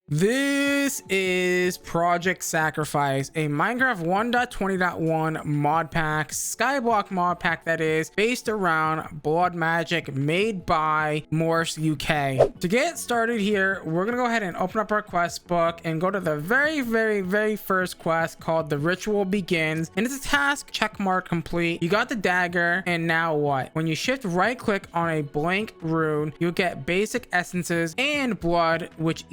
This is Project Sacrifice, a Minecraft 1.20.1 mod pack, skyblock mod pack that is based around blood magic made by Morse UK. To get started here, we're gonna go ahead and open up our quest book and go to the very first quest called The Ritual Begins, and it's a task checkmark complete. You got the dagger, and now what? When you shift right click on a blank rune, you'll get basic essences and blood, which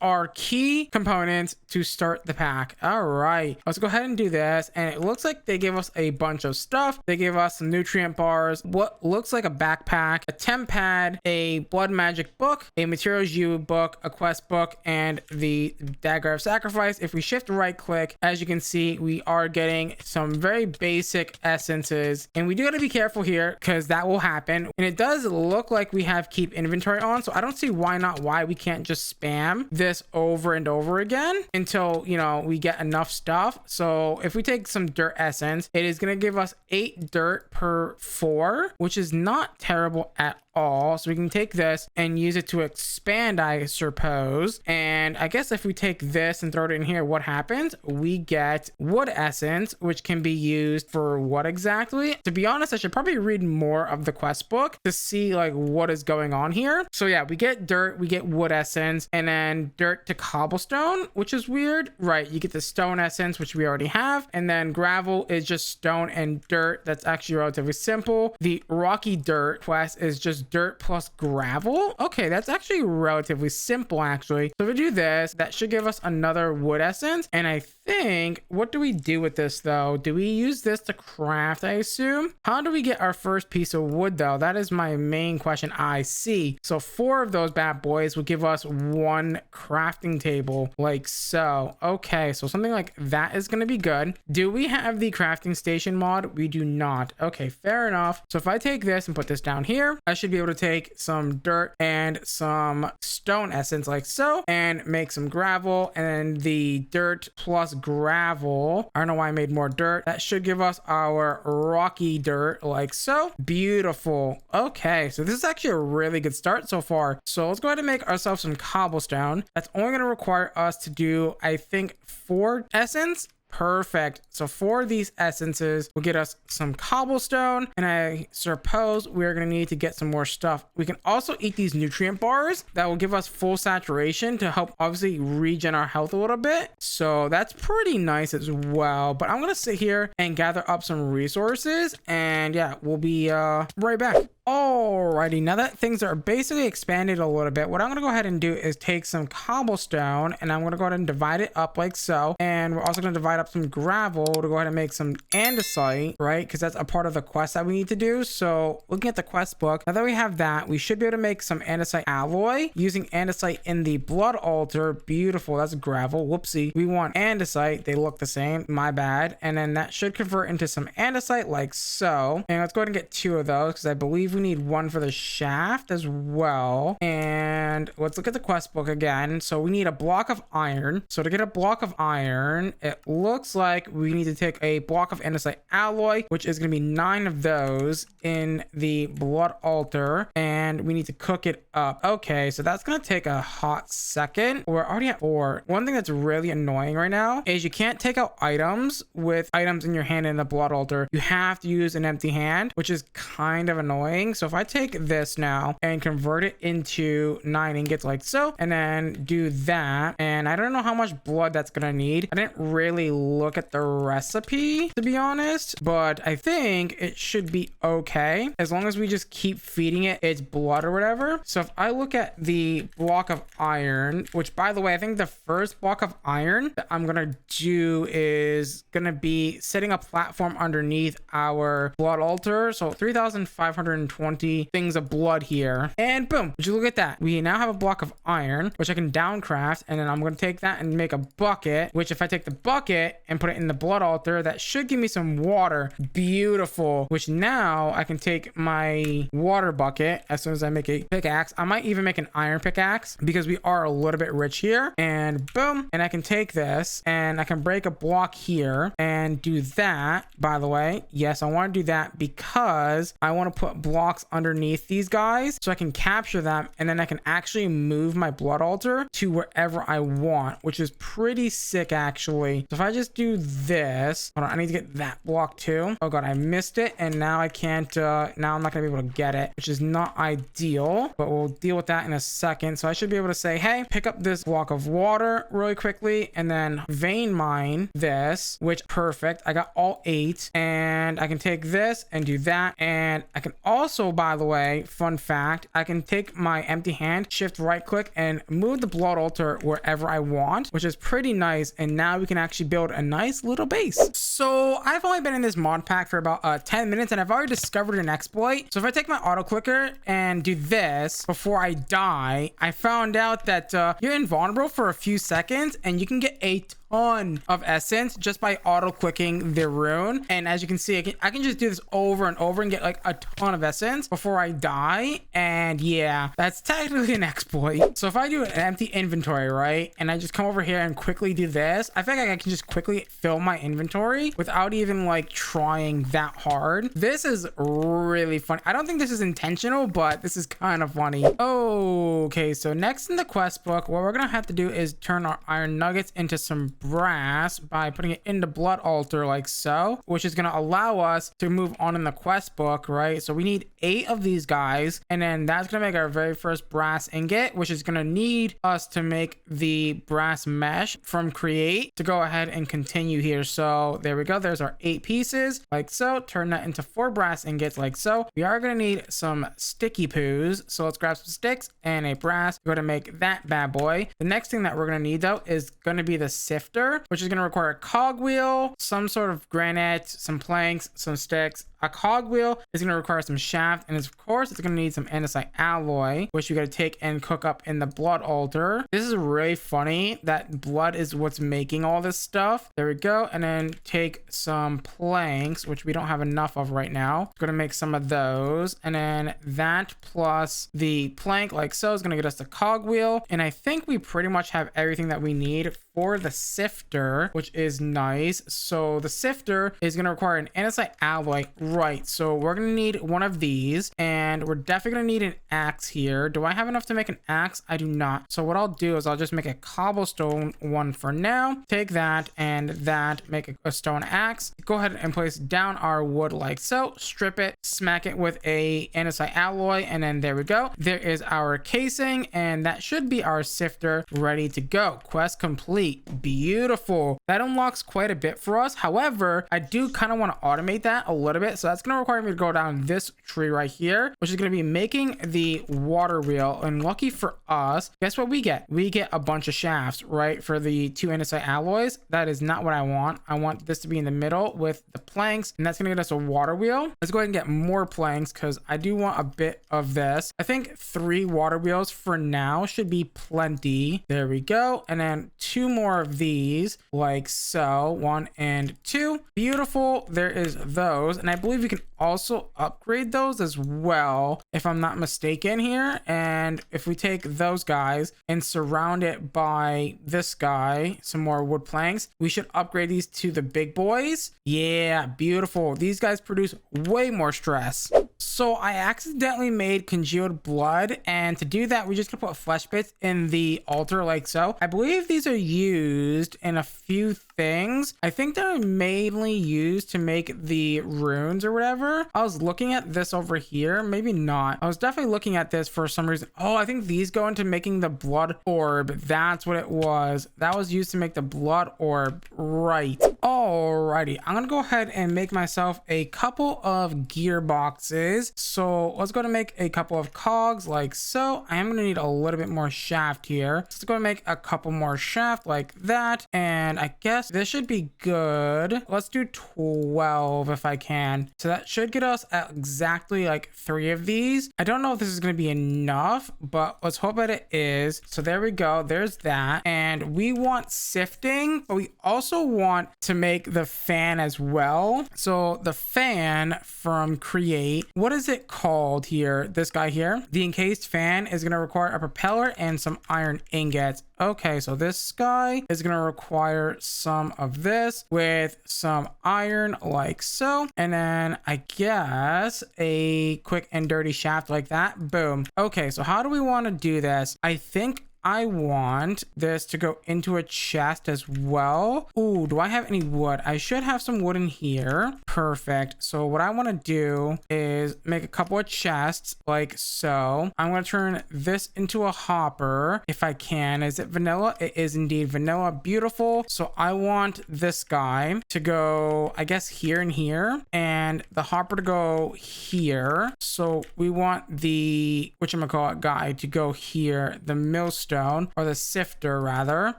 are key components to start the pack. All right, let's go ahead and do this. And it looks like they give us a bunch of stuff. They give us some nutrient bars, what looks like a backpack, a temp pad, a blood magic book, a materials U book, a quest book, and the dagger of sacrifice. If we shift right click, as you can see, we are getting some very basic essences, and we do got to be careful here because that will happen. And it does look like we have keep inventory on, so I don't see why we can't just spam this over and over again until, you know, we get enough stuff. So if we take some dirt essence, it is going to give us 8 dirt per 4, which is not terrible at all. So we can take this and use it to expand, I suppose. And I guess if we take this and throw it in here, what happens? We get wood essence, which can be used for what exactly? To be honest, I should probably read more of the quest book to see like what is going on here. So yeah, we get dirt, we get wood essence, and then dirt to cobblestone, which is weird, right? You get the stone essence, which we already have, and then gravel is just stone and dirt. That's actually relatively simple. The rocky dirt quest is just dirt plus gravel. Okay, that's actually relatively simple actually. So if we do this, that should give us another wood essence. And I think, what do we do with this though? Do we use this to craft, I assume? How do we get our first piece of wood though? That is my main question. I see. So 4 of those bad boys will give us 1 crafting table like so. Okay, so something like that is going to be good. Do we have the crafting station mod? We do not. Okay, fair enough. So if I take this and put this down here, I should be able to take some dirt and some stone essence like so and make some gravel, and then the dirt plus gravel, I don't know why I made more dirt, that should give us our rocky dirt like so. Beautiful. Okay, so this is actually a really good start so far. So let's go ahead and make ourselves some cobblestone. That's only going to require us to do, I think, 4 essence. Perfect. So 4 of these essences will get us some cobblestone, and I suppose we're going to need to get some more stuff. We can also eat these nutrient bars that will give us full saturation to help obviously regen our health a little bit. So that's pretty nice as well. But I'm going to sit here and gather up some resources, and yeah, we'll be right back. Alrighty, now that things are basically expanded a little bit, what I'm going to go ahead and do is take some cobblestone, and I'm going to go ahead and divide it up like so. And we're also going to divide up some gravel to go ahead and make some andesite, right? Because that's a part of the quest that we need to do. So looking at the quest book, now that we have that, we should be able to make some andesite alloy using andesite in the blood altar. Beautiful. That's gravel. Whoopsie. We want andesite. They look the same. My bad. And then that should convert into some andesite like so. And let's go ahead and get 2 of those because I believe we need 1 for the shaft as well. And let's look at the quest book again. So we need a block of iron. So to get a block of iron, it looks like we need to take a block of andesite alloy, which is going to be 9 of those in the blood altar, and we need to cook it up. Okay, so that's going to take a hot second. We're already at 4. One thing that's really annoying right now is you can't take out items with items in your hand in the blood altar. You have to use an empty hand, which is kind of annoying. So if I take this now and convert it into 9 ingots like so, and then do that, and I don't know how much blood that's going to need. I didn't really look at the recipe, to be honest, but I think it should be okay as long as we just keep feeding it its blood or whatever. So if I look at the block of iron, which by the way, I think the first block of iron that I'm gonna do is gonna be setting a platform underneath our blood altar. So 3,520 things of blood here, and boom, would you look at that? We now have a block of iron, which I can downcraft, and then I'm going to take that and make a bucket, which if I take the bucket and put it in the blood altar, that should give me some water. Beautiful. Which now I can take my water bucket as soon as I make a pickaxe. I might even make an iron pickaxe because we are a little bit rich here. And boom. And I can take this and I can break a block here and do that. By the way, yes, I want to do that because I want to put blocks underneath these guys so I can capture them, and then I can actually move my blood altar to wherever I want, which is pretty sick actually. So if I just do this, hold on, I need to get that block too. Oh god, I missed it, and now I can't now I'm not gonna be able to get it, which is not ideal, but we'll deal with that in a second. So I should be able to say, hey, pick up this block of water really quickly and then vein mine this, which perfect. I got all 8, and I can take this and do that. And I can also, by the way, fun fact, I can take my empty hand, shift right click, and move the blood altar wherever I want, which is pretty nice. And now we can actually build a nice little base. So I've only been in this mod pack for about 10 minutes, and I've already discovered an exploit. So if I take my auto clicker and do this before I die, I found out that you're invulnerable for a few seconds and you can get a ton of essence just by auto clicking the rune. And as you can see, I can just do this over and over and get like a ton of essence before I die. And yeah, that's technically an exploit. So if I do an empty inventory, right, and I just come over here and quickly do this, I think I can just quickly fill my inventory without even like trying that hard. This is really funny. I don't think this is intentional, but this is kind of funny. Okay, so next in the quest book, what we're gonna have to do is turn our iron nuggets into some brass by putting it in the blood altar like so, which is going to allow us to move on in the quest book, right? So we need 8 of these guys, and then that's going to make our very first brass ingot, which is going to need us to make the brass mesh from create to go ahead and continue here. So there we go. There's our 8 pieces like so. Turn that into 4 brass ingots like so. We are going to need some sticky poos, so let's grab some sticks and a brass. We're going to make that bad boy. The next thing that we're going to need though is going to be the sifter, which is going to require a cogwheel, some sort of granite, some planks, some sticks. A cogwheel is going to require some shaft, and of course it's going to need some andesite alloy, which you got to take and cook up in the blood altar. This is really funny that blood is what's making all this stuff. There we go. And then take some planks, which we don't have enough of right now. Going to make some of those, and then that plus the plank like so is going to get us the cogwheel. And I think we pretty much have everything that we need for the sifter, which is nice. So the sifter is going to require an andesite alloy. Right, so we're gonna need one of these, and we're definitely gonna need an axe here. Do I have enough to make an axe? I do not. So what I'll do is I'll just make a cobblestone one for now. Take that and that, make a stone axe. Go ahead and place down our wood like so. Strip it, smack it with a andesite alloy, and then there we go. There is our casing, and that should be our sifter ready to go. Quest complete. Beautiful. That unlocks quite a bit for us. However, I do kind of want to automate that a little bit. So that's going to require me to go down this tree right here, which is going to be making the water wheel. And lucky for us, guess what we get? We get a bunch of shafts, right? For the 2 andesite alloys. That is not what I want. I want this to be in the middle with the planks, and that's going to get us a water wheel. Let's go ahead and get more planks because I do want a bit of this. I think 3 water wheels for now should be plenty. There we go. And then 2 more of these like so. 1 and 2. Beautiful. There is those. And I believe we can also upgrade those as well, if I'm not mistaken here. And if we take those guys and surround it by this guy, some more wood planks, we should upgrade these to the big boys. Yeah, beautiful. These guys produce way more stress. So I accidentally made congealed blood, and to do that we just gonna put flesh bits in the altar like so. I believe these are used in a few things. I think they're mainly used to make the runes or whatever. I was looking at this over here, maybe not. I was definitely looking at this for some reason. Oh, I think these go into making the blood orb. That's what it was. That was used to make the blood orb, right? Alrighty, I'm gonna go ahead and make myself a couple of gearboxes. So let's go to make a couple of cogs like so. I am gonna need a little bit more shaft here. So let's go and make a couple more shaft like that. And I guess this should be good. Let's do 12 if I can. So that should get us at exactly like 3 of these. I don't know if this is gonna be enough, but let's hope that it is. So there we go. There's that. And we want sifting, but we also want to make the fan as well. So the fan from create, what is it called here? This guy here, the encased fan, is going to require a propeller and some iron ingots. Okay, so this guy is going to require some of this with some iron like so. And then I guess a quick and dirty shaft like that. Boom. Okay, so how do we want to do this? I think I want this to go into a chest as well. Ooh, do I have any wood? I should have some wood in here. Perfect. So what I want to do is make a couple of chests like so. I'm going to turn this into a hopper if I can. Is it vanilla? It is indeed vanilla. Beautiful. So I want this guy to go, I guess, here and here, and the hopper to go here. So we want the, whatchamacallit guy to go here, the millstone, or the sifter rather.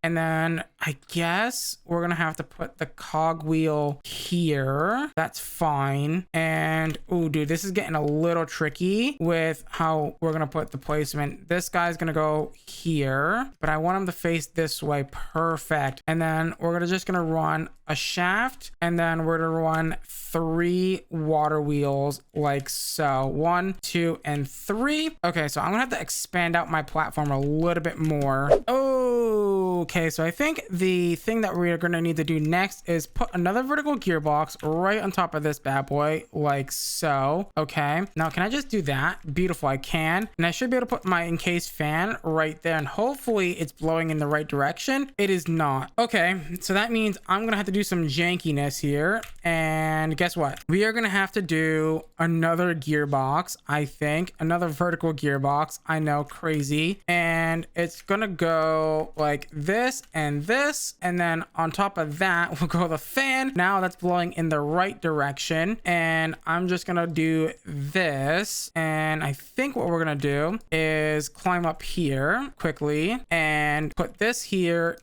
And then I guess we're gonna have to put the cogwheel here. That's fine. And oh dude, this is getting a little tricky with how we're gonna put the placement. This guy's gonna go here, but I want him to face this way. Perfect. And then we're just gonna run a shaft, and then we're gonna run 3 water wheels like so. 1, 2, and 3. Okay, so I'm gonna have to expand out my platform a little bit more. Okay, so I think the thing that we're gonna need to do next is put another vertical gearbox right on top of this bad boy like so. Okay, now can I just do that? Beautiful, I can. And I should be able to put my encased fan right there, and hopefully it's blowing in the right direction. It is not. Okay, so that means I'm gonna have to do some jankiness here, and guess what? We are gonna have to do another gearbox. I think another vertical gearbox. I know, crazy. And it's gonna go like this, and then on top of that we'll go the fan. Now that's blowing in the right direction, and I'm just gonna do this. And I think what we're gonna do is climb up here quickly and put this here,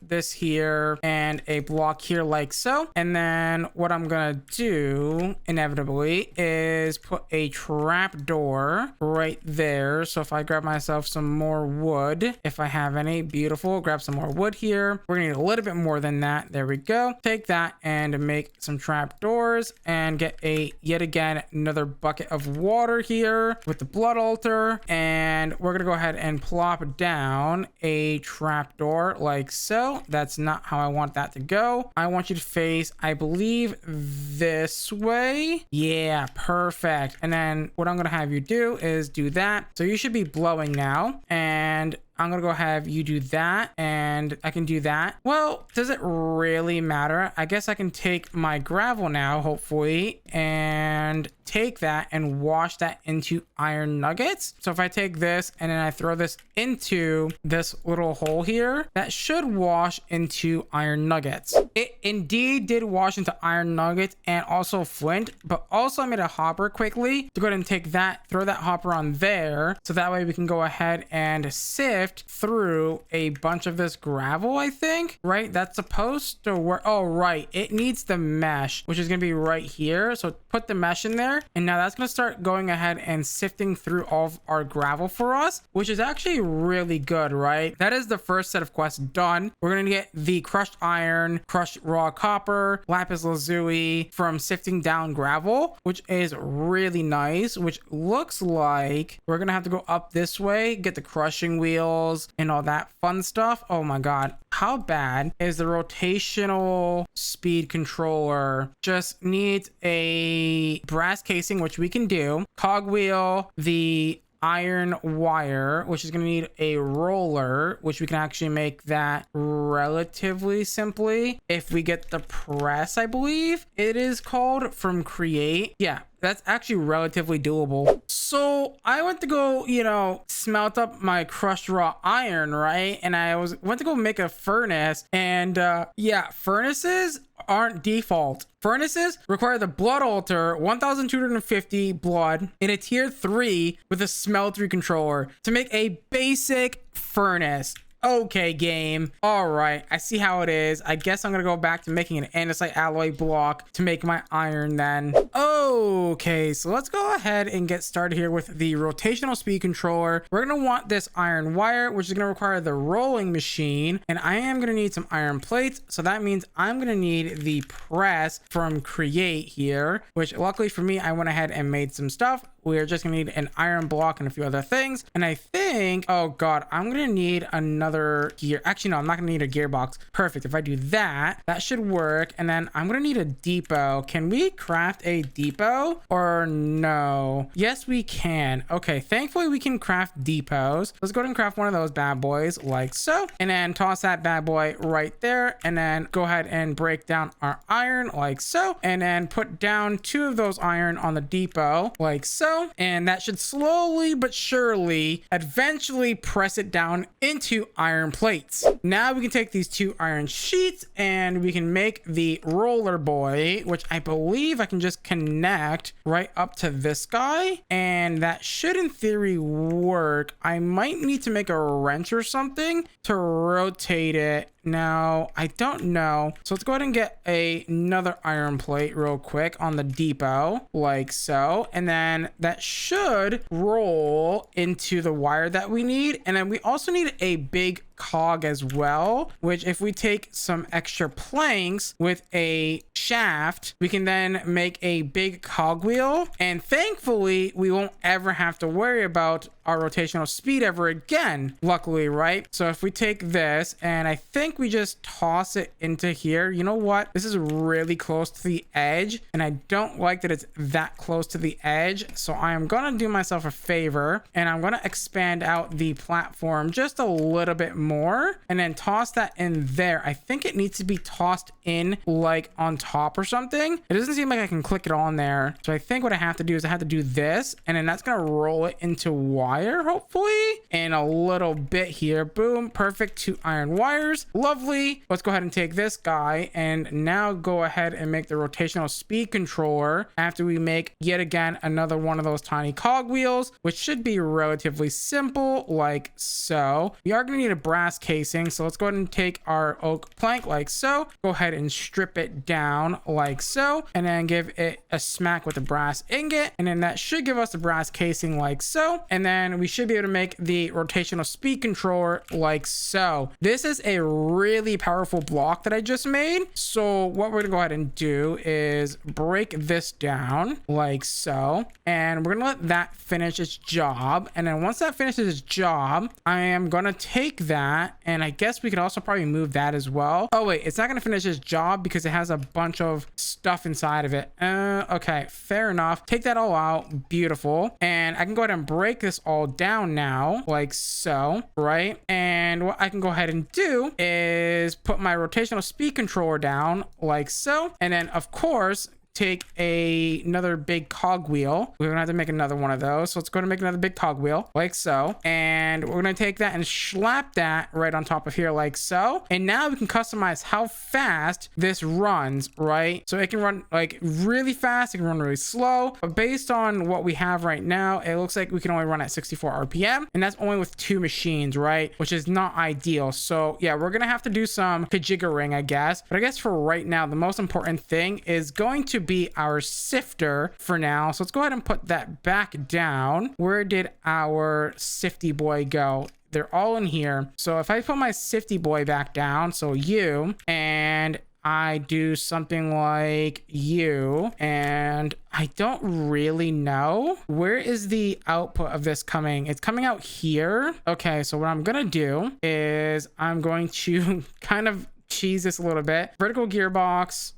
and a block here like so. And then what I'm gonna do inevitably is put a trap door right there. So if I grab myself some more wood, if I have any, beautiful, grab some more wood here. We're gonna need a little bit more than that. There we go. Take that and make some trap doors, and get yet again another bucket of water here with the blood altar. And we're gonna go ahead and plop down a trap door like so. That's not how I want that to go. I want you to face, I believe, this way. Yeah, perfect. And then what I'm gonna have you do is do that. So you should be blowing now, and I'm gonna go have you do that, and I can do that. Well, does it really matter? I guess I can take my gravel now, hopefully, and take that and wash that into iron nuggets. So if I take this and then I throw this into this little hole here, that should wash into iron nuggets. It indeed did wash into iron nuggets and also flint, but also I made a hopper quickly to go ahead and take that, throw that hopper on there, so that way we can go ahead and sift through a bunch of this gravel, I think, right? That's supposed to work. Oh, right. It needs the mesh, which is going to be right here. So put the mesh in there, and now that's going to start going ahead and sifting through all of our gravel for us, which is actually really good, right? That is the first set of quests done. We're going to get the crushed iron, crushed raw copper, lapis lazuli from sifting down gravel, which is really nice, which looks like we're going to have to go up this way, get the crushing wheels and all that fun stuff. Oh my god, how bad is the rotational speed controller? Just needs a brass casing, which we can do, cogwheel, the iron wire, which is going to need a roller, which we can actually make that relatively simply if we get the press, I believe it is called, from create. Yeah, that's actually relatively doable. So I went to go, smelt up my crushed raw iron, right? And I went to go make a furnace, and yeah, furnaces aren't default. Furnaces require the blood altar 1250 blood in a tier 3 with a smeltery controller to make a basic furnace. Okay, game. All right, I see how it is. I guess I'm gonna go back to making an andesite alloy block to make my iron then. Okay, so let's go ahead and get started here with the rotational speed controller. We're gonna want this iron wire, which is gonna require the rolling machine, and I am gonna need some iron plates. So that means I'm gonna need the press from create here, which luckily for me, I went ahead and made some stuff. We're just gonna need an iron block and a few other things. And I think, oh God, I'm gonna need another gear. Actually, no, I'm not gonna need a gearbox. Perfect. If I do that, that should work. And then I'm gonna need a depot. Can we craft a depot or no? Yes, we can. Okay, thankfully we can craft depots. Let's go ahead and craft one of those bad boys like so. And then toss that bad boy right there. And then go ahead and break down our iron like so. And then put down 2 of those iron on the depot like so. And that should slowly but surely eventually press it down into iron plates. Now we can take these 2 iron sheets and we can make the roller boy, which I believe I can just connect right up to this guy, and that should in theory work. I might need to make a wrench or something to rotate it. Now, I don't know. So let's go ahead and get another iron plate real quick on the depot, like so. And then that should roll into the wire that we need. And then we also need a big cog as well, which if we take some extra planks with a shaft, we can then make a big cogwheel. And thankfully, we won't ever have to worry about our rotational speed ever again, luckily, right? So if we take this and I think we just toss it into here, you know what? This is really close to the edge and I don't like that it's that close to the edge. So I am gonna do myself a favor and I'm gonna expand out the platform just a little bit more and then toss that in there. I think it needs to be tossed in like on top or something. It doesn't seem like I can click it on there. So I think what I have to do is I have to do this and then that's gonna roll it into wire hopefully in a little bit here. Boom, perfect. 2 iron wires, lovely. Let's go ahead and take this guy and now go ahead and make the rotational speed controller after we make yet again another one of those tiny cogwheels, which should be relatively simple like so. We are going to need a brass casing, so let's go ahead and take our oak plank like so, go ahead and strip it down like so, and then give it a smack with the brass ingot, and then that should give us the brass casing like so, and then we should be able to make the rotational speed controller like so. This is a really powerful block that I just made. So what we're gonna go ahead and do is break this down like so, and we're gonna let that finish its job. And then once that finishes its job, I am gonna take that, and I guess we could also probably move that as well. Oh wait, it's not gonna finish its job because it has a bunch of stuff inside of it. Okay, fair enough. Take that all out. Beautiful. And I can go ahead and break this all down now like so, right? And what I can go ahead and do is put my rotational speed controller down like so, and then of course take another big cogwheel. We're gonna have to make another one of those. So let's go to make another big cogwheel like so. And we're gonna take that and slap that right on top of here like so. And now we can customize how fast this runs, right? So it can run like really fast, it can run really slow. But based on what we have right now, it looks like we can only run at 64 RPM. And that's only with 2 machines, right? Which is not ideal. So yeah, we're gonna have to do some kajiggering, I guess. But I guess for right now, the most important thing is going to be our sifter for now. So let's go ahead and put that back down. Where did our sifty boy go? They're all in here. So if I put my sifty boy back down, so you, and I do something like you, and I don't really know. Where is the output of this coming? It's coming out here. Okay, so what I'm gonna do is I'm going to kind of cheese this a little bit. Vertical gearbox,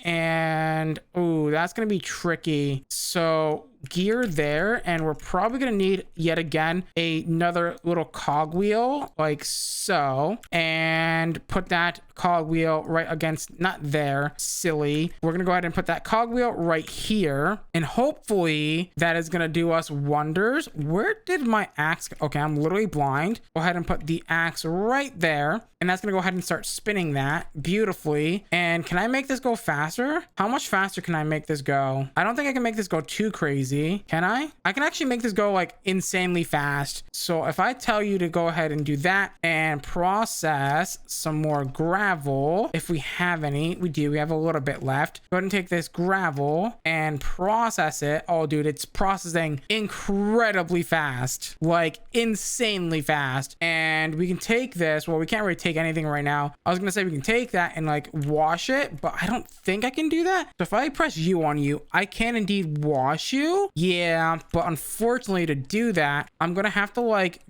and oh, that's gonna be tricky. So gear there, and we're probably gonna need yet again another little cogwheel like so, and put that cogwheel right against, not there, silly. We're gonna go ahead and put that cogwheel right here, and hopefully that is gonna do us wonders. Where did my axe go? Okay, I'm literally blind. Go ahead and put the axe right there, and that's gonna go ahead and start spinning that beautifully. And can I make this go faster? How much faster can I make this go? I don't think I can make this go too crazy. Can I? I can actually make this go like insanely fast. So if I tell you to go ahead and do that and process some more gravel, if we have any, we do, we have a little bit left. Go ahead and take this gravel and process it. Oh dude, it's processing incredibly fast, like insanely fast. And we can take this, well, we can't really take anything right now. I was gonna say we can take that and like wash it, but I don't think I can do that. So if I press U on you, I can indeed wash you. Yeah, but unfortunately to do that, I'm gonna have to like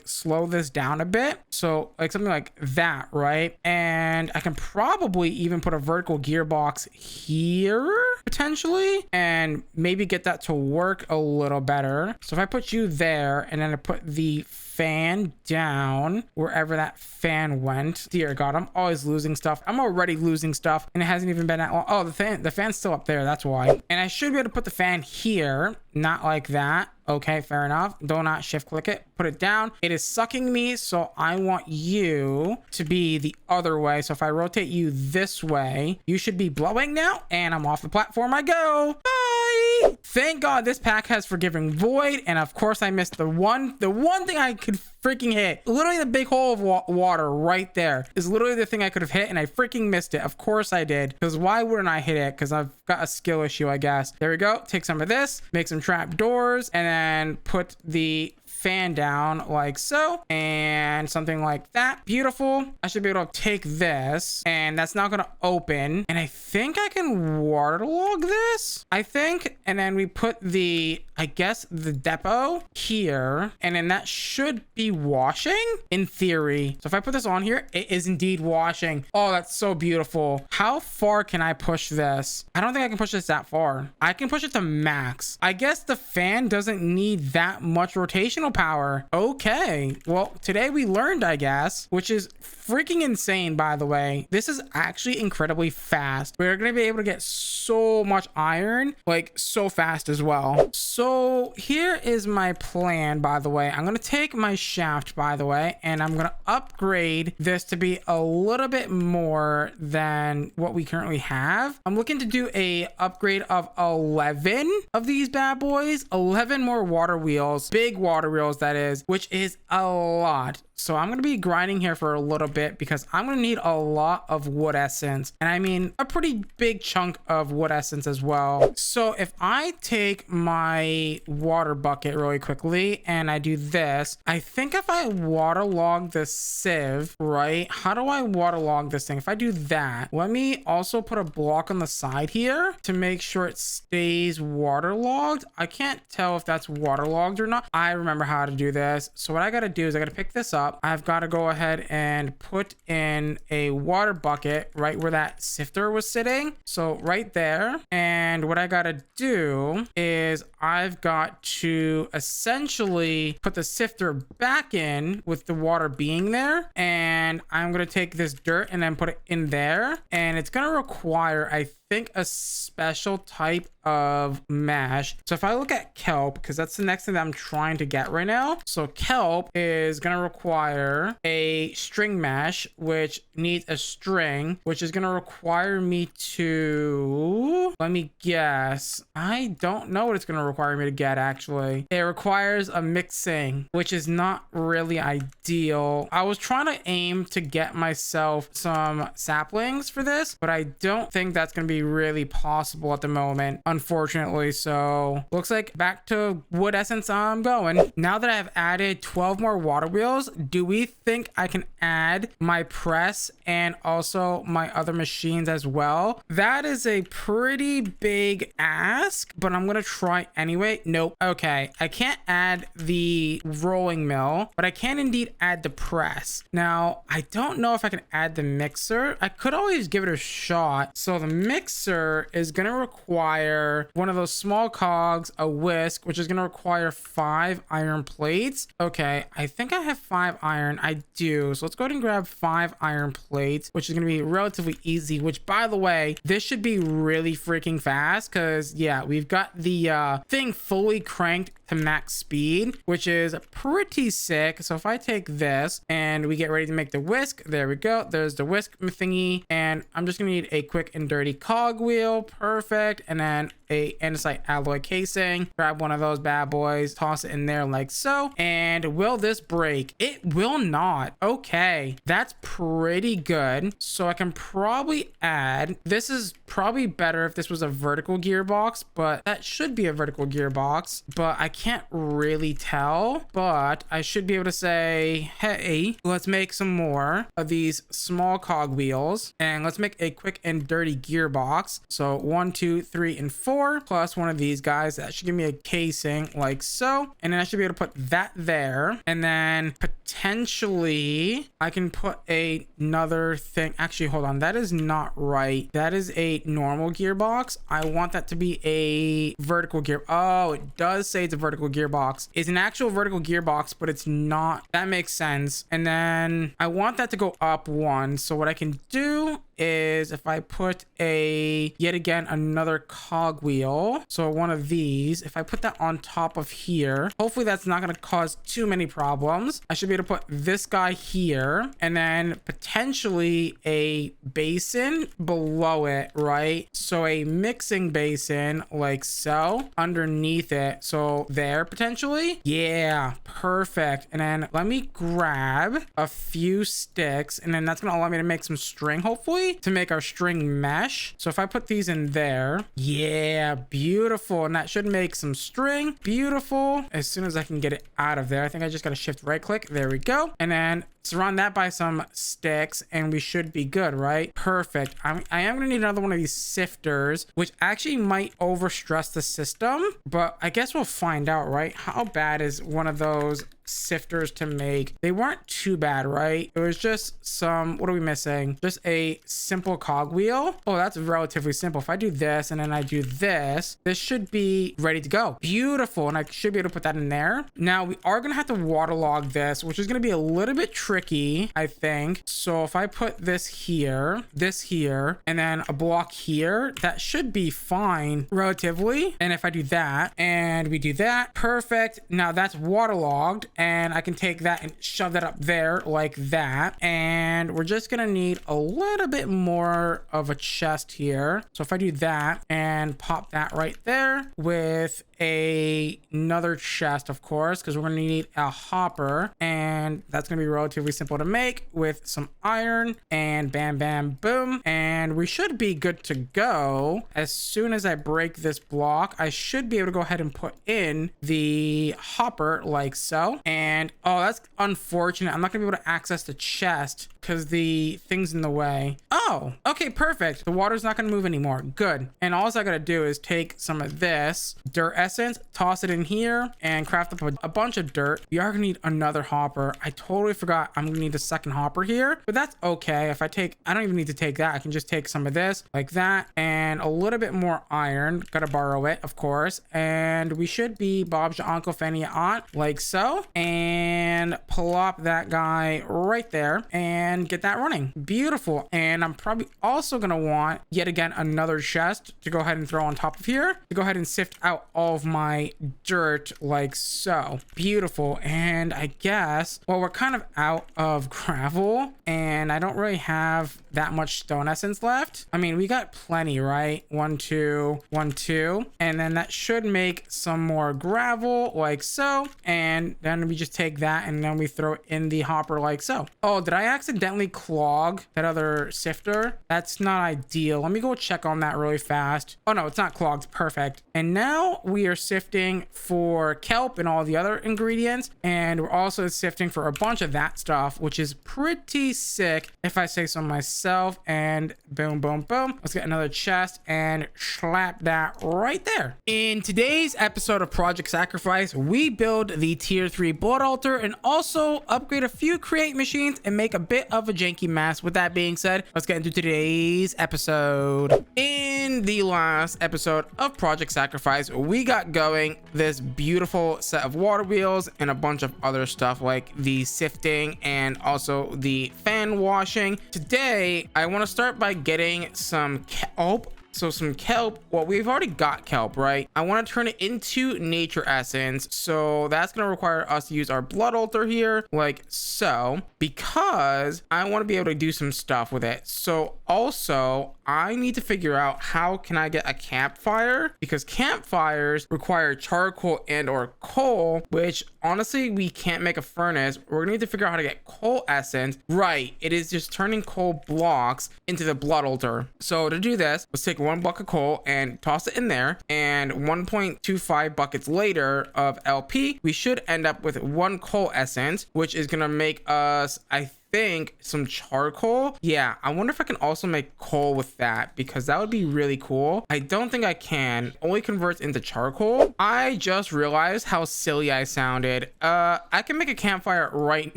slow this down a bit. So like something like that, right? And I can probably even put a vertical gearbox here potentially, and maybe get that to work a little better. So if I put you there, and then I put the fan down wherever that fan went. Dear God, I'm always losing stuff. I'm already losing stuff, and it hasn't even been that long. Oh, the fan's still up there. That's why. And I should be able to put the fan here, not like that. Okay, fair enough. Do not shift click it. Put it down. It is sucking me, so I want you to be the other way. So if I rotate you this way, you should be blowing now, and I'm off the platform. I go. Bye. Thank God this pack has Forgiving Void, and of course I missed the one thing I could freaking hit. Literally the big hole of water right there is literally the thing I could have hit, and I freaking missed it. Of course I did, because why wouldn't I hit it? Because I've got a skill issue, I guess. There we go. Take some of this, make some trap doors, and then put the fan down like so, and something like that. Beautiful. I should be able to take this, and that's not gonna open, and I think I can waterlog this, I think. And then we put the, I guess, the depot here, and then that should be washing in theory. So if I put this on here, it is indeed washing. Oh, that's so beautiful. How far can I push this? I don't think I can push this that far. I can push it to max. I guess the fan doesn't need that much rotational power. Okay, well, today we learned, I guess, which is freaking insane, by the way. This is actually incredibly fast. We're gonna be able to get so much iron, like so fast as well. So here is my plan, by the way. I'm gonna take my shaft, by the way, and I'm gonna upgrade this to be a little bit more than what we currently have. I'm looking to do a upgrade of 11 of these bad boys, 11 more water wheels, big water wheels that is, which is a lot. So I'm going to be grinding here for a little bit, because I'm going to need a lot of wood essence, and I mean a pretty big chunk of wood essence as well. So if I take my water bucket really quickly and I do this, I think if I waterlog the sieve, right? How do I waterlog this thing? If I do that, let me also put a block on the side here to make sure it stays waterlogged. I can't tell if that's waterlogged or not. I remember how to do this. So what I got to do is I got to pick this up. I've got to go ahead and put in a water bucket right where that sifter was sitting. So right there. And what I got to do is I've got to essentially put the sifter back in with the water being there. And I'm going to take this dirt and then put it in there. And it's going to require, I think, a special type of mesh. So if I look at kelp, because that's the next thing that I'm trying to get right now. So kelp is going to require a string mesh, which needs a string, which is going to require me to, let me guess, I don't know what it's going to require me to get, actually. It requires a mixing, which is not really ideal. I was trying to aim to get myself some saplings for this, but I don't think that's going to be really possible at the moment, unfortunately. So looks like back to wood essence I'm going. Now that I've added 12 more water wheels, do we think I can add my press and also my other machines as well? That is a pretty big ask, but I'm gonna try anyway. Nope. Okay, I can't add the rolling mill, but I can indeed add the press. Now I don't know if I can add the mixer. I could always give it a shot. So the mixer mixer is going to require one of those small cogs, a whisk, which is going to require 5 iron plates. Okay, I think I have 5 iron. I do. So let's go ahead and grab 5 iron plates, which is going to be relatively easy, which by the way, this should be really freaking fast because yeah, we've got the thing fully cranked to max speed, which is pretty sick. So if I take this and we get ready to make the whisk, there we go. There's the whisk thingy. And I'm just gonna need a quick and dirty cogwheel. Perfect. And then a andesite alloy casing. Grab one of those bad boys, toss it in there like so. And will this break? It will not. Okay, that's pretty good. So I can probably add, this is probably better if this was a vertical gearbox, but that should be a vertical gearbox, but I can't really tell. But I should be able to say, hey, let's make some more of these small cog wheels and let's make a quick and dirty gearbox. So 1, 2, 3, and 4 plus one of these guys. That should give me a casing like so. And then I should be able to put that there. And then potentially I can put another thing. Actually, hold on. That is not right. That is a normal gearbox. I want that to be a vertical gear. Oh, it does say it's a vertical gearbox. It's an actual vertical gearbox, but it's not. That makes sense. And then I want that to go up 1. So what I can do is if I put yet again another cog wheel, so one of these, if I put that on top of here, hopefully that's not going to cause too many problems. I should be able to put this guy here and then potentially a basin below it, right? So a mixing basin like so underneath it. So there potentially. Yeah, perfect. And then let me grab a few sticks and then that's going to allow me to make some string, hopefully, to make our string mesh. So if I put these in there, yeah, beautiful. And that should make some string. Beautiful. As soon as I can get it out of there, I think I just got to shift right click. There we go. And then surround that by some sticks and we should be good, right? Perfect. I am going to need another one of these sifters, which actually might overstress the system, but I guess we'll find out, right? How bad is one of those sifters to make? They weren't too bad, right? It was just some, what are we missing? Just a simple cogwheel. Oh, that's relatively simple. If I do this and then I do this, this should be ready to go. Beautiful. And I should be able to put that in there. Now we are going to have to waterlog this, which is going to be a little bit tricky, I think. So if I put this here, and then a block here, that should be fine relatively. And if I do that and we do that, perfect. Now that's waterlogged and I can take that and shove that up there like that. And we're just going to need a little bit more of a chest here. So if I do that and pop that right there with another chest, of course, because we're going to need a hopper, and that's going to be relatively simple to make with some iron and bam, bam, boom. And we should be good to go. As soon as I break this block, I should be able to go ahead and put in the hopper like so. And oh, that's unfortunate. I'm not going to be able to access the chest because the thing's in the way. Oh, okay, perfect. The water's not going to move anymore. Good. And all I got to do is take some of this dirt essence, toss it in here, and craft up a bunch of dirt. We are going to need another hopper. I totally forgot I'm going to need a second hopper here, but that's okay. If I don't even need to take that. I can just take some of this like that and a little bit more iron. Got to borrow it, of course. And we should be Bob's your Uncle Fanny Aunt like so. And plop that guy right there and get that running. Beautiful. And I'm probably also going to want yet again another chest to go ahead and throw on top of here to go ahead and sift out all of my dirt like so. Beautiful. And I guess, well, we're kind of out of gravel and I don't really have that much stone essence left. I mean, we got plenty, right? 1, 2, 1, 2. And then that should make some more gravel like so. And then we just take that and then we throw it in the hopper like so. Oh, did I accidentally clog that other sifter? That's not ideal. Let me go check on that really fast. Oh no, it's not clogged. Perfect. And now we we are sifting for kelp and all the other ingredients, and we're also sifting for a bunch of that stuff, which is pretty sick if I say so myself. And boom, boom, boom. Let's get another chest and slap that right there. In today's episode of Project Sacrifice, we build the tier 3 blood altar and also upgrade a few create machines and make a bit of a janky mess. With that being said, let's get into today's episode. In the last episode of Project Sacrifice, we got going this beautiful set of water wheels and a bunch of other stuff like the sifting and also the fan washing. Today, I want to start by getting some kelp. So some kelp, well, we've already got kelp, right? I want to turn it into nature essence. So that's going to require us to use our blood altar here, like so, because I want to be able to do some stuff with it. So also, I need to figure out how can I get a campfire, because campfires require charcoal and or coal, which honestly, we can't make a furnace. We're going to need to figure out how to get coal essence. Right. It is just turning coal blocks into the blood altar. So to do this, let's take 1 block of coal and toss it in there, and 1.25 buckets later of LP, we should end up with 1 coal essence, which is gonna make us, I think, some charcoal. Yeah, I wonder if I can also make coal with that, because that would be really cool. I don't think I can. Only converts into charcoal. I just realized how silly I sounded. I can make a campfire right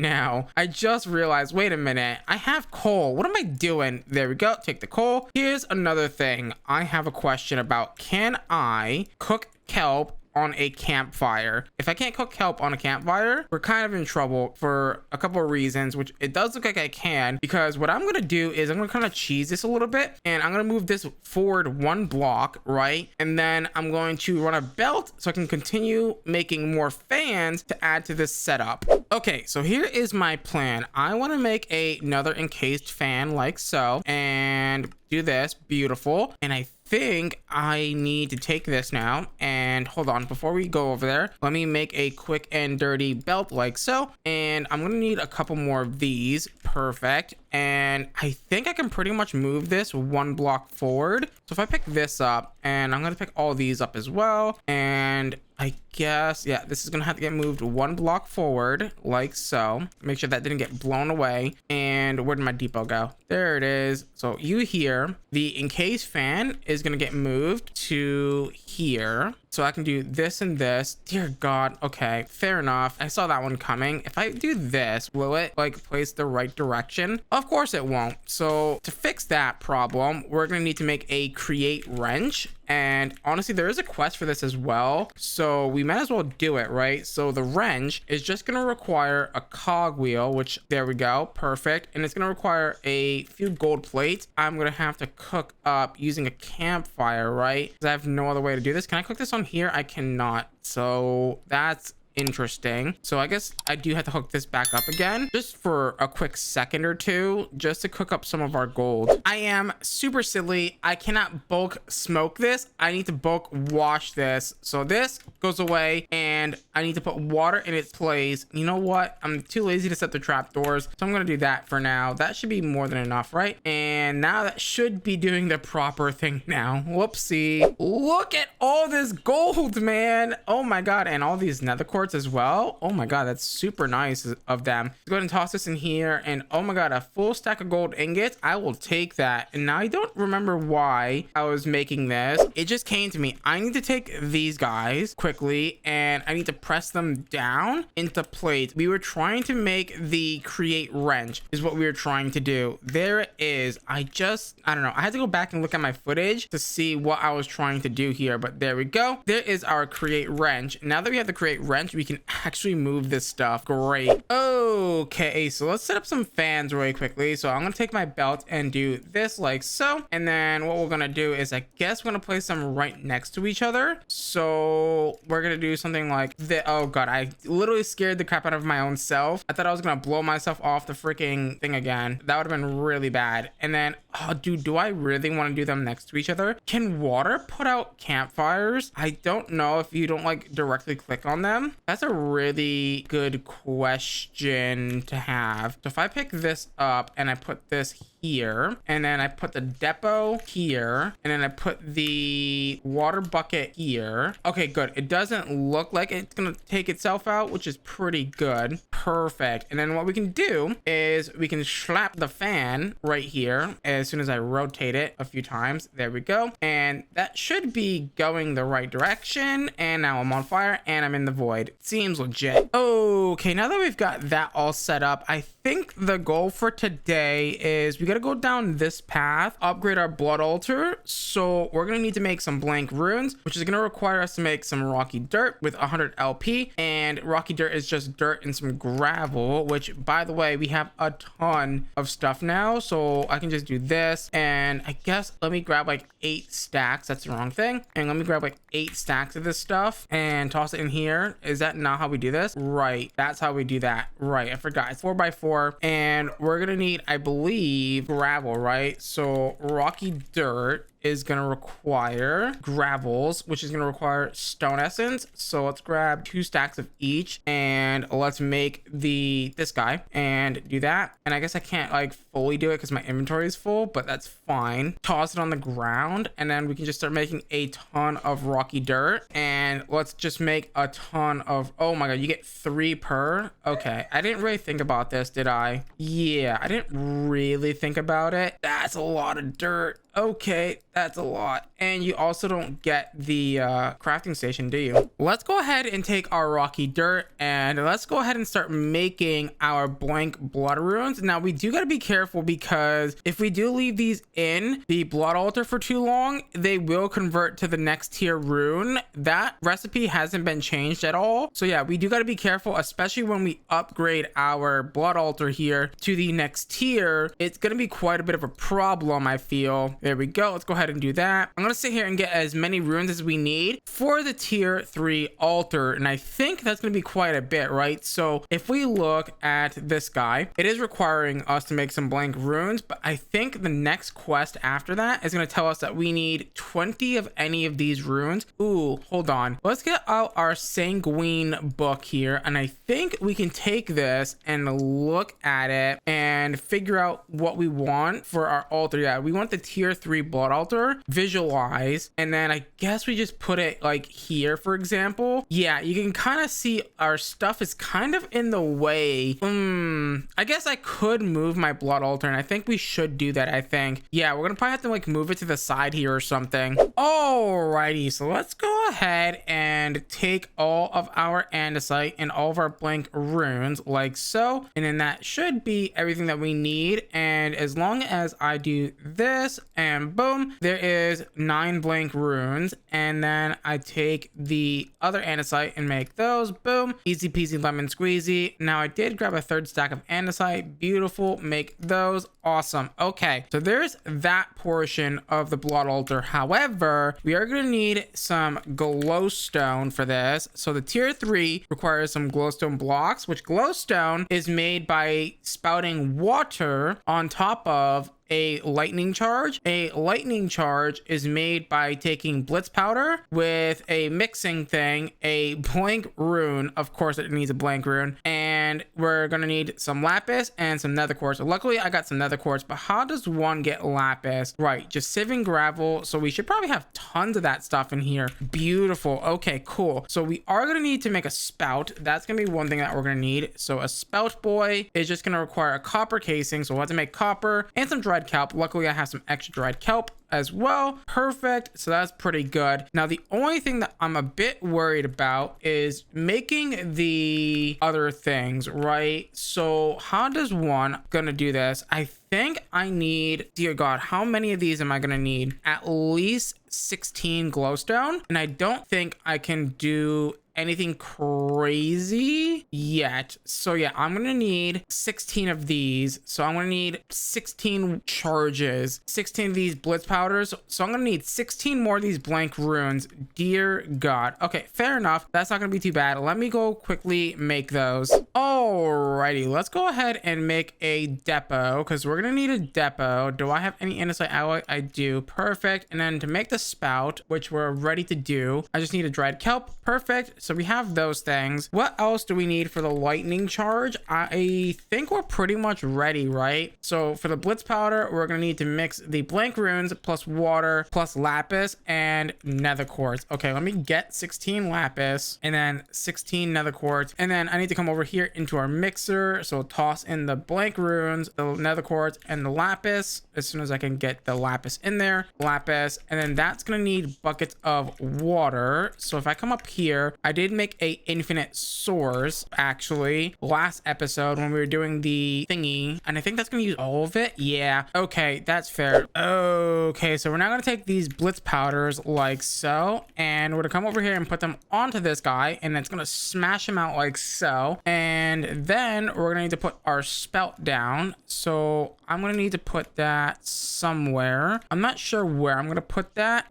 now. I just realized, wait a minute, I have coal. What am I doing? There we go. Take the coal. Here's another thing. I have a question about, can I cook kelp on a campfire? If I can't cook kelp on a campfire, we're kind of in trouble for a couple of reasons, which it does look like I can, because what I'm going to do is I'm going to kind of cheese this a little bit, and I'm going to move this forward 1 block, right? And then I'm going to run a belt so I can continue making more fans to add to this setup. Okay, so here is my plan. I want to make another encased fan like so, and do this. Beautiful. And I think I need to take this now, and hold on, before we go over there, let me make a quick and dirty belt like so, and I'm gonna need a couple more of these. Perfect. And I think I can pretty much move this 1 block forward. So if I pick this up, and I'm gonna pick all these up as well, and I guess, yeah, this is gonna have to get moved 1 block forward like so. Make sure that didn't get blown away. And where did my depot go? There it is. So you here, the encased fan is gonna get moved to here. So I can do this and this. Dear God. Okay, fair enough. I saw that one coming. If I do this, will it like place the right direction? Of course it won't. So to fix that problem, we're gonna need to make a create wrench. And honestly, there is a quest for this as well, so we might as well do it, right? So the wrench is just going to require a cog wheel, which, there we go, perfect. And it's going to require a few gold plates. I'm going to have to cook up using a campfire, right? Because I have no other way to do this. Can I cook this on here? I cannot. So that's interesting. So I guess I do have to hook this back up again just for a quick second or two, just to cook up some of our gold. I am super silly. I cannot bulk smoke this. I need to bulk wash this. So this goes away, and I need to put water in its place. You know what? I'm too lazy to set the trapdoors, so I'm gonna do that for now. That should be more than enough, right? And now that should be doing the proper thing now. Whoopsie. Look at all this gold, man. Oh my God. And all these nether quartz as well. Oh my God, that's super nice of them. Let's go ahead and toss this in here, and oh my God, a full stack of gold ingots. I will take that. And now I don't remember why I was making this. It just came to me. I need to take these guys quickly, and I need to press them down into plates. We were trying to make the create wrench is what we were trying to do. There it is. I don't know. I had to go back and look at my footage to see what I was trying to do here, but there we go. There is our create wrench. Now that we have the create wrench, we can actually move this stuff. Great. Okay, so let's set up some fans really quickly. So I'm gonna take my belt and do this like so, and then what we're gonna do is, I guess we're gonna place them right next to each other. So we're gonna do something like this. Oh God, I literally scared the crap out of my own self. I thought I was gonna blow myself off the freaking thing again. That would have been really bad. And then, Oh, dude, do I really want to do them next to each other? Can water put out campfires? I don't know if you don't like directly click on them. That's a really good question to have. So if I pick this up and I put this here, and then I put the depot here, and then I put the water bucket here. Okay, good. It doesn't look like it's gonna take itself out, which is pretty good. Perfect. And then what we can do is we can slap the fan right here as soon as I rotate it a few times. There we go. And that should be going the right direction. And now I'm on fire and I'm in the void. Seems legit. Okay, now that we've got that all set up, I think the goal for today is we gotta go down this path, upgrade our blood altar. So we're gonna need to make some blank runes, which is gonna require us to make some rocky dirt with 100 LP. And rocky dirt is just dirt and some gravel, which by the way, we have a ton of stuff now. So I can just do this, and I guess let me grab like 8 stacks. That's the wrong thing. And let me grab like 8 stacks of this stuff and toss it in here. Is that not how we do this? Right, that's how we do that. Right, I forgot. It's 4x4, and we're gonna need, I believe, gravel, right? So rocky dirt is going to require gravels, which is going to require stone essence. So let's grab 2 stacks of each, and let's make this guy and do that. And I guess I can't like fully do it because my inventory is full, but that's fine. Toss it on the ground, and then we can just start making a ton of rocky dirt. And let's just make a ton of, oh my god, you get 3 per. Okay, I didn't really think about this, did I? Yeah, I didn't really think about it. That's a lot of dirt. Okay, that's a lot. And you also don't get the crafting station, do you? Let's go ahead and take our rocky dirt, and let's go ahead and start making our blank blood runes. Now we do got to be careful, because if we do leave these in the blood altar for too long, they will convert to the next tier rune. That recipe hasn't been changed at all. So yeah, we do got to be careful, especially when we upgrade our blood altar here to the next tier. It's going to be quite a bit of a problem, I feel. There we go. Let's go ahead and do that. I'm going to sit here and get as many runes as we need for the tier 3 altar. And I think that's going to be quite a bit, right? So if we look at this guy, it is requiring us to make some blank runes, but I think the next quest after that is going to tell us that we need 20 of any of these runes. Ooh, hold on. Let's get out our sanguine book here. And I think we can take this and look at it and figure out what we want for our altar. Yeah, we want the tier 3 blood altar, visualize, and then I guess we just put it like here, for example. Yeah, you can kind of see our stuff is kind of in the way. I guess I could move my blood altar, and I think we should do that. I think, yeah, we're gonna probably have to like move it to the side here or something. Alrighty, so let's go ahead and take all of our andesite and all of our blank runes like so, and then that should be everything that we need. And as long as I do this, and boom, there is 9 blank runes. And then I take the other andesite and make those. Boom, easy peasy lemon squeezy. Now I did grab a 3rd stack of andesite. Beautiful, make those. Awesome. Okay, so there's that portion of the blood altar. However, we are going to need some glowstone for this. So the tier 3 requires some glowstone blocks, which glowstone is made by spouting water on top of a lightning charge. A lightning charge is made by taking blitz powder with a mixing thing, a blank rune. Of course, it needs a blank rune, and we're gonna need some lapis and some nether quartz. So luckily, I got some nether quartz. But how does one get lapis? Right, just sieving gravel. So we should probably have tons of that stuff in here. Beautiful. Okay, cool. So we are gonna need to make a spout. That's gonna be one thing that we're gonna need. So a spout boy is just gonna require a copper casing. So we'll have to make copper and some dried kelp. Luckily, I have some extra dried kelp as well. Perfect. So that's pretty good. Now, the only thing that I'm a bit worried about is making the other things, right? So how does one gonna do this? I think I need, dear God, how many of these am I gonna need? At least 16 glowstone. And I don't think I can do anything crazy yet. So yeah, I'm gonna need 16 of these. So I'm gonna need 16 charges, 16 of these blitz powders. So I'm gonna need 16 more of these blank runes. Dear God. Okay, fair enough. That's not gonna be too bad. Let me go quickly make those. Alrighty, let's go ahead and make a depot, because we're gonna need a depot. Do I have any andesite alloy? I do. Perfect. And then to make the spout, which we're ready to do, I just need a dried kelp. Perfect. So we have those things. What else do we need for the lightning charge? I think we're pretty much ready, right? So for the blitz powder, we're gonna need to mix the blank runes plus water plus lapis and nether quartz. Okay, let me get 16 lapis and then 16 nether quartz, and then I need to come over here into our mixer. So toss in the blank runes, the nether quartz, and the lapis as soon as I can get the lapis in there. Lapis, and then that's gonna need buckets of water. So if I come up here, I did make a infinite source actually last episode when we were doing the thingy, and I think that's gonna use all of it. Yeah, okay, that's fair. Okay, so we're now gonna take these blitz powders like so, and we're gonna come over here and put them onto this guy, and it's gonna smash him out like so. And then we're gonna need to put our spout down. So I'm gonna need to put that somewhere. I'm not sure where I'm gonna put that.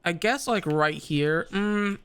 I guess like right here.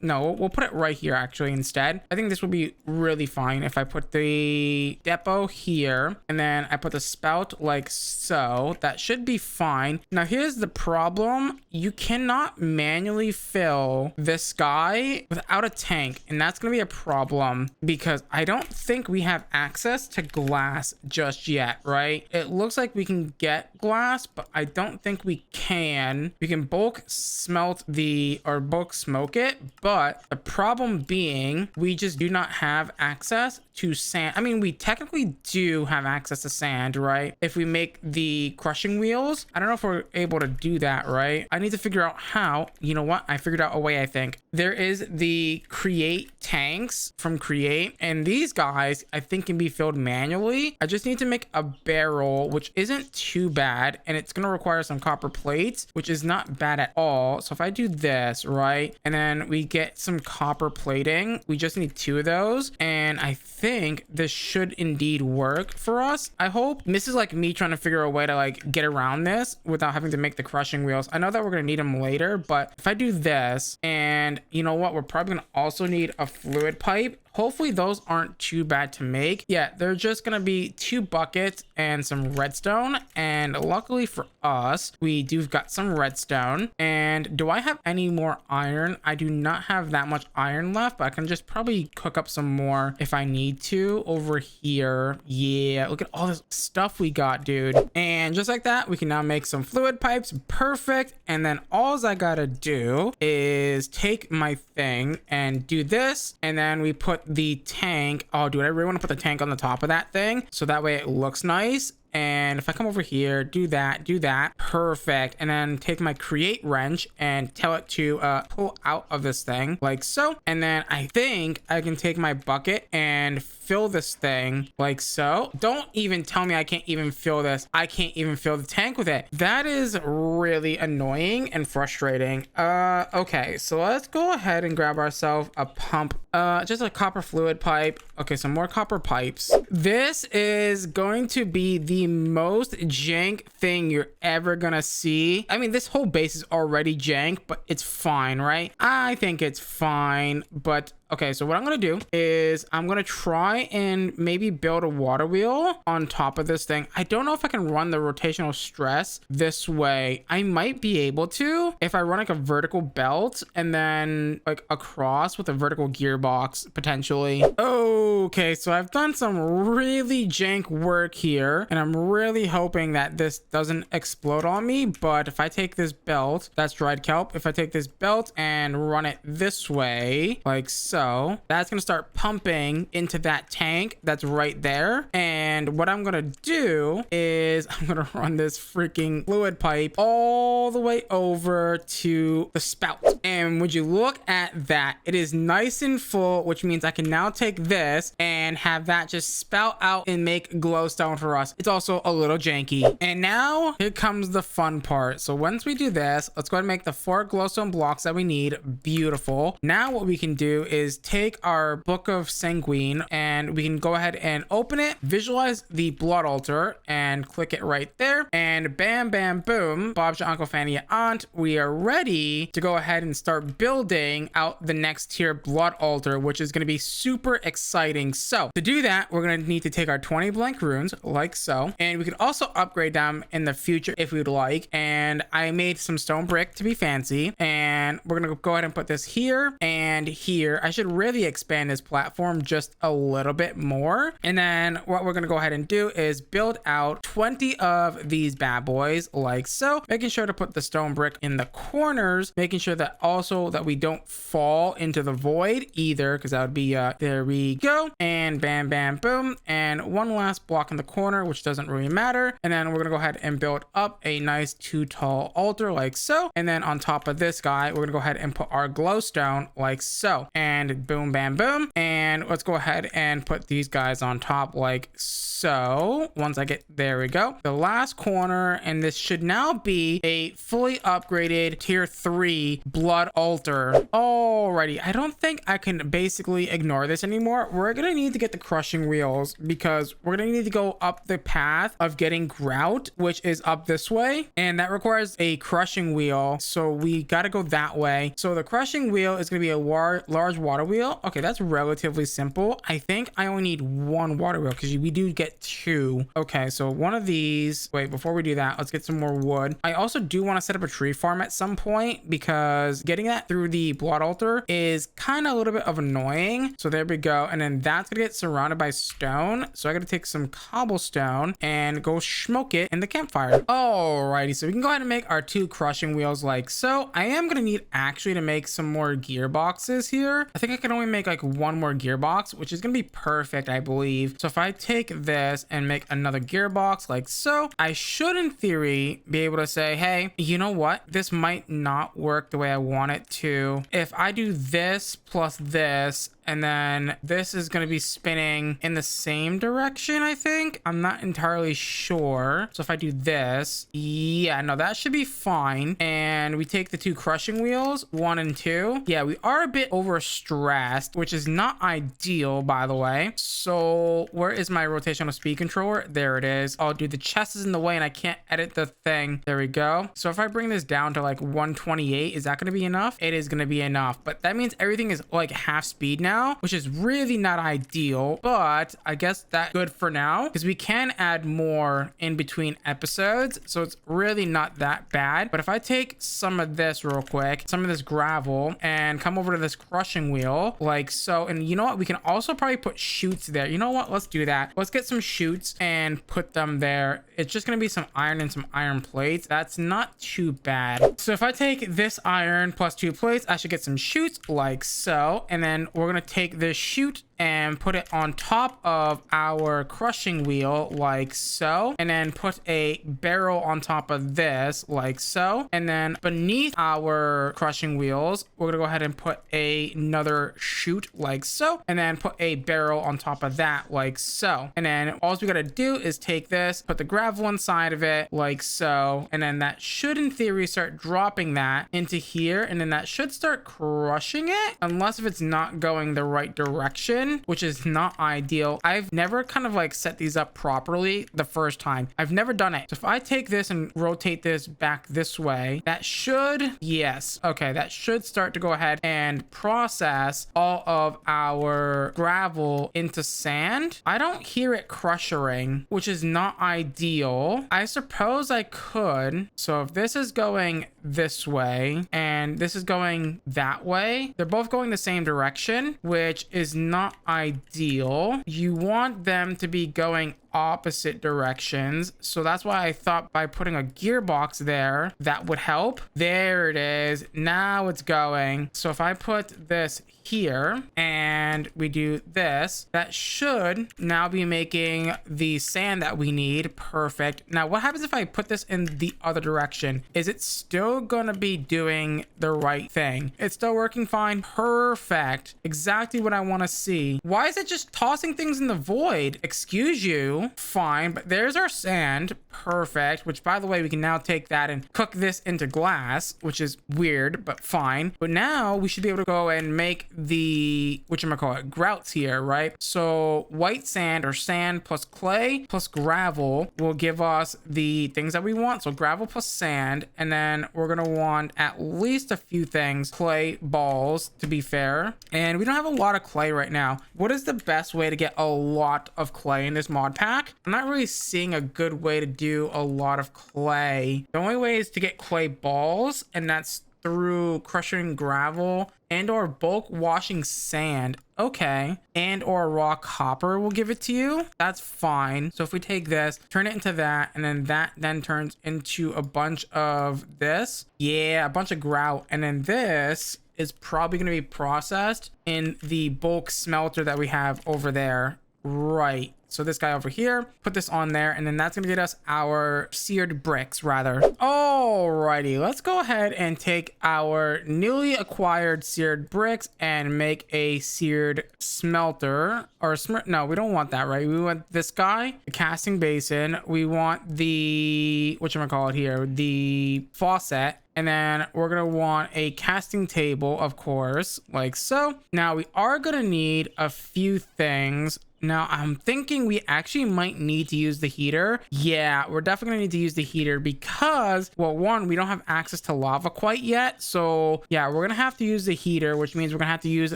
No, we'll put it right here actually instead. I think this will be really fine if I put the depot here and then I put the spout like so. That should be fine. Now here's the problem. You cannot manually fill this guy without a tank, and that's gonna be a problem because I don't think we have access to glass just yet, right? It looks like we can get glass, but I don't think we can. We can bulk smelt bulk smoke it, but the problem being we just do not have access to sand. I mean, we technically do have access to sand, right? If we make the crushing wheels, I don't know if we're able to do that, right? I need to figure out how. You know what? I figured out a way, I think. There is the create tanks from create, and these guys I think can be filled manually. I just need to make a barrel, which isn't too bad, and it's gonna require some copper plates, which is not bad at all. So if I do this, right, and then we get some copper plating, we just need 2 of those, and I think this should indeed work for us. I hope. This is like me trying to figure a way to like get around this without having to make the crushing wheels. I know that we're gonna need them later, but if I do this, and you know what, we're probably gonna also need a fluid pipe. Hopefully those aren't too bad to make. Yeah, they're just gonna be 2 buckets and some redstone, and luckily for us we do got some redstone. And do I have any more iron? I do not have that much iron left, but I can just probably cook up some more if I need to over here. Yeah, look at all this stuff we got, dude. And just like that, we can now make some fluid pipes. Perfect. And then all I gotta do is take my thing and do this, and then we put the tank. Oh, dude, I really want to put the tank on the top of that thing so that way it looks nice. And if I come over here, do that, perfect. And then take my create wrench and tell it to pull out of this thing like so. And then I think I can take my bucket and fill this thing like so. Don't even tell me I can't even fill this. I can't even fill the tank with it. That is really annoying and frustrating. Okay, so let's go ahead and grab ourselves a pump, just a copper fluid pipe. Okay, some more copper pipes. This is going to be the most jank thing you're ever gonna see. I mean, this whole base is already jank, but it's fine, right? I think it's fine, but okay, so what I'm gonna do is I'm gonna try and maybe build a water wheel on top of this thing. I don't know if I can run the rotational stress this way. I might be able to if I run like a vertical belt and then like across with a vertical gearbox potentially. Okay, so I've done some really jank work here, and I'm really hoping that this doesn't explode on me. But if I take this belt, that's dried kelp. If I take this belt and run it this way like so, that's gonna start pumping into that tank that's right there. And what I'm gonna do is I'm gonna run this freaking fluid pipe all the way over to the spout. And would you look at that? It is nice and full, which means I can now take this and have that just spout out and make glowstone for us. It's also a little janky. And now here comes the fun part. So once we do this, let's go ahead and make the 4 glowstone blocks that we need. Beautiful. Now what we can do is is take our Book of Sanguine, and we can go ahead and open it, visualize the blood altar, and click it right there. And bam, bam, boom, Bob's your Uncle Fanny your aunt. We are ready to go ahead and start building out the next tier blood altar, which is going to be super exciting. So to do that, we're going to need to take our 20 blank runes like so, and we could also upgrade them in the future if we'd like. And I made some stone brick to be fancy, and we're going to go ahead and put this here and here. I should really expand this platform just a little bit more. And then what we're going to go ahead and do is build out 20 of these bad boys like so, making sure to put the stone brick in the corners, making sure that also that we don't fall into the void either, because that would be there we go. And bam, bam, boom, and one last block in the corner, which doesn't really matter. And then we're gonna go ahead and build up a nice 2 tall altar like so. And then on top of this guy, we're gonna go ahead and put our glowstone like so, and boom, bam, boom. And let's go ahead and put these guys on top like so. Once I get, there we go, the last corner, and this should now be a fully upgraded tier 3 blood altar. Alrighty, I don't think I can basically ignore this anymore. We're gonna need to get the crushing wheels, because we're gonna need to go up the path of getting grout, which is up this way, and that requires a crushing wheel, so we got to go that way. So the crushing wheel is going to be a large water wheel. Okay, that's relatively simple. I think I only need 1 water wheel, because we do get 2. Okay, so one of these. Wait, before we do that, let's get some more wood. I also do want to set up a tree farm at some point, because getting that through the blood altar is kind of a little bit of annoying. So there we go. And then that's gonna get surrounded by stone, so I gotta take some cobblestone and go smoke it in the campfire. Alrighty, so we can go ahead and make our 2 crushing wheels like so. I am gonna need actually to make some more gearboxes here. I think I can only make like 1 more gearbox, which is gonna be perfect, I believe. So if I take this and make another gearbox like so, I should in theory be able to say, hey, you know what, this might not work the way I want it to. If I do this plus this, and then this is going to be spinning in the same direction, I think. I'm not entirely sure. So if I do this, yeah, no, that should be fine. And we take the 2 crushing wheels, 1 and 2. Yeah, we are a bit overstressed, which is not ideal, by the way. So where is my rotational speed controller? There it is. Oh, dude, the chest is in the way and I can't edit the thing. There we go. So if I bring this down to like 128, is that going to be enough? It is going to be enough, but that means everything is like half speed now, which is really not ideal, but I guess that's good for now, because we can add more in between episodes, so it's really not that bad. But if I take some of this real quick, some of this gravel, and come over to this crushing wheel like so, and you know what, we can also probably put chutes there. You know what, let's do that. Let's get some chutes and put them there. It's just gonna be some iron and some iron plates. That's not too bad. So if I take this iron plus 2 plates, I should get some chutes like so, and then we're gonna take this chute and put it on top of our crushing wheel like so, and then put a barrel on top of this like so, and then beneath our crushing wheels we're gonna go ahead and put another chute like so, and then put a barrel on top of that like so. And then all we gotta do is take this, put the gravel inside of it like so, and then that should in theory start dropping that into here, and then that should start crushing it, unless if it's not going the right direction, which is not ideal. I've never kind of like set these up properly the first time. I've never done it. So if I take this and rotate this back this way, that should, yes, okay, that should start to go ahead and process all of our gravel into sand. I don't hear it crushing, which is not ideal. I suppose I could. So if this is going this way and this is going that way, they're both going the same direction, which is not ideal. You want them to be going opposite directions, so that's why I thought by putting a gearbox there that would help. There it is, now it's going. So if I put this here and we do this, that should now be making the sand that we need. Perfect. Now what happens if I put this in the other direction? Is it still gonna be doing the right thing? It's still working fine. Perfect, exactly what I want to see. Why is it just tossing things in the void? Excuse you. Fine, but there's our sand. Perfect. Which, by the way, we can now take that and cook this into glass, which is weird, but fine. But now we should be able to go and make the, whatchamacallit, grouts here, right? So white sand or sand plus clay plus gravel will give us the things that we want. So gravel plus sand, and then we're gonna want at least a few things. Clay balls, to be fair. And we don't have a lot of clay right now. What is the best way to get a lot of clay in this mod pack? I'm not really seeing a good way to do a lot of clay. The only way is to get clay balls, and that's through crushing gravel and or bulk washing sand. Okay. And or raw copper will give it to you. That's fine. So if we take this, turn it into that, and then that then turns into a bunch of this. Yeah, a bunch of grout. And then this is probably going to be processed in the bulk smelter that we have over there. Right. So this guy over here, put this on there, and then that's gonna get us our seared bricks, rather. Alrighty, let's go ahead and take our newly acquired seared bricks and make a seared smelter. Or no, we don't want that, right? We want this guy, the casting basin. We want the, whatchamacallit here, the faucet. And then we're going to want a casting table, of course, like so. Now we are going to need a few things. Now I'm thinking we actually might need to use the heater. Yeah, we're definitely gonna need to use the heater because, well, one, we don't have access to lava quite yet. So yeah, we're gonna have to use the heater, which means we're gonna have to use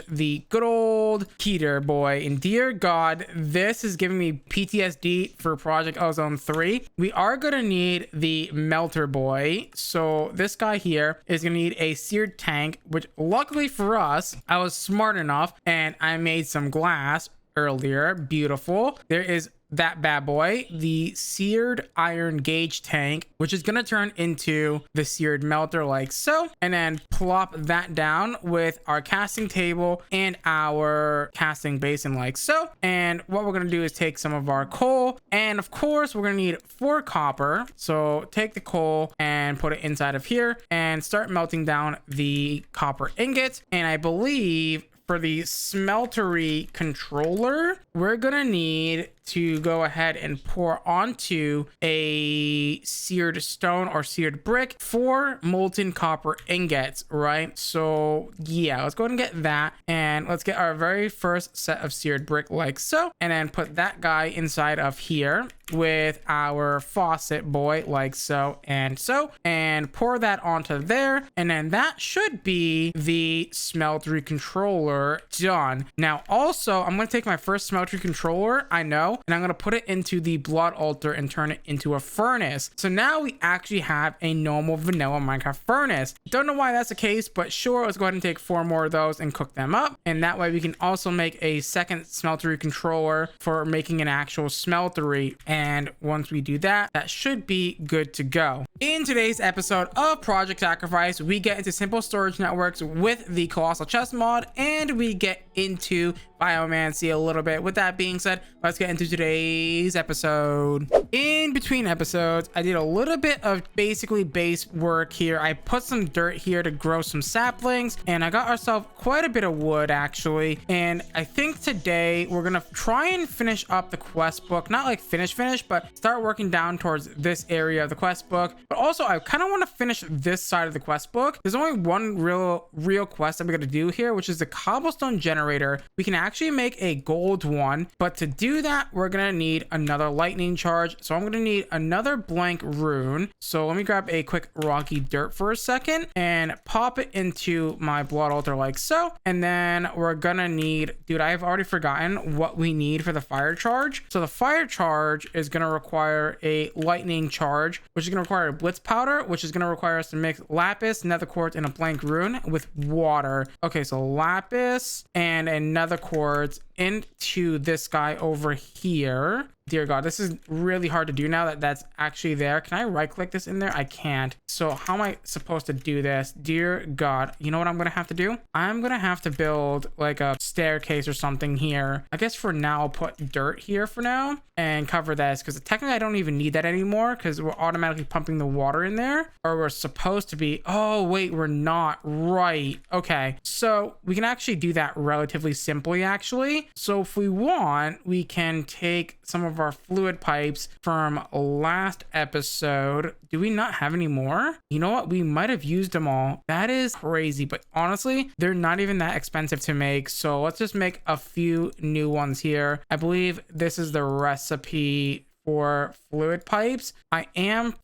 the good old heater, boy. And dear God, this is giving me PTSD for Project Ozone 3. We are gonna need the melter, boy. So this guy here is gonna need a seared tank, which luckily for us, I was smart enough and I made some glass earlier. Beautiful. There is that bad boy, the seared iron gauge tank, which is going to turn into the seared melter like so, and then plop that down with our casting table and our casting basin like so. And what we're going to do is take some of our coal, and of course we're going to need 4 copper. So take the coal and put it inside of here and start melting down the copper ingots. And I believe for the smeltery controller, we're gonna need to go ahead and pour onto a seared stone or seared brick 4 molten copper ingots, right? So yeah, let's go ahead and get that, and let's get our very first set of seared brick like so, and then put that guy inside of here with our faucet, boy, like so, and pour that onto there, and then that should be the smeltery controller done. Now also, I'm going to take my first smeltery controller, I know, and I'm going to put it into the blood altar and turn it into a furnace. So now we actually have a normal vanilla Minecraft furnace. Don't know why that's the case, but sure, let's go ahead and take 4 more of those and cook them up, and that way we can also make a second smeltery controller for making an actual smeltery. And once we do that, that should be good to go. In today's episode of Project Sacrifice, we get into simple storage networks with the Colossal Chest mod, and we get into biomancy a little bit. With that being said, let's get into today's episode. In between episodes, I did a little bit of basically base work here. I put some dirt here to grow some saplings, and I got ourselves quite a bit of wood actually. And I think today we're gonna try and finish up the quest book. Not like finish, but start working down towards this area of the quest book. But also, I kind of want to finish this side of the quest book. There's only one real quest that we're gonna do here, which is the cobblestone generator. We can actually make a gold one, but to do that, we're gonna need another lightning charge. So I'm gonna need another blank rune. So let me grab a quick rocky dirt for a second and pop it into my blood altar like so. And then we're gonna need, dude, I've already forgotten what we need for the fire charge. So the fire charge is gonna require a lightning charge, which is gonna require a blitz powder, which is gonna require us to mix lapis, nether quartz, and a blank rune with water. Okay, so lapis and a nether quartz into this guy over here. Dear God, this is really hard to do now that that's actually there. Can I right click this in there? I can't. So how am I supposed to do this? Dear God, you know what I'm gonna have to do? I'm gonna have to build like a staircase or something here. I guess for now I'll put dirt here for now and cover this, because technically I don't even need that anymore because we're automatically pumping the water in there, or we're supposed to be. Oh wait, we're not. Right. Okay, so we can actually do that relatively simply actually. So if we want, we can take some of our fluid pipes from last episode. Do we not have any more? You know what? We might have used them all. That is crazy, but honestly, they're not even that expensive to make. So let's just make a few new ones here. I believe this is the recipe for fluid pipes. I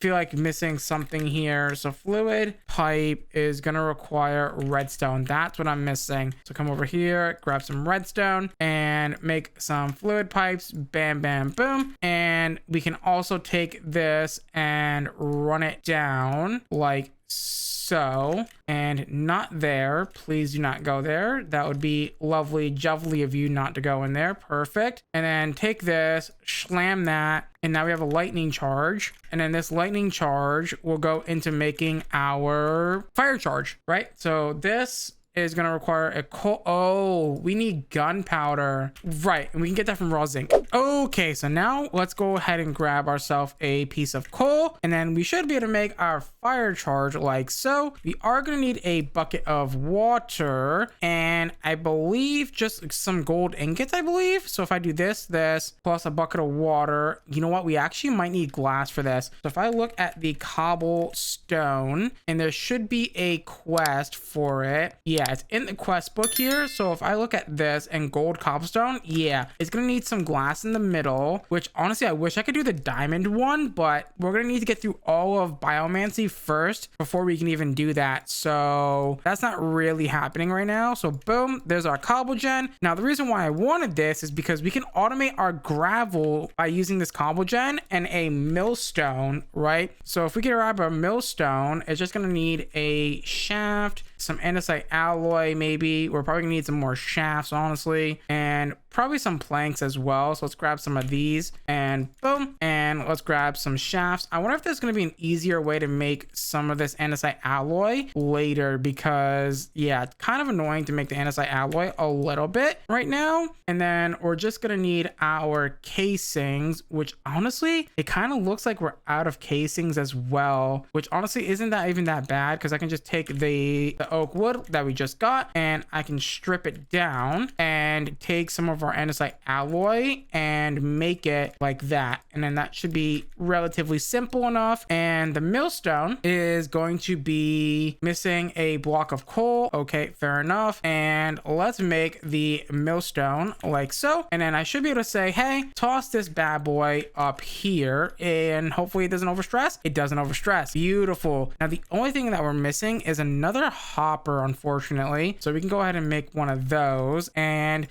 feel like missing something here. So fluid pipe is gonna require redstone. That's what I'm missing. So come over here, grab some redstone and make some fluid pipes. Bam, bam, boom. And we can also take this and run it down like so, and not there. Please do not go there. That would be lovely jubbly of you not to go in there. Perfect. And then take this, slam that, and now we have a lightning charge. And then this lightning charge will go into making our fire charge, right? So this is going to require a coal. Oh, we need gunpowder, right? And we can get that from raw zinc. Okay, so now let's go ahead and grab ourselves a piece of coal, and then we should be able to make our fire charge like so. We are going to need a bucket of water, and I believe just some gold ingots, I believe. So if I do this plus a bucket of water, you know what? We actually might need glass for this. So if I look at the cobblestone, and there should be a quest for it. Yeah, it's in the quest book here. So if I look at this and gold cobblestone, yeah, it's gonna need some glass in the middle, which honestly I wish I could do the diamond one, but we're gonna need to get through all of biomancy first before we can even do that. So that's not really happening right now. So boom, there's our cobble gen. Now the reason why I wanted this is because we can automate our gravel by using this cobble gen and a millstone, right? So if we can grab a millstone, it's just gonna need a shaft, some andesite alloy, maybe. We're probably gonna need some more shafts, honestly, and probably some planks as well. So let's grab some of these and boom, and let's grab some shafts. I wonder if there's gonna be an easier way to make some of this andesite alloy later, because yeah, it's kind of annoying to make the andesite alloy a little bit right now. And then we're just gonna need our casings, which honestly, it kind of looks like we're out of casings as well, which honestly isn't that even that bad, because I can just take the oak wood that we just got and I can strip it down and take some of our andesite alloy and make it like that, and then that should be relatively simple enough. And the millstone is going to be missing a block of coal. Okay, fair enough. And let's make the millstone like so, and then I should be able to say, hey, toss this bad boy up here, and hopefully it doesn't overstress. It doesn't overstress. Beautiful. Now the only thing that we're missing is another hopper, unfortunately, so we can go ahead and make one of those. And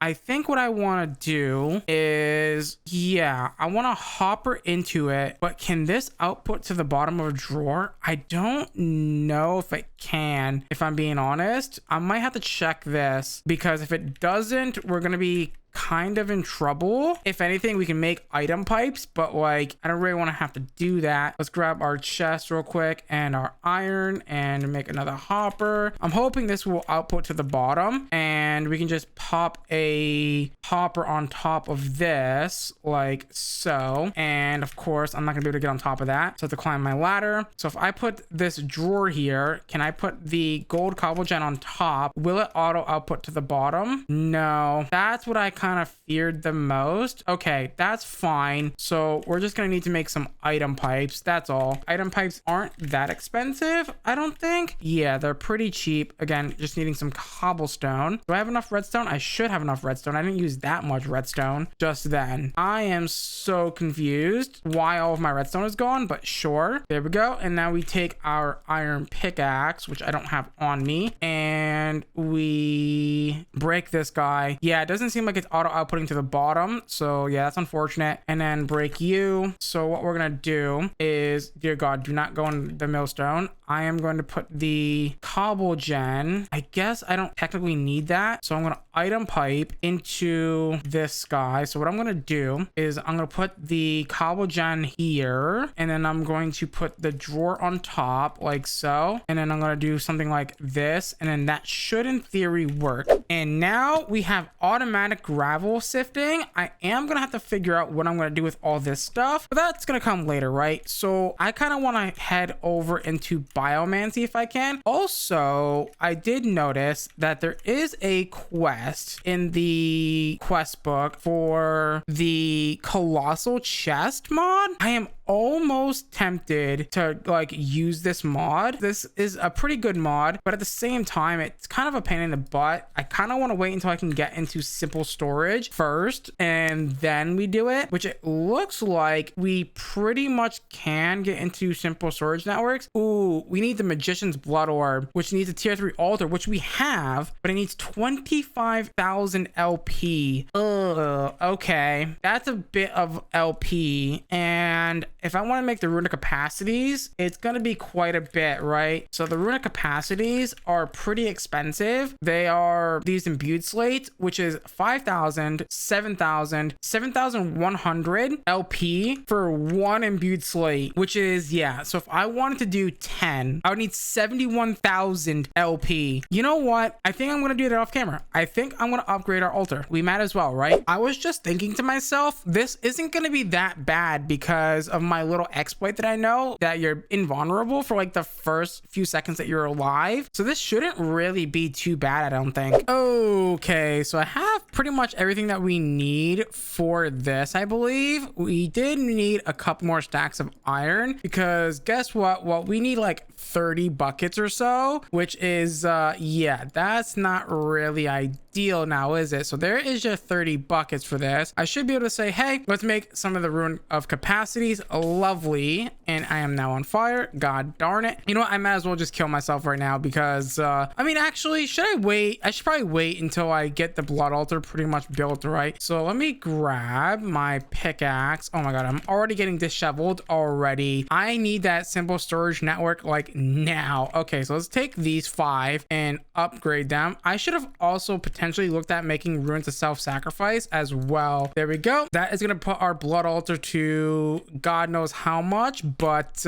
I think what I want to do is, yeah, I want to hopper into it, but can this output to the bottom of a drawer? I don't know if it can, if I'm being honest. I might have to check this, because if it doesn't, we're going to be kind of in trouble. If anything, we can make item pipes, but like I don't really want to have to do that. Let's grab our chest real quick and our iron and make another hopper. I'm hoping this will output to the bottom and we can just pop a hopper on top of this like so. And of course I'm not gonna be able to get on top of that, so I have to climb my ladder. So if I put this drawer here, can I put the gold cobble gen on top? Will it auto output to the bottom? No, that's what I kind of feared the most. Okay, that's fine. So we're just gonna need to make some item pipes, that's all. Item pipes aren't that expensive, I don't think. Yeah, they're pretty cheap. Again, just needing some cobblestone. Do I have enough redstone? I should have enough redstone. I didn't use that much redstone just then. I am so confused why all of my redstone is gone, but sure. There we go. And now we take our iron pickaxe, which I don't have on me, and we break this guy. Yeah, it doesn't seem like it's auto outputting to the bottom, so yeah, that's unfortunate. And then break you. So what we're gonna do is, dear god, do not go in the millstone. I am going to put the cobble gen. I guess I don't technically need that, so I'm gonna item pipe into this guy. So what I'm gonna do is I'm gonna put the cobble gen here, and then I'm going to put the drawer on top like so, and then I'm gonna do something like this, and then that should in theory work. And now we have automatic travel sifting, I am gonna have to figure out what I'm gonna do with all this stuff, but that's gonna come later, right? So I kind of want to head over into biomancy if I can. Also, I did notice that there is a quest in the quest book for the colossal chest mod. I am almost tempted to like use this mod. This is a pretty good mod, but at the same time it's kind of a pain in the butt. I kind of want to wait until I can get into simple storage first and then we do it, which it looks like we pretty much can get into simple storage networks. Ooh, we need the magician's blood orb, which needs a tier 3 altar, which we have, but it needs 25,000 LP. Okay, that's a bit of LP, and if I want to make the runic capacities, it's going to be quite a bit, right? So the runic capacities are pretty expensive. They are these imbued slates, which is 5,000, 7,000, 7,100 LP for one imbued slate, which is, yeah. So if I wanted to do 10, I would need 71,000 LP. You know what? I think I'm going to do that off camera. I think I'm going to upgrade our altar. We might as well, right? I was just thinking to myself, this isn't going to be that bad because of my little exploit that I know that you're invulnerable for like the first few seconds that you're alive. So this shouldn't really be too bad, I don't think. Okay, so I have pretty much everything that we need for this, I believe. We did need a couple more stacks of iron because guess what? Well, we need like 30 buckets or so, which is, yeah, that's not really ideal now, is it? So there is just 30 buckets for this. I should be able to say, hey, let's make some of the rune of capacities. Lovely. And I am now on fire. God darn it. You know what? I might as well just kill myself right now because, I mean, actually, should I wait? I should probably wait until I get the blood altar pretty much built, right? So let me grab my pickaxe. Oh my God, I'm already getting disheveled already. I need that simple storage network like now. Okay, so let's take these 5 and upgrade them. I should have also potentially looked at making runes of self-sacrifice as well. There we go. That is going to put our blood altar to God knows how much, but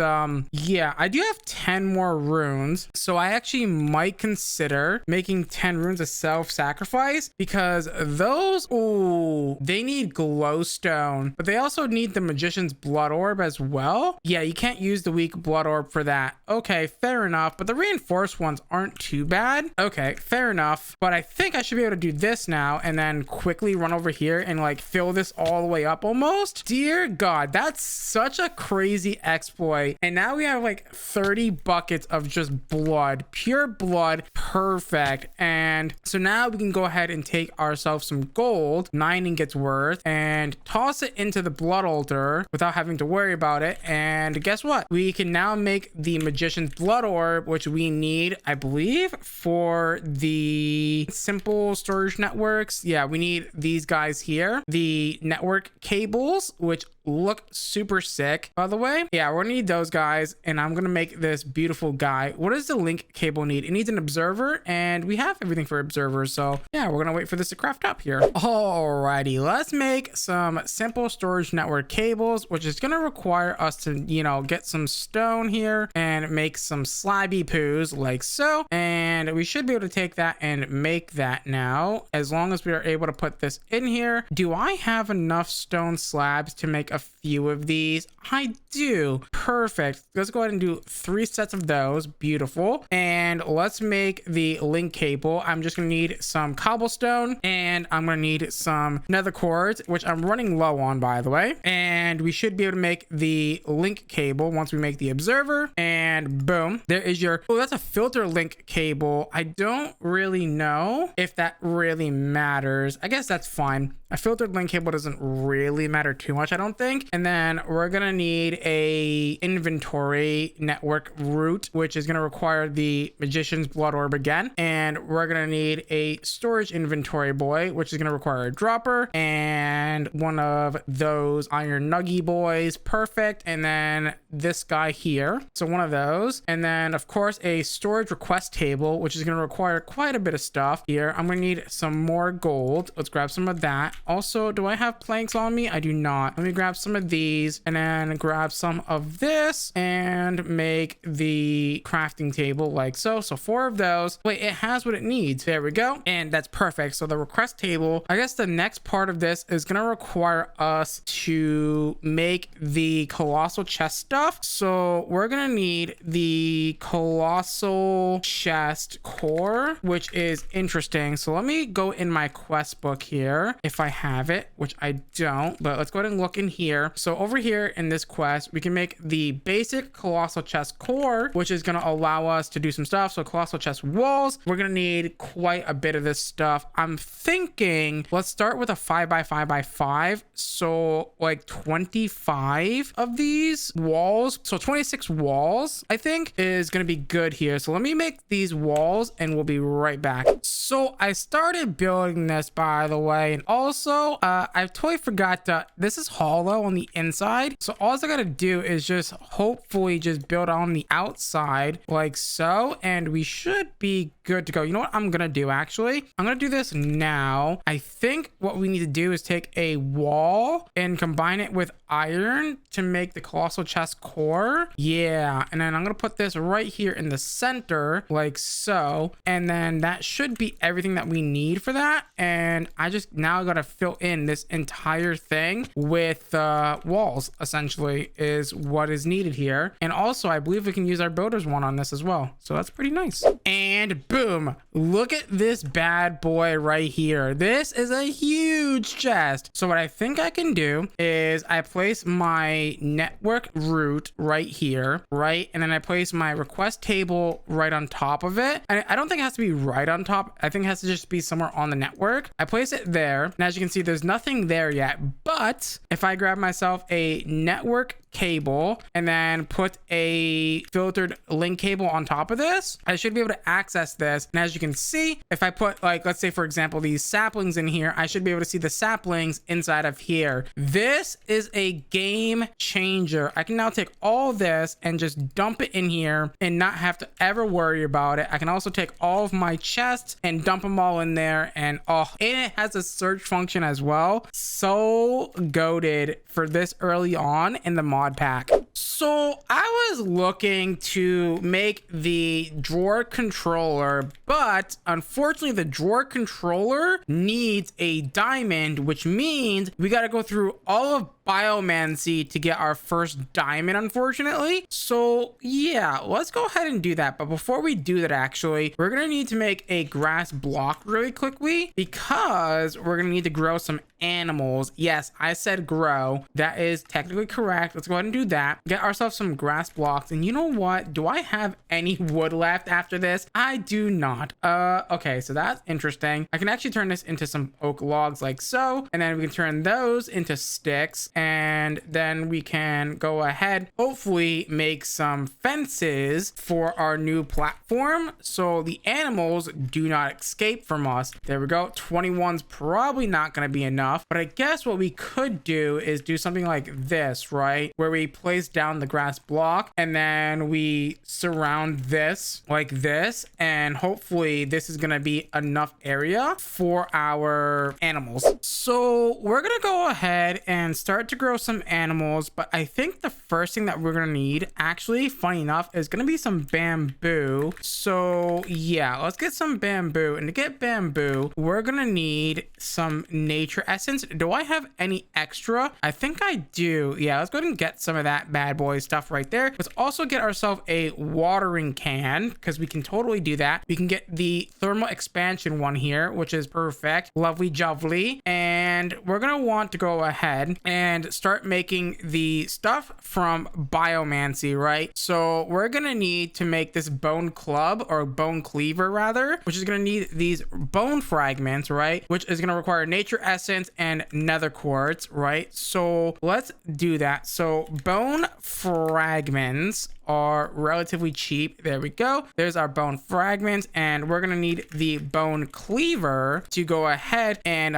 yeah, I do have 10 more runes, so I actually might consider making 10 runes of self-sacrifice because those, ooh, they need glowstone, but they also need the magician's blood orb as well. Yeah, you can't use the weak blood orb for that. Okay, fair enough, but the reinforced ones aren't too bad. Okay, fair enough, but I think I should be able to do this now and then quickly run over here and like fill this all the way up almost. Dear God, that's such a crazy exploit. And now we have like 30 buckets of just blood, pure blood. Perfect. And so now we can go ahead and take ourselves some gold, 9 ingots worth, and toss it into the blood altar without having to worry about it. And guess what? We can now make the magician's blood orb, which we need, I believe, for the simple storage networks. Yeah, we need these guys here, the network cables, which look super sick, by the way. Yeah, we're gonna need those guys, and I'm gonna make this beautiful guy. What does the link cable need? It needs an observer, and we have everything for observers, so yeah, we're gonna wait for this to craft up here. Alrighty, let's make some simple storage network cables, which is gonna require us to, you know, get some stone here and make some slabby poos like so, and we should be able to take that and make that now, as long as we are able to put this in here. Do I have enough stone slabs to make a few of these? I do. Perfect. Let's go ahead and do 3 sets of those. Beautiful. And let's make the link cable. I'm just gonna need some cobblestone, and I'm gonna need some nether quartz, which I'm running low on, by the way. And we should be able to make the link cable once we make the observer, and boom, there is your, oh, that's a filter link cable. I don't really know if that really matters. I guess that's fine. A filtered link cable doesn't really matter too much, I don't think. And then we're gonna need a inventory network route, which is gonna require the magician's blood orb again. And we're gonna need a storage inventory boy, which is gonna require a dropper and one of those iron nuggy boys. Perfect. And then this guy here, so one of those. And then of course a storage request table, which is gonna require quite a bit of stuff here. I'm gonna need some more gold. Let's grab some of that. Also, do I have planks on me? I do not. Let me grab grab some of these and then grab some of this and make the crafting table like so. So 4 of those. Wait, it has what it needs. There we go. And that's perfect. So the request table, I guess the next part of this is going to require us to make the colossal chest stuff. So we're going to need the colossal chest core, which is interesting. So let me go in my quest book here if I have it, which I don't, but let's go ahead and look in here. So over here in this quest, we can make the basic colossal chest core, which is going to allow us to do some stuff. So colossal chest walls, we're going to need quite a bit of this stuff. I'm thinking let's start with a 5x5x5. So like 25 of these walls. So 26 walls, I think, is going to be good here. So let me make these walls and we'll be right back. So I started building this, by the way, and also I totally forgot that this is hollow on the inside. So all I gotta do is just hopefully just build on the outside like so, and we should be good to go. You know what I'm gonna do? Actually, I'm gonna do this now. I think what we need to do is take a wall and combine it with iron to make the colossal chest core. Yeah, and then I'm gonna put this right here in the center like so, and then that should be everything that we need for that. And I just now gotta fill in this entire thing with walls, essentially, is what is needed here. And also I believe we can use our builders one on this as well, so that's pretty nice. And boom, look at this bad boy right here. This is a huge chest. So what I think I can do is I place my network root right here, right? And then I place my request table right on top of it. I don't think it has to be right on top. I think it has to just be somewhere on the network. I place it there, and as you can see, there's nothing there yet. But if I grab myself a network cable and then put a filtered link cable on top of this, I should be able to access this. And as you can see, if I put, like, let's say for example, these saplings in here, I should be able to see the saplings inside of here. This is a game changer. I can now take all this and just dump it in here and not have to ever worry about it. I can also take all of my chests and dump them all in there, and it has a search function as well. So goated for this early on in the mod pack. So I was looking to make the drawer controller, but unfortunately the drawer controller needs a diamond, which means we got to go through all of biomancy to get our first diamond, unfortunately. So yeah, let's go ahead and do that. But before we do that, actually, we're gonna need to make a grass block really quickly, because we're gonna need to grow some animals. Yes, I said grow. That is technically correct. Let's go ahead and do that. Get ourselves some grass blocks. And you know what? Do I have any wood left after this? I do not. Okay, so that's interesting. I can actually turn this into some oak logs like so, and then we can turn those into sticks, and then we can go ahead, hopefully make some fences for our new platform so the animals do not escape from us. There we go. 21's probably not going to be enough, but I guess what we could do is do something like this, right? Where we place down the grass block and then we surround this like this, and hopefully this is going to be enough area for our animals. So we're going to go ahead and start to grow some animals, but I think the first thing that we're gonna need, actually, funny enough, is gonna be some bamboo. So yeah, let's get some bamboo, and to get bamboo, we're gonna need some nature essence. Do I have any extra? I think I do. Yeah, let's go ahead and get some of that bad boy stuff right there. Let's also get ourselves a watering can, because we can totally do that. We can get the thermal expansion one here, which is perfect. Lovely jubbly. And we're gonna want to go ahead and start making the stuff from biomancy, right? So we're gonna need to make this bone club, or bone cleaver rather, which is gonna need these bone fragments, right? Which is gonna require nature essence and nether quartz, right? So let's do that. So bone fragments are relatively cheap. There we go. There's our bone fragments, and we're gonna need the bone cleaver to go ahead and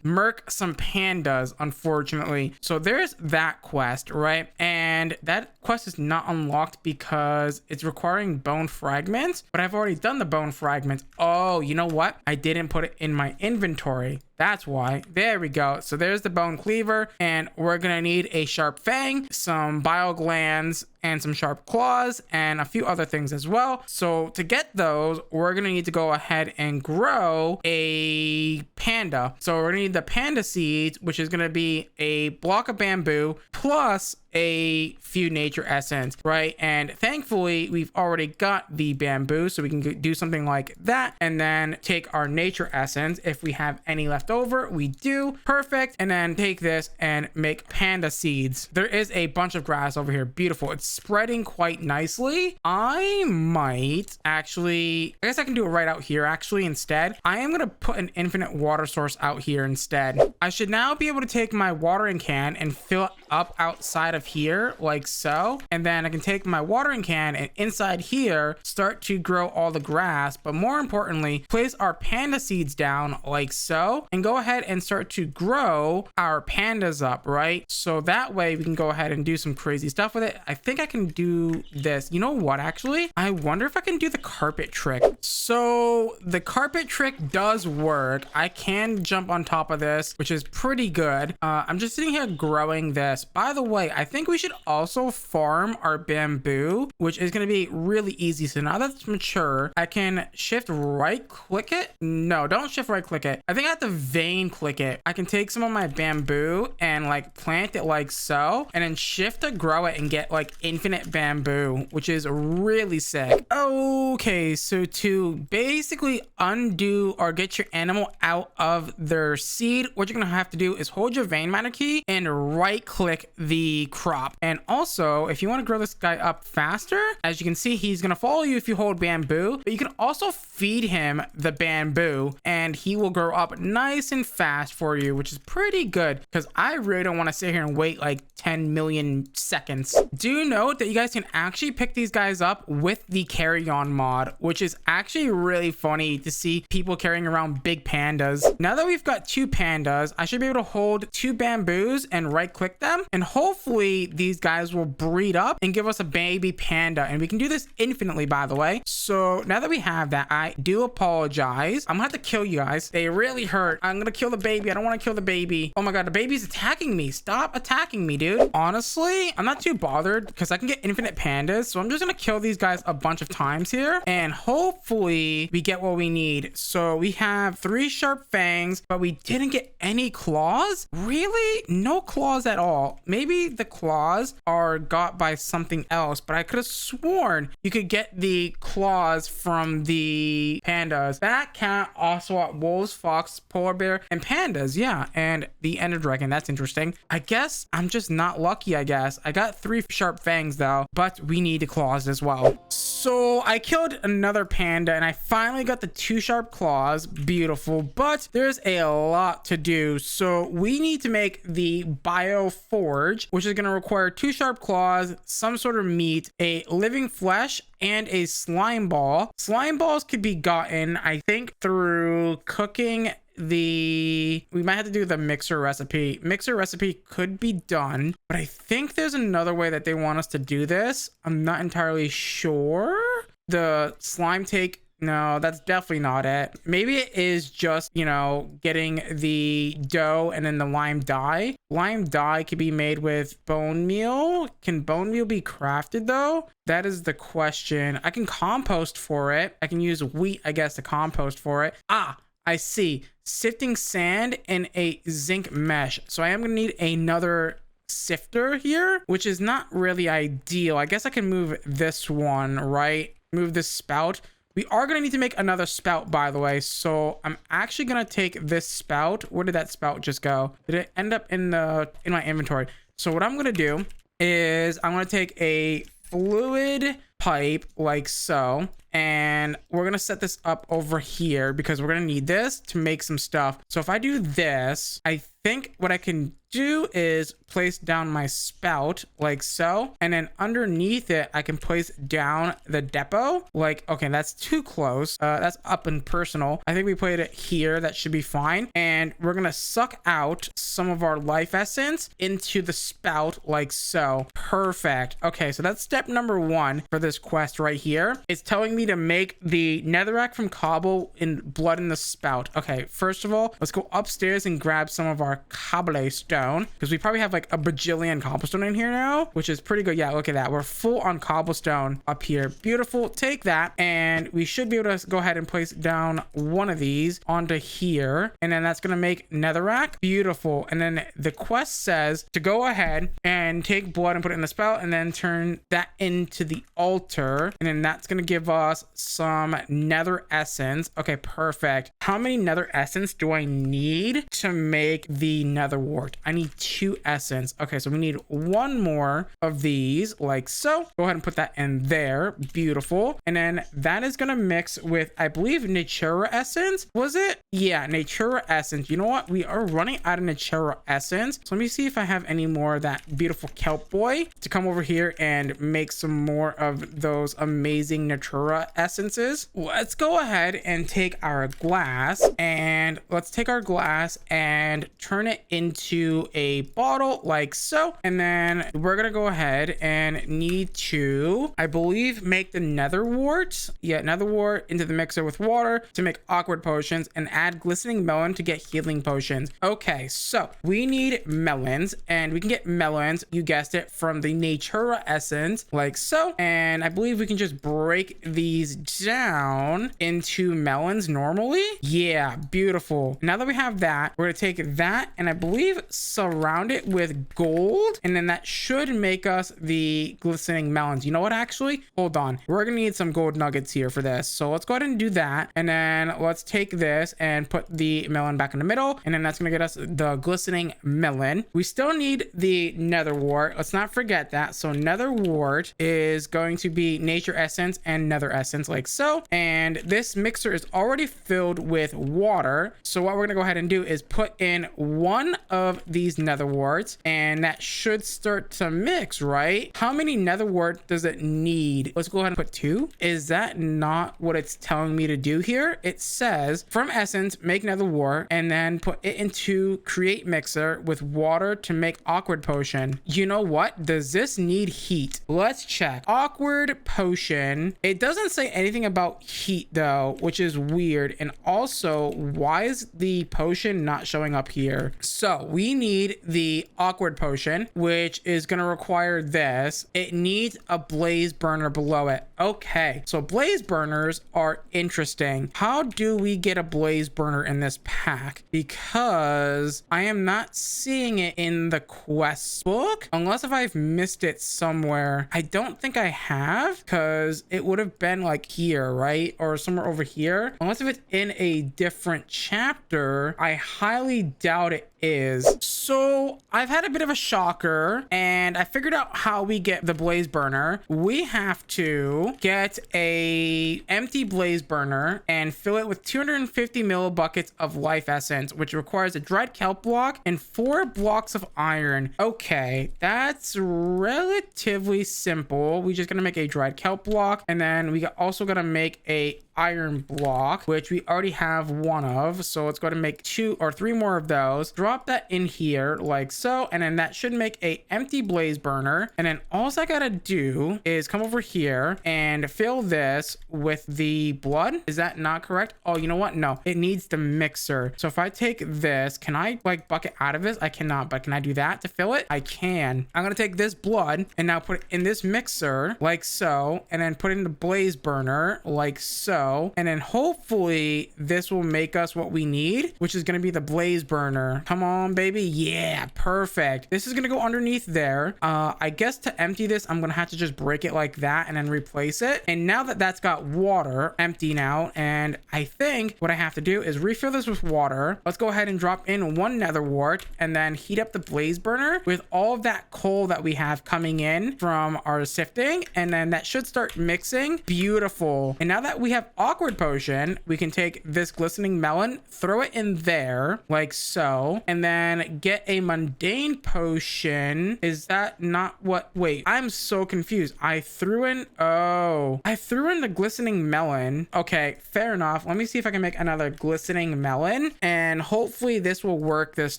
murk some pandas, unfortunately. So there's that quest, right? And that quest is not unlocked because it's requiring bone fragments, but I've already done the bone fragments. Oh, you know what? I didn't put it in my inventory. That's why. There we go. So there's the bone cleaver, and we're gonna need a sharp fang, some bile glands, and some sharp claws, and a few other things as well. So to get those, we're gonna need to go ahead and grow a panda. So we're gonna need the panda seeds, which is gonna be a block of bamboo plus a few nature essence, right? And thankfully we've already got the bamboo, so we can do something like that, and then take our nature essence if we have any left over. We do. Perfect. And then take this and make panda seeds. There is a bunch of grass over here. Beautiful. It's spreading quite nicely. I might actually, I guess I can do it right out here actually instead. I am gonna put an infinite water source out here instead. I should now be able to take my watering can and fill it up outside of here like so, and then I can take my watering can and inside here start to grow all the grass, but more importantly place our panda seeds down like so, and go ahead and start to grow our pandas up, right? So that way we can go ahead and do some crazy stuff with it. I think I can do this. You know what, actually I wonder if I can do the carpet trick. So the carpet trick does work. I can jump on top of this, which is pretty good. I'm just sitting here growing this. By the way, I think we should also farm our bamboo, which is going to be really easy. So now that's mature, I can shift right click it. No, don't shift right click it. I think I have to vein click it. I can take some of my bamboo and like plant it like so, and then shift to grow it and get like infinite bamboo, which is really sick. Okay, so to basically undo or get your animal out of their seed, what you're gonna have to do is hold your vein matter key and right click the crop. And also, if you want to grow this guy up faster, as you can see, he's gonna follow you if you hold bamboo, but you can also feed him the bamboo and he will grow up nice and fast for you, which is pretty good because I really don't want to sit here and wait like 10 million seconds. Do note that you guys can actually pick these guys up with the carry on mod, which is actually really funny to see people carrying around big pandas. Now that we've got two pandas, I should be able to hold two bamboos and right click them, and hopefully these guys will breed up and give us a baby panda. And we can do this infinitely, by the way. So now that we have that, I do apologize. I'm gonna have to kill you guys. They really hurt. I'm gonna kill the baby. I don't want to kill the baby. Oh my god, the baby's attacking me. Stop attacking me, dude. Honestly, I'm not too bothered because I can get infinite pandas, so I'm just gonna kill these guys a bunch of times here and hopefully we get what we need. So we have 3 sharp fangs, but we didn't get any claws. Really? No claws at all. Maybe the claws are got by something else, but I could have sworn you could get the claws from the pandas. Bat, cat, ocelot, wolves, fox, polar bear, and pandas. Yeah, and the ender dragon. That's interesting. I guess I'm just not lucky, I guess. I got 3 sharp fangs though, but we need the claws as well. So I killed another panda and I finally got the 2 sharp claws. Beautiful, but there's a lot to do. So we need to make the bio forge, which is going to require 2 sharp claws, some sort of meat, a living flesh, and a slime ball. Slime balls could be gotten, I think, through cooking we might have to do the mixer recipe. Mixer recipe could be done, but I think there's another way that they want us to do this. I'm not entirely sure. The slime take, no, that's definitely not it. Maybe it is just, you know, getting the dough and then the lime dye. Lime dye can be made with bone meal. Can bone meal be crafted though? That is the question. I can compost for it. I can use wheat, I guess, to compost for it. I see. Sifting sand and a zinc mesh. So I am going to need another sifter here, which is not really ideal. I guess I can move this one, right? Move this spout. We are going to need to make another spout, by the way. So I'm actually going to take this spout. Where did that spout just go? Did it end up in my inventory? So what I'm going to do is I'm going to take a fluid pipe like so, and we're gonna set this up over here because we're gonna need this to make some stuff. So if I do this, I think what I can do is place down my spout like so, and then underneath it I can place down the depot. Like, okay, that's too close. That's up and personal. I think we put it here. That should be fine. And we're gonna suck out some of our life essence into the spout like so. Perfect. Okay, so that's step number 1 for this quest right here. It's telling me me to make the netherrack from cobble and blood in the spout. Okay, first of all, let's go upstairs and grab some of our cobblestone, because we probably have like a bajillion cobblestone in here now, which is pretty good. Yeah, look at that. We're full on cobblestone up here. Beautiful. Take that, and we should be able to go ahead and place down one of these onto here, and then that's gonna make netherrack. Beautiful. And then the quest says to go ahead and take blood and put it in the spout, and then turn that into the altar, and then that's gonna give us some nether essence. Okay, perfect. How many nether essence do I need to make the nether wart? I need 2 essence. Okay, so we need 1 more of these, like so. Go ahead and put that in there. Beautiful. And then that is gonna mix with, I believe, natura essence. Was it? Yeah, natura essence. You know what? We are running out of natura essence. So let me see if I have any more of that beautiful kelp boy to come over here and make some more of those amazing natura essences. Let's go ahead and take our glass, and let's take our glass and turn it into a bottle, like so. And then we're gonna go ahead and need to, I believe, make the nether wart. Yeah, nether wart into the mixer with water to make awkward potions, and add glistening melon to get healing potions. Okay, so we need melons, and we can get melons, you guessed it, from the natura essence, like so. And I believe we can just break these down into melons normally. Yeah, beautiful. Now that we have that, we're gonna take that and I believe surround it with gold, and then that should make us the glistening melons. You know what, actually, hold on, we're gonna need some gold nuggets here for this, so let's go ahead and do that. And then let's take this and put the melon back in the middle, and then that's gonna get us the glistening melon. We still need the nether wart, let's not forget that. So nether wart is going to be nature essence and nether essence, like so. And this mixer is already filled with water, so what we're gonna go ahead and do is put in 1 of these nether warts, and that should start to mix, right? How many nether wart does it need? Let's go ahead and put 2. Is that not what it's telling me to do here? It says from essence make nether wart, and then put it into create mixer with water to make awkward potion. You know what, does this need heat? Let's check. Awkward potion, it doesn't say anything about heat though, which is weird. And also, why is the potion not showing up here? So we need the awkward potion, which is going to require this. It needs a blaze burner below it. Okay, so blaze burners are interesting. How do we get a blaze burner in this pack? Because I am not seeing it in the quest book, unless if I've missed it somewhere. I don't think I have, because it would have been like here, right? Or somewhere over here. Unless if it's in a different chapter, I highly doubt it is. So I've had a bit of a shocker, and I figured out how we get the blaze burner. We have to get a empty blaze burner and fill it with 250 millibuckets of life essence, which requires a dried kelp block and 4 blocks of iron. Okay, that's relatively simple. We just gonna make a dried kelp block, and then we also gonna make a iron block, which we already have 1 of. So let's go ahead and make 2 or 3 more of those. Drop that in here like so, and then that should make a empty blaze burner. And then all I gotta do is come over here and fill this with the blood. Is that not correct? Oh, you know what? No, it needs the mixer. So if I take this, can I like bucket out of this? I cannot, but can I do that to fill it? I can. I'm gonna take this blood and now put it in this mixer like so, and then put it in the blaze burner like so. And then hopefully this will make us what we need, which is going to be the blaze burner. Come on, baby. Yeah, perfect. This is going to go underneath there. I guess to empty this, I'm going to have to just break it like that and then replace it. And now that that's got water empty now, and I think what I have to do is refill this with water. Let's go ahead and drop in 1 nether wart and then heat up the blaze burner with all of that coal that we have coming in from our sifting. And then that should start mixing. Beautiful. And now that we have awkward potion, we can take this glistening melon, throw it in there like so, and then get a mundane potion. Is that not what? Wait, I'm so confused. I threw in the glistening melon. Okay, fair enough. Let me see if I can make another glistening melon, and hopefully this will work this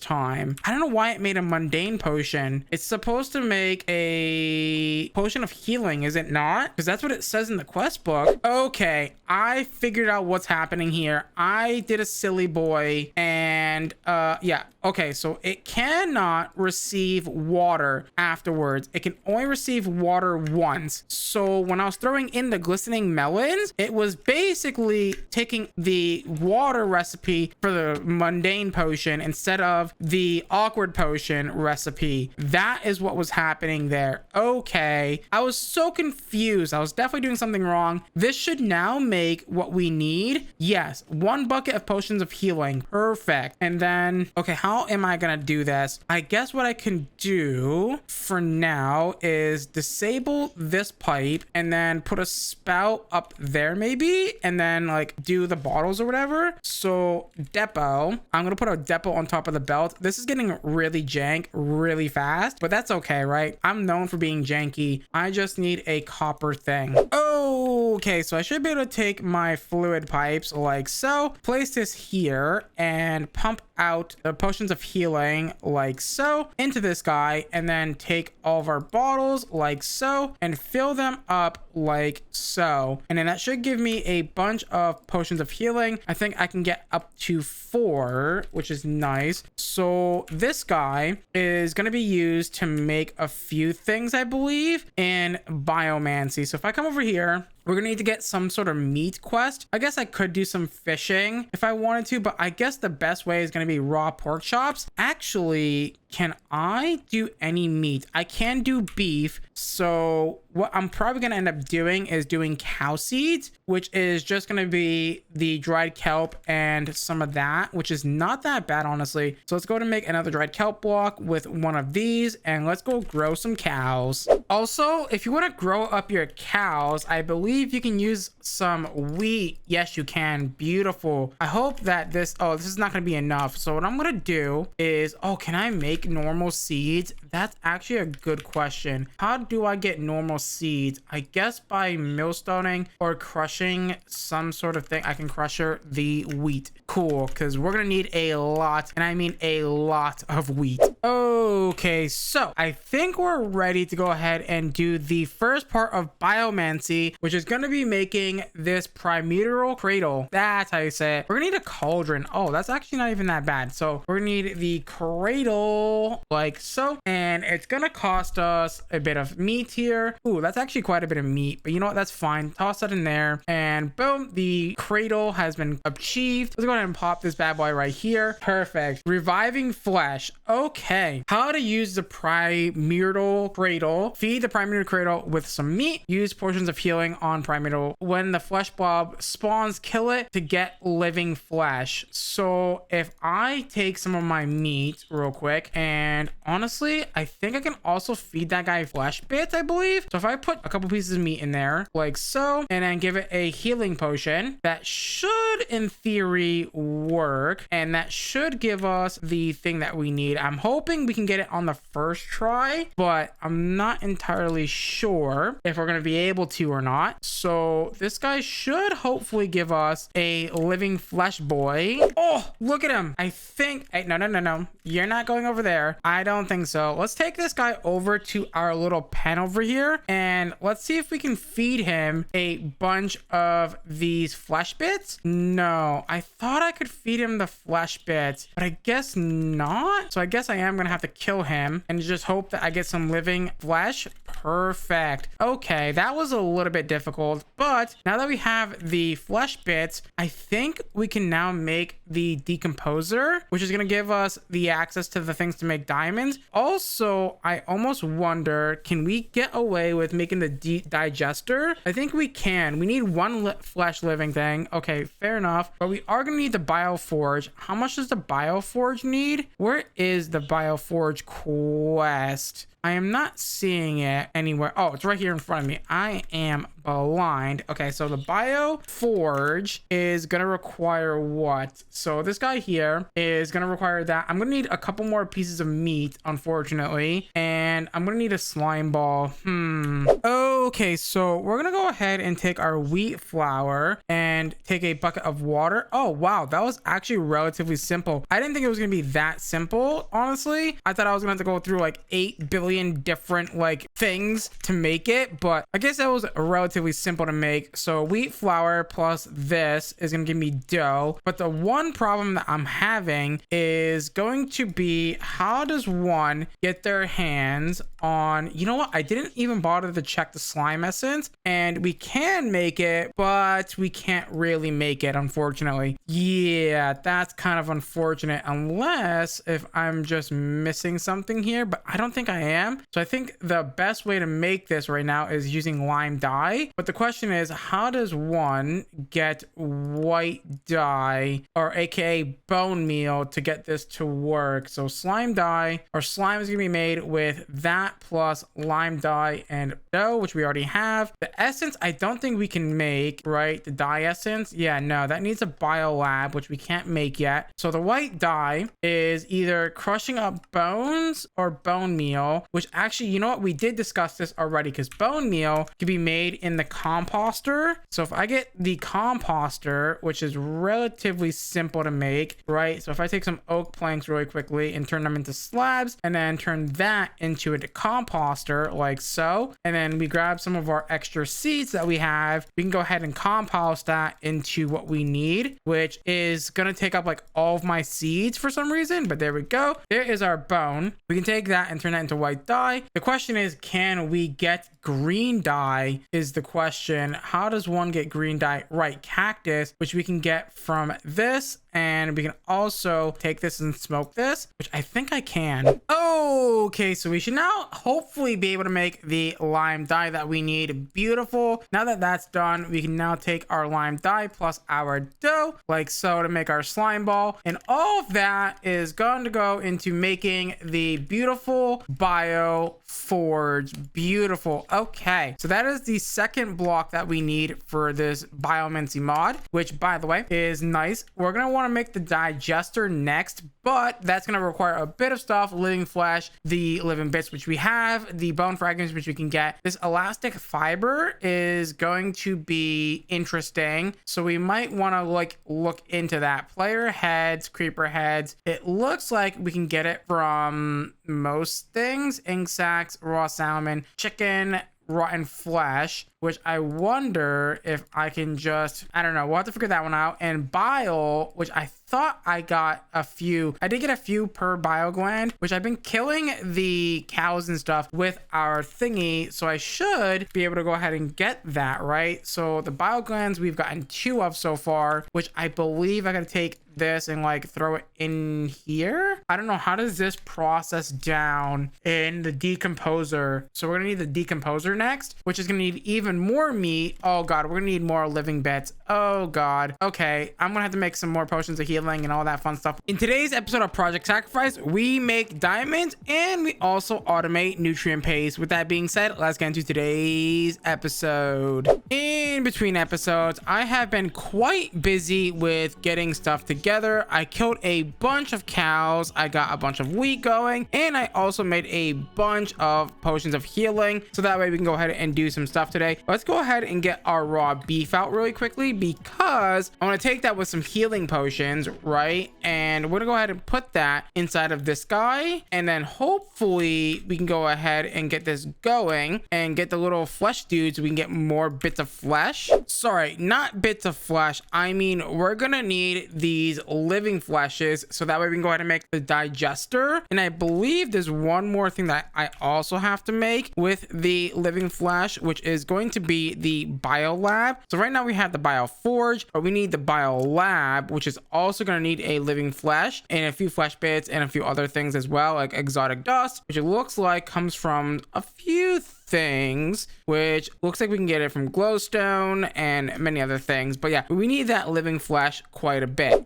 time. I don't know why it made a mundane potion. It's supposed to make a potion of healing, is it not? Because that's what it says in the quest book. Okay, I figured out what's happening here. I did a silly boy, and yeah. Okay, so it cannot receive water afterwards. It can only receive water once. So when I was throwing in the glistening melons, it was basically taking the water recipe for the mundane potion instead of the awkward potion recipe. That is what was happening there. Okay, I was so confused. I was definitely doing something wrong. This should now make what we need. Yes, 1 bucket of potions of healing. Perfect. And then, okay, how am I gonna do this? I guess what I can do for now is disable this pipe and then put a spout up there maybe, and then like do the bottles or whatever. So depot, I'm gonna put a depot on top of the belt. This is getting really jank really fast, but that's okay, right? I'm known for being janky. I just need a copper thing. Okay, so I should be able to take my fluid pipes like so, place this here and pump out the potions of healing like so into this guy, and then take all of our bottles like so and fill them up like so, and then that should give me a bunch of potions of healing. I think I can get up to 4, which is nice. So this guy is going to be used to make a few things, I believe, in biomancy. So if I come over here, we're gonna need to get some sort of meat quest. I guess I could do some fishing if I wanted to, but I guess the best way is gonna be raw pork chops. Actually, can I do any meat? I can do beef. So what I'm probably gonna end up doing is doing cow seeds, which is just gonna be the dried kelp and some of that, which is not that bad, honestly. So let's go to make another dried kelp block with one of these, and let's go grow some cows. Also, if you want to grow up your cows, I believe you can use some wheat. Yes, you can. Beautiful. I hope that this is not going to be enough. So what I'm going to do is, can I make normal seeds? That's actually a good question. How do I get normal seeds? I guess by millstoning or crushing some sort of thing. I can crusher the wheat. Cool, because we're going to need a lot, and I mean a lot of wheat. Okay, so I think we're ready to go ahead and do the first part of biomancy, which is going to be making this primordial cradle. That's how you say it. We're gonna need a cauldron. Oh, that's actually not even that bad. So we're gonna need the cradle like so, and it's gonna cost us a bit of meat here. Ooh, that's actually quite a bit of meat, but you know what, that's fine. Toss that in there, and boom, the cradle has been achieved. Let's go ahead and pop this bad boy right here. Perfect. Reviving flesh. Okay, how to use the primordial cradle. Feed the primordial cradle with some meat. Use portions of healing on primordial. When the flesh blob spawns, kill it to get living flesh. So if I take some of my meat real quick, and honestly, I think I can also feed that guy flesh bits, I believe. So if I put a couple pieces of meat in there like so, and then give it a healing potion, that should in theory work, and that should give us the thing that we need. I'm hoping we can get it on the first try, but I'm not entirely sure if we're going to be able to or not. So this guy should hopefully give us a living flesh boy. Oh, look at him. I think no, you're not going over there. I don't think so. Let's take this guy over to our little pen over here, and let's see if we can feed him a bunch of these flesh bits. No, I thought I could feed him the flesh bits, but I guess not. So I guess I am gonna have to kill him and just hope that I get some living flesh. Perfect. Okay, that was a little bit difficult, but now that we have the flesh bits, I think we can now make the decomposer, which is going to give us the access to the things to make diamonds. Also, I almost wonder, can we get away with making the digester? I think we can. We need one flesh living thing. Okay, fair enough, but we are going to need the bioforge. How much does the bioforge need? Where is the bioforge quest? I am not seeing it anywhere. Oh, it's right here in front of me. I am blind. Okay, so the bio forge is gonna require what? So this guy here is gonna require that. I'm gonna need a couple more pieces of meat, unfortunately, and I'm gonna need a slime ball. Okay, so we're gonna go ahead and take our wheat flour and take a bucket of water. Oh wow, that was actually relatively simple. I didn't think it was gonna be that simple, honestly. I thought I was gonna have to go through like 8 billion different like things to make it, but I guess that was relatively simple to make. So wheat flour plus this is gonna give me dough, but the one problem that I'm having is going to be, how does one get their hands on, you know what, I didn't even bother to check the slime essence, and we can make it, but we can't really make it, unfortunately. Yeah, that's kind of unfortunate, unless if I'm just missing something here, but I don't think I am. So I think the best way to make this right now is using lime dye, but the question is, how does one get white dye, or aka bone meal, to get this to work? So slime dye, or slime is gonna be made with that plus lime dye and dough, which we already have. The essence I don't think we can make, right? The dye essence, yeah, no, that needs a bio lab, which we can't make yet. So the white dye is either crushing up bones or bone meal, which actually, you know what, we did discuss this already, because bone meal can be made in the composter. So if I get the composter, which is relatively simple to make, right? So if I take some oak planks really quickly and turn them into slabs, and then turn that into a composter like so, and then we grab some of our extra seeds that we have, we can go ahead and compost that into what we need, which is gonna take up like all of my seeds for some reason, but there we go. There is our bone. We can take that and turn that into white dye. The question is, can we get green dye is the question. How does one get green dye? Right, cactus, which we can get from this, and we can also take this and smoke this, which I think I can. Okay, so we should now hopefully be able to make the lime dye that we need. Beautiful. Now that that's done, we can now take our lime dye plus our dough like so to make our slime ball, and all of that is going to go into making the beautiful bio forge. Beautiful. Okay, so that is the second block that we need for this biomancy mod, which by the way is nice. We're gonna want to make the digester next, but that's going to require a bit of stuff: living flesh, the living bits, which we have, the bone fragments, which we can get. This elastic fiber is going to be interesting, so we might want to like look into that. Player heads, creeper heads, it looks like we can get it from most things: ink sacks, raw salmon, chicken, rotten flesh, which I wonder if I can just, I don't know, we'll have to figure that one out. And bile, which I thought I got a few, I did get a few per bio gland, which I've been killing the cows and stuff with our thingy, so I should be able to go ahead and get that, right? So the bio glands we've gotten 2 of so far, which I believe I gotta take this and like throw it in here. I don't know, how does this process down in the decomposer? So we're gonna need the decomposer next, which is gonna need even more meat. Oh god, we're gonna need more living bits. Oh god. Okay, I'm gonna have to make some more potions of healing and all that fun stuff. In today's episode of Project Sacrifice, we make diamonds and we also automate nutrient paste. With that being said, let's get into today's episode. In between episodes, I have been quite busy with getting stuff together. I killed a bunch of cows, I got a bunch of wheat going, and I also made a bunch of potions of healing, so that way we can go ahead and do some stuff today. Let's go ahead and get our raw beef out really quickly, because I want to take that with some healing potions, right? And we're gonna go ahead and put that inside of this guy, and then hopefully we can go ahead and get this going and get the little flesh dudes so we can get more bits of flesh. Sorry, not bits of flesh, I mean we're gonna need these living fleshes, so that way we can go ahead and make the digester. And I believe there's one more thing that I also have to make with the living flesh, which is going to be the bio lab. So right now we have the bio forge, but we need the bio lab, which is also going to need a living flesh and a few flesh bits and a few other things as well, like exotic dust, which it looks like comes from a few things, which looks like we can get it from glowstone and many other things. But yeah, we need that living flesh quite a bit.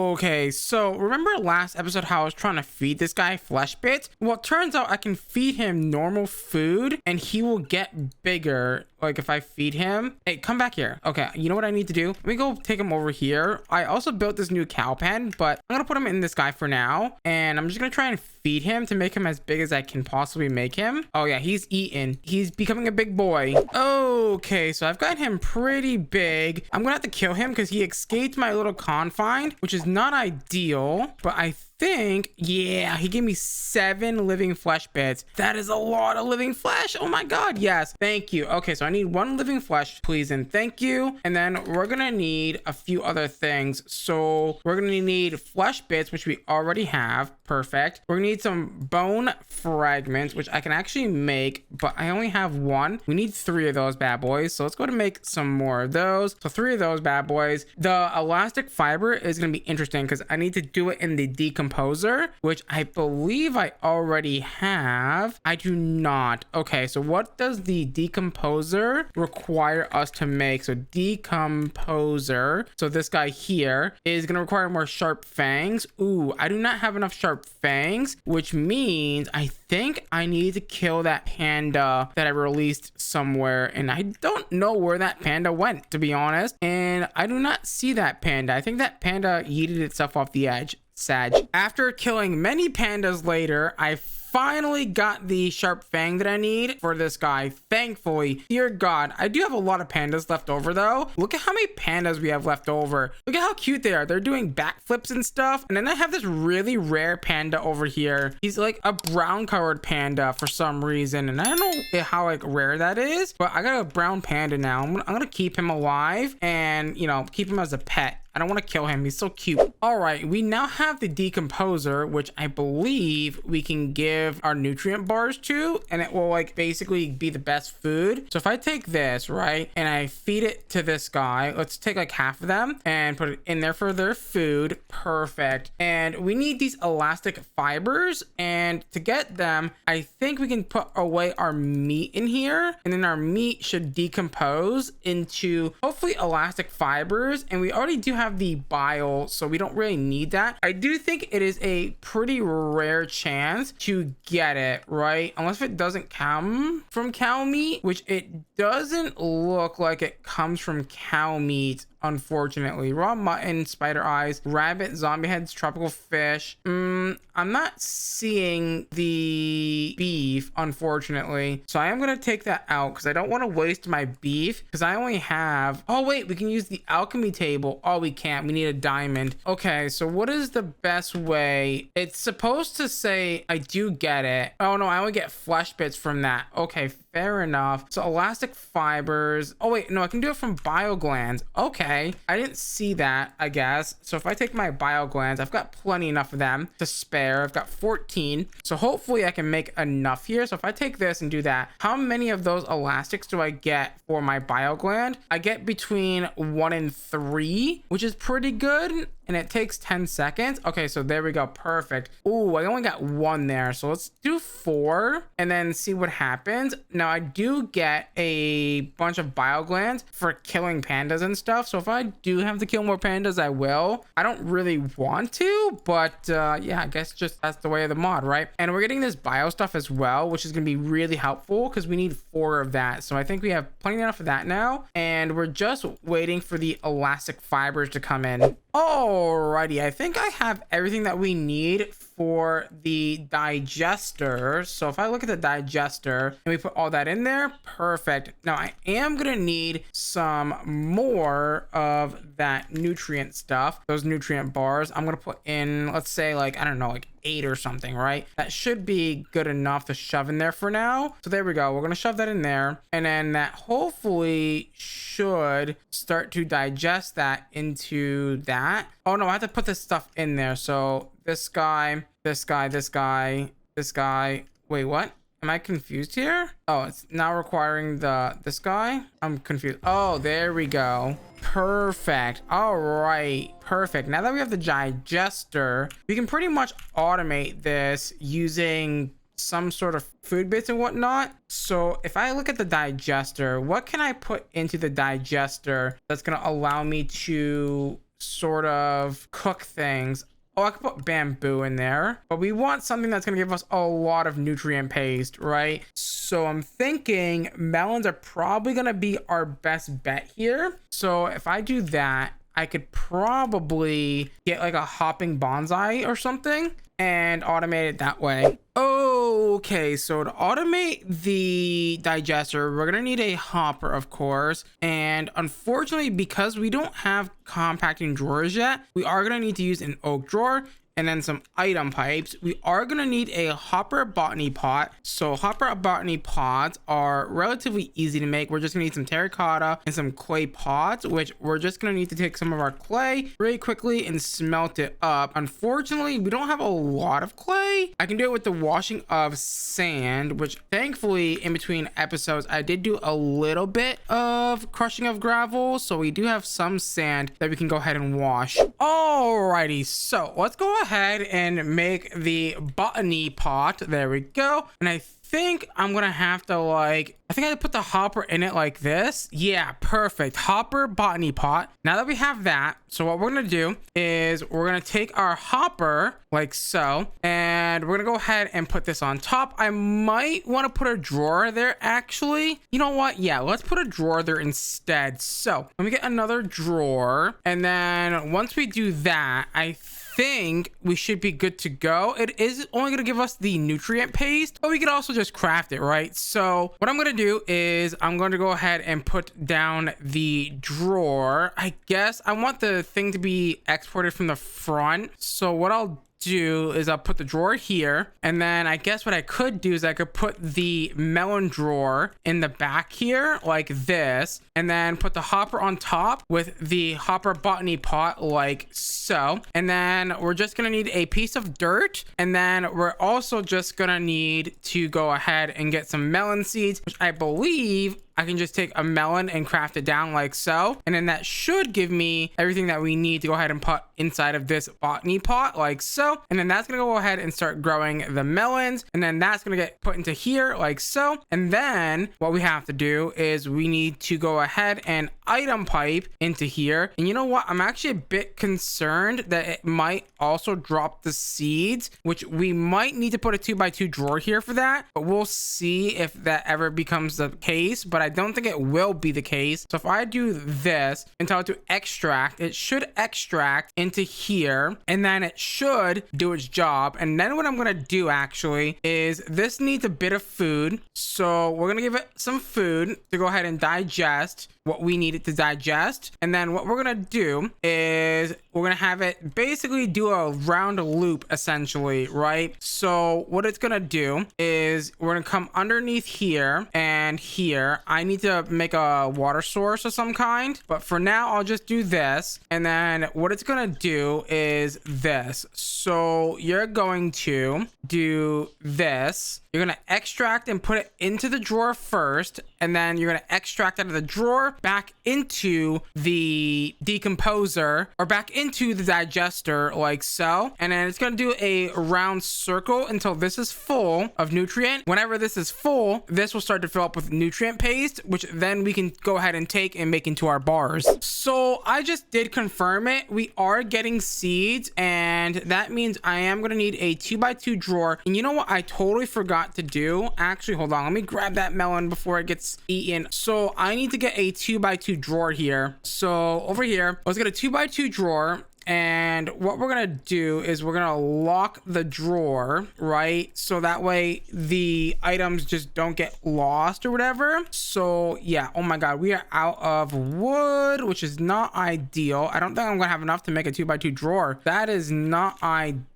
Okay, so remember last episode how I was trying to feed this guy flesh bits? Well, it turns out I can feed him normal food and he will get bigger. Like if I feed him. Hey, come back here. Okay, you know what I need to do? Let me go take him over here. I also built this new cow pen, but I'm gonna put him in this guy for now. And I'm just gonna try and feed him to make him as big as I can possibly make him. Oh yeah, he's eating. He's becoming a big boy. Okay, so I've got him pretty big. I'm gonna have to kill him because he escaped my little confine, which is not ideal, but I think, yeah, he gave me 7 living flesh bits. That is a lot of living flesh. Oh my god, yes, thank you. Okay, so I need 1 living flesh, please, and thank you. And then we're gonna need a few other things. So we're gonna need flesh bits, which we already have. Perfect. We're gonna need some bone fragments, which I can actually make, but I only have 1. We need 3 of those bad boys, so let's go to make some more of those. So 3 of those bad boys. The elastic fiber is gonna be interesting because I need to do it in the decomposer, which I believe I already have. I do not. Okay, so what does the decomposer require us to make? So decomposer, so this guy here is gonna require more sharp fangs. Ooh, I do not have enough sharp fangs, which means I think I need to kill that panda that I released somewhere, and I don't know where that panda went, to be honest, and I do not see that panda. I think that panda yeeted itself off the edge. Sad. After killing many pandas later, I finally got the sharp fang that I need for this guy. Thankfully, dear God, I do have a lot of pandas left over though. Look at how many pandas we have left over. Look at how cute they are. They're doing backflips and stuff. And then I have this really rare panda over here. He's like a brown colored panda for some reason. And I don't know how like rare that is, but I got a brown panda now. I'm gonna keep him alive and, you know, keep him as a pet. I don't want to kill him. He's so cute. All right, we now have the decomposer, which I believe we can give our nutrient bars to, and it will like basically be the best food. So if I take this, right, and I feed it to this guy, let's take like half of them and put it in there for their food. Perfect. And we need these elastic fibers, and to get them, I think we can put away our meat in here, and then our meat should decompose into hopefully elastic fibers, and we already do have the bile, so we don't really need that. I do think it is a pretty rare chance to get it, right? Unless it doesn't come from cow meat, which it doesn't look like it comes from cow meat, unfortunately. Raw mutton, spider eyes, rabbit, zombie heads, tropical fish. I'm not seeing the beef, unfortunately. So I am going to take that out because I don't want to waste my beef because I only have... Oh, wait, we can use the alchemy table. Oh, we can't. We need a diamond. Okay, so what is the best way? It's supposed to say I do get it. Oh, no, I only get flesh bits from that. Okay, fair enough. So elastic fibers. Oh, wait, no, I can do it from bile glands. Okay, I didn't see that, I guess. So if I take my bile glands, I've got plenty enough of them to spare. I've got 14. So hopefully I can make enough here. So if I take this and do that, how many of those elastics do I get for my bile gland? I get between 1 and 3, which is pretty good. And it takes 10 seconds. Okay, so there we go. Perfect. Ooh, I only got 1 there. So let's do 4 and then see what happens. Now, I do get a bunch of bile glands for killing pandas and stuff. So if I do have to kill more pandas, I will. I don't really want to, but yeah, I guess just that's the way of the mod, right? And we're getting this bio stuff as well, which is going to be really helpful because we need 4 of that. So I think we have plenty enough of that now. And we're just waiting for the elastic fibers to come in. Alrighty, I think I have everything that we need for the digester. So if I look at the digester and we put all that in there, perfect. Now I am gonna need some more of that nutrient stuff, those nutrient bars. I'm gonna put in, let's say like, I don't know, like 8 or something, right? That should be good enough to shove in there for now. So there we go. We're gonna shove that in there, and then that hopefully should start to digest that into that. Oh no, I have to put this stuff in there. So this guy, this guy, this guy, this guy. Wait, what? Am I confused here? Oh, it's now requiring this guy. I'm confused. Oh, there we go. Perfect. All right, perfect. Now that we have the digester, we can pretty much automate this using some sort of food bits and whatnot. So if I look at the digester, what can I put into the digester that's going to allow me to sort of cook things. Oh, I could put bamboo in there, but we want something that's going to give us a lot of nutrient paste, right? So I'm thinking melons are probably going to be our best bet here. So if I do that, I could probably get like a hopping bonsai or something and automate it that way. Okay, so to automate the digester, we're gonna need a hopper, of course. And unfortunately, because we don't have compacting drawers yet, we are gonna need to use an oak drawer and then some item pipes. We are gonna need a hopper botany pot. So hopper botany pots are relatively easy to make. We're just gonna need some terracotta and some clay pots, which we're just gonna need to take some of our clay really quickly and smelt it up. Unfortunately, we don't have a lot of clay. I can do it with the washing of sand, which thankfully in between episodes, I did do a little bit of crushing of gravel. So we do have some sand that we can go ahead and wash. Alrighty, so let's go ahead and make the botany pot. There we go. And I think I'm gonna have to I think I put the hopper in it like this. Yeah, perfect. Hopper botany pot. Now that we have that, so what we're gonna do is we're gonna take our hopper like so, and we're gonna go ahead and put this on top. I might want to put a drawer there actually. You know what? Yeah, let's put a drawer there instead. So let me get another drawer, and then once we do that, I think we should be good to go. It is only going to give us the nutrient paste, but we could also just craft it, right? So what I'm going to do is I'm going to go ahead and put down the drawer. I guess I want the thing to be exported from the front. So what I'll do is I'll put the drawer here, and then I guess what I could do is I could put the melon drawer in the back here like this, and then put the hopper on top with the hopper botany pot like so. And then we're just gonna need a piece of dirt, and then we're also just gonna need to go ahead and get some melon seeds, which I believe I can just take a melon and craft it down like so. And then that should give me everything that we need to go ahead and put inside of this botany pot like so. And then that's gonna go ahead and start growing the melons. And then that's gonna get put into here like so. And then what we have to do is we need to go ahead and item pipe into here. And you know what? I'm actually a bit concerned that it might also drop the seeds, which we might need to put a 2x2 drawer here for that. But we'll see if that ever becomes the case. But I don't think it will be the case. So if I do this and tell it to extract, it should extract into here, and then it should do its job. And then what I'm gonna do actually is this needs a bit of food, so we're gonna give it some food to go ahead and digest what we need it to digest. And then what we're gonna do is we're gonna have it basically do a round loop essentially, right? So what it's gonna do is we're gonna come underneath here and here. I need to make a water source of some kind, but for now I'll just do this. And then what it's gonna do is this. So you're going to do this. You're gonna extract and put it into the drawer first, and then you're gonna extract out of the drawer back into the decomposer or back into the digester like so. And then it's gonna do a round circle until this is full of nutrient. Whenever this is full, this will start to fill up with nutrient paste, which then we can go ahead and take and make into our bars. So I just did confirm it. We are getting seeds, and that means I am gonna need a 2x2 drawer. And you know what I totally forgot to do? Actually, hold on, let me grab that melon before it gets eaten. So I need to get a 2x2 drawer here. So over here, let's get a 2x2 drawer. And what we're gonna do is we're gonna lock the drawer, right? So that way the items just don't get lost or whatever. So yeah, oh my god, we are out of wood, which is not ideal. I don't think I'm gonna have enough to make a 2x2 drawer. That is not ideal.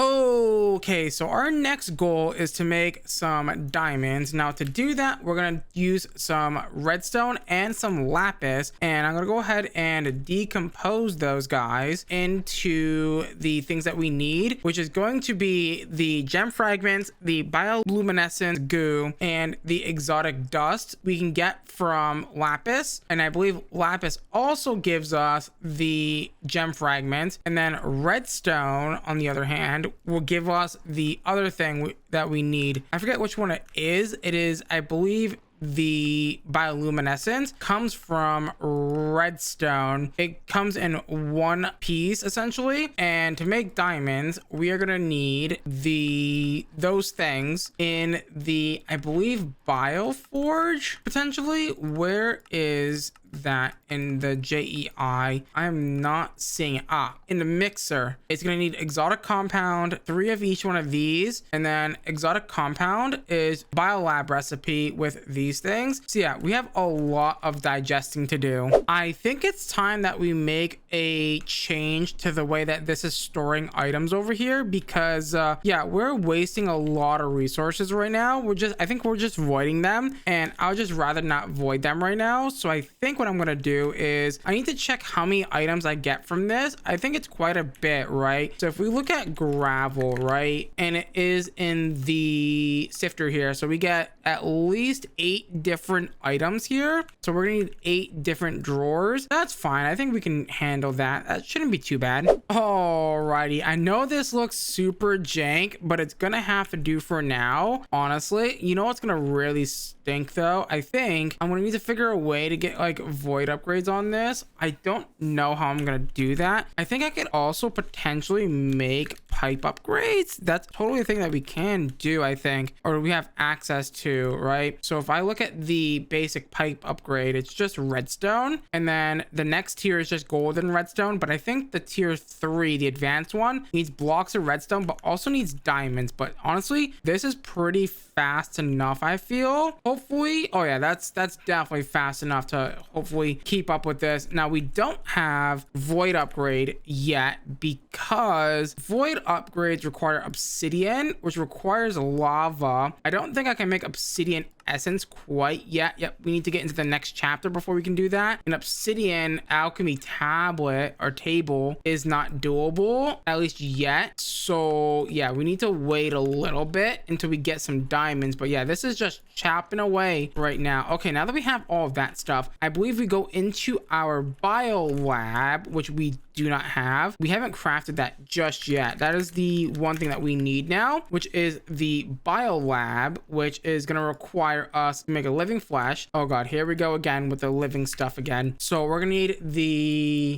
Okay, so our next goal is to make some diamonds. Now to do that, we're gonna use some redstone and some lapis, and I'm gonna go ahead and decompose those guys into the things that we need, which is going to be the gem fragments, the bioluminescent goo, and the exotic dust we can get from lapis. And I believe lapis also gives us the gem fragments, and then redstone on the other hand will give us the other thing that we need. I forget which one it is. It is, I believe, the bioluminescence comes from redstone. It comes in one piece essentially, and to make diamonds we are gonna need those things in the, I believe, bioforge potentially. Where is that in the JEI? I'm not seeing it. In the mixer. It's gonna need exotic compound, 3 of each one of these, and then exotic compound is biolab recipe with these things. So yeah, we have a lot of digesting to do. I think it's time that we make a change to the way that this is storing items over here, because yeah, we're wasting a lot of resources right now. I think we're just voiding them, and I would just rather not void them right now. So I think what I'm gonna do is I need to check how many items I get from this. I think it's quite a bit, right? So if we look at gravel, right, and it is in the sifter here, so we get at least 8 different items here. So we're gonna need 8 different drawers. That's fine. I think we can handle that. That shouldn't be too bad. Alrighty, I know this looks super jank, but it's gonna have to do for now. Honestly, you know what's gonna really stink though? I think I'm gonna need to figure a way to get like void upgrades on this. I don't know how I'm gonna do that. I think I could also potentially make pipe upgrades. That's totally a thing that we can do, I think, or we have access to, right? So if I look at the basic pipe upgrade, it's just redstone, and then the next tier is just golden redstone. But I think the tier 3, the advanced one, needs blocks of redstone but also needs diamonds. But honestly, this is pretty fast enough, I feel. Hopefully, oh yeah, that's definitely fast enough to hopefully keep up with this. Now we don't have void upgrade yet because void upgrades require obsidian, which requires lava. I don't think I can make obsidian essence quite yet. Yep, we need to get into the next chapter before we can do that. An obsidian alchemy tablet or table is not doable, at least yet. So yeah, we need to wait a little bit until we get some diamonds. But yeah, this is just chopping away right now. Okay, now that we have all of that stuff, I believe we go into our bio lab, which we do not have. We haven't crafted that just yet. That is the one thing that we need now, which is the bio lab, which is going to require us to make a living flesh. Oh god, here we go again with the living stuff again. So we're gonna need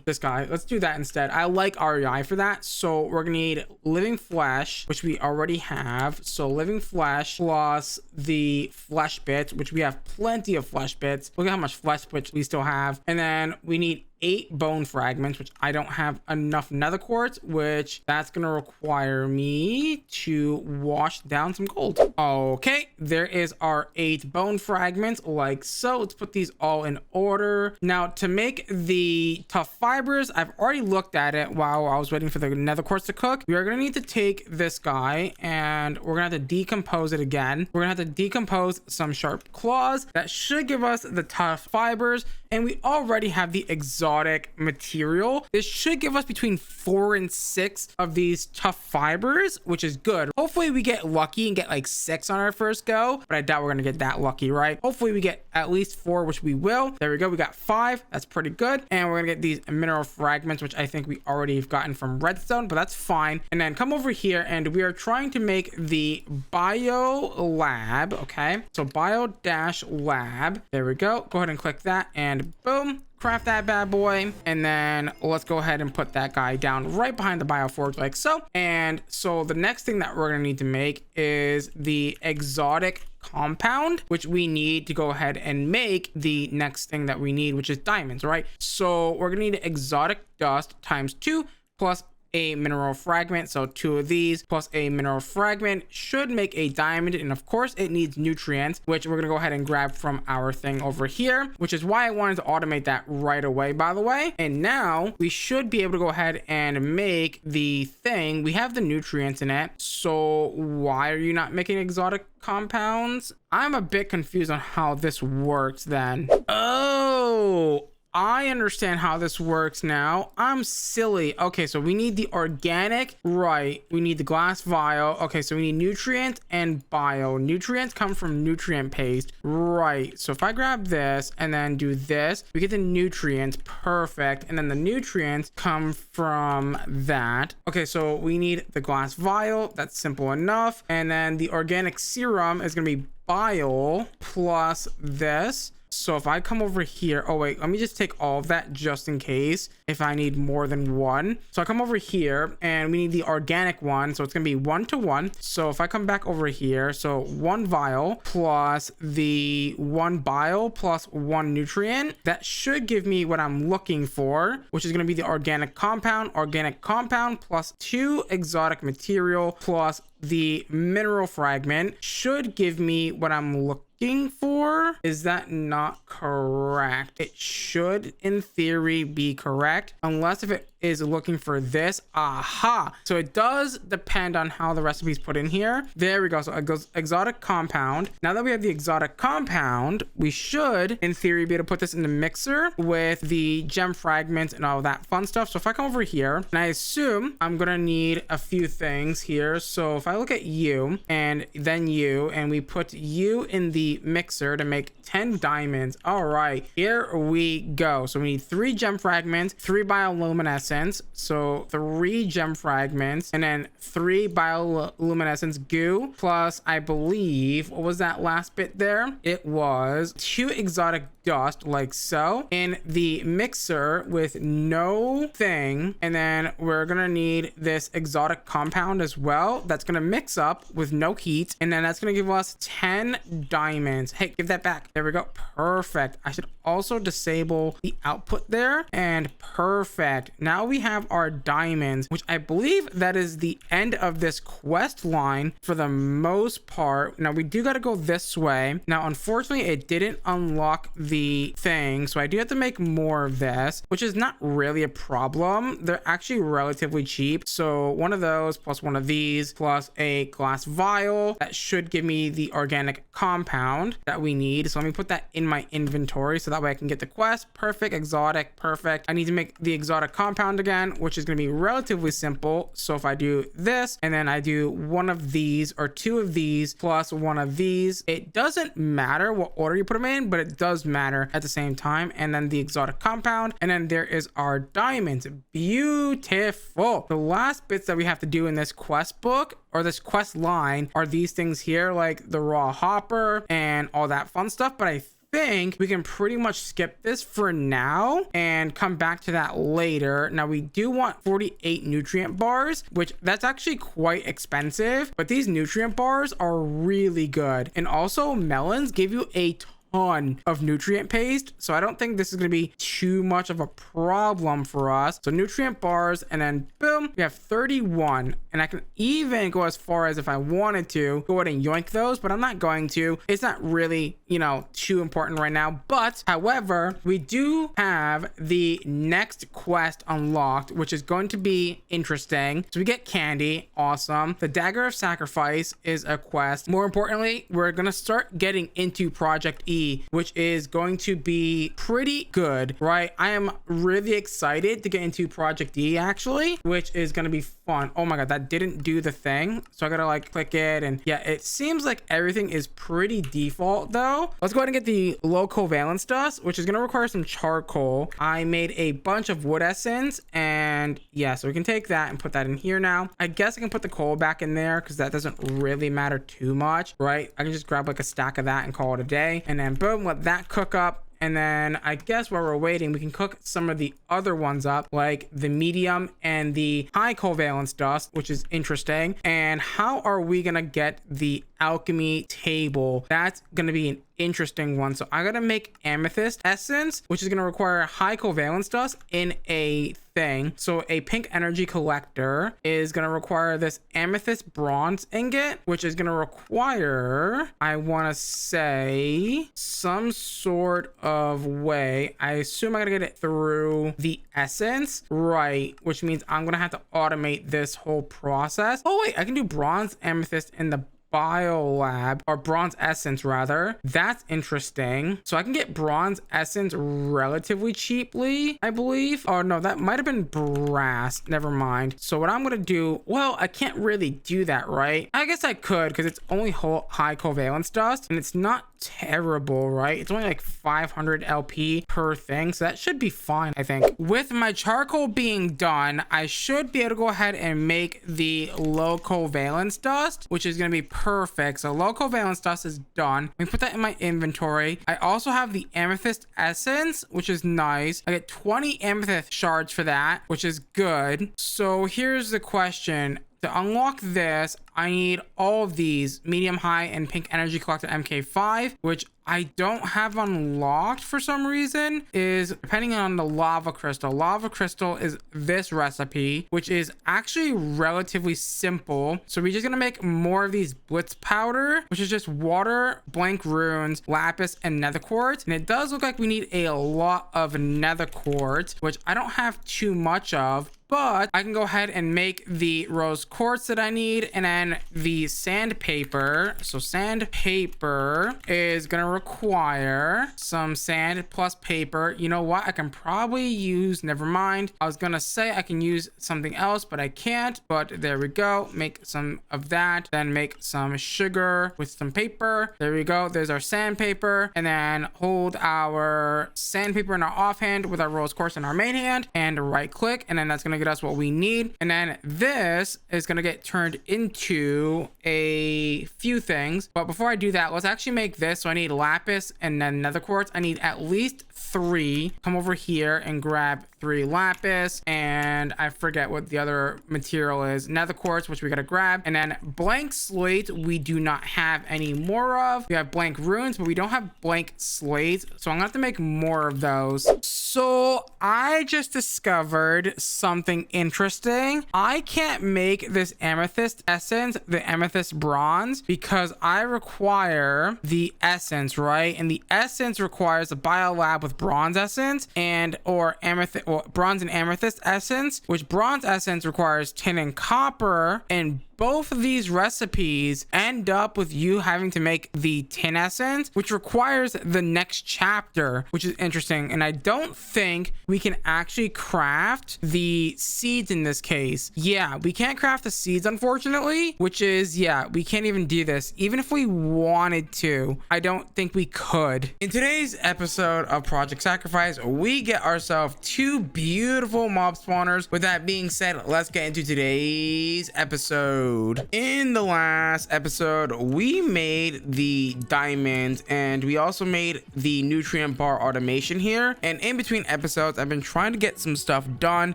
this guy. Let's do that instead. I like REI for that. So we're gonna need living flesh, which we already have. So living flesh plus the flesh bits, which we have plenty of flesh bits. Look at how much flesh bits we still have. And then we need 8 bone fragments, which I don't have enough nether quartz, which that's gonna require me to wash down some gold. Okay, there is our 8 bone fragments, like so. Let's put these all in order. Now to make the tough fibers, I've already looked at it while I was waiting for the nether quartz to cook. We are gonna need to take this guy and we're gonna have to decompose it again. We're gonna have to decompose some sharp claws. That should give us the tough fibers, and we already have the exotic material. This should give us between 4 and 6 of these tough fibers, which is good. Hopefully we get lucky and get like 6 on our first go, but I doubt we're gonna get that lucky, right? Hopefully we get at least 4, which we will. There we go, we got 5. That's pretty good. And we're gonna get these mineral fragments, which I think we already have gotten from redstone, but that's fine. And then come over here and we are trying to make the bio lab. Okay, so bio-lab. There we go. Go ahead and click that and boom, craft that bad boy. And then let's go ahead and put that guy down right behind the bioforge like so. And so the next thing that we're gonna need to make is the exotic compound, which we need to go ahead and make the next thing that we need, which is diamonds, right? So we're gonna need exotic dust times 2 plus a mineral fragment. So 2 of these plus a mineral fragment should make a diamond. And of course it needs nutrients, which we're gonna go ahead and grab from our thing over here, which is why I wanted to automate that right away, by the way. And now we should be able to go ahead and make the thing. We have the nutrients in it, so why are you not making exotic compounds? I'm a bit confused on how this works then. Oh, I understand how this works now. I'm silly. Okay, so we need the organic, right? We need the glass vial. Okay, so we need nutrients and bio. Nutrients come from nutrient paste, right? So if I grab this and then do this, we get the nutrients. Perfect. And then the nutrients come from that. Okay, so we need the glass vial. That's simple enough. And then the organic serum is gonna be vial plus this. So if I come over here, oh wait, let me just take all of that just in case if I need more than one. So I come over here and we need the organic one. So it's going to be 1 to 1. So if I come back over here, so 1 vial plus the 1 bile plus 1 nutrient, that should give me what I'm looking for, which is going to be the organic compound plus 2 exotic material plus the mineral fragment should give me what I'm looking for. Is that not correct? It should in theory be correct, unless if it is looking for this. Aha, so it does depend on how the recipe's put in here. There we go. So it goes exotic compound. Now that we have the exotic compound, we should in theory be able to put this in the mixer with the gem fragments and all that fun stuff. So if I come over here, and I assume I'm gonna need a few things here. So if I look at you and then you, and we put you in the mixer to make 10 diamonds. All right, here we go. So we need 3 gem fragments, 3 bioluminescence, so 3 gem fragments, and then 3 bioluminescence goo, plus I believe, what was that last bit there? It was 2 exotic dust, like so, in the mixer with no thing. And then we're gonna need this exotic compound as well. That's gonna mix up with no heat, and then that's gonna give us 10 diamonds. Hey, give that back. There we go. Perfect. I should also disable the output there, and perfect. Now we have our diamonds, which I believe that is the end of this quest line for the most part. Now we do got to go this way. Now unfortunately it didn't unlock the thing, so I do have to make more of this, which is not really a problem. They're actually relatively cheap. So one of those plus one of these plus a glass vial, that should give me the organic compound that we need. So let me put that in my inventory so that way I can get the quest. Perfect. Exotic. Perfect. I need to make the exotic compound again, which is going to be relatively simple. So if I do this and then I do one of these or 2 of these plus one of these, it doesn't matter what order you put them in, but it does matter at the same time. And then the exotic compound, and then there is our diamonds. Beautiful. The last bits that we have to do in this quest book or this quest line are these things here, like the raw hopper and all that fun stuff. But I think we can pretty much skip this for now and come back to that later. Now we do want 48 nutrient bars, which that's actually quite expensive, but these nutrient bars are really good. And also melons give you a ton of nutrient paste, so I don't think this is going to be too much of a problem for us. So nutrient bars, and then boom, we have 31, and I can even go as far as, if I wanted to, go ahead and yoink those, but I'm not going to. It's not really, you know, too important right now. But however, we do have the next quest unlocked, which is going to be interesting. So we get candy. Awesome. The Dagger of Sacrifice is a quest. More importantly, we're going to start getting into Project E, which is going to be pretty good, right? I am really excited to get into Project E actually, which is going to be fun. Oh my god, that didn't do the thing, so I gotta like click it, and yeah, it seems like everything is pretty default though. Let's go ahead and get the low covalence dust, which is going to require some charcoal. I made a bunch of wood essence, and yeah, so we can take that and put that in here. Now I guess I can put the coal back in there because that doesn't really matter too much, right? I can just grab like a stack of that and call it a day, and then boom, let that cook up. And then I guess while we're waiting, we can cook some of the other ones up, like the medium and the high covalence dust, which is interesting. And how are we gonna get the alchemy table? That's gonna be an interesting one. So I gotta make amethyst essence, which is gonna require high covalence dust in a thing. So a pink energy collector is gonna require this amethyst bronze ingot, which is gonna require, I want to say, some sort of way. I assume I gotta get it through the essence, right? Which means I'm gonna have to automate this whole process. Oh wait, I can do bronze amethyst in the biolab, or bronze essence rather. That's interesting. So I can get bronze essence relatively cheaply, I believe. Oh no, that might have been brass. Never mind. So what I'm gonna do, well, I can't really do that, right? I guess I could, because it's only high covalence dust and it's not terrible, right? It's only like 500 LP per thing, so that should be fine, I think. With my charcoal being done, I should be able to go ahead and make the low covalence dust, which is going to be perfect. So low covalence dust is done. Let me put that in my inventory. I also have the amethyst essence, which is nice. I get 20 amethyst shards for that, which is good. So here's the question. To unlock this, I need all of these medium, high, and pink energy collector MK5, which I don't have unlocked for some reason, is depending on the lava crystal. Lava crystal is this recipe, which is actually relatively simple. So we're just gonna make more of these blitz powder, which is just water, blank runes, lapis, and nether quartz. And it does look like we need a lot of nether quartz, which I don't have too much of, but I can go ahead and make the rose quartz that I need, and then the sandpaper. So sandpaper is gonna require some sand plus paper. You know what? I can probably use, never mind. I was gonna say I can use something else, but I can't. But there we go. Make some of that. Then make some sugar with some paper. There we go. There's our sandpaper. And then hold our sandpaper in our offhand with our rose quartz in our main hand, and right click, and then that's gonna get us what we need. And then this is gonna get turned into a few things, but before I do that, let's actually make this. So I need lapis and then nether quartz. I need at least 3. Come over here and grab 3 lapis, and I forget what the other material is. Nether quartz, which we gotta grab, and then blank slate we do not have any more of. We have blank runes, but we don't have blank slates, so I'm gonna have to make more of those. So I just discovered something interesting. I can't make this amethyst essence, the amethyst bronze, because I require the essence, right? And the essence requires a biolab with bronze essence and or amethyst, or bronze and amethyst essence, which bronze essence requires tin and copper, and both of these recipes end up with you having to make the tin essence, which requires the next chapter, which is interesting. And I don't think we can actually craft the seeds in this case. Yeah, we can't craft the seeds, unfortunately, which is, yeah, we can't even do this. Even if we wanted to, I don't think we could. In today's episode of Project Sacrifice, we get ourselves 2 beautiful mob spawners. With that being said, let's get into today's episode. In the last episode, we made the diamond, and we also made the nutrient bar automation here. And in between episodes, I've been trying to get some stuff done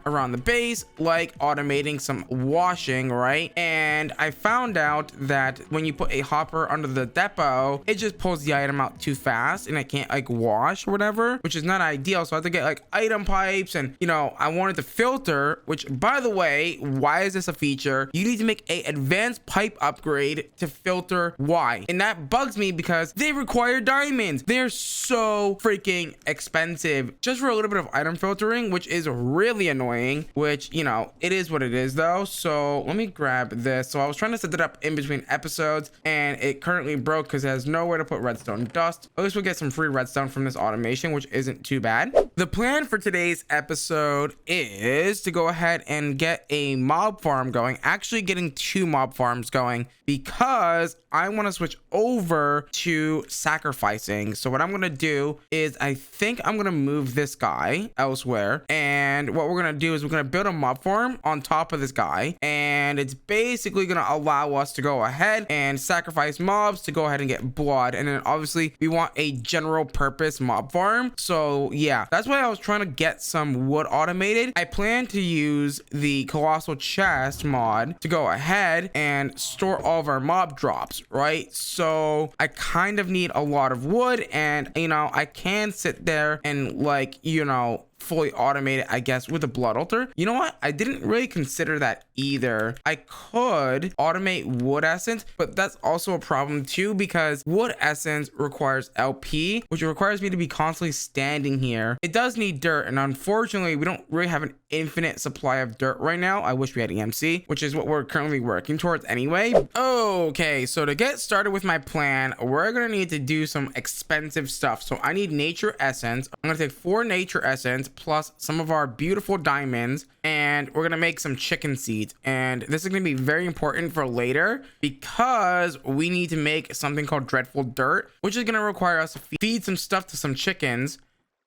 around the base, like automating some washing, right? And I found out that when you put a hopper under the depot, it just pulls the item out too fast, and I can't like wash or whatever, which is not ideal. So I have to get like item pipes, and you know, I wanted to filter, which by the way, why is this a feature? You need to make a advanced pipe upgrade to filter. Why? And that bugs me because they require diamonds. They're so freaking expensive just for a little bit of item filtering, which is really annoying, which, you know, it is what it is though. So let me grab this. So I was trying to set it up in between episodes, and it currently broke because it has nowhere to put redstone dust. At least we'll get some free redstone from this automation, which isn't too bad. The plan for today's episode is to go ahead and get a mob farm going, actually getting 2 mob farms going, because I want to switch over to sacrificing. So what I'm going to do is I think I'm going to move this guy elsewhere, and what we're going to do is we're going to build a mob farm on top of this guy, and it's basically going to allow us to go ahead and sacrifice mobs to go ahead and get blood. And then obviously we want a general purpose mob farm. So yeah, that's why I was trying to get some wood automated. I plan to use the colossal chest mod to go ahead and store all of our mob drops, right? So I kind of need a lot of wood, and you know, I can sit there and like, you know, fully automated, I guess, with a blood altar. You know what? I didn't really consider that either. I could automate wood essence, but that's also a problem too, because wood essence requires LP, which requires me to be constantly standing here. It does need dirt, and unfortunately, we don't really have an infinite supply of dirt right now. I wish we had EMC, which is what we're currently working towards anyway. Okay, so to get started with my plan, we're gonna need to do some expensive stuff. So I need nature essence. I'm gonna take 4 nature essence, plus some of our beautiful diamonds, and we're gonna make some chicken seeds. And this is gonna be very important for later because we need to make something called dreadful dirt, which is gonna require us to feed some stuff to some chickens.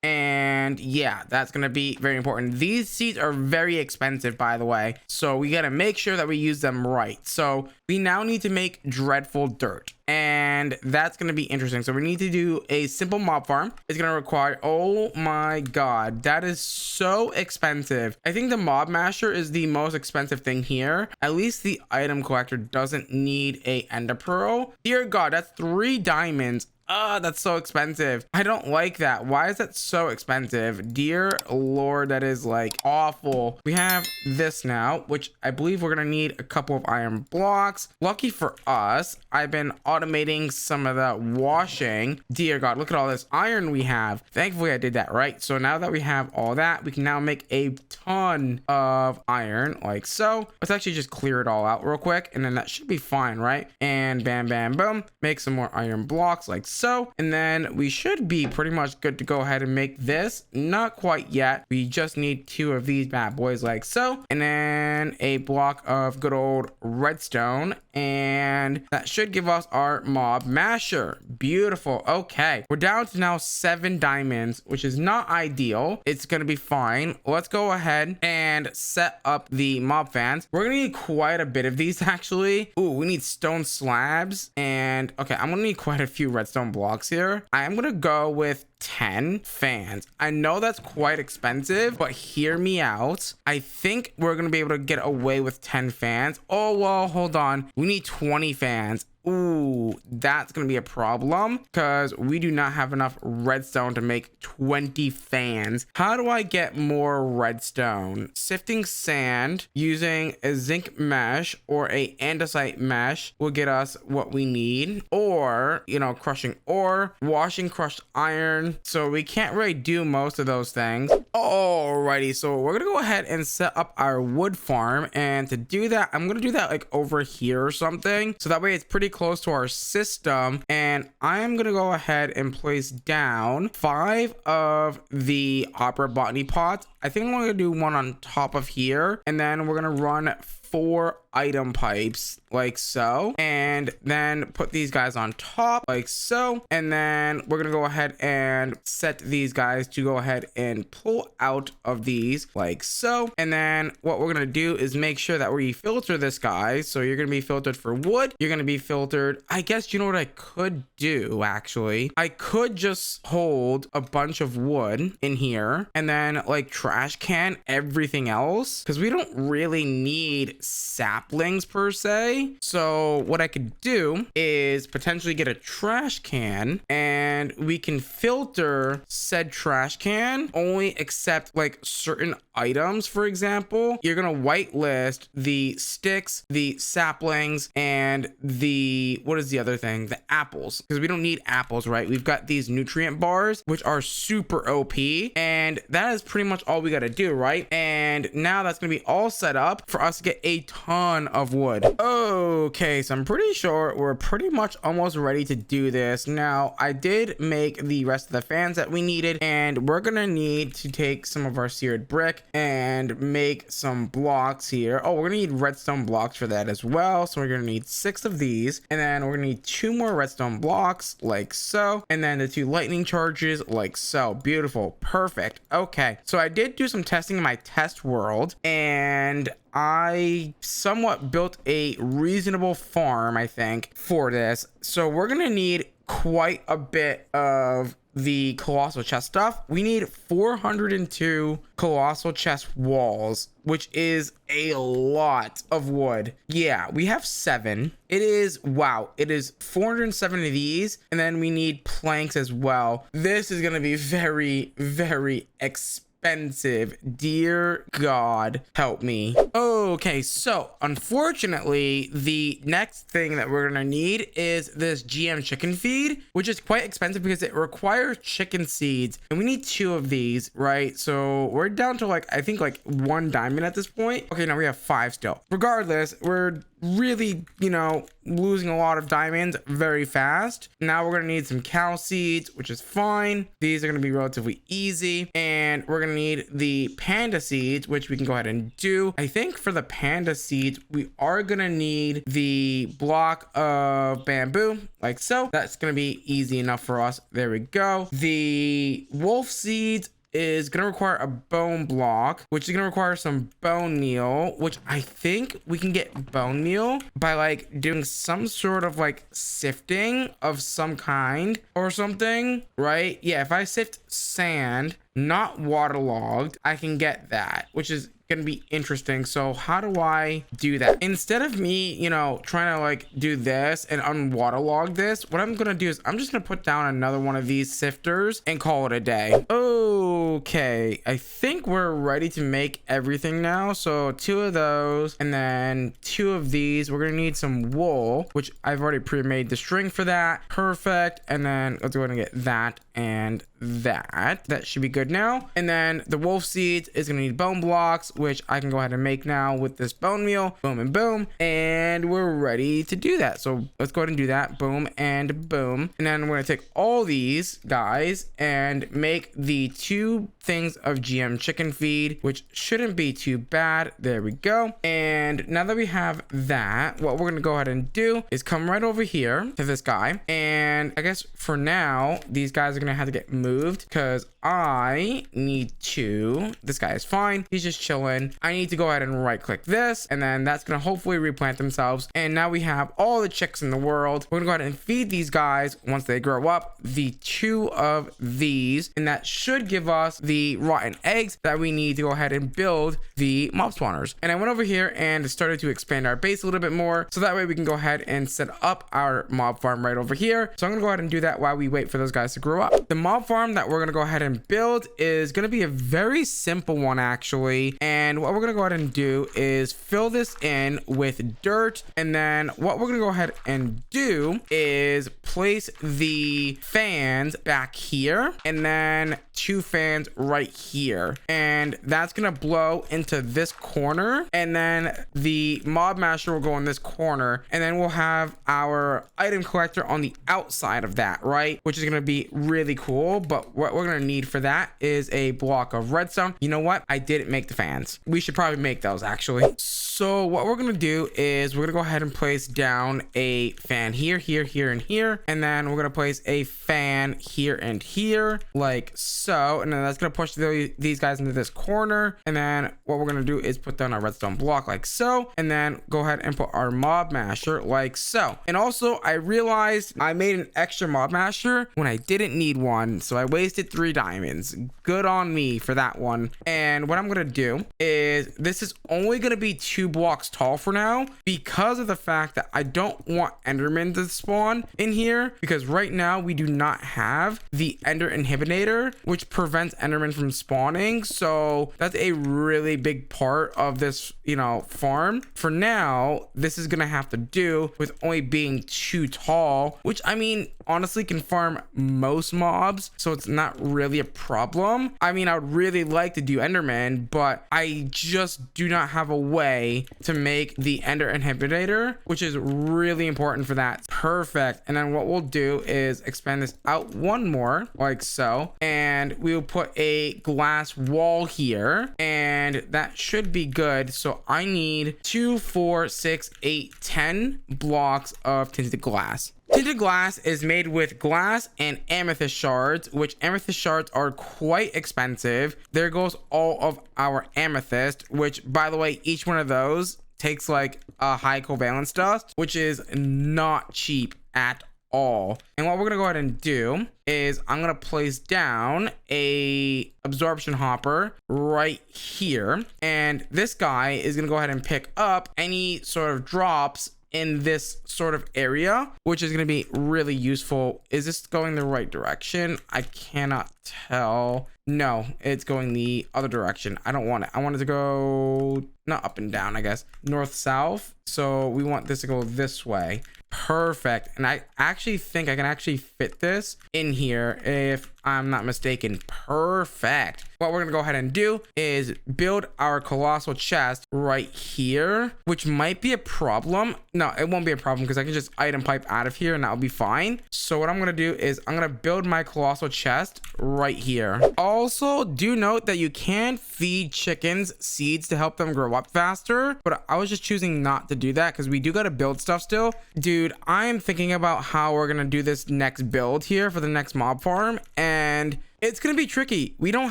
And yeah, that's gonna be very important. These seeds are very expensive, by the way, so we gotta make sure that we use them right. So we now need to make dreadful dirt, and that's gonna be interesting. So we need to do a simple mob farm. It's gonna require, oh my god, that is so expensive. I think the mob masher is the most expensive thing here. At least the item collector doesn't need a ender pearl. Dear god, that's 3 diamonds. That's so expensive. I don't like that. Why is that so expensive? Dear lord, that is like awful. We have this now, which I believe we're gonna need a couple of iron blocks. Lucky for us, I've been automating some of the washing. Dear god, look at all this iron we have. Thankfully I did that right. So now that we have all that, we can now make a ton of iron like so. Let's actually just clear it all out real quick, and then that should be fine, right? And bam bam boom, make some more iron blocks like so, and then we should be pretty much good to go ahead and make this. Not quite yet. We just need 2 of these bad boys like so, and then a block of good old redstone, and that should give us our mob masher. Beautiful. Okay, we're down to now 7 diamonds, which is not ideal. It's gonna be fine. Let's go ahead and set up the mob fans. We're gonna need quite a bit of these actually. Ooh, we need stone slabs, and okay, I'm gonna need quite a few redstone blocks here. I'm gonna go with 10 fans. I know that's quite expensive, but hear me out. I think we're gonna be able to get away with 10 fans. Oh well, hold on, we need 20 fans. Ooh, that's gonna be a problem because we do not have enough redstone to make 20 fans. How do I get more redstone? Sifting sand using a zinc mesh or a andesite mesh will get us what we need, or you know, crushing ore, washing crushed iron. So we can't really do most of those things. Alrighty, so we're gonna go ahead and set up our wood farm, and to do that, I'm gonna do that like over here or something, so that way it's pretty close to our system. And I'm gonna go ahead and place down 5 of the opera botany pots. I think I'm gonna do one on top of here, and then we're gonna run 4 item pipes like so, and then put these guys on top like so, and then we're gonna go ahead and set these guys to go ahead and pull out of these like so. And then what we're gonna do is make sure that we filter this guy. So you're gonna be filtered for wood, you're gonna be filtered, I guess, you know what I could do actually, I could just hold a bunch of wood in here and then like trash can everything else, because we don't really need saplings per se. So what I could do is potentially get a trash can, and we can filter said trash can only accept like certain items. For example, you're gonna whitelist the sticks, the saplings, and the, what is the other thing, the apples, because we don't need apples, right? We've got these nutrient bars which are super OP, and that is pretty much all we got to do, right? And now that's gonna be all set up for us to get a ton of wood. Okay, so I'm pretty sure we're pretty much almost ready to do this. Now I did make the rest of the fans that we needed, and we're gonna need to take some of our seared brick and make some blocks here. Oh, we're gonna need redstone blocks for that as well, so we're gonna need 6 of these, and then we're gonna need 2 more redstone blocks like so, and then the 2 lightning charges like so. Beautiful, perfect. Okay, so I did do some testing in my test world, and I somewhat built a reasonable farm, I think, for this. So we're gonna need quite a bit of the colossal chest stuff. We need 402 colossal chest walls, which is a lot of wood. Yeah, we have 7. It is, wow, it is 407 of these, and then we need planks as well. This is gonna be very, very expensive. Dear God, help me. Okay, so unfortunately, the next thing that we're gonna need is this GM chicken feed, which is quite expensive because it requires chicken seeds, and we need 2 of these, right? So we're down to like, I think like 1 diamond at this point. Okay, now we have 5 still. Regardless, we're really, you know, losing a lot of diamonds very fast. Now we're gonna need some cow seeds, which is fine. These are gonna be relatively easy, and we're gonna need the panda seeds, which we can go ahead and do. I think for the panda seeds, we are gonna need the block of bamboo, like so. That's gonna be easy enough for us. There we go. The wolf seeds is gonna require a bone block, which is gonna require some bone meal, which I think we can get bone meal by like doing some sort of like sifting of some kind or something, right? Yeah, if I sift sand, not waterlogged, I can get that, which is gonna be interesting. So how do I do that? Instead of me, you know, trying to like do this and unwaterlog this, what I'm gonna do is I'm just gonna put down another one of these sifters and call it a day. Okay, I think we're ready to make everything now. So 2 of those and then 2 of these. We're gonna need some wool, which I've already pre-made the string for that. Perfect. And then let's go ahead and get that and that should be good now. And then the wolf seeds is gonna need bone blocks, which I can go ahead and make now with this bone meal. Boom and boom, and we're ready to do that. So let's go ahead and do that. Boom and boom. And then we're gonna take all these guys and make the 2 things of GM chicken feed, which shouldn't be too bad. There we go. And now that we have that, what we're gonna go ahead and do is come right over here to this guy, and I guess for now these guys are gonna have to get moved because I need to. This guy is fine, he's just chilling. I need to go ahead and right click this, and then that's gonna hopefully replant themselves. And now we have all the chicks in the world. We're gonna go ahead and feed these guys once they grow up the 2 of these, and that should give us the rotten eggs that we need to go ahead and build the mob spawners. And I went over here and started to expand our base a little bit more, so that way we can go ahead and set up our mob farm right over here. So I'm gonna go ahead and do that while we wait for those guys to grow up. The mob farm that we're gonna go ahead and build is gonna be a very simple one actually, and what we're gonna go ahead and do is fill this in with dirt, and then what we're gonna go ahead and do is place the fans back here, and then 2 fans right here, and that's gonna blow into this corner, and then the mob masher will go in this corner, and then we'll have our item collector on the outside of that, right, which is gonna be really cool. But what we're gonna need for that is a block of redstone. You know what, I didn't make the fans. We should probably make those actually. So what we're gonna do is we're gonna go ahead and place down a fan here, here, here, and here, and then we're gonna place a fan here and here, like so, and then that's gonna push these guys into this corner. And then what we're gonna do is put down a redstone block like so, and then go ahead and put our mob masher like so. And also I realized I made an extra mob masher when I didn't need one, so I wasted 3 diamonds. Good on me for that one. And what I'm gonna do is this is only gonna be 2 blocks tall for now, because of the fact that I don't want endermen to spawn in here, because right now we do not have the ender inhibitor, which prevents endermen from spawning. So that's a really big part of this, you know, farm. For now, this is gonna have to do with only being 2 tall, which I mean honestly can farm most mobs, so it's not really a problem. I mean, I would really like to do enderman, but I just do not have a way to make the ender inhibitor, which is really important for that. Perfect. And then what we'll do is expand this out 1 more like so, and we will put a glass wall here, and that should be good. So I need 2, 4, 6, 8, 10 blocks of tinted glass. Tinted glass is made with glass and amethyst shards, which amethyst shards are quite expensive. There goes all of our amethyst, which by the way, each one of those takes like a high covalence dust, which is not cheap at all. And what we're gonna go ahead and do is I'm gonna place down a absorption hopper right here, and this guy is gonna go ahead and pick up any sort of drops in this sort of area, which is going to be really useful. Is this going the right direction? I cannot tell. No, it's going the other direction. I don't want it. I want it to go not up and down, I guess, north south. So we want this to go this way. Perfect. And I actually think I can actually fit this in here if I'm not mistaken. Perfect. What we're gonna go ahead and do is build our colossal chest right here, which might be a problem. No, it won't be a problem because I can just item pipe out of here and that'll be fine. So what I'm gonna do is I'm gonna build my colossal chest right here. Also, do note that you can feed chickens seeds to help them grow up faster, but I was just choosing not to do that because we do gotta build stuff still. Dude, I am thinking about how we're gonna do this next build here for the next mob farm, and it's gonna be tricky. We don't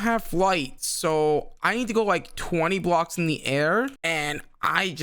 have flight, so I need to go like 20 blocks in the air, and I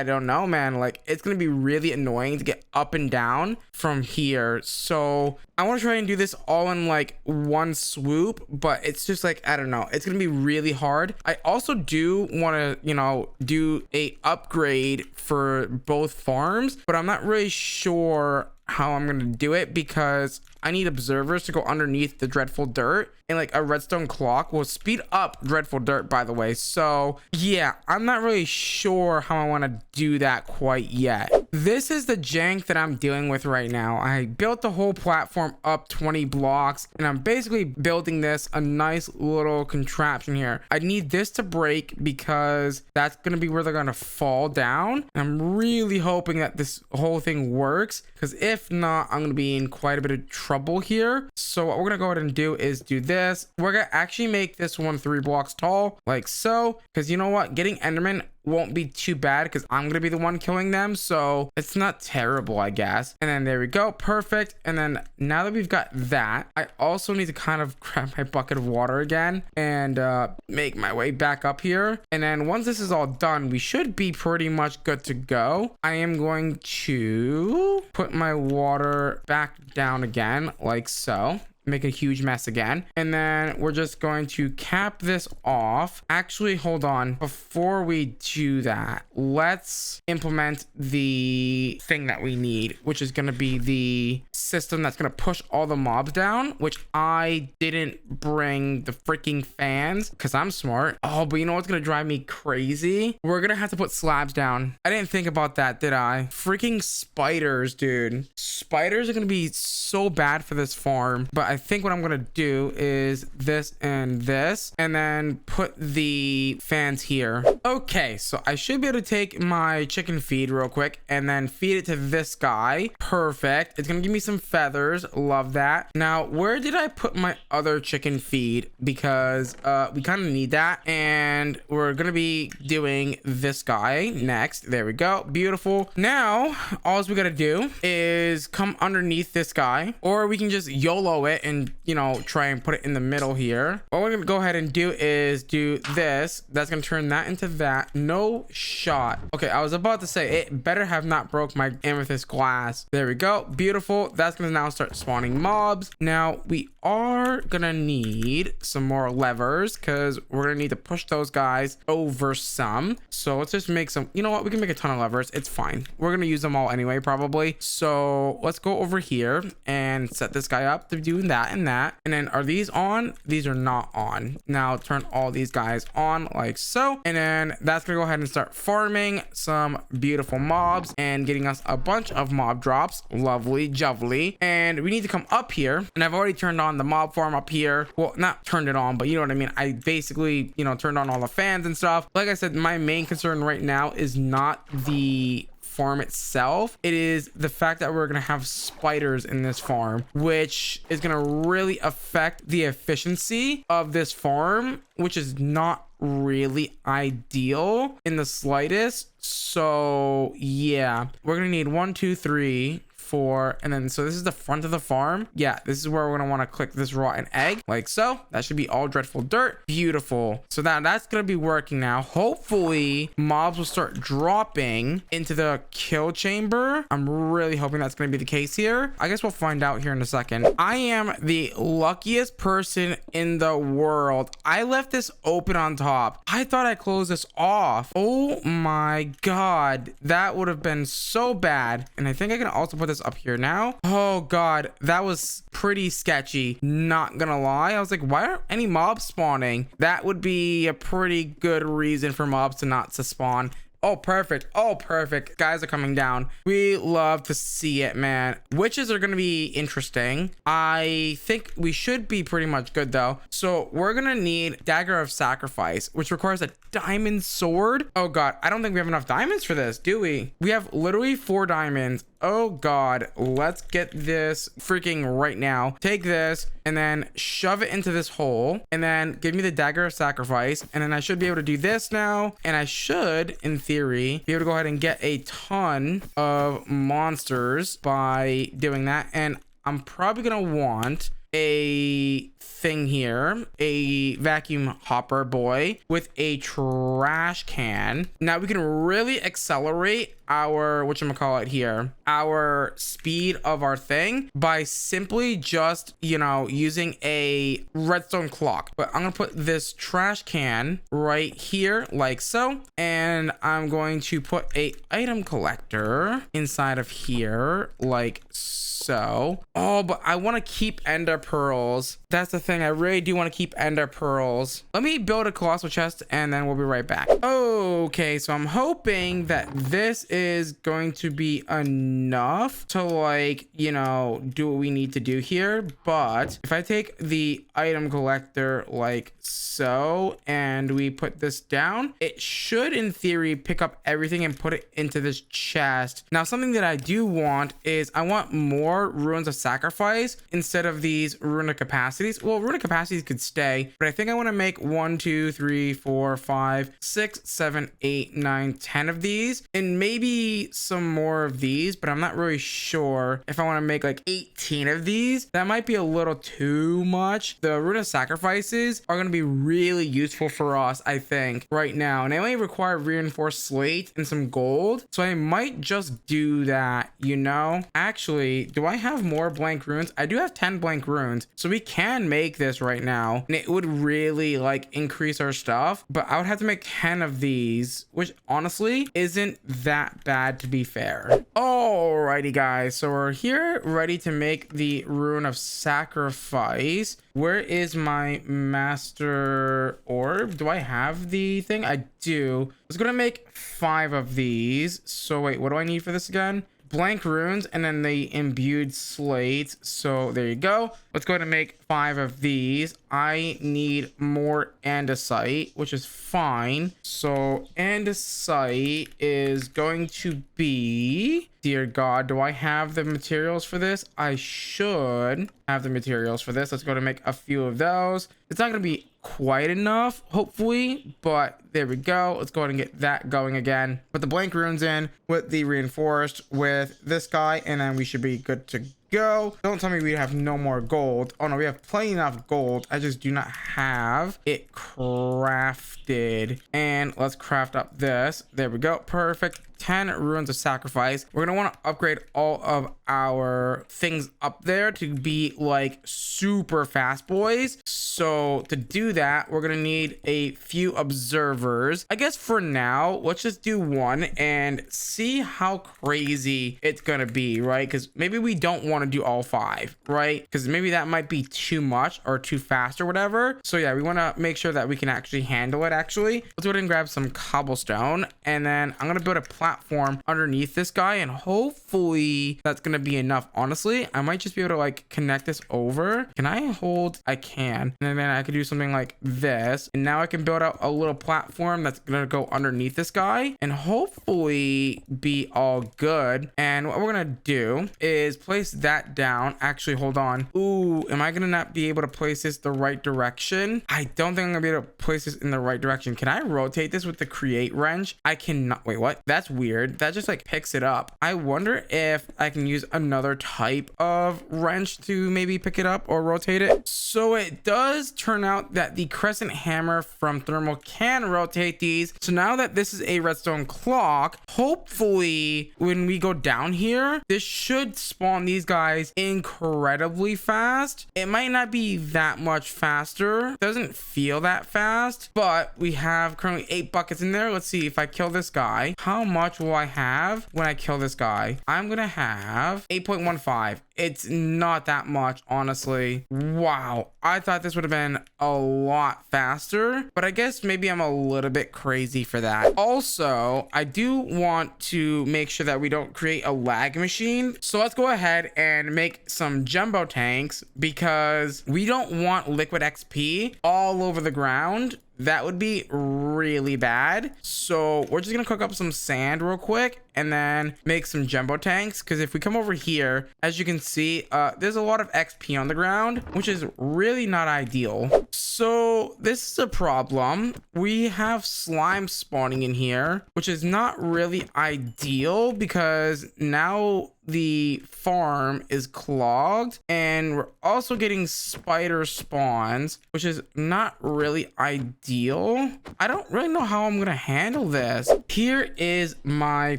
don't know, man. Like, it's gonna be really annoying to get up and down from here. So I want to try and do this all in like one swoop, but it's just like, I don't know, it's gonna be really hard. I also do want to, you know, do a upgrade for both farms, but I'm not really sure how I'm gonna do it because I need observers to go underneath the dreadful dirt, and like a redstone clock will speed up dreadful dirt, by the way. So yeah, I'm not really sure how I want to do that quite yet. This is the jank that I'm dealing with right now. I built the whole platform up 20 blocks, and I'm basically building this a nice little contraption here. I need this to break because that's gonna be where they're gonna fall down. I'm really hoping that this whole thing works, because if not, I'm gonna be in quite a bit of trouble here. So what we're gonna go ahead and do is do this. We're gonna actually make this one 3 blocks tall, like so, because you know what, getting enderman won't be too bad because I'm gonna be the one killing them, so it's not terrible, I guess. And then there we go, perfect. And then now that we've got that, I also need to kind of grab my bucket of water again and make my way back up here. And then once this is all done, we should be pretty much good to go. I am going to put my water back down again, like so. Make a huge mess again, and then we're just going to cap this off. Actually, hold on, before we do that, let's implement the thing that we need, which is going to be the system that's going to push all the mobs down, which I didn't bring the freaking fans because I'm smart. Oh, but you know what's going to drive me crazy? We're going to have to put slabs down. I didn't think about that, did I? Freaking spiders, dude. Spiders are going to be so bad for this farm, but I think what I'm gonna do is this and this, and then put the fans here. Okay, so I should be able to take my chicken feed real quick and then feed it to this guy. Perfect. It's gonna give me some feathers. Love that. Now, where did I put my other chicken feed? Because we kind of need that, and we're gonna be doing this guy next. There we go. Beautiful. Now, all we gotta do is come underneath this guy, or we can just YOLO it and, you know, try and put it in the middle here. What we're gonna go ahead and do is do this. That's gonna turn that into that. No shot. Okay, I was about to say it better have not broke my amethyst glass. There we go. Beautiful. That's gonna now start spawning mobs. Now we are gonna need some more levers because we're gonna need to push those guys over some. So let's just make some, you know what, we can make a ton of levers. It's fine, we're gonna use them all anyway probably. So let's go over here and set this guy up to do that and that. And then are these on? These are not on. Now turn all these guys on like so, and then that's gonna go ahead and start farming some beautiful mobs and getting us a bunch of mob drops. Lovely jubbly. And we need to come up here, and I've already turned on the mob farm up here. Well, not turned it on, but you know what I mean. I basically, you know, turned on all the fans and stuff. Like I said, my main concern right now is not the farm itself. It is the fact that we're gonna have spiders in this farm, which is gonna really affect the efficiency of this farm, which is not really ideal in the slightest. So yeah, we're gonna need 1 2 3 4, and then so this is the front of the farm. Yeah, this is where we're gonna want to click this rotten egg like so. That should be all dreadful dirt. Beautiful. So now that's gonna be working now. Hopefully mobs will start dropping into the kill chamber. I'm really hoping that's gonna be the case here. I guess we'll find out here in a second. I am the luckiest person in the world. I left this open on top. I thought I closed this off. Oh my god, that would have been so bad. And I think I can also put this up here now. Oh god, that was pretty sketchy, not gonna lie. I was like, why aren't any mobs spawning? That would be a pretty good reason for mobs to not to spawn. Oh, perfect. Oh, perfect. Guys are coming down. We love to see it, man. Witches are going to be interesting. I think we should be pretty much good, though. So we're going to need Dagger of Sacrifice, which requires a diamond sword. Oh, God. I don't think we have enough diamonds for this, do we? We have literally 4 diamonds. Oh, God. Let's get this freaking right now. Take this and then shove it into this hole. And then give me the Dagger of Sacrifice. And then I should be able to do this now. And I should, in theory, be able to go ahead and get a ton of monsters by doing that. And I'm probably going to want a thing here, a vacuum hopper boy with a trash can. Now we can really accelerate our whatchamacallit here, our speed of our thing by simply just, you know, using a redstone clock. But I'm gonna put this trash can right here like so, and I'm going to put a item collector inside of here like so. Oh, but I want to keep ender pearls. That's the thing. I really do want to keep ender pearls. Let me build a colossal chest and then we'll be right back. Okay, so I'm hoping that this is going to be enough to, like, you know, do what we need to do here. But if I take the item collector like so and we put this down, it should in theory pick up everything and put it into this chest. Now, something that I do want is I want more runes of sacrifice instead of these runic capacities. Well, runic capacities could stay, but I think I want to make 1, 2, 3, 4, 5, 6, 7, 8, 9, 10 of these, and maybe some more of these, but I'm not really sure if I want to make like 18 of these. That might be a little too much. The rune of sacrifices are going to be really useful for us, I think, right now, and they only require reinforced slate and some gold, so I might just do that, you know. Actually, do I have more blank runes? I do have 10 blank runes, so we can make this right now, and it would really like increase our stuff, but I would have to make 10 of these, which honestly isn't that bad, to be fair. Alrighty guys, so we're here ready to make the rune of sacrifice. Where is my master orb? Do I have the thing? I do. I was gonna make 5 of these. So wait, what do I need for this again? Blank runes and then the imbued slate. So there you go. Let's go ahead and make 5 of these. I need more andesite, which is fine. So andesite is going to be, dear God, do I have the materials for this? I should have the materials for this. Let's go to make a few of those. It's not going to be quite enough, hopefully, but there we go. Let's go ahead and get that going again. Put the blank runes in with the reinforced with this guy, and then we should be good to go. Don't tell me we have no more gold. Oh no, we have plenty enough gold. I just do not have it crafted. And let's craft up this. There we go. Perfect. 10 runes of sacrifice. We're gonna want to upgrade all of our things up there to be like super fast boys. So to do that, we're gonna need a few observers. I guess for now, let's just do 1 and see how crazy it's gonna be, right? Because maybe we don't want to do all 5, right? Because maybe that might be too much or too fast or whatever. So yeah, we want to make sure that we can actually handle it. Actually, let's go ahead and grab some cobblestone, and then I'm gonna build a platform underneath this guy, and hopefully that's gonna be enough. Honestly, I might just be able to like connect this over. Can I hold? I can. And then I could do something like this, and now I can build out a little platform that's gonna go underneath this guy and hopefully be all good. And what we're gonna do is place that down. Actually, hold on. Ooh, am I gonna not be able to place this the right direction? I don't think I'm gonna be able to place this in the right direction. Can I rotate this with the create wrench? I cannot. Wait, what? That's weird. That just like picks it up. I wonder if I can use another type of wrench to maybe pick it up or rotate it. So it does turn out that the crescent hammer from thermal can rotate these. So now that this is a redstone clock, hopefully when we go down here, this should spawn these guys incredibly fast. It might not be that much faster. Doesn't feel that fast, but we have currently 8 buckets in there. Let's see if I kill this guy. How much will I have when I kill this guy? I'm gonna have 8.15. It's not that much, honestly. Wow, I thought this would have been a lot faster, but I guess maybe I'm a little bit crazy for that. Also, I do want to make sure that we don't create a lag machine. So let's go ahead and make some jumbo tanks, because we don't want liquid XP all over the ground. That would be really bad. So we're just gonna cook up some sand real quick and then make some jumbo tanks, because if we come over here, as you can see, there's a lot of XP on the ground, which is really not ideal. So this is a problem. We have slime spawning in here, which is not really ideal, because now the farm is clogged, and we're also getting spider spawns, which is not really ideal. I don't really know how I'm gonna handle this. Here is my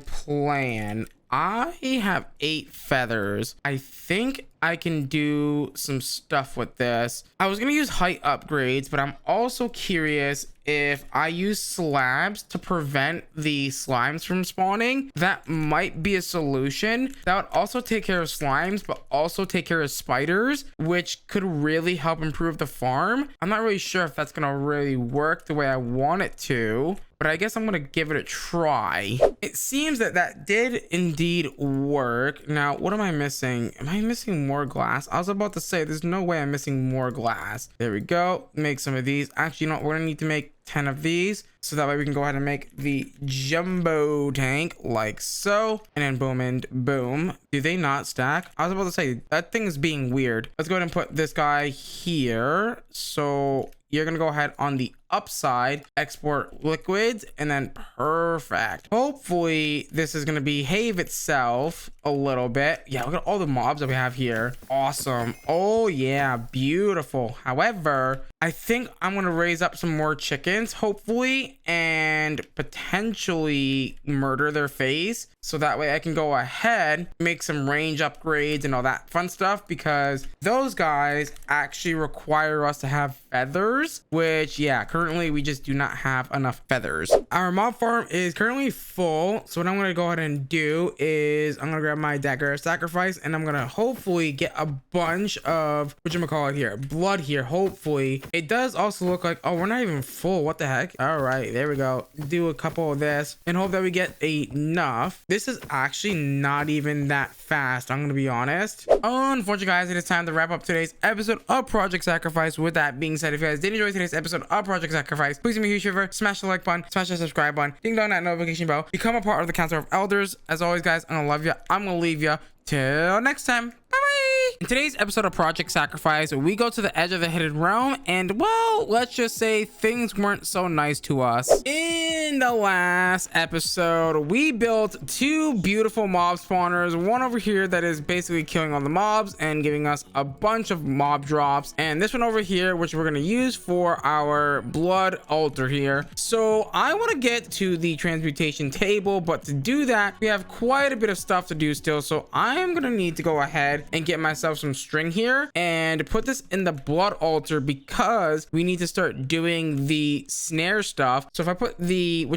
plan. I have 8 feathers. I think I can do some stuff with this. I was gonna use height upgrades, but I'm also curious if I use slabs to prevent the slimes from spawning. That might be a solution. That would also take care of slimes, but also take care of spiders, which could really help improve the farm. I'm not really sure if that's gonna really work the way I want it to, but I guess I'm gonna give it a try. It seems that that did indeed work. Now, what am I missing? Am I missing more glass? I was about to say, there's no way I'm missing more glass. There we go. Make some of these. Actually, you know what? We're gonna need to make 10 of these, so that way we can go ahead and make the jumbo tank like so, and then boom and boom. Do they not stack? I was about to say, that thing is being weird. Let's go ahead and put this guy here. So you're gonna go ahead on the upside, export liquids, and then perfect. Hopefully this is gonna behave itself a little bit. Yeah, look at all the mobs that we have here. Awesome. Oh yeah, beautiful. However, I think I'm gonna raise up some more chickens, hopefully, and potentially murder their face, so that way I can go ahead, make some range upgrades and all that fun stuff, because those guys actually require us to have feathers, which, yeah, currently we just do not have enough feathers. Our mob farm is currently full, so what I'm gonna go ahead and do is I'm gonna grab my dagger sacrifice, and I'm gonna hopefully get a bunch of whatchamacallit here, blood here. Hopefully it does also look like, oh, we're not even full. What the heck? All right, there we go. Do a couple of this and hope that we get enough. This is actually not even that fast, I'm gonna be honest. Unfortunately, guys, it is time to wrap up today's episode of Project Sacrifice. With that being said, if you guys did enjoy today's episode of Project Sacrifice, please do me a huge favor, smash the like button, smash the subscribe button, ding dong that notification bell, become a part of the Council of Elders. As always, guys, I'm gonna love you. I'm gonna leave you. Till next time. Bye-bye. In today's episode of Project Sacrifice, we go to the edge of the hidden realm, and, well, let's just say things weren't so nice to us. In the last episode, we built 2 beautiful mob spawners, one over here that is basically killing all the mobs and giving us a bunch of mob drops, and this one over here, which we're going to use for our blood altar here. So I want to get to the transmutation table, but to do that, we have quite a bit of stuff to do still, so I am going to need to go ahead and get myself some string here and put this in the blood altar, because we need to start doing the snare stuff. So if I put the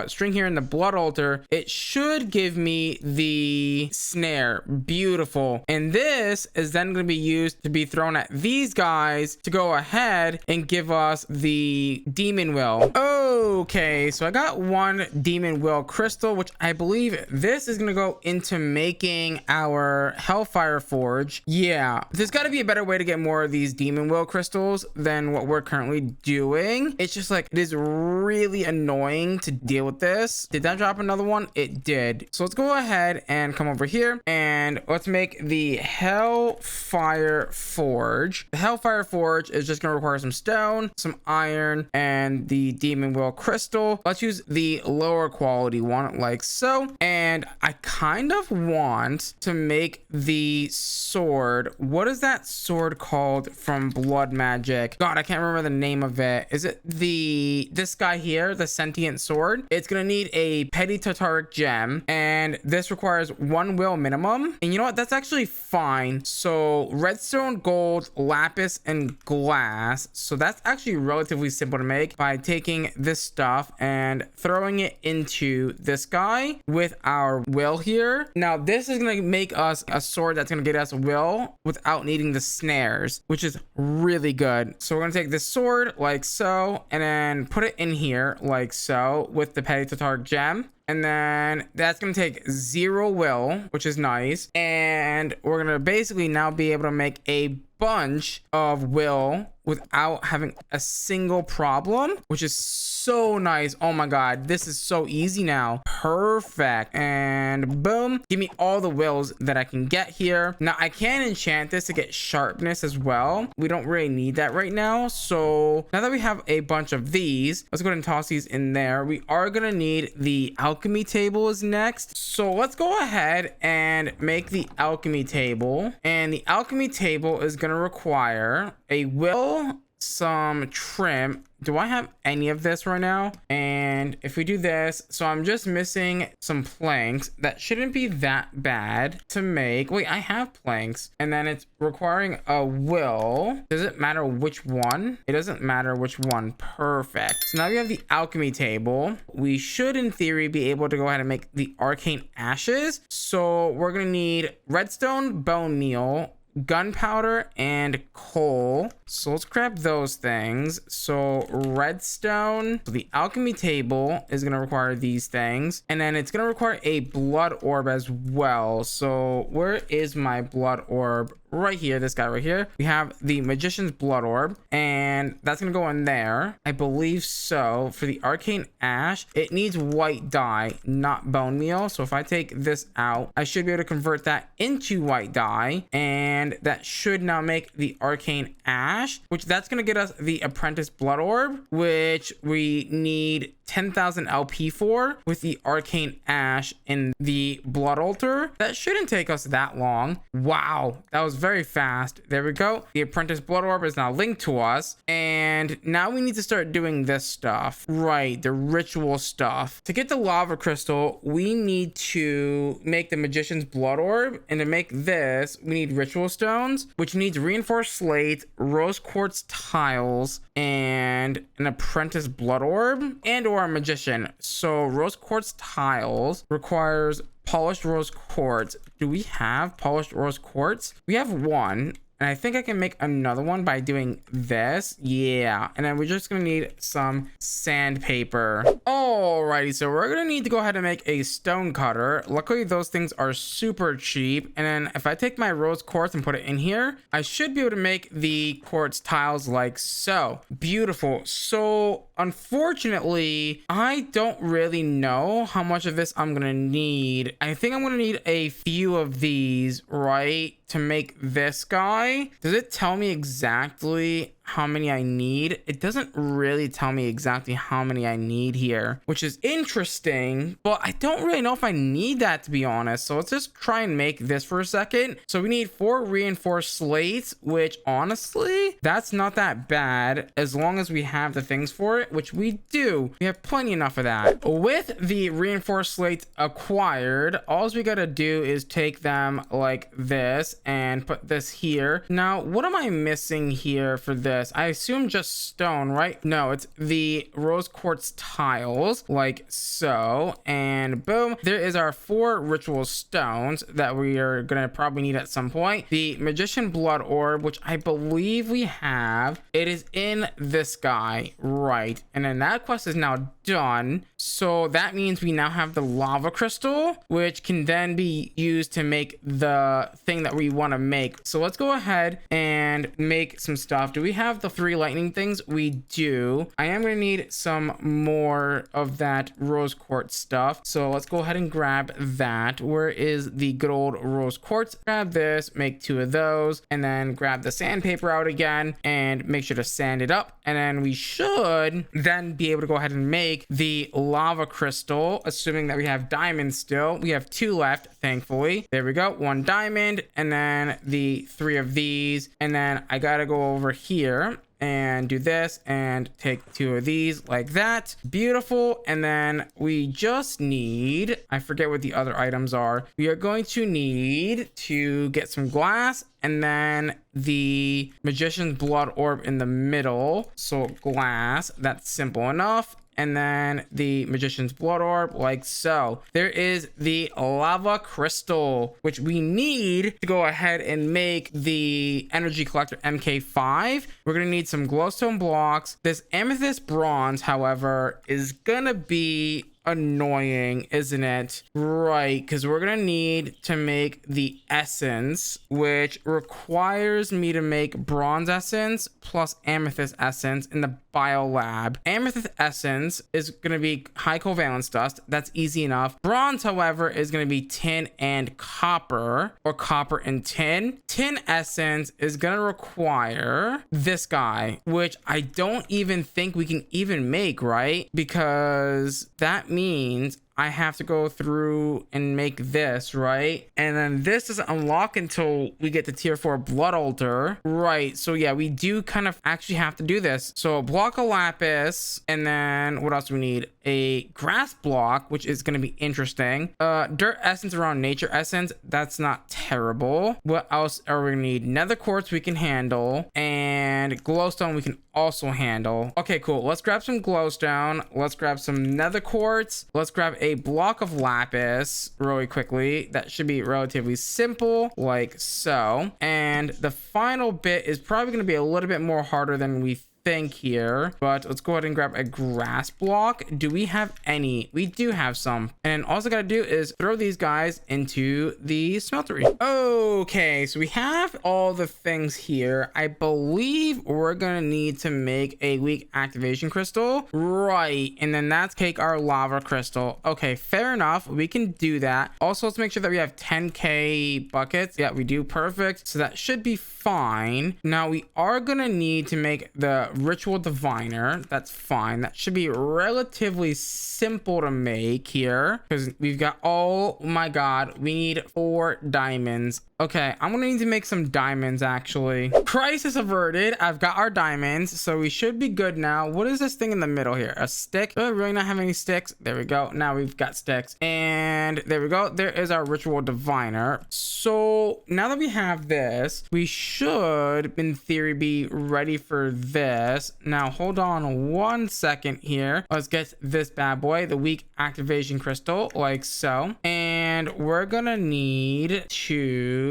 string here in the blood altar, it should give me the snare. Beautiful. And this is then going to be used to be thrown at these guys to go ahead and give us the demon will. Okay, so I got 1 demon will crystal, which I believe this is going to go into making our hellfire forge. Yeah, there's got to be a better way to get more of these demon will crystals than what we're currently doing. It's just like, it is really annoying to deal with this. Did that drop another one? It did. So let's go ahead and come over here and let's make the hellfire forge. The hellfire forge is just going to require some stone, some iron, and the demon will will crystal. Let's use the lower quality one like so. And I kind of want to make the sword. What is that sword called from Blood Magic? God, I can't remember the name of it. Is it this guy here, the sentient sword? It's gonna need a petty tartaric gem, and this requires 1 will minimum. And you know what? That's actually fine. So redstone, gold, lapis, and glass. So that's actually relatively simple to make by taking this stuff and throwing it into this guy with our will here. Now this is gonna make us a sword that's gonna get us will without needing the snares, which is really good. So we're gonna take this sword like so, and then put it in here like so with the petty tartaric gem. And then that's going to take 0 will, which is nice. And we're going to basically now be able to make a bunch of will without having a single problem, which is so nice. Oh my god, this is so easy now. Perfect. And boom, give me all the wills that I can get here. Now I can enchant this to get sharpness as well. We don't really need that right now. So now that we have a bunch of these, let's go ahead and toss these in there. We are gonna need the alchemy table is next. So let's go ahead and make the alchemy table. And the alchemy table is gonna require a will, some trim. Do I have any of this right now? And if we do this, so I'm just missing some planks. That shouldn't be that bad to make. Wait, I have planks. And then it's requiring a will. Does it matter which one? It doesn't matter which one. Perfect. So now we have the alchemy table. We should, in theory, be able to go ahead and make the arcane ashes. So we're gonna need redstone, bone meal, gunpowder, and coal. So let's grab those things. So redstone. So the alchemy table is going to require these things, and then it's going to require a blood orb as well. So where is my blood orb? Right here, this guy right here. We have the magician's blood orb, and that's gonna go in there, I believe. So for the arcane ash, it needs white dye, not bone meal. So if I take this out, I should be able to convert that into white dye, and that should now make the arcane ash, which that's gonna get us the apprentice blood orb, which we need 10,000 LP for with the arcane ash in the blood altar. That shouldn't take us that long. Wow, that was very fast. There we go. The apprentice blood orb is now linked to us, and now we need to start doing this stuff, right? The ritual stuff. To get the lava crystal, we need to make the magician's blood orb, and to make this we need ritual stones, which needs reinforced slate, rose quartz tiles, and an apprentice blood orb, and or a magician. So rose quartz tiles requires polished rose quartz. Do we have polished rose quartz? We have one. And I think I can make another one by doing this. Yeah. And then we're just going to need some sandpaper. Alrighty. So we're going to need to go ahead and make a stone cutter. Luckily, those things are super cheap. And then if I take my rose quartz and put it in here, I should be able to make the quartz tiles like so. Beautiful. So unfortunately, I don't really know how much of this I'm going to need. I think I'm going to need a few of these, right, to make this guy. Does it tell me exactly how many I need? It doesn't really tell me exactly how many I need here, which is interesting, but I don't really know if I need that, to be honest. So let's just try and make this for a second. So we need 4 reinforced slates, which honestly, that's not that bad as long as we have the things for it, which we do. We have plenty enough of that. With the reinforced slates acquired, all we gotta do is take them like this and put this here. Now, what am I missing here for this? I assume just stone, right? No, it's the rose quartz tiles like so, and boom, there is our 4 ritual stones that we are gonna probably need at some point. The magician blood orb, which I believe we have, it is in this guy, right? And then that quest is now done. So that means we now have the lava crystal, which can then be used to make the thing that we want to make. So let's go ahead and make some stuff. Do we have the 3 lightning things? We do. I am going to need some more of that rose quartz stuff. So let's go ahead and grab that. Where is the good old rose quartz? Grab this, make 2 of those, and then grab the sandpaper out again and make sure to sand it up. And then we should then be able to go ahead and make the lava crystal, assuming that we have diamonds still. We have 2 left, thankfully. There we go. 1 diamond, and then the 3 of these. And then I gotta go over here and do this and take 2 of these like that. Beautiful. And then we just need, I forget what the other items are. We are going to need to get some glass and then the magician's blood orb in the middle. So glass, that's simple enough. And then the magician's blood orb like so. There is the lava crystal, which we need to go ahead and make the energy collector MK5. We're gonna need some glowstone blocks. This amethyst bronze, however, is gonna be annoying, isn't it? Right, because we're gonna need to make the essence, which requires me to make bronze essence plus amethyst essence in the bio lab. Amethyst essence is gonna be high covalence dust. That's easy enough. Bronze, however, is gonna be tin and copper, or copper and tin. Tin essence is gonna require this guy, which I don't even think we can even make, right? Because that means I have to go through and make this, right? And then this doesn't unlock until we get to tier 4 blood altar, right? So yeah, we do kind of actually have to do this. So a block of lapis, and then what else do we need? A grass block, which is going to be interesting. Dirt essence around nature essence, that's not terrible. What else are we gonna need? Nether quartz we can handle, and glowstone we can also handle. Okay, cool. Let's grab some glowstone. Let's grab some nether quartz. Let's grab a block of lapis really quickly. That should be relatively simple, like so. And the final bit is probably going to be a little bit more harder than we think here, but let's go ahead and grab a grass block. Do we have any? We do have some. And all I gotta do is throw these guys into the smeltery. Okay, so we have all the things here. I believe we're gonna need to make a weak activation crystal, right? And then that's take our lava crystal. Okay, fair enough, we can do that. Also, let's make sure that we have 10k buckets. Yeah, we do. Perfect. So that should be fine. Now we are gonna need to make the ritual diviner. That's fine. That should be relatively simple to make here because we've got, oh my god, we need 4 diamonds. Okay, I'm gonna need to make some diamonds actually. Crisis averted. I've got our diamonds, so we should be good now. What is this thing in the middle here? A stick? Do I really not have any sticks? There we go. Now we've got sticks. And there we go. There is our ritual diviner. So now that we have this, we should, in theory, be ready for this. Now, hold on 1 second here. Let's get this bad boy, the weak activation crystal, like so. And we're gonna need to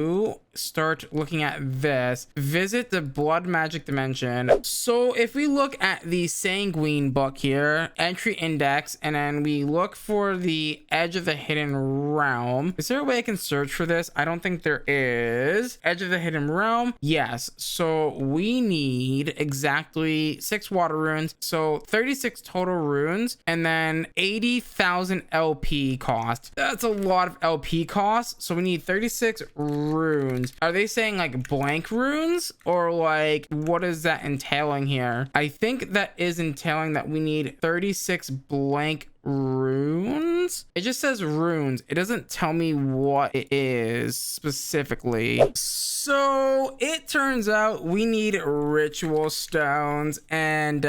start looking at this. Visit the blood magic dimension. So if we look at the sanguine book here, entry index, and then we look for the edge of the hidden realm. Is there a way I can search for this? I don't think there is. Edge of the hidden realm. Yes. So we need exactly 6 water runes. So 36 total runes, and then 80,000 LP cost. That's a lot of LP cost. So we need 36 runes. Are they saying like blank runes, or like what is that entailing here? I think that is entailing that we need 36 blank runes. It just says runes. It doesn't tell me what it is specifically. So it turns out we need ritual stones, and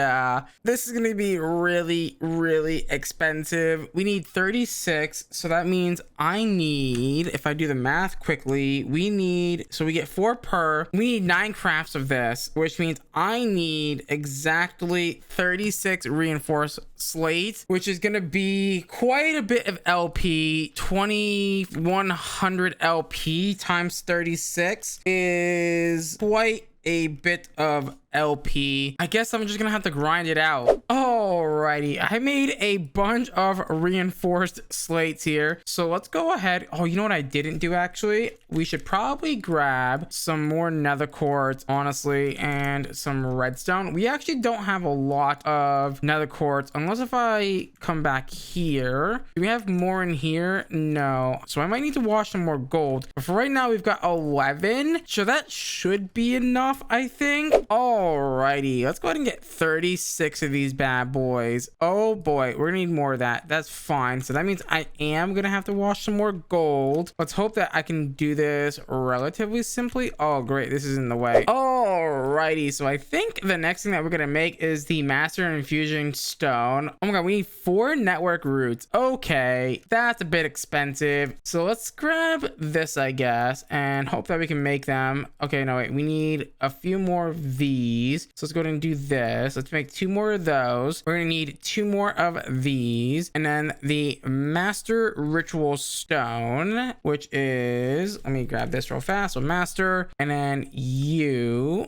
this is gonna be really expensive. We need 36, so that means I need, if I do the math quickly, we need, so we get 4 per, we need 9 crafts of this, which means I need exactly 36 reinforced slates, which is gonna be quite a bit of LP. 2100 LP times 36 is quite a bit of LP. I guess I'm just gonna have to grind it out. All Alrighty, I made a bunch of reinforced slates here. So let's go ahead. Oh, you know what I didn't do actually? We should probably grab some more nether quartz, honestly, and some redstone. We actually don't have a lot of nether quartz, unless if I come back here. Do we have more in here? No. So I might need to wash some more gold. But for right now, we've got 11. So that should be enough, I think. Alrighty, let's go ahead and get 36 of these bad boys. Oh boy, we're gonna need more of that. That's fine. So that means I am gonna have to wash some more gold. Let's hope that I can do this relatively simply. Oh great, this is in the way. Alrighty, so I think the next thing that we're gonna make is the master infusion stone. Oh my god, we need 4 network roots. Okay, that's a bit expensive. So let's grab this, I guess, and hope that we can make them. Okay, no wait, we need a few more of these. So let's go ahead and do this. Let's make 2 more of those. We're gonna need 2 more of these, and then the master ritual stone, which is, let me grab this real fast. So master, and then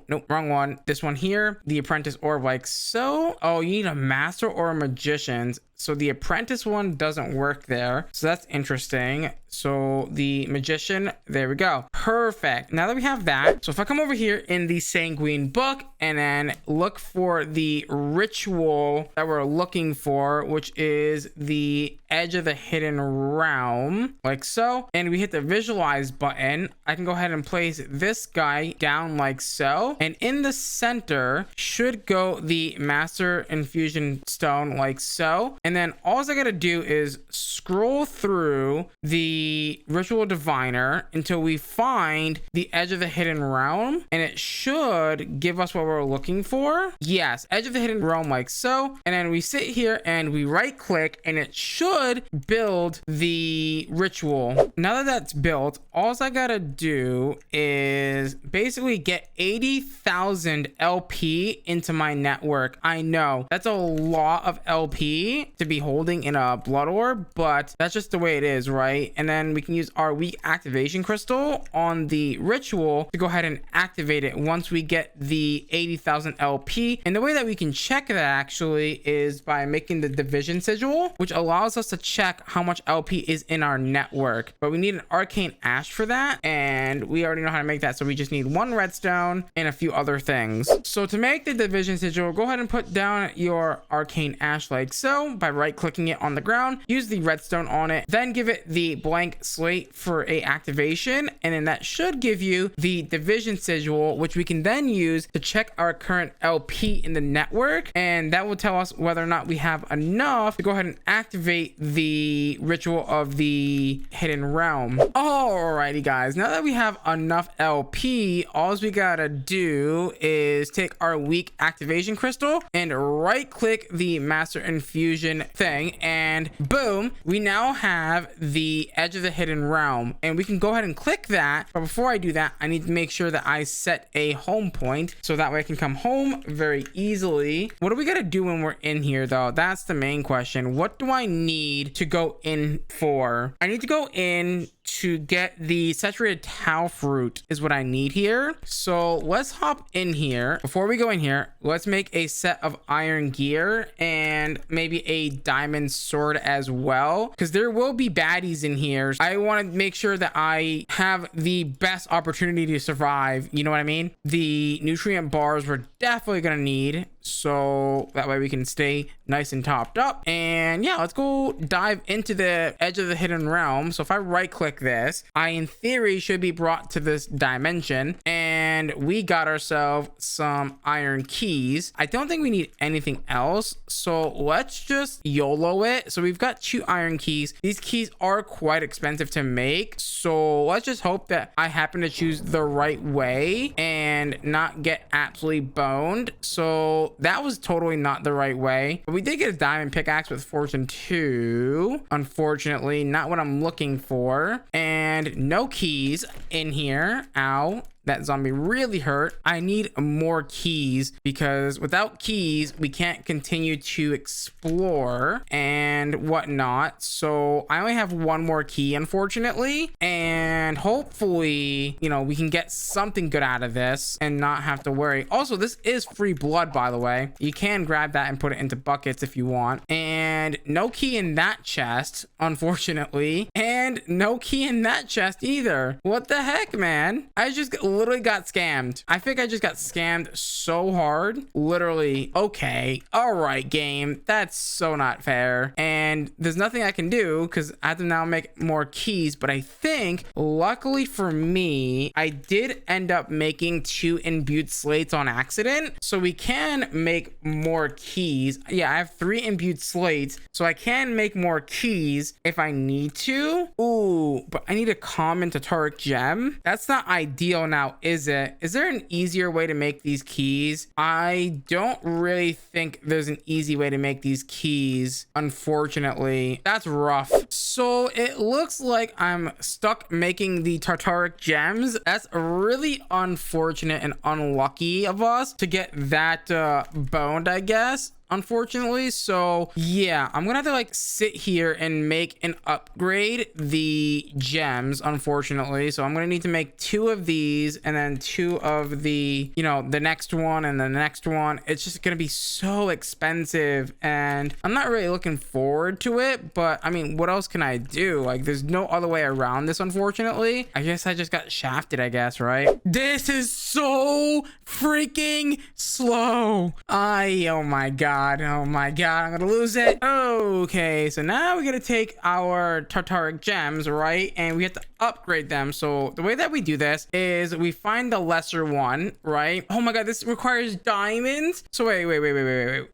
nope, wrong one. This one here, the apprentice orb, like so. Oh, you need a master or a magician's. So the apprentice one doesn't work there. So that's interesting. So the magician, there we go. Perfect. Now that we have that, so if I come over here in the sanguine book and then look for the ritual that we're looking for, which is the edge of the hidden realm, like so, and we hit the visualize button, I can go ahead and place this guy down like so. And in the center should go the master infusion stone like so. And then all I gotta do is scroll through the ritual diviner until we find the edge of the hidden realm, and it should give us what we're looking for. Yes, edge of the hidden realm like so. And then we sit here and we right click and it should build the ritual. Now that that's built, all I gotta do is basically get 80,000 LP into my network. I know that's a lot of LP to be holding in a blood orb, but that's just the way it is, right? And then we can use our weak activation crystal on the ritual to go ahead and activate it once we get the 80,000 LP. And the way that we can check that actually is by making the division sigil, which allows us to check how much LP is in our network. But we need an arcane ash for that, and we already know how to make that, so we just need 1 redstone and a few other things. So to make the division sigil, go ahead and put down your arcane ash like so by right clicking it on the ground. Use the redstone on it, then give it the blank slate for a activation, and then that should give you the division sigil, which we can then use to check our current LP in the network, and that will tell us whether or not we have enough to go ahead and activate the ritual of the hidden realm. Alrighty guys, now that we have enough LP, all we gotta do is take our weak activation crystal and right click the master infusion thing, and boom, we now have the edge of the hidden realm, and we can go ahead and click that. But before I do that, I need to make sure that I set a home point so that way I can come home very easily. What do we gotta do when we're in here though? That's the main question. What do I need to go in for? I need to go in to get the saturated tau fruit is what I need here. So let's hop in here. Before we go in here, let's make a set of iron gear and maybe a diamond sword as well, because there will be baddies in here. I want to make sure that I have the best opportunity to survive. You know what I mean? The nutrient bars we're definitely gonna need, so that way we can stay nice and topped up. And yeah, let's go dive into the edge of the hidden realm. So if I right click this, I in theory should be brought to this dimension, and we got ourselves some iron keys. I don't think we need anything else, so let's just YOLO it. So we've got 2 iron keys. These keys are quite expensive to make, so let's just hope that I happen to choose the right way and not get absolutely boned. So that was totally not the right way, but we did get a diamond pickaxe with fortune 2. Unfortunately, not what I'm looking for, and no keys in here. Ow. that zombie really hurt. I need more keys because without keys, we can't continue to explore and whatnot. So I only have one more key, unfortunately, and hopefully, you know, we can get something good out of this and not have to worry. Also, this is free blood, by the way. You can grab that and put it into buckets if you want. And no key in that chest, unfortunately, and no key in that chest either. What the heck, man? I just literally got scammed. I think I just got scammed so hard. Literally. Okay, all right, game, that's so not fair. And there's nothing I can do because I have to now make more keys. But I think luckily for me, I did end up making 2 imbued slates on accident, so we can make more keys. Yeah, I have 3 imbued slates, so I can make more keys if I need to. Ooh, but I need a common Tartaric gem. That's not ideal now, is it? Is there an easier way to make these keys? I don't really think there's an easy way to make these keys, unfortunately. That's rough. So it looks like I'm stuck making the Tartaric gems. That's really unfortunate and unlucky of us to get that boned, I guess, unfortunately. So yeah, I'm gonna have to like sit here and make and upgrade the gems, unfortunately. So I'm gonna need to make 2 of these and then 2 of the, you know, the next one and then the next one. It's just gonna be so expensive and I'm not really looking forward to it, but I mean, what else can I do? Like, there's no other way around this, unfortunately. I guess I just got shafted, I guess, right? This is so freaking slow. Oh my god, oh my god, I'm gonna lose it. Okay, so now we gotta take our Tartaric gems, right, and we have to upgrade them. So the way that we do this is we find the lesser one, right? Oh my god, this requires diamonds. So wait,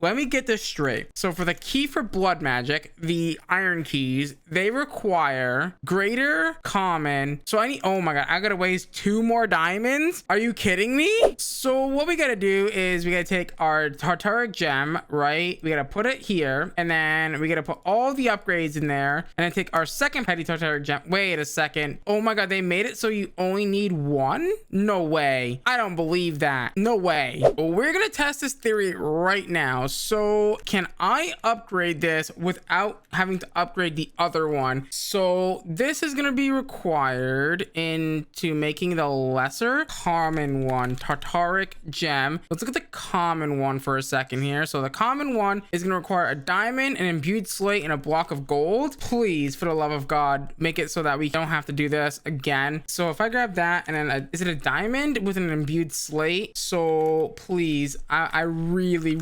let me get this straight. So for the key for blood magic, the iron keys, they require greater, common. So I need, oh my god, I gotta waste 2 more diamonds. Are you kidding me? So what we gotta do is we gotta take our Tartaric gem, right? We gotta put it here, and then we gotta put all the upgrades in there, and then take our second petty Tartaric gem. Wait a second. Oh my god, they made it so you only need 1? No way. I don't believe that. No way. Well, we're gonna test this theory right now. So can I upgrade this without having to upgrade the other one? So this is gonna be required into making the lesser common one, Tartaric gem. Let's look at the common one for a second here. So the common one is going to require a diamond, an imbued slate, and a block of gold. Please, for the love of God, make it so that we don't have to do this again. So if I grab that and then is it a diamond with an imbued slate? So please, I really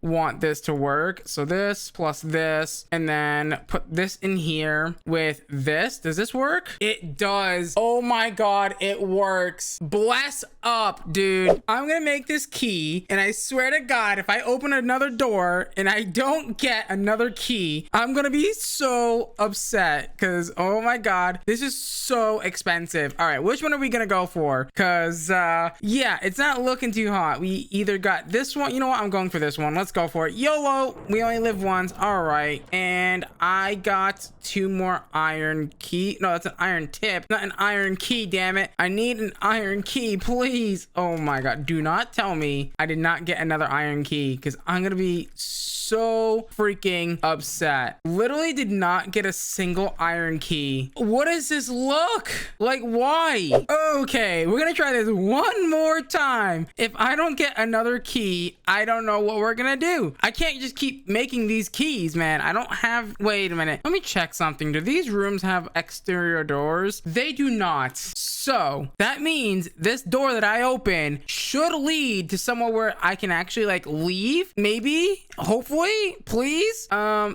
want this to work. So this plus this, and then put this in here with this. Does this work? It does. Oh my god, it works. Bless up, dude. I'm gonna make this key, and I swear to god, if I open another door and I don't get another key, I'm gonna be so upset because oh my god, this is so expensive. All right, which one are we gonna go for? Because yeah, it's not looking too hot. We either got this one. You know what, I'm going for this one. Let's go for it. YOLO, we only live once. All right, and I got 2 more iron key. No, that's an iron tip, not an iron key. Damn it, I need an iron key, please. Oh my god, do not tell me I did not get another iron key, because I'm gonna be so freaking upset. Literally did not get a single iron key. What does this look like? Why? Okay, we're gonna try this one more time. If I don't get another key, I don't know what we're gonna do. I can't just keep making these keys, man. I don't have, wait a minute, let me check something. Do these rooms have exterior doors? They do not. So that means this door that I open should lead to somewhere where I can actually like leave, maybe, hopefully, please.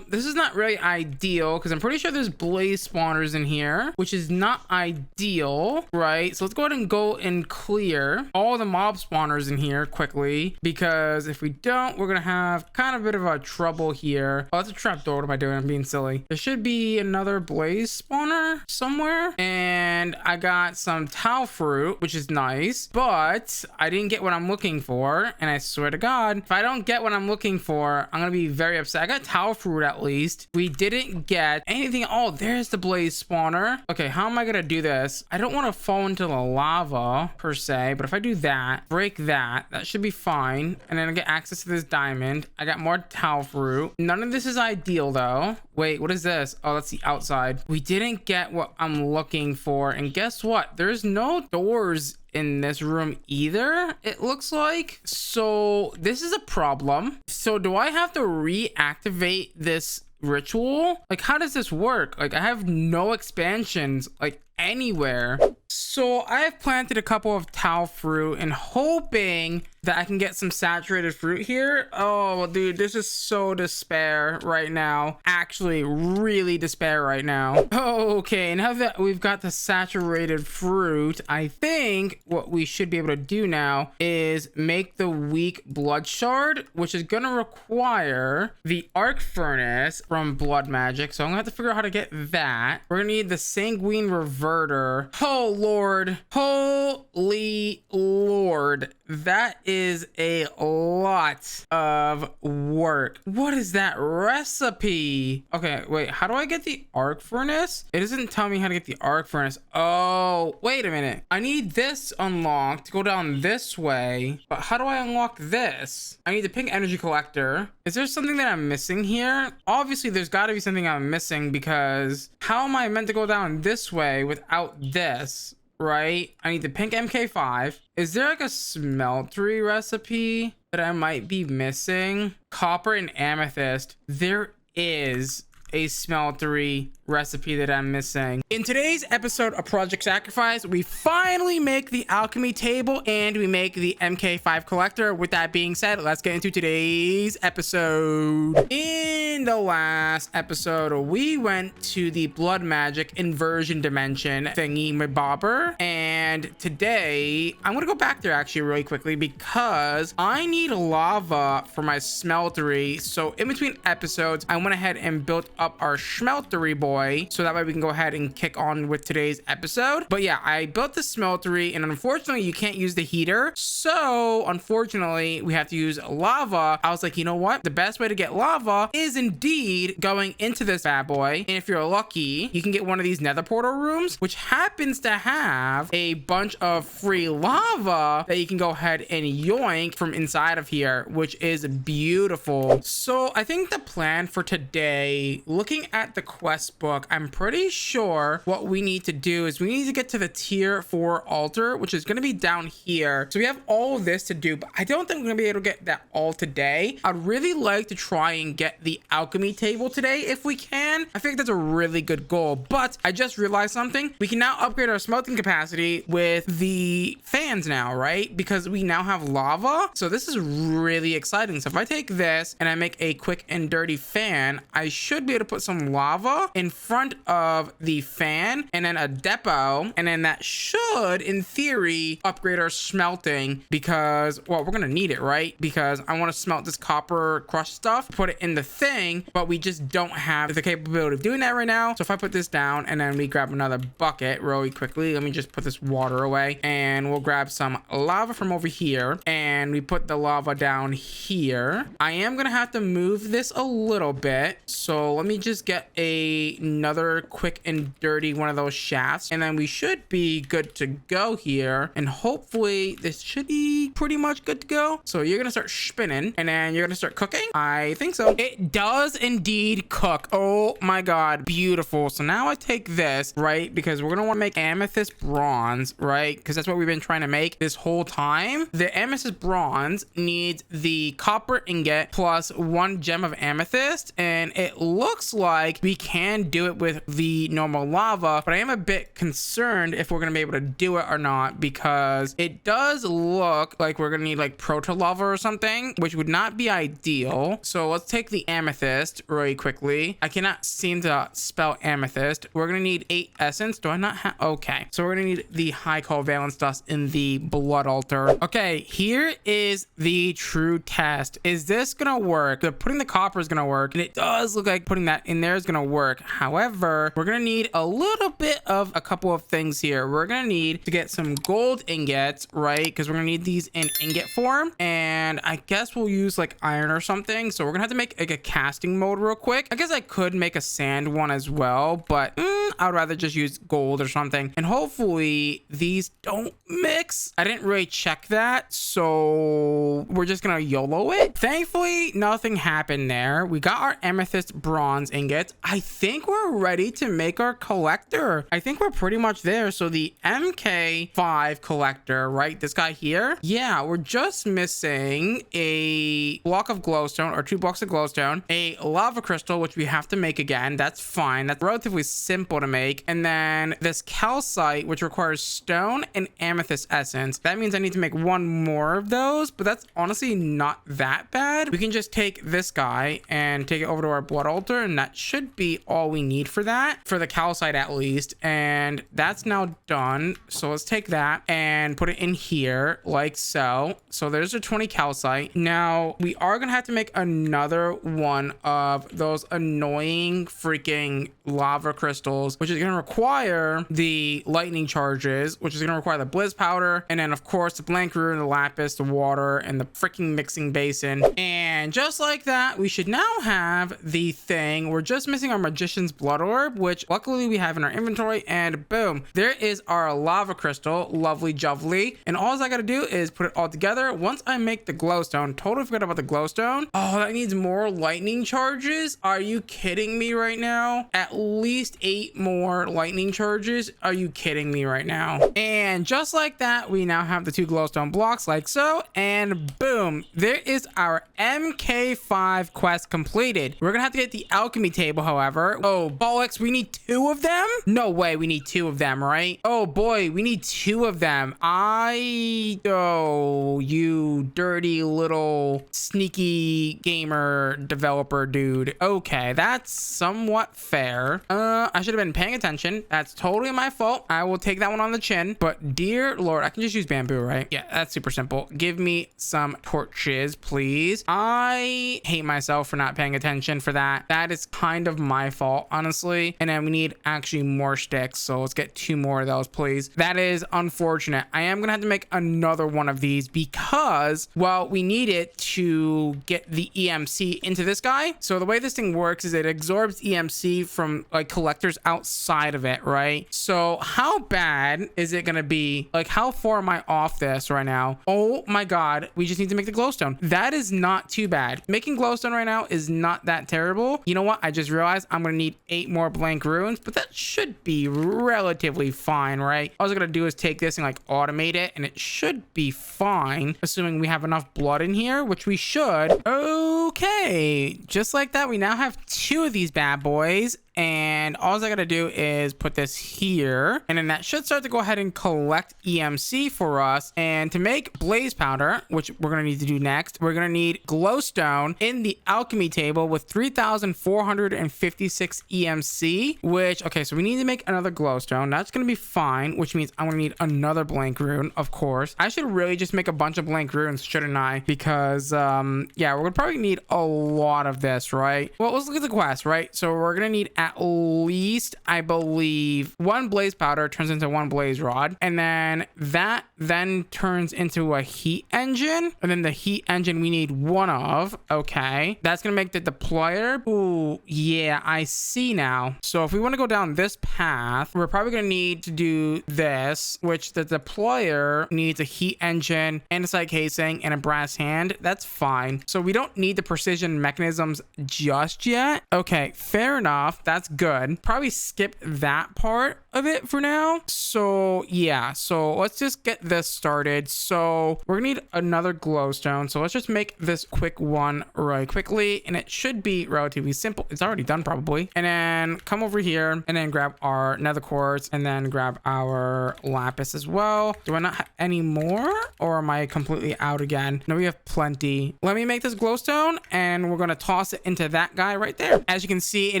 This is not really ideal because I'm pretty sure there's blaze spawners in here, which is not ideal, right? So let's go ahead and go and clear all the mob spawners in here quickly, because if we don't, we're gonna have kind of a bit of a trouble here. Oh, that's a trap door. What am I doing? I'm being silly. There should be another blaze spawner somewhere, and I got some tau fruit, which is nice, but I didn't get what I'm looking for, and I swear to god, if I don't don't get what I'm looking for, I'm gonna be very upset. I got towel fruit at least. We didn't get anything. Oh, there's the blaze spawner. Okay, how am I gonna do this? I don't want to fall into the lava per se, but if I do that, break that should be fine. And then I get access to this diamond. I got more towel fruit. None of this is ideal though. Wait, what is this? Oh, that's the outside. We didn't get what I'm looking for. And guess what? There's no doors in this room either, it looks like. So this is a problem. So do I have to reactivate this ritual? Like, how does this work? Like, I have no expansions like anywhere. So I have planted a couple of towel fruit and hoping that I can get some saturated fruit here. Oh, dude, this is so despair right now. Actually, really despair right now. Okay, now that we've got the saturated fruit, I think what we should be able to do now is make the weak blood shard, which is gonna require the arc furnace from blood magic. So I'm gonna have to figure out how to get that. We're gonna need the sanguine reverter. Oh, Lord. Holy Lord. That is a lot of work. What is that recipe? Okay, wait, how do I get the arc furnace? It doesn't tell me how to get the arc furnace. Oh, wait a minute. I need this unlocked to go down this way. But how do I unlock this? I need the pink energy collector. Is there something that I'm missing here? Obviously, there's got to be something I'm missing because how am I meant to go down this way without this? Right? I need the pink MK5. Is there like a smeltery recipe that I might be missing? Copper and amethyst. There is a smeltery recipe that I'm missing. In today's episode of Project Sacrifice, we finally make the alchemy table and we make the MK5 collector. With that being said, let's get into today's episode. In the last episode, we went to the blood magic inversion dimension thingy mabobber, and today I'm gonna go back there actually really quickly because I need lava for my smeltery. So in between episodes, I went ahead and built up our smeltery boy so that way we can go ahead and kick on with today's episode. But yeah, I built the smeltery and unfortunately you can't use the heater, so unfortunately we have to use lava. I was like, you know what, the best way to get lava is indeed going into this bad boy, and if you're lucky you can get one of these nether portal rooms which happens to have a bunch of free lava that you can go ahead and yoink from inside of here, which is beautiful. So I think the plan for today, looking at the quest book, I'm pretty sure what we need to do is we need to get to the tier 4 altar, which is going to be down here. So we have all of this to do, but I don't think we're going to be able to get that all today. I'd really like to try and get the alchemy table today if we can. I think that's a really good goal, but I just realized something. We can now upgrade our smelting capacity with the fans now, right? Because we now have lava. So this is really exciting. So if I take this and I make a quick and dirty fan, I should be able to put some lava in front of the fan and then a depot, and then that should in theory upgrade our smelting because, well, we're gonna need it, right? Because I want to smelt this copper crush stuff, put it in the thing, but we just don't have the capability of doing that right now. So if I put this down and then we grab another bucket really quickly, let me just put this water away and we'll grab some lava from over here and we put the lava down here. I am gonna have to move this a little bit, so let me just get another quick and dirty one of those shafts and then we should be good to go here, and hopefully this should be pretty much good to go. So you're gonna start spinning and then you're gonna start cooking. I think so. It does indeed cook. Oh my god, beautiful. So now I take this, right, because we're gonna want to make amethyst bronze, right, because that's what we've been trying to make this whole time. The amethyst bronze needs the copper ingot plus 1 gem of amethyst, and it looks like we can do it with the normal lava, but I am a bit concerned if we're gonna be able to do it or not because it does look like we're gonna need like proto lava or something, which would not be ideal. So let's take the amethyst really quickly. I cannot seem to spell amethyst. We're gonna need 8 essence. Do I not have? Okay, so we're gonna need the high covalence dust in the blood altar. Okay, here is the true test. Is this gonna work? The putting the copper is gonna work, and it does look like putting putting that in there is going to work. However, we're going to need a little bit of a couple of things here. We're going to need to get some gold ingots, right? Because we're going to need these in ingot form. And I guess we'll use like iron or something. So we're going to have to make like a casting mode real quick. I guess I could make a sand one as well, but I would rather just use gold or something. And hopefully these don't mix. I didn't really check that, so we're just gonna YOLO it. Thankfully, nothing happened there. We got our amethyst bronze ingots. I think we're ready to make our collector. I think we're pretty much there. So the MK5 collector, right? This guy here. Yeah, we're just missing a block of glowstone or 2 blocks of glowstone, a lava crystal, which we have to make again. That's fine. That's relatively simple to make. And then this calcite, which requires stone and amethyst essence. That means I need to make 1 more of those, but that's honestly not that bad. We can just take this guy and take it over to our blood altar, and that should be all we need for that, for the calcite at least. And that's now done. So let's take that and put it in here like so. So there's a 20 calcite. Now we are gonna have to make another one of those annoying freaking lava crystals, which is going to require the lightning charges, which is going to require the blizz powder, and then of course the blank rune, the lapis, the water, and the freaking mixing basin. And just like that, we should now have the thing. We're just missing our magician's blood orb, which luckily we have in our inventory, and boom, there is our lava crystal. Lovely jubbly. And all I got to do is put it all together. Once I make the glowstone, totally forgot about the glowstone. Oh, that needs more lightning charges. Are you kidding me right now? At least 8 more lightning charges. Are you kidding me right now? And just like that, we now have the 2 glowstone blocks like so, and boom, there is our MK5 quest completed. We're gonna have to get the alchemy table, however. Oh bollocks, we need 2 of them? No way, we need 2 of them, right? Oh boy, we need 2 of them. Oh, you dirty little sneaky gamer developer dude. Okay, that's somewhat fair. I should have been paying attention. That's totally my fault. I will take that one on the chin. But dear Lord, I can just use bamboo, right? Yeah, that's super simple. Give me some torches, please. I hate myself for not paying attention for that. That is kind of my fault, honestly. And then we need actually more sticks. So let's get 2 more of those, please. That is unfortunate. I am gonna have to make another one of these because, well, we need it to get the EMC into this guy. So the way this thing works is it absorbs EMC from like collectors outside of it, right? So how bad is it gonna be? Like, how far am I off this right now? Oh my god, we just need to make the glowstone. That is not too bad. Making glowstone right now is not that terrible. You know what? I just realized I'm gonna need 8 more blank runes, but that should be relatively fine, right? All I gotta do is take this and like automate it, and it should be fine, assuming we have enough blood in here, which we should. Okay, just like that, we now have 2 of these bad boys. And all I gotta do is put this here, and then that should start to go ahead and collect EMC for us. And to make blaze powder, which we're gonna need to do next, we're gonna need glowstone in the alchemy table with 3,456 EMC, which, okay, so we need to make another glowstone. That's gonna be fine, which means I'm gonna need another blank rune, of course. I should really just make a bunch of blank runes, shouldn't I? Because yeah, we're gonna probably need a lot of this, right? Well, let's look at the quest, right? So we're gonna need at least, I believe, 1 blaze powder turns into 1 blaze rod, and then that then turns into a heat engine, and then the heat engine we need 1 of. Okay, that's gonna make the deployer. Ooh, yeah, I see now. So if we want to go down this path, we're probably gonna need to do this, which the deployer needs a heat engine, andesite casing, and a brass hand. That's fine. So we don't need the precision mechanisms just yet. Okay, fair enough. That's good. Probably skip that part of it for now. So yeah, so let's just get this started. So we're gonna need another glowstone. So let's just make this quick one really quickly, and it should be relatively simple. It's already done probably. And then come over here and then grab our nether quartz, and then grab our lapis as well. Do I not have any more, or am I completely out again? No, we have plenty. Let me make this glowstone, and we're gonna toss it into that guy right there. As you can see, it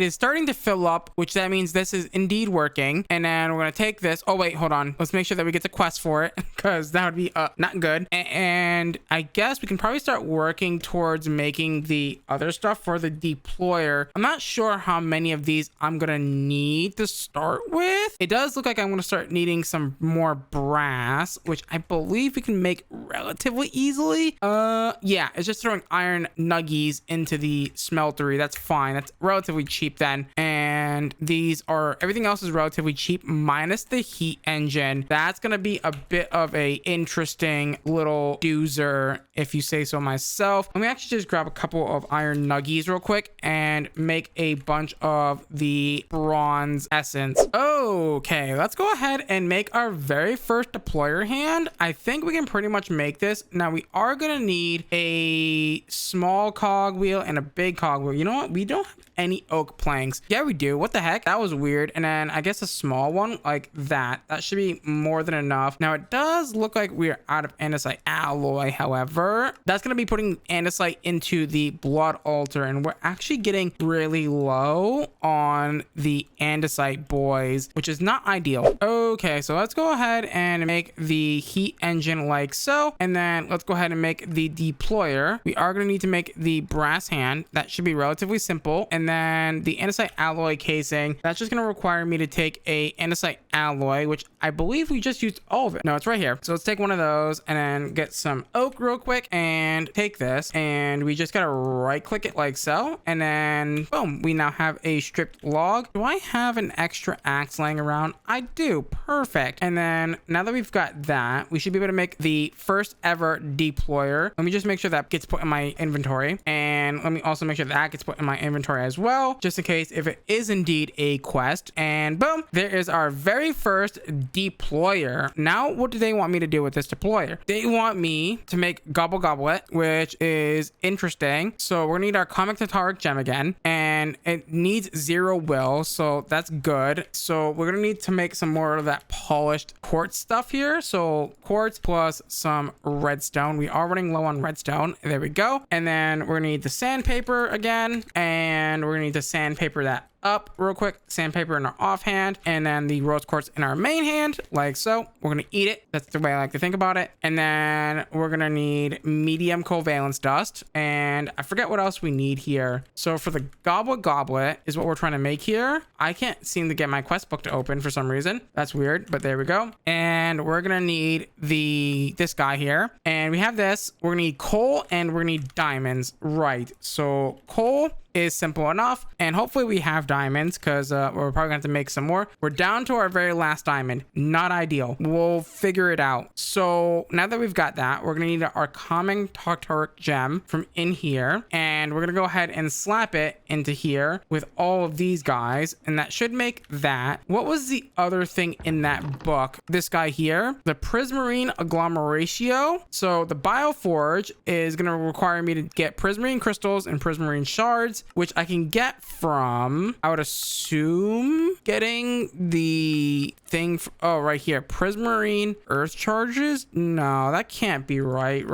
is starting to fill up, which that means this is indeed working. And then we're gonna take this. Oh wait, hold on. Let's make sure that we get the quest for it because that would be not good. And I guess we can probably start working towards making the other stuff for the deployer. I'm not sure how many of these I'm gonna need to start with. It does look like I'm gonna start needing some more brass, which I believe we can make relatively easily. Yeah, it's just throwing iron nuggies into the smeltery. That's fine. That's relatively cheap then. And these are, everything else is relatively cheap minus the heat engine. That's gonna be a bit of a interesting little doozer if you say so myself. Let me actually just grab a couple of iron nuggies real quick and make a bunch of the bronze essence. Okay, let's go ahead and make our very first deployer hand. I think we can pretty much make this. Now we are gonna need a small cogwheel and a big cogwheel. You know what? We don't have any oak planks. Yeah, we do. What the heck? That was weird. And then I guess a small one like that. That should be more than enough. Now it does look like we're out of andesite alloy. However, that's going to be putting andesite into the blood altar. And we're actually getting really low on the andesite, boys, which is not ideal. Okay, so let's go ahead and make the heat engine like so. And then let's go ahead and make the deployer. We are going to need to make the brass hand. That should be relatively simple. And then the andesite alloy casing, that's just going to require me to take a andesite alloy, which I believe we just used all of it. No, it's right here. So let's take one of those and then get some oak real quick and take this. And we just got to right click it like so. And then boom, we now have a stripped log. Do I have an extra axe laying around? I do. Perfect. And then now that we've got that, we should be able to make the first ever deployer. Let me just make sure that gets put in my inventory. And let me also make sure that gets put in my inventory as well, just in case if it is indeed a quest. And boom, there is our very first deployer. Now, what do they want me to do with this deployer? They want me to make Gobble Goblet, which is interesting. So we're gonna need our comic Tataric gem again, and it needs 0 will, so that's good. So we're gonna need to make some more of that polished quartz stuff here. So quartz plus some redstone. We are running low on redstone. There we go. And then we're gonna need the sandpaper again, and we're gonna need to sandpaper that up real quick. Sandpaper in our offhand, and then the rose quartz in our main hand, like so. We're gonna eat it. That's the way I like to think about it. And then we're gonna need medium covalence dust, and I forget what else we need here. So for the goblet is what we're trying to make here. I can't seem to get my quest book to open for some reason. That's weird, but there we go. And we're gonna need this guy here, and we have this. We're gonna need coal, and we're gonna need diamonds. Right, so coal is simple enough, and hopefully we have diamonds, because we're probably gonna have to make some more. We're down to our very last diamond. Not ideal. We'll figure it out. So now that we've got that, we're gonna need our common Tartaric gem from in here, and we're gonna go ahead and slap it into here with all of these guys, and that should make that. What was the other thing in that book? This guy here, the prismarine agglomeratio. So the bioforge is gonna require me to get prismarine crystals and prismarine shards, which I can get from, I would assume, getting the thing. Oh, right here, prismarine earth charges. No, that can't be right.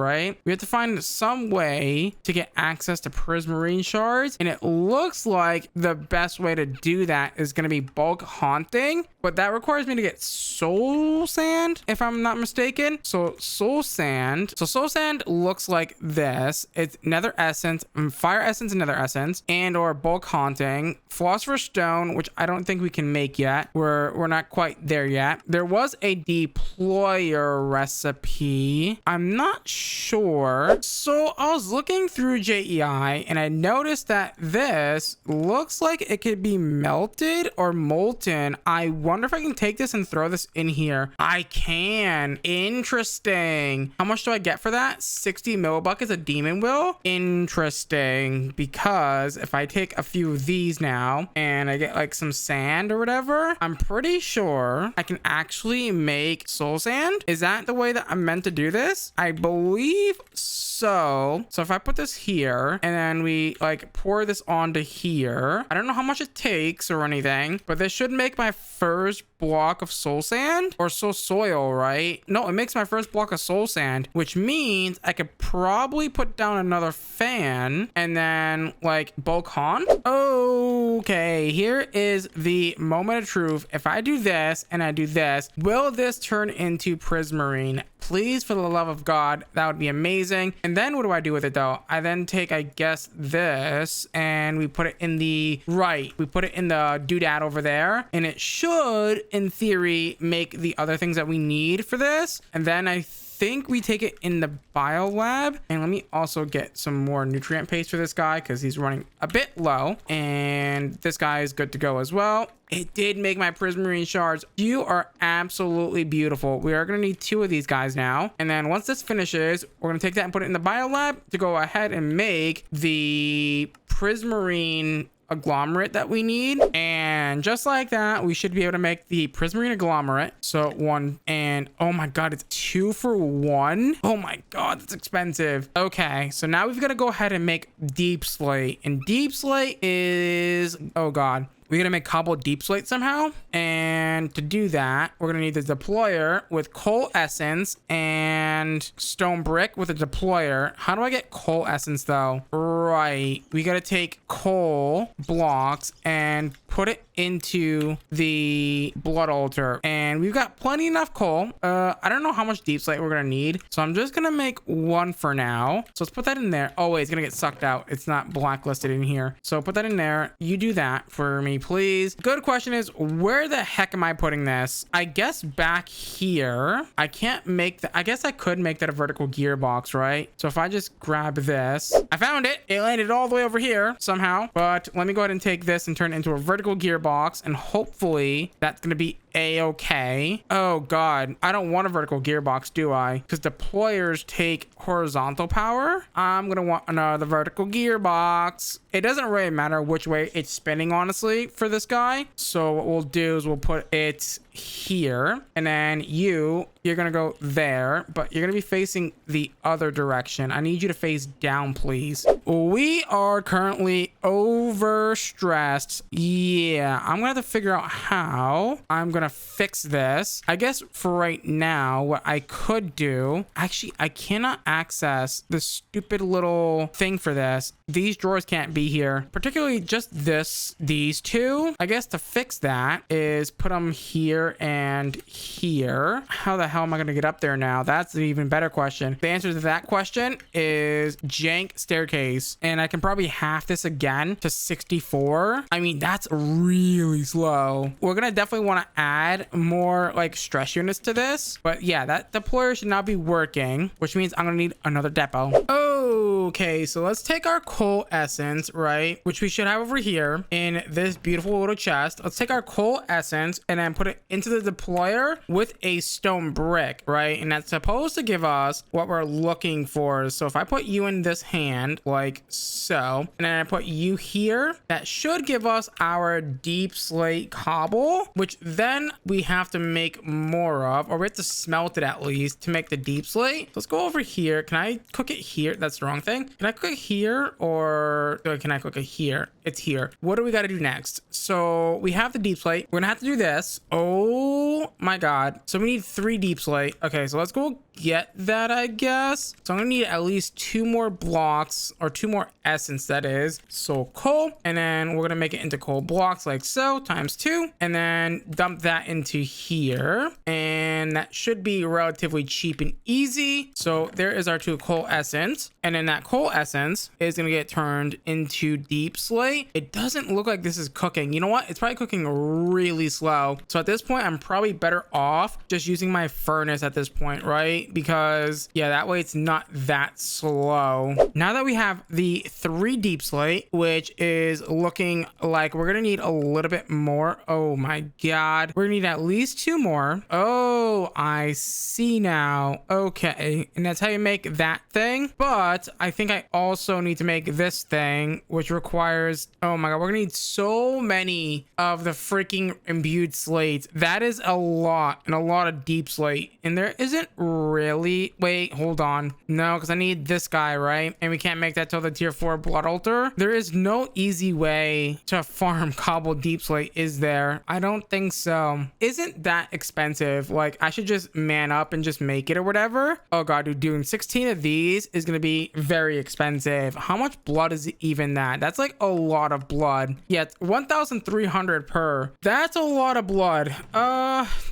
We have to find some way to get access to prismarine shards, and it looks like the best way to do that is going to be bulk haunting, but that requires me to get soul sand, if I'm not mistaken. So soul sand looks like this. It's nether essence, fire essence and nether essence, and or bulk haunting, philosopher's stone, which I don't think we can make yet. We're not quite there yet. There was a deployer recipe. I'm not sure. So I was looking through JEI, and I noticed that this looks like it could be melted or molten. I wonder if I can take this and throw this in here. I can. Interesting. How much do I get for that? 60 millibuckets of demon will. Interesting, because if I take a few of these now and I get like some sand or whatever, I'm pretty sure I can actually make soul sand. Is that the way that I'm meant to do this? I believe so. So if I put this here and then we like pour this onto here, I don't know how much it takes or anything, but this should make my first block of soul sand or soil, right? No, it makes my first block of soul sand, which means I could probably put down another fan and then like bulk haunt. Okay, Okay, here is the moment of truth. If I do this and I do this, will this turn into prismarine? Please, for the love of God, that would be amazing. And then what do I do with it though? I then take, I guess, this and we put it in the we put it in the doodad over there, and it should in theory make the other things that we need for this. And then I think we take it in the bio lab. And let me also get some more nutrient paste for this guy because he's running a bit low, and this guy is good to go as well. It did make my prismarine shards. You are absolutely beautiful. We are going to need 2 of these guys now. And then once this finishes, we're going to take that and put it in the bio lab to go ahead and make the prismarine agglomerate that we need. And just like that, we should be able to make the prismarine agglomerate. So 1, and oh my god, it's 2 for 1. Oh my god, that's expensive. Okay, so now we've got to go ahead and make deep slate, and deep slate is, oh god, we're gonna make cobbled deep slate somehow. And to do that, we're gonna need the deployer with coal essence and stone brick with a deployer. How do I get coal essence though? Right, we gotta take coal blocks and put it into the blood altar, and we've got plenty enough coal. I don't know how much deep slate we're gonna need, so I'm just gonna make 1 for now. So let's put that in there. Oh wait, it's gonna get sucked out. It's not blacklisted in here, so put that in there. You do that for me, please. Good question is, where the heck am I putting this? I guess back here. I can't make that. I guess I could make that a vertical gearbox, right? So if I just grab this, I found it. It landed all the way over here somehow, but let me go ahead and take this and turn it into a vertical gearbox, and hopefully that's gonna be a-okay. Oh god, I don't want a vertical gearbox, do I? Because deployers take horizontal power. I'm gonna want another vertical gearbox. It doesn't really matter which way it's spinning, honestly, for this guy. So what we'll do is we'll put it here, and then you're gonna go there, but you're gonna be facing the other direction. I need you to face down, please. We are currently overstressed. Yeah, I'm gonna have to figure out how I'm gonna fix this. I guess for right now, what I could do, actually, I cannot access the stupid little thing for this. These drawers can't be here, particularly just these 2. I guess to fix that is put them here and here. How the hell am I going to get up there now? That's an even better question. The answer to that question is jank staircase, and I can probably half this again to 64. I mean, that's really slow. We're going to definitely want to add more like stress units to this, but yeah, that deployer should not be working, which means I'm going to need another depot. Okay, so let's take our coal essence, right, which we should have over here in this beautiful little chest. Let's take our coal essence and then put it into the deployer with a stone brick, right? And that's supposed to give us what we're looking for. So if I put you in this hand like so, and then I put you here, that should give us our deep slate cobble, which then we have to make more of, or we have to smelt it at least to make the deep slate. Let's go over here. Can I cook it here? That's the wrong thing. Can I cook it here, or can I cook it here? It's here. What do we got to do next? So we have the deep slate. We're gonna have to do this. Oh my god. So we need 3 deep slate. Okay, so let's go get that, I guess. So I'm gonna need at least 2 more blocks, or 2 more essence, that is. So coal, and then we're gonna make it into coal blocks like so, times 2, and then dump that into here, and that should be relatively cheap and easy. So there is our 2 coal essence, and then that coal essence is gonna get turned into deep slate. It doesn't look like this is cooking. You know what? It's probably cooking really slow. So at this point, I'm probably better off just using my furnace at this point, right? Because yeah, that way it's not that slow. Now that we have the 3 deep slate, which is looking like we're gonna need a little bit more. Oh my god, we're gonna need at least 2 more. Oh, I see now. Okay, and that's how you make that thing. But I think I also need to make this thing, which requires, oh my god, we're gonna need so many of the freaking imbued slates. That is a lot, and a lot of deep slate, and there isn't really really? Wait, hold on. No, because I need this guy, right? And we can't make that till the tier 4 blood altar. There is no easy way to farm cobbled deep slate, is there? I don't think so. Isn't that expensive? Like, I should just man up and just make it or whatever. Oh god, dude, doing 16 of these is gonna be very expensive. How much blood is even that? That's like a lot of blood. Yeah, it's 1,300 per. That's a lot of blood.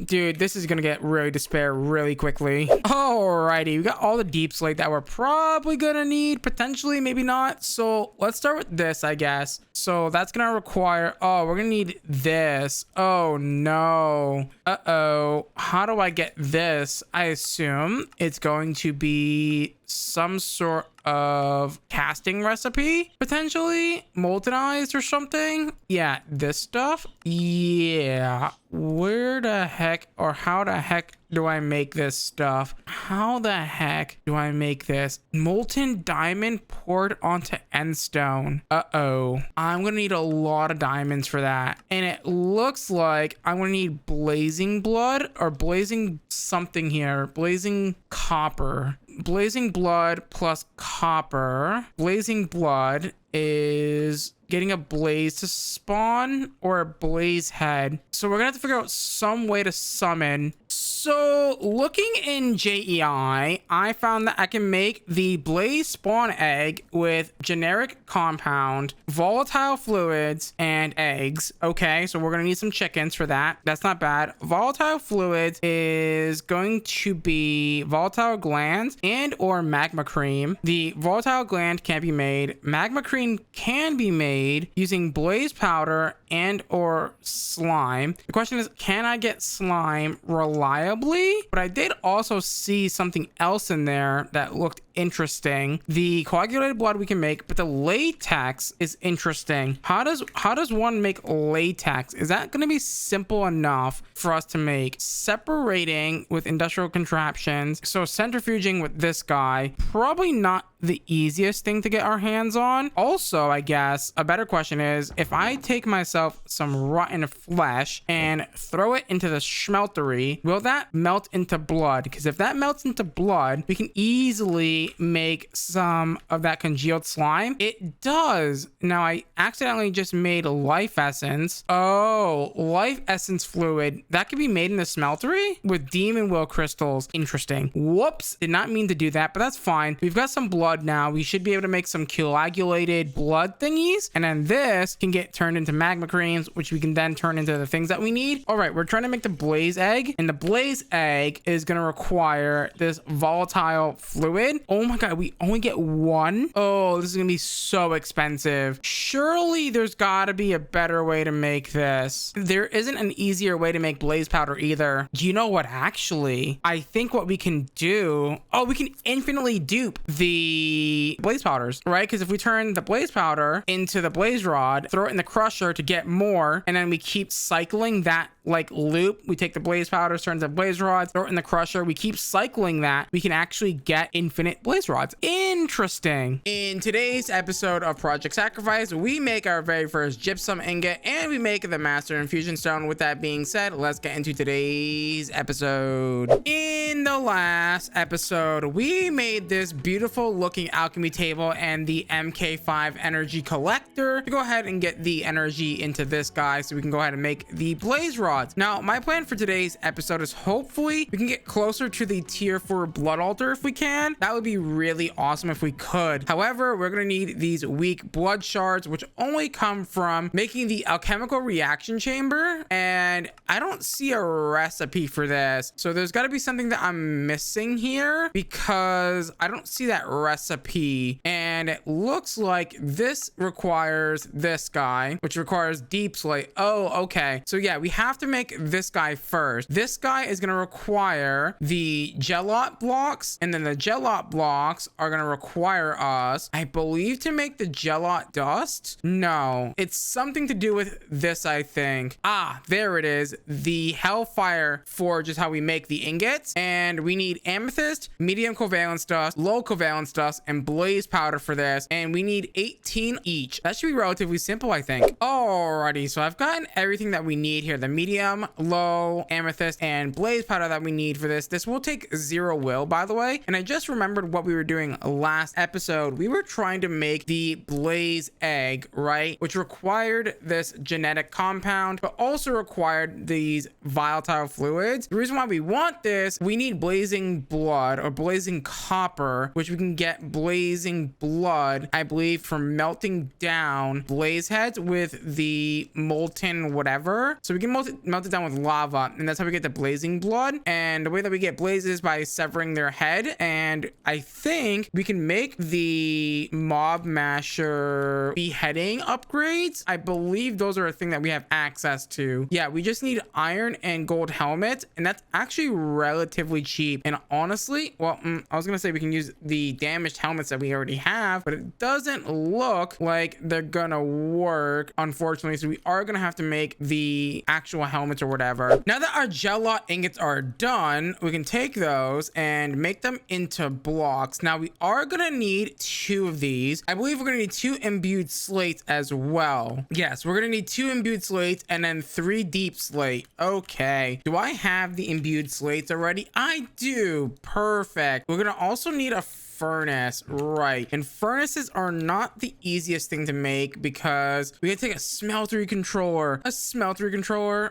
Dude, this is gonna get really despair really quickly. Alrighty, we got all the deep slate that we're probably gonna need, potentially, maybe not. So let's start with this, I guess. So that's gonna require, oh, we're gonna need this. Oh no. Uh-oh. How do I get this? I assume it's going to be some sort of casting recipe, potentially moltenized or something. Yeah, this stuff. Yeah, where the heck or how the heck do I make this stuff? How the heck do I make this? Molten diamond poured onto endstone. Uh-oh, I'm gonna need a lot of diamonds for that, and it looks like I'm gonna need blazing blood or blazing something here. Blazing copper. Blazing blood plus copper. Blazing blood is getting a blaze to spawn or a blaze head. So we're gonna have to figure out some way to summon. So looking in JEI, I found that I can make the blaze spawn egg with generic compound, volatile fluids, and eggs. Okay, so we're gonna need some chickens for that. That's not bad. Volatile fluids is going to be volatile glands and or magma cream. The volatile gland can't be made. Magma cream can be made using blaze powder and or slime. The question is, can I get slime reliably? But I did also see something else in there that looked interesting. The coagulated blood we can make, but the latex is interesting. How does one make latex? Is that going to be simple enough for us to make? Separating with industrial contraptions, so centrifuging with this guy, probably not the easiest thing to get our hands on. Also, I guess a better question is, if I take myself some rotten flesh and throw it into the smeltery, will that melt into blood? Because if that melts into blood, we can easily make some of that congealed slime. It does. Now I accidentally just made a life essence. Oh, life essence fluid that can be made in the smeltery with demon will crystals. Interesting. Whoops, did not mean to do that, but that's fine. We've got some blood now. We should be able to make some coagulated blood thingies, and then this can get turned into magma creams, which we can then turn into the things that we need. All right, we're trying to make the blaze egg, and the blaze egg is going to require this volatile fluid. Oh my god, we only get one. Oh, this is gonna be so expensive. Surely there's gotta be a better way to make this. There isn't an easier way to make blaze powder either. Do you know what? Actually, I think what we can do, oh, we can infinitely dupe the blaze powders, right? Because if we turn the blaze powder into the blaze rod, throw it in the crusher to get more, and then we keep cycling that like loop. We take the blaze powders, turn to blaze rods, throw it in the crusher. We keep cycling that. We can actually get infinite blaze rods. Interesting. In today's episode of Project Sacrifice, we make our very first gypsum ingot and we make the master infusion stone. With that being said, let's get into today's episode. In the last episode, we made this beautiful looking alchemy table and the MK5 energy collector to go ahead and get the energy into this guy so we can go ahead and make the blaze rod. Now, my plan for today's episode is hopefully we can get closer to the tier 4 blood altar if we can. That would be really awesome if we could. However, we're going to need these weak blood shards, which only come from making the alchemical reaction chamber. And I don't see a recipe for this. So there's got to be something that I'm missing here because I don't see that recipe. And it looks like this requires this guy, which requires deep slate. Oh, okay. So yeah, we have to make this guy first. This guy is going to require the gelot blocks, and then the gelot blocks are going to require us, I believe, to make the gelot dust. No, it's something to do with this, I think. Ah, there it is. The hellfire forge is how we make the ingots, and we need amethyst, medium covalence dust, low covalence dust, and blaze powder for this, and we need 18 each. That should be relatively simple, I think. Alrighty, so I've gotten everything that we need here. The medium medium, low, amethyst, and blaze powder that we need for this. This will take 0 will, by the way. And I just remembered what we were doing last episode. We were trying to make the blaze egg, right? Which required this genetic compound, but also required these volatile fluids. The reason why we want this, we need blazing blood or blazing copper, which we can get blazing blood, I believe, from melting down blaze heads with the molten whatever. So we can melt it down with lava, and that's how we get the blazing blood. And the way that we get blaze is by severing their head. And I think we can make the mob masher beheading upgrades. I believe those are a thing that we have access to. Yeah, we just need iron and gold helmets, and that's actually relatively cheap. And honestly, well, I was gonna say we can use the damaged helmets that we already have, but it doesn't look like they're gonna work, unfortunately. So we are gonna have to make the actual helmets or whatever. Now that our gel lot ingots are done, we can take those and make them into blocks. Now we are gonna need 2 of these. I believe we're gonna need 2 imbued slates as well. Yes, we're gonna need 2 imbued slates and then 3 deep slate. Okay, do I have the imbued slates already? I do. Perfect. We're gonna also need a furnace, right? And furnaces are not the easiest thing to make because we gotta take a smeltery controller.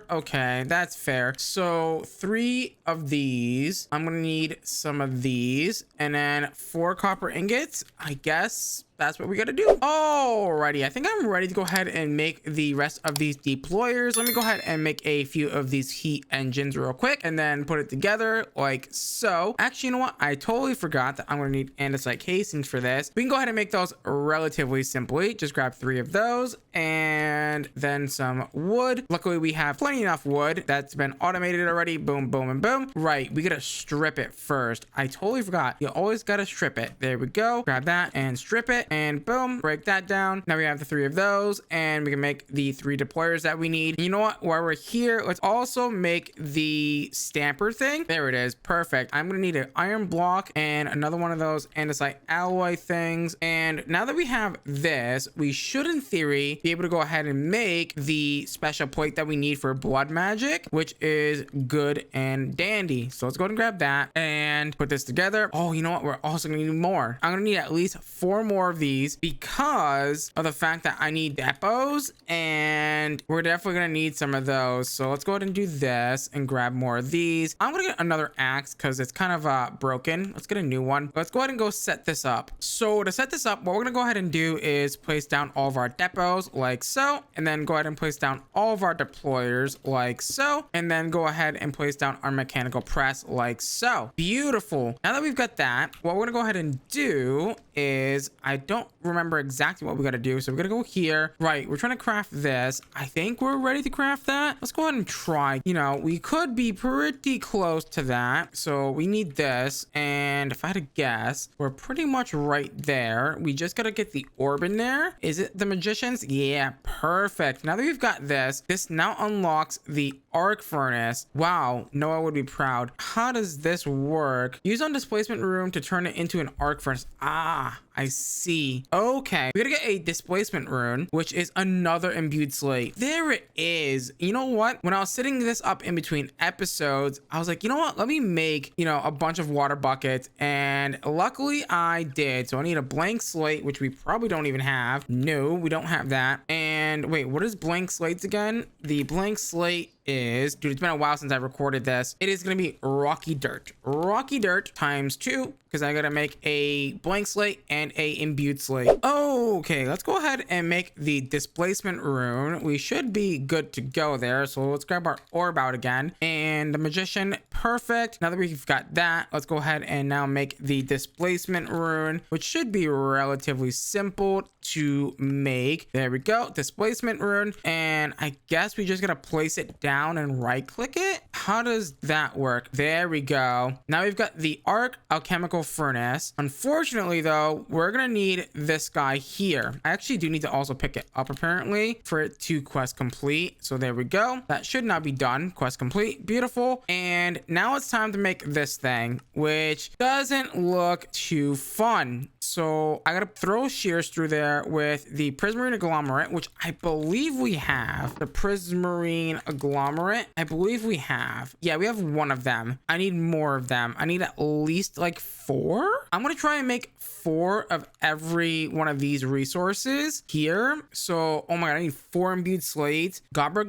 Okay, that's fair. So 3 of these. I'm gonna need some of these, and then 4 copper ingots, I guess. That's what we gotta do. Alrighty, I think I'm ready to go ahead and make the rest of these deployers. Let me go ahead and make a few of these heat engines real quick and then put it together like so. Actually, you know what? I totally forgot that I'm gonna need andesite casings for this. We can go ahead and make those relatively simply. Just grab 3 of those and then some wood. Luckily, we have plenty enough wood that's been automated already. Boom, boom, and boom. Right, we gotta strip it first. I totally forgot. You always gotta strip it. There we go. Grab that and strip it. And boom, break that down. Now we have the 3 of those, and we can make the 3 deployers that we need. You know what? While we're here, let's also make the stamper thing. There it is. Perfect. I'm gonna need an iron block and another one of those andesite alloy things. And now that we have this, we should in theory be able to go ahead and make the special plate that we need for blood magic, which is good and dandy. So let's go ahead and grab that and put this together. Oh, you know what? We're also gonna need more. I'm gonna need at least 4 more of these because of the fact that I need depots, and we're definitely gonna need some of those. So let's go ahead and do this and grab more of these. I'm gonna get another axe because it's kind of broken. Let's get a new one. Let's go ahead and go set this up. So to set this up, what we're gonna go ahead and do is place down all of our depots like so, and then go ahead and place down all of our deployers like so, and then go ahead and place down our mechanical press like so. Beautiful. Now that we've got that, what we're gonna go ahead and do is, I don't remember exactly what we got to do. So we're gonna go here. Right, we're trying to craft this. I think we're ready to craft that. Let's go ahead and try. You know, we could be pretty close to that. So we need this, and if I had to guess, we're pretty much right there. We just gotta get the orb in there. Is it the magicians? Yeah, perfect. Now that we've got this now unlocks the arc furnace. Wow, Noah would be proud. How does this work? Use on displacement room to turn it into an arc furnace. Ah, I see. Okay, we gotta get a displacement rune, which is another imbued slate. There it is. You know what? When I was setting this up in between episodes, I was like, you know what? Let me make, you know, a bunch of water buckets, and luckily I did. So I need a blank slate, which we probably don't even have. No, we don't have that. And wait, what is blank slates again? The blank slate is, dude, it's been a while since I recorded this. It is gonna be rocky dirt times 2, because I gotta make a blank slate and a imbued slate. Okay, let's go ahead and make the displacement rune. We should be good to go there. So let's grab our orb out again, and the magician. Perfect. Now that we've got that, let's go ahead and now make the displacement rune, which should be relatively simple to make. There we go, displacement rune. And I guess we just gotta place it down and right click it. how does that work? There we go. Now we've got the arc alchemical furnace. Unfortunately though, we're gonna need this guy here. I actually do need to also pick it up apparently for it to quest complete. So there we go. That should now be done. Quest complete. Beautiful. And now it's time to make this thing, which doesn't look too fun. So I gotta throw shears through there with the prismarine agglomerate, which I believe we have. The prismarine agglomerate, I believe we have. Yeah, we have one of them. I need more of them. I need at least like 4. I'm gonna try and make 4 of every one of these resources here. So, oh my god, I need 4 imbued slates. Gobber.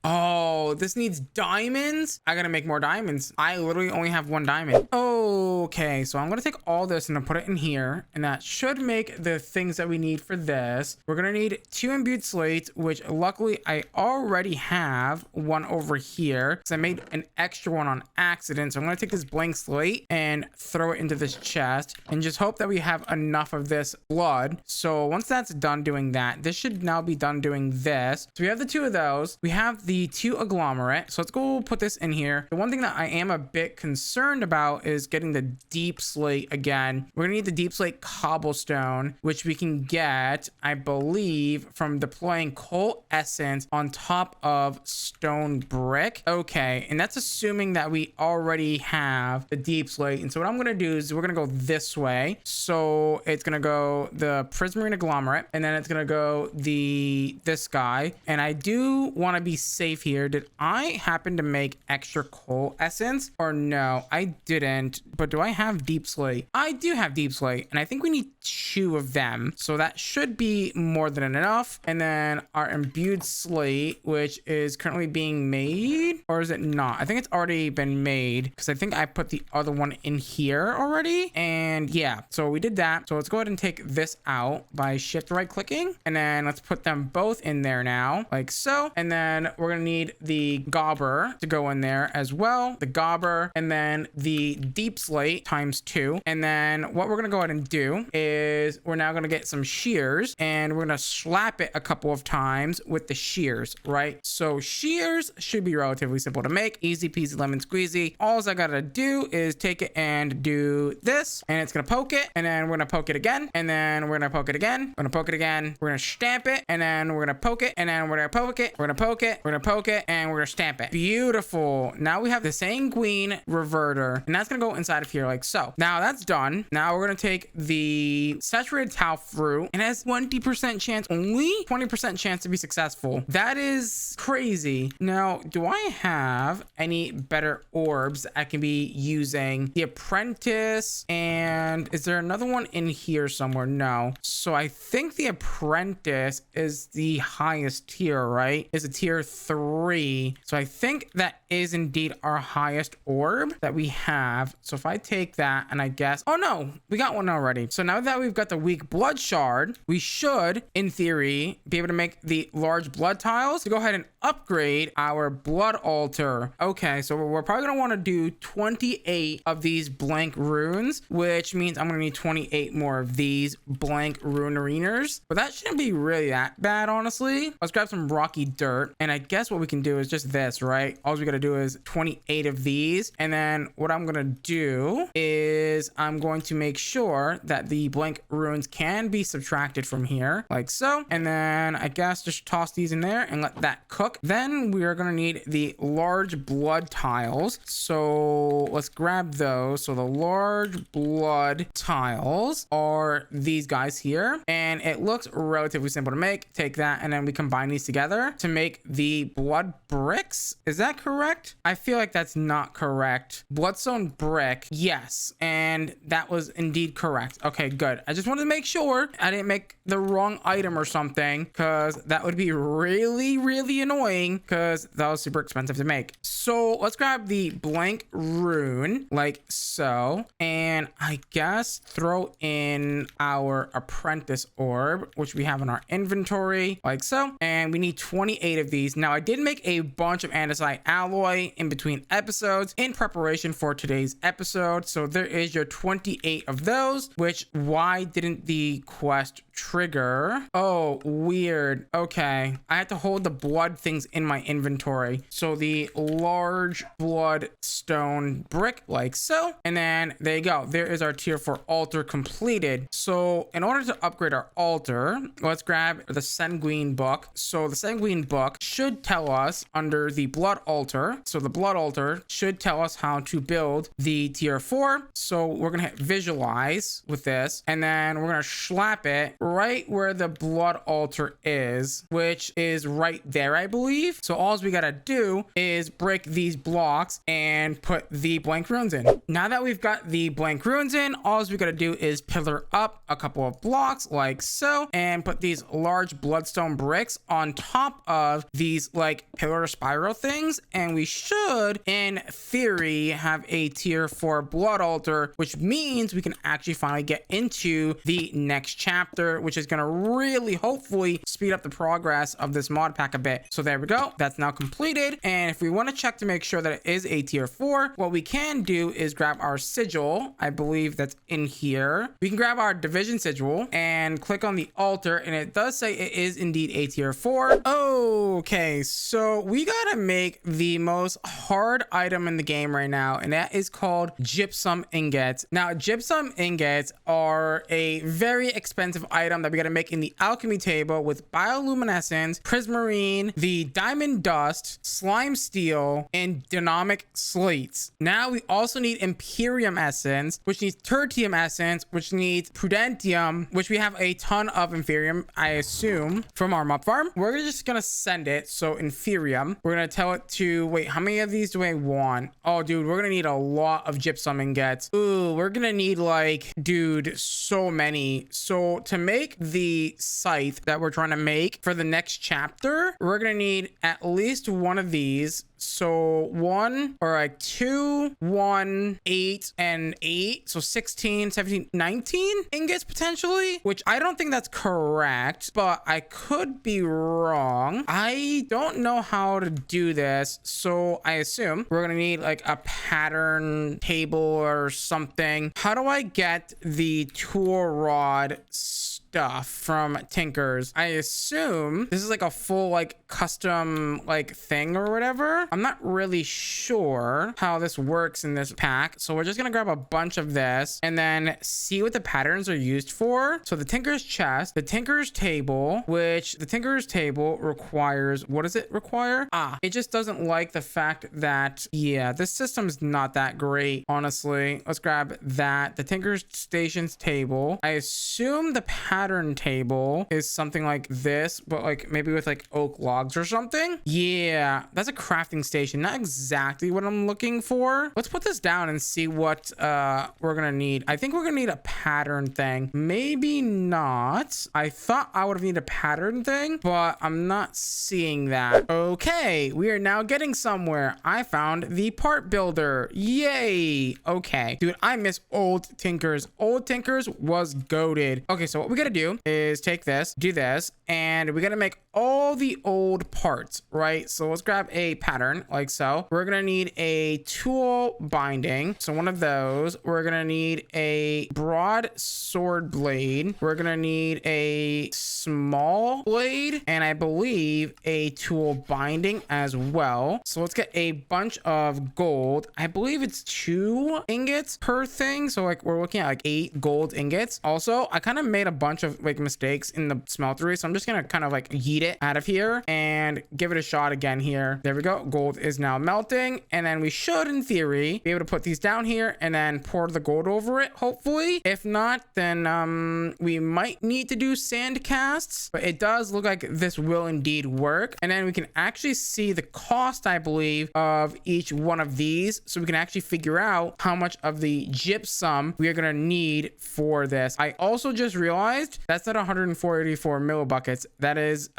Oh, this needs diamonds. I gotta make more diamonds. I literally only have 1 diamond. Okay, so I'm gonna take all this and put it in here, and that should make the things that we need for this. We're gonna need 2 imbued slates, which luckily I already have one over here because I made an extra one on accident. So I'm gonna take this blank slate and throw it into this chest and just hope that we have enough of this blood. So once that's done doing that, this should now be done doing this. So we have the 2 of those. We have the 2 agglomerate. So let's go put this in here. The one thing that I am a bit concerned about is getting the deep slate again. We're gonna need the deep slate cobblestone, which we can get, I believe, from deploying coal essence on top of stone brick. Okay, and that's assuming that we already have the deep slate. And so what I'm gonna do is we're gonna go this way. So it's gonna go the prismarine agglomerate, and then it's gonna go this guy. And I do want to be safe here. Did I happen to make extra coal essence or no? I didn't. But do I have deep slate? I do have deep slate, and I think we need 2 of them. So that should be more than enough. And then our imbued slate, which is currently being made, or is it not? I think it's already been made because I think I put the other one in here already. And yeah, so we did that. So let's go ahead and take this out by shift right clicking, and then let's put them both in there now, like so. And then we're gonna need the gobber to go in there as well, the gobber, and then the deep slate times 2. And then what we're gonna go ahead and do is we're now gonna get some shears, and we're gonna slap it a couple of times with the shears, right? So shears should be relatively simple to make, easy peasy lemon squeezy. All I gotta do is take it and do this, and it's gonna poke it, and then we're gonna poke it again, and then we're gonna poke it again, we're gonna poke it again, we're gonna stamp it, and then we're gonna poke it, and then we're gonna poke it, we're gonna poke it, we're gonna poke it, and we're gonna stamp it. Beautiful. Now we have the sanguine reverter, and that's gonna go inside of here like so. Now that's done. Now we're gonna take the saturated tau fruit, and it has 20% chance, only 20% chance to be successful. That is crazy. Now, do I have any better orbs I can be using? The apprentice, and is there another one in here somewhere? No. So I think the apprentice is the highest tier, right? Is a tier 3. So I think that is indeed our highest orb that we have. So if I take that and I guess, oh no, we got one already. So now that we've got the weak blood shard, we should, in theory, be able to make the large blood tiles to go ahead and upgrade our blood altar. Okay, so we're probably gonna want to do 28 of these blank runes, which means I'm gonna need 28 more of these blank rune areners. But that shouldn't be really that bad, honestly. Let's grab some rocky dirt, and I guess what we can do is just this, right? All we gotta do is 28 of these, and then what I'm gonna do is I'm going to make sure that the blank runes can be subtracted from here, like so. And then I guess just toss these in there and let that cook. Then we are gonna need the large blood tiles. So let's grab those. So the large blood tiles are these guys here, and it looks relatively simple to make. Take that, and then we combine these together to make the blood bricks. Is that correct? I feel like that's not correct. Bloodstone brick, yes, and that was indeed correct. Okay, good. I just wanted to make sure I didn't make the wrong item or something, because that would be really annoying, because that was super expensive to make. So let's grab the blank rune like so, and I guess throw in our apprentice orb, which we have in our inventory like so. And we need 28 of these. Now I did make a bunch of andesite alloy in between episodes in preparation for today's episode. So there is your 28 of those, which why didn't the quest trigger? Oh, weird. Okay, I had to hold the blood things in my inventory. So the large bloodstone brick like so. And then there you go. There is our tier 4 altar completed. So in order to upgrade our altar, let's grab the Sanguine book. So the Sanguine book should tell us under the blood altar. So the blood altar should tell us how to build the tier 4. So we're going to hit visualize with this, and then we're going to slap it right where the blood altar is, which is right there, I believe. So all we got to do is break these blocks and put the blank runes in. Now that we've got the blank runes in, all we got to do is pillar up a couple of blocks like so, and put these large bloodstone bricks on top of these like pillar spiral things, and we should in theory have a tier 4 blood altar, which means we can actually finally get into the next chapter, which is going to really hopefully speed up the progress of this mod pack a bit. So there we go, that's now completed. And if we want to check to make sure that it is a tier 4, what we can do is grab our sigil. I believe that's in here. We can grab our division sigil and click on the altar, and it does say it is indeed a tier 4. Okay, so we gotta make the most hard item in the game right now, and that is called gypsum ingots. Now gypsum ingots are a very expensive item that we gotta make in the alchemy table with bioluminescence, prismarine, the diamond dust, slime steel, and dynamic slates. Now we also need imperium essence, which needs tertium essence, which needs prudentium, which we have a ton of inferium, I assume, from our mob farm. We're just gonna send it. So inferium, we're gonna tell it to wait, how many of these do I want? Oh dude, we're gonna need a lot of gypsum ingots. Ooh, we're gonna need like, dude, so many. So to make the scythe that we're trying to make for the next chapter, we're gonna need at least one of these. So 1 or like 2, 1, 8, and 8. So 16, 17, 19 ingots potentially, which I don't think that's correct, but I could be wrong. I don't know how to do this. So I assume we're going to need like a pattern table or something. How do I get the tool rod stuff from Tinkers? I assume this is like a full like custom like thing or whatever. I'm not really sure how this works in this pack. So we're just gonna grab a bunch of this and then see what the patterns are used for. So the Tinker's chest, the Tinker's table, which the Tinker's table requires, what does it require? It just doesn't like the fact that, yeah, this system's not that great, honestly. Let's grab that. The Tinker's stations table. I assume the pattern table is something like this, but like maybe with like oak logs or something. Yeah, that's a crafting station. Not exactly what I'm looking for. Let's put this down and see what we're gonna need. I think we're gonna need a pattern thing. Maybe not. I thought I would have needed a pattern thing, but I'm not seeing that. Okay, we are now getting somewhere. I found the part builder. Yay. Okay, dude, I miss old Tinkers. Old Tinkers was goated. Okay, so what we gotta do is take this, do this, and we gotta make all the old parts, right? So let's grab a pattern like so. We're gonna need a tool binding, so one of those. We're gonna need a broad sword blade. We're gonna need a small blade, and I believe a tool binding as well. So let's get a bunch of gold. I believe it's 2 ingots per thing, so like we're looking at like 8 gold ingots. Also, I kind of made a bunch of like mistakes in the smeltery, so I'm just gonna kind of like yeet it out of here and give it a shot again here. There we go. Gold is now melting, and then we should in theory be able to put these down here and then pour the gold over it, hopefully. If not, then we might need to do sand casts, but it does look like this will indeed work. And then we can actually see the cost, I believe, of each one of these, so we can actually figure out how much of the gypsum we are gonna need for this. I also just realized that's not 144 millibuckets. That is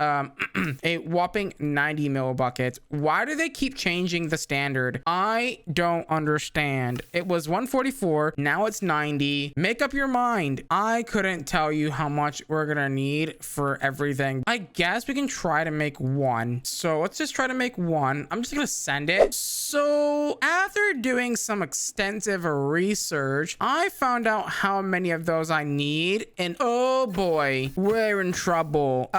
a whopping 90 millibuckets. Why do they keep changing the standard? I don't understand. It was 144, now it's 90. Make up your mind. I couldn't tell you how much we're gonna need for everything. I guess we can try to make one. So let's just try to make one. I'm just gonna send it. So after doing some extensive research, I found out how many of those I need, and oh boy, we're in trouble.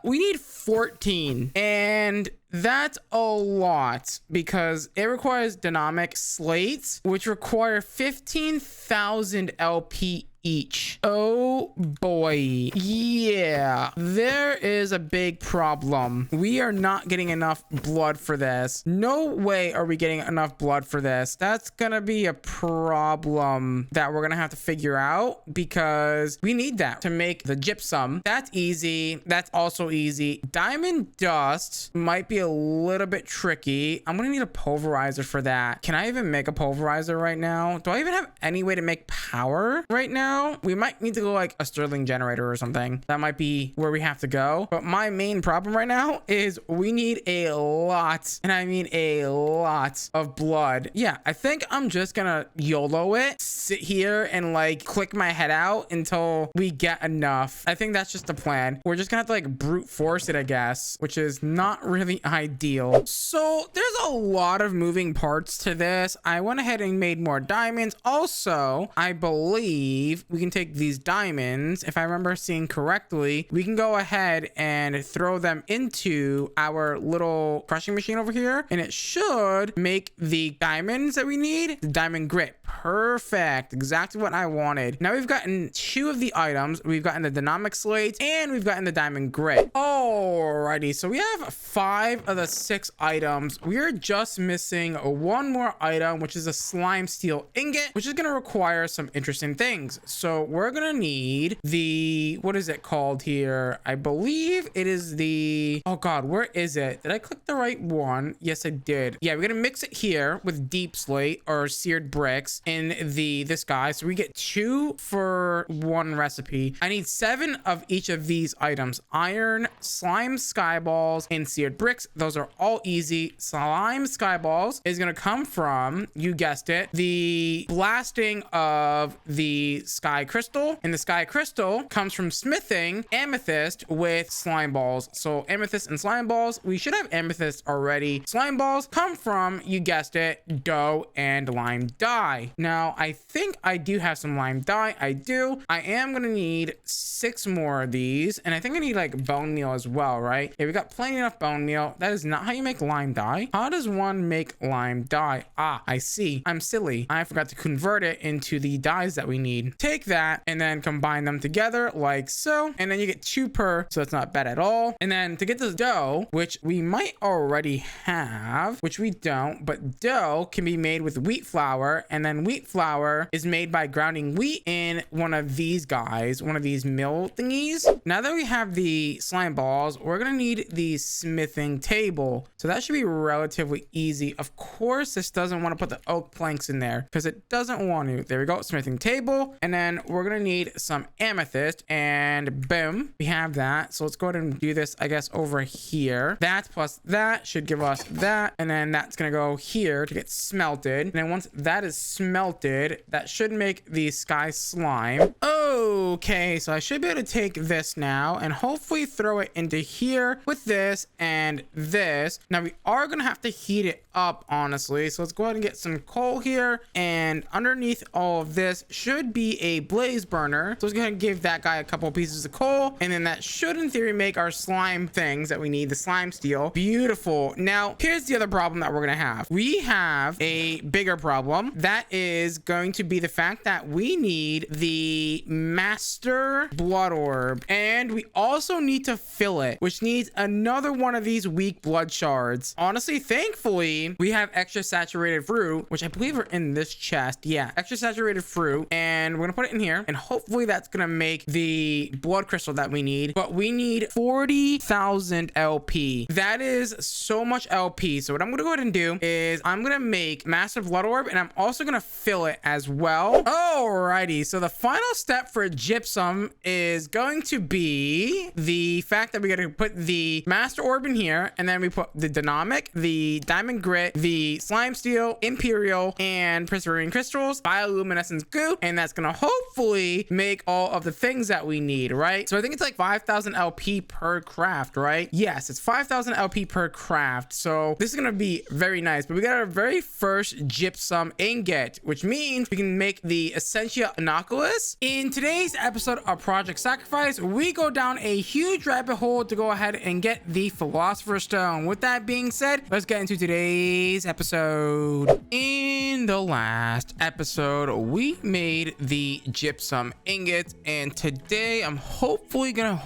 We need 14, and that's a lot because it requires dynamic slates, which require 15,000 LP each. Oh boy. Yeah, there is a big problem. We are not getting enough blood for this. No way are we getting enough blood for this. That's gonna be a problem that we're gonna have to figure out because we need that to make the gypsum. That's easy. That's also easy. Diamond dust might be a little bit tricky. I'm gonna need a pulverizer for that. Can I even make a pulverizer right now? Do I even have any way to make power right now? We might need to go like a Stirling generator or something. That might be where we have to go. But my main problem right now is we need a lot, and I mean a lot of blood. Yeah, I think I'm just gonna YOLO it, sit here and like click my head out until we get enough. I think that's just the plan. We're just gonna have to like brute force it, I guess, which is not really ideal. So there's a lot of moving parts to this. I went ahead and made more diamonds. Also, I believe we can take these diamonds, if I remember seeing correctly, we can go ahead and throw them into our little crushing machine over here, and it should make the diamonds that we need. The diamond grit. Perfect. Exactly what I wanted. Now we've gotten 2 of the items. We've gotten the dynamic slate and we've gotten the diamond grit. Alrighty, so we have 5 of the 6 items. We are just missing 1 more item, which is a slime steel ingot, which is going to require some interesting things. So we're gonna need the, what is it called here? I believe it is the, oh god, where is it? Did I click the right one? Yes, I did. Yeah, we're gonna mix it here with deep slate or seared bricks in this guy. So we get 2 for 1 recipe. I need 7 of each of these items: iron, slime skyballs, and seared bricks. Those are all easy. Slime skyballs is gonna come from, you guessed it, the blasting of the sky crystal, and the sky crystal comes from smithing amethyst with slime balls. So amethyst and slime balls, we should have amethyst already. Slime balls come from, you guessed it, dough and lime dye. Now I think I do have some lime dye. I do. I am gonna need 6 more of these, and I think I need like bone meal as well, right? Yeah, we got plenty enough bone meal. That is not how you make lime dye. How does one make lime dye? Ah, I see. I'm silly. I forgot to convert it into the dyes that we need. Take that and then combine them together like so, and then you get 2 per, so that's not bad at all. And then to get this dough, which we might already have, which we don't, but dough can be made with wheat flour, and then wheat flour is made by grounding wheat in one of these guys, one of these mill thingies. Now that we have the slime balls, we're gonna need the smithing table, so that should be relatively easy. Of course, this doesn't want to put the oak planks in there because it doesn't want to. There we go, smithing table. And then we're gonna need some amethyst, and boom, we have that. So let's go ahead and do this, I guess, over here. That plus that should give us that, and then that's gonna go here to get smelted. And then once that is smelted, that should make the sky slime. Okay, so I should be able to take this now and hopefully throw it into here with this and this. Now we are gonna have to heat it up, honestly, so let's go ahead and get some coal here, and underneath all of this should be a blaze burner. So let's go ahead and give that guy a couple pieces of coal, and then that should in theory make our slime things that we need, the slime steel. Beautiful. Now here's the other problem that we're gonna have. We have a bigger problem. That is going to be the fact that we need the master blood orb, and we also need to fill it, which needs another one of these weak blood shards. Honestly, thankfully we have extra saturated fruit, which I believe are in this chest. Yeah, extra saturated fruit, and we're gonna put it in here, and hopefully that's gonna make the blood crystal that we need. But we need 40,000 LP. That is so much LP. So what I'm gonna go ahead and do is I'm gonna make massive blood orb, and I'm also gonna fill it as well. Alrighty, so the final step for gypsum is going to be the fact that we got to put the master orb in here, and then we put the dynamic, the diamond grit, the slime steel, imperial, and prismarine crystals, bioluminescence goo, and that's gonna hopefully make all of the things that we need, right? So I think it's like 5,000 LP per craft, right? Yes, it's 5,000 LP per craft. So this is gonna be very nice. But we got our very first gypsum ingot, which means we can make the Essentia Inoculus. In today's episode of Project Sacrifice, we go down a huge rabbit hole to go ahead and get the Philosopher's Stone. With that being said, let's get into today's episode. In the last episode, we made the gypsum ingot, and today I'm hopefully gonna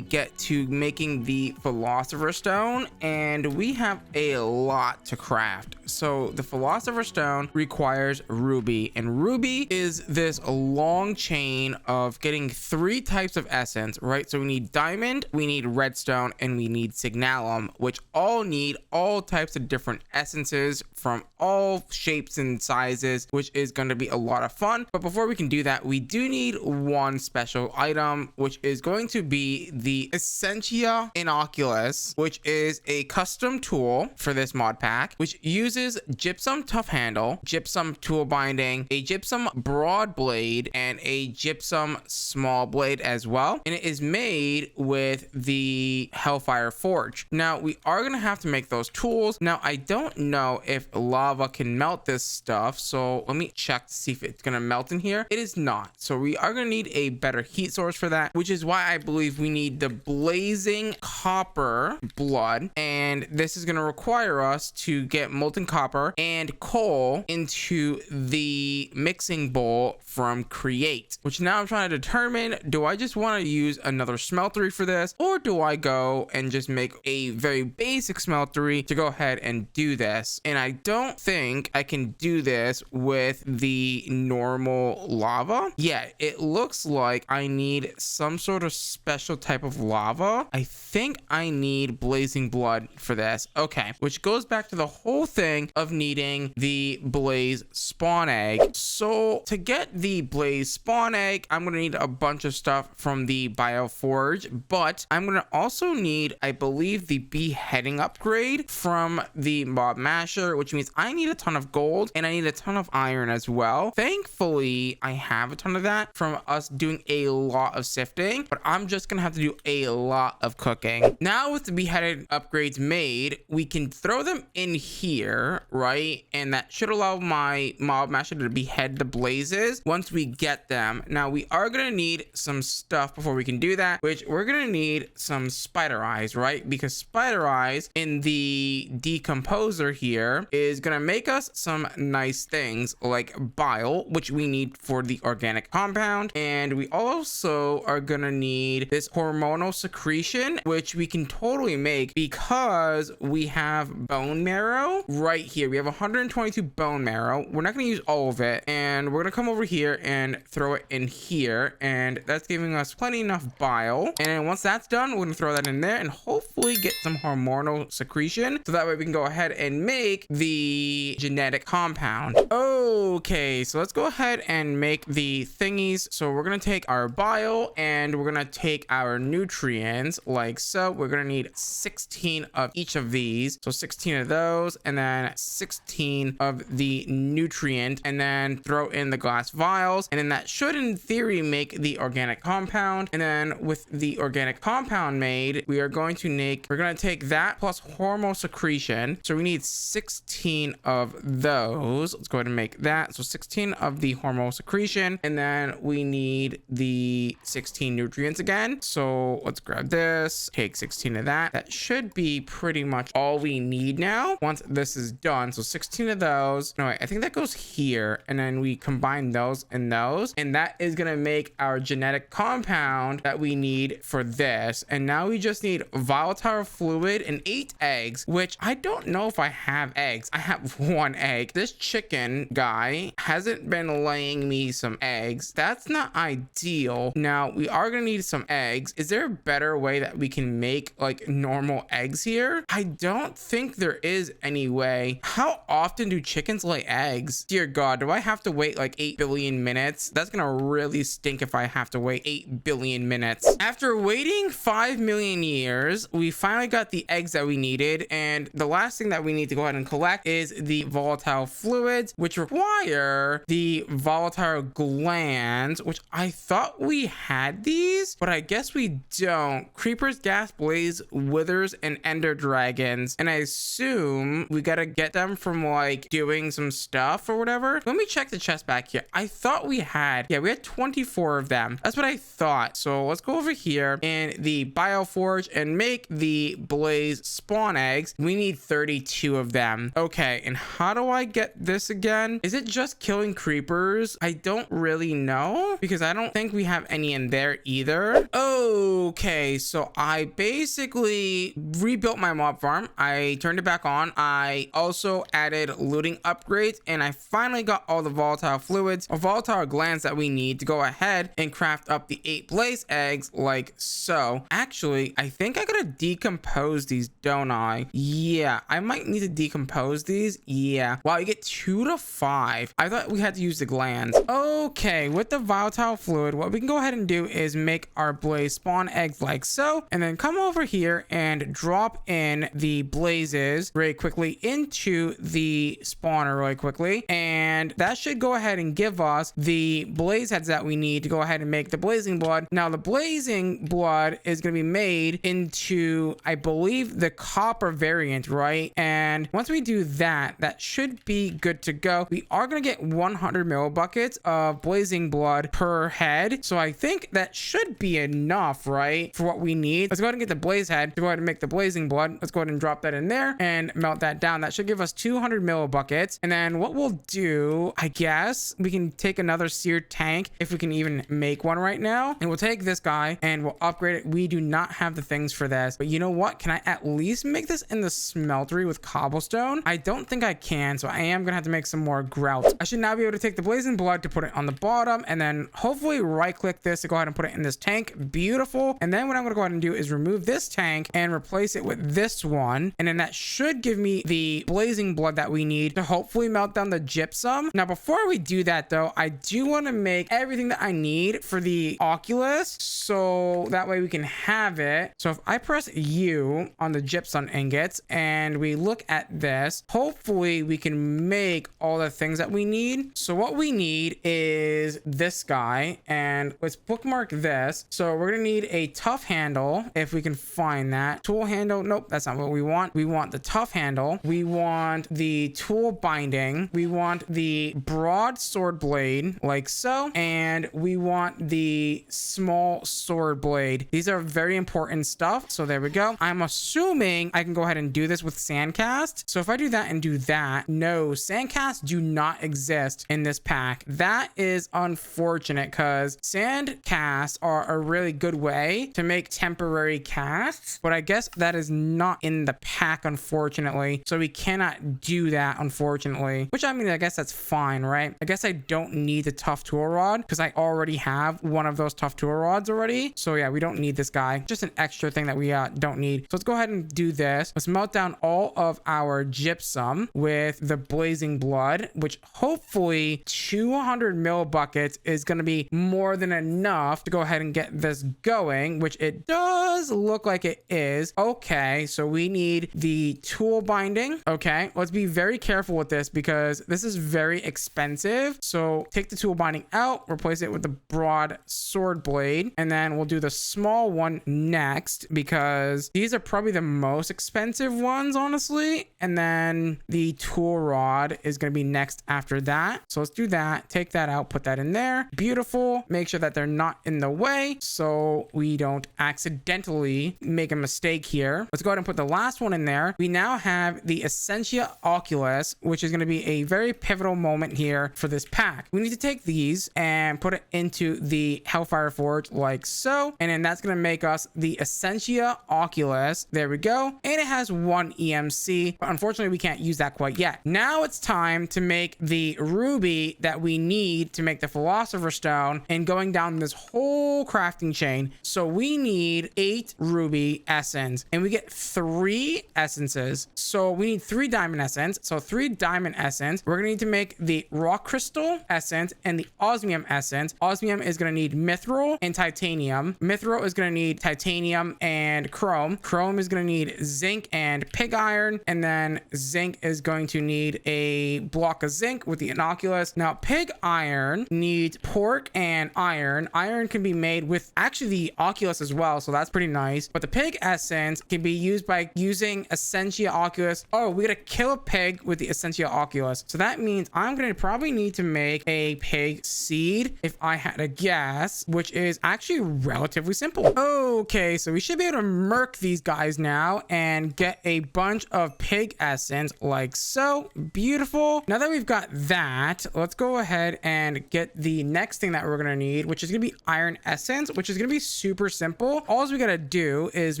get to making the Philosopher's Stone, and we have a lot to craft. So the Philosopher's Stone requires ruby, and ruby is this long chain of getting 3 types of essence, right? So we need diamond, we need redstone, and we need signalum, which all need all types of different essences from all shapes and sizes, which is going to be a lot of fun. But before we can do that, we do need one special item, which is going to be the Essentia Inoculus, which is a custom tool for this mod pack, which uses gypsum tough handle, gypsum tool binding, a gypsum broad blade, and a gypsum small blade as well. And it is made with the Hellfire Forge. Now we are going to have to make those tools. Now I don't know if lava can melt this stuff, so let me check to see if it's going to melt in here. It is not. So we are going to need a better heat source for that, which is why I believe we need the blazing copper blood, and this is going to require us to get molten copper and coal into the mixing bowl from Create, which now I'm trying to determine, do I just want to use another smeltery for this, or do I go and just make a very basic smeltery to go ahead and do this? And I don't think I can do this with the normal lava. Yeah, it looks like I need some sort of special type of lava. I think I need blazing blood for this. Okay, which goes back to the whole thing of needing the blaze spawn egg. So to get the blaze spawn egg, I'm gonna need a bunch of stuff from the Bioforge, but I'm gonna also need, I believe, the beheading upgrade from the mob masher, which means I need a ton of gold and I need a ton of iron as well. Thankfully, I have a ton of that from us doing a lot of sifting, but I'm just gonna have to do a lot of cooking. Now with the beheaded upgrades made, we can throw them in here, right? And that should allow my mob masher to behead the blazes once we get them. Now we are gonna need some stuff before we can do that, which we're gonna need some spider eyes, right? Because spider eyes in the decomposer here is gonna make us some nice things like bile, which we need for the organic compound, and we also are gonna need this hormonal secretion, which we can totally make because we have bone marrow right here. We have 122 bone marrow. We're not gonna use all of it, and we're gonna come over here and throw it in here, and that's giving us plenty enough bile. And then once that's done, we're gonna throw that in there and hopefully get some hormonal secretion, so that way we can go ahead and make the genetic compound. Okay, so let's go ahead and make the thingies. So we're gonna take our bile and we're gonna take our nutrients like so. We're gonna need 16 of each of these, so 16 of those, and then 16 of the nutrient, and then throw in the glass vials, and then that should in theory make the organic compound. And then with the organic compound made, we're gonna take that plus hormonal secretion, so we need 16 of those. Let's go ahead and make that. So 16 of the hormonal secretion, and then we need the 16 nutrients again. So let's grab this, take 16 of that. That should be pretty much all we need now once this is done. So 16 of those. No, wait, I think that goes here, and then we combine those and those, and that is gonna make our genetic compound that we need for this. And now we just need volatile fluid and 8 eggs, which I don't know if I have eggs. I have 1 egg. This chicken guy hasn't been laying me some eggs. That's not ideal. Now we are gonna need some eggs. Is there a better way that we can make like normal eggs here? I don't think there is any way. How often do chickens lay eggs? eggs. Dear God, do I have to wait like 8 billion minutes? That's gonna really stink if I have to wait 8 billion minutes. After waiting 5 million years, we finally got the eggs that we needed. And the last thing that we need to go ahead and collect is the volatile fluids, which require the volatile glands, which I thought we had these, but I guess we don't. Creepers, gas blaze, withers, and ender dragons. And I assume we gotta get them from like doing some stuff or whatever. Let me check the chest back here. I thought we had 24 of them. That's what I thought. So let's go over here in the bioforge and make the blaze spawn eggs. We need 32 of them. Okay, and how do I get this again? Is it just killing creepers? I don't really know because I don't think we have any in there either. Okay, so I basically rebuilt my mob farm. I turned it back on. I also added looting upgrades, and I finally got all the volatile fluids or volatile glands that we need to go ahead and craft up the 8 blaze eggs like so. Actually, I think I gotta decompose these, don't I? Yeah, I might need to decompose these. Yeah. Wow, you get 2 to 5. I thought we had to use the glands. Okay, with the volatile fluid, what we can go ahead and do is make our blaze spawn eggs like so, and then come over here and drop in the blazes very quickly into the spawner really quickly, and that should go ahead and give us the blaze heads that we need to go ahead and make the blazing blood. Now the blazing blood is going to be made into, I believe, the copper variant, right? And once we do that, that should be good to go. We are going to get 100 millibuckets of blazing blood per head, so I think that should be enough, right, for what we need. Let's go ahead and get the blaze head to go ahead and make the blazing blood. Let's go ahead and drop that in there and melt that down. That should give us 200 millibuckets. And then what we'll do, I guess we can take another seared tank if we can even make one right now, and we'll take this guy and we'll upgrade it. We do not have the things for this, but you know what, can I at least make this in the smeltery with cobblestone? I don't think I can, so I am gonna have to make some more grout. I should now be able to take the blazing blood to put it on the bottom, and then hopefully right click this to go ahead and put it in this tank. Beautiful. And then what I'm gonna go ahead and do is remove this tank and replace it with this one, and then that should give me the blazing blood that we need to hopefully melt down the gypsum. Now before we do that though, I do want to make everything that I need for the Oculus, so that way we can have it. So if I press U on the gypsum ingots and we look at this, hopefully we can make all the things that we need. So what we need is this guy, and let's bookmark this. So we're gonna need a tough handle if we can find that. Tool handle, nope, that's not what we want. We want the tough handle. We want the tool binding. We want the broad sword blade like so, and we want the small sword blade. These are very important stuff. So there we go. I'm assuming I can go ahead and do this with sandcast. So if I do that and do that, no, sandcasts do not exist in this pack. That is unfortunate because sandcasts are a really good way to make temporary casts, but I guess that is not in the pack, unfortunately. So we cannot do that, unfortunately, which I mean, I guess that's fine, right? I guess I don't need the tough tool rod because I already have one of those tough tool rods already. So yeah, we don't need this guy. Just an extra thing that we don't need. So let's go ahead and do this. Let's melt down all of our gypsum with the blazing blood, which hopefully 200 millibuckets is going to be more than enough to go ahead and get this going, which it does look like it is. Okay, so we need the tool binding. Okay, let's be very careful with this because this is very expensive. So take the tool binding out, replace it with the broad sword blade, and then we'll do the small one next because these are probably the most expensive ones, honestly. And then the tool rod is going to be next after that. So let's do that. Take that out, put that in there. Beautiful. Make sure that they're not in the way so we don't accidentally make a mistake here. Let's go ahead and put the last one in there. We now have the Essentia Oculus, which is going to be a very pivotal moment here for this pack. We need to take these and put it into the Hellfire Forge like so, and then that's going to make us the Essentia Oculus. There we go. And it has 1 EMC, but unfortunately we can't use that quite yet. Now it's time to make the ruby that we need to make the Philosopher's Stone and going down this whole crafting chain. So we need 8 ruby essence and we get 3 essences. So we need 3 diamond essence. So 3 diamond essence essence. We're gonna need to make the rock crystal essence and the osmium essence. Osmium is gonna need mithril and titanium. Mithril is gonna need titanium and chrome. Chrome is gonna need zinc and pig iron, and then zinc is going to need a block of zinc with the inoculus. Now pig iron needs pork and iron. Iron can be made with actually the oculus as well, so that's pretty nice. But the pig essence can be used by using essentia oculus. Oh, we gotta kill a pig with the essentia oculus, so that means I'm gonna probably need to make a pig seed if I had a guess, which is actually relatively simple. Okay, so we should be able to murk these guys now and get a bunch of pig essence like so. Beautiful. Now that we've got that, let's go ahead and get the next thing that we're gonna need, which is gonna be iron essence, which is gonna be super simple. All we gotta do is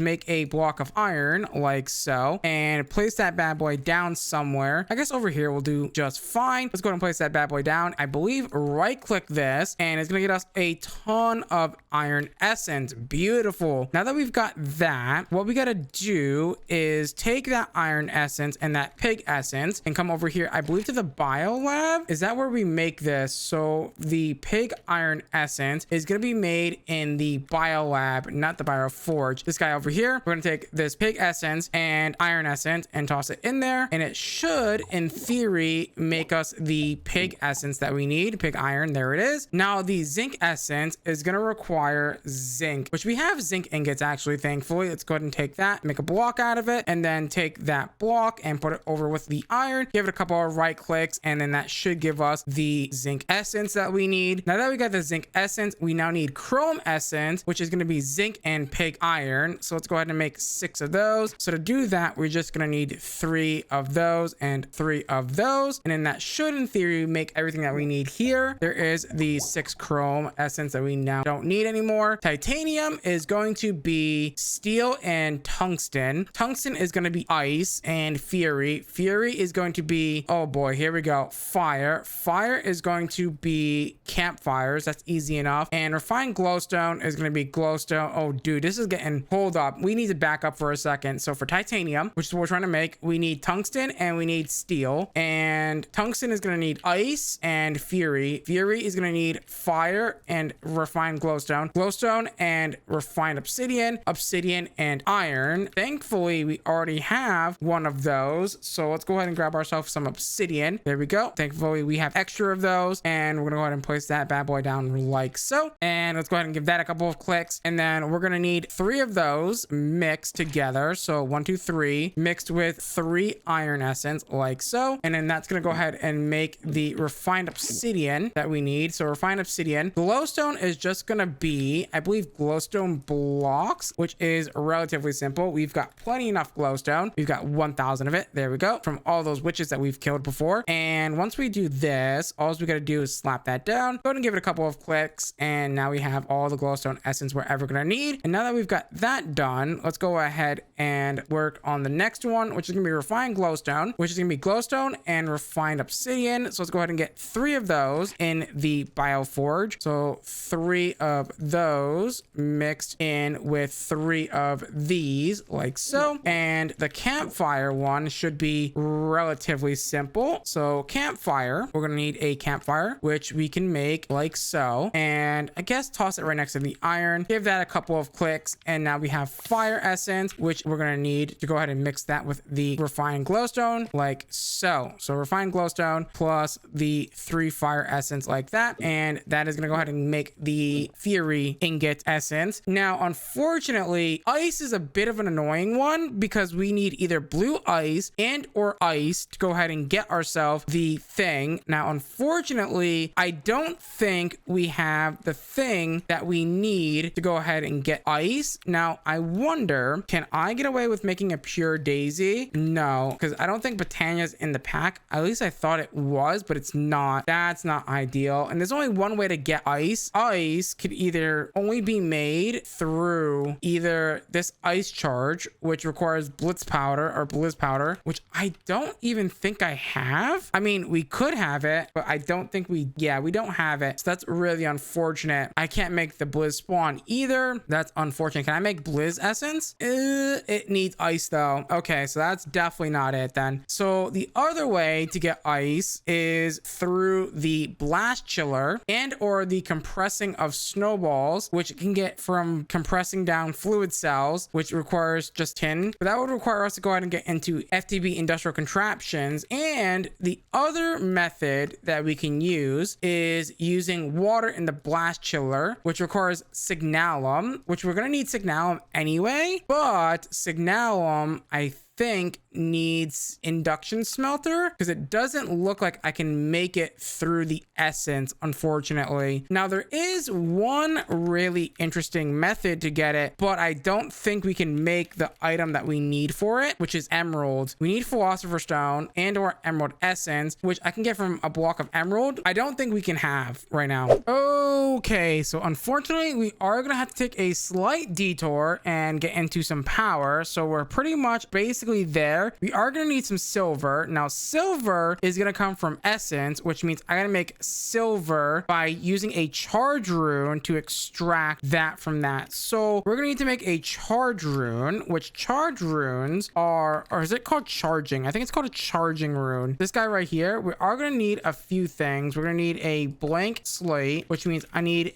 make a block of iron like so and place that bad boy down somewhere. I guess over here will do just fine. Let's go ahead and place that bad boy down. I believe right click this and it's gonna get us a ton of iron essence. Beautiful. Now that we've got that, what we gotta do is take that iron essence and that pig essence and come over here, I believe, to the bio lab. Is that where we make this? So the pig iron essence is gonna be made in the bio lab, not the bio forge. This guy over here, we're gonna take this pig essence and iron essence and toss it in there, and it should in theory make us the pig essence that we need. Pig iron, there it is. Now the zinc essence is gonna require zinc, which we have zinc ingots actually, thankfully. Let's go ahead and take that, make a block out of it, and then take that block and put it over with the iron, give it a couple of right clicks, and then that should give us the zinc essence that we need. Now that we got the zinc essence, we now need chrome essence, which is going to be zinc and pig iron. So let's go ahead and make 6 of those. So to do that, we're just going to need 3 of those and 3 of those, and then that should in theory make everything that we need here. There is the 6 chrome essence that we now don't need anymore. Titanium is going to be steel and tungsten. Tungsten is going to be ice and fury. Fury is going to be, oh boy, here we go, fire. Fire is going to be campfires. That's easy enough. And refined glowstone is going to be glowstone. Oh dude, this is getting, hold up, we need to back up for a second. So for titanium, which is what we're trying to make, we need tungsten and we need steel, and tungsten is going to need ice and fury. Fury is going to need fire and refined glowstone. Glowstone and refined obsidian. Obsidian and iron. Thankfully we already have one of those, so let's go ahead and grab ourselves some obsidian. There we go. Thankfully we have extra of those, and we're gonna go ahead and place that bad boy down like so, and let's go ahead and give that a couple of clicks, and then we're gonna need 3 of those mixed together. So 1 2 3 mixed with 3 iron essence like so, and then that's gonna go ahead and make the refined obsidian that we need. So refined obsidian. Glowstone is just gonna be, I believe, glowstone blocks, which is relatively simple. We've got plenty enough glowstone. We've got 1,000 of it. There we go, from all those witches that we've killed before. And once we do this, all we gotta do is slap that down, go ahead and give it a couple of clicks, and now we have all the glowstone essence we're ever gonna need. And now that we've got that done, let's go ahead and work on the next one, which is gonna be refined glowstone, which is gonna be glowstone and refined obsidian. So let's go ahead and get 3 of those in the bioforge. So 3 of those mixed in with 3 of these like so. And the campfire one should be relatively simple. So campfire, we're gonna need a campfire, which we can make like so, and I guess toss it right next to the iron, give that a couple of clicks, and now we have fire essence, which we're gonna need to go ahead and mix that with the refined glowstone like so. So refined glowstone plus the 3 fire essence like that, and that is gonna go ahead and make the fury ingot essence. Now unfortunately ice is a bit of an annoying one because we need either blue ice and or ice to go ahead and get ourselves the thing. Now unfortunately I don't think we have the thing that we need to go ahead and get ice. Now I wonder, can I get away with making a pure daisy? No, because I don't think Botania's in the pack. At least I thought it was, but it's not. That's not ideal. And there's only one way to get ice. Ice could either only be made through either this ice charge, which requires blitz powder or blizz powder, which I don't even think I have. I mean, we could have it, but I don't think we don't have it. So that's really unfortunate. I can't make the blizz spawn either. That's unfortunate. Can I make blizz essence? It needs ice though. Okay, so that's definitely not it then. So the other way way to get ice is through the blast chiller and or the compressing of snowballs, which it can get from compressing down fluid cells, which requires just tin. But that would require us to go ahead and get into FTB industrial contraptions. And the other method that we can use is using water in the blast chiller, which requires signalum, which we're going to need signalum anyway. But signalum, I think, needs induction smelter because it doesn't look like I can make it through the essence, unfortunately. Now, there is one really interesting method to get it, but I don't think we can make the item that we need for it, which is emerald. We need philosopher's stone and or emerald essence, which I can get from a block of emerald. I don't think we can have right now. Okay, so unfortunately, we are gonna have to take a slight detour and get into some power. So we're pretty much basically there. We are going to need some silver. Now, silver is going to come from essence, which means I got to make silver by using a charge rune to extract that from that. So we're going to need to make a charge rune, which charge runes are, or is it called charging? I think it's called a charging rune. This guy right here, we are going to need a few things. We're going to need a blank slate, which means I need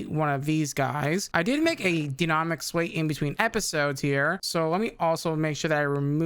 one of these guys. I did make a dynamic slate in between episodes here. So let me also make sure that I remove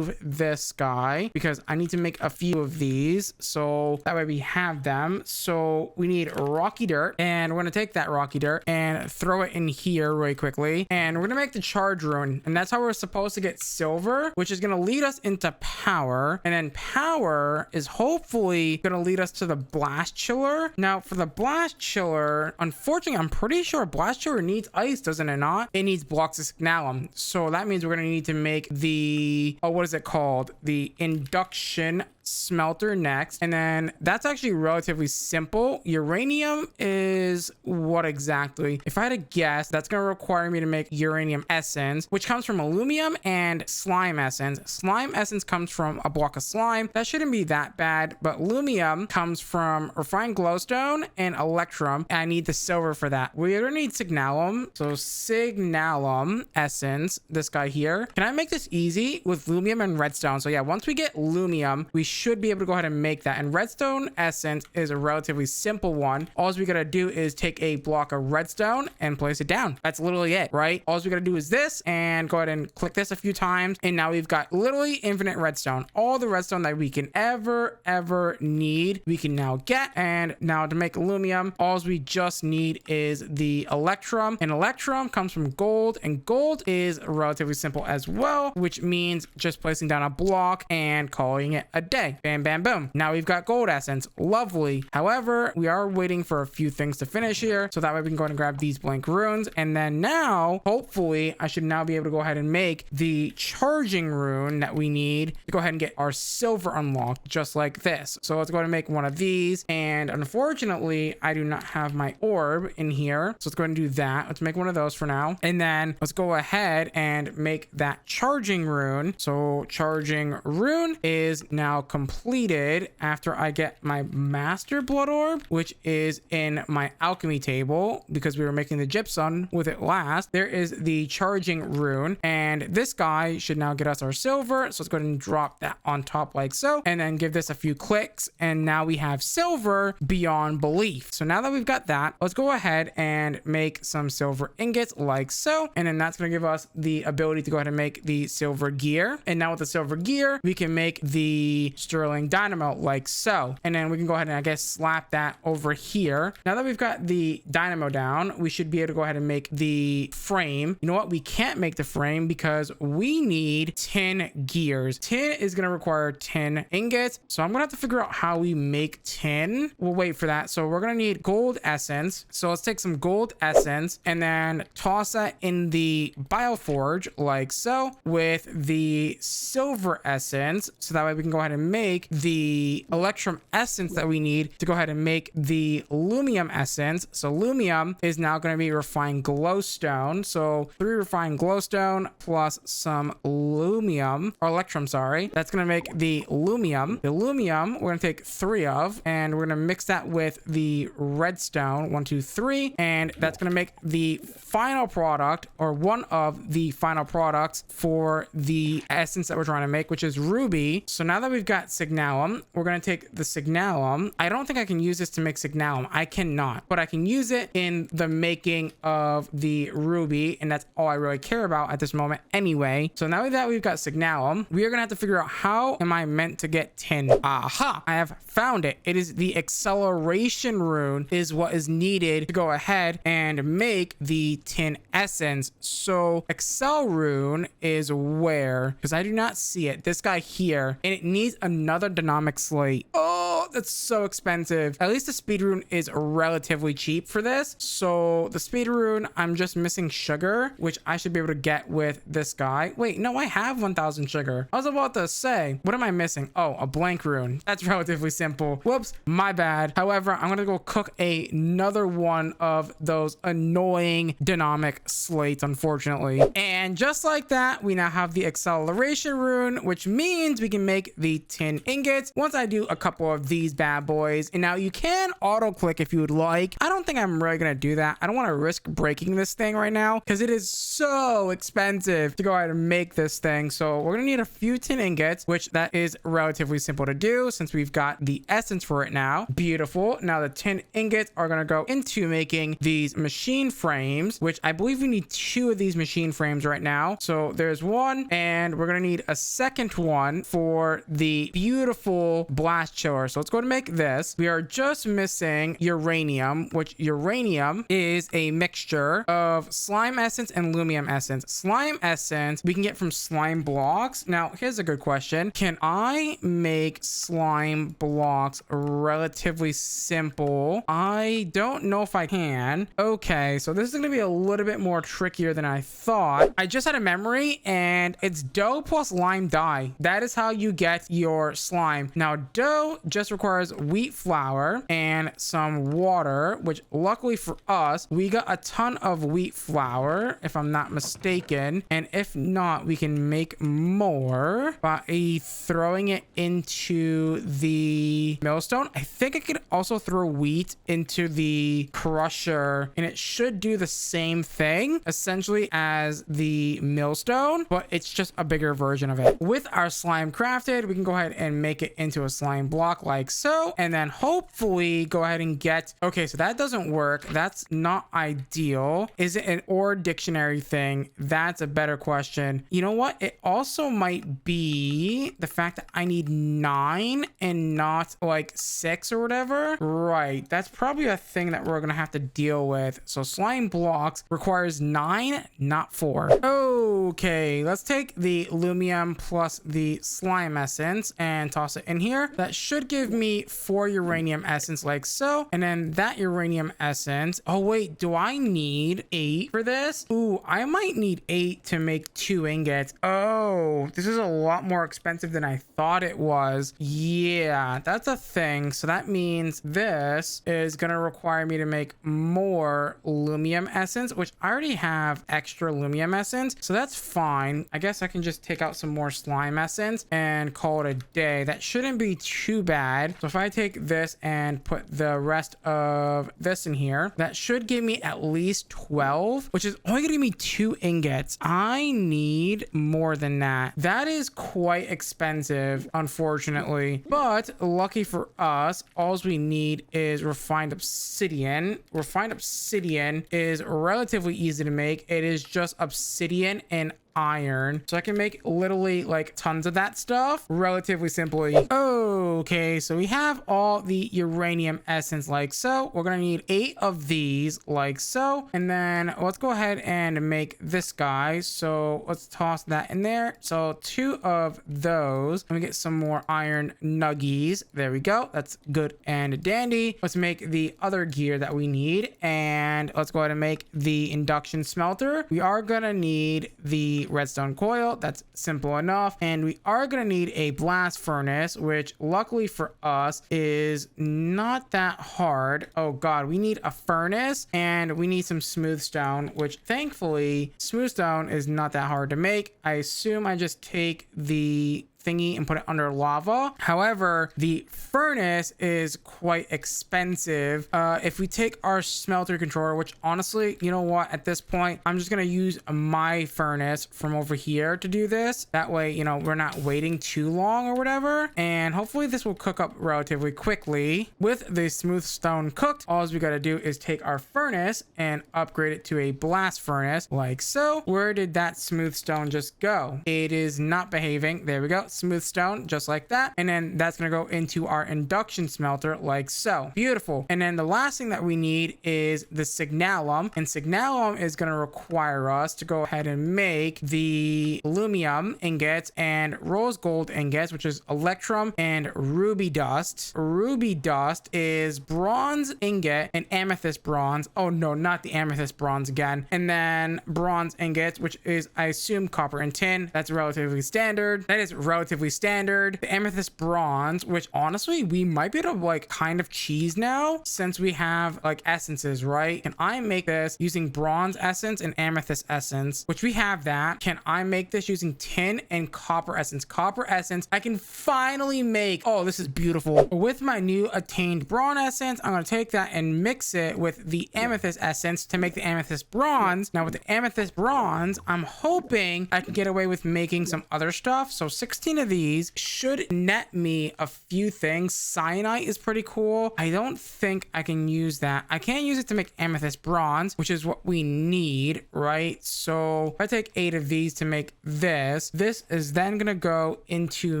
this guy because I need to make a few of these so that way we have them. So we need rocky dirt, and we're going to take that rocky dirt and throw it in here really quickly, and we're going to make the charge rune, and that's how we're supposed to get silver, which is going to lead us into power, and then power is hopefully going to lead us to the blast chiller. Now for the blast chiller, unfortunately, I'm pretty sure blast chiller needs ice, doesn't it not? It needs blocks of signalum, so that means we're going to need to make the, what is it called? The induction smelter next, and then that's actually relatively simple. Uranium is what exactly? If I had to guess, that's going to require me to make uranium essence, which comes from aluminum and slime essence. Slime essence comes from a block of slime. That shouldn't be that bad, but aluminum comes from refined glowstone and electrum, and I need the silver for that. We're going to need signalum, so signalum essence, this guy here. Can I make this easy with lumium and redstone? So yeah, once we get lumium, we should be able to go ahead and make that. And redstone essence is a relatively simple one. All we gotta do is take a block of redstone and place it down. That's literally it, right? All we gotta do is this and go ahead and click this a few times, and now we've got literally infinite redstone. All the redstone that we can ever need, we can now get. And now to make aluminum, all we just need is the electrum, and electrum comes from gold, and gold is relatively simple as well, which means just placing down a block and calling it a day. Bam, bam, boom. Now we've got gold essence. Lovely. However, we are waiting for a few things to finish here, so that way we can go ahead and grab these blank runes, and then now hopefully I should now be able to go ahead and make the charging rune that we need to go ahead and get our silver unlocked, just like this. So let's go ahead and make one of these, and unfortunately I do not have my orb in here, so let's go ahead and do that. Let's make one of those for now, and then let's go ahead and make that charging rune. So charging rune is now completed after I get my master blood orb, which is in my alchemy table because we were making the gypsum with it last. There is the charging rune, and this guy should now get us our silver. So let's go ahead and drop that on top like so, and then give this a few clicks, and now we have silver beyond belief. So now that we've got that, let's go ahead and make some silver ingots like so, and then that's going to give us the ability to go ahead and make the silver gear. And now with the silver gear, we can make the sterling dynamo like so, and then we can go ahead and I guess slap that over here. Now that we've got the dynamo down, we should be able to go ahead and make the frame. You know what, we can't make the frame because we need 10 gears. 10 is going to require 10 ingots, so I'm gonna have to figure out how we make 10. We'll wait for that. So we're gonna need gold essence, so let's take some gold essence and then toss that in the bioforge like so with the silver essence, so that way we can go ahead and make the electrum essence that we need to go ahead and make the lumium essence. So lumium is now going to be refined glowstone, so 3 refined glowstone plus some lumium, or electrum, sorry, that's going to make the lumium. The lumium we're going to take 3 of, and we're going to mix that with the redstone, 1 2 3, and that's going to make the final product, or one of the final products for the the essence that we're trying to make, which is ruby. So now that we've got signalum, we're going to take the signalum. I don't think I can use this to make signalum. I cannot, but I can use it in the making of the ruby, and that's all I really care about at this moment anyway. So now that we've got signalum, we are going to have to figure out how am I meant to get tin. Aha, I have found it. It is the acceleration rune is what is needed to go ahead and make the tin essence. So accel rune is where, because I do not see it, this guy here, and it needs another dynamic slate. Oh, that's so expensive. At least the speed rune is relatively cheap for this. So the speed rune, I'm just missing sugar, which I should be able to get with this guy. Wait, no, I have 1000 sugar. I was about to say, what am I missing? Oh, a blank rune. That's relatively simple. Whoops, my bad. However, I'm gonna go cook another one of those annoying dynamic slates, unfortunately. And just like that, we now have the acceleration rune, which means we can make the tin ingots once I do a couple of these bad boys. And now you can auto click if you would like. I don't think I'm really gonna do that. I don't want to risk breaking this thing right now because it is so expensive to go ahead and make this thing. So we're gonna need a few tin ingots, which that is relatively simple to do since we've got the essence for it now. Beautiful. Now the tin ingots are gonna go into making these machine frames, which I believe we need 2 of these machine frames right now. So there's one, and we're gonna need a second one for the beautiful blast chiller. So let's go to make this. We are just missing uranium, which uranium is a mixture of slime essence and lumium essence. Slime essence we can get from slime blocks. Now here's a good question. Can I make slime blocks relatively simple? I don't know if I can. Okay, so this is gonna be a little bit more trickier than I thought. I just had a memory, and it's dough plus lime dye. That is how you get your slime. Now dough just requires wheat flour and some water, which luckily for us, we got a ton of wheat flour, if I'm not mistaken. And if not, we can make more by throwing it into the millstone. I think I could also throw wheat into the crusher, and it should do the same thing essentially as the millstone, but it's just a bigger version of it. With our slime crafted, we can go ahead and make it into a slime block like so, and then hopefully go ahead and get, okay, so that doesn't work. That's not ideal. Is it an or dictionary thing? That's a better question. You know what? It also might be the fact that I need 9 and not like 6 or whatever. Right. That's probably a thing that we're going to have to deal with. So slime blocks requires 9, not 4. Okay, let's take the lumium plus the slime essence and toss it in here. That should give me 4 uranium essence like so. And then that uranium essence. Oh wait, do I need 8 for this? Ooh, I might need 8 to make 2 ingots. Oh, this is a lot more expensive than I thought it was. Yeah, that's a thing. So that means this is going to require me to make more lumium essence, which I already have extra lumium essence. So that's fine. I guess I can just take out some more slime essence and call it a day. That shouldn't be too bad. So if I take this and put the rest of this in here, that should give me at least 12, which is only gonna give me 2 ingots. I need more than that. That is quite expensive, unfortunately, but lucky for us, all we need is refined obsidian. Refined obsidian is relatively easy to make. It is just obsidian and iron, so I can make literally like tons of that stuff relatively simply. Okay, so we have all the uranium essence like so. We're gonna need 8 of these like so, and then let's go ahead and make this guy. So let's toss that in there. So 2 of those. Let me get some more iron nuggies. There we go. That's good and dandy. Let's make the other gear that we need, and let's go ahead and make the induction smelter. We are gonna need the redstone coil. That's simple enough. And we are going to need a blast furnace, which luckily for us is not that hard. Oh god, we need a furnace and we need some smooth stone, which thankfully smooth stone is not that hard to make. I assume I just take the thingy and put it under lava. However, the furnace is quite expensive. If we take our smelter controller, which honestly, you know what, at this point, I'm just gonna use my furnace from over here to do this. That way, you know, we're not waiting too long or whatever. And hopefully this will cook up relatively quickly. With the smooth stone cooked, all we gotta do is take our furnace and upgrade it to a blast furnace like so. Where did that smooth stone just go? It is not behaving. There we go. Smooth stone, just like that. And then that's gonna go into our induction smelter like so. Beautiful. And then the last thing that we need is the signalum, and signalum is going to require us to go ahead and make the aluminum ingots and rose gold ingots, which is electrum and ruby dust. Ruby dust is bronze ingot and amethyst bronze. Oh no, not the amethyst bronze again. And then bronze ingots, which is, I assume, copper and tin. That's relatively standard. That is relatively standard. The amethyst bronze, which honestly we might be able to like kind of cheese now since we have like essences, right? Can I make this using bronze essence and amethyst essence, which we have that? Can I make this using tin and copper essence? Copper essence I can finally make. Oh, this is beautiful. With my new attained bronze essence, I'm going to take that and mix it with the amethyst essence to make the amethyst bronze. Now with the amethyst bronze, I'm hoping I can get away with making some other stuff. So 16 of these should net me a few things. Cyanite is pretty cool. I don't think I can use that. I can't use it to make amethyst bronze, which is what we need, right? So if I take 8 of these to make this is then gonna go into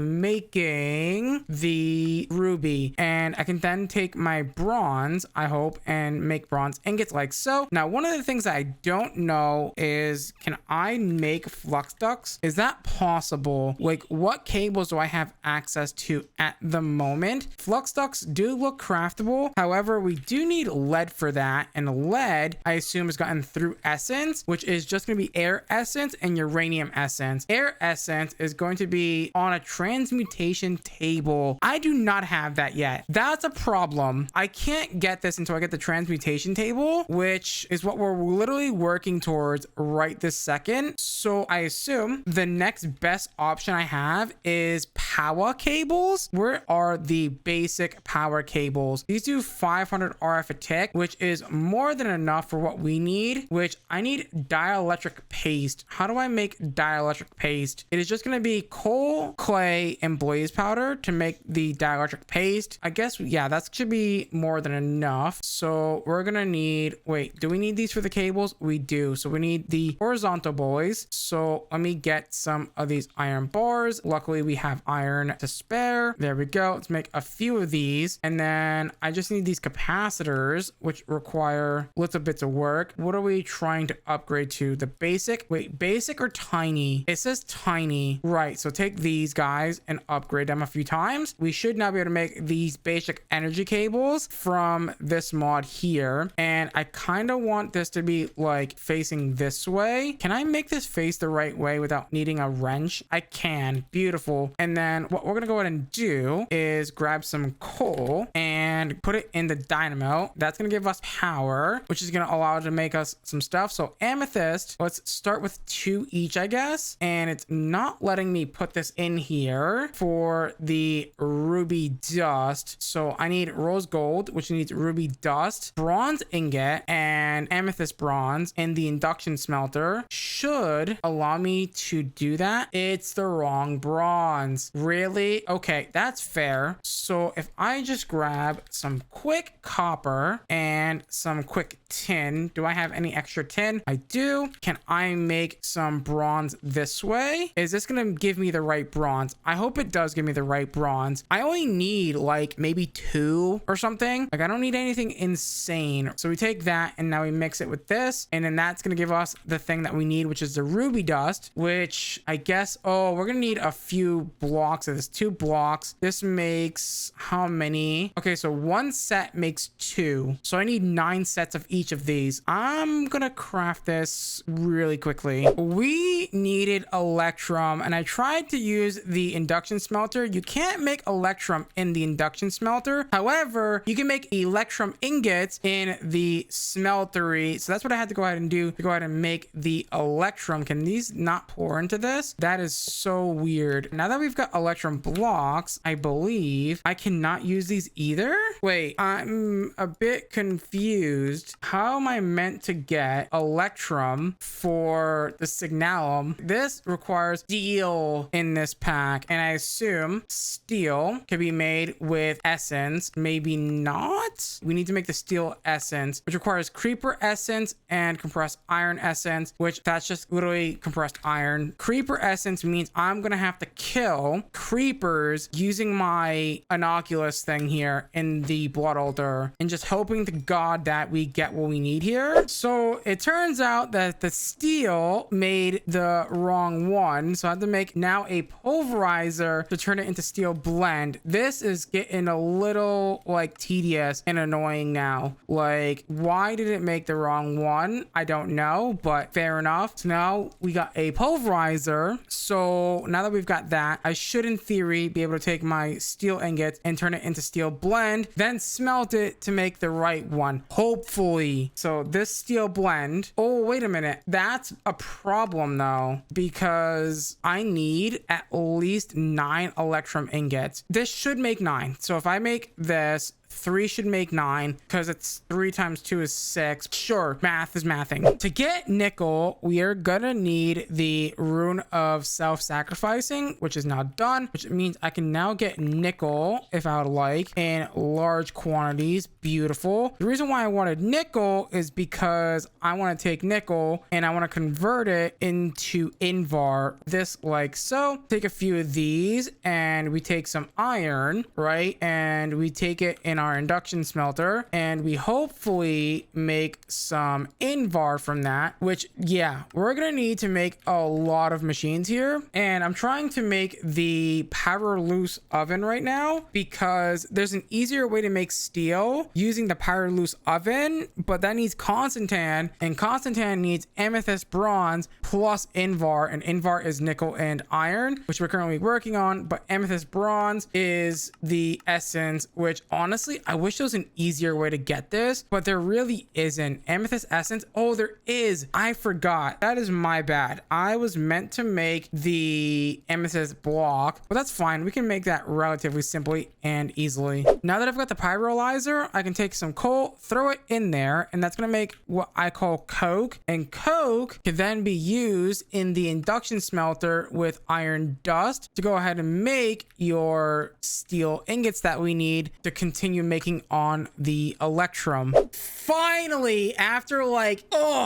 making the ruby, and I can then take my bronze, I hope, and make bronze ingots like so. Now one of the things that I don't know is, can I make flux ducts? Is that possible? Like, what cables do I have access to at the moment? Flux ducts do look craftable. However, we do need lead for that, and lead I assume is gotten through essence, which is just going to be air essence and uranium essence. Air essence is going to be on a transmutation table. I do not have that yet. That's a problem. I can't get this until I get the transmutation table, which is what we're literally working towards right this second. So I assume the next best option I have is power cables. Where are the basic power cables? These do 500 RF a tick, which is more than enough for what we need, which I need dielectric paste. How do I make dielectric paste? It is just going to be coal, clay, and blaze powder to make the dielectric paste. I guess, yeah, that should be more than enough. So we're going to need, wait, do we need these for the cables? We do. So we need the horizontal boys. So let me get some of these iron bars. Luckily, we have iron to spare. There we go. Let's make a few of these. And then I just need these capacitors, which require little bits of work. What are we trying to upgrade to? The basic? Wait, basic or tiny? It says tiny. Right. So take these guys and upgrade them a few times. We should now be able to make these basic energy cables from this mod here. And I kind of want this to be like facing this way. Can I make this face the right way without needing a wrench? I can. Beautiful. And then what we're going to go ahead and do is grab some coal and put it in the dynamo. That's going to give us power, which is going to allow it to make us some stuff. So amethyst, let's start with 2 each, I guess. And it's not letting me put this in here for the ruby dust. So I need rose gold, which needs ruby dust, bronze ingot, and amethyst bronze. And the induction smelter should allow me to do that. It's the wrong bronze. Really? Okay, that's fair. So if I just grab some quick copper and some quick tin, do I have any extra tin? I do. Can I make some bronze this way? Is this gonna give me the right bronze? I hope it does give me the right bronze. I only need like maybe 2 or something. Like, I don't need anything insane. So we take that and now we mix it with this, and then that's gonna give us the thing that we need, which is the ruby dust, which I guess, oh, we're gonna need a few blocks of this. 2 blocks. This makes how many? Okay, so 1 set makes 2. So I need 9 sets of each of these. I'm gonna craft this really quickly. We needed electrum, and I tried to use the induction smelter. You can't make electrum in the induction smelter. However, you can make electrum ingots in the smeltery. So that's what I had to go ahead and do to go ahead and make the electrum. Can these not pour into this? That is so weird. weird. Now that we've got electrum blocks, I believe I cannot use these either. Wait, I'm a bit confused. How am I meant to get electrum for the signalum? This requires steel in this pack, and I assume steel can be made with essence. Maybe not. We need to make the steel essence, which requires creeper essence and compressed iron essence, which that's just literally compressed iron. Creeper essence means I'm gonna have to kill creepers using my innocuous thing here in the blood altar, and just hoping to God that we get what we need here. So it turns out that the steel made the wrong one, so I have to make now a pulverizer to turn it into steel blend. This is getting a little like tedious and annoying now. Like, why did it make the wrong one? I don't know, but fair enough. So now we got a pulverizer. So now that we've got that, I should in theory be able to take my steel ingots and turn it into steel blend, then smelt it to make the right one, hopefully. So this steel blend, oh wait a minute, that's a problem though, because I need at least 9 electrum ingots. This should make 9. So if I make this, 3 should make 9, because it's 3 times 2 is 6. Sure, math is mathing. To get nickel, we are gonna need the rune of self-sacrificing, which is now done, which means I can now get nickel if I would like in large quantities. Beautiful. The reason why I wanted nickel is because I want to take nickel and I want to convert it into invar, this like so. Take a few of these and we take some iron, right, and we take it in our induction smelter and we hopefully make some invar from that, which yeah, we're gonna need to make a lot of machines here. And I'm trying to make the power loose oven right now because there's an easier way to make steel using the power loose oven, but that needs Constantan, and Constantan needs amethyst bronze plus invar, and invar is nickel and iron, which we're currently working on. But amethyst bronze is the essence, which honestly I wish there was an easier way to get this, but there really isn't. Amethyst essence, oh there is, I forgot, that is my bad. I was meant to make the amethyst block, but that's fine, we can make that relatively simply and easily. Now that I've got the pyrolyzer, I can take some coal, throw it in there, and that's gonna make what I call coke, and coke can then be used in the induction smelter with iron dust to go ahead and make your steel ingots that we need to continue making on the electrum. Finally, after like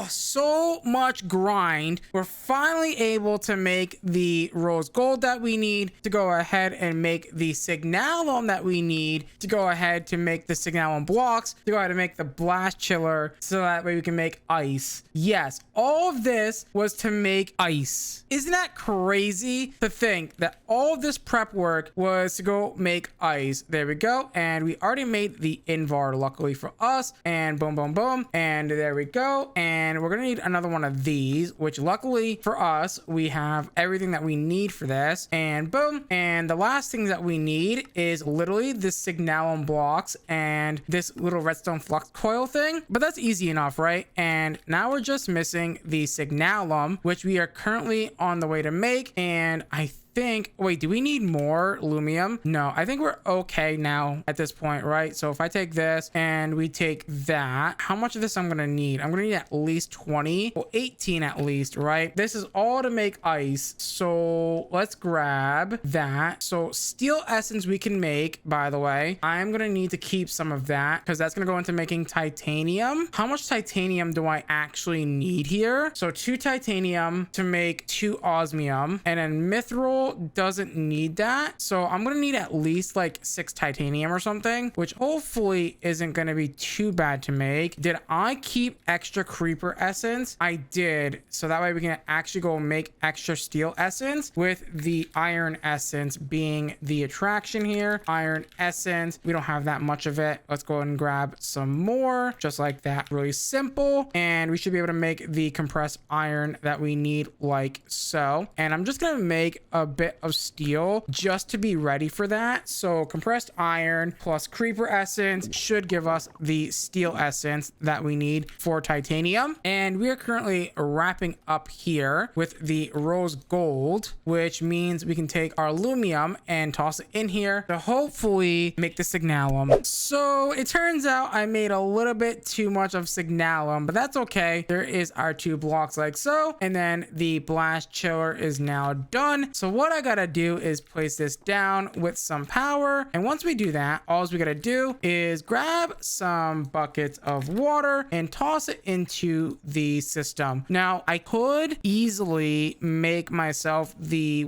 so much grind, we're finally able to make the rose gold that we need to go ahead and make the signalum that we need to go ahead to make the signalum blocks to go ahead and make the blast chiller, so that way we can make ice. Yes, all of this was to make ice. Isn't that crazy to think that all of this prep work was to go make ice? There we go, and we already made the invar, luckily for us, and boom boom boom, and there we go. And we're gonna need another one of these, which luckily for us we have everything that we need for this, and boom. And the last thing that we need is literally this signalum blocks and this little redstone flux coil thing, but that's easy enough, right? And now we're just missing the signalum, which we are currently on the way to make. And I think, wait, do we need more lumium? No, I think we're okay now at this point, right? So if I take this and we take that, how much of this I'm gonna need? I'm gonna need at least 20, well 18 at least, right? This is all to make ice, so let's grab that. So steel essence we can make, by the way. I'm gonna need to keep some of that because that's gonna go into making titanium. How much titanium do I actually need here? So 2 titanium to make 2 osmium, and then mithril doesn't need that, so I'm gonna need at least like 6 titanium or something, which hopefully isn't gonna be too bad to make. Did I keep extra creeper essence? I did, so that way we can actually go make extra steel essence, with the iron essence being the attraction here. Iron essence, we don't have that much of it. Let's go and grab some more, just like that. Really simple, and we should be able to make the compressed iron that we need like so. And I'm just gonna make a bit of steel just to be ready for that. So compressed iron plus creeper essence should give us the steel essence that we need for titanium. And we are currently wrapping up here with the rose gold, which means we can take our aluminum and toss it in here to hopefully make the signalum. So it turns out I made a little bit too much of signalum, but that's okay. There is our 2 blocks like so, and then the blast chiller is now done. So what I gotta do is place this down with some power, and once we do that, all we gotta do is grab some buckets of water and toss it into the system. Now I could easily make myself the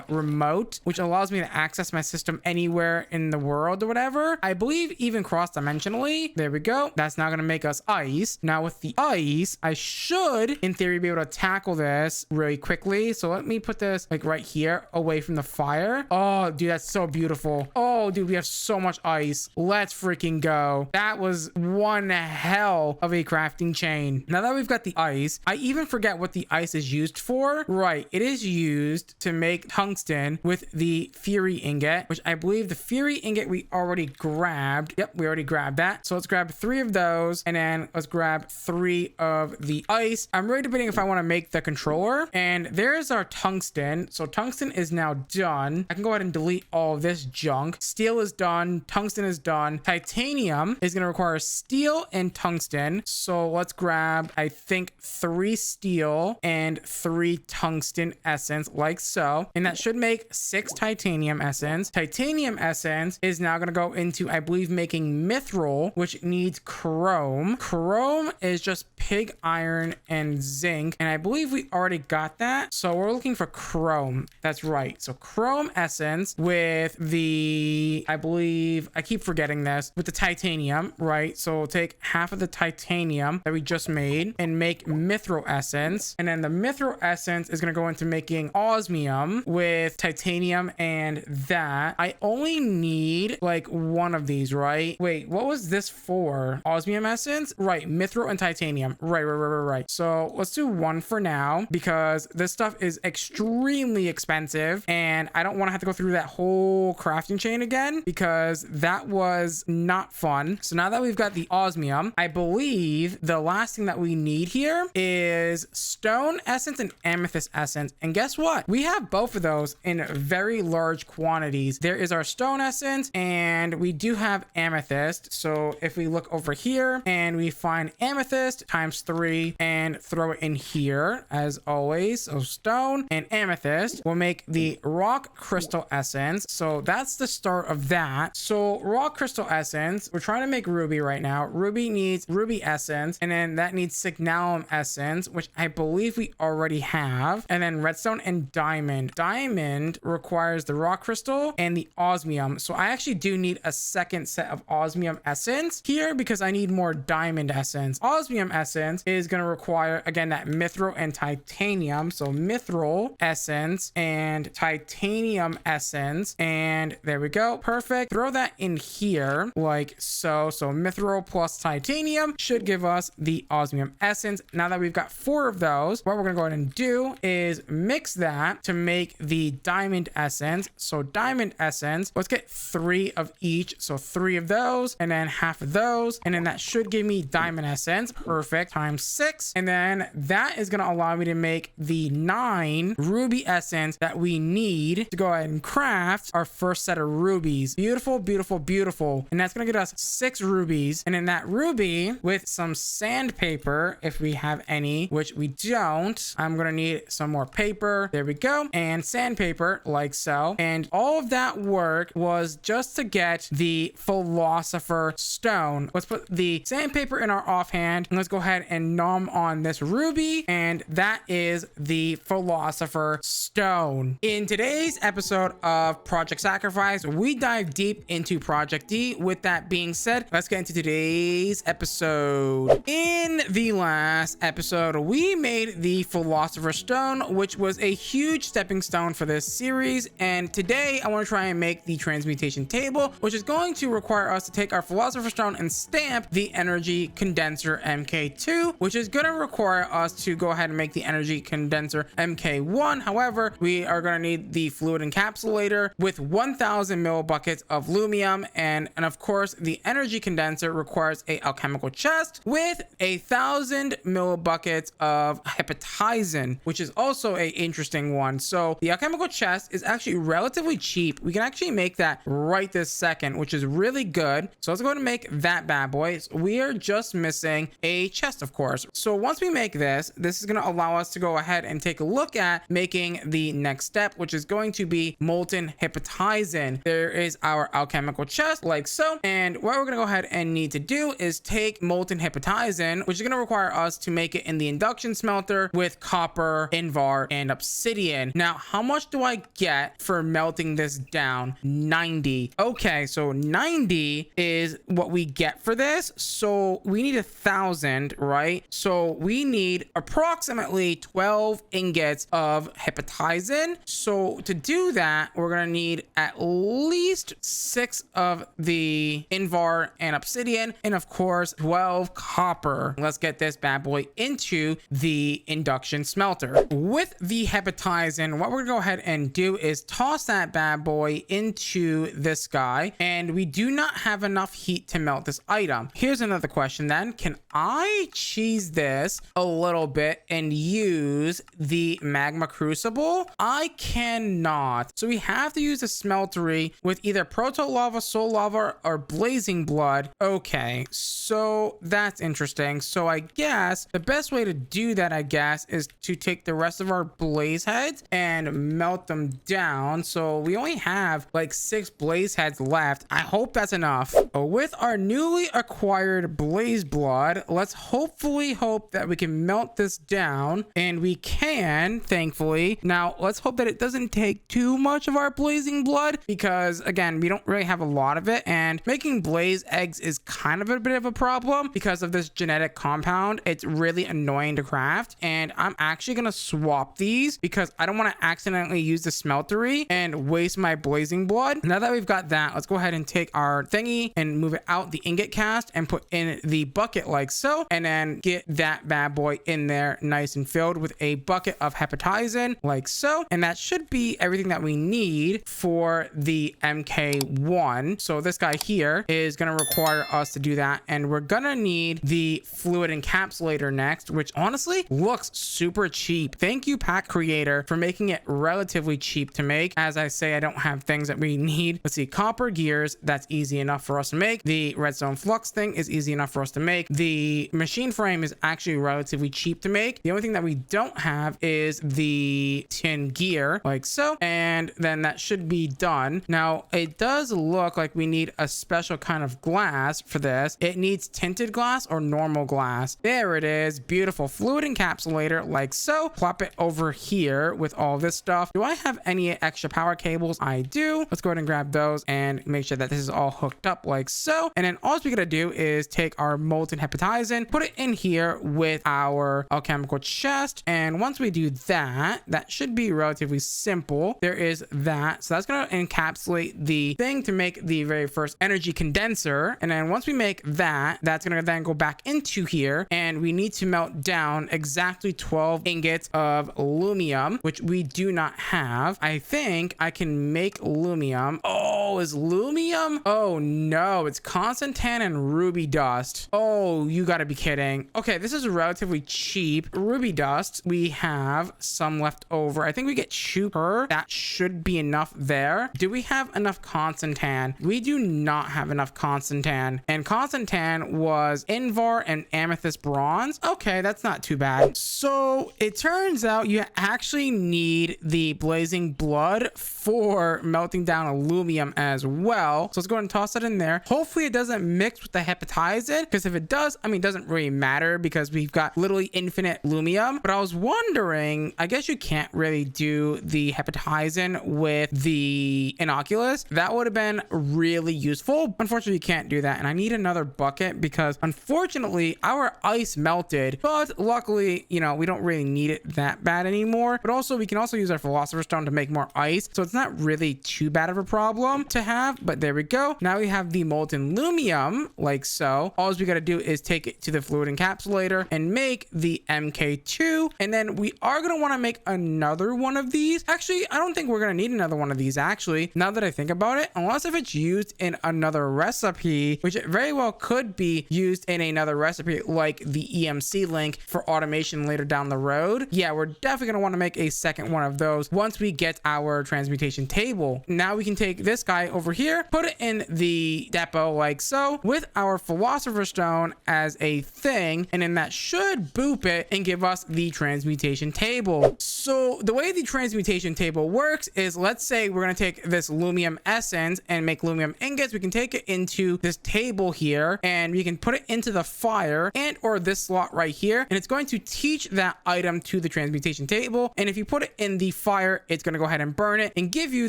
remote, which allows me to access my system anywhere in the world or whatever. I believe even cross-dimensionally. There we go. That's now gonna make us ice. Now with the ice, I should in theory be able to tackle this really quickly. So let me put this like right here away from the fire. Oh dude, that's so beautiful. Oh dude, we have so much ice. Let's freaking go. That was one hell of a crafting chain. Now that we've got the ice, I even forget what the ice is used for. Right, it is used to make tungsten with the fury ingot, which I believe the fury ingot we already grabbed. Yep, we already grabbed that. So let's grab 3 of those, and then let's grab 3 of the ice. I'm really debating if I want to make the controller. And there's our tungsten. So tungsten is now done. I can go ahead and delete all of this junk. Steel is done. Tungsten is done. Titanium is going to require steel and tungsten. So let's grab, I think, 3 steel and 3 tungsten essence like so. And that should make 6 titanium essence. Titanium essence is now going to go into, I believe, making mithril, which needs chrome. Chrome is just pig iron and zinc. And I believe we already got that. So we're looking for chrome. That's right. So chrome essence with the, I believe, I keep forgetting this, with the titanium, right? So we'll take half of the titanium that we just made and make mithril essence. And then the mithril essence is going to go into making osmium with titanium and that. I only need like 1 of these, right? Wait, what was this for? Osmium essence? Right, mithril and titanium. Right. So let's do 1 for now because this stuff is extremely expensive and I don't want to have to go through that whole crafting chain again because that was not fun. So now that we've got the osmium, I believe the last thing that we need here is stone essence and amethyst essence. And guess what? We have both of those in very large quantities. There is our stone essence and we do have amethyst. So if we look over here and we find amethyst times 3 and throw it in here as always. So stone and amethyst will make the rock crystal essence. So that's the start of that. So rock crystal essence, we're trying to make ruby right now. Ruby needs ruby essence and then that needs signalum essence, which I believe we already have. And then redstone and diamond. Diamond requires the rock crystal and the osmium. So I actually do need a second set of osmium essence here because I need more diamond essence. Osmium essence is going to require, again, that mithril and titanium. So mithril essence and titanium essence. And there we go. Perfect. Throw that in here like so. So mithril plus titanium should give us the osmium essence. Now that we've got 4 of those, what we're going to go ahead and do is mix that to make the diamond essence. So diamond essence, let's get 3 of each. So 3 of those and then half of those. And then that should give me diamond essence. Perfect. Times 6. And then that is going to allow me to make the 9 ruby essence that we need to go ahead and craft our first set of rubies. Beautiful, beautiful, beautiful. And that's going to get us 6 rubies. And then that ruby with some sandpaper, if we have any, which we don't, I'm going to need some more paper. There we go. And sandpaper like so. And all of that work was just to get the philosopher stone. Let's put the sandpaper in our offhand and let's go ahead and nom on this ruby. And that is the philosopher stone. In today's episode of Project Sacrifice, we dive deep into Project D. With that being said, let's get into today's episode. In the last episode, we made the philosopher's stone, which was a huge stepping stone for this series. And today I want to try and make the transmutation table, which is going to require us to take our philosopher's stone and stamp the energy condenser MK2, which is going to require us to go ahead and make the energy condenser MK1. However, we we are going to need the fluid encapsulator with 1000 millibuckets of lumium, and of course the energy condenser requires a alchemical chest with 1000 millibuckets of hepatizen, which is also a interesting one. So the alchemical chest is actually relatively cheap. We can actually make that right this second, which is really good. So let's go ahead and make that bad boy. So we are just missing a chest, of course. So once we make this is going to allow us to go ahead and take a look at making the next step, which is going to be molten hepatizen. There is our alchemical chest like so, and what we're going to go ahead and need to do is take molten hepatizen, which is going to require us to make it in the induction smelter with copper, invar, and obsidian. Now, how much do I get for melting this down? 90. Okay, so 90 is what we get for this. So we need 1000, right? So we need approximately 12 ingots of hepatizen. So to do that, we're going to need at least 6 of the invar and obsidian, and of course 12 copper. Let's get this bad boy into the induction smelter. With the hepatizen, what we're gonna go ahead and do is toss that bad boy into this guy, and we do not have enough heat to melt this item. Here's another question then. Can I cheese this a little bit and use the magma crucible? I cannot. So we have to use a smeltery with either proto lava, soul lava, or blazing blood. Okay, so that's interesting. So I guess the best way to do that, I guess, is to take the rest of our blaze heads and melt them down. So we only have like 6 blaze heads left. I hope that's enough. With our newly acquired blaze blood, let's hopefully hope that we can melt this down, and we can, thankfully. Now let's hope that it doesn't take too much of our blazing blood, because again, we don't really have a lot of it, and making blaze eggs is kind of a bit of a problem because of this genetic compound. It's really annoying to craft, and I'm actually gonna swap these because I don't want to accidentally use the smeltery and waste my blazing blood. Now that we've got that, let's go ahead and take our thingy and move it out the ingot cast and put in the bucket like so, and then get that bad boy in there nice and filled with a bucket of hepatizen like so, and that should be everything that we need for the MK1. So this guy here is going to require us to do that, and we're gonna need the fluid encapsulator next, which honestly looks super cheap. Thank you, pack creator, for making it relatively cheap to make. As I say, I don't have things that we need. Let's see, copper gears, that's easy enough for us to make. The redstone flux thing is easy enough for us to make. The machine frame is actually relatively cheap to make. The only thing that we don't have is the tin gear like so, and then that should be done. Now it does look like we need a special kind of glass for this. It needs tinted glass or normal glass. There it is. Beautiful. Fluid encapsulator like so. Plop it over here with all this stuff. Do I have any extra power cables? I do. Let's go ahead and grab those and make sure that this is all hooked up like so. And then all we gotta do is take our molten hepatizen, put it in here with our alchemical chest, and once we do that, that should be relatively simple. There is that. So that's gonna encapsulate the thing to make the very first energy condenser, and then once we make that, that's gonna then go back into here, and we need to melt down exactly 12 ingots of lumium, which we do not have. I think I can make lumium. Oh, is lumium? Oh no, it's constantan and ruby dust. Oh, you gotta be kidding. Okay, this is relatively cheap. Ruby dust, we have some left over. I think we get super. That should be enough there. Do we have enough constantan? We do not have enough constantan, and constantan was invar and amethyst bronze. Okay, that's not too bad. So it turns out you actually need the blazing blood for melting down aluminum as well. So let's go ahead and toss that in there. Hopefully it doesn't mix with the hepatizen, because if it does, I mean, it doesn't really matter because we've got literally infinite lumium. But I was wondering, I guess you can't really do the hepatizen with the inoculus. That would have been really useful. Unfortunately, you can't do that, and I need another bucket because unfortunately our ice melted, but luckily, you know, we don't really need it that bad anymore. But also we can also use our philosopher's stone to make more ice, so it's not really too bad of a problem to have. But there we go. Now we have the molten lumium like so. All we got to do is take it to the fluid encapsulator and make the MK2, and then we are going to want to make another one one of these. Actually, I don't think we're going to need another one of these, actually, now that I think about it, unless if it's used in another recipe, which it very well could be used in another recipe, like the EMC link for automation later down the road. Yeah, we're definitely going to want to make a second one of those once we get our transmutation table. Now we can take this guy over here, put it in the depot like so, with our philosopher's stone as a thing, and then that should boop it and give us the transmutation table. So the way the transmutation table works is, let's say we're going to take this lumium essence and make lumium ingots. We can take it into this table here, and we can put it into the fire and or this slot right here, and it's going to teach that item to the transmutation table. And if you put it in the fire, it's going to go ahead and burn it and give you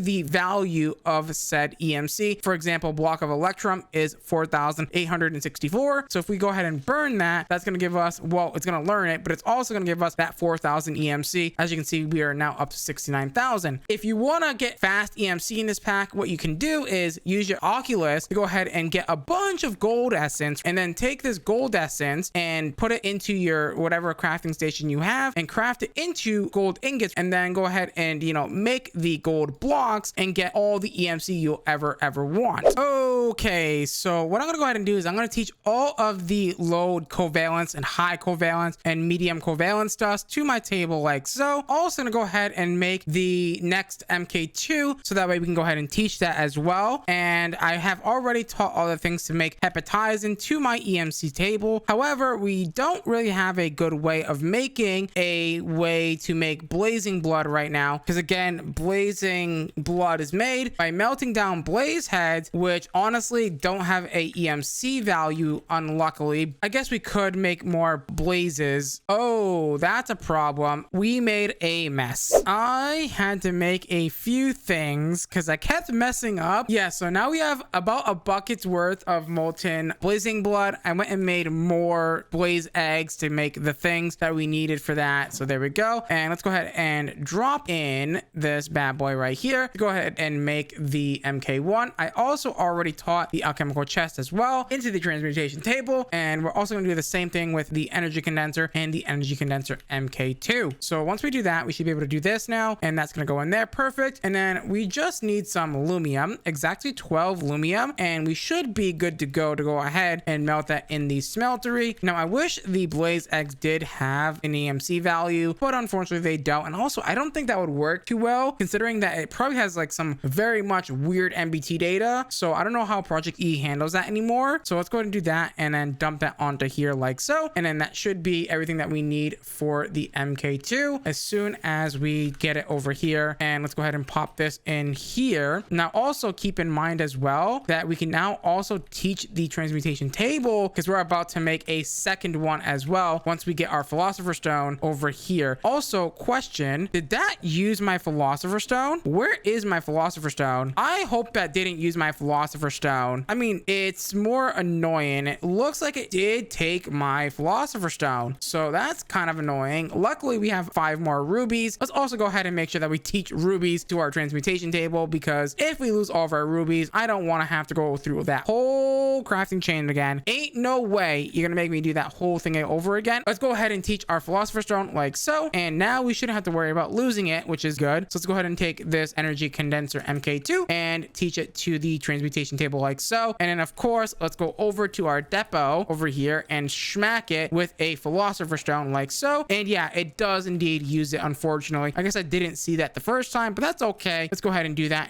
the value of said EMC. For example, block of electrum is 4,864. So if we go ahead and burn that, that's going to give us, well, it's going to learn it, but it's also going to give us that 4,000 EMC. As you can see, we are now up to 69,000. If you want to get fast EMC in this pack, what you can do is use your Oculus to go ahead and get a bunch of gold essence, and then take this gold essence and put it into your whatever crafting station you have and craft it into gold ingots, and then go ahead and, you know, make the gold blocks and get all the EMC you'll ever want. Okay, so what I'm going to go ahead and do is I'm going to teach all of the low covalence and high covalence and medium covalence dust to my table like so. Also going to go ahead and make the next MK2 so that way we can go ahead and teach that as well. And I have already taught all the things to make hepatizen to my EMC table. However, we don't really have a good way of making a way to make blazing blood right now, because again, blazing blood is made by melting down blaze heads, which honestly don't have a EMC value, unluckily. I guess we could make more blazes. Oh, that's a problem. We made a mess. I had to make a few things because I kept messing up. Yeah, so now we have about a bucket's worth of molten blazing blood. I went and made more blaze eggs to make the things that we needed for that. So there we go. And let's go ahead and drop in this bad boy right here to go ahead and make the MK1. I also already taught the alchemical chest as well into the transmutation table, and we're also going to do the same thing with the energy condenser and the energy condenser MK2. So once we do that, we should be able to do this now, and that's going to go in there. Perfect. And then we just need some lumium, exactly 12 lumium, and we should be good to go ahead and melt that in the smeltery. Now I wish the blaze eggs did have an EMC value, but unfortunately they don't. And also I don't think that would work too well, considering that it probably has like some very much weird MBT data. So I don't know how Project E handles that anymore. So let's go ahead and do that and then dump that onto here like so. And then that should be everything that we need for the MK2 as soon as we get it over here. And let's go ahead and pop this in here. Now also keep in mind as well that we can now also teach the transmutation table, because we're about to make a second one as well once we get our philosopher's stone over here. Also, question, did that use my philosopher's stone? Where is my philosopher's stone? I hope that didn't use my philosopher's stone. I mean, it's more annoying. It looks like it did take my philosopher's stone, so that's kind of annoying. Luckily we have 5 more rubies. Let's also go ahead and make sure that we teach rubies to our transmutation table, because if we lose all of our rubies, I don't want to have to go through that whole crafting chain again. Ain't no way you're gonna make me do that whole thing over again. Let's go ahead and teach our philosopher's stone like so, and now we shouldn't have to worry about losing it, which is good. So let's go ahead and take this energy condenser MK2 and teach it to the transmutation table like so. And then of course, let's go over to our depot over here and smack it with a philosopher's stone like so. And yeah, it does indeed use it, unfortunately. I guess I didn't see that the first time, but that's okay. Let's go ahead and do that,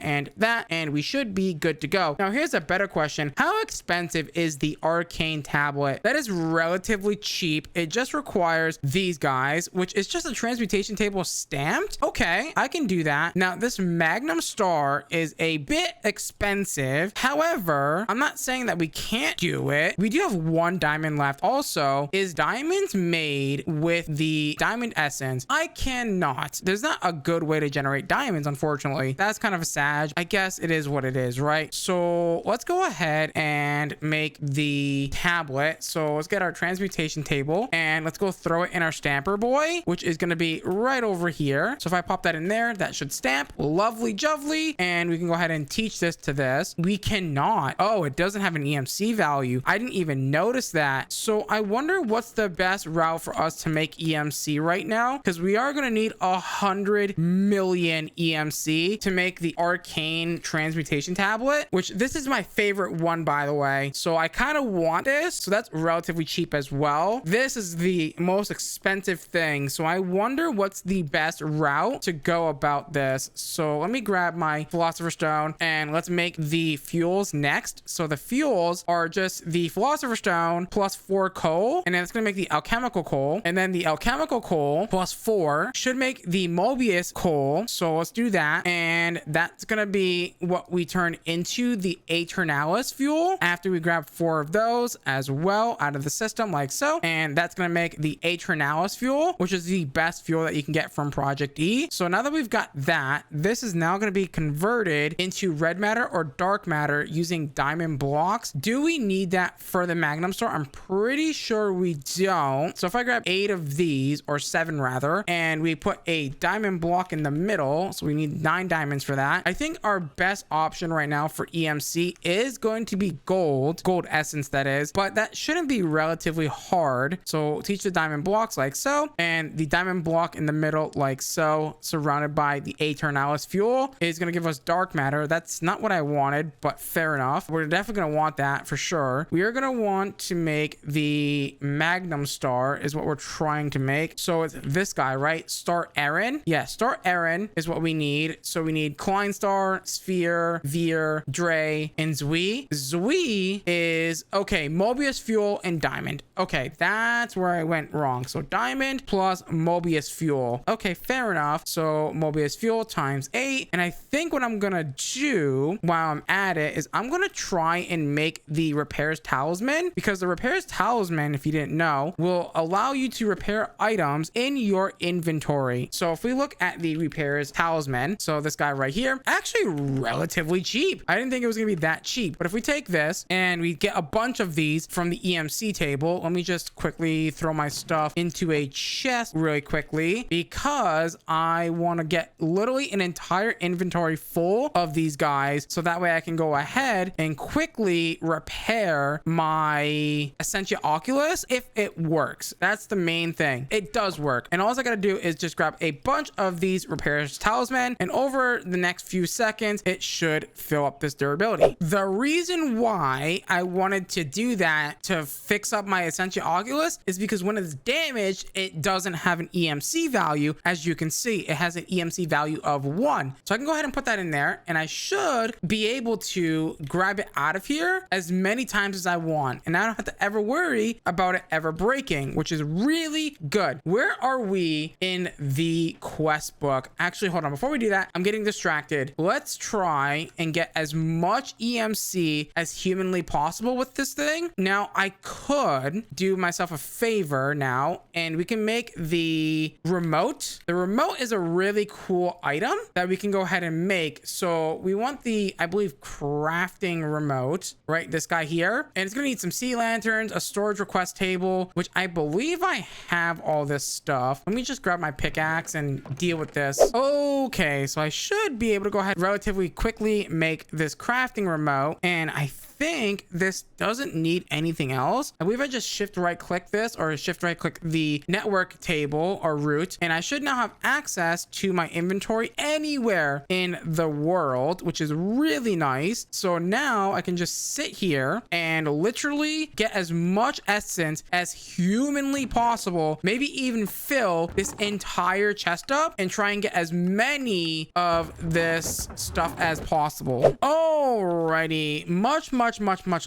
and we should be good to go. Now here's a better question. How expensive is the arcane tablet? That is relatively cheap. It just requires these guys, which is just a transmutation table stamped. Okay, I can do that. Now this magnum star is a bit expensive. However, I'm not saying that we can't do it. We do have 1 diamond left. Also, is diamonds made with the diamond essence? I cannot. There's not a good way to generate diamonds, unfortunately. That's kind of sad. I guess it is what it is, right? So let's go ahead and make the tablet. So let's get our transmutation table and let's go throw it in our stamper boy, which is going to be right over here. So if I pop that in there, that should stamp. Lovely jubbly. And we can go ahead and teach this to this. We cannot. Oh, it doesn't have an EMC value. I didn't even notice that. So I wonder what's the best route for us to make EMC right now, because we are going to need 100 100 million EMC to make the arcane transmutation tablet, which this is my favorite one, by the way. So I kind of want this. So that's relatively cheap as well. This is the most expensive thing. So I wonder what's the best route to go about this. So let me grab my Philosopher's Stone and let's make the fuels next. So the fuels are just the Philosopher's Stone plus 4 coal, and then it's going to make the alchemical coal, and then the alchemical coal plus 4 should make the Mobius coal. So let's do that, and that's going to be what we turn into the Aeternalis fuel after we grab 4 of those as well out of the system, like so. And that's going to make the Aeternalis fuel, which is the best fuel that you can get from Project E. So now that we've got that, this is now going to be converted into red matter or dark matter using diamond blocks. Do we need that for the Magnum Store? I'm pretty sure we don't. So if I grab 8 of these, or 7 rather, and we put a diamond block in the middle, so we need 9 diamonds for that. I think our best option right now for EMC is going to be gold essence, that is, but that shouldn't be relatively hard. So teach the diamond blocks like so, and the diamond block in the middle like so, surrounded by the Aeternalis fuel, is going to give us dark matter. That's not what I wanted, but fair enough. We're definitely going to want that for sure. We are going to want to make the Magnum Star is what we're trying to make. So it's this guy, right? Star Aaron. Yeah, Star Aaron is what we need. So we need Klein Star, Sphere, Veer, Dre, and Zui. Zui is, okay, Mobius fuel and diamond. Okay, that's where I went wrong. So diamond plus Mobius fuel. Okay, fair enough. So Mobius fuel times 8. And I think what I'm gonna do while I'm at it is I'm gonna try and make the repairs talisman, because the repairs talisman, if you didn't know, will allow you to repair items in your inventory. So if we look at the repairs talisman, so this guy right here, actually relatively cheap. I didn't think it was gonna be that cheap, but if we take this and we get a bunch of these from the EMC table, let me just quickly throw my stuff into a chest really quickly, because I want to get literally an entire inventory full of these guys, so that way I can go ahead and quickly repair my Essentia Oculus if it works. That's the main thing. It does work, and all I gotta do is just grab a bunch of these repairs talisman, and over the next few seconds it should fill up this durability. The reason why I wanted to do that to fix up my Essentia Oculus is because when it's damaged, it doesn't have an EMC value. As you can see, it has an EMC value of 1. So I can go ahead and put that in there, and I should be able to grab it out of here as many times as I want, and I don't have to ever worry about it ever breaking, which is really good. Where are we in the quest book? Actually, hold on. Before we do that, I'm getting distracted. Let's try and get as much EMC as humanly possible with this thing. Now, I could do myself a favor now, and we can make the remote. The remote is a really cool item that we can go ahead and make. So we want the, I believe, crafting remote, right? This guy here. And it's going to need some sea lanterns, a storage request table, which I believe I have all this stuff. Let me just grab my pickaxe and deal with this. Okay, so I should be able to go ahead relatively quickly make this crafting remote, and I think this doesn't need anything else. I believe I just shift right click this, or shift right click the network table or root, and I should now have access to my inventory anywhere in the world, which is really nice. So now I can just sit here and literally get as much essence as humanly possible, maybe even fill this entire chest up and try and get as many of this stuff as possible. Alrighty, much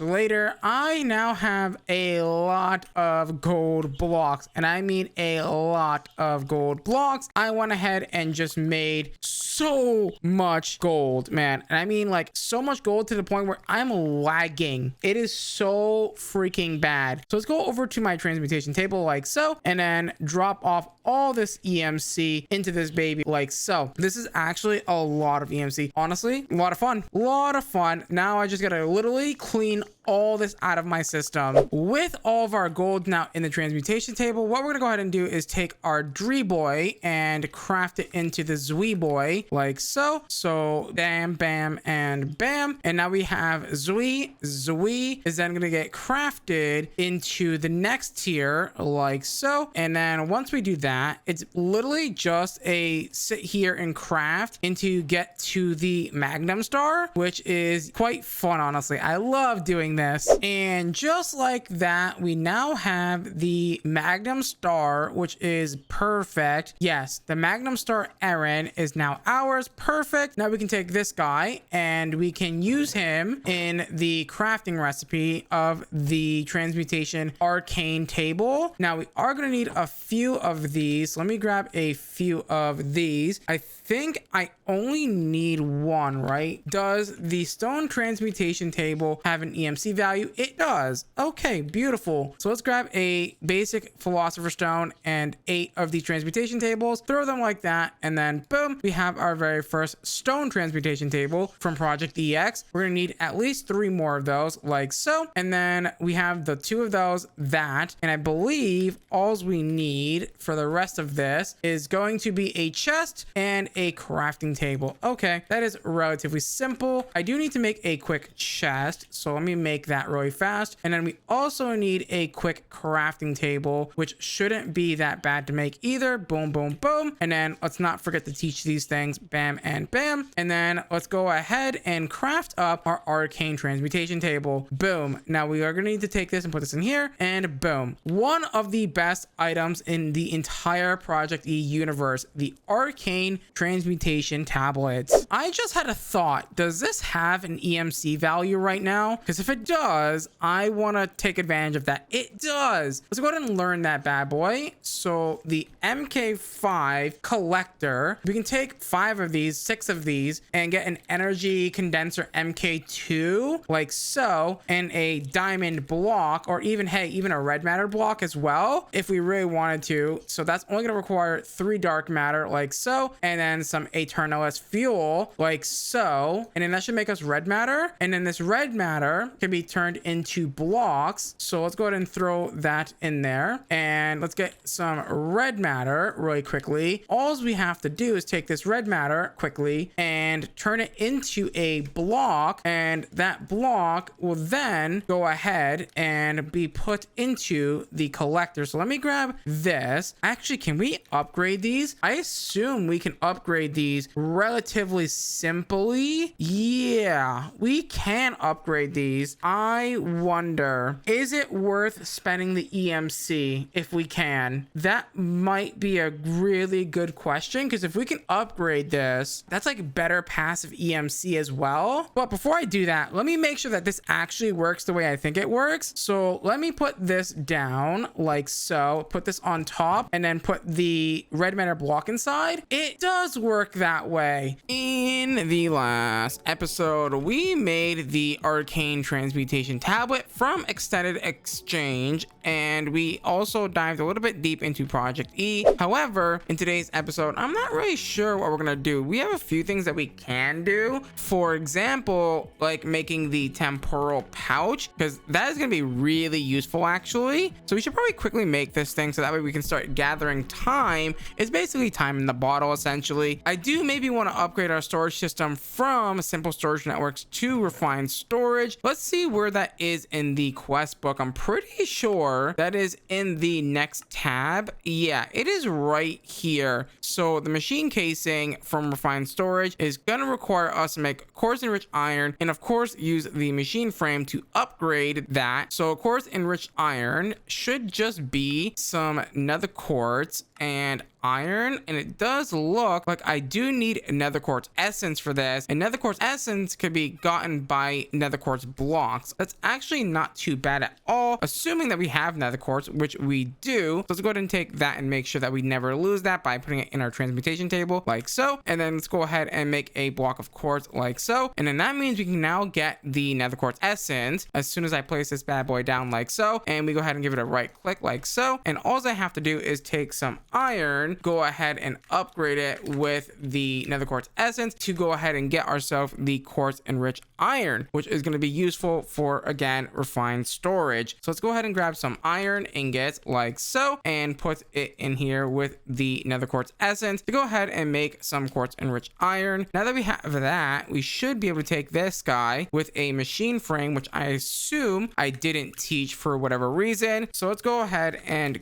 later, I now have a lot of gold blocks, and I mean a lot of gold blocks. I went ahead and just made so much gold, man, and I mean like so much gold to the point where I'm lagging. It is so freaking bad. So let's go over to my transmutation table like so, and then drop off all this EMC into this baby like so. This is actually a lot of EMC. Honestly, a lot of fun. Now I just gotta literally clean all this out of my system. With all of our gold now in the transmutation table, what we're gonna go ahead and do is take our Dree boy and craft it into the Zwee boy, like so. So bam, bam, and bam. And now we have Zwee. Zwee is then gonna get crafted into the next tier, like so. And then once we do that, it's literally just a sit here and craft until you get to the Magnum Star, which is quite fun, honestly. I love doing this. And just like that, we now have the Magnum Star, which is perfect. Yes, the Magnum Star Eren is now ours. Perfect. Now we can take this guy and we can use him in the crafting recipe of the transmutation arcane table. Now we are going to need a few of these. Let me grab a few of these. I think I only need one, right? Does the stone transmutation table have an EMC value? It does. Okay, beautiful. So let's grab a basic philosopher stone and 8 of these transmutation tables, throw them like that, and then boom, we have our very first stone transmutation table from Project EX. We're gonna need at least 3 more of those, like so. And then we have the 2 of those, that, and I believe all we need for the rest of this is going to be a chest and a crafting table. Okay, that is relatively simple. I do need to make a quick chest, so let me make that really fast. And then we also need a quick crafting table, which shouldn't be that bad to make either. Boom, boom, boom. And then let's not forget to teach these things, bam and bam. And then let's go ahead and craft up our arcane transmutation table. Boom. Now we are gonna need to take this and put this in here, and boom. One of the best items in the entire Project E universe, the arcane transmutation tablets. I just had a thought. Does this have an EMC value right now? Because if it does, I want to take advantage of that. It does. Let's go ahead and learn that bad boy. So the MK5 collector, we can take 5 of these, 6 of these, and get an energy condenser MK2, like so, and a diamond block, or even, hey, even a red matter block as well, if we really wanted to. So that's only going to require 3 dark matter, like so, and then some Eternalist fuel, like so, and then that should make us red matter. And then this red matter can be turned into blocks. So let's go ahead and throw that in there, and let's get some red matter really quickly. All we have to do is take this red matter quickly and turn it into a block, and that block will then go ahead and be put into the collector. So let me grab this. Actually, can we upgrade these? I assume we can upgrade these relatively simply. Yeah, we can upgrade these. I wonder, is it worth spending the EMC if we can? That might be a really good question, because if we can upgrade this, that's like better passive EMC as well. But before I do that, let me make sure that this actually works the way I think it works. So let me put this down like so, put this on top, and then put the red matter block inside. It does work that way. In the last episode, we made the arcane transmutation tablet from Extended Exchange, and we also dived a little bit deep into Project E. However, in today's episode, I'm not really sure what we're gonna do. We have a few things that we can do. For example, like making the temporal pouch, because that is gonna be really useful actually. So we should probably quickly make this thing so that way we can start gathering time. It's basically time in the bottle essentially. I do maybe want to upgrade our storage system from simple storage networks to refined storage. Let's see where that is in the quest book. I'm pretty sure that is in the next tab. Yeah, it is right here. So the machine casing from refined storage is going to require us to make coarse enriched iron, and of course use the machine frame to upgrade that. So coarse enriched iron should just be some nether quartz and iron, and it does look like I do need nether quartz essence for this, and nether quartz essence could be gotten by nether quartz blocks. That's actually not too bad at all, assuming that we have nether quartz, which we do. So let's go ahead and take that and make sure that we never lose that by putting it in our transmutation table like so, and then let's go ahead and make a block of quartz like so, and then that means we can now get the nether quartz essence as soon as I place this bad boy down like so, and we go ahead and give it a right click like so, and all I have to do is take some iron, go ahead and upgrade it with the nether quartz essence to go ahead and get ourselves the quartz enriched iron, which is going to be useful beautiful for, again, refined storage. So let's go ahead and grab some iron ingots like so and put it in here with the nether quartz essence to go ahead and make some quartz enriched iron. Now that we have that, we should be able to take this guy with a machine frame, which I assume I didn't teach for whatever reason. So let's go ahead and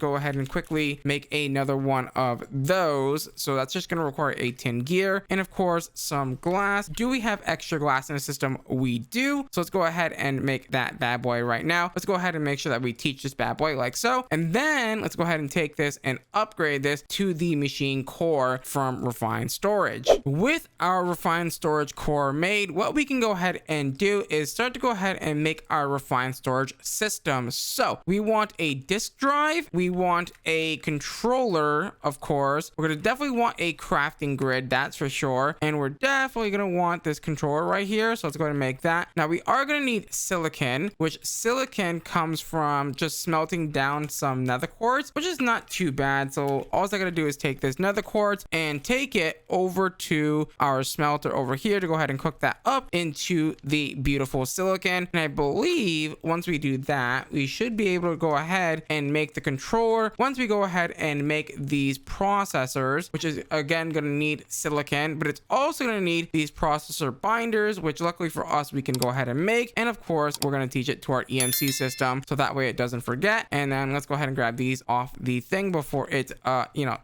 quickly make another one of those. So that's just going to require a tin gear and of course some glass. Do we have extra glass in the system? We do. So let's go ahead and make that bad boy right now. Let's go ahead and make sure that we teach this bad boy like so. And then let's go ahead and take this and upgrade this to the machine core from refined storage. With our refined storage core made, what we can go ahead and do is start to go ahead and make our refined storage system. So we want a disk drive, we want a controller, of course. We're gonna definitely want a crafting grid, that's for sure, and we're definitely gonna want this controller right here. So let's go ahead and make that. Now we are gonna need silicon, which silicon comes from just smelting down some nether quartz, which is not too bad. So all I gotta do is take this nether quartz and take it over to our smelter over here to go ahead and cook that up into the beautiful silicon. And I believe once we do that, we should be able to go ahead and make the controller. Once we go ahead and make these processors, which is again going to need silicon, but it's also going to need these processor binders, which luckily for us, we can go ahead and make. And of course, we're going to teach it to our EMC system. So that way it doesn't forget. And then let's go ahead and grab these off the thing before it,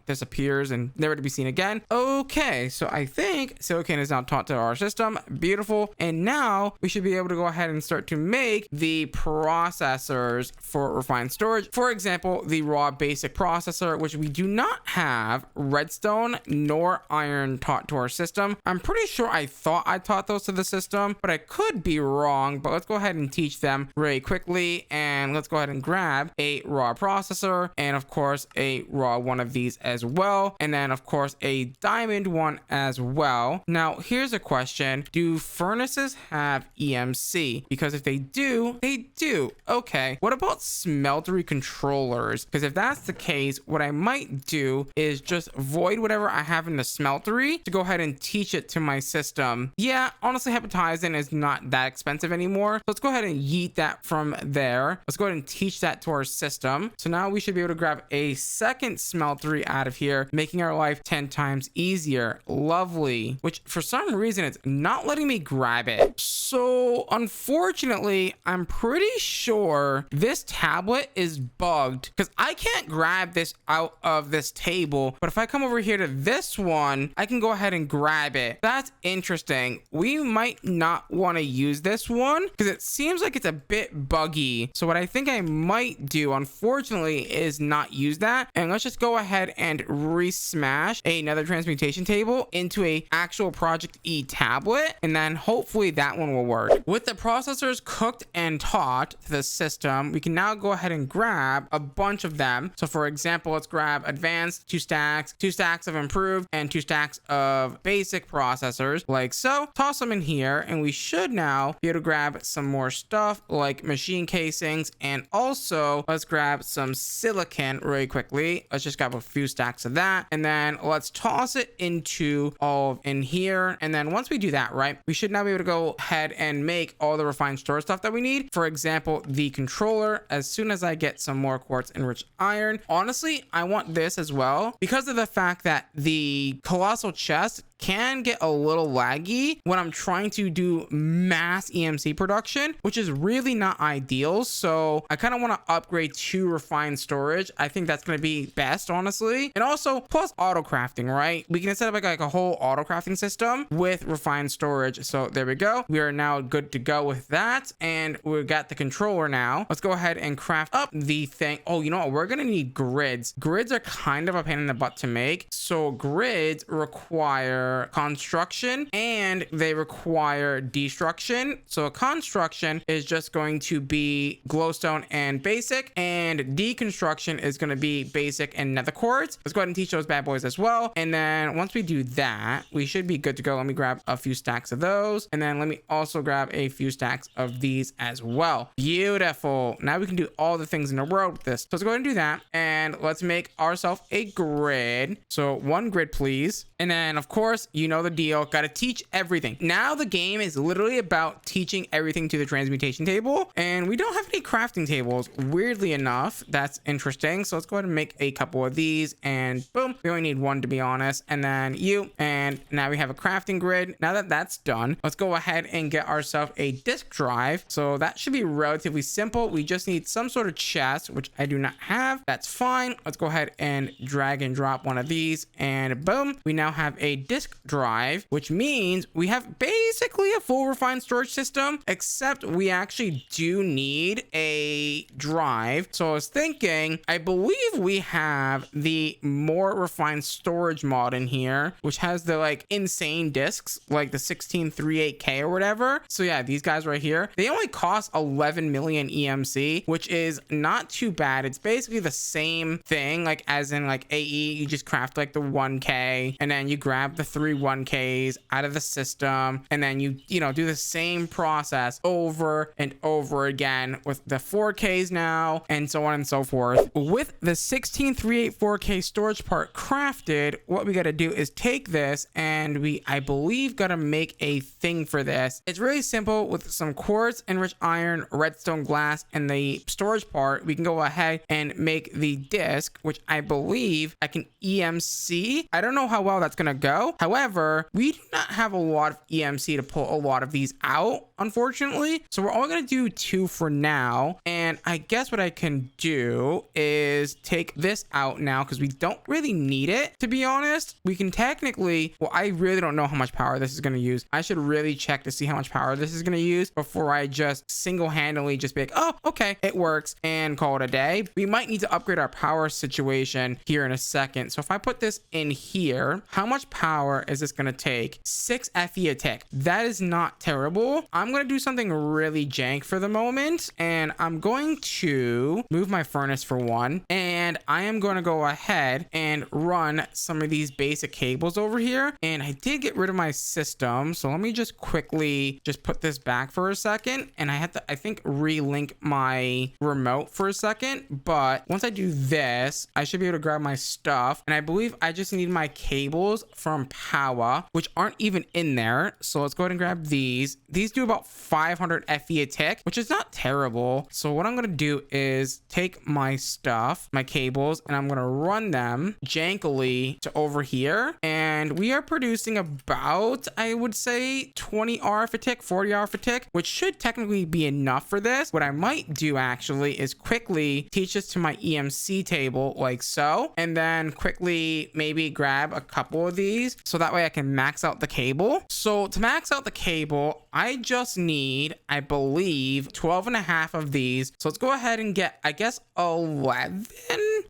disappears and never to be seen again. Okay. So I think silicon is now taught to our system. Beautiful. And now we should be able to go ahead and start to make the processors for refined storage. For example, the raw basic processor, which we do not have redstone nor iron taught to our system. I'm pretty sure I thought I taught those to the system, but I could be wrong. But let's go ahead and teach them very quickly. And let's go ahead and grab a raw processor and of course a raw one of these as well. And then of course a diamond one as well. Now here's a question. Do furnaces have EMC? Because if they do, they do. Okay. What about smeltery controllers? Because if that's the case, what I might do is just void whatever I have in the smeltery to go ahead and teach it to my system. Yeah, honestly, hepatizen is not that expensive anymore. So let's go ahead and yeet that from there. Let's go ahead and teach that to our system. So now we should be able to grab a second smeltery out of here, making our life 10 times easier. Lovely. Which for some reason, it's not letting me grab it. So unfortunately, I'm pretty sure this tablet is bugged because I can't grab this out of this table. But if I come over here to this one, I can go ahead and grab it. That's interesting. We might not want to use this one because it seems like it's a bit buggy. So what I think I might do, unfortunately, is not use that. And let's just go ahead and resmash another transmutation table into a actual Project E tablet. And then hopefully that one will work. With the processors cooked and taught to the system, we can now go ahead and grab a bunch of them. So for example, let's grab advanced, 2 stacks of improved, and 2 stacks of basic processors like so. Toss them in here and we should now be able to grab some more stuff like machine casings, and also let's grab some silicon really quickly. Let's just grab a few stacks of that and then let's toss it into all of in here. And then once we do that, right, we should now be able to go ahead and make all the refined storage stuff that we need. For example, the controller, as soon as I get some more quartz enriched iron. Honestly, I want this as well because of the fact that the colossal chest can get a little laggy when I'm trying to do mass EMC production, which is really not ideal. So I kind of want to upgrade to refined storage. I think that's going to be best, honestly. And also plus auto crafting, right? We can set up like a whole auto crafting system with refined storage. So there we go. We are now good to go with that. And we've got the controller now. Let's go ahead and craft up the thing. Oh, you know what? We're going to need grids. Grids are kind of a pain in the butt to make. So grids require construction and they require destruction. So a construction is just going to be glowstone and basic, and deconstruction is going to be basic and nether quartz. Let's go ahead and teach those bad boys as well. And then once we do that, we should be good to go. Let me grab a few stacks of those, and then let me also grab a few stacks of these as well. Beautiful. Now we can do all the things in the world with this. So let's go ahead and do that, and let's make ourselves a grid. So 1 grid, please. And then of course course, you know the deal. Got to teach everything. Now the game is literally about teaching everything to the transmutation table, and we don't have any crafting tables, weirdly enough. That's interesting. So let's go ahead and make a couple of these, and boom, we only need one, to be honest. And then you, and now we have a crafting grid. Now that that's done, let's go ahead and get ourselves a disk drive. So that should be relatively simple. We just need some sort of chest, which I do not have. That's fine. Let's go ahead and drag and drop one of these, and boom, we now have a disk drive, which means we have basically a full refined storage system, except we actually do need a drive. So I was thinking, I believe we have the more refined storage mod in here, which has the like insane disks, like the 1638K or whatever. So yeah, these guys right here, they only cost 11 million EMC, which is not too bad. It's basically the same thing, like as in like AE, you just craft like the 1K, and then you grab the 3 1Ks out of the system, and then you know, do the same process over and over again with the 4Ks now, and so on and so forth. With the 16384K storage part crafted, what we got to do is take this, and I believe got to make a thing for this. It's really simple. With some quartz, enriched iron, redstone glass, and the storage part, we can go ahead and make the disk, which I believe I can EMC. I don't know how well that's gonna go. However, we do not have a lot of EMC to pull a lot of these out, unfortunately. So we're only gonna do 2 for now. And I guess what I can do is take this out now, because we don't really need it, to be honest. We can technically, well, I really don't know how much power this is gonna use. I should really check to see how much power this is gonna use before I just single-handedly just be like, oh, okay, it works, and call it a day. We might need to upgrade our power situation here in a second. So if I put this in here, how much power is this gonna take? 6 FE a tick. That is not terrible. I'm gonna do something really jank for the moment, and I'm going to move my furnace for one, and I am going to go ahead and run some of these basic cables over here. And I did get rid of my system, so let me just quickly just put this back for a second, and I have to, I think, relink my remote for a second. But once I do this, I should be able to grab my stuff, and I believe I just need my cables from power, which aren't even in there. So let's go ahead and grab these. These do about 500 FE a tick, which is not terrible. So what I'm gonna do is take my stuff, my cables, and I'm gonna run them jankily to over here, and we are producing about, I would say, 20 RF a tick, 40 RF a tick, which should technically be enough for this. What I might do actually is quickly teach this to my EMC table like so, and then quickly maybe grab a couple of these so that way I can max out the cable. So to max out the cable, I just need, I believe, 12 and a half of these. So let's go ahead and get, I guess, 11.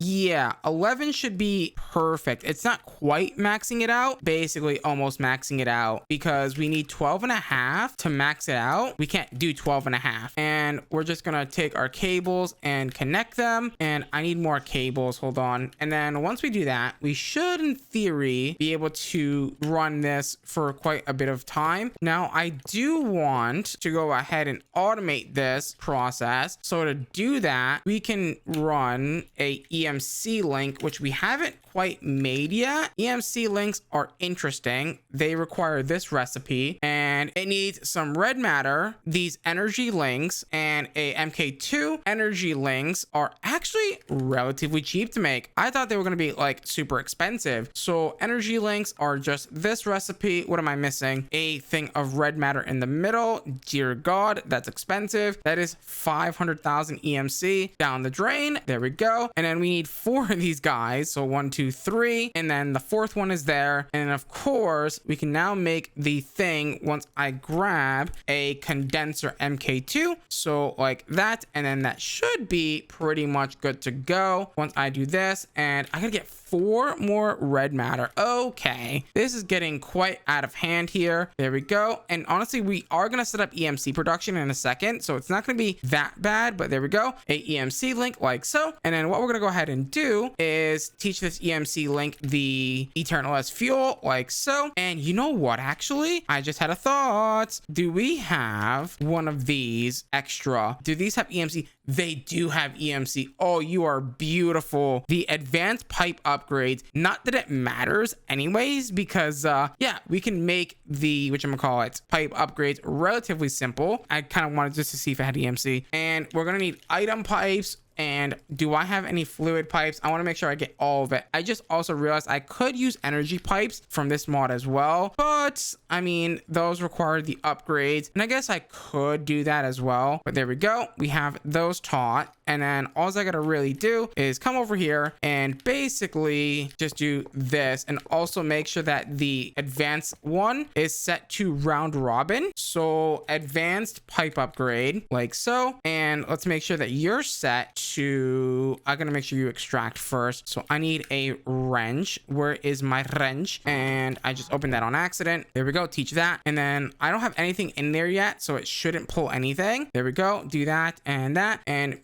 Yeah, 11 should be perfect. It's not quite maxing it out, basically almost maxing it out, because we need 12 and a half to max it out. We can't do 12 and a half, and we're just gonna take our cables and connect them, and I need more cables. Hold on. And then once we do that, we should in theory be able to run this for quite a bit of time. Now I do want to go ahead and automate this process. So to do that, we can run a EMC link, which we haven't quite made yet. EMC links are interesting. They require this recipe, and it needs some red matter, these energy links, and a MK2. Energy links are actually relatively cheap to make. I thought they were going to be like super expensive. So energy links are just this recipe. What am I missing? A thing of red matter in the middle. Dear God, that's expensive. That is 500,000 EMC down the drain. There we go. And then we need 4 of these guys. So 1, 2, 3, and then the 4th one is there. And of course, we can now make the thing once I grab a condenser MK2. So like that, and then that should be pretty much good to go once I do this. And I gotta get 4 more red matter. Okay, this is getting quite out of hand here. There we go. And honestly, we are gonna set up EMC production in a second, so it's not gonna be that bad, but there we go. A EMC link like so. And then what we're gonna go ahead and do is teach this EMC link the eternal as fuel like so. And you know what, actually, I just had a thought. Do we have one of these extra? Do these have EMC? They do have EMC. Oh, you are beautiful. The advanced pipe up upgrades. Not that it matters anyways, because yeah, we can make the whatchamacallit pipe upgrades relatively simple. I kind of wanted just to see if it had EMC, and we're gonna need item pipes. And do I have any fluid pipes? I want to make sure I get all of it. I just also realized I could use energy pipes from this mod as well, but I mean, those require the upgrades, and I guess I could do that as well. But there we go, we have those taught. And then all I gotta really do is come over here and basically just do this, and also make sure that the advanced one is set to round robin. So advanced pipe upgrade like so, and let's make sure that you're set to, I'm gonna make sure you extract first. So I need a wrench. Where is my wrench? And I just opened that on accident. There we go, teach that. And then I don't have anything in there yet, so it shouldn't pull anything. There we go, do that, and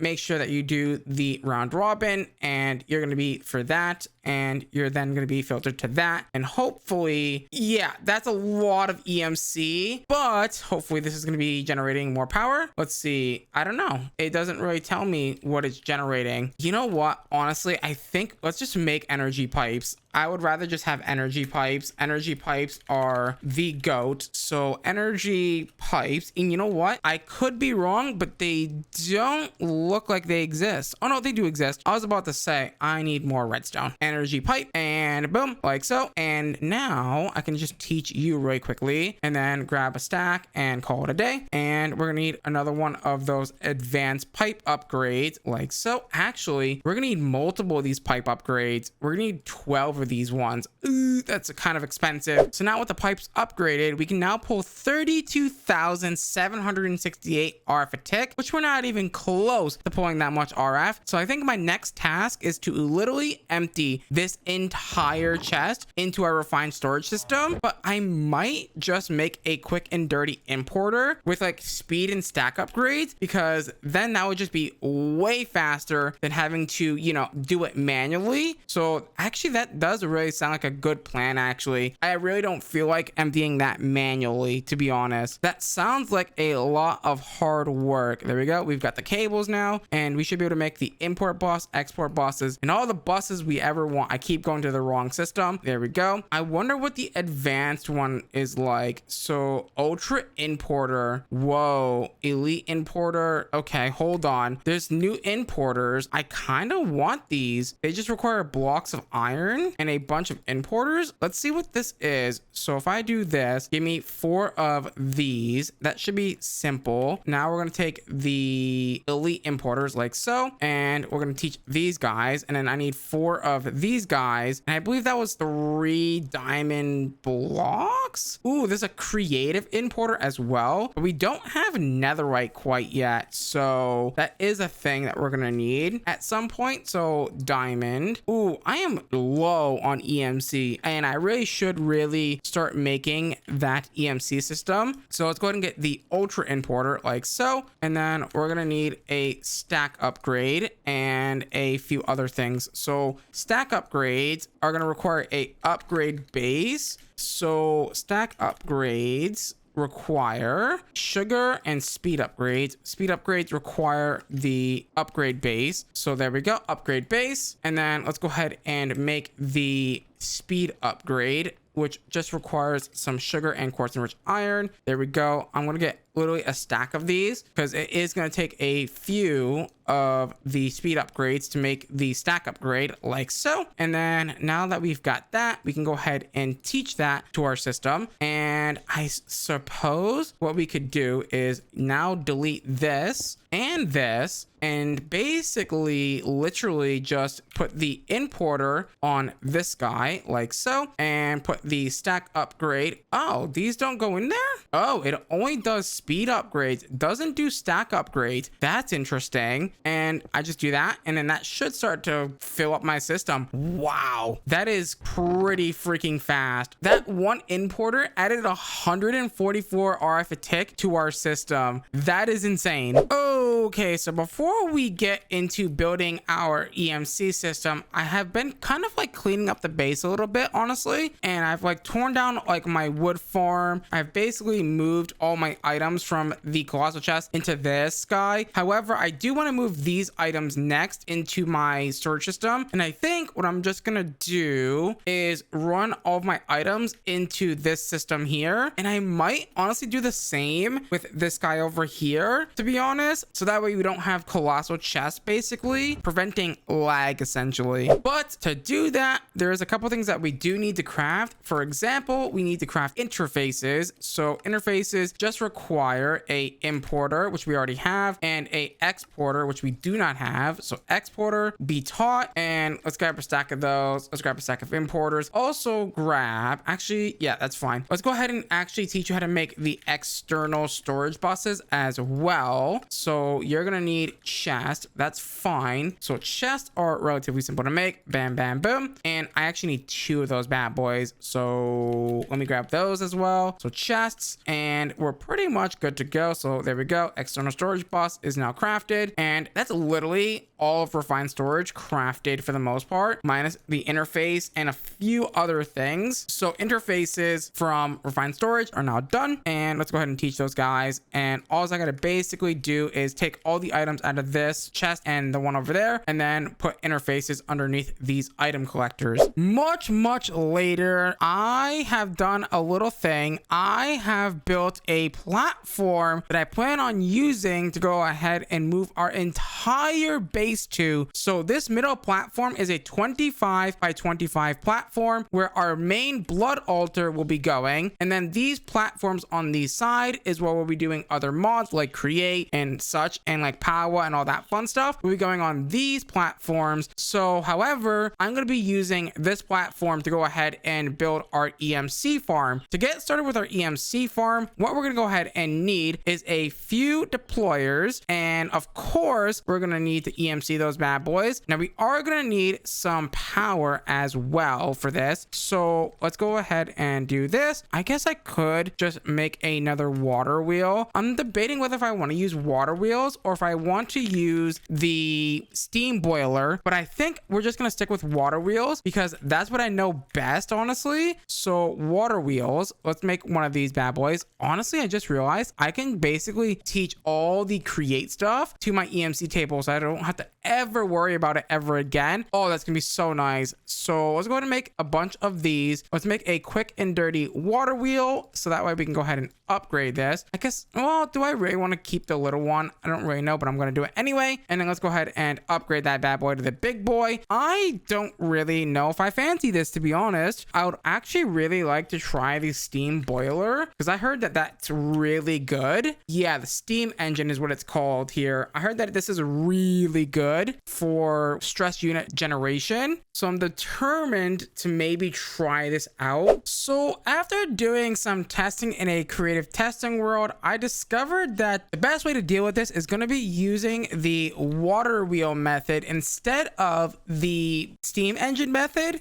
make sure that you do the round robin, and you're going to be for that, and you're then going to be filtered to that. And hopefully, yeah, that's a lot of EMC, but hopefully this is going to be generating more power. Let's see. I don't know. It doesn't really tell me what it's generating. You know what? Honestly, I think let's just make energy pipes. I would rather just have energy pipes. Energy pipes are the GOAT. So energy pipes, and you know what? I could be wrong, but they don't look like they exist. Oh no, they do exist. I was about to say I need more redstone. Energy pipe, and boom, like so. And now I can just teach you really quickly, and then grab a stack and call it a day. And we're gonna need another one of those advanced pipe upgrades like so. Actually, we're gonna need multiple of these pipe upgrades. We're gonna need 12 of these ones. Ooh, that's kind of expensive. So now with the pipes upgraded, we can now pull 32,768 RF a tick, which we're not even close to pulling that much RF. So I think my next task is to literally empty this entire chest into our refined storage system. But I might just make a quick and dirty importer with like speed and stack upgrades, because then that would just be way faster than having to, you know, do it manually. So actually that does really sound like a good plan. Actually, I really don't feel like emptying that manually, to be honest. That sounds like a lot of hard work. There we go, we've got the cables now, and we should be able to make the import bus, export buses, and all the buses we ever want. I keep going to the wrong system. There we go. I wonder what the advanced one is like. So ultra importer, whoa, elite importer. Okay, hold on, there's new importers. I kind of want these. They just require blocks of iron and a bunch of importers. Let's see what this is. So if I do this, give me 4 of these. That should be simple. Now we're going to take the elite importers like so, and we're going to teach these guys, and then I need 4 of these guys, and I believe that was 3 diamond blocks. Ooh, there's a creative importer as well, but we don't have netherite quite yet, so that is a thing that we're going to need at some point. So diamond. Ooh, I am low on EMC, and I really should start making that EMC system. So let's go ahead and get the ultra importer like so, and then we're gonna need a stack upgrade and a few other things. So stack upgrades are gonna require a upgrade base. So stack upgrades require sugar and speed upgrades. Speed upgrades require the upgrade base. So there we go, upgrade base. And then let's go ahead and make the speed upgrade, which just requires some sugar and quartz enriched iron. There we go. I'm gonna get literally a stack of these, because it is going to take a few of the speed upgrades to make the stack upgrade like so. And then now that we've got that, we can go ahead and teach that to our system. And I suppose what we could do is now delete this and this, and basically literally just put the importer on this guy like so, and put the stack upgrade. Oh, these don't go in there? Oh, it only does speed upgrades, doesn't do stack upgrades. That's interesting. And I just do that, and then that should start to fill up my system. Wow, that is pretty freaking fast. That one importer added 144 RF a tick to our system. That is insane. Okay, so before we get into building our EMC system, I have been kind of like cleaning up the base a little bit, honestly, and I've like torn down like my wood farm. I've basically moved all my items items from the colossal chest into this guy. However, I do want to move these items next into my storage system. And I think what I'm just gonna do is run all of my items into this system here. And I might honestly do the same with this guy over here, to be honest. So that way we don't have colossal chests, basically preventing lag essentially. But to do that, there's a couple things that we do need to craft. For example, we need to craft interfaces. So interfaces just require a importer, which we already have, and a exporter, which we do not have. So exporter, be taught, and let's grab a stack of those. Let's grab a stack of importers. Also grab, actually, yeah, that's fine. Let's go ahead and actually teach you how to make the external storage buses as well. So you're gonna need chest. That's fine. So chests are relatively simple to make. Bam, bam, boom. And I actually need 2 of those bad boys. So let me grab those as well. So chests, and we're pretty much good to go. So there we go. External storage bus is now crafted, and that's literally all of refined storage crafted for the most part, minus the interface and a few other things. So interfaces from refined storage are now done, and let's go ahead and teach those guys. And all I gotta basically do is take all the items out of this chest and the one over there, and then put interfaces underneath these item collectors. Much later, I have done a little thing. I have built a platform that I plan on using to go ahead and move our entire base to. So this middle platform is a 25 by 25 platform where our main blood altar will be going, and then these platforms on the side is where we'll be doing other mods like create and such, and like power and all that fun stuff will be going on these platforms. So however, I'm going to be using this platform to go ahead and build our EMC farm. To get started with our EMC farm, what we're going to go ahead and need is a few deployers, and of course we're going to need to EMC those bad boys. Now we are going to need some power as well for this, so let's go ahead and do this. I guess I could just make another water wheel. I'm debating whether if I want to use water wheels or if I want to use the steam boiler, but I think we're just going to stick with water wheels because that's what I know best, honestly. So water wheels, let's make one of these bad boys. Honestly, I just realized I can basically teach all the create stuff to my EMC table, so I don't have to ever worry about it ever again. Oh, that's gonna be so nice. So let's go ahead and make a bunch of these. Let's make a quick and dirty water wheel, so that way we can go ahead and upgrade this. I guess, well, do I really want to keep the little one? I don't really know, but I'm gonna do it anyway. And then let's go ahead and upgrade that bad boy to the big boy. I don't really know if I fancy this, to be honest. I would actually really like to try the steam boiler because I heard that that's really good. Yeah, the steam engine is what it's called here. I heard that this is really good for stress unit generation, so I'm determined to maybe try this out. So after doing some testing in a creative testing world, I discovered that the best way to deal with this is going to be using the water wheel method instead of the steam engine method.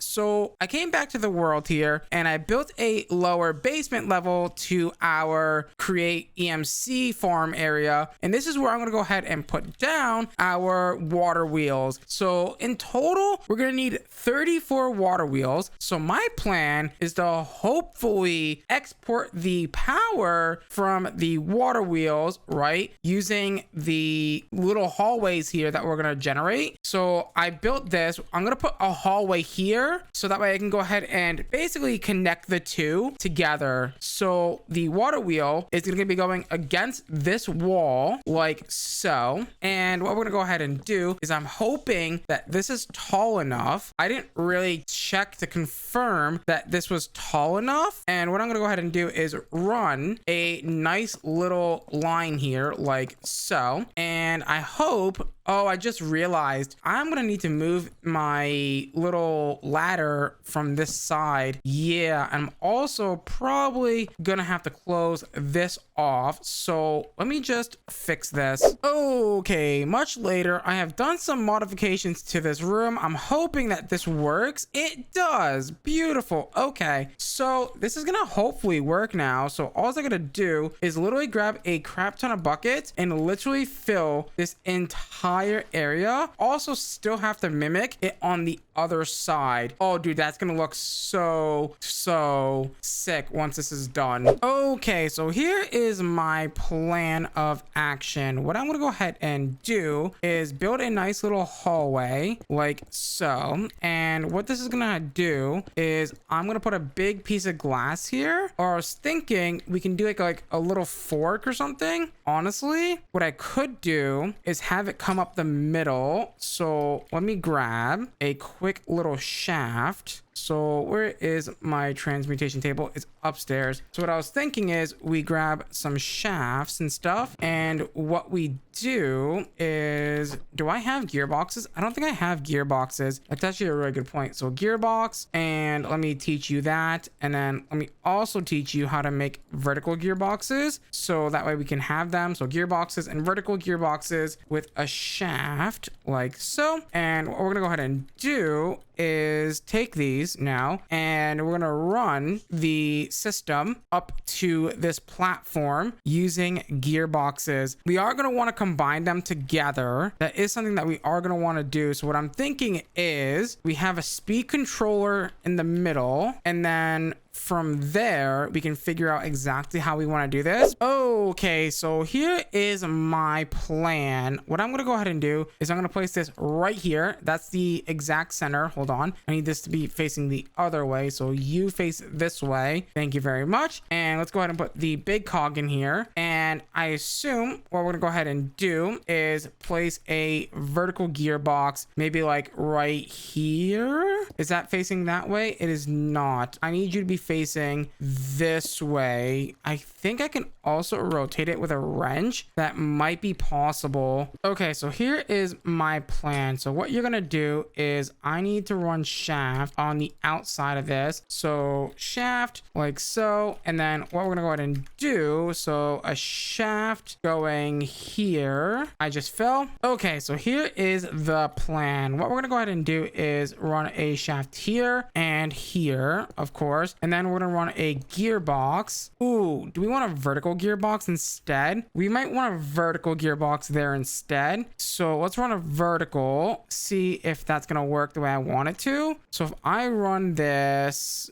So I came back to the world here and I built a lower basement level to our create EMC farm area, and this is where I'm going to go ahead and put down our water wheels. So in total, we're going to need 34 water wheels. So my plan is to hopefully export the power from the water wheels, right, using the little hallways here that we're going to generate. So I built this. I'm going to put a hallway here so that way I can go ahead and basically connect the two together. So the water wheel is going to be going against this wall like so. And what we're going to go ahead and do is I'm hoping that this is tall enough. I didn't really check to confirm that this was tall enough. And what I'm going to go ahead and do is run a nice little line here like so. And I hope, oh, I just realized I'm going to need to move my little ladder from this side. Yeah, I'm also probably going to have to close this off. So let me just fix this. Okay, much later, I have done some modifications to this room. I'm hoping that this works. It does. Beautiful. Okay, so this is going to hopefully work now. So all I got to do is literally grab a crap ton of buckets and literally fill this entire entire area. Also still have to mimic it on the other side. Oh, dude, that's gonna look so sick once this is done. Okay, so here is my plan of action. What I'm gonna go ahead and do is build a nice little hallway like so. And what this is gonna do is I'm gonna put a big piece of glass here. Or I was thinking we can do like a little fork or something. Honestly, what I could do is have it come up the middle. So let me grab a quick little shaft. So where is my transmutation table? It's upstairs. So what I was thinking is we grab some shafts and stuff. And what we do is, do I have gearboxes? I don't think I have gearboxes. That's actually a really good point. So gearbox, and let me teach you that. And then let me also teach you how to make vertical gearboxes. So that way we can have them. So gearboxes and vertical gearboxes with a shaft like so. And what we're gonna go ahead and do is take these now and we're gonna run the system up to this platform using gearboxes. We are gonna want to combine them together. That is something that we are gonna want to do. So what I'm thinking is we have a speed controller in the middle, and then from there we can figure out exactly how we want to do this. Okay, so here is my plan. What I'm gonna go ahead and do is I'm gonna place this right here. That's the exact center. Hold on, I need this to be facing the other way, so you face this way. Thank you very much. And let's go ahead and put the big cog in here, and I assume what we're gonna go ahead and do is place a vertical gearbox maybe like right here. Is that facing that way? It is not. I need you to be facing this way. I think I can also rotate it with a wrench. That might be possible. Okay, so here is my plan. So what you're gonna do is I need to run shaft on the outside of this. So shaft like so, and then what we're gonna go ahead and do, so a shaft going here. I just fell. Okay, so here is the plan. What we're gonna go ahead and do is run a shaft here and here, of course, and then we're gonna run a gearbox. Ooh, do we want a vertical gearbox instead? We might want a vertical gearbox there instead. So let's run a vertical, see if that's gonna work the way I want it to. So if I run this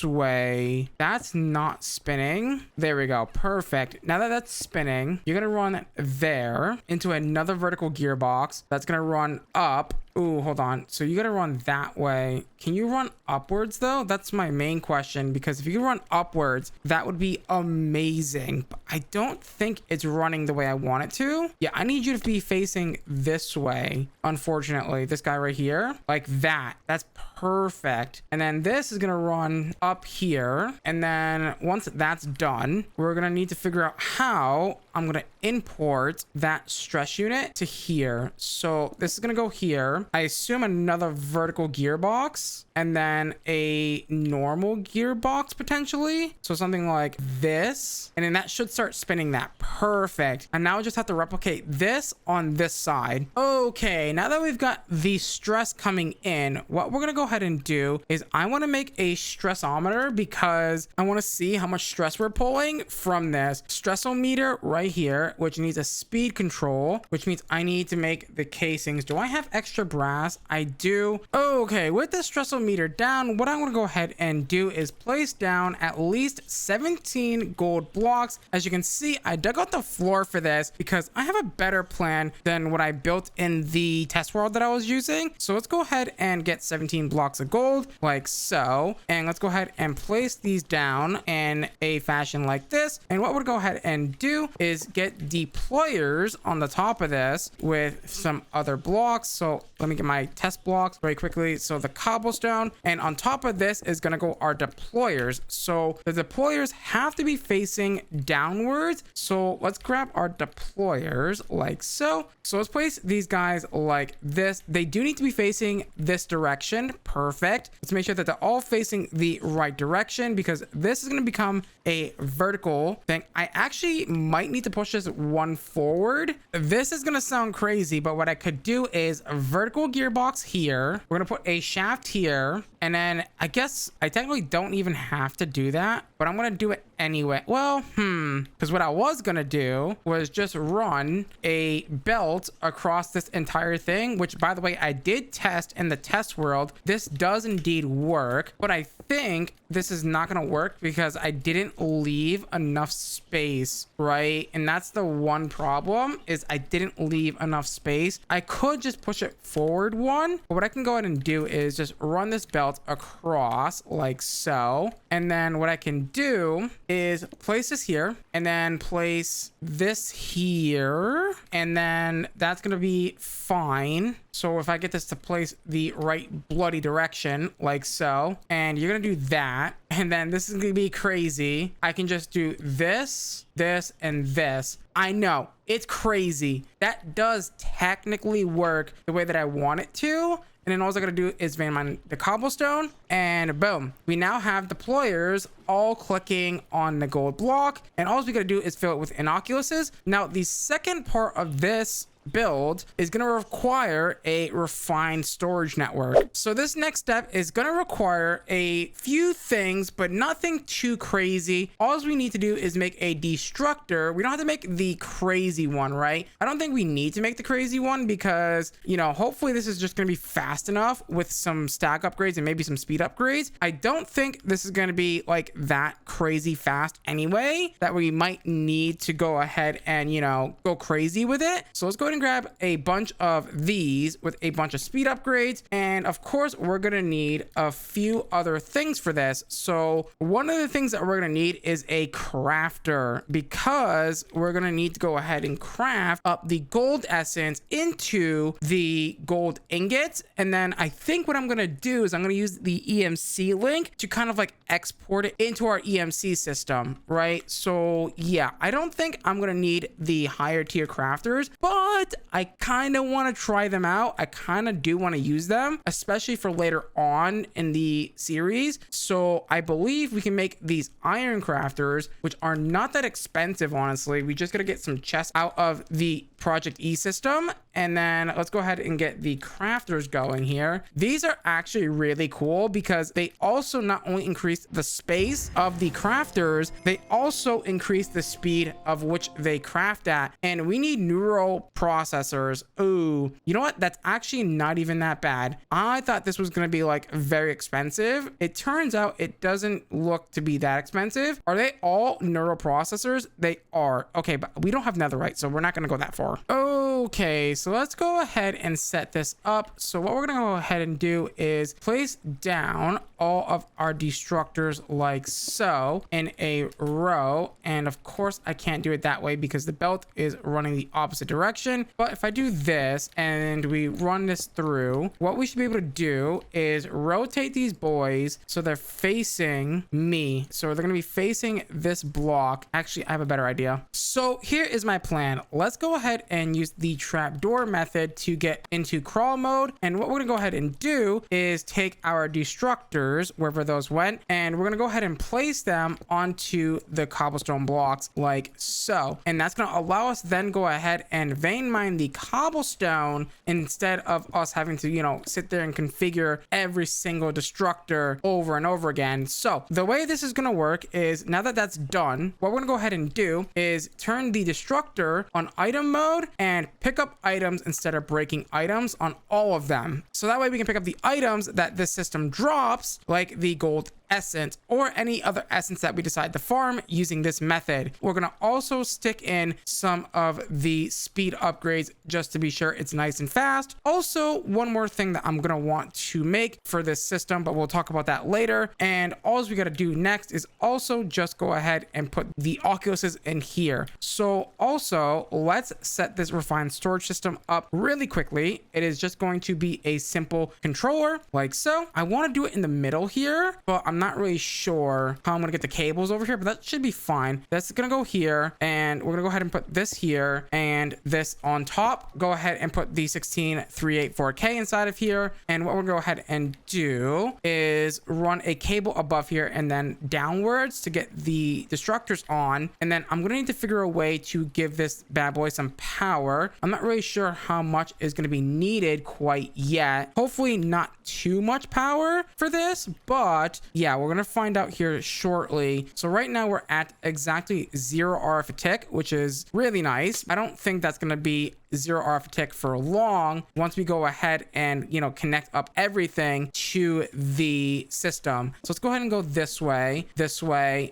way, that's not spinning. There we go. Perfect. Now that that's spinning, you're gonna run there into another vertical gearbox that's gonna run up. Ooh, hold on. So you gotta run that way. Can you run upwards though? That's my main question, because if you run upwards, that would be amazing. But I don't think it's running the way I want it to. Yeah, I need you to be facing this way. Unfortunately, this guy right here, like that. That's perfect. And then this is gonna run up here. And then once that's done, we're gonna need to figure out how I'm gonna import that stress unit to here. So this is gonna go here. I assume another vertical gearbox and then a normal gearbox potentially. So something like this. And then that should start spinning that. Perfect. And now I just have to replicate this on this side. Okay, now that we've got the stress coming in, what we're gonna go ahead and do is I wanna make a stressometer, because I wanna see how much stress we're pulling from this stressometer right here, which needs a speed control, which means I need to make the casings. Do I have extra brass? I do. Okay, with the stressometer down, what I'm going to go ahead and do is place down at least 17 gold blocks. As you can see, I dug out the floor for this because I have a better plan than what I built in the test world that I was using. So let's go ahead and get 17 blocks of gold like so, and let's go ahead and place these down in a fashion like this. And what we'll go ahead and do is get deployers on the top of this with some other blocks. So let me get my test blocks very quickly. So the cobblestone, and on top of this is going to go our deployers. So the deployers have to be facing downwards. So let's grab our deployers like so. So let's place these guys like this. They do need to be facing this direction. Perfect. Let's make sure that they're all facing the right direction, because this is going to become a vertical thing. I actually might need to push this one forward. This is going to sound crazy, but what I could do is a vertical gearbox here. We're going to put a shaft here. And then I guess I technically don't even have to do that, but I'm gonna do it anyway. Well, because what I was gonna do was just run a belt across this entire thing, which by the way, I did test in the test world. This does indeed work, but I think this is not gonna work because I didn't leave enough space, right? And that's the one problem, is I didn't leave enough space. I could just push it forward one, but what I can go ahead and do is just run this belt across like so. And then what I can do is place this here and then place this here, and then that's gonna be fine. So if I get this to place the right bloody direction like so, and you're gonna do that, and then this is gonna be crazy. I can just do this, this, and this. I know it's crazy. That does technically work the way that I want it to. And then all I gotta do is vein mine the cobblestone, and boom, we now have deployers all clicking on the gold block, and all we gotta do is fill it with inoculuses. Now the second part of this build is going to require a refined storage network. So this next step is going to require a few things, but nothing too crazy. All we need to do is make a destructor. We don't have to make the crazy one, right? I don't think we need to make the crazy one because, you know, hopefully this is just going to be fast enough with some stack upgrades and maybe some speed upgrades. I don't think this is going to be like that crazy fast anyway, that we might need to go ahead and, you know, go crazy with it. So let's go ahead and grab a bunch of these with a bunch of speed upgrades, and of course we're gonna need a few other things for this. So one of the things that we're gonna need is a crafter, because we're gonna need to go ahead and craft up the gold essence into the gold ingots. And then I think what I'm gonna do is I'm gonna use the EMC link to kind of like export it into our EMC system, right? So yeah, I don't think I'm gonna need the higher tier crafters, but I kind of want to try them out. I kind of do want to use them, especially for later on in the series. So I believe we can make these iron crafters, which are not that expensive, honestly. We just got to get some chests out of the Project E system. And then let's go ahead and get the crafters going here. These are actually really cool because they also not only increase the space of the crafters, they also increase the speed of which they craft at. And we need neural processors. Ooh, you know what? That's actually not even that bad. I thought this was going to be like very expensive. It turns out it doesn't look to be that expensive. Are they all neural processors? They are. Okay, but we don't have netherite, so we're not going to go that far. Okay, so let's go ahead and set this up. So what we're going to go ahead and do is place down all of our destructors like so in a row. And of course, I can't do it that way because the belt is running the opposite direction. But if I do this and we run this through, what we should be able to do is rotate these boys so they're facing me. So they're going to be facing this block. Actually, I have a better idea. So here is my plan. Let's go ahead and use the trapdoor method to get into crawl mode. And what we're going to go ahead and do is take our destructors, wherever those went, and we're going to go ahead and place them onto the cobblestone blocks like so. And that's going to allow us then go ahead and vein mine the cobblestone instead of us having to, you know, sit there and configure every single destructor over and over again. So the way this is going to work is, now that that's done, what we're going to go ahead and do is turn the destructor on item mode and pick up items instead of breaking items on all of them. So that way we can pick up the items that this system drops, like the gold essence or any other essence that we decide to farm using this method. We're going to also stick in some of the speed upgrades just to be sure it's nice and fast. Also, one more thing that I'm going to want to make for this system, but we'll talk about that later. And all we got to do next is also just go ahead and put the oculuses in here. So also, let's set this refined storage system up really quickly. It is just going to be a simple controller like so. I want to do it in the middle here, but I'm not really sure how I'm gonna get the cables over here, but that should be fine. That's gonna go here, and we're gonna go ahead and put this here and this on top. Go ahead and put the 16384K inside of here, and what we're gonna go ahead and do is run a cable above here and then downwards to get the destructors on. And then I'm gonna need to figure a way to give this bad boy some power. I'm not really sure how much is gonna be needed quite yet. Hopefully not too much power for this, but yeah, yeah, we're gonna find out here shortly. So right now we're at exactly 0 RF a tick, which is really nice. I don't think that's gonna be 0 RF a tick for long once we go ahead and, you know, connect up everything to the system. So let's go ahead and go this way,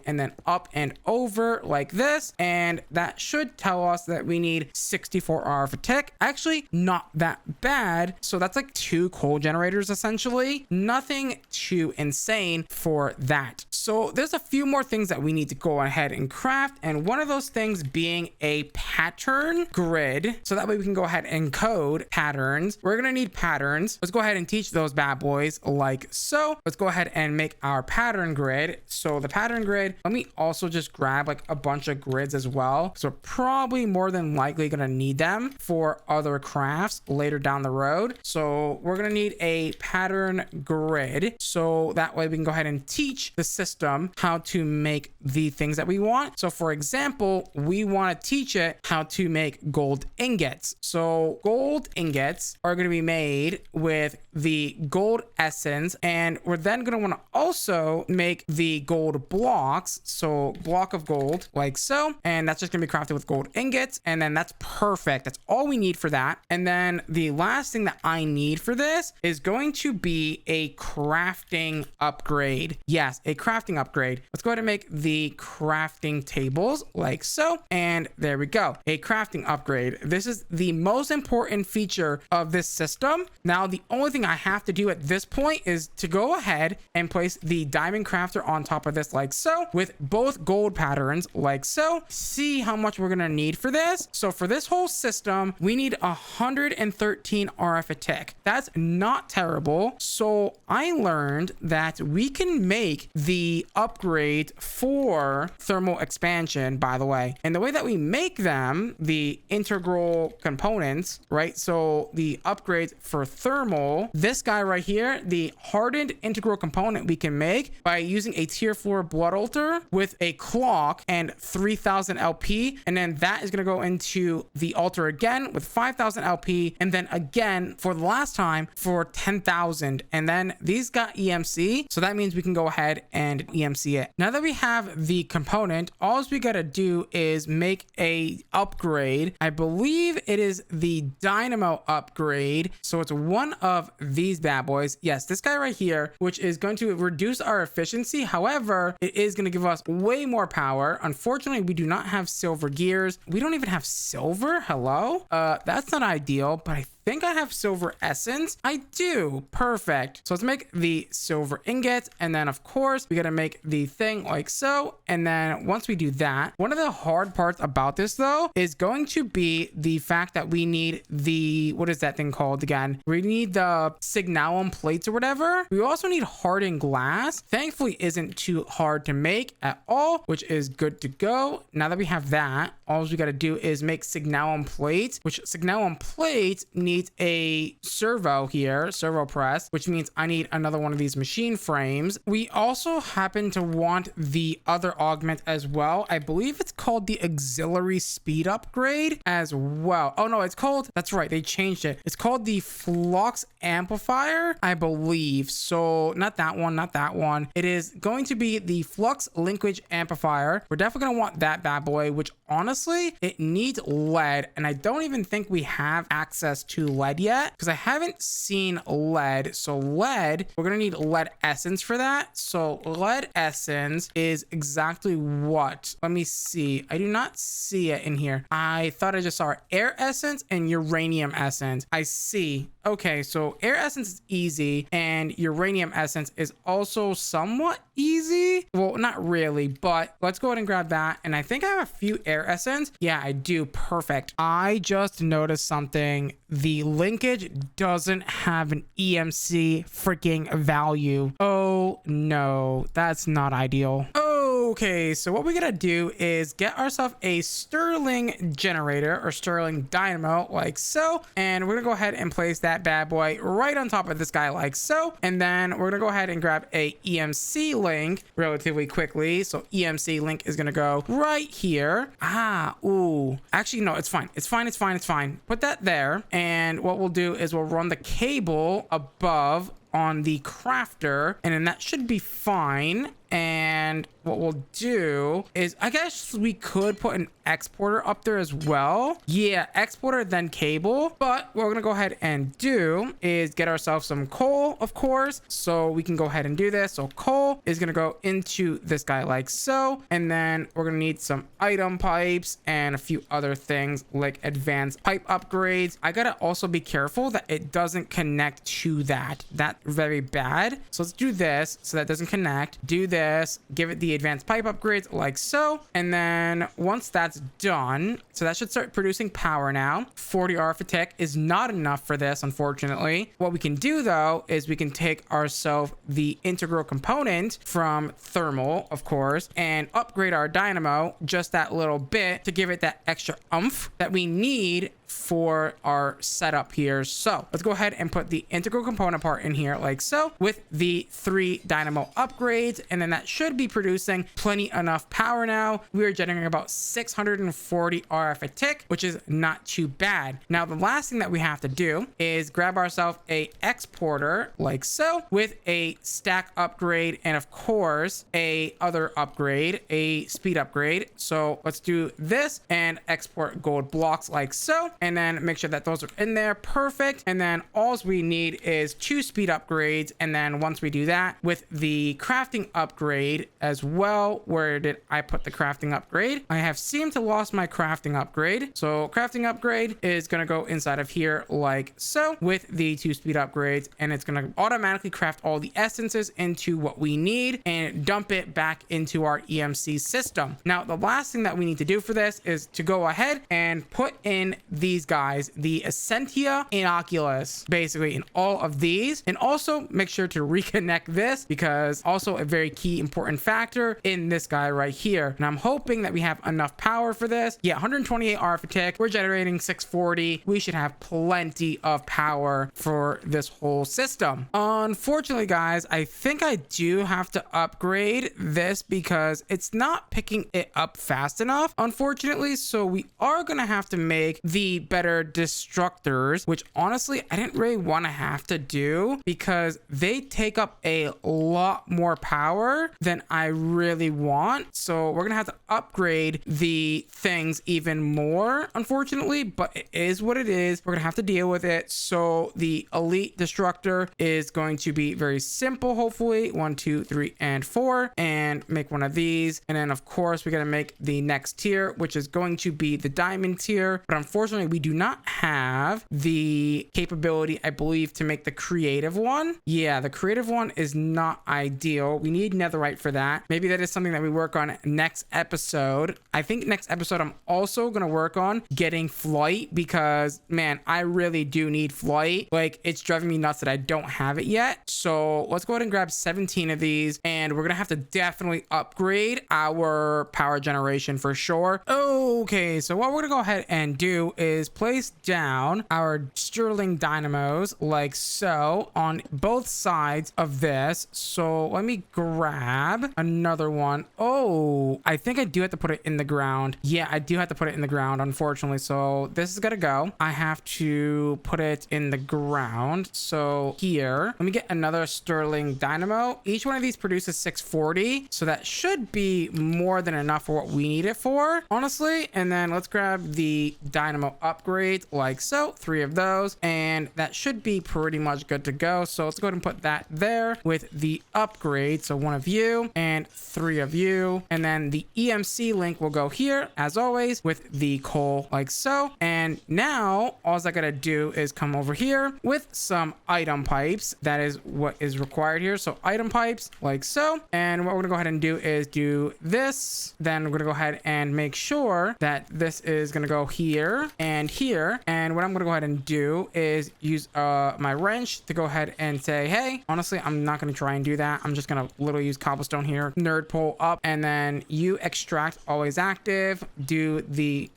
and then up and over like this, and that should tell us that we need 64 RF a tick. Actually, not that bad. So that's like 2 coal generators essentially. Nothing too insane for that. So there's a few more things that we need to go ahead and craft, and one of those things being a pattern grid, so that way we can go ahead and code patterns. We're gonna need patterns. Let's go ahead and teach those bad boys like so. Let's go ahead and make our pattern grid. So the pattern grid, let me also just grab like a bunch of grids as well, so we're probably more than likely gonna need them for other crafts later down the road. So we're gonna need a pattern grid, so that way we can go ahead and teach the system how to make the things that we want. So for example, we want to teach it how to make gold ingots. So gold ingots are going to be made with the gold essence, and we're then going to want to also make the gold blocks. So block of gold like so, and that's just going to be crafted with gold ingots, and then that's perfect. That's all we need for that. And then the last thing that I need for this is going to be a crafting upgrade. Yes, a crafting upgrade. Let's go ahead and make the crafting tables like so, and there we go, a crafting upgrade. This is the most important feature of this system. Now the only thing I have to do at this point is to go ahead and place the diamond crafter on top of this like so, with both gold patterns like so. See how much we're gonna need for this. So for this whole system we need 113 RF a tick. That's not terrible. So I learned that we can make the upgrade for thermal expansion, by the way, and the way that we make them, the integral components, right? So the upgrades for thermal, this guy right here, the hardened integral component, we can make by using a tier 4 blood altar with a clock and 3000 LP, and then that is going to go into the altar again with 5000 LP, and then again for the last time for 10,000, and then these got EMC, so that means we can go ahead and EMC it. Now that we have the component, all we gotta do is make a upgrade. I believe it is the dynamo upgrade, so it's one of these bad boys. Yes, this guy right here, which is going to reduce our efficiency. However, it is going to give us way more power. Unfortunately, we do not have silver gears. We don't even have silver. Hello? That's not ideal, but I think I have silver essence. I do. Perfect. So let's make the silver ingots, and then of course we got to make the thing like so. And then once we do that, one of the hard parts about this though is going to be the fact that we need the, what is that thing called again? We need the signalum plates or whatever. We also need hardened glass. Thankfully isn't too hard to make at all, which is good to go. Now that we have that, all we got to do is make signalum plates, which signalum plates needs a servo here, servo press, which means I need another one of these machine frames. We also happen to want the other augment as well. I believe it's called the auxiliary speed upgrade as well. Oh no, it's called, that's right, they changed it. It's called the flux amplifier, I believe. So not that one, not that one. It is going to be the flux linkage amplifier. We're definitely going to want that bad boy, which honestly, it needs lead, and I don't even think we have access to lead yet because I haven't seen lead. So lead, we're gonna need lead essence for that. So lead essence is exactly what? Let me see. I do not see it in here. I thought I just saw air essence and uranium essence. I see. Okay, so air essence is easy and uranium essence is also somewhat easy. Well, not really, but let's go ahead and grab that. And I think I have a few air essence. Yeah, I do. Perfect. I just noticed something. The linkage doesn't have an EMC freaking value. Oh no, that's not ideal. Okay, so what we gotta do is get ourselves a Stirling generator or Stirling dynamo like so, and we're gonna go ahead and place that bad boy right on top of this guy like so, and then we're gonna go ahead and grab a EMC link relatively quickly. So EMC link is gonna go right here. Actually no, it's fine, it's fine, it's fine, it's fine. Put that there, and what we'll do is we'll run the cable above on the crafter, and then that should be fine. And what we'll do is, I guess we could put an exporter up there as well. Yeah, exporter, then cable. But what we're gonna go ahead and do is get ourselves some coal, of course, so we can go ahead and do this. So coal is gonna go into this guy like so, and then we're gonna need some item pipes and a few other things like advanced pipe upgrades. I gotta also be careful that it doesn't connect to that. That's very bad. So let's do this so that doesn't connect. Do this, give it the advanced pipe upgrades like so, and then once that's done, so that should start producing power now. 40 RF a tick is not enough for this, unfortunately. What we can do though is we can take ourselves the integral component from thermal, of course, and upgrade our dynamo just that little bit to give it that extra oomph that we need for our setup here. So let's go ahead and put the integral component part in here like so, with the 3 dynamo upgrades, and then that should be producing plenty enough power now. We are generating about 640 RF a tick, which is not too bad. Now the last thing that we have to do is grab ourselves a exporter like so, with a stack upgrade and of course a other upgrade, a speed upgrade. So let's do this and export gold blocks like so, and then make sure that those are in there. Perfect. And then all we need is 2 speed upgrades, and then once we do that with the crafting upgrade as well, where did I put the crafting upgrade? I have seemed to lost my crafting upgrade. So crafting upgrade is going to go inside of here like so, with the 2 speed upgrades, and it's going to automatically craft all the essences into what we need and dump it back into our EMC system. Now the last thing that we need to do for this is to go ahead and put in these guys, the Essentia Inoculus, basically in all of these, and also make sure to reconnect this, because also a very key important factor in this guy right here. And I'm hoping that we have enough power for this. Yeah, 128 RF a tick, we're generating 640. We should have plenty of power for this whole system. Unfortunately guys, I think I do have to upgrade this because it's not picking it up fast enough, unfortunately. So we are gonna have to make the better destructors, which honestly I didn't really want to have to do because they take up a lot more power than I really want. So we're gonna have to upgrade the things even more, unfortunately, but it is what it is. We're gonna have to deal with it. So the elite destructor is going to be very simple, hopefully. 1, 2, 3, and 4, and make one of these. And then of course we're gonna make the next tier, which is going to be the diamond tier, but unfortunately we do not have the capability, I believe, to make the creative one. Yeah, the creative one is not ideal. We need netherite for that. Maybe that is something that we work on next episode. I think next episode I'm also gonna work on getting flight, because man, I really do need flight. Like, it's driving me nuts that I don't have it yet. So let's go ahead and grab 17 of these, and we're gonna have to definitely upgrade our power generation for sure. Okay, so what we're gonna go ahead and do is place down our Sterling dynamos like so on both sides of this. So let me grab another one. Oh, I think I do have to put it in the ground. Yeah, I do have to put it in the ground, unfortunately. So this is gonna go. I have to put it in the ground. So here, let me get another Sterling dynamo. Each one of these produces 640. So that should be more than enough for what we need it for, honestly. And then let's grab the dynamo upgrades like so, 3 of those, and that should be pretty much good to go. So let's go ahead and put that there with the upgrade. So 1 of you and 3 of you, and then the EMC link will go here as always with the coal like so. And now all I gotta do is come over here with some item pipes. That is what is required here. So item pipes like so, and what we're gonna go ahead and do is do this. Then we're gonna go ahead and make sure that this is gonna go here and here. And what I'm gonna go ahead and do is use my wrench to go ahead and say, hey, honestly, I'm not gonna try and do that. I'm just gonna literally use cobblestone here. Nerd pull up, and then you extract always active. Do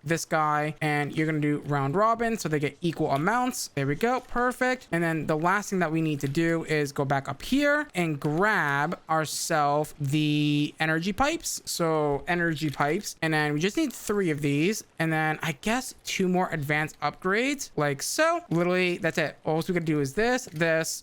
this guy, and you're gonna do round robin so they get equal amounts. There we go, perfect. And then the last thing that we need to do is go back up here and grab ourselves the energy pipes. So energy pipes, and then we just need 3 of these, and then I guess 2 more advanced upgrades, like so. Literally, that's it. All we gotta do is this,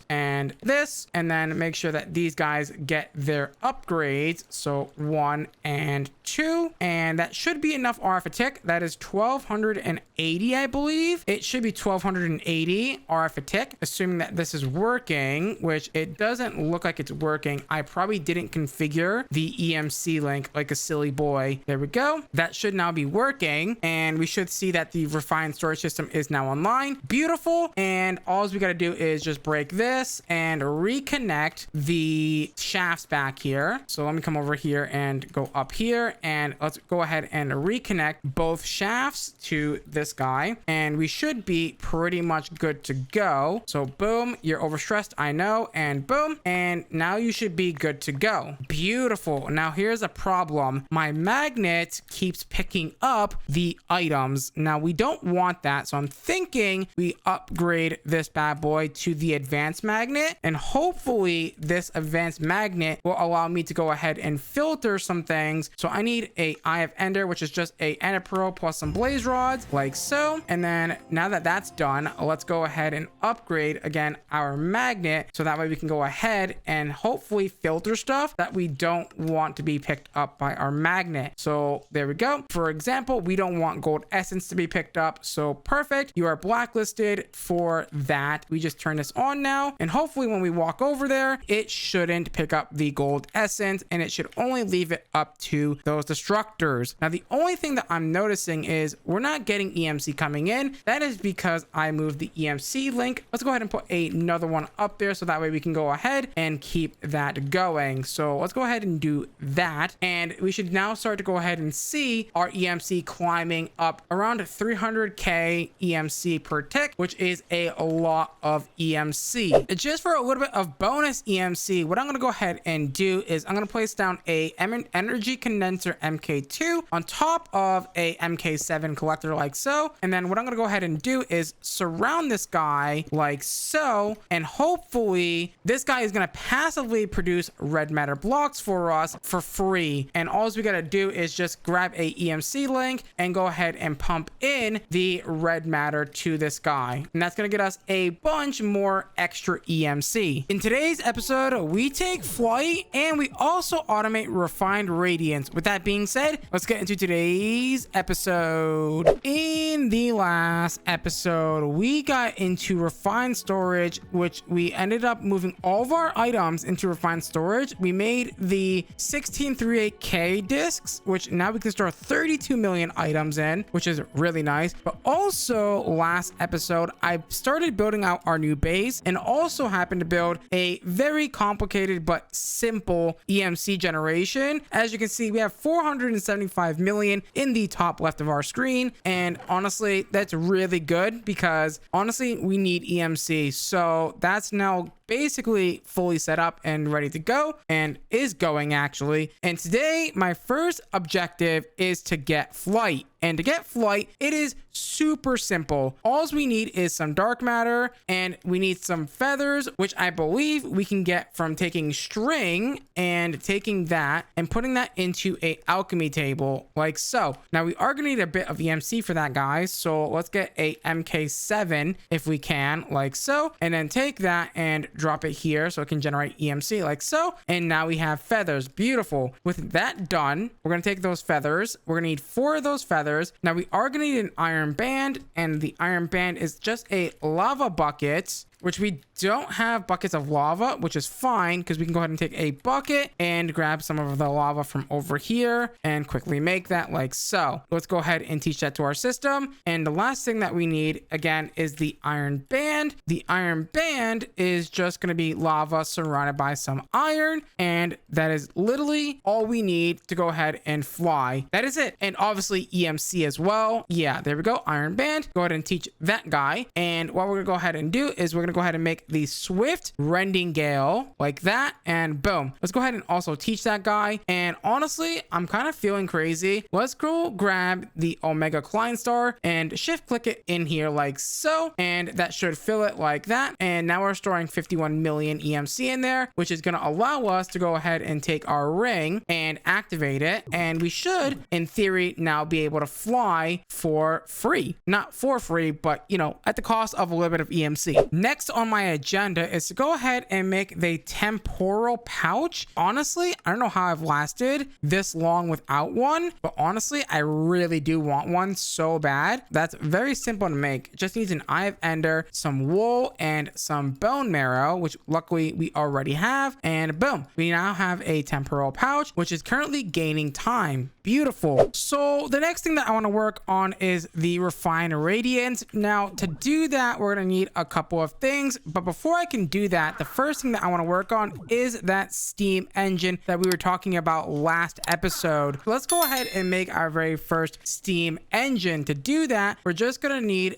and this, and then make sure that these guys get their upgrades. So 1 and 2, and that should be enough RF a tick. That is 1280, I believe. It should be 1280 RF a tick, assuming that this is working, which it doesn't look like it's working. I probably didn't configure the EMC link like a silly boy. There we go. That should now be working, and we should see that the refined storage system is now online. Beautiful. And all we got to do is just break this and reconnect the shafts back here. So let me come over here and go up here, and let's go ahead and reconnect both shafts to this guy, and we should be pretty much good to go. So boom, you're overstressed, I know, and boom, and now you should be good to go. Beautiful. Now here's a problem. My magnet keeps picking up the items. Now we don't want that, so I'm thinking we upgrade this bad boy to the advanced magnet, and hopefully this advanced magnet will allow me to go ahead and filter some things. So I need a Eye of Ender, which is just a ender pearl plus some blaze rods, like so. And then now that that's done, let's go ahead and upgrade again our magnet, so that way we can go ahead and hopefully filter stuff that we don't want to be picked up by our magnet. So there we go. For example, we don't want gold essence to be picked up, so perfect. You are blacklisted for that. We just turn this on now, and hopefully when we walk over there, it shouldn't pick up the gold essence, and it should only leave it up to those destructors. Now the only thing that I'm noticing is we're not getting EMC coming in. That is because I moved the EMC link. Let's go ahead and put another one up there, so that way we can go ahead and keep that going. So let's go ahead and do that, and we should now start to go ahead and see our EMC climbing up around 300k EMC per tick, which is a lot of EMC. Just for a little bit of bonus EMC, what I'm going to go ahead and do is I'm going to place down a energy condenser MK2 on top of a MK7 collector, like so. And then what I'm going to go ahead and do is surround this guy like so, and hopefully this guy is going to passively produce red matter blocks for us for free. And all we got to do is just grab a EMC link and go ahead and pump in the red matter to this guy, and that's going to get us a bunch more extra EMC. In today's episode, we take flight, and we also automate refined radiance. With that being said, let's get into today's episode. In the last episode, we got into refined storage, which we ended up moving all of our items into refined storage. We made the 1638K discs, which now we can store 32 million items in, which is really nice. But also last episode, I started building out our new base, and also happened to build a very complicated but simple EMC generation. As you can see, we have 475 million in the top left of our screen, and honestly, that's really good because honestly, we need EMC. So that's now basically fully set up and ready to go, and is going actually. And today my first objective is to get flight. And to get flight, it is super simple. All we need is some dark matter, and we need some feathers, which I believe we can get from taking string and taking that and putting that into a alchemy table, like so. Now we are gonna need a bit of EMC for that, guys. So let's get a MK7 if we can, like so, and then take that and drop it here so it can generate EMC, like so. And now we have feathers. Beautiful. With that done, we're gonna take those feathers. We're gonna need 4 of those feathers. Now we are gonna need an iron band, and the iron band is just a lava bucket, which we don't have buckets of lava, which is fine because we can go ahead and take a bucket and grab some of the lava from over here and quickly make that, like so. Let's go ahead and teach that to our system. And the last thing that we need again is the iron band. The iron band is just going to be lava surrounded by some iron, and that is literally all we need to go ahead and fly. That is it. And obviously EMC as well. Yeah, there we go. Iron band. Go ahead and teach that guy. And what we're gonna go ahead and do is we're gonna gonna go ahead and make the swift rending gale like that, and boom. Let's go ahead and also teach that guy. And honestly, I'm kind of feeling crazy. Let's go grab the Omega Klein Star and shift click it in here like so, and that should fill it like that. And now we're storing 51 million EMC in there, which is gonna allow us to go ahead and take our ring and activate it, and we should in theory now be able to fly for free. Not for free, but you know, at the cost of a little bit of EMC. Next on my agenda is to go ahead and make the temporal pouch. Honestly, I don't know how I've lasted this long without one, but honestly, I really do want one so bad. That's very simple to make. Just needs an Eye of Ender, some wool, and some bone marrow, which luckily we already have, and boom, we now have a temporal pouch, which is currently gaining time. Beautiful. So the next thing that I want to work on is the refine radiant. Now to do that, we're going to need a couple of things, but before I can do that, the first thing that I want to work on is that steam engine that we were talking about last episode. Let's go ahead and make our very first steam engine. To do that, we're just going to need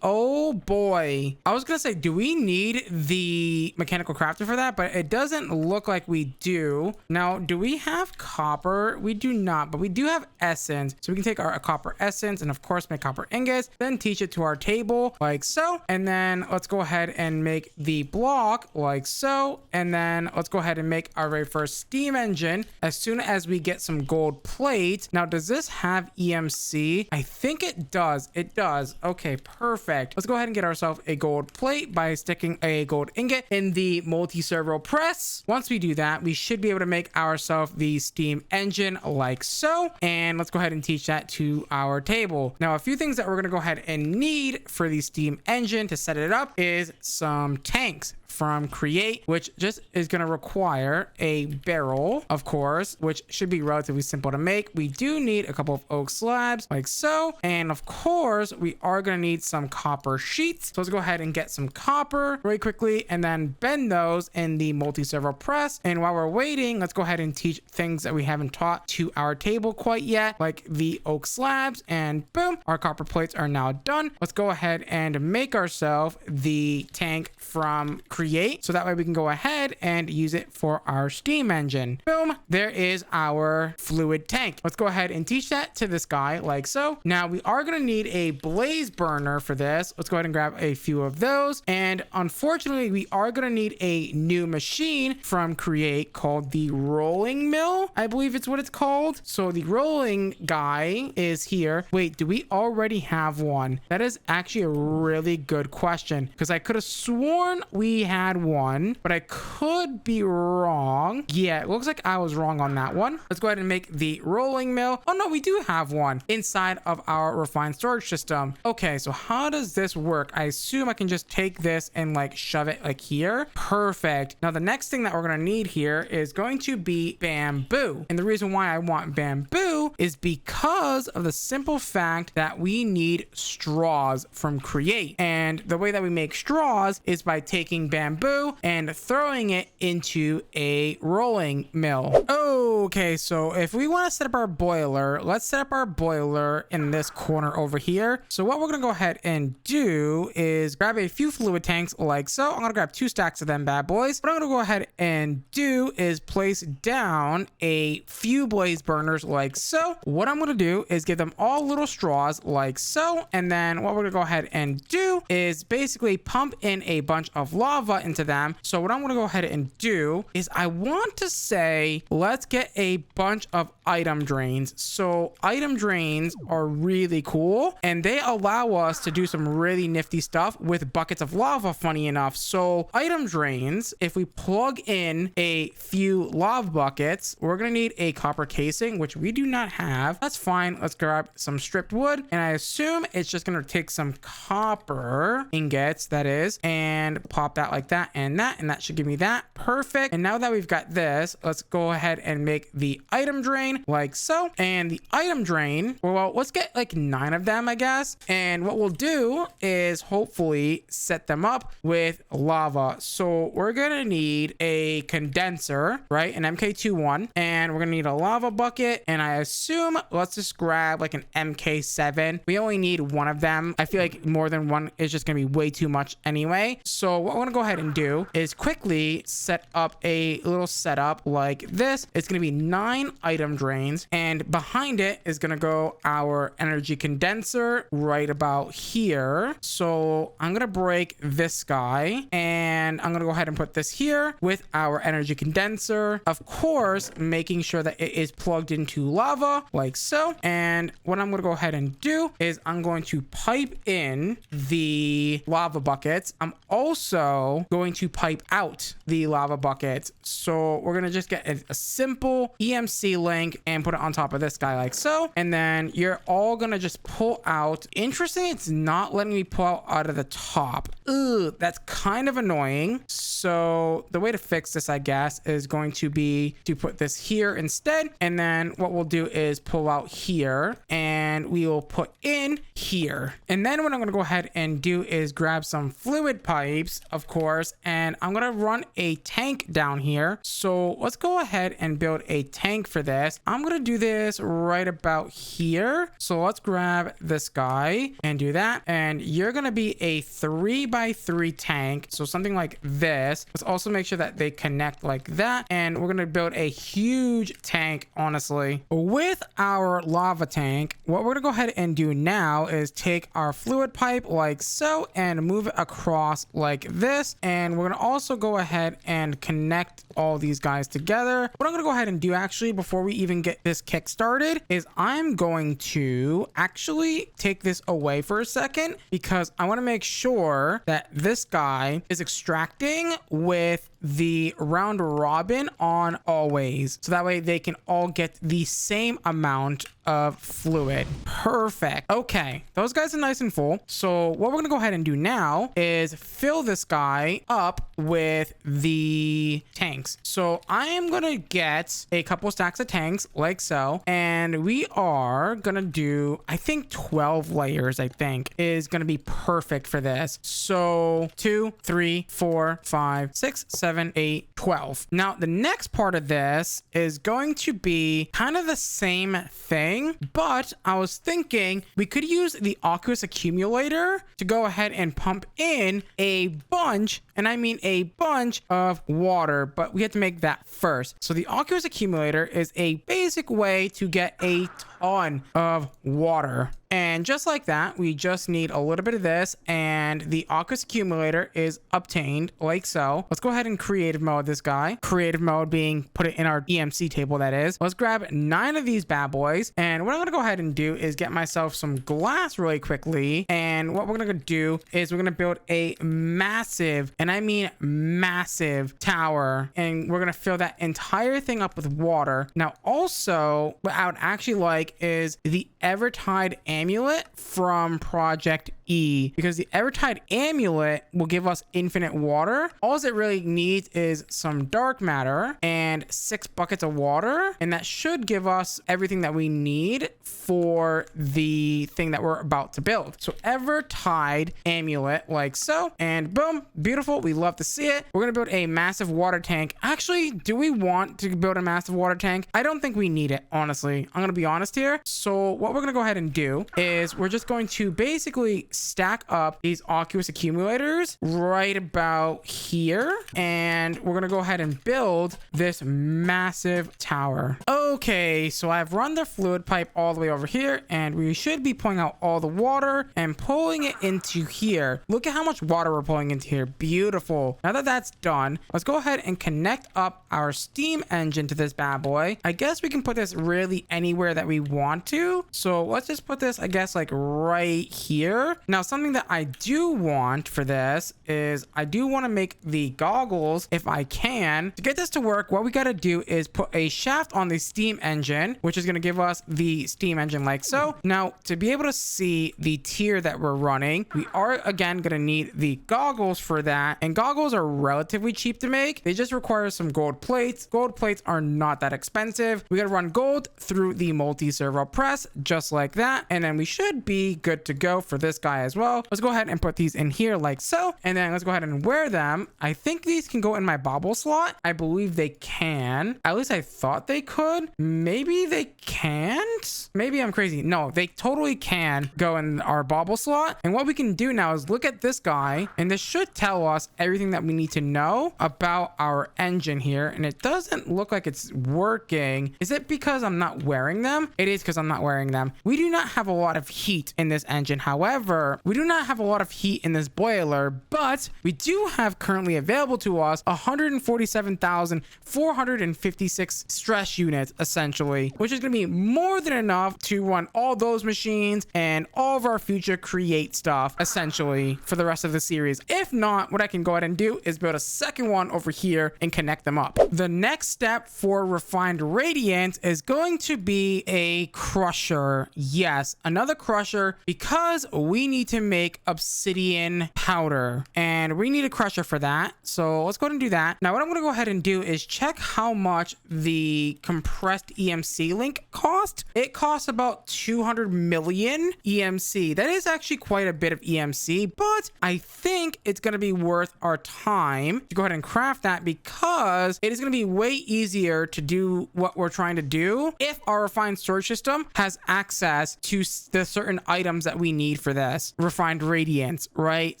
oh boy, I was going to say, do we need the mechanical crafter for that? But it doesn't look like we do. Now, do we have copper? We do not, but we do have essence, so we can take our copper essence and of course make copper ingots, then teach it to our table like so, and then let's go ahead and make the block like so, and then let's go ahead and make our very first steam engine as soon as we get some gold plate. Now, does this have EMC? I think it does. It does. Okay, perfect. Let's go ahead and get ourselves a gold plate by sticking a gold ingot in the multi-servo press. Once we do that, we should be able to make ourselves the steam engine like so, and let's go ahead and teach that to our table. Now, a few things that we're going to go ahead and need for the steam engine to set it up is some tanks from create, which just is going to require a barrel, of course, which should be relatively simple to make. We do need a couple of oak slabs like so, and of course we are going to need some copper sheets. So let's go ahead and get some copper very quickly and then bend those in the multi-servo press. And while we're waiting, let's go ahead and teach things that we haven't taught to our table quite yet, like the oak slabs, and boom, our copper plates are now done. Let's go ahead and make ourselves the tank from create, so that way we can go ahead and use it for our steam engine. Boom, there is our fluid tank. Let's go ahead and teach that to this guy like so. Now we are going to need a blaze burner for this. Let's go ahead and grab a few of those, and unfortunately we are going to need a new machine from create called the rolling mill, I believe it's what it's called. So the rolling guy is here. Wait, do we already have one? That is actually a really good question, because I could have sworn we had one, but I could be wrong. Yeah, it looks like I was wrong on that one. Let's go ahead and make the rolling mill. Oh no, we do have one inside of our refined storage system. Okay, so how does this work? I assume I can just take this and like shove it like here. Perfect. Now the next thing that we're going to need here is going to be bamboo. And the reason why I want bamboo is because of the simple fact that we need straws from create. And the way that we make straws is by taking bamboo and throwing it into a rolling mill. Okay, so if we want to set up our boiler, let's set up our boiler in this corner over here. So what we're going to go ahead and do is grab a few fluid tanks like so. I'm going to grab 2 stacks of them bad boys. What I'm going to go ahead and do is place down a few blaze burners like so. What I'm going to do is give them all little straws like so. And then what we're going to go ahead and do is basically pump in a bunch of lava into them. So what I'm going to go ahead and do is I want to say, let's get a bunch of item drains. So item drains are really cool, and they allow us to do some really nifty stuff with buckets of lava, funny enough. So item drains, if we plug in a few lava buckets, we're going to need a copper casing, which we do not have. That's fine. Let's grab some stripped wood, and I assume it's just going to take some copper ingots, that is, and pop that like that, and that should give me that. Perfect. And now that we've got this, let's go ahead and make the item drain like so. And the item drain, well, let's get like 9 of them, I guess. And what we'll do is hopefully set them up with lava. So we're gonna need a condenser, right? An MK21, and we're gonna need a lava bucket. And I assume let's just grab like an MK7. We only need one of them. I feel like more than one is just gonna be way too much anyway. So what I'm gonna go ahead and do is quickly set up a little setup like this. It's gonna be 9 item drains, and behind it is gonna go our energy condenser right about here. So I'm gonna break this guy, and I'm gonna go ahead and put this here with our energy condenser, of course making sure that it is plugged into lava like so. And what I'm gonna go ahead and do is I'm going to pipe in the lava buckets. I'm also going to pipe out the lava buckets. So we're gonna just get a simple EMC link and put it on top of this guy like so. And then you're all gonna just pull out. Interesting, it's not letting me pull out of the top. Ugh, that's kind of annoying. So the way to fix this, I guess, is going to be to put this here instead. And then what we'll do is pull out here, and we will put in here. And then what I'm gonna go ahead and do is grab some fluid pipes, of course, and I'm gonna run a tank down here. So let's go ahead and build a tank for this. I'm gonna do this right about here. So let's grab this guy and do that. And you're gonna be a 3x3 tank, so something like this. Let's also make sure that they connect like that, and we're gonna build a huge tank. Honestly, with our lava tank, what we're gonna go ahead and do now is take our fluid pipe like so and move it across like this. And we're gonna also go ahead and connect all these guys together. What I'm gonna go ahead and do, actually, before we even get this kick started, is I'm going to actually take this away for a second, because I want to make sure that this guy is extracting with the round robin on always, so that way they can all get the same amount of fluid. Perfect. Okay, those guys are nice and full. So what we're gonna go ahead and do now is fill this guy up with the tanks. So I am gonna get a couple stacks of tanks like so, and we are gonna do, I think 12 layers, I think is gonna be perfect for this. So 2, 3, 4, 5, 6, 7, 8, 12. Now the next part of this is going to be kind of the same thing, but I was thinking we could use the aqueous accumulator to go ahead and pump in a bunch, and I mean a bunch of water, but we have to make that first. So the aqueous accumulator is a basic way to get a ton of water. And just like that, we just need a little bit of this, and the aqueous accumulator is obtained like so. Let's go ahead and creative mode this guy. Creative mode being put it in our EMC table, that is. Let's grab 9 of these bad boys, and what I'm gonna go ahead and do is get myself some glass really quickly. And what we're gonna do is we're gonna build a massive, and I mean massive, tower, and we're gonna fill that entire thing up with water. Now also, what I would actually like is the Evertide amulet from Project E, because the Evertide amulet will give us infinite water. All it really needs is some dark matter and 6 buckets of water, and that should give us everything that we need for the thing that we're about to build. So Evertide amulet like so, and boom, beautiful. We love to see it. We're gonna build a massive water tank. Actually, do we want to build a massive water tank? I don't think we need it, honestly. I'm gonna be honest here. So what we're gonna go ahead and do is we're just going to basically stack up these aqueous accumulators right about here, and we're gonna go ahead and build this massive tower. Okay, so I've run the fluid pipe all the way over here, and we should be pulling out all the water and pulling it into here. Look at how much water we're pulling into here. Beautiful. Now that that's done, let's go ahead and connect up our steam engine to this bad boy. I guess we can put this really anywhere that we want to. So let's just put this, I guess, like right here. Now, something that I do want for this is I do want to make the goggles if I can. To get this to work, what we got to do is put a shaft on the steam engine, which is going to give us the steam engine like so. Now, to be able to see the tier that we're running, we are again going to need the goggles for that. And goggles are relatively cheap to make. They just require some gold plates. Gold plates are not that expensive. We gotta run gold through the multi-servo press, just like that. And then we should be good to go for this guy as well. Let's go ahead and put these in here like so. And then let's go ahead and wear them. I think these can go in my bobble slot. I believe they can. At least I thought they could. Maybe they can't. Maybe I'm crazy. No, they totally can go in our bobble slot. And what we can do now is look at this guy, and this should tell us everything that we need to know about our engine here. And it doesn't look like it's working. Is it because I'm not wearing them? It is because I'm not wearing them. We do not have a lot of heat in this engine. However, we do not have a lot of heat in this boiler, but we do have currently available to us 147,456 stress units, essentially, which is going to be more than enough to run all those machines and all of our future create stuff, essentially, for the rest of the series. If not, what I can go ahead and do is build a second one over here and connect them up. The next step for refined radiant is going to be a crusher. Yes, another crusher, because we need to make obsidian powder, and we need a crusher for that. So let's go ahead and do that. Now what I'm going to go ahead and do is check how much the compressed EMC link cost. It costs about 200 million EMC. That is actually quite a bit of EMC, but I think it's going to be worth our time to go ahead and craft that, because it is going to be way easier to do what we're trying to do if our refined storage system has access to the certain items that we need for this refined radiance, right?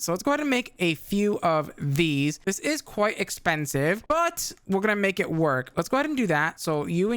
So let's go ahead and make a few of these. This is quite expensive, but we're going to make it work. Let's go ahead and do that. So you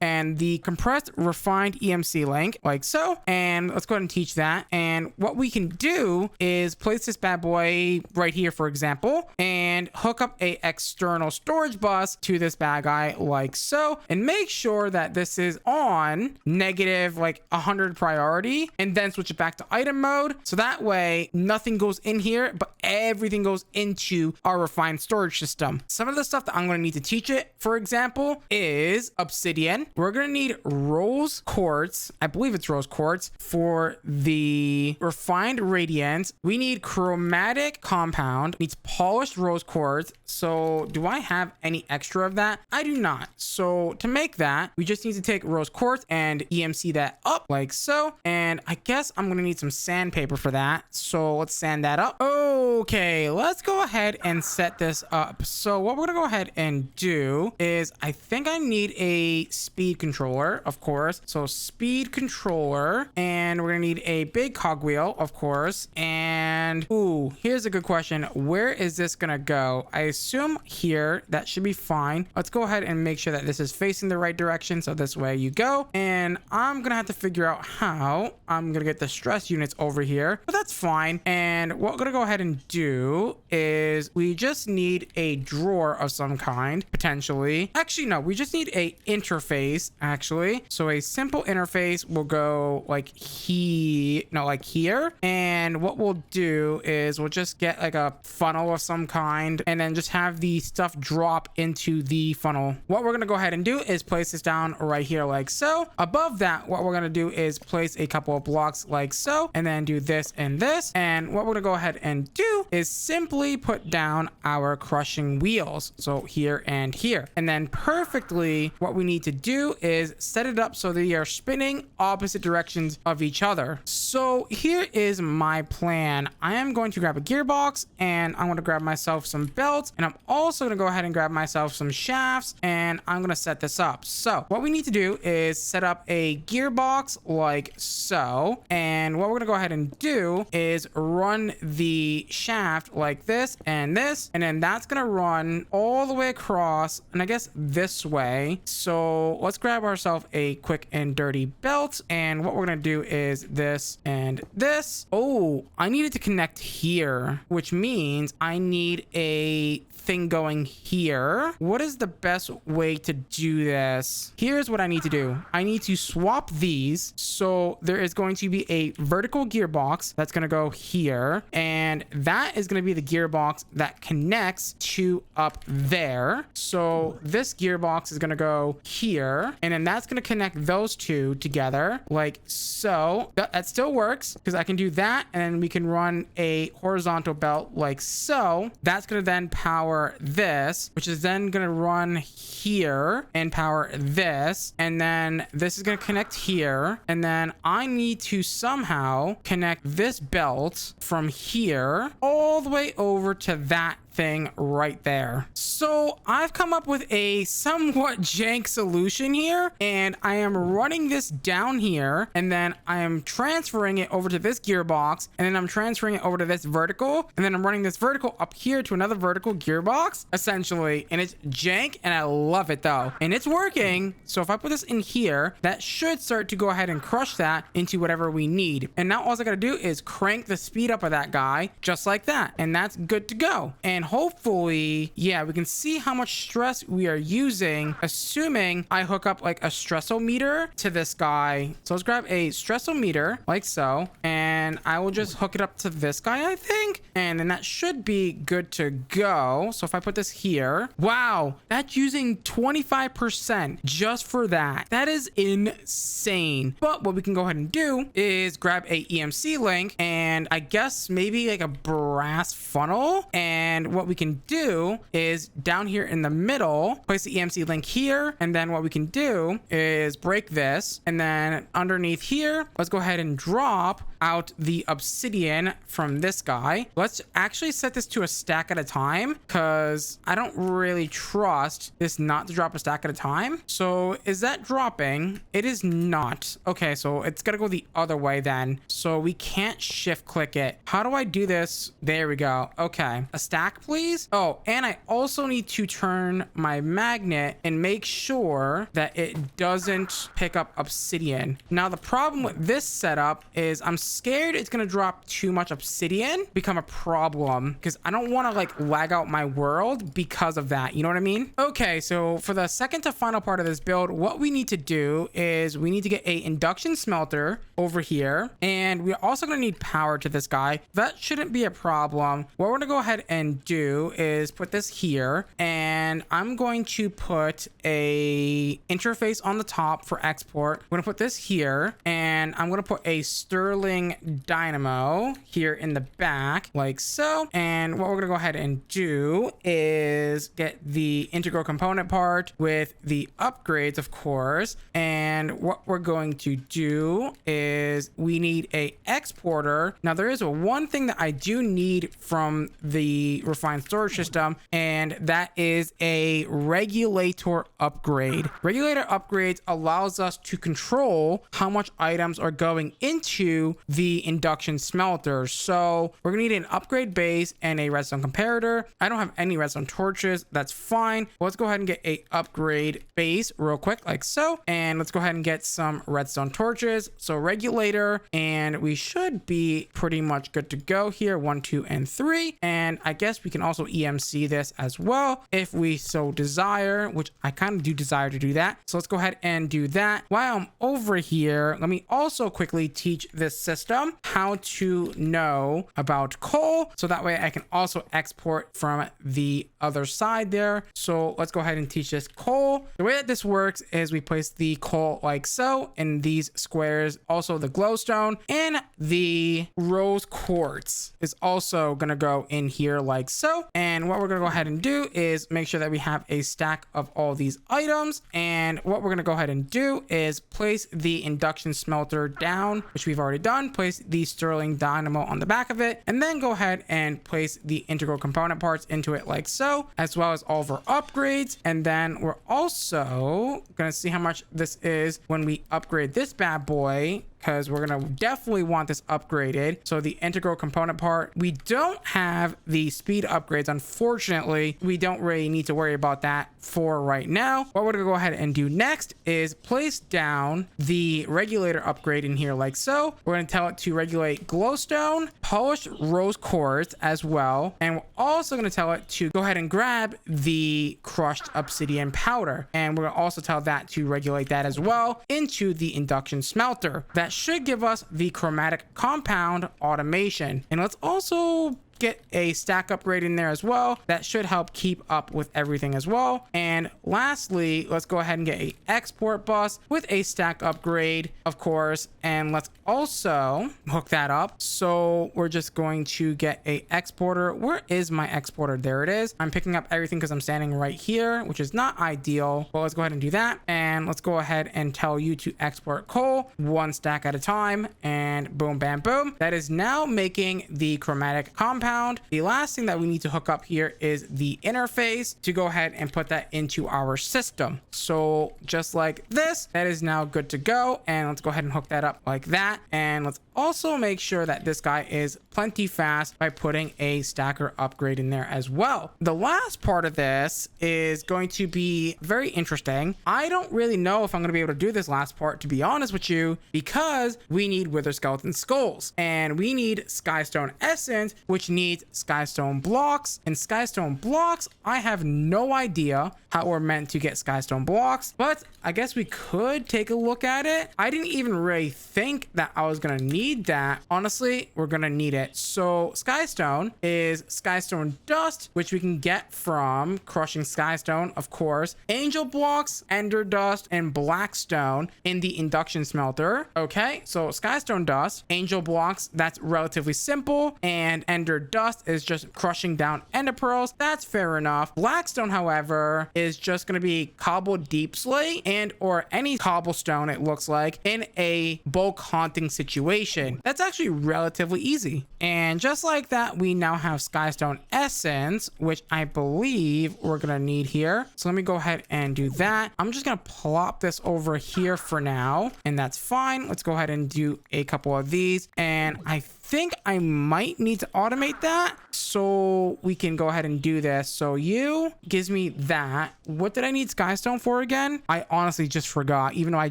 and the compressed refined EMC link like so, and let's go ahead and teach that. And what we can do is place this bad boy right here, for example, and hook up a external storage bus to this bad guy like so, and make sure that this is on negative like 100 priority, and then switch it back to item mode, so that way nothing goes in here but everything goes into our refined storage system. Some of the stuff that I'm going to need to teach it, for example, is obsidian. We're going to need rose quartz. I believe it's rose quartz for the refined radiant. We need chromatic compound, needs polished rose quartz. So do I have any extra of that? I do not. So to make that, we just need to take rose quartz and EMC that up like so. And I guess I'm going to need some sandpaper for that. So let's sand that up. Okay, let's go ahead and set this up. So what we're going to go ahead and do is, I think I need a speed controller, of course. So speed controller, and we're going to need a big cogwheel, of course. And ooh, here's a good question. Where is this going to go? I assume here. That should be fine. Let's go ahead and make sure that this is facing the right direction. So this way you go. And I'm going to have to figure out how I'm going to get the stress units over here, but that's fine. And what we're going to go ahead and do is we just need a drawer of some kind, potentially. Actually, no, we just need a interface, actually. So a simple interface will go like here. And what we'll do is we'll just get like a funnel of some kind, and then just have the stuff drop into the funnel. What we're going to go ahead and do is place this down right here like so. Above that, what we're going to do is place a couple of blocks like so, and then do this and this. And what we're going to go ahead and do is simply put down our crushing wheels. So here and here. And then perfectly, what we need to do is set it up so they are spinning opposite directions of each other. So here is my plan. I am going to grab a gearbox, and I'm going to grab myself some belts, and I'm also going to go ahead and grab myself some shafts, and I'm going to set this up. So what we need to do is set up a gearbox like so. And what we're going to go ahead and do is run the shaft like this, and then that's going to run all the way across, and I guess this way. So let's grab ourselves a quick and dirty belt, and what we're going to do is this and this. Oh, I needed to connect here, which means I need a thing going here. What is the best way to do this? Here's what I need to do. I need to swap these. So there is going to be a vertical gearbox that's going to go here, and that is going to be the gearbox that connects to up there. So this gearbox is going to go here, and then that's going to connect those two together like so. That still works because I can do that, and then we can run a horizontal belt like so. That's going to then power this, which is then going to run here and power this. And then this is going to connect here. And then I need to somehow connect this belt from here all the way over to that thing right there. So I've come up with a somewhat jank solution here, and I am running this down here, and then I am transferring it over to this gearbox, and then I'm transferring it over to this vertical, and then I'm running this vertical up here to another vertical gearbox, essentially. And it's jank, and I love it though, and it's working. So if I put this in here, that should start to go ahead and crush that into whatever we need. And now all I gotta do is crank the speed up of that guy just like that, and that's good to go. And hopefully, yeah, we can see how much stress we are using, assuming I hook up like a stressometer to this guy. So let's grab a stressometer like so, and I will just hook it up to this guy, I think, and then that should be good to go. So if I put this here, wow, that's using 25% just for that. That is insane. But what we can go ahead and do is grab a EMC link, and I guess maybe like a brass funnel. And what we can do is down here in the middle, place the EMC link here. And then what we can do is break this. And then underneath here, let's go ahead and drop out the obsidian from this guy. Let's actually set this to a stack at a time, because I don't really trust this not to drop a stack at a time. So is that dropping? It is not. Okay, so it's gonna go the other way then. So we can't shift click it. How do I do this? There we go. Okay, a stack please. Oh, and I also need to turn my magnet and make sure that it doesn't pick up obsidian. Now the problem with this setup is I'm scared it's gonna drop too much obsidian, become a problem, because I don't want to like lag out my world because of that, you know what I mean? Okay, so for the second to final part of this build, what we need to do is we need to get a induction smelter over here, and we're also gonna need power to this guy. That shouldn't be a problem. What we're gonna go ahead and do is put this here, and I'm going to put a interface on the top for export. I'm gonna put this here, and I'm gonna put a Sterling dynamo here in the back like so. And what we're gonna go ahead and do is get the integral component part with the upgrades, of course. And what we're going to do is we need a exporter. Now there is one thing that I do need from the refined storage system, and that is a regulator upgrade. Regulator upgrades allows us to control how much items are going into the induction smelter. So we're gonna need an upgrade base and a redstone comparator. I don't have any redstone torches. That's fine. Let's go ahead and get a upgrade base real quick like so. And let's go ahead and get some redstone torches. So regulator, and we should be pretty much good to go here. 1, 2, and 3. And I guess we can also EMC this as well if we so desire, which I kind of do desire to do that. So let's go ahead and do that. While I'm over here, let me also quickly teach this system how to know about coal, so that way I can also export from the other side there. So let's go ahead and teach this coal. The way that this works is we place the coal like so in these squares. Also the glowstone and the rose quartz is also gonna go in here like so. And what we're gonna go ahead and do is make sure that we have a stack of all these items. And what we're gonna go ahead and do is place the induction smelter down, which we've already done. Place the Sterling dynamo on the back of it, and then go ahead and place the integral component parts into it like so, as well as all of our upgrades. And then we're also gonna see how much this is when we upgrade this bad boy, because we're gonna definitely want this upgraded. So the integral component part, we don't have the speed upgrades, unfortunately. We don't really need to worry about that for right now. What we're gonna go ahead and do next is place down the regulator upgrade in here like so. We're gonna tell it to regulate glowstone, polished rose quartz as well, and we're also gonna tell it to go ahead and grab the crushed obsidian powder, and we're gonna also tell that to regulate that as well into the induction smelter. That should give us the chromatic compound automation. And let's also get a stack upgrade in there as well. That should help keep up with everything as well. And lastly, let's go ahead and get a export bus with a stack upgrade, of course. And let's also hook that up. So we're just going to get a exporter. Where is my exporter? There it is. I'm picking up everything because I'm standing right here, which is not ideal. But let's go ahead and do that. And let's go ahead and tell you to export coal 1 stack at a time. And boom, bam, boom. That is now making the chromatic compound. The last thing that we need to hook up here is the interface to go ahead and put that into our system. So just like this, that is now good to go. And let's go ahead and hook that up like that. And let's also make sure that this guy is plenty fast by putting a stacker upgrade in there as well. The last part of this is going to be very interesting. I don't really know if I'm going to be able to do this last part, to be honest with you, because we need wither skeleton skulls and we need skystone essence, which needs skystone blocks. And skystone blocks, I have no idea how we're meant to get skystone blocks, but I guess we could take a look at it. I didn't even really think that I was going to need that. Honestly, we're going to need it. So skystone is skystone dust, which we can get from crushing skystone, of course, angel blocks, ender dust, and blackstone in the induction smelter. Okay, so skystone dust, angel blocks, that's relatively simple, and ender dust is just crushing down ender pearls. That's fair enough. Blackstone, however, is just going to be cobbled deep slate and or any cobblestone, it looks like, in a bulk haunting situation. That's actually relatively easy. And just like that, we now have skystone essence, which I believe we're going to need here. So let me go ahead and do that. I'm just going to plop this over here for now, and that's fine. Let's go ahead and do a couple of these. And I think I might need to automate that so we can go ahead and do this. So you gives me that. What did I need skystone for again? I honestly just forgot, even though I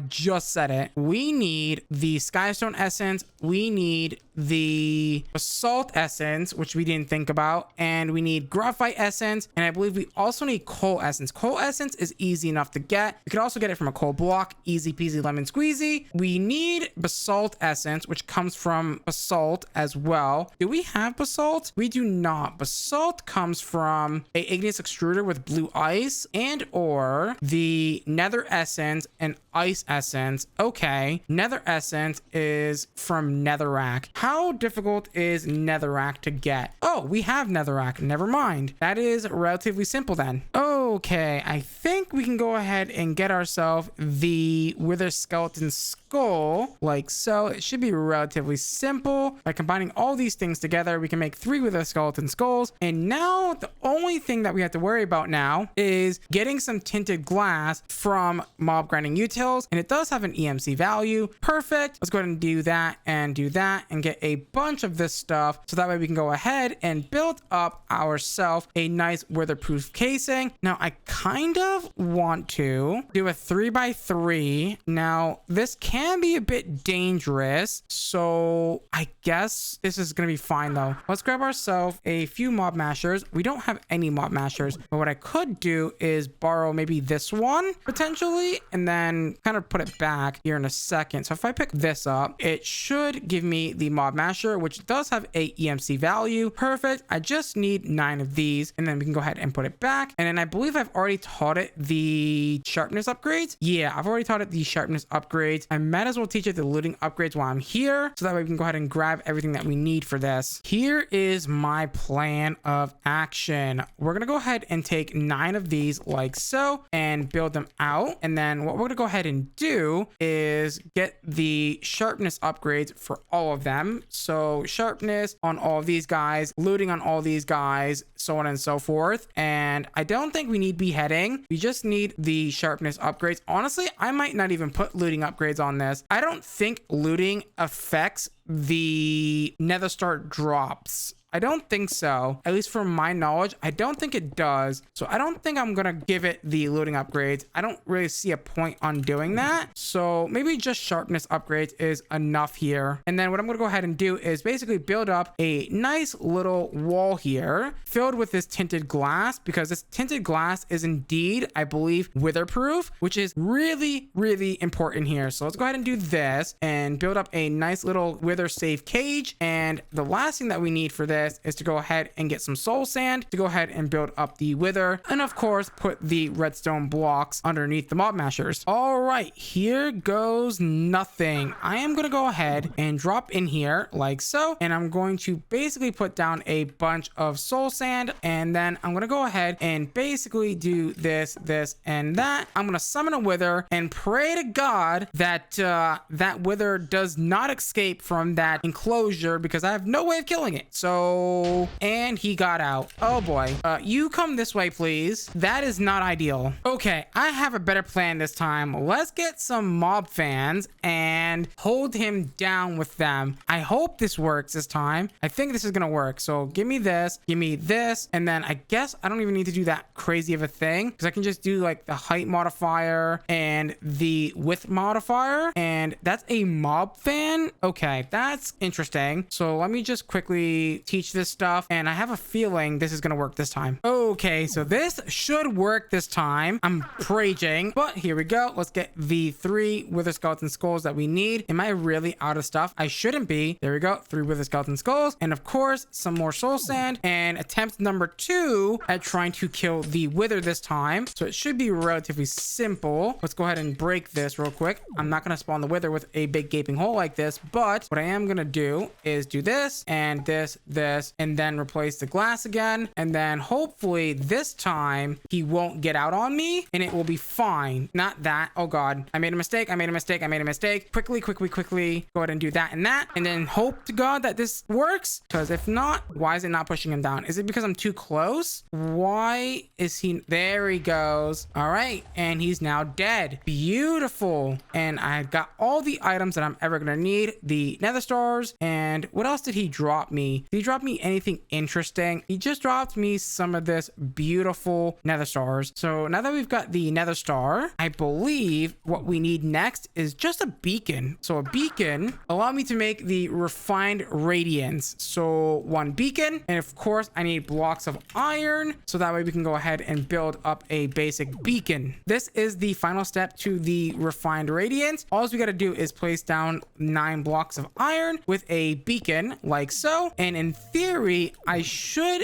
just said it. We need the skystone essence. We need the basalt essence, which we didn't think about, and we need graphite essence, and I believe we also need coal essence. Coal essence is easy enough to get. You can also get it from a coal block, easy peasy lemon squeezy. We need basalt essence, which comes from basalt as well. Do we have basalt? We do not. Basalt comes from a igneous extruder with blue ice and or the nether essence and ice essence. Okay, nether essence is from netherrack. How difficult is netherrack to get? Oh, we have netherrack. Never mind. That is relatively simple then. Okay, I think we can go ahead and get ourselves the wither skeleton skull like so. It should be relatively simple. By combining all these things together, we can make 3 wither skeleton skulls. And now the only thing that we have to worry about now is getting some tinted glass from mob grinding utils, and it does have an EMC value. Perfect. Let's go ahead and do that and get a bunch of this stuff, so that way we can go ahead and build up ourselves a nice weatherproof casing. Now I kind of want to do a 3x3. Now this can be a bit dangerous, so I guess this is gonna be fine though. Let's grab ourselves a few mob mashers. We don't have any mob mashers, but what I could do is borrow maybe this one potentially, and then kind of put it back here in a second. So if I pick this up, it should give me the mob masher, which does have a EMC value. Perfect. I just need 9 of these, and then we can go ahead and put it back. And then I believe I've already taught it the sharpness upgrades. Yeah, I've already taught it the sharpness upgrades. I might as well teach it the looting upgrades while I'm here, so that way we can go ahead and grab everything that we need for this. Here is my plan of action. We're gonna go ahead and take 9 of these like so and build them out. And then what we're gonna go ahead and do is get the sharpness upgrades for all of them. So sharpness on all of these guys, looting on all these guys, so on and so forth. And I don't think we need beheading. We just need the sharpness upgrades. Honestly, I might not even put looting upgrades on this. I don't think looting affects the nether star drops. I don't think so. At least from my knowledge, I don't think it does. So I don't think I'm gonna give it the looting upgrades. I don't really see a point on doing that. So maybe just sharpness upgrades is enough here. And then what I'm gonna go ahead and do is basically build up a nice little wall here filled with this tinted glass, because this tinted glass is indeed, I believe, witherproof, which is really, really important here. So let's go ahead and do this and build up a nice little wither safe cage. And the last thing that we need for this this is to go ahead and get some soul sand to go ahead and build up the wither, and of course put the redstone blocks underneath the mob mashers. All right, here goes nothing. I am gonna go ahead and drop in here like so, and I'm going to basically put down a bunch of soul sand, and then I'm gonna go ahead and basically do this and that. I'm gonna summon a wither and pray to God that that wither does not escape from that enclosure, because I have no way of killing it. So, and he got out. Oh boy. You come this way, please. That is not ideal. Okay, I have a better plan this time. Let's get some mob fans and hold him down with them. I hope this works this time. I think this is gonna work. So give me this, and then I guess I don't even need to do that crazy of a thing, because I can just do like the height modifier and the width modifier, and that's a mob fan. Okay, that's interesting. So let me just quickly teach this stuff, and I have a feeling this is gonna work this time. Okay, so this should work this time. I'm raging, but here we go. Let's get the 3 wither skeleton skulls that we need. Am I really out of stuff? I shouldn't be. There we go, 3 wither skeleton skulls, and of course some more soul sand, and attempt number 2 at trying to kill the wither this time. So it should be relatively simple. Let's go ahead and break this real quick. I'm not gonna spawn the wither with a big gaping hole like this, but what I am gonna do is do this and this, and then replace the glass again, and then hopefully this time he won't get out on me and it will be fine. Not that. Oh god, I made a mistake. Quickly go ahead and do that, and then hope to God that this works, because if not, why is it not pushing him down? Is it because I'm too close? Why is he? There he goes. All right, and he's now dead. Beautiful. And I got all the items that I'm ever gonna need, the nether stars. And what else did he drop me? Did he drop me anything interesting? He just dropped me some of this beautiful nether stars. So now that we've got the nether star, I believe what we need next is just a beacon. So a beacon allow me to make the refined radiance. So 1 beacon, and of course I need blocks of iron, so that way we can go ahead and build up a basic beacon. This is the final step to the refined radiance. All we got to do is place down 9 blocks of iron with a beacon like so, and in theory I should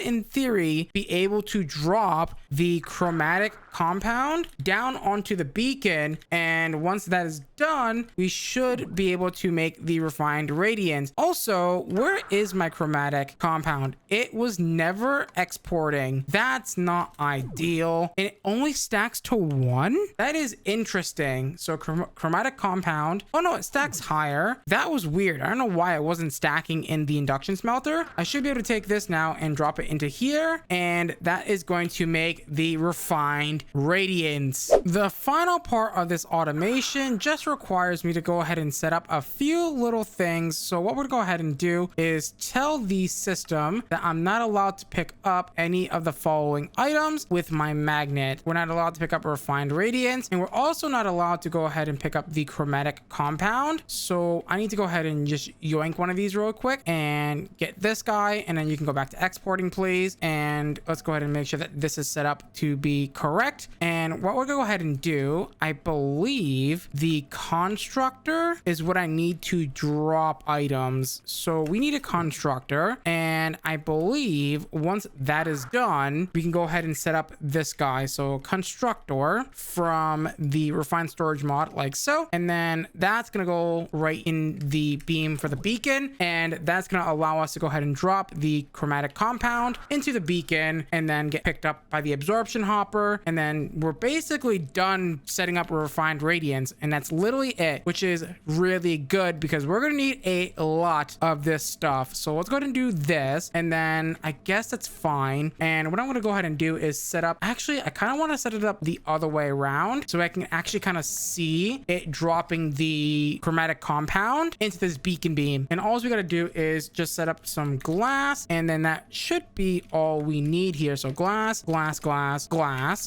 be able to drop the chromatic compound down onto the beacon, and once that is done we should be able to make the refined radiance. Also, where is my chromatic compound? It was never exporting. That's not ideal, and it only stacks to 1. That is interesting. So chromatic compound, oh no, it stacks higher. That was weird. I don't know why it wasn't stacking in the induction smelter. I should be able to take this now and drop it into here, and that is going to make the refined radiance. The final part of this automation just requires me to go ahead and set up a few little things. So what we're gonna go ahead and do is tell the system that I'm not allowed to pick up any of the following items with my magnet. We're not allowed to pick up refined radiance, and we're also not allowed to go ahead and pick up the chromatic compound. So I need to go ahead and just yoink one of these real quick and get this guy, and then you can go back to exporting, please. And let's go ahead and make sure that this is set up to be correct. And what we're gonna go ahead and do, I believe the constructor is what I need to drop items. So we need a constructor, and I believe once that is done, we can go ahead and set up this guy. So constructor from the refined storage mod like so, and then that's gonna go right in the beam for the beacon, and that's gonna allow us to go ahead and drop the chromatic compound into the beacon and then get picked up by the absorption hopper, and then we're basically done setting up a refined radiance, and that's literally it, which is really good because we're gonna need a lot of this stuff. So let's go ahead and do this, and then I guess that's fine. And what I'm gonna go ahead and do is set up, actually I kind of want to set it up the other way around so I can actually kind of see it dropping the chromatic compound into this beacon beam. And all we got to do is just set up some glass, and then that should be all we need here. So glass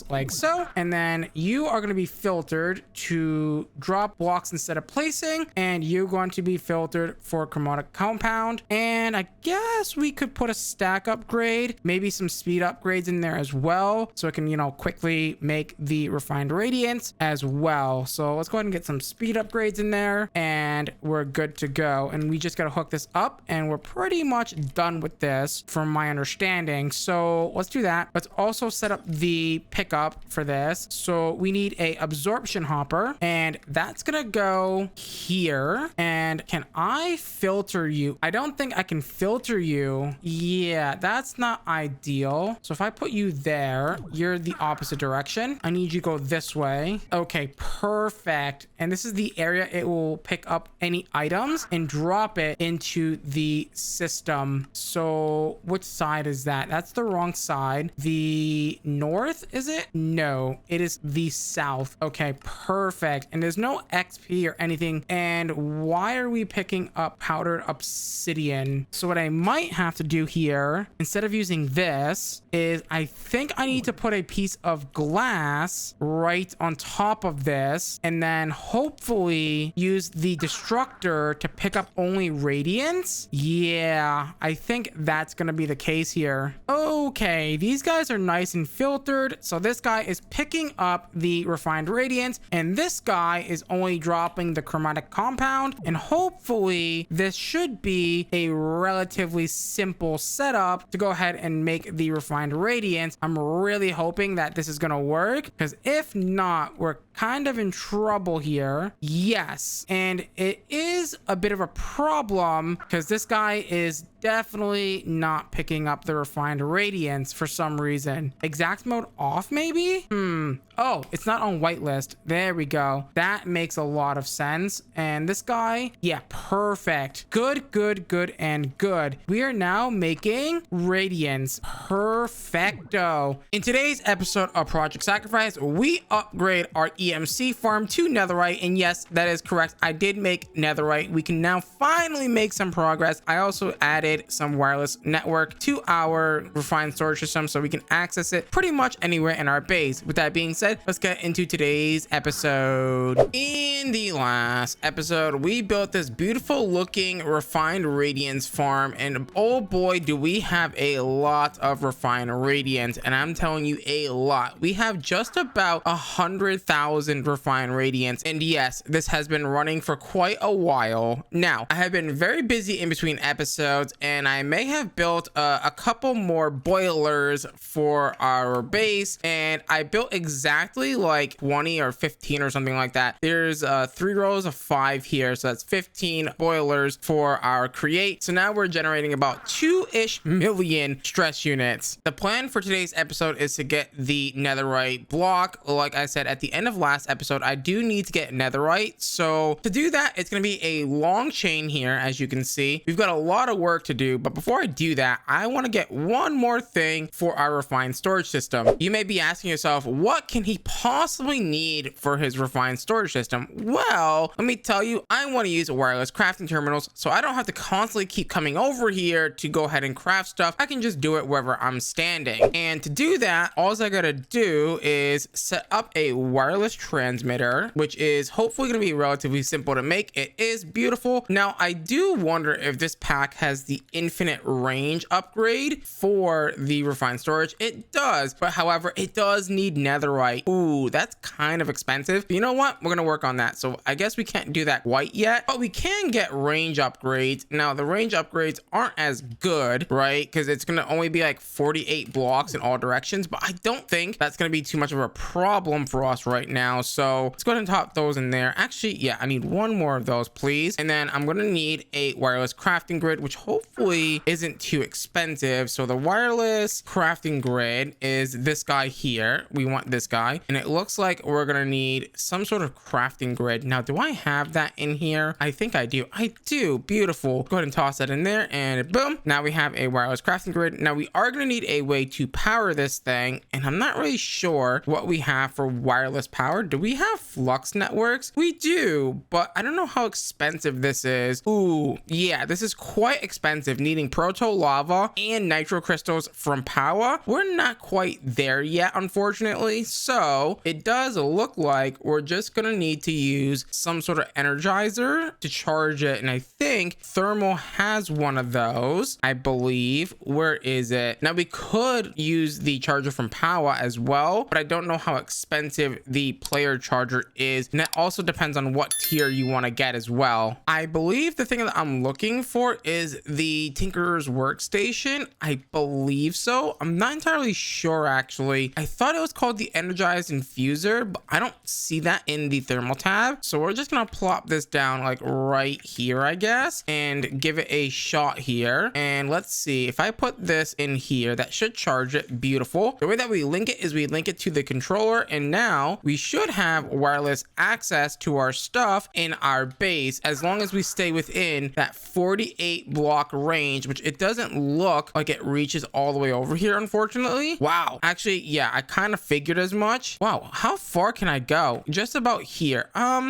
like like so. And then you are going to be filtered to drop blocks instead of placing, and you're going to be filtered for chromatic compound. And I guess we could put a stack upgrade, maybe some speed upgrades in there as well, so it can, you know, quickly make the refined radiance as well. So let's go ahead and get some speed upgrades in there, and we're good to go. And we just got to hook this up, and we're pretty much done with this from my understanding. So let's do that. Let's also set up the pickup for this. So we need a absorption hopper, and that's gonna go here. And can I filter you? I don't think I can filter you. Yeah, that's not ideal. So if I put you there, you're the opposite direction. I need you to go this way. Okay, perfect. And this is the area it will pick up any items and drop it into the system. So which side is that? That's the wrong side. The north, is it? No, it is the south. Okay, perfect. And there's no XP or anything. And why are we picking up powdered obsidian? So what I might have to do here, instead of using this, is I think I need to put a piece of glass right on top of this, and then hopefully use the destructor to pick up only radiance. Yeah, I think that's gonna be the case here. Okay, these guys are nice and filtered. So this guy is picking up the refined radiance, and this guy is only dropping the chromatic compound. And hopefully this should be a relatively simple setup to go ahead and make the refined radiance. I'm really hoping that this is gonna work, because if not, we're kind of in trouble here. Yes, and it is a bit of a problem because this guy is definitely not picking up the refined radiance for some reason. Exact mode off, maybe? Oh, it's not on whitelist. There we go. That makes a lot of sense. And this guy, yeah, perfect. Good, good, good, and good. We are now making radiance. Perfecto. In today's episode of Project Sacrifice, we upgrade our EMC farm to netherite. And yes, that is correct. I did make netherite. We can now finally make some progress. I also added some wireless network to our refined storage system so we can access it pretty much anywhere in our base. With that being said, let's get into today's episode. In the last episode, we built this beautiful looking refined radiance farm, and oh boy, do we have a lot of refined radiance. And I'm telling you, a lot. We have just about 100,000 refined radiance, and yes, this has been running for quite a while now. I have been very busy in between episodes, and I may have built a couple more boilers for our base, and I built exactly like 20 or 15 or something like that. There's 3 rows of 5 here, so that's 15 boilers for our create. So now we're generating about 2-ish million stress units. The plan for today's episode is to get the netherite block. Like I said at the end of last episode, I do need to get netherite. So to do that, it's going to be a long chain here. As you can see, we've got a lot of work to do, but before I do that, I want to get one more thing for our refined storage system. You may be asking yourself, what can he possibly need for his refined storage system? Well, let me tell you, I want to use wireless crafting terminals, so I don't have to constantly keep coming over here to go ahead and craft stuff. I can just do it wherever I'm standing. And to do that, all I gotta do is set up a wireless transmitter, which is hopefully going to be relatively simple to make. It is beautiful. Now, I do wonder if this pack has the infinite range upgrade for the refined storage. It does, but however, it does need netherite. Ooh, that's kind of expensive. But you know what? We're gonna work on that. So I guess we can't do that quite yet, but we can get range upgrades. Now, the range upgrades aren't as good, right? Because it's gonna only be like 48 blocks in all directions, but I don't think that's gonna be too much of a problem for us right now. So let's go ahead and top those in there. Actually, yeah, I need one more of those, please. And then I'm gonna need a wireless crafting grid, which hopefully isn't too expensive. So the wireless crafting grid is this guy here. We want this guy, and it looks like we're gonna need some sort of crafting grid. Now, do I have that in here? I think I do. I do. Beautiful. Go ahead and toss that in there, and boom, now we have a wireless crafting grid. Now we are gonna need a way to power this thing, and I'm not really sure what we have for wireless power. Do we have flux networks? We do, but I don't know how expensive this is. Ooh, yeah, this is quite expensive, needing proto lava and nitro crystals from power. We're not quite there yet, unfortunately. unfortunately. So it does look like we're just gonna need to use some sort of energizer to charge it, and I think thermal has one of those, I believe. Where is it? Now we could use the charger from Power as well, but I don't know how expensive the player charger is, and it also depends on what tier you want to get as well. I believe the thing that I'm looking for is the Tinkerer's Workstation. I believe so. I'm not entirely sure actually. I thought it was called the Energized Infuser, but I don't see that in the thermal tab. So we're just gonna plop this down like right here, I guess, and give it a shot here. And let's see, if I put this in here, that should charge it. Beautiful. The way that we link it is we link it to the controller, and now we should have wireless access to our stuff in our base as long as we stay within that 48 block range, which it doesn't look like it reaches all the way over here, unfortunately. Wow. Actually, yeah, I kind of figured as much. Wow, how far can I go? Just about here.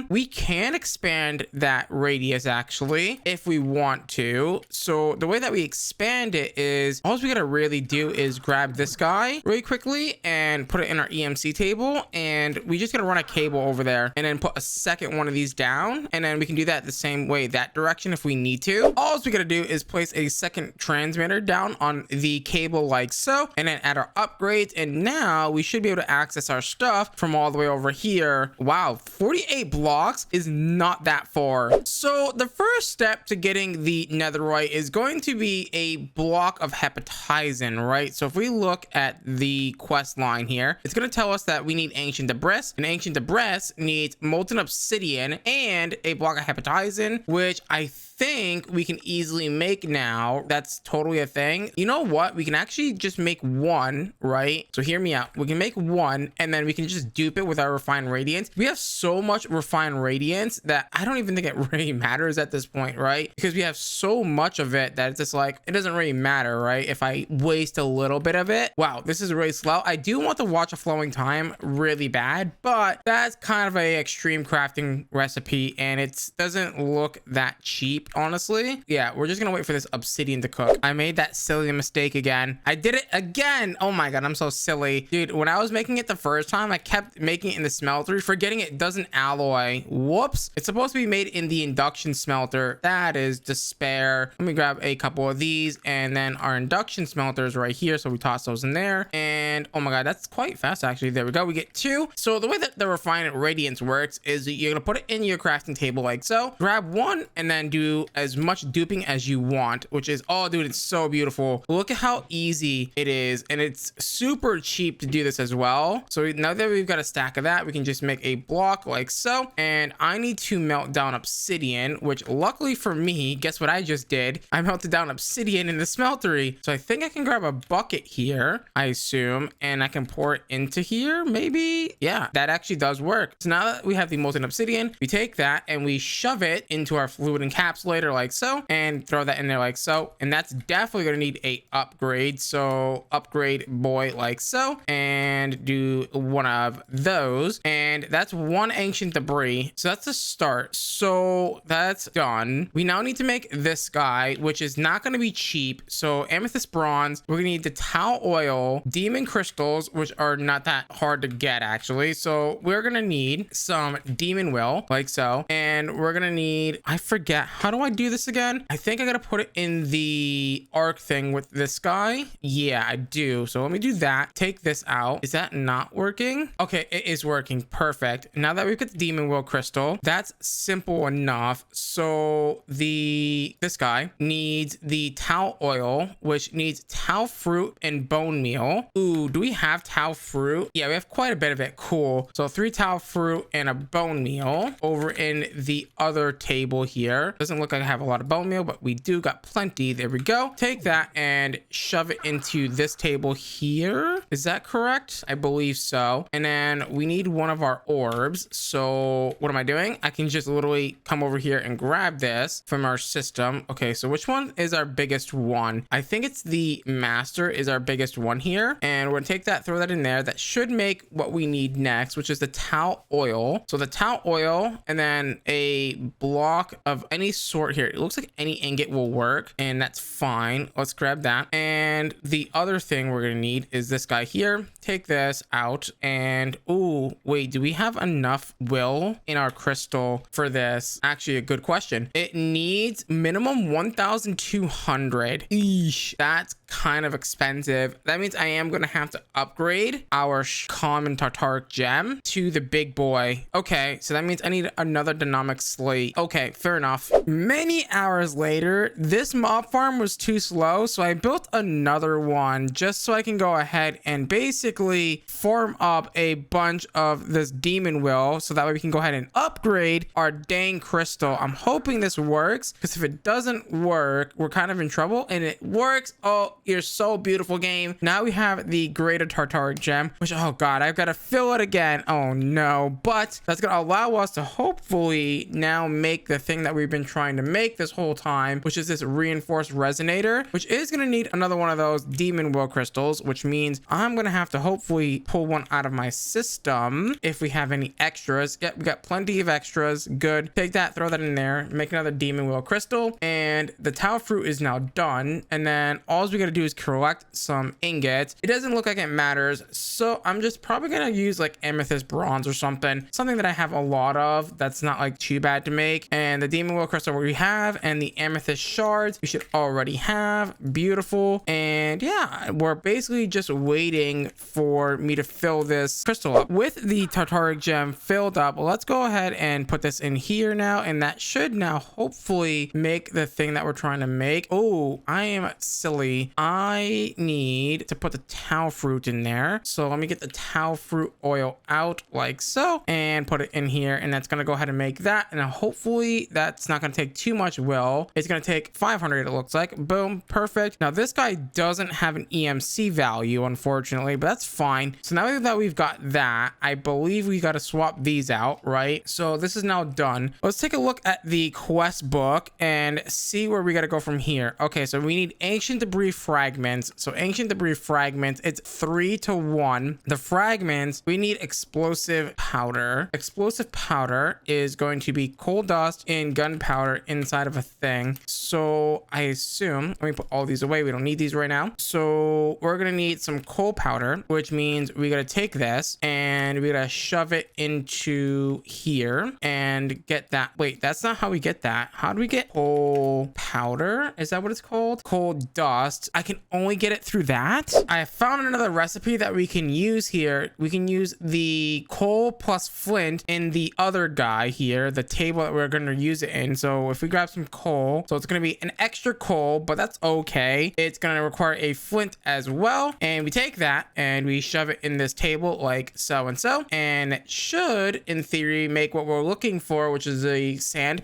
We can expand that radius actually if we want to. So the way that we expand it is all we gotta really do is grab this guy really quickly and put it in our EMC table, and we just gotta run a cable over there and then put a second one of these down, and then we can do that the same way that direction if we need to. All we gotta do is place a second transmitter down on the cable like so, and then add our upgrades, and now we should be able to access our stuff from all the way over here. Wow, 48 blocks is not that far. So the first step to getting the netherite is going to be a block of hepatizin, right? So if we look at the quest line here, it's going to tell us that we need ancient debris, and ancient debris needs molten obsidian and a block of hepatizin, which I think we can easily make now. That's totally a thing. You know what? We can actually just make one, right? So hear me out. We can make one, and then we can just dupe it with our refined radiance. We have so much refined radiance that I don't even think it really matters at this point, right? Because we have so much of it that it's just like, it doesn't really matter, right? If I waste a little bit of it. Wow, this is really slow. I do want to watch a flowing time really bad, but that's kind of a extreme crafting recipe, and it doesn't look that cheap, honestly. Yeah, we're just gonna wait for this obsidian to cook. I made that silly mistake again. I did it again. Oh my god, I'm so silly. Dude, when I was making it the first time, I kept making it in the smelter, forgetting it doesn't alloy. Whoops. It's supposed to be made in the induction smelter. That is despair. Let me grab a couple of these, and then our induction smelter is right here, so we toss those in there. And oh my god, that's quite fast actually. There we go, we get two. So the way that the refined radiance works is you're gonna put it in your crafting table like so, grab one, and then do as much duping as you want, which is, oh dude, it's so beautiful. Look at how easy it is, and it's super cheap to do this as well. So now that we've got a stack of that, we can just make a block like so, and I need to melt down obsidian, which luckily for me, guess what I just did? I melted down obsidian in the smeltery. So I think I can grab a bucket here, I assume, and I can pour it into here, maybe. Yeah, that actually does work. So now that we have the molten obsidian, we take that and we shove it into our fluid encapsulator like so, and throw that in there like so, and that's definitely going to need a upgrade. So upgrade boy like so, and do one of those, and that's one ancient debris. So that's a start. So that's done. We now need to make this guy, which is not going to be cheap. So amethyst bronze, we're gonna need the tau oil, demon crystals, which are not that hard to get actually. So we're gonna need some demon will like so, and we're gonna need, I forget, how do I do this again? I think I gotta put it in the arc thing with this guy. Yeah, I do. So let me do that. Take this out. Is that not working? Okay, it is working. Perfect. Now that we've got the demon will crystal, that's simple enough. So this guy needs the tau oil, which needs tau fruit and bone meal. Ooh, do we have tau fruit? Yeah, we have quite a bit of it. Cool. So 3 tau fruit and a bone meal over in the other table here. Doesn't look like I have a lot of bone meal, but we do got plenty. There we go. Take that and shove it into this table here. Is that correct? I believe so. And then we need one of our orbs. So what am I doing? I can just literally come over here and grab this from our system. Okay, so which one is our biggest one? I think it's the master is our biggest one here. And we're gonna take that, throw that in there. That should make what we need next, which is the tau oil. So the tau oil, and then a block of any sort here. It looks like any ingot will work, and that's fine. Let's grab that. And the other thing we're gonna need is this guy here. Take this out, and oh wait, do we have enough will in our crystal for this? Actually, a good question. It needs minimum 1,200. Eesh, that's kind of expensive. That means I am gonna have to upgrade our common Tartaric gem to the big boy. Okay, so that means I need another dynamic slate. Okay, fair enough. Many hours later, this mob farm was too slow, so I built another one just so I can go ahead and basically farm up a bunch of this demon will, so that way we can go ahead and upgrade our dang crystal. I'm hoping this works, because if it doesn't work, we're kind of in trouble. And it works. Oh, you're so beautiful, game. Now we have the greater Tartaric gem, which, oh god, I've got to fill it again. Oh no. But that's gonna allow us to hopefully now make the thing that we've been trying to make this whole time, which is this reinforced resonator, which is gonna need another one of those demon will crystals, which means I'm gonna have to hopefully pull one out of my system if we have any extras. Yep, we got plenty of extras. Good. Take that, throw that in there, make another demon will crystal, and the tau fruit is now done. And then all we gotta do is collect some ingots. It doesn't look like it matters, so I'm just probably gonna use like amethyst bronze or something that I have a lot of, that's not like too bad to make. And the demon will crystal we have, and the amethyst shards we should already have. Beautiful. And yeah, we're basically just waiting for me to fill this crystal up with the Tartaric gem filled up. Well, let's go ahead and put this in here now, and that should now hopefully make the thing that we're trying to make. Oh, I am silly. I need to put the tau fruit in there, so let me get the tau fruit oil out like so and put it in here, and that's gonna go ahead and make that. And hopefully that's not gonna take too much will. It's gonna take 500, it looks like. Boom, perfect. Now this guy doesn't have an EMC value, unfortunately, but that's fine. So now that we've got that, I believe we got to swap these out, right? So this is now done. Let's take a look at the quest book and see where we got to go from here. Okay, so we need ancient debris fragments. So ancient debris fragments, it's 3-to-1. The fragments, we need explosive powder. Explosive powder is going to be coal dust and gunpowder inside of a thing. So I assume, let me put all these away, we don't need these right now. So we're gonna need some coal powder, which means we gotta take this and we gotta shove it into here and get that. Wait, that's not how we get that. How do we get coal powder? Is that what it's called? Coal dust. I can only get it through that. I found another recipe that we can use here. We can use the coal plus flint in the other guy here, the table that we're gonna use it in. So if we grab some coal, so it's gonna be an extra coal, but that's okay. It's gonna require a flint as well, and we take that and we shove it in this table like so and so, and it should in theory make what we're looking for, which is a sand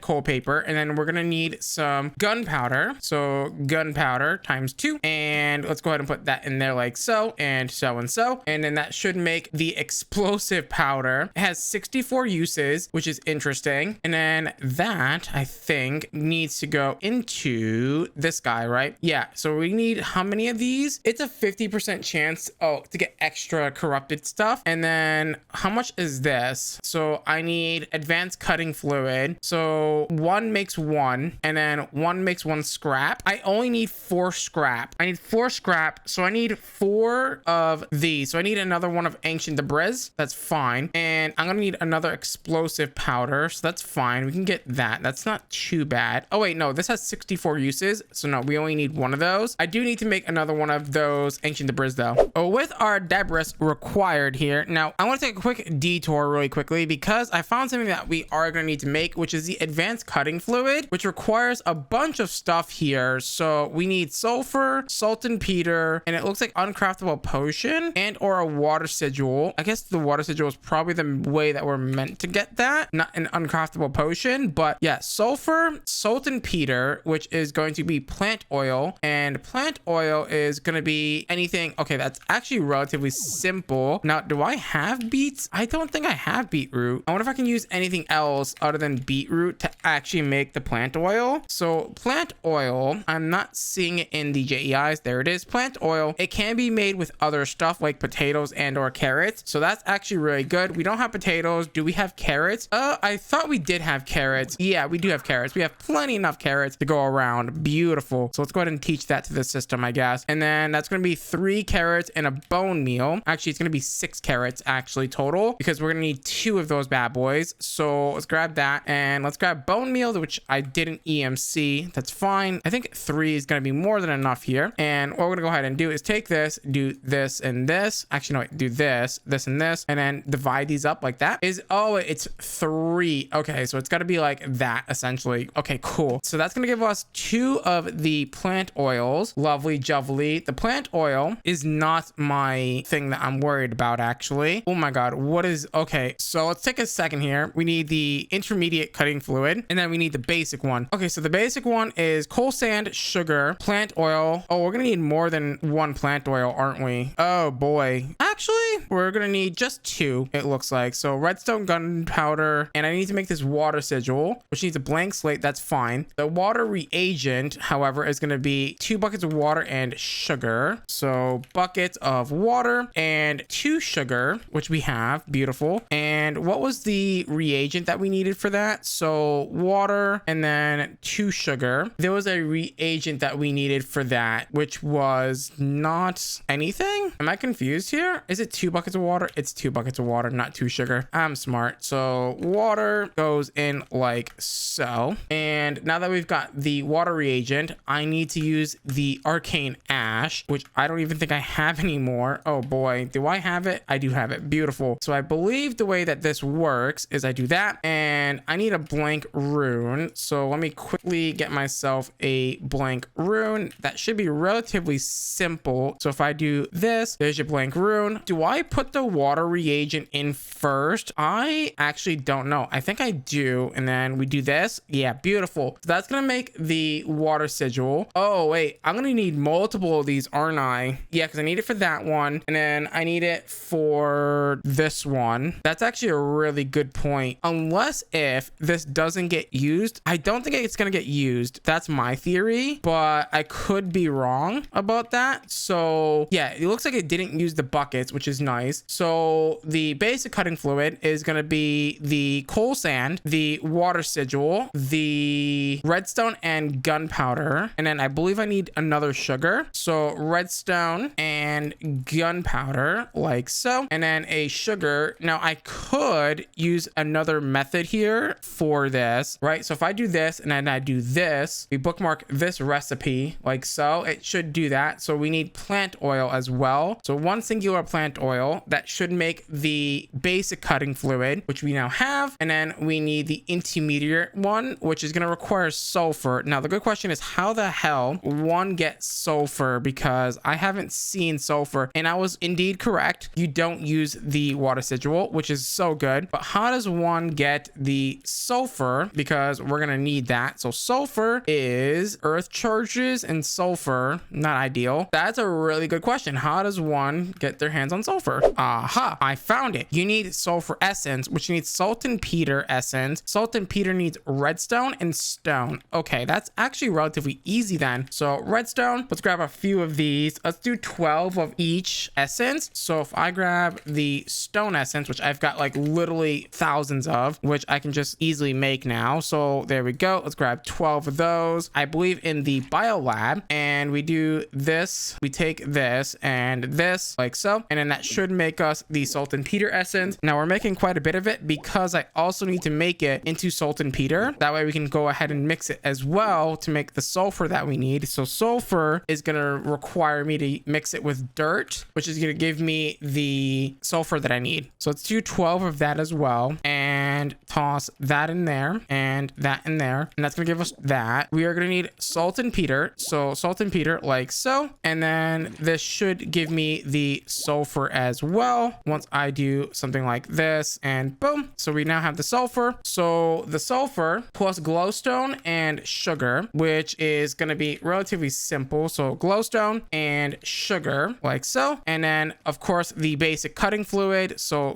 coal paper. And then we're gonna need some gunpowder, so gunpowder times 2, and let's go ahead and put that in there like so and so and so, and then that should make the explosive powder. It has 64 uses, which is interesting. And then that I think needs to go into this guy, right? Yeah, so we need how many of these? It's a 50% chance to get extra corrupted stuff. And then how much is this? So I need advanced cutting fluid, so 1 makes 1, and then 1 makes 1 scrap. I only need 4 scrap. I need 4 scrap, so I need 4 of these. So I need another one of ancient debris. That's fine. And I'm gonna need another explosive powder, so that's fine. We can get that. That's not too bad. Oh wait, no, this has 64 uses, so no, we only need 1 of those. I do need to make another one of those ancient debris though. With our debris required here, now I want to take a quick detour really quickly because I found something that we are going to need to make, which is the advanced cutting fluid, which requires a bunch of stuff here. So we need sulfur, saltpeter, and it looks like uncraftable potion and or a water sigil. I guess the water sigil is probably the way that we're meant to get that, not an uncraftable potion. But yeah, sulfur, saltpeter, which is going to be plant oil, and plant oil is going to be anything. Okay, that's actually relatively simple. Now, do I have beets? I don't think I have beetroot. I wonder if I can use anything else other than beetroot to actually make the plant oil. So plant oil, I'm not seeing seeing it in the JEIs. There it is, plant oil. It can be made with other stuff like potatoes and or carrots, so that's actually really good. We don't have potatoes. Do we have carrots? I thought we did have carrots. Yeah, we do have carrots. We have plenty enough carrots to go around. Beautiful. So let's go ahead and teach that to the system, I guess. And then that's going to be 3 carrots and a bone meal. Actually, it's going to be 6 carrots actually total, because we're going to need 2 of those bad boys. So let's grab that, and let's grab bone meal, which I didn't EMC. That's fine. I think 3 is going to be more than enough here. And what we're going to go ahead and do is take this, do this and this. Actually, no, wait, do this, this and this, and then divide these up like that. It's 3. Okay, so it's got to be like that essentially. Okay, cool. So that's going to give us 2 of the plant oils. Lovely jubbly. The plant oil is not my thing that I'm worried about, actually. Oh my god, what is... Okay, so let's take a second here. We need the intermediate cutting fluid, and then we need the basic one. Okay, so the basic one is coal sand, sugar, plant oil. Oh, we're gonna need more than 1 plant oil, aren't we? Oh boy. Actually, we're gonna need just 2, it looks like. So redstone, gunpowder, and I need to make this water sigil, which needs a blank slate. That's fine. The water reagent, however, is gonna be 2 buckets of water and sugar. So buckets of water and 2 sugar, which we have. Beautiful. And what was the reagent that we needed for that? So water and then 2 sugar. There was a reagent that we needed for that, which was not anything. Am I confused here? Is it 2 buckets of water? It's 2 buckets of water, not 2 sugar. I'm smart. So water goes in like so. And now that we've got the water reagent, I need to use the arcane ash, which I don't even think I have anymore. Oh boy, do I have it? I do have it. Beautiful. So I believe the way that this works is I do that, and I need a blank rune. So let me quickly get myself a blank rune. That should be relatively simple. So if I do this, there's your blank rune. Do I put the water reagent in first? I actually don't know. I think I do. And then we do this. Yeah, beautiful. So that's gonna make the water sigil. Oh wait, I'm gonna need multiple of these, aren't I? Yeah, because I need it for that one, and then I need it for this one. That's actually a really good point. Unless if this doesn't get used, I don't think it's gonna get used. That's my theory, but I could be wrong about that. So yeah, it looks like it didn't use the buckets, which is nice. So the basic cutting fluid is gonna be the coal sand, the water sigil, the redstone and gunpowder, and then I believe I need another sugar. So redstone and gunpowder like so, and then a sugar. Now I could use another method here for this, right? So if I do this and then I do this, we bookmark this recipe like so, it should do that. So we need plant oil as well. So 1 singular plant oil that should make the basic cutting fluid, which we now have, and then we need the intermediate one, which is going to require sulfur. Now the good question is, how the hell one gets sulfur? Because I haven't seen sulfur, and I was indeed correct. You don't use the water sigil, which is so good. But how does one get the sulfur? Because we're gonna need that. So sulfur is earth charges, and sulfur not ideal. That's a really good question. How does one get their hands on sulfur? Aha, I found it. You need sulfur essence, which needs saltpeter essence. Saltpeter needs redstone and stone. Okay, that's actually relatively easy then. So redstone, let's grab a few of these. Let's do 12 of each essence. So if I grab the stone essence, which I've got like literally thousands of, which I can just easily make now. So there we go. Let's grab 12 of those. I believe in the bio lab, and we do this. We take this and this like so, and then that should make us the saltpeter essence. Now we're making quite a bit of it because I also need to make it into saltpeter. That way we can go ahead and mix it as well to make the sulfur that we need. So sulfur is going to require me to mix it with dirt, which is going to give me the sulfur that I need. So let's do 12 of that as well, and toss that in there and that in there, and that's going to give us that. We are going to need saltpeter. So saltpeter like so, and then this should give me the sulfur as well once I do something like this, and boom. So we now have the sulfur. So the sulfur plus glowstone and sugar, which is going to be relatively simple. So glowstone and sugar like so, and then of course the basic cutting fluid. So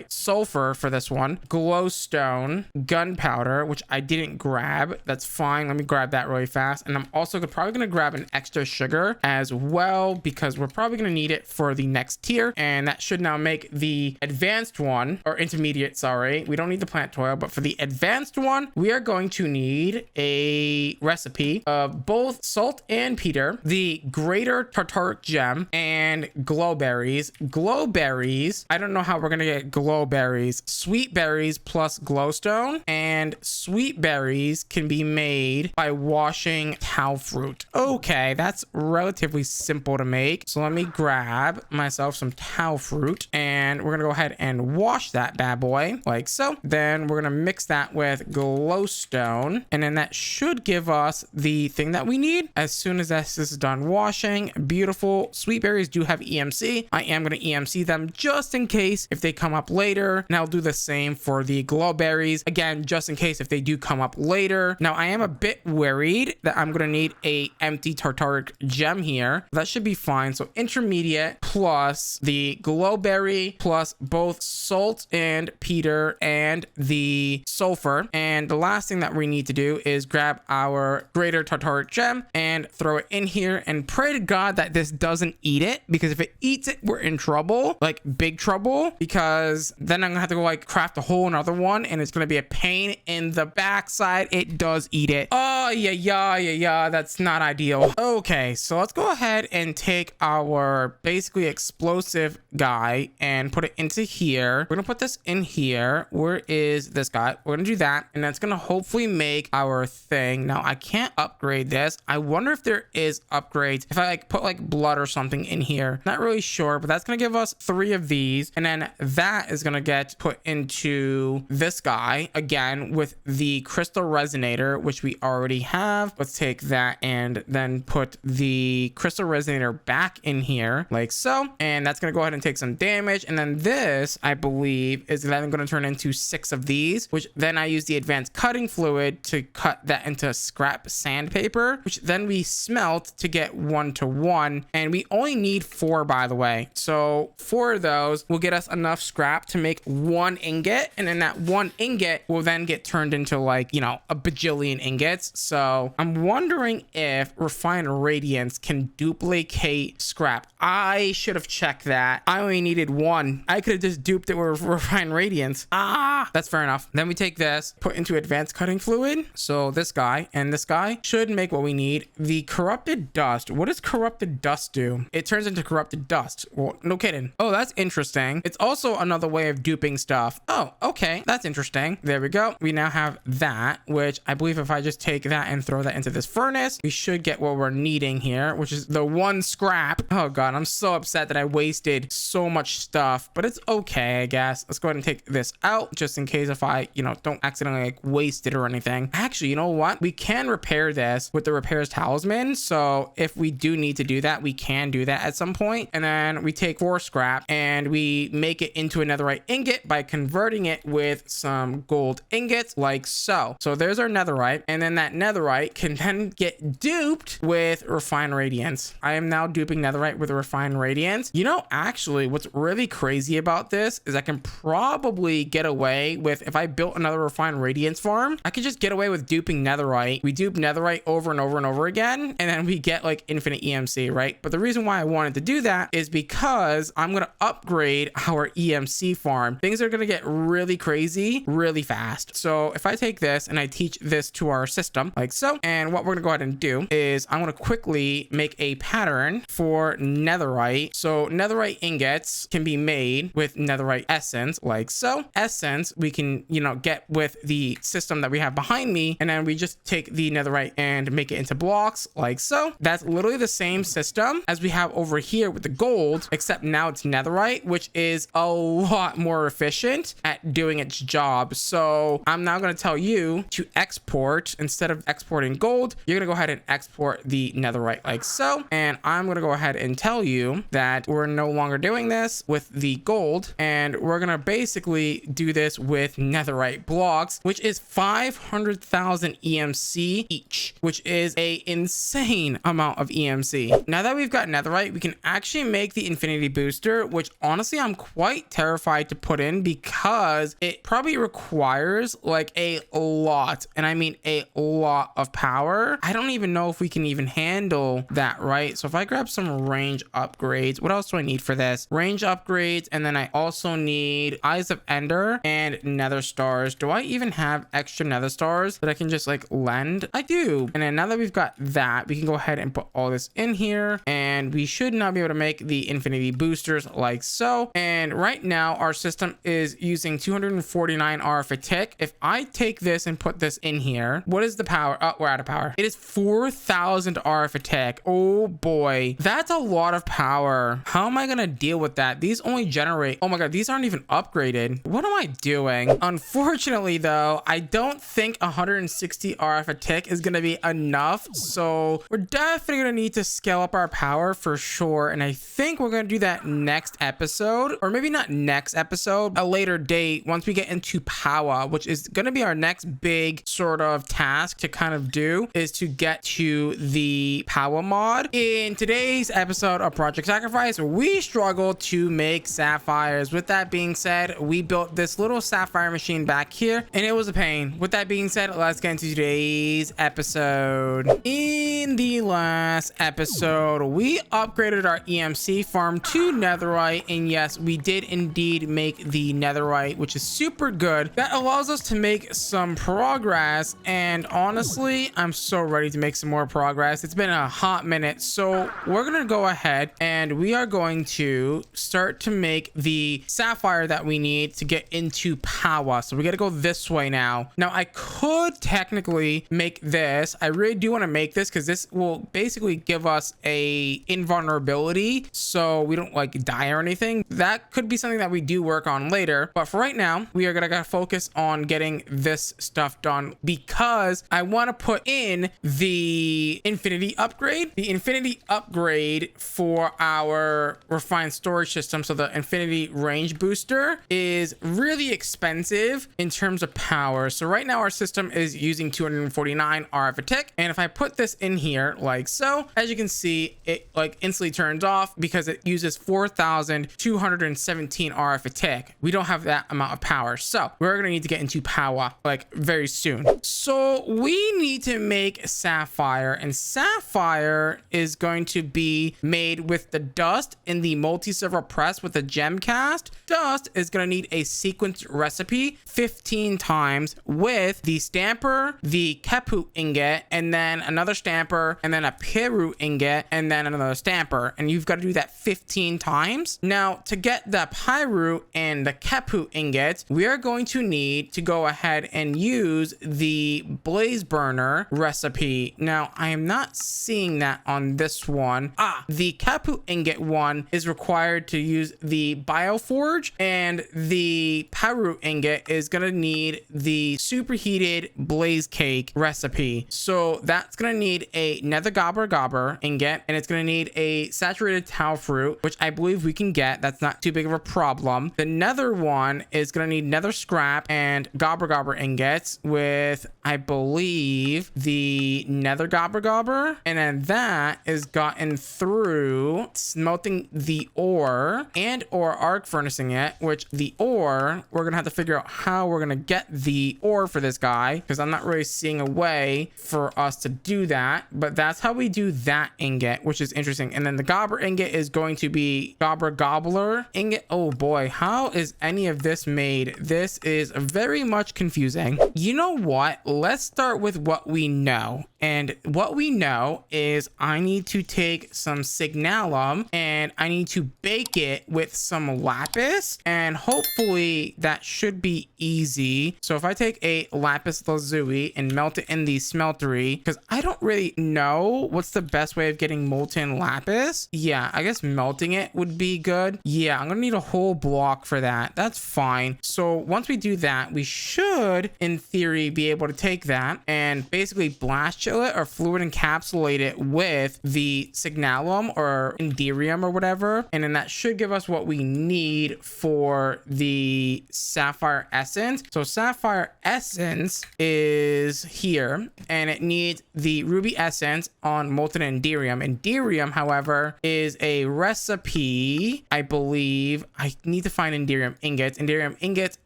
sulfur for this one. Glowstone, gunpowder, which I didn't grab. That's fine. Let me grab that really fast. And I'm also probably going to grab an extra sugar as well, because we're probably going to need it for the next tier. And that should now make the advanced one, or intermediate, sorry. We don't need the plant oil, but for the advanced one, we are going to need a recipe of both salt and peter, the greater tartaric gem, and glowberries. Glowberries, I don't know how we're going to get glowberries. Sweet berries plus glowstone, and sweet berries can be made by washing tau fruit. Okay, that's relatively simple to make. So let me grab myself some tau fruit, and we're gonna go ahead and wash that bad boy like so. Then we're gonna mix that with glowstone, and then that should give us the thing that we need. As soon as this is done washing, beautiful. Sweet berries do have EMC. I am gonna EMC them just in case if they come up later, and I'll do the same for the glowberries again, just in case if they do come up later. Now I am a bit worried that I'm gonna need a empty tartaric gem here. That should be fine. So intermediate plus the glowberry plus both salt and peter and the sulfur. And the last thing that we need to do is grab our greater tartaric gem and throw it in here and pray to God that this doesn't eat it, because if it eats it, we're in trouble, like big trouble, because then I'm gonna have to go like craft a whole another one, and it's gonna be a pain in the backside. It does eat it. Oh yeah, that's not ideal. Okay, so let's go ahead and take our basically explosive guy and put it into here. We're gonna put this in here. Where is this guy? We're gonna do that, and that's gonna hopefully make our thing. Now I can't upgrade this. I wonder if there is upgrades if I like put like blood or something in here. Not really sure, but that's gonna give us 3 of these, and then that is gonna get put into this guy again with the crystal resonator, which we already have. Let's take that and then put the crystal resonator back in here like so, and that's gonna go ahead and take some damage. And then this, I believe, is then going to turn into 6 of these, which then I use the advanced cutting fluid to cut that into scrap sandpaper, which then we smelt to get 1-to-1, and we only need 4, by the way. So 4 of those will get us enough scrap to make 1 ingot, and then that 1 ingot will then get turned into like, you know, a bajillion ingots. So I'm wondering if refined radiance can duplicate scrap. I should have checked that. I only needed 1. I could have just duped it with refined radiance. That's fair enough. Then we take this, put into advanced cutting fluid. So this guy and this guy should make what we need. The corrupted dust. What does corrupted dust do? It turns into corrupted dust. Well, no kidding. Oh, that's interesting. It's also another way of duping stuff. Oh, okay. That's interesting. There we go. We now have that, which I believe if I just take that and throw that into this furnace, we should get what we're needing here, which is the 1 scrap. Oh God, I'm so upset that I wasted so much stuff, but it's okay, I guess. Let's go ahead and take this out just in case if I, you know, don't accidentally like waste it or anything. Actually, you know what? We can repair this with the repairs talisman. So if we do need to do that, we can do that at some point. And then we take 4 scrap and we make it into a netherite ingot by converting it with some gold ingots like so. So there's our netherite, and then that netherite can then get duped with refined radiance. I am now duping netherite with a refined radiance. You know, actually what's really crazy about this is I can probably get away with, if I built another refined radiance farm, I could just get away with duping netherite. We dupe netherite over and over and over again, and then we get like infinite EMC, right? But the reason why I wanted to do that is because I'm going to upgrade our EMC farm. Things are going to get really crazy really fast. So if I take this and I teach this to our system like so, and what we're going to go ahead and do is I'm going to quickly make a pattern for netherite. So netherite ingots can be made with netherite essence like so. Essence we can, you know, get with the system that we have behind me, and then we just take the netherite and make it into blocks like so. That's literally the same system as we have over here with the gold, except now it's netherite, which is a lot more efficient at doing its job. So I'm now going to tell you to export. Instead of exporting gold, you're going to go ahead and export the netherite like so. And I'm going to go ahead and tell you that we're no longer doing this with the the gold, and we're gonna basically do this with netherite blocks, which is 500,000 EMC each, which is a insane amount of EMC. Now that we've got netherite, we can actually make the infinity booster, which honestly I'm quite terrified to put in because it probably requires like a lot, and I mean a lot of power. I don't even know if we can even handle that, right? So if I grab some range upgrades, what else do I need for this? Range upgrades, and then I also need Eyes of Ender and nether stars. Do I even have extra nether stars that I can just like lend? I do. And then now that we've got that, we can go ahead and put all this in here, and we should now be able to make the infinity boosters like so. And right now our system is using 249 RF a tick. If I take this and put this in here, what is the power? Oh, we're out of power. It is 4,000 RF a tick. Oh boy, that's a lot of power. How am I gonna deal with that? These only generate, oh my god, these aren't even upgraded. What am I doing? Unfortunately though, I don't think 160 RF a tick is gonna be enough, so we're definitely gonna need to scale up our power for sure. And I think we're gonna do that next episode, or maybe not next episode, a later date, once we get into power, which is gonna be our next big sort of task to kind of do, is to get to the power mod. In today's episode of Project Sacrifice, we struggled to make sapphires. With that being said, we built this little sapphire machine back here, and it was a pain. With that being said, let's get into today's episode. In the last episode, we upgraded our EMC farm to netherite, and yes, we did indeed make the netherite, which is super good. That allows us to make some progress, and honestly, I'm so ready to make some more progress. It's been a hot minute, so we're gonna go ahead and we are going to start to make the sapphire that we need to get into power. So we got to go this way now. Now I could technically make this. I really do want to make this because this will basically give us a invulnerability so we don't like die or anything. That could be something that we do work on later, but for right now we are gonna focus on getting this stuff done because I want to put in the infinity upgrade. The infinity upgrade for our refined storage system, so the infinity range booster, is really expensive in terms of power. So right now our system is using 249 RF a tick, and if I put this in here like so, as you can see, it like instantly turns off because it uses 4,217 RF a tick. We don't have that amount of power, so we're gonna need to get into power like very soon. So we need to make sapphire, and sapphire is going to be made with the dust in the multi-server press with a gem cast. Dust is going to need a sequenced recipe 15 times with the stamper, the Kappa ingot, and then another stamper, and then a Peru ingot, and then another stamper, and you've got to do that 15 times. Now to get the Pyru and the Kappa ingots, we are going to need to go ahead and use the blaze burner recipe. Now I am not seeing that on this one. The Kappa ingot one is required to use the bioforge, and the Pyru ingot is gonna need the superheated blaze cake recipe. So that's gonna need a nether gobber ingot, and it's gonna need a saturated tau fruit, which I believe we can get. That's not too big of a problem. The nether one is gonna need nether scrap and gobber ingots with, I believe, the nether gobber, and then that is gotten through smelting the ore and or arc furnacing it, which the ore, we're gonna have to figure out how we're gonna get the ore for this guy, because I'm not really seeing a way for us to do that, but that's how we do that ingot, which is interesting. And then the gobber ingot is going to be gobbler ingot. Oh boy, how is any of this made? This is very much confusing. You know what? Let's start with what we know. And what we know is I need to take some signalum and I need to bake it with some lapis, and hopefully that should be easy. So if I take a lapis lazuli and melt it in the smeltery, because I don't really know what's the best way of getting molten lapis. Yeah, I guess melting it would be good. Yeah, I'm gonna need a whole block for that. That's fine. So once we do that, we should in theory be able to take that and basically blast it particulate or fluid encapsulate it with the signalum or enderium or whatever, and then that should give us what we need for the sapphire essence. So sapphire essence is here, and it needs the ruby essence on molten enderium. Enderium, however, is a recipe, I believe. I need to find enderium ingots. Enderium ingots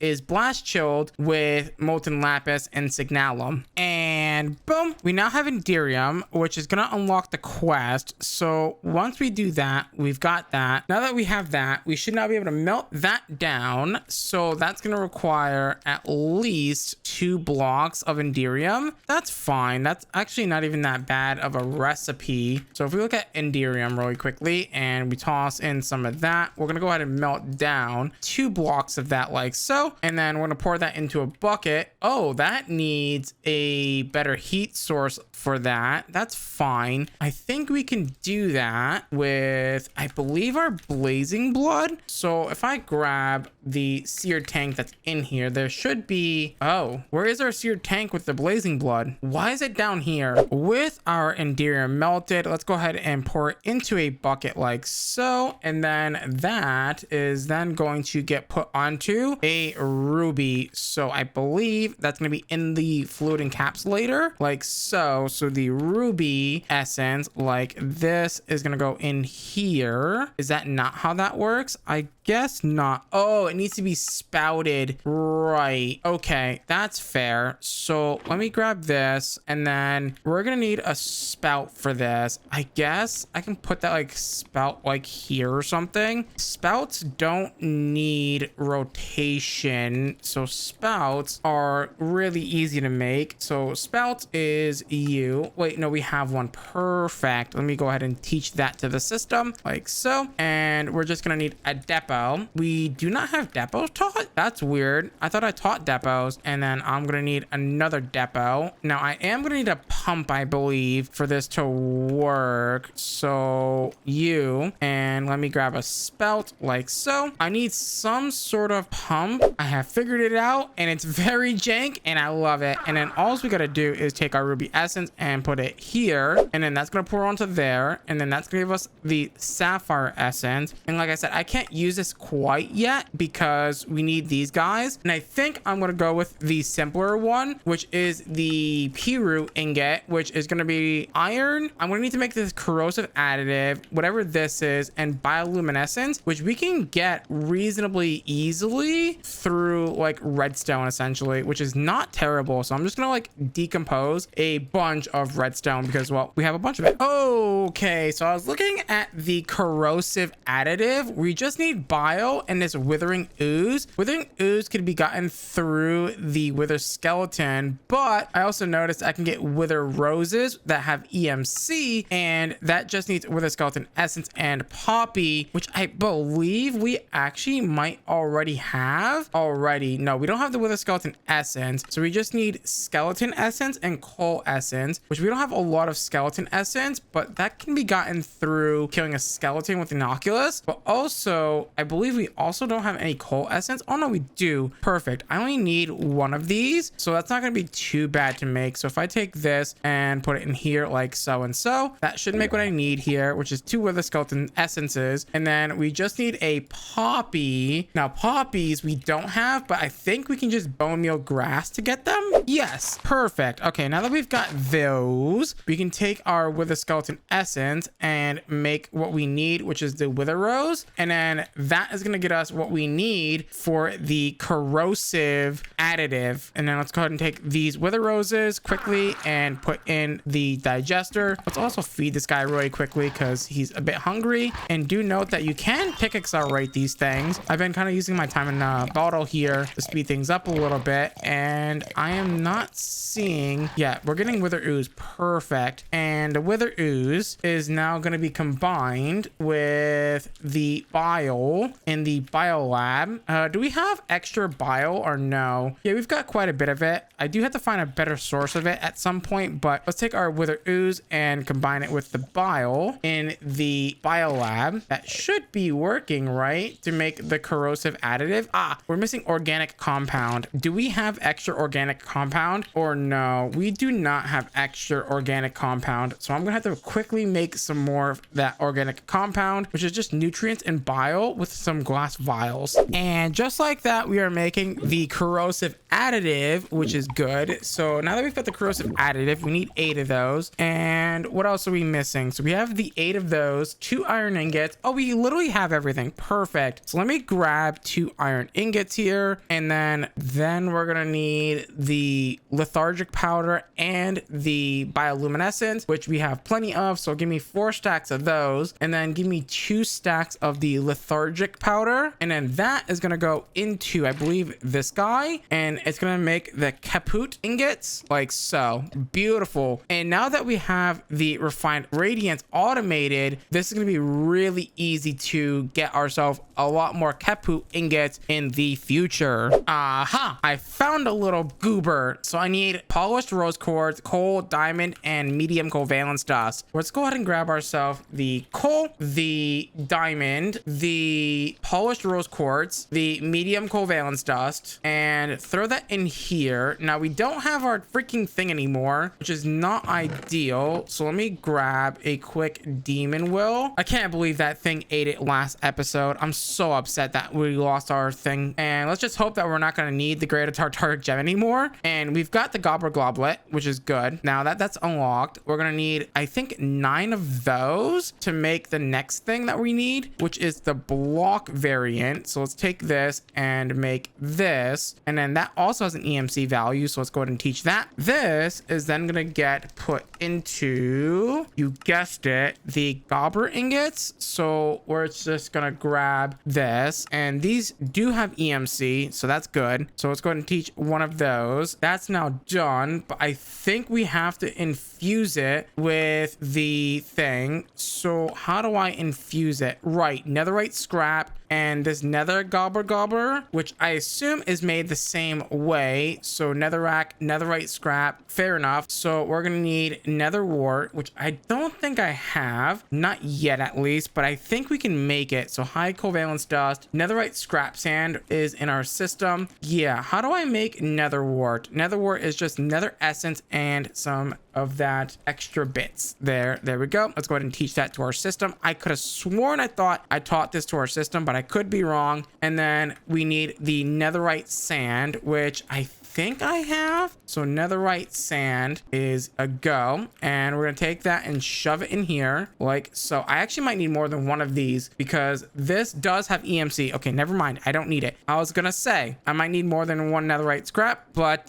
is blast chilled with molten lapis and signalum, and boom, we now have enderium, which is gonna unlock the quest. So once we do that, we've got that. Now that we have that, we should now be able to melt that down. So that's gonna require at least 2 blocks of enderium. That's fine. That's actually not even that bad of a recipe. So if we look at enderium really quickly and we toss in some of that, we're gonna go ahead and melt down 2 blocks of that like so, and then we're gonna pour that into a bucket. Oh, that needs a better heat source for that. That's fine. I think we can do that with, I believe, our blazing blood. So if I grab the seared tank that's in here, there should be, oh, where is our seared tank with the blazing blood? Why is it down here? With our enderium melted, let's go ahead and pour it into a bucket like so, and then that is then going to get put onto a ruby. So I believe that's going to be in the fluid encapsulator like so. So the ruby essence like this is going to go in here. Is that not how that works? I guess not. Oh, it needs to be spouted. Right. Okay, that's fair. So let me grab this, and then we're gonna need a spout for this. I guess I can put that like spout like here or something. Spouts don't need rotation, so spouts are really easy to make. So spout is you. Wait, no, we have one. Perfect. Let me go ahead and teach that to the system like so, and we're just gonna need a depot. We do not have depots taught. That's weird. I thought I taught depots, and then I'm gonna need another depot. Now I am gonna need a pump, I believe, for this to work. So you, and let me grab a spout like so. I need some sort of pump. I have figured it out, and it's very jank, and I love it. And then all we gotta do is take our ruby essence and put it here, and then that's gonna pour onto there, and then that's gonna give us the sapphire essence. And like I said, I can't use this quite yet because we need these guys, and I think I'm gonna go with the simpler one, which is the Piru ingot, which is gonna be iron. I'm gonna need to make this corrosive additive, whatever this is, and bioluminescence, which we can get reasonably easily through like redstone essentially, which is not terrible. So I'm just gonna like decompose a bunch of redstone because, well, we have a bunch of it. Okay, so I was looking at the corrosive additive. We just need bio and this withering ooze. Withering ooze could be gotten through the wither skeleton, but I also noticed I can get wither roses that have EMC, and that just needs wither skeleton essence and poppy, which I believe we actually might already have. No, we don't have the wither skeleton essence, so we just need skeleton essence and coal essence, which we don't have a lot of skeleton essence, but that can be gotten through killing a skeleton with inoculus. But also I believe we also don't have any coal essence. Oh no, we do. Perfect. I only need one of these, so that's not going to be too bad to make. So if I take this and put it in here like so and so, that should make what I need here, which is 2 wither skeleton essences, and then we just need a poppy. Now poppies we don't have, but I think we can just bone meal grass to get them. Yes, perfect. Okay, now that we've got those, we can take our wither skeleton essence and make what we need, which is the wither rose, and then that is going to get us what we need for the corrosive additive. And then let's go ahead and take these wither roses quickly and put in the digester. Let's also feed this guy really quickly because he's a bit hungry. And do note that you can pick accelerate these things. I've been kind of using my time in a bottle here to speed things up a little bit, and I am not seeing, yeah, we're getting wither ooze. Perfect. And the wither ooze is now going to be combined with the bile in the bio lab. Do we have extra bile or no? Yeah, we've got quite a bit of it. I do have to find a better source of it at some point, but let's take our wither ooze and combine it with the bile in the bio lab. That should be working, right? To make the corrosive additive. Ah, we're missing organic compound. Do we have extra organic compound or no? We do not not have extra organic compound. So I'm gonna have to quickly make some more of that organic compound, which is just nutrients and bile with some glass vials. And just like that, we are making the corrosive additive, which is good. So now that we've got the corrosive additive, we need 8 of those. And what else are we missing? So we have the 8 of those, 2 iron ingots. Oh, we literally have everything. Perfect. So let me grab 2 iron ingots here, and then we're gonna need the lethargic powder and the bioluminescence, which we have plenty of. So give me 4 stacks of those, and then give me 2 stacks of the lethargic powder, and then that is gonna go into, I believe, this guy, and it's gonna make the caput ingots like so. Beautiful. And now that we have the refined radiance automated, this is gonna be really easy to get ourselves a lot more caput ingots in the future. Aha, I found a little goober. So I need polished rose quartz, coal, diamond, and medium covalence dust. Let's go ahead and grab ourselves the coal, the diamond, the polished rose quartz, the medium covalence dust, and throw that in here. Now we don't have our freaking thing anymore, which is not ideal. So let me grab a quick demon will. I can't believe that thing ate it last episode. I'm so upset that we lost our thing. And let's just hope that we're not going to need the greater tartaric gem anymore. And we've got the gobbler goblet, which is good. Now that's unlocked. We're going to need, I think, 9 of those to make the next thing that we need, which is the block variant. So let's take this and make this. And then that also has an EMC value. So let's go ahead and teach that. This is then going to get put into, you guessed it, the gobbler ingots. So we're just going to grab this, and these do have EMC, so that's good. So let's go ahead and teach one of those. That's now done, but I think we have to infuse it with the thing. So how do I infuse it? Right, netherite scrap and this nether gobbler, which I assume is made the same way. So netherite scrap, fair enough. So we're gonna need nether wart, which I don't think I have, not yet at least, but I think we can make it. So high covalence dust, netherite scrap sand is in our system. Yeah, how do I make nether wart? Nether wart is just nether essence and some of that extra bits. There we go. Let's go ahead and teach that to our system. I could have sworn I thought I taught this to our system, but I could be wrong. And then we need the netherite sand, which I think I have. So netherite sand is a go, and we're gonna take that and shove it in here like so. I actually might need more than one of these because this does have EMC. Okay, never mind, I don't need it. I was gonna say I might need more than one netherite scrap, but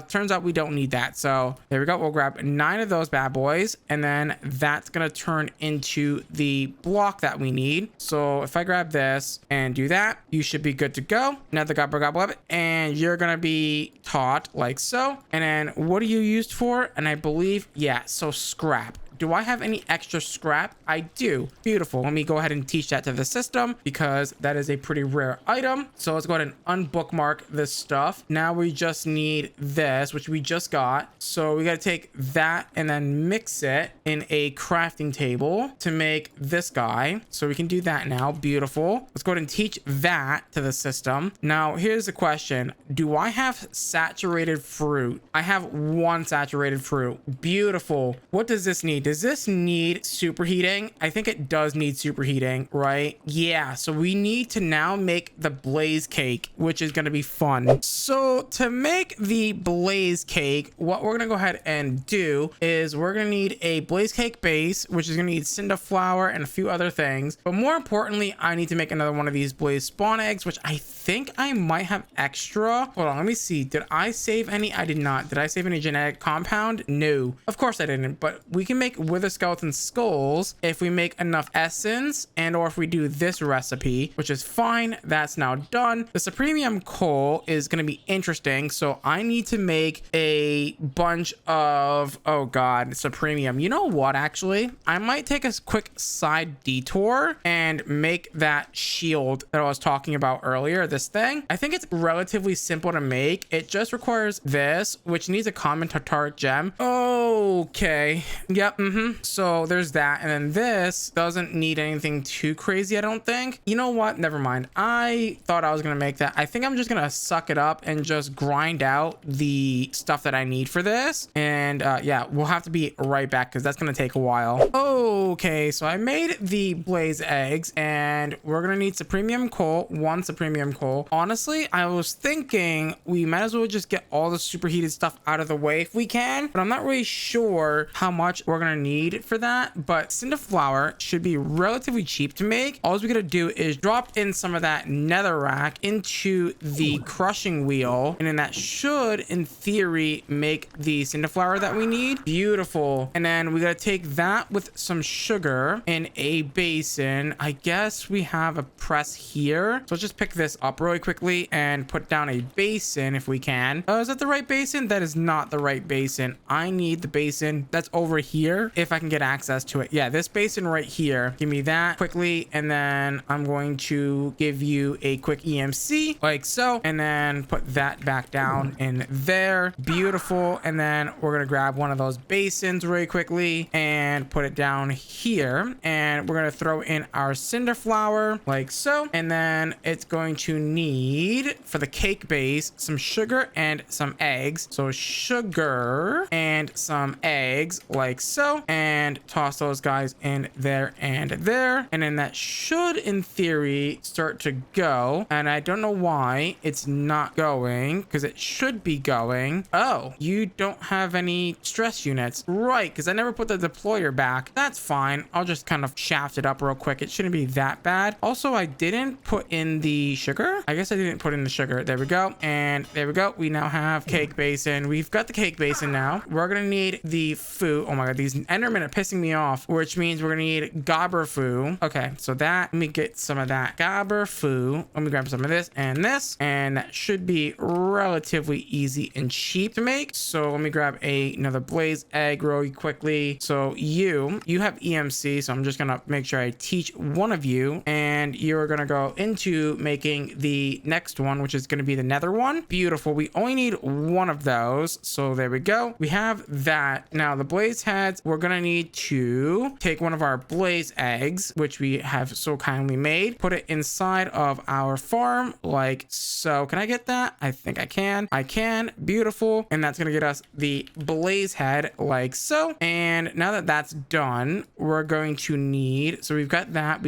turns out we don't need that. So there we go. We'll grab 9 of those bad boys, and then that's gonna turn into the block that we need. So if I grab this and do that, you should be good to go. Now the gobbler, and you're gonna be taught like so. And then what are you used for? And I believe, yeah, so scrap. Do I have any extra scrap? I do. Beautiful. Let me go ahead and teach that to the system because that is a pretty rare item. So let's go ahead and unbookmark this stuff. Now we just need this, which we just got. So we got to take that and then mix it in a crafting table to make this guy. So we can do that now. Beautiful. Let's go ahead and teach that to the system. Now here's the question. Do I have saturated fruit? I have 1 saturated fruit. Beautiful. What does this need? Does this need superheating? I think it does need superheating, right? Yeah, so we need to now make the blaze cake, which is going to be fun. So to make the blaze cake, what we're going to go ahead and do is we're going to need a blaze cake base, which is going to need cinder flour and a few other things. But more importantly, I need to make another one of these blaze spawn eggs, which I think I might have extra. Hold on, let me see. Did I save any? I did not. Did I save any genetic compound? No, of course I didn't, but we can make wither skeleton skulls if we make enough essence, and or if we do this recipe, which is fine. That's now done. The supremium coal is going to be interesting, so I need to make a bunch of, oh god, supremium. You know what, actually I might take a quick side detour and make that shield that I was talking about earlier. This thing, I think it's relatively simple to make. It just requires this, which needs a common tartaric gem. Okay, yep, So there's that. And then this doesn't need anything too crazy, I don't think. You know what? Never mind. I thought I was going to make that. I think I'm just going to suck it up and just grind out the stuff that I need for this. And yeah, we'll have to be right back because that's going to take a while. Okay, so I made the blaze eggs and we're going to need supremium coal, 1 supremium coal. Honestly, I was thinking we might as well just get all the superheated stuff out of the way if we can, but I'm not really sure how much we're going to need for that. But cinder flour should be relatively cheap to make. All we got to do is drop in some of that netherrack into the crushing wheel, and then that should in theory make the cinder flour that we need. Beautiful. And then we got to take that with some sugar in a basin. I guess we have a press here, so let's just pick this up really quickly and put down a basin if we can. Is that the right basin? That is not the right basin. I need the basin that's over here if I can get access to it. Yeah, this basin right here. Give me that quickly, and then I'm going to give you a quick EMC like so, and then put that back down in there. Beautiful. And then we're gonna grab one of those basins really quickly and put it down here, and we're gonna throw in our cinder flour like so. And then it's going to need, for the cake base, some sugar and some eggs. So sugar and some eggs like so, and toss those guys in there and there. And then that should in theory start to go, and I don't know why it's not going because it should be going. Oh, you don't have any stress units, right? Because I never put the deployer back. That's fine. I'll just kind of shaft it up real quick. It shouldn't be that bad. Also, I didn't put in the sugar. I guess I didn't put in the sugar. There we go. And there we go. We now have cake basin. We've got the cake basin now. We're gonna need the foo. Oh my god, these endermen are pissing me off, which means we're gonna need gobber foo. Okay, so that, let me get some of that gobber foo. Let me grab some of this, and that should be relatively easy and cheap to make. So let me grab another blaze egg really quickly. So you have EMC, so I'm just gonna make sure I teach one of you, and you're gonna go into making the next one, which is gonna be the nether one. Beautiful. We only need one of those, so there we go. We have that. Now the blaze heads, we're gonna need to take one of our blaze eggs, which we have so kindly made, put it inside of our farm like so. Can I get that? I think I can. I can. Beautiful. And that's gonna get us the blaze head like so. And now that that's done, we're going to need, so we've got that,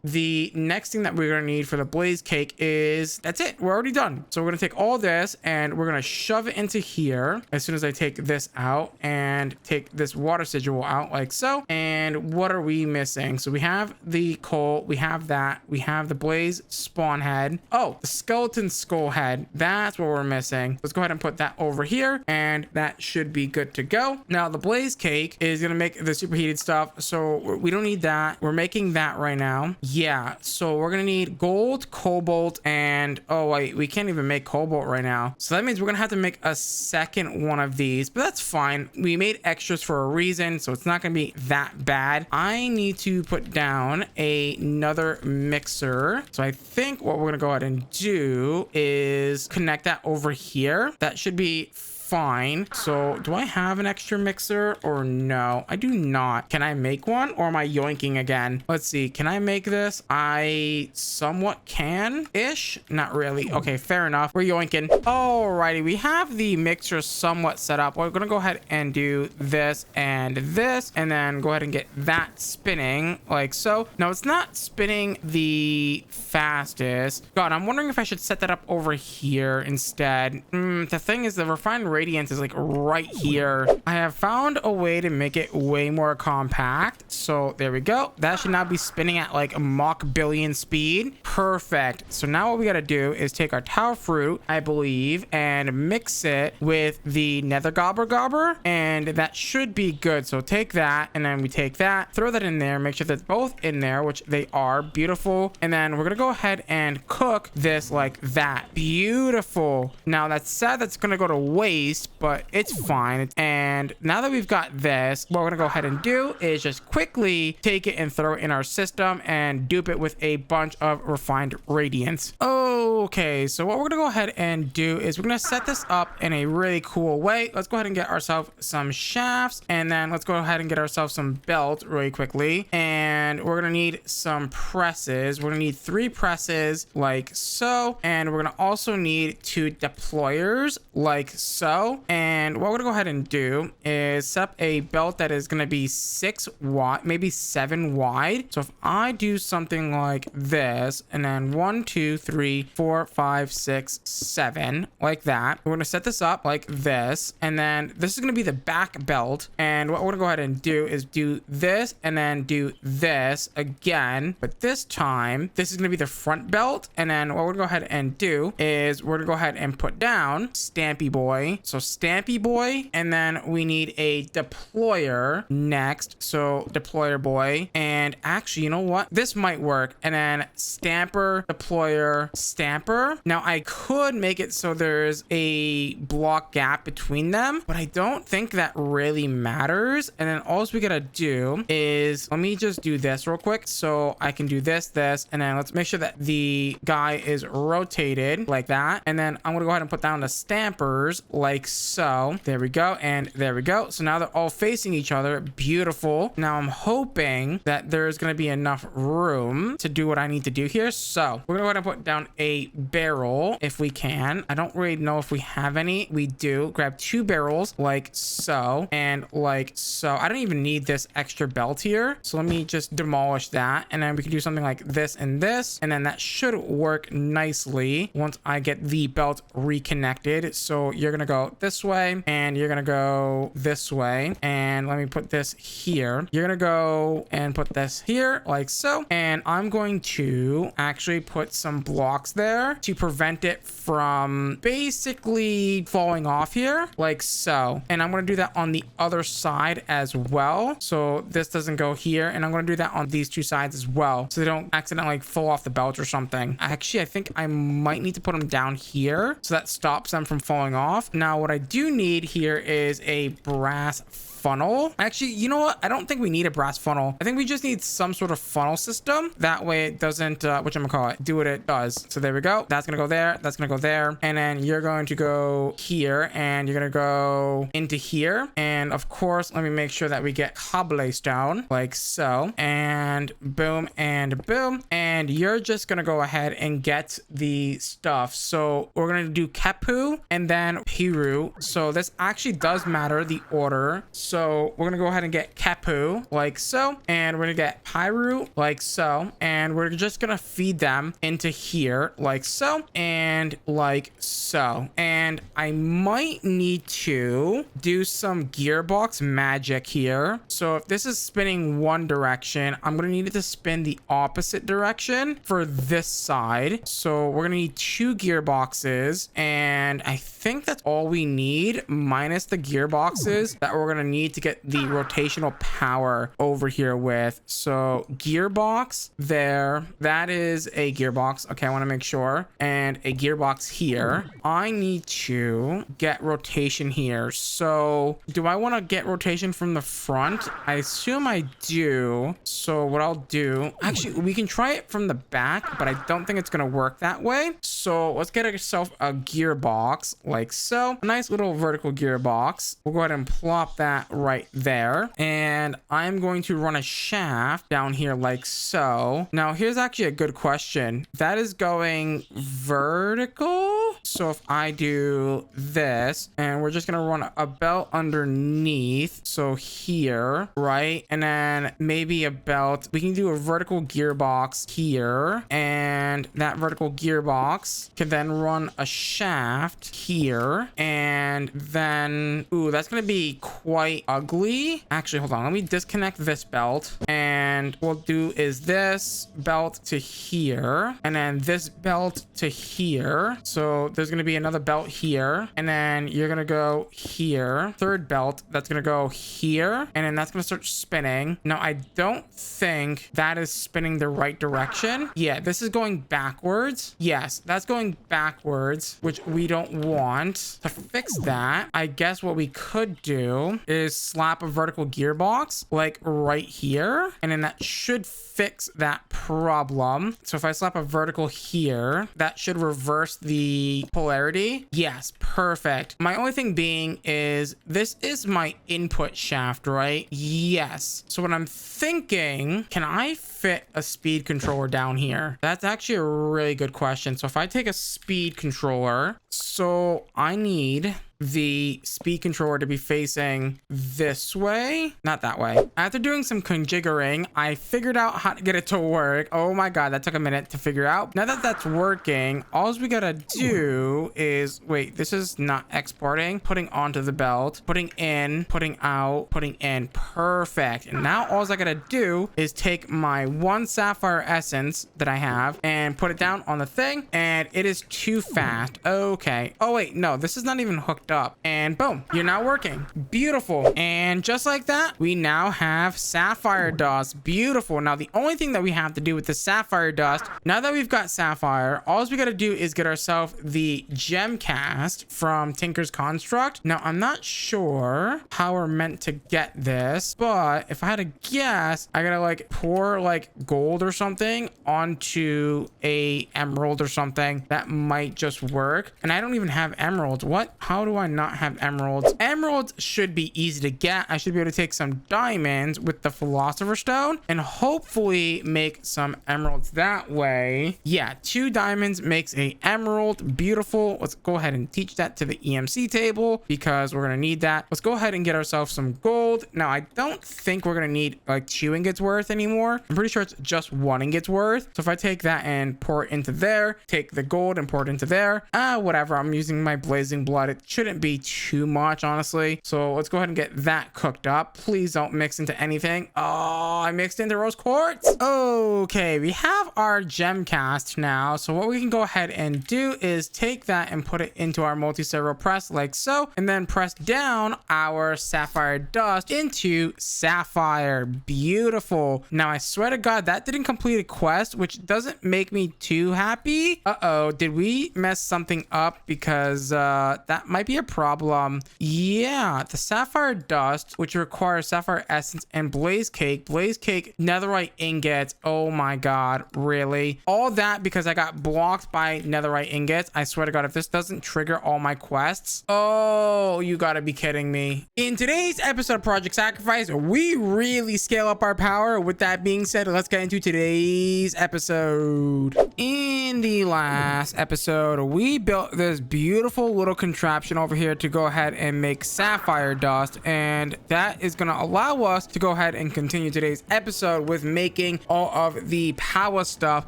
the next thing that we're gonna need for the blaze cake is, that's it, we're already done. So we're gonna take all this and we're gonna shove it into here as soon as I take this out and take this water sigil out like so. And what are we missing? So we have the coal, we have that, we have the blaze spawn head. Oh, the skeleton skull head, that's what we're missing. Let's go ahead and put that over here, and that should be good to go. Now the blaze cake is gonna make the superheated stuff, so we don't need that. We're making that right now. Yeah, so we're gonna need gold, cobalt, and oh wait, we can't even make cobalt right now, so that means we're gonna have to make a second one of these, but that's fine. We made extras for a reason, so it's not gonna be that bad. I need to put down another mixer, so I think what we're gonna go ahead and do is connect that over here. That should be fine. So do I have an extra mixer or no? I do not. Can I make one, or am I yoinking again? Let's see. Can I make this? I somewhat can-ish. Not really. Okay, fair enough. We're yoinking. Alrighty, we have the mixer somewhat set up. We're gonna go ahead and do this, and then go ahead and get that spinning like so. No, it's not spinning the fastest. God, I'm wondering if I should set that up over here instead. The thing is, the refined radiance is like right here. I have found a way to make it way more compact, so there we go. That should now be spinning at like a Mach billion speed. Perfect. So now what we got to do is take our tower fruit, I believe, and mix it with the nether gobber, and that should be good. So take that, and then we take that, throw that in there, make sure that's both in there, which they are. Beautiful. And then we're gonna go ahead and cook this like that. Beautiful. Now that's sad, that's gonna go to waste, but it's fine. And now that we've got this, what we're gonna go ahead and do is just quickly take it and throw it in our system and dupe it with a bunch of refined radiance. Okay, so what we're gonna go ahead and do is we're gonna set this up in a really cool way. Let's go ahead and get ourselves some shafts, and then let's go ahead and get ourselves some belts really quickly. And we're gonna need some presses. We're gonna need 3 presses like so, and we're gonna also need 2 deployers like so. And what we're gonna go ahead and do is set up a belt that is gonna be 6 wide, maybe 7 wide. So if I do something like this, and then 1, 2, 3, 4, 5, 6, 7, like that, we're gonna set this up like this, and then this is gonna be the back belt. And what we're gonna go ahead and do is do this, and then do this again, but this time this is gonna be the front belt. And then what we're gonna go ahead and do is we're gonna go ahead and put down Stampy Boy. So Stampy Boy, and then we need a deployer next. So deployer boy, and actually, you know what? This might work. And then stamper, deployer, stamper. Now I could make it so there's a block gap between them, but I don't think that really matters. And then all we gotta do is, let me just do this real quick. So I can do this, and then let's make sure that the guy is rotated like that. And then I'm gonna go ahead and put down the stampers like so. There we go. And there we go. So now they're all facing each other. Beautiful. Now I'm hoping that there's gonna be enough room to do what I need to do here. So we're gonna go ahead and put down a barrel if we can. I don't really know if we have any. We do. Grab 2 barrels like so, and like so. I don't even need this extra belt here. So let me just demolish that. And then we can do something like this and this. And then that should work nicely once I get the belt reconnected. So you're going to go this way, and you're going to go this way. And let me put this here. You're going to go and put this here like so. And I'm going to actually put some blocks there to prevent it from basically falling off here like so. And I'm going to do that on the other side as well. So this doesn't go here. And I'm going to do that on these 2 sides as well, so they don't accidentally fall off the belt or something. Actually, I think I might need to put them down here so that stops them from falling off. Now, what I do need here is a brass funnel. Actually, you know what? I don't think we need a brass funnel. I think we just need some sort of funnel system. That way it doesn't, whatchamacallit, do what it does. So there we go. That's gonna go there. That's gonna go there. And then you're going to go here, and you're gonna go into here. And of course, let me make sure that we get cobblestone like so. And boom and boom. And you're just gonna go ahead and get the stuff. So we're gonna do Kepu and then Piru. So this actually does matter, the order. So we're gonna go ahead and get Kepu like so, and we're gonna get Pyru like so, and we're just gonna feed them into here like so, and like so. And I might need to do some gearbox magic here. So if this is spinning one direction, I'm gonna need it to spin the opposite direction for this side. So we're gonna need 2 gearboxes, and I think that's all we need, minus the gearboxes that we're gonna need to get the rotational power over here with. So gearbox there, that is a gearbox. Okay, I want to make sure. And a gearbox here. I need to get rotation here. So do I want to get rotation from the front? I assume I do. So what I'll do, actually, we can try it from the back, but I don't think it's going to work that way. So let's get ourselves a gearbox like so. A nice little vertical gearbox. We'll go ahead and plop that right there, and I'm going to run a shaft down here like so. Now here's actually a good question. That is going vertical. So if I do this, and we're just gonna run a belt underneath, so here, right? And then maybe a belt. We can do a vertical gearbox here, and that vertical gearbox can then run a shaft here, and then, ooh, that's gonna be quite ugly. Actually, hold on, let me disconnect this belt, and what we'll do is this belt to here, and then this belt to here. So there's gonna be another belt here, and then you're gonna go here, third belt that's gonna go here, and then that's gonna start spinning. Now I don't think that is spinning the right direction. Yeah, this is going backwards. Yes, that's going backwards, which we don't want. To fix that, I guess what we could do is is slap a vertical gearbox like right here, and then that should fix that problem. So if I slap a vertical here, that should reverse the polarity. Yes, perfect. My only thing being is this is my input shaft, right? Yes. So what I'm thinking, can I fit a speed controller down here? That's actually a really good question. So if I take a speed controller, so I need the speed controller to be facing this way, not that way. After doing some configuring, I figured out how to get it to work. Oh my god, that took a minute to figure out. Now that that's working, all we gotta do is, wait, this is not exporting, putting onto the belt, putting in, putting out, putting in. Perfect. And now all I gotta do is take my one sapphire essence that I have and put it down on the thing, and it is too fast. Okay. Oh wait, no, this is not even hooked up, and boom, you're now working. Beautiful. And just like that, we now have sapphire dust. Beautiful. Now the only thing that we have to do with the sapphire dust, now that we've got sapphire, all we got to do is get ourselves the gem cast from Tinker's Construct. Now I'm not sure how we're meant to get this, but if I had to guess, I gotta like pour like gold or something onto a emerald or something. That might just work. And I don't even have emeralds. What? How do I not have emeralds? Emeralds should be easy to get. I should be able to take some diamonds with the philosopher's stone and hopefully make some emeralds that way. Yeah, 2 diamonds makes a emerald. Beautiful. Let's go ahead and teach that to the EMC table because we're gonna need that. Let's go ahead and get ourselves some gold. Now I don't think we're gonna need like 2 ingots worth anymore. I'm pretty sure it's just 1 ingot's worth. So if I take that and pour it into there, take the gold and pour it into there, whatever, I'm using my blazing blood. It shouldn't be too much, honestly. So let's go ahead and get that cooked up. Please don't mix into anything. Oh, I mixed into rose quartz. Okay, we have our gem cast now. So what we can go ahead and do is take that and put it into our multi-servo press like so, and then press down our sapphire dust into sapphire. Beautiful. Now I swear to god, that didn't complete a quest, which doesn't make me too happy. Uh-oh, did we mess something up? Because that might be a problem. Yeah, the sapphire dust, which requires sapphire essence and blaze cake, netherite ingots. Oh my god, really? All that because I got blocked by netherite ingots. I swear to god, if this doesn't trigger all my quests, oh, you gotta be kidding me. In today's episode of Project Sacrifice, we really scale up our power. With that being said, let's get into today's episode. In the last episode, we built this beautiful little contraption over here to go ahead and make sapphire dust, and that is going to allow us to go ahead and continue today's episode with making all of the power stuff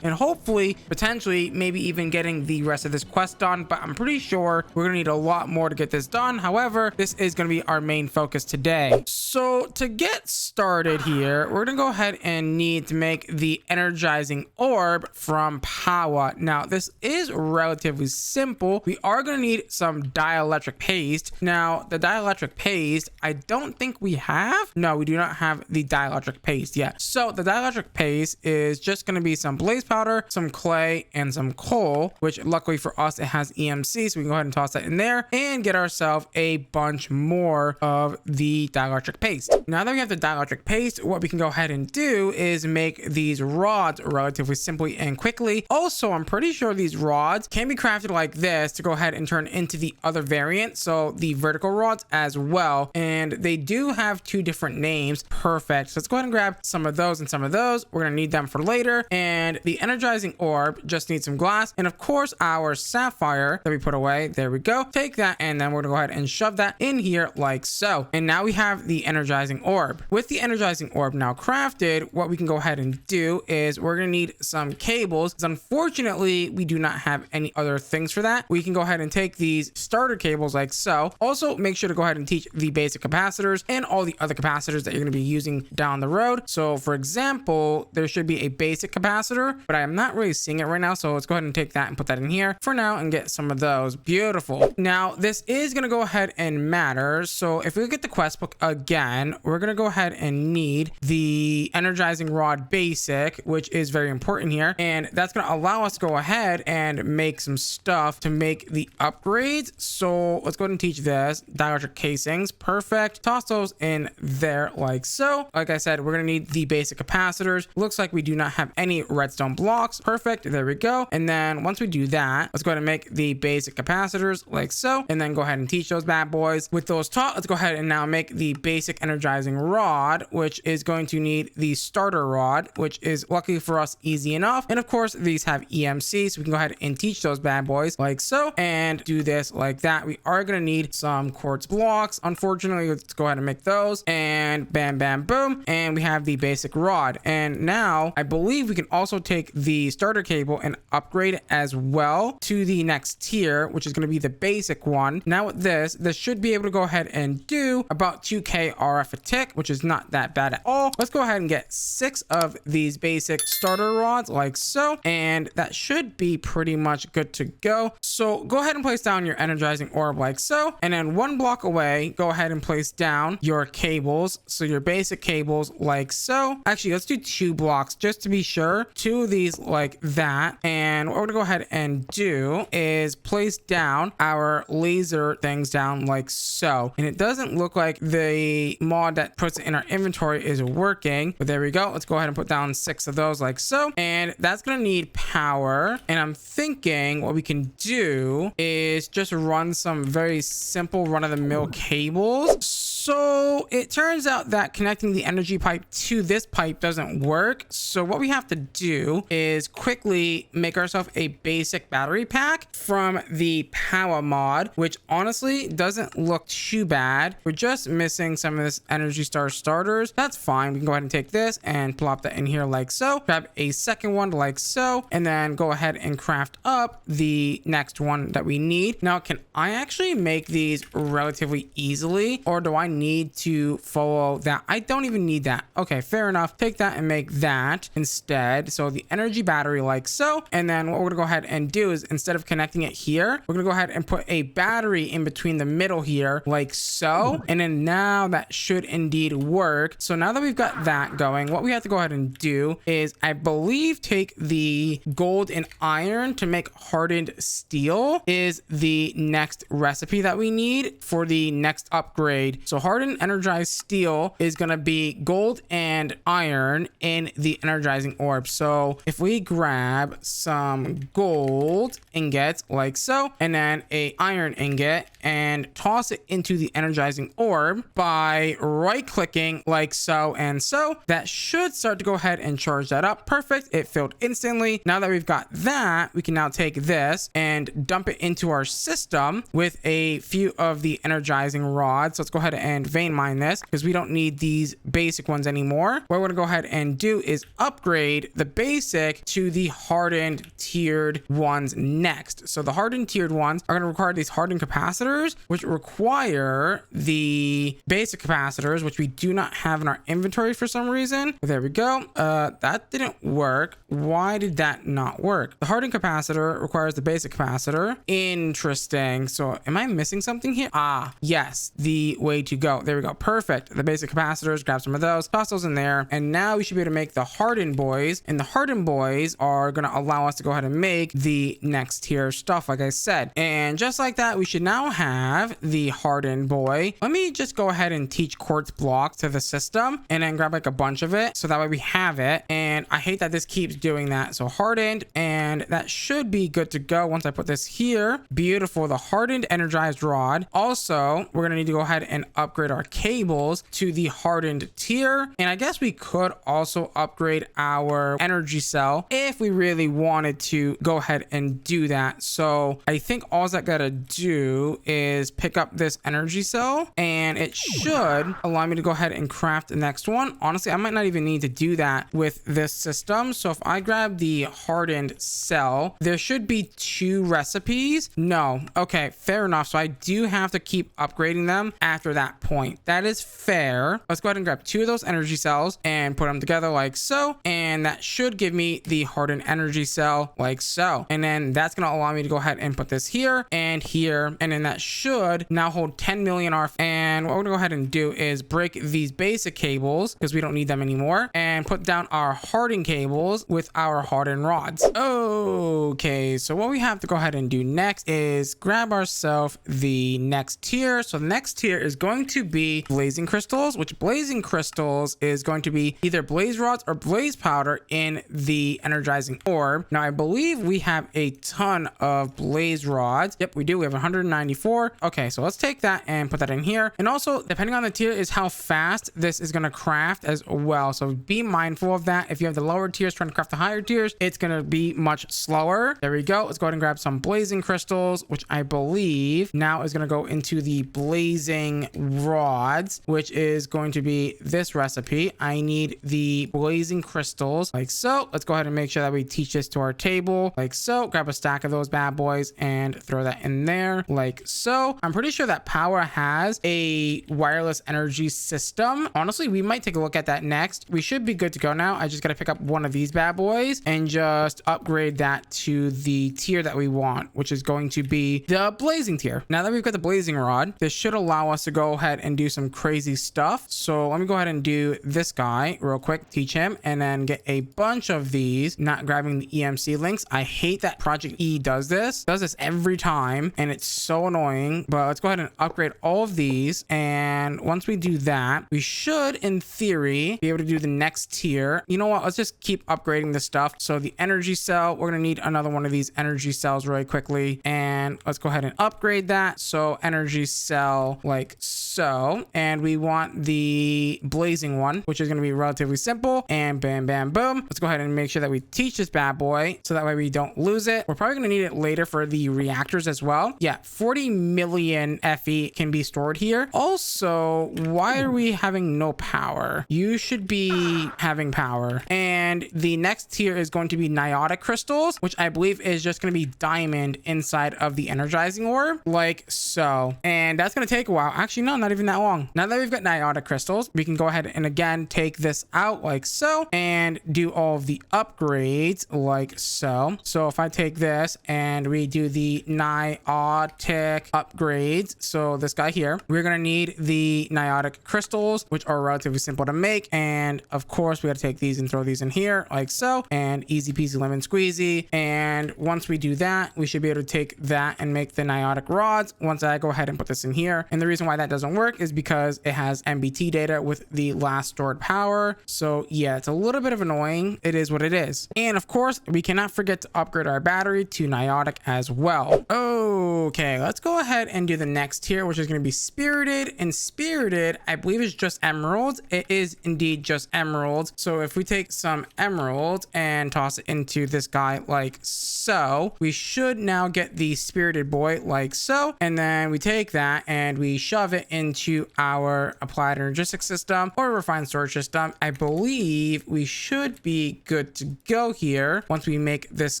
and hopefully potentially maybe even getting the rest of this quest done. But I'm pretty sure we're gonna need a lot more to get this done. However, this is going to be our main focus today. So to get started here, we're gonna go ahead and need to make the energizing orb from power. Now this is relatively simple. We are going to need some dielectric paste. Now the dielectric paste, I don't think we have. No, we do not have the dielectric paste yet. So the dielectric paste is just going to be some blaze powder, some clay, and some coal, which luckily for us it has EMC, so we can go ahead and toss that in there and get ourselves a bunch more of the dielectric paste. Now that we have the dielectric paste, what we can go ahead and do is make these rods relatively simply and quickly. Also, I'm pretty sure these rods can be crafted like this to go ahead and turn into the other variant, so the vertical rods as well, and they do have 2 different names. Perfect. So let's go ahead and grab some of those and some of those. We're gonna need them for later. And the energizing orb just needs some glass, and of course our sapphire that we put away. There we go. Take that, and then we're gonna go ahead and shove that in here like so. And now we have the energizing orb. With the energizing orb now crafted, what we can go ahead and do is we're gonna need some cables. Unfortunately, we do not have any other things for that. We can go ahead and take these starter cables like so. Also, make sure to go ahead and teach the basic capacitors and all the other capacitors that you're going to be using down the road. So for example, there should be a basic capacitor, but I am not really seeing it right now. So let's go ahead and take that and put that in here for now and get some of those. Beautiful. Now this is going to go ahead and matter. So if we look at the quest book again, we're going to go ahead and need the energizing rod basic, which is very important here. And that's going to allow us to go ahead and make some stuff to make the upgrades. So So let's go ahead and teach this. Dielectric casings. Perfect. Toss those in there like so. Like I said, we're going to need the basic capacitors. Looks like we do not have any redstone blocks. Perfect. There we go. And then once we do that, let's go ahead and make the basic capacitors like so. And then go ahead and teach those bad boys. With those taught, let's go ahead and now make the basic energizing rod, which is going to need the starter rod, which is luckily for us easy enough. And of course, these have EMC, so we can go ahead and teach those bad boys like so and do this like that. We are going to need some quartz blocks. Unfortunately, let's go ahead and make those, and bam, bam, boom. And we have the basic rod. And now I believe we can also take the starter cable and upgrade it as well to the next tier, which is going to be the basic one. Now with this should be able to go ahead and do about 2k RF a tick, which is not that bad at all. Let's go ahead and get 6 of these basic starter rods like so, and that should be pretty much good to go. So go ahead and place down your energizing orb like so, and then 1 block away, go ahead and place down your cables. So your basic cables like so. Actually, let's do 2 blocks just to be sure. 2 of these like that. And what we're gonna go ahead and do is place down our laser things down like so. And it doesn't look like the mod that puts it in our inventory is working, but there we go. Let's go ahead and put down 6 of those like so. And that's gonna need power. And I'm thinking what we can do is just run some very simple run-of-the-mill cables. So it turns out that connecting the energy pipe to this pipe doesn't work. So what we have to do is quickly make ourselves a basic battery pack from the power mod, which honestly doesn't look too bad. We're just missing some of this energy star starters. That's fine. We can go ahead and take this and plop that in here like so. Grab a second one like so, and then go ahead and craft up the next one that we need. Now, can I actually make these relatively easily, or do I need to follow that? I don't even need that. Okay, fair enough. Take that and make that instead. So the energy battery like so. And then what we're gonna go ahead and do is, instead of connecting it here, we're gonna go ahead and put a battery in between the middle here like so. And then now that should indeed work. So now that we've got that going, what we have to go ahead and do is, I believe, take the gold and iron to make hardened steel is the next recipe that we need for the next upgrade. So hardened energized steel is going to be gold and iron in the energizing orb. So if we grab some gold ingots like so, and then a iron ingot, and toss it into the energizing orb by right clicking like so and so, that should start to go ahead and charge that up. Perfect. It filled instantly. Now that we've got that, we can now take this and dump it into our system with a few of the energizing rods. So let's go ahead and vein mine this because we don't need these basic ones anymore. What we're going to go ahead and do is upgrade the basic to the hardened tiered ones next. So the hardened tiered ones are going to require these hardened capacitors, which require the basic capacitors, which we do not have in our inventory for some reason. There we go. That didn't work. Why did that not work? The hardened capacitor requires the basic capacitor. Interesting. So am I missing something here? Ah, yes, the way to go. There we go. Perfect. The basic capacitors, grab some of those, toss those in there, and now we should be able to make the hardened boys, and the hardened boys are going to allow us to go ahead and make the next tier stuff, like I said. And just like that, we should now have the hardened boy. Let me just go ahead and teach quartz blocks to the system and then grab like a bunch of it, so that way we have it. And I hate that this keeps doing that. So hardened, and that should be good to go once I put this here. Beautiful. The hardened energized rod. Also, we're gonna need to go ahead and upgrade our cables to the hardened tier. And I guess we could also upgrade our energy cell if we really wanted to go ahead and do that. So I think all I gotta do is pick up this energy cell, and it should allow me to go ahead and craft the next one. Honestly, I might not even need to do that with this system. So if I grab the hardened cell, there should be 2 recipes. No. Okay, fair enough. So I do have to keep upgrading them after that that point. That is fair. Let's go ahead and grab 2 of those energy cells and put them together like so. And that should give me the hardened energy cell like so. And then that's going to allow me to go ahead and put this here and here. And then that should now hold 10 million RF. And what we're going to go ahead and do is break these basic cables because we don't need them anymore, and put down our hardened cables with our hardened rods. Okay, so what we have to go ahead and do next is grab ourselves the next tier. So the next tier is going to be blazing crystals, which blazing crystals is going to be either blaze rods or blaze powder in the energizing orb. Now I believe we have a ton of blaze rods. Yep, we do. We have 194. Okay, so let's take that and put that in here. And also, depending on the tier is how fast this is going to craft as well. So be mindful of that. If you have the lower tiers trying to craft the higher tiers, it's going to be much slower. There we go. Let's go ahead and grab some blazing crystals, which I believe now is going to go into the blazing rods, which is going to be this recipe. I need the blazing crystals like so. Let's go ahead and make sure that we teach this to our table like so. Grab a stack of those bad boys and throw that in there like so. I'm pretty sure that Power has a wireless energy system. Honestly, we might take a look at that next. We should be good to go now. I just got to pick up one of these bad boys and just upgrade that to the tier that we want, which is going to be the blazing tier. Now that we've got the blazing rod, this should allow us to go ahead and do some crazy stuff. So let me go ahead and do this guy real quick, teach him, and then get a bunch of these, not grabbing the EMC links. I hate that Project E does this every time, and it's so annoying. But let's go ahead and upgrade all of these. And once we do that, we should, in theory, be able to do the next tier. You know what? Let's just keep upgrading this stuff. So the energy cell, we're going to need another one of these energy cells really quickly. And let's go ahead and upgrade that. So energy cell like so. And we want the blazing one, which is going to be relatively simple. And bam, bam, boom. Let's go ahead and make sure that we teach this bad boy so that way we don't lose it. We're probably going to need it later for the reactors as well. Yeah, 40 million FE can be stored here. Also, why are we having no power? You should be having power. And the next tier is going to be niotic crystals, which I believe is just going to be diamond inside of the energizing orb like so. And that's going to take a while. Actually, no, not even that long. Now that we've got niotic crystals, we can go ahead and again take this out like so and do all of the upgrades like so. So if I take this and we do the niotic upgrades, so this guy here, we're going to need the niotic crystals, which are relatively simple to make. And of course, we got to take these and throw these in here like so, and easy peasy lemon squeezy. And once we do that, we should be able to take that and make the niotic rods once I go ahead and put this in here. And the reason why that doesn't work is because it has MBT data with the last stored power. So yeah, it's a little bit of annoying. It is what it is. And of course, we cannot forget to upgrade our battery to niotic as well. Okay, let's go ahead and do the next tier, which is going to be spirited. And spirited, I believe, is just emeralds. It is indeed just emeralds. So if we take some emeralds and toss it into this guy like so, we should now get the spirited boy like so. And then we take that and we shove it into our applied energetic system or refined storage system. I believe we should be good to go here. Once we make this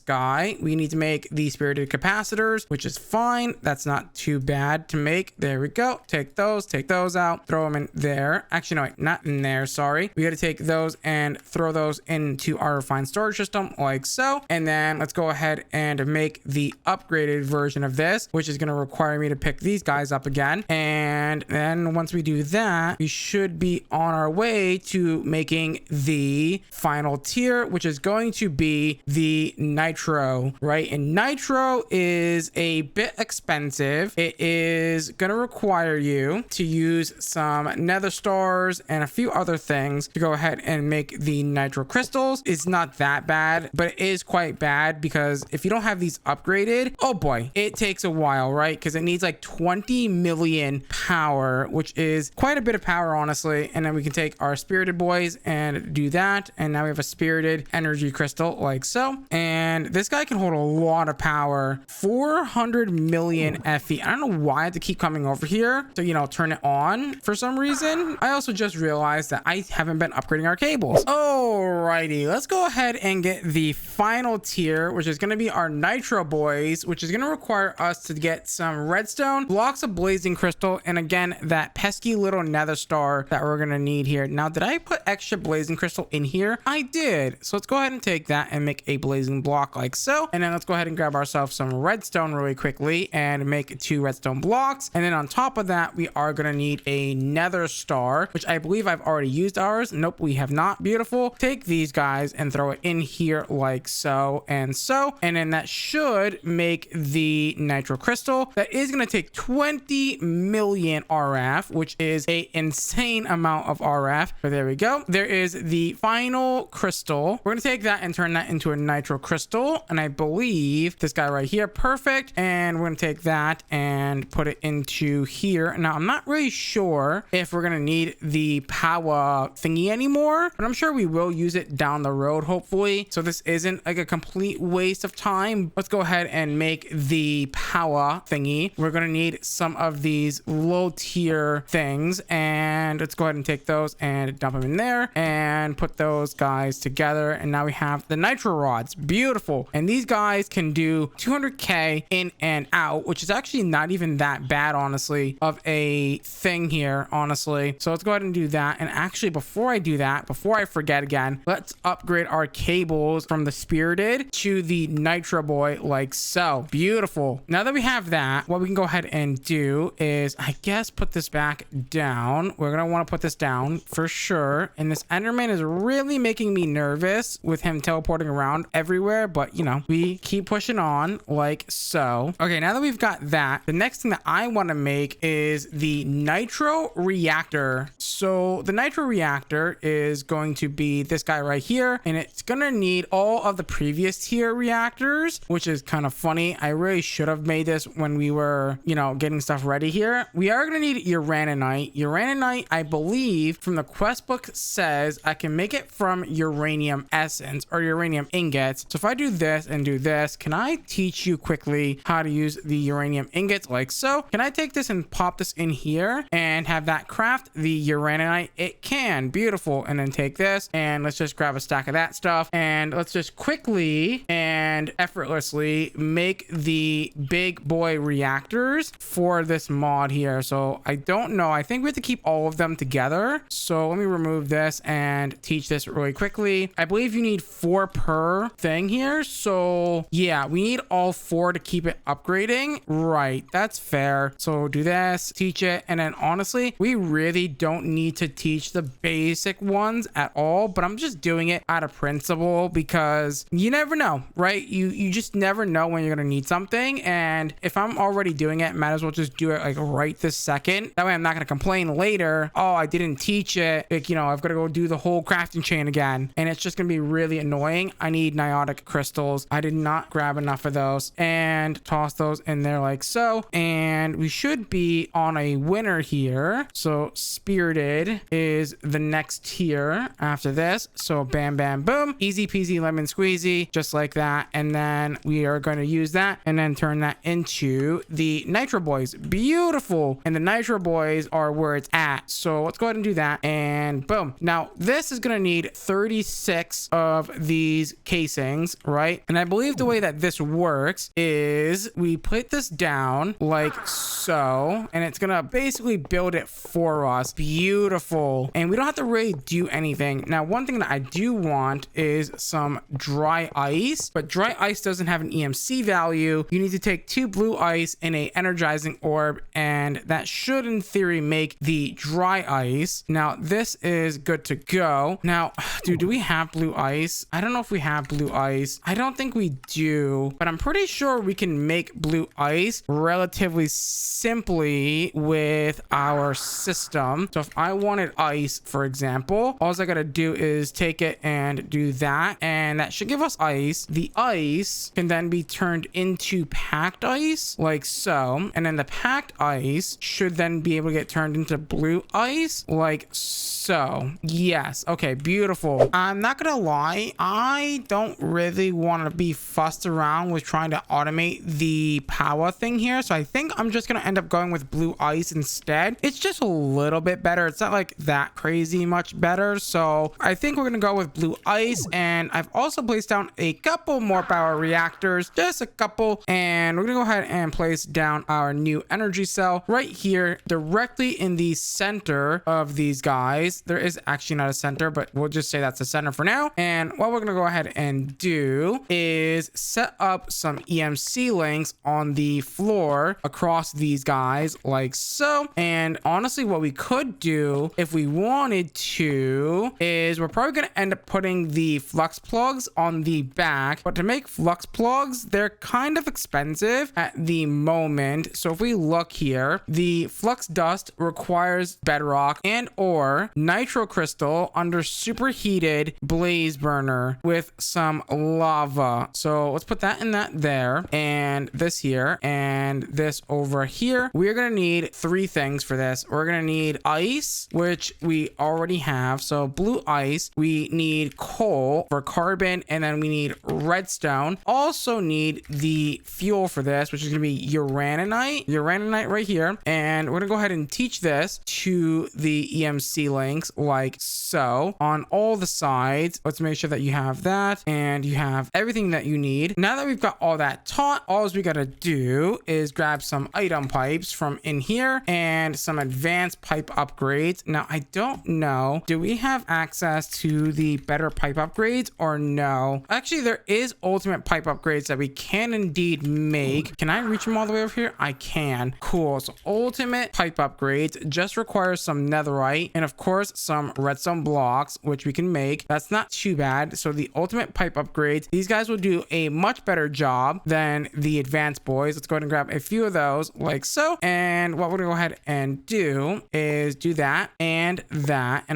guy, we need to make the spirited capacitors, which is fine. That's not too bad to make. There we go. Take those out, throw them in there. Actually, no, wait, not in there. Sorry. We got to take those and throw those into our refined storage system like so. And then let's go ahead and make the upgraded version of this, which is going to require me to pick these guys up again. And then once we do that, we should be on our way to making the final tier, which is going to be the nitro, right? And nitro is a bit expensive. It is going to require you to use some nether stars and a few other things to go ahead and make the nitro crystals. It's not that bad, but it is quite bad because if you don't have these upgraded, oh boy, it takes a while, right? Because it needs like 20 million power, which is quite a bit of power, honestly. And then we can take our spirited boys and do that. And now we have a spirited energy crystal like so. And this guy can hold a lot of power, 400 million FE. I don't know why I have to keep coming over here to, you know, turn it on for some reason. I also just realized that I haven't been upgrading our cables. Alrighty, let's go ahead and get the final tier, which is going to be our nitro boys, which is going to require us to get some redstone, blocks of blazing crystal, and again, that pesky little nether star that we're gonna need here. Now, did I put extra blazing crystal in here? I did. So let's go ahead and take that and make a blazing block like so. And then let's go ahead and grab ourselves some redstone really quickly and make 2 redstone blocks. And then on top of that, we are gonna need a nether star, which I believe I've already used ours. Nope, we have not. Beautiful. Take these guys and throw it in here like so and so. And then that should make the nitro crystal. That is going to take 20 million RF, which is a insane amount of RF. But there we go. There is the final crystal. We're going to take that and turn that into a nitro crystal. And I believe this guy right here, perfect. And we're going to take that and put it into here. Now, I'm not really sure if we're going to need the power thingy anymore, but I'm sure we will use it down the road, hopefully. So this isn't like a complete waste of time. Let's go ahead and make the power thingy. We're going to need some of these low tier things, and let's go ahead and take those and dump them in there and put those guys together. And now we have the nitro rods. Beautiful. And these guys can do 200k in and out, which is actually not even that bad, honestly, of a thing here, honestly. So let's go ahead and do that. And actually, before I do that, before I forget again, let's upgrade our cables from the spirited to the nitro boy like so. Beautiful. Now that we have that, what we can go ahead and do is, I guess, put this back down. We're gonna want to put this down for sure. And this Enderman is really making me nervous with him teleporting around everywhere, but you know, we keep pushing on like so. Okay, now that we've got that, the next thing that I want to make is the nitro reactor. So the nitro reactor is going to be this guy right here, and it's gonna need all of the previous tier reactors, which is kind of funny. I really should have made this when we were, you know, getting stuff ready here. We are gonna need uraninite. Uraninite, I believe from the quest book, says I can make it from uranium essence or uranium ingots. So if I do this and do this, can I teach you quickly how to use the uranium ingots like so? Can I take this and pop this in here and have that craft the uraninite? It can. Beautiful. And then take this and let's just grab a stack of that stuff, and let's just quickly and effortlessly make the big boy reactors for this mod here. So I don't know, I think we have to keep all of them together. So let me remove this and teach this really quickly. I believe you need 4 per thing here. So yeah, we need all 4 to keep it upgrading. Right, that's fair. So do this, teach it, and then honestly, we really don't need to teach the basic ones at all, but I'm just doing it out of principle because you never know, right? You just never know when you're gonna need something, and if I'm already doing it, might as well just do it like right this second. That way I'm not gonna complain later, oh, I didn't teach it, like, you know, I've got to go do the whole crafting chain again, and it's just gonna be really annoying. I need niotic crystals. I did not grab enough of those, and toss those in there like so, and we should be on a winner here. So spirited is the next tier after this. So bam, bam, boom, easy peasy lemon squeezy, just like that. And then we are going to use that and then turn that into the nitro boys. Beautiful. And the nitro boys are where it's at. So let's go ahead and do that, and boom. Now this is going to need 36 of these casings, right? And I believe the way that this works is we put this down like so, and it's gonna basically build it for us. Beautiful. And we don't have to really do anything. Now, one thing that I do want is some dry ice, but dry ice doesn't have an EMC value. You need to take 2 blue ice and a energizing orb, and that should in theory make the dry ice. Now this is good to go. Now, dude, do we have blue ice? I don't know if we have blue ice. I don't think we do, but I'm pretty sure we can make blue ice relatively simply with our system. So if I wanted ice, for example, all I gotta do is take it and do that, and that should give us ice. The ice can then be turned into packed ice like so, and then the packed ice should then be able to get turned into blue ice like so. Yes. Okay, beautiful. I'm not gonna lie, I don't really want to be fussed around with trying to automate the power thing here, so I think I'm just gonna end up going with blue ice instead. It's just a little bit better. It's not like that crazy much better, so I think we're gonna go with blue ice. And I've also placed down a couple more power reactors, just a couple, cool. And we're gonna go ahead and place down our new energy cell right here, directly in the center of these guys. There is actually not a center, but we'll just say that's the center for now. And what we're gonna go ahead and do is set up some EMC links on the floor across these guys like so. And honestly, what we could do if we wanted to is we're probably going to end up putting the flux plugs on the back, but to make flux plugs, they're kind of expensive at the moment. So if we look here, the flux dust requires bedrock and or nitro crystal under superheated blaze burner with some lava. So let's put that in that there, and this here, and this over here. We're gonna need three things for this. We're gonna need ice, which we already have, so blue ice. We need coal for carbon, and then we need redstone. Also need the fuel for this, which is gonna be uraninite right here. And we're gonna go ahead and teach this to the EMC links like so on all the sides. Let's make sure that you have that and you have everything that you need. Now that we've got all that taught, all we gotta do is grab some item pipes from in here and some advanced pipe upgrades. Now I don't know, do we have access to the better pipe upgrades or no? Actually, there is ultimate pipe upgrades that we can indeed make. Can I reach them all the way over here? I can. Cool. So ultimate pipe upgrades just requires some netherite and of course some redstone blocks, which we can make. That's not too bad. So the ultimate pipe upgrades, these guys will do a much better job than the advanced boys. Let's go ahead and grab a few of those like so. And what we're gonna go ahead and do is do that, and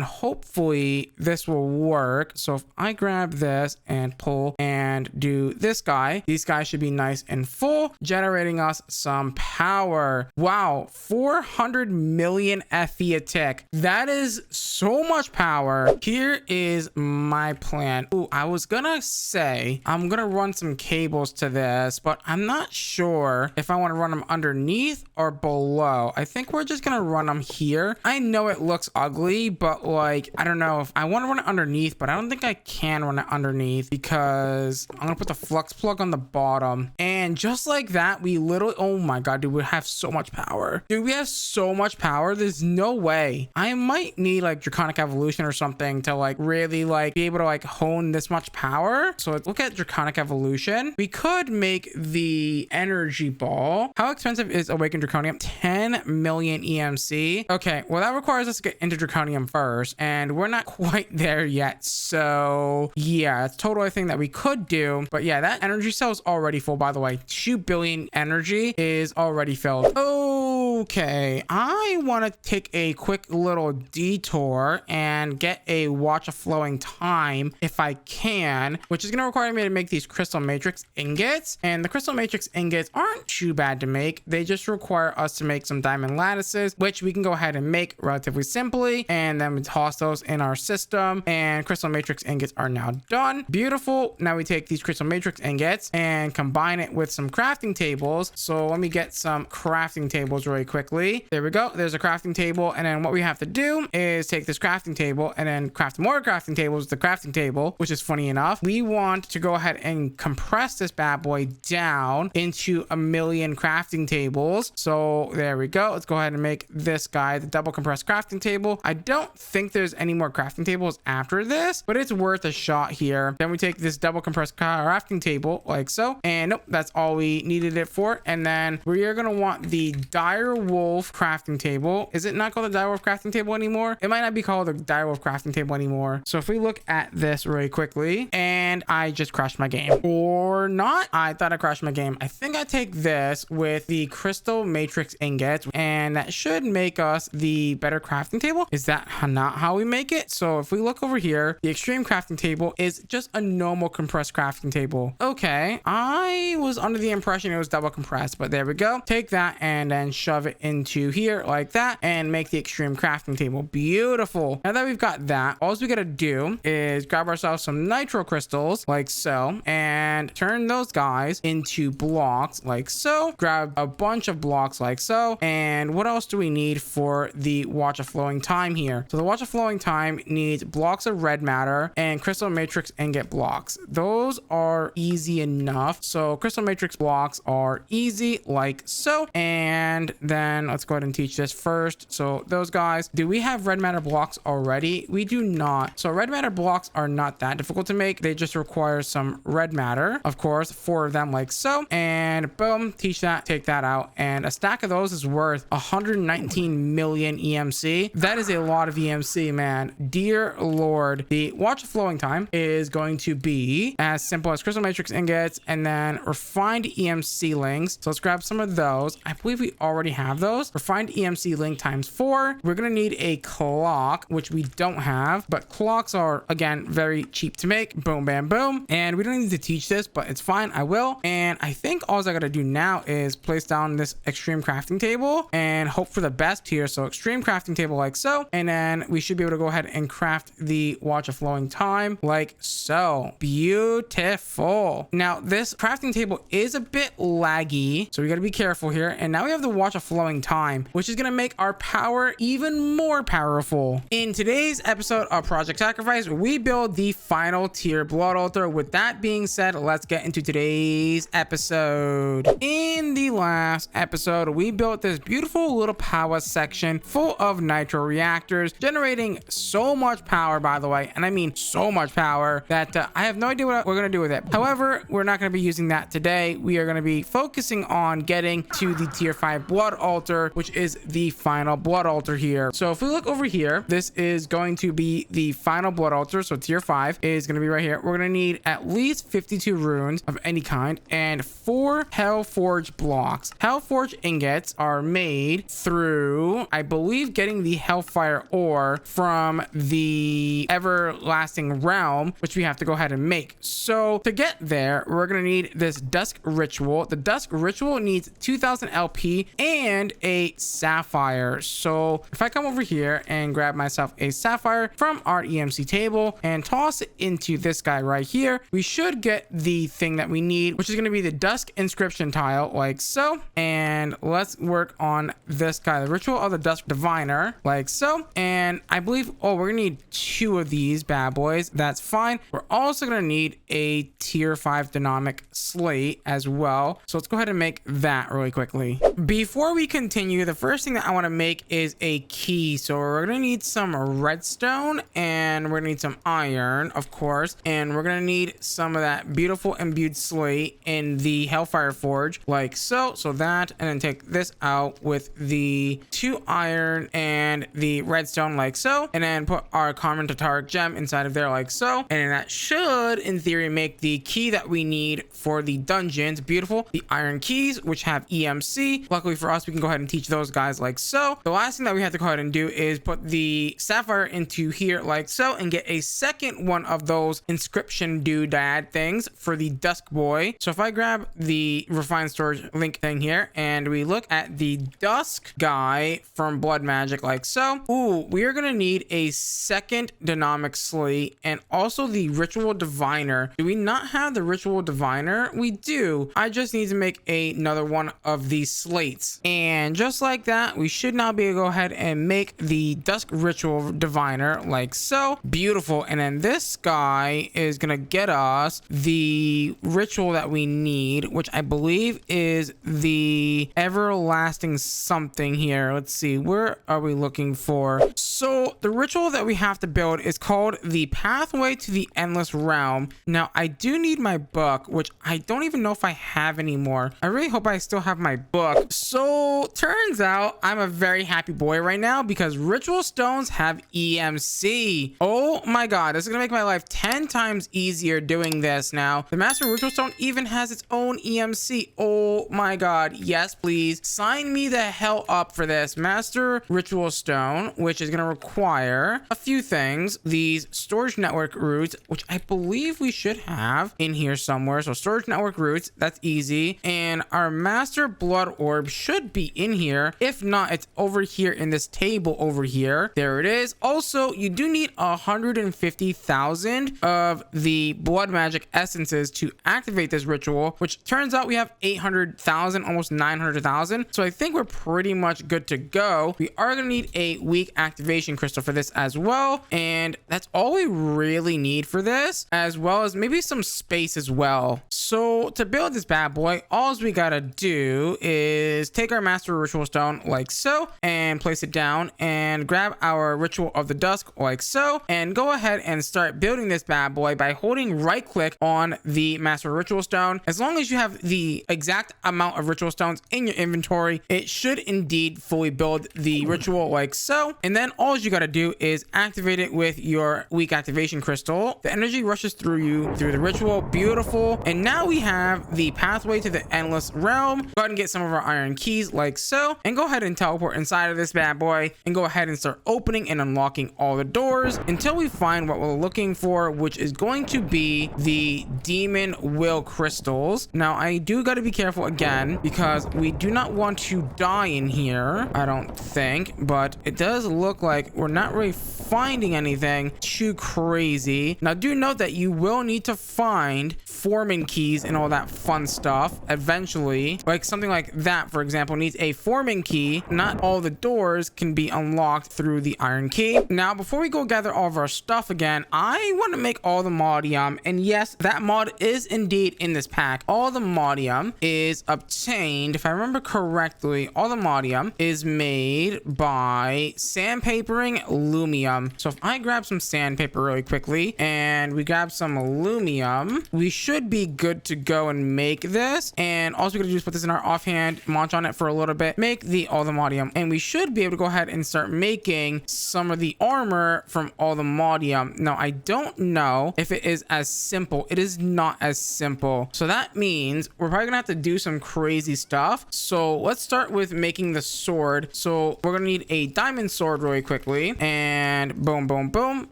hopefully this will work. So if I grab this and pull and do this guy, these guys should be nice and full, generating us some power. Wow, 400 million FE a tick. That is so much power. Here is my plan. Ooh, I was gonna say I'm gonna run some cables to this, but I'm not sure if I want to run them underneath or below. I think we're just gonna run them here. I know it looks ugly, but like, I don't know if I want to run it underneath, but I don't think I can run it underneath because I'm gonna put the flux plug on the bottom. And just like that, we literally, oh my god, dude, we have so much power. Dude, we have so much power. There's no way. I might need like draconic evolution or something to like really like be able to like hone this much power. So let's look at draconic evolution. We could make the energy ball. How expensive is awakened draconium? 10 million EMC. Okay, well that requires us to get into draconium first, and we're not quite there yet. So yeah, it's totally a thing that we could do. But yeah, that energy cell is already full, by the way. 2 billion energy is already filled. Okay, I want to take a quick little detour and get a watch of flowing time if I can, which is going to require me to make these crystal matrix ingots. And the crystal matrix ingots aren't too bad to make. They just require us to make some diamond lattices, which we can go ahead and make relatively simply, and then we toss those in our system, and crystal matrix ingots are now done. Beautiful. Now we take these crystal matrix ingots and combine it with some crafting tables. So let me get some crafting tables really quickly. There we go. There's a crafting table, and then what we have to do is take this crafting table and then craft more crafting tables with the crafting table, which is funny enough. We want to go ahead and compress this bad boy down into 1 million crafting tables. So there we go. Let's go ahead and make this guy the double compressed crafting table. I don't think there's any more crafting tables after this, but it's worth a shot here. Then we take this double compressed crafting table like so, and nope, that's all we needed it for. And then we are going to want the dire wolf crafting table. Is it not called the dire wolf crafting table anymore? It might not be called the dire wolf crafting table anymore. So if we look at this really quickly, and I just crashed my game or not, I thought I crashed my game. I think I take this with the crystal matrix ingots, and that should make us the better crafting table. Is that not how we make it? So if we look over here, the extreme crafting table is just a normal compressed crafting table. Okay, I was under the impression it was double compressed, but there we go. Take that and then shove shove it into here like that and make the extreme crafting table. Beautiful. Now that we've got that, all we gotta do is grab ourselves some nitro crystals like so and turn those guys into blocks like so. Grab a bunch of blocks like so. And what else do we need for the watch of flowing time here? So the watch of flowing time needs blocks of red matter and crystal matrix ingot blocks. Those are easy enough. So crystal matrix blocks are easy like so. And then let's go ahead and teach this first. So those guys, do we have red matter blocks already? We do not. So red matter blocks are not that difficult to make. They just require some red matter, of course, 4 of them like so. And boom, teach that, take that out. And a stack of those is worth 119 million EMC. That is a lot of EMC, man. Dear Lord. The watch of flowing time is going to be as simple as crystal matrix ingots and then refined EMC links. So let's grab some of those. I believe we already have those. Refined EMC link times 4. We're going to need a clock, which we don't have, but clocks are, again, very cheap to make. Boom, bam, boom. And we don't need to teach this, but it's fine. I will. And I think all I got to do now is place down this extreme crafting table and hope for the best here. So extreme crafting table like so. And then we should be able to go ahead and craft the watch of flowing time like so. Beautiful. Now this crafting table is a bit laggy, so we got to be careful here. And now we have the watch of flowing time, which is going to make our power even more powerful. In today's episode of Project Sacrifice, we build the final tier blood altar. With that being said, let's get into today's episode. In the last episode, we built this beautiful little power section full of nitro reactors, generating so much power, by the way, and I mean so much power that I have no idea what we're going to do with it. However, we're not going to be using that today. We are going to be focusing on getting to the tier 5 blood altar, which is the final blood altar here. So if we look over here, this is going to be the final blood altar. So tier 5 is going to be right here. We're going to need at least 52 runes of any kind and 4 Hellforge blocks. Hellforge ingots are made through, I believe, getting the Hellfire ore from the everlasting realm, which we have to go ahead and make. So to get there, we're going to need this Dusk Ritual. The Dusk Ritual needs 2000 LP and a sapphire. So if I come over here and grab myself a sapphire from our EMC table and toss it into this guy right here, we should get the thing that we need, which is going to be the Dusk Inscription tile like so. And let's work on this guy, the Ritual of the Dusk Diviner like so. And I believe, oh, we're going to need 2 of these bad boys. That's fine. We're also going to need a tier 5 dynamic slate as well. So let's go ahead and make that really quickly. Before we continue, the first thing that I want to make is a key. So we're going to need some redstone and we're going to need some iron, of course. And we're going to need some of that beautiful imbued slate in the Hellfire Forge like so. So that, and then take this out with the 2 iron and the redstone like so. And then put our common Tataric gem inside of there like so. And that should, in theory, make the key that we need for the dungeons. Beautiful. The iron keys, which have EMC. Luckily for us, we can go ahead and teach those guys like so. The last thing that we have to go ahead and do is put the sapphire into here like so and get a second one of those inscription doodad things for the Dusk Boy. So if I grab the refined storage link thing here and we look at the Dusk guy from Blood Magic like so. Ooh, we are going to need a second dynamic slate and also the Ritual Diviner. Do we not have the Ritual Diviner? We do. I just need to make another one of these slates. And just like that, we should now be able to go ahead and make the Dusk Ritual Diviner like so. Beautiful. And then this guy is going to get us the ritual that we need, which I believe is the everlasting something here. Let's see. Where are we looking for? So the ritual that we have to build is called the Pathway to the Endless Realm. Now, I do need my book, which I don't even know if I have anymore. I really hope I still have my book. So turns out I'm a very happy boy right now because ritual stones have EMC. Oh my God, this is gonna make my life 10 times easier doing this now. The Master Ritual Stone even has its own EMC. Oh my God, yes, please. Sign me the hell up for this. Master Ritual Stone, which is gonna require a few things. These storage network roots, which I believe we should have in here somewhere. So storage network roots, that's easy. And our Master Blood Orb should be in here. If not, it's over here in this table over here. There it is. Also, you do need 150,000 of the blood magic essences to activate this ritual, which turns out we have 800,000, almost 900,000. So I think we're pretty much good to go. We are going to need a weak activation crystal for this as well. And that's all we really need for this, as well as maybe some space as well. So to build this bad boy, all we gotta do is take our master ritual stone like so and place it down, and grab our ritual of the dusk like so, and go ahead and start building this bad boy by holding right click on the master ritual stone. As long as you have the exact amount of ritual stones in your inventory, it should indeed fully build the ritual like so. And then all you gotta do is activate it with your weak activation crystal. The energy rushes through you through the ritual. Beautiful. And now we have the pathway to the endless realm. Go ahead and get some of our iron keys like so, and go ahead and teleport inside of this bad boy, and go ahead and start opening and unlocking all the doors until we find what we're looking for, which is going to be the demon will crystals. Now I do got to be careful again, because we do not want to die in here, I don't think, but it does look like we're not really finding anything too crazy. Now do note that you will need to find forming keys and all that fun stuff eventually. Like something like that, for example, needs a forming key. Not all the doors can be unlocked through the iron key. Now before we go gather all of our stuff again, I want to make all the modium, and yes, that mod is indeed in this pack. All the modium is obtained, if I remember correctly, all the modium is made by sandpapering lumium. So if I grab some sandpaper really quickly and we grab some aluminum, we should be good to go and make this. And all we gotta do is put this in our offhand, munch on it for a little bit, make all the modium, and we should be able to go ahead and start making some of the armor from all the modium. Now I don't know if it is as simple. It is not as simple, so that means we're probably gonna have to do some crazy stuff. So let's start with making the sword. So we're gonna need a diamond sword really quickly, and boom boom boom.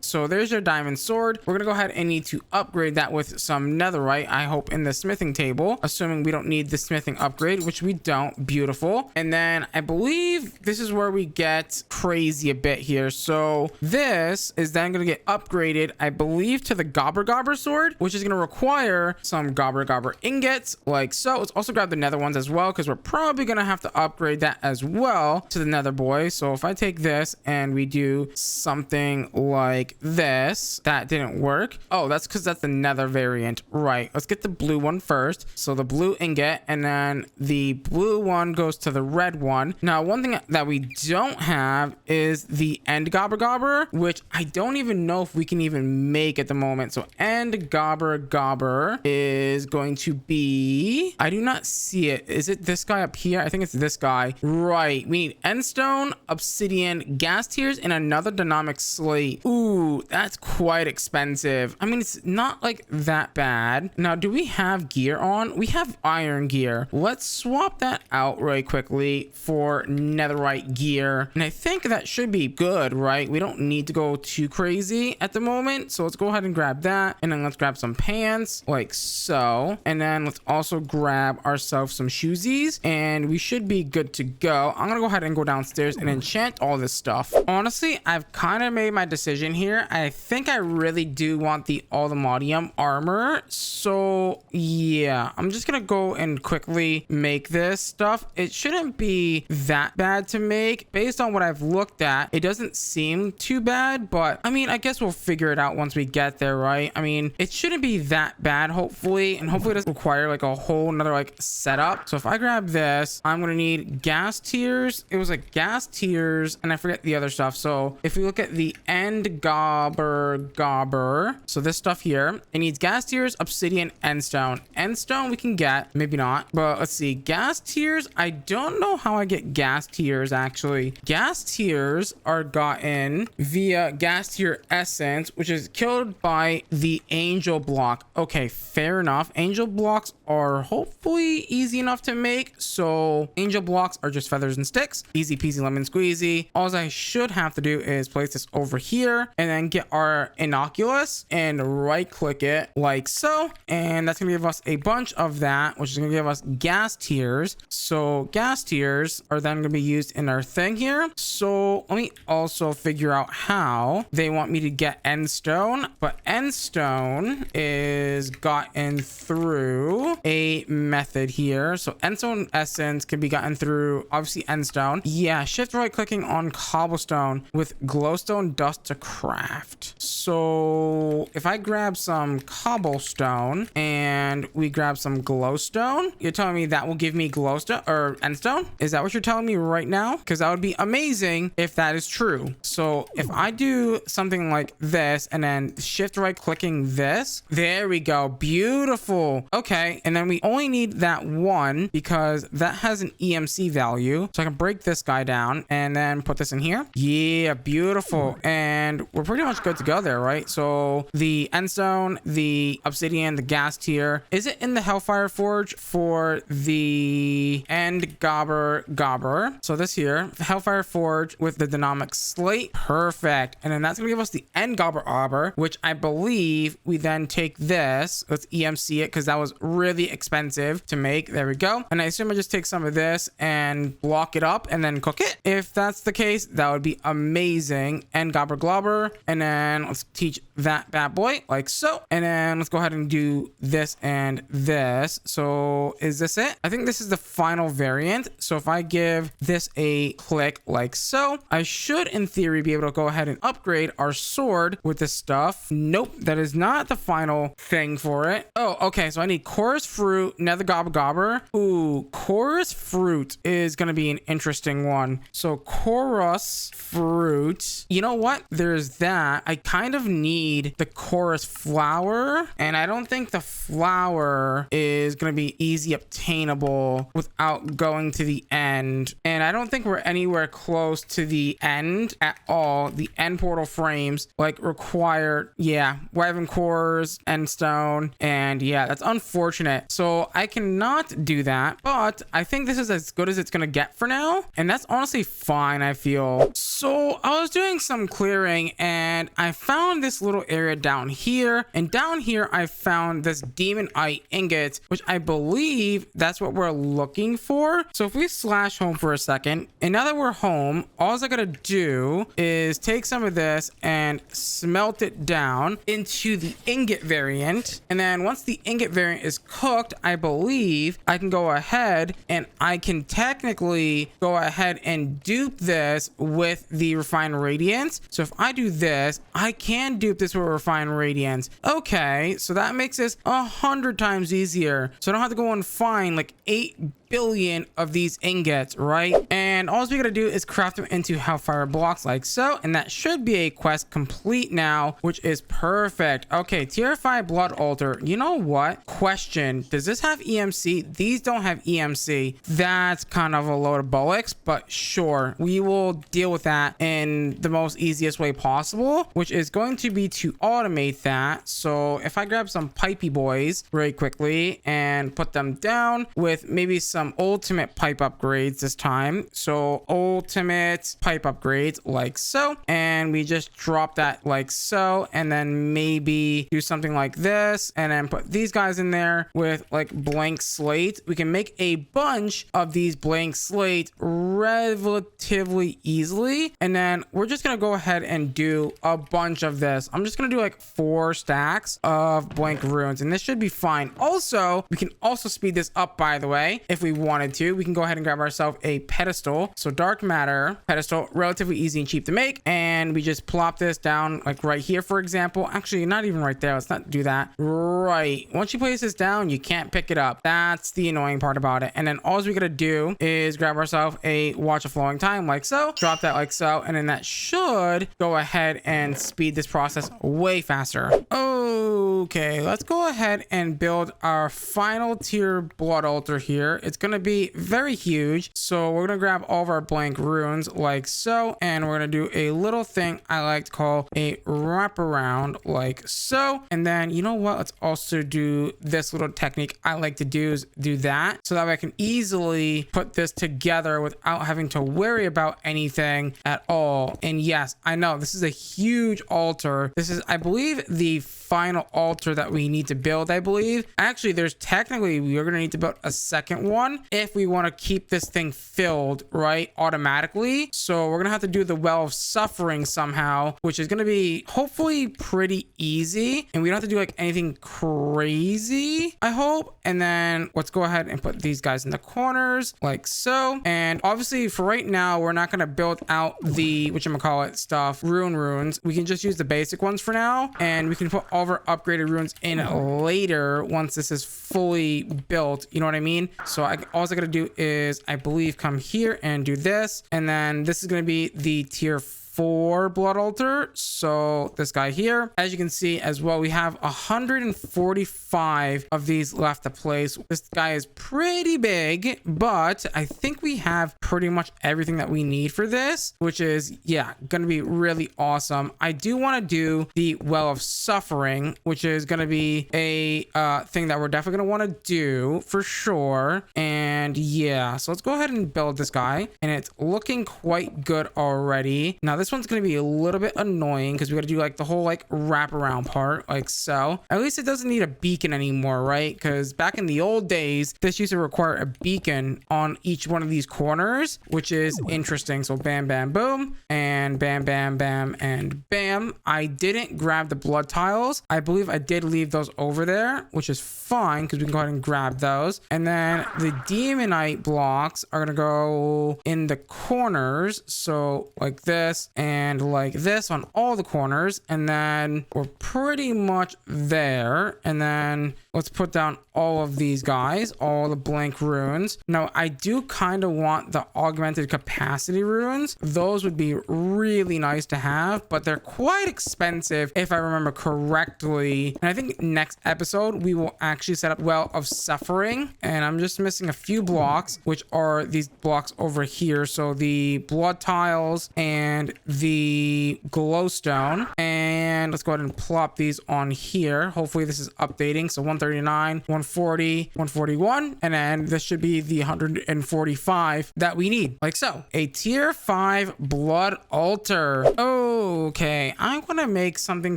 So there's your diamond sword. We're gonna go ahead and need to upgrade that with some netherite, I hope, in the smithing table, assuming we don't need the smithing upgrade, which we don't. Beautiful. And then I believe this is where we get crazy a bit here. So this is then going to get upgraded, I believe, to the gobber sword, which is going to require some gobber ingots like so. Let's also grab the nether ones as well, because we're probably going to have to upgrade that as well to the nether boy. So if I take this and we do something like this, that didn't work. Oh, that's because that's the nether variant. Right. Let's get the blue one first. So the blue ingot, and then the blue one goes to the red one. Now one thing that we don't have is the end gobber, which I don't even know if we can even make at the moment. So end gobber is going to be, I do not see it. Is it this guy up here? I think it's this guy. Right. We need endstone, obsidian, gas tears, and another dynamic slate. Ooh, that's quite expensive. I mean, it's not like that bad. Now, do we have gear on? We have iron gear. Let's swap that out really quickly for netherite gear. And I think that should be good, right? We don't need to go too crazy at the moment. So let's go ahead and grab that. And then let's grab some pants like so. And then let's also grab ourselves some shoesies, and we should be good to go. I'm gonna go ahead and go downstairs and enchant all this stuff. Honestly, I've kind of made my decision here. I think I really do want all the modium armor. So yeah, I'm just gonna go and quickly make this stuff. It shouldn't be that bad to make. Based on what I've looked at, it doesn't seem too bad, but I mean, I guess we'll figure it out once we get there, right? I mean, it shouldn't be that bad, hopefully, and hopefully it doesn't require like a whole nother like setup. So if I grab this, I'm gonna need gas tears. It was like gas tears, and I forget the other stuff. So if we look at the end gobber, so this stuff here, it needs gas tears, obsidian, endstone. Endstone we can get, maybe not, but let's see. Gas tears, I don't know how I get gas tears actually. Gas tears are gotten via gas tier essence, which is killed by the angel block. Okay, fair enough. Angel blocks are hopefully easy enough to make. So angel blocks are just feathers and sticks. Easy peasy lemon squeezy. All I should have to do is place this over here and then get our innocuous and right click it like so. so. And that's gonna give us a bunch of that, which is gonna give us gas tiers. So gas tiers are then gonna be used in our thing here. So let me also figure out how they want me to get end stone. But end stone is gotten through a method here. So end stone essence can be gotten through obviously end stone. Yeah, shift right clicking on cobblestone with glowstone dust to craft. So if I grab some cobblestone and we grab some glowstone, you're telling me that will give me glowstone or endstone? Is that what you're telling me right now? Because that would be amazing if that is true. So if I do something like this and then shift right clicking this, there we go. Beautiful. Okay. And then we only need that one because that has an EMC value. So I can break this guy down and then put this in here. Yeah, beautiful. And we're pretty much good to go there, right? So the endstone, the obsidian, the gas tier, is it in the Hellfire Forge for the end gobber? So this here, Hellfire Forge with the dynamic slate. Perfect. And then that's gonna give us the end gobber, which I believe we then take this. Let's EMC it because that was really expensive to make. There we go. And I assume I just take some of this and block it up and then cook it. If that's the case, that would be amazing. End gobber. And then let's teach that bad boy like so. And then let's go ahead and do this and this. So is this it? I think this is the final variant. So if I give this a click like so, I should in theory be able to go ahead and upgrade our sword with this stuff. Nope, that is not the final thing for it. Oh, okay. So I need chorus fruit, nether gobber. Ooh, chorus fruit is going to be an interesting one. So chorus fruit, you know what? There's that. I kind of need the chorus flower, and I don't think the flower is going to be easy obtainable without going to the end. And I don't think we're anywhere close to the end at all. The end portal frames like require, yeah, wyvern cores, end stone, and yeah, that's unfortunate. So I cannot do that, but I think this is as good as it's going to get for now. And that's honestly fine, I feel. So I was doing some clearing and I found this little area down here, and down here I found this demonite ingot, which I believe that's what we're looking for. So if we slash home for a second, and now that we're home, all I gotta do is take some of this and smelt it down into the ingot variant. And then once the ingot variant is cooked, I believe I can go ahead and I can technically go ahead and dupe this with the refined radiance. So if I do this, I can dupe this with refined radiance. Okay, so that makes this 100 times easier. So I don't have to go and find like 8 billion of these ingots, right? And all we gotta do is craft them into hellfire blocks like so, and that should be a quest complete now, which is perfect. Okay, tier 5 blood altar. You know what? Question, does this have EMC? These don't have EMC. That's kind of a load of bullocks, but sure, we will deal with that in the most easiest way possible, which is going to be to automate that. So if I grab some pipey boys very quickly and put them down with maybe some ultimate pipe upgrades this time. So ultimate pipe upgrades like so, and we just drop that like so, and then maybe do something like this, and then put these guys in there with like blank slate. We can make a bunch of these blank slate relatively easily, and then we're just gonna go ahead and do a bunch of this. I'm just gonna do like 4 stacks of blank runes, and this should be fine. Also, we can also speed this up, by the way, if we wanted to. We can go ahead and grab ourselves a pedestal. So dark matter pedestal, relatively easy and cheap to make, and we just plop this down like right here, for example. Actually, not even right there. Let's not do that. Right, once you place this down, you can't pick it up. That's the annoying part about it. And then all we gotta do is grab ourselves a watch of flowing time like so, drop that like so, and then that should go ahead and speed this process way faster. Okay, let's go ahead and build our final tier blood altar here. It's It's going to be very huge. So we're going to grab all of our blank runes like so. And we're going to do a little thing I like to call a wraparound like so. And then, you know what? Let's also do this little technique I like to do is do that. So that way I can easily put this together without having to worry about anything at all. And yes, I know this is a huge altar. This is, I believe, the final altar that we need to build. I believe actually there's technically we're gonna need to build a second one if we want to keep this thing filled right automatically. So we're gonna have to do the well of suffering somehow, which is gonna be hopefully pretty easy, and we don't have to do like anything crazy, I hope. And then let's go ahead and put these guys in the corners like so. And obviously for right now we're not gonna build out the whatchamacallit stuff runes. We can just use the basic ones for now, and we can put all of our upgraded runes in later once this is fully built, you know what I mean? So all I gotta do is I believe come here and do this, and then this is gonna be the tier 4 blood altar. So this guy here, as you can see as well, we have 145 of these left to place. This guy is pretty big, but I think we have pretty much everything that we need for this, which is, yeah, gonna be really awesome. I do want to do the well of suffering, which is gonna be a thing that we're definitely gonna want to do for sure. And yeah, so let's go ahead and build this guy, and it's looking quite good already. Now this one's going to be a little bit annoying because we got to do like the whole like wraparound part like so. At least it doesn't need a beacon anymore, right? Because back in the old days, this used to require a beacon on each one of these corners, which is interesting. So bam, bam, boom, and bam, bam, bam, and bam. I didn't grab the blood tiles. I believe I did leave those over there, which is fine because we can go ahead and grab those. And then the demonite blocks are going to go in the corners. So like this and like this on all the corners, and then we're pretty much there. And then let's put down all of these guys, all the blank runes. Now I do kind of want the augmented capacity runes. Those would be really nice to have, but they're quite expensive if I remember correctly. And I think next episode we will actually set up well of suffering, and I'm just missing a few blocks, which are these blocks over here. So the blood tiles and the glowstone, and let's go ahead and plop these on here. Hopefully this is updating. So 139, 140, 141, and then this should be the 145 that we need, like so. A tier 5 blood altar. Okay, I want to make something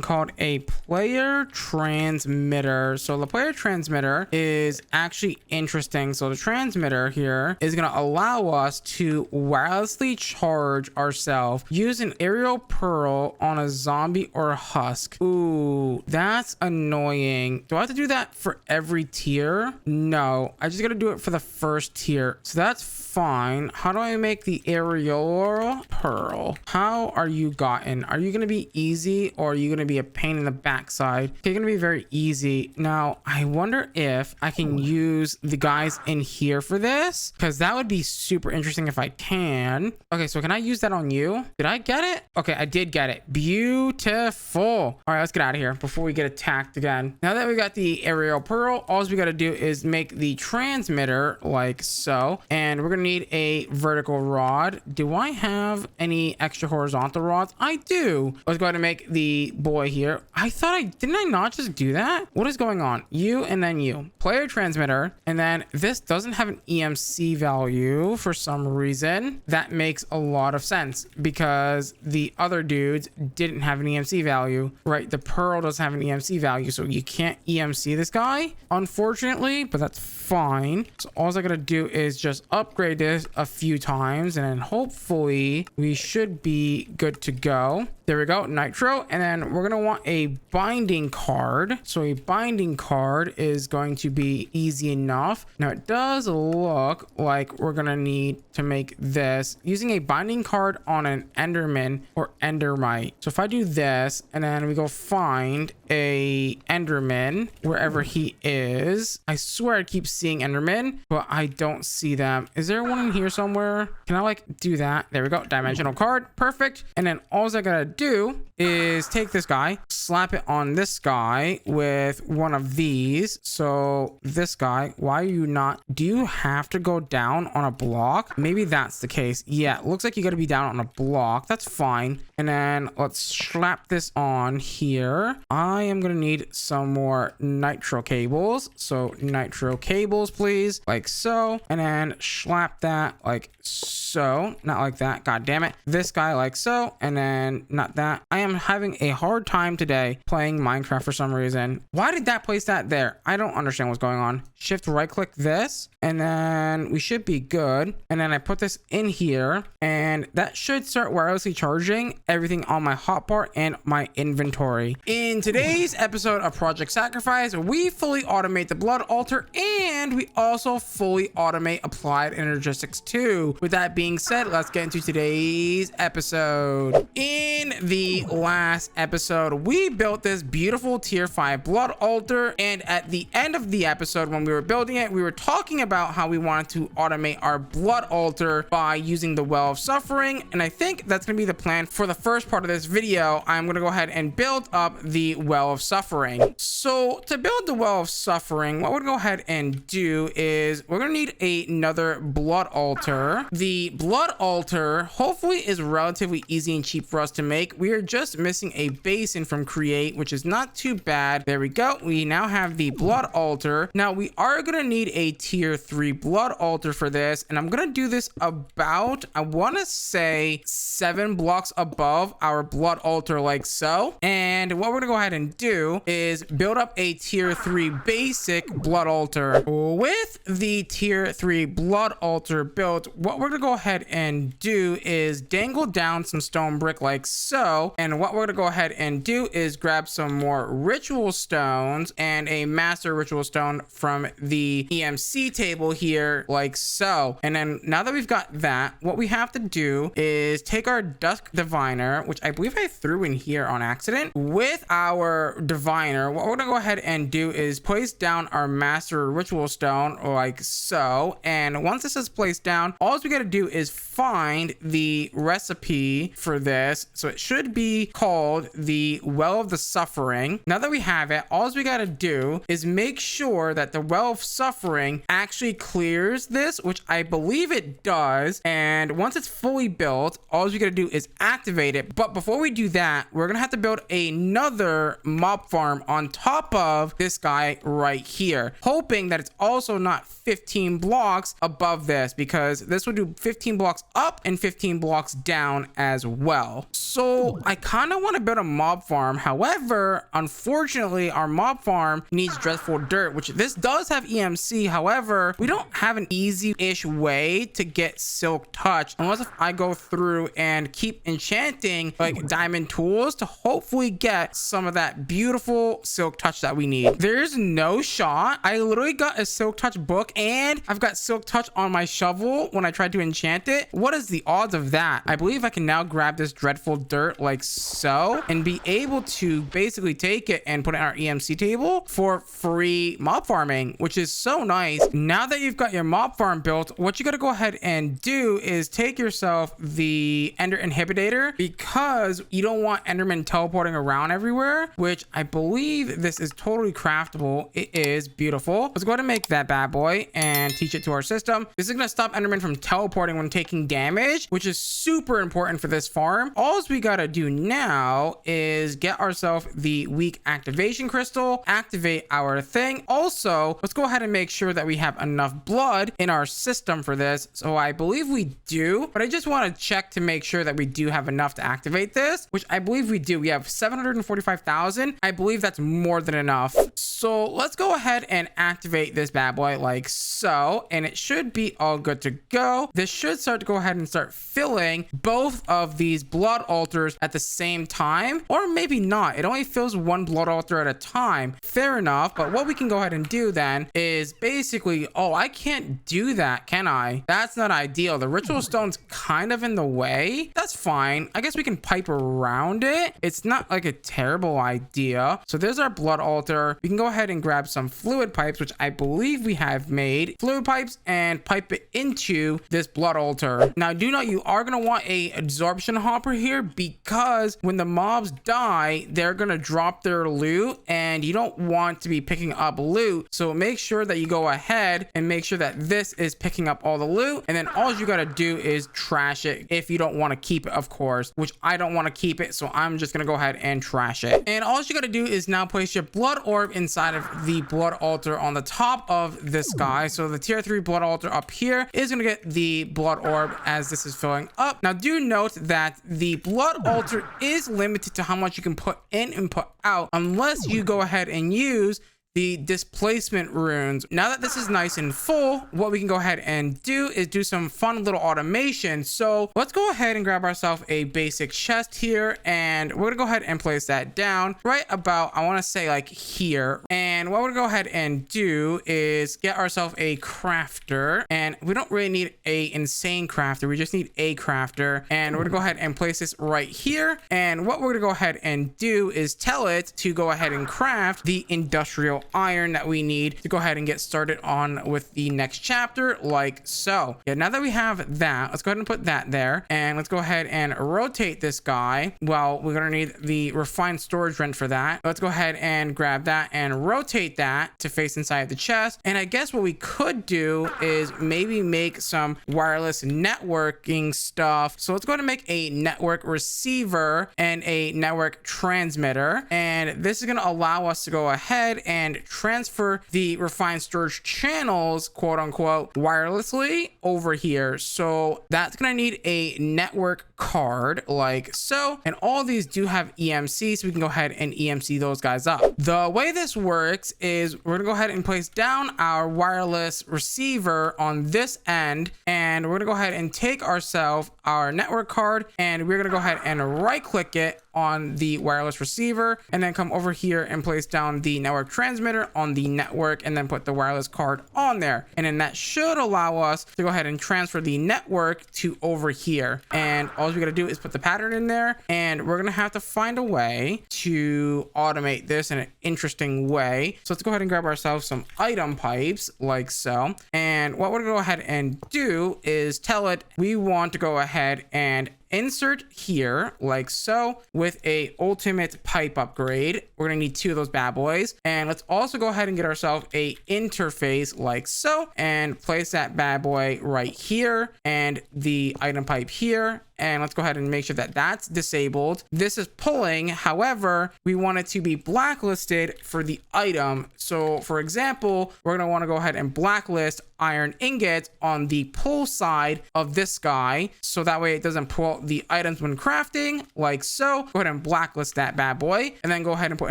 called a player transmitter. So the player transmitter is actually interesting. So the transmitter here is going to allow us to wirelessly charge ourselves using an aerial pearl on a zombie or a husk. Ooh, that's annoying. Do I have to do that for every tier? No, I just got to do it for the first tier. So that's fine. How do I make the aerial pearl? How are you gotten? Are you going to be easy, or are you going to be a pain in the backside? Okay, going to be very easy. Now, I wonder if I can use the guys in here for this, because that would be super interesting if I can. Okay, so can I use that on you? Did I get it? Okay, I did get it. Beautiful. All right, let's get out of here before we get attacked again. Now that we got the aerial pearl, all we got to do is make the transmitter like so, and we're going to need a vertical rod. Do I have any extra horizontal rods? I do. Let's go ahead and make the boy here. I thought didn't I not just do that? What is going on? You and then you. Player transmitter, and then this doesn't have an EMC value for some reason. That makes a lot of sense because the other dudes didn't have an EMC value, right? The pearl doesn't have an EMC value, so you can't EMC this guy, unfortunately, but that's fine. So all I gotta do is just upgrade this a few times, and then hopefully we should be good to go. There we go, nitro. And then we're gonna want a binding card. So a binding card is going to be easy enough. Now it does look like we're gonna need to make this using a binding card on an enderman or endermite. So if I do this and then we go find a enderman wherever he is, I swear I keep seeing enderman, but I don't see them. Is there one in here somewhere? Can I like do that? There we go, dimensional card, perfect. And then all I gotta do is take this guy, slap it on this guy with one of these. So this guy, why are you not, do you have to go down on a block? Maybe that's the case. Yeah, it looks like you got to be down on a block. That's fine. And then let's slap this on here. I am going to need some more nitro cables. So nitro cables, please, like so. And then slap that like so, not like that. God damn it. This guy like so, and then not that. I am having a hard time today playing Minecraft for some reason. Why did that place that there? I don't understand what's going on. Shift right click this, and then we should be good. And then I put this in here, and that should start wirelessly charging everything on my hotbar and my inventory. In today's episode of Project Sacrifice, we fully automate the blood altar, and we also fully automate applied energistics too. With that being said, let's get into today's episode. In the last episode, we built this beautiful tier 5 blood altar, and at the end of the episode when we were building it, we were talking about how we wanted to automate our blood altar by using the Well of Suffering, and I think that's going to be the plan for the first part of this video. I'm going to go ahead and build up the Well of Suffering. So to build the Well of Suffering, what we're going to go ahead and do is we're going to need another blood altar. The blood altar hopefully is relatively easy and cheap for us to make. We are just missing a basin from create, which is not too bad. There we go. We now have the blood altar. Now we are going to need a tier 3 blood altar for this, and I'm going to do this about, I want to say 7 blocks above our blood altar like so. And what we're going to go ahead and do is build up a tier 3 basic blood altar. With the tier 3 blood altar built, what we're going to go ahead and do is dangle down some stone brick like so. And what we're going to go ahead and do is grab some more ritual stones and a master ritual stone from the EMC table here like so. And then now that we've got that, what we have to do is take our dusk diviner, which I believe I threw in here on accident. With our diviner, what we're going to go ahead and do is place down our master ritual stone like so. And once this is placed down, all we got to do is find the recipe for this. So it should be called the Well of the Suffering. Now that we have it, all we got to do is make sure that the Well of Suffering actually clears this, which I believe it does. And once it's fully built, all we got to do is activate it. But before we do that, we're going to have to build another mob farm on top of this guy right here, hoping that it's also not 15 blocks above this, because this would do 15 blocks up and 15 blocks down as well. So I kind of want to build a mob farm. However, unfortunately, our mob farm needs dreadful dirt, which this does have EMC. However, we don't have an easy-ish way to get silk touch unless if I go through and keep enchanting like diamond tools to hopefully get some of that beautiful silk touch that we need. There's no shot. I literally got a silk touch book, and I've got silk touch on my shovel when I tried to enchant it. What is the odds of that? I believe I can now grab this dreadful dirt like so and be able to basically take it and put it in our EMC table for free mob farming, which is so nice. Now that you've got your mob farm built, what you got to go ahead and do is take yourself the ender inhibitor, because you don't want endermen teleporting around everywhere, which I believe this is totally craftable. It is beautiful. Let's go ahead and make that bad boy and teach it to our system. This is going to stop endermen from teleporting when taking damage, which is super important for this farm. All we got to do now is get ourselves the weak activation crystal, activate our thing. Also, let's go ahead and make sure that we have enough blood in our system for this. So I believe we do, but I just want to check to make sure that we do have enough to activate this, which I believe we do. We have 745,000. I believe that's more than enough. So let's go ahead and activate this bad boy like so, and it should be all good to go. This should start to go ahead and start filling both of these blood altars at the same time, or maybe not. It only fills one blood altar at a time. Fair enough. But what we can go ahead and do then is basically, oh, I can't do that, can I? That's not ideal. The ritual stone's kind of in the way. That's fine. I guess we can pipe around it. It's not like a terrible idea. So there's our blood altar. We can go ahead and grab some fluid pipes, which I believe we have made. Fluid pipes, and pipe it into this blood altar. Now, do note you are going to want a absorption hopper here, because because when the mobs die, they're gonna drop their loot, and you don't want to be picking up loot. So make sure that you go ahead and make sure that this is picking up all the loot, and then all you gotta do is trash it if you don't want to keep it, of course, which I don't want to keep it, so I'm just gonna go ahead and trash it. And all you gotta do is now place your blood orb inside of the blood altar on the top of this guy. So the tier 3 blood altar up here is gonna get the blood orb as this is filling up. Now do note that the blood altar is limited to how much you can put in and put out, unless you go ahead and use the displacement runes. Now that this is nice and full, what we can go ahead and do is do some fun little automation. So let's go ahead and grab ourselves a basic chest here, and we're gonna go ahead and place that down right about, I want to say like here. And what we're gonna go ahead and do is get ourselves a crafter, and we don't really need a insane crafter, we just need a crafter. And we're gonna go ahead and place this right here, and what we're gonna go ahead and do is tell it to go ahead and craft the industrial iron that we need to go ahead and get started on with the next chapter, like so. Yeah, now that we have that, let's go ahead and put that there, and let's go ahead and rotate this guy. Well, we're gonna need the refined storage rent for that. Let's go ahead and grab that and rotate that to face inside the chest. And I guess what we could do is maybe make some wireless networking stuff. So let's go ahead and make a network receiver and a network transmitter, and this is going to allow us to go ahead and transfer the refined storage channels, quote unquote, wirelessly over here. So that's going to need a network card like so, and all these do have EMC, so we can go ahead and EMC those guys up. The way this works is we're gonna go ahead and place down our wireless receiver on this end, and we're gonna go ahead and take ourselves our network card, and we're gonna go ahead and right click it on the wireless receiver, and then come over here and place down the network transmitter on the network, and then put the wireless card on there. And then that should allow us to go ahead and transfer the network to over here. And all we gotta do is put the pattern in there, and we're gonna have to find a way to automate this in an interesting way. So let's go ahead and grab ourselves some item pipes like so. And what we're gonna go ahead and do is tell it we want to go ahead and insert here like so with a ultimate pipe upgrade. We're gonna need 2 of those bad boys, and let's also go ahead and get ourselves a interface like so, and place that bad boy right here and the item pipe here. And let's go ahead and make sure that that's disabled. This is pulling, however, we want it to be blacklisted for the item. So for example, we're gonna want to go ahead and blacklist iron ingots on the pull side of this guy, so that way it doesn't pull the items when crafting like so. Go ahead and blacklist that bad boy, and then go ahead and put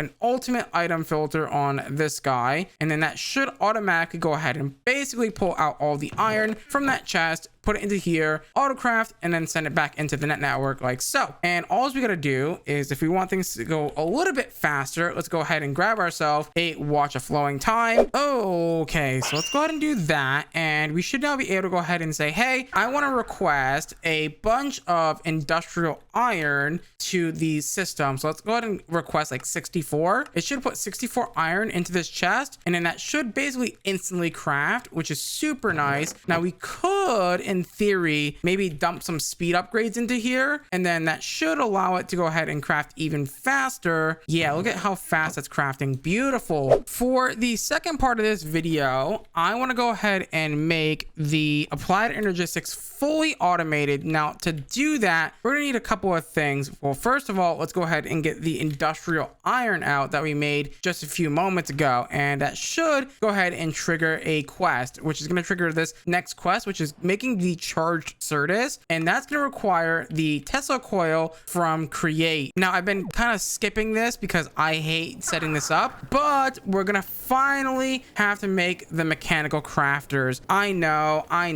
an ultimate item filter on this guy, and then that should automatically go ahead and basically pull out all the iron from that chest, put it into here, autocraft, and then send it back into the net network like so. And all we gotta do is, if we want things to go a little bit faster, let's go ahead and grab ourselves a watch of flowing time. Okay, so let's go ahead and do that, and we should now be able to go ahead and say, hey, I want to request a bunch of industrial iron to the system. So let's go ahead and request like 64. It should put 64 iron into this chest, and then that should basically instantly craft, which is super nice. Now we could, in theory, maybe dump some speed upgrades into here, and then that should allow it to go ahead and craft even faster. Yeah, look at how fast it's crafting. Beautiful. For the second part of this video, I want to go ahead and make the applied energistics fully automated. Now to do that, we're gonna need a couple of things. Well, first of all, let's go ahead and get the industrial iron out that we made just a few moments ago, and that should go ahead and trigger a quest, which is going to trigger this next quest, which is making the charged Certus, and that's going to require the Tesla coil from create. Now I've been kind of skipping this because I hate setting this up, but we're gonna finally have to make the mechanical crafters. I know I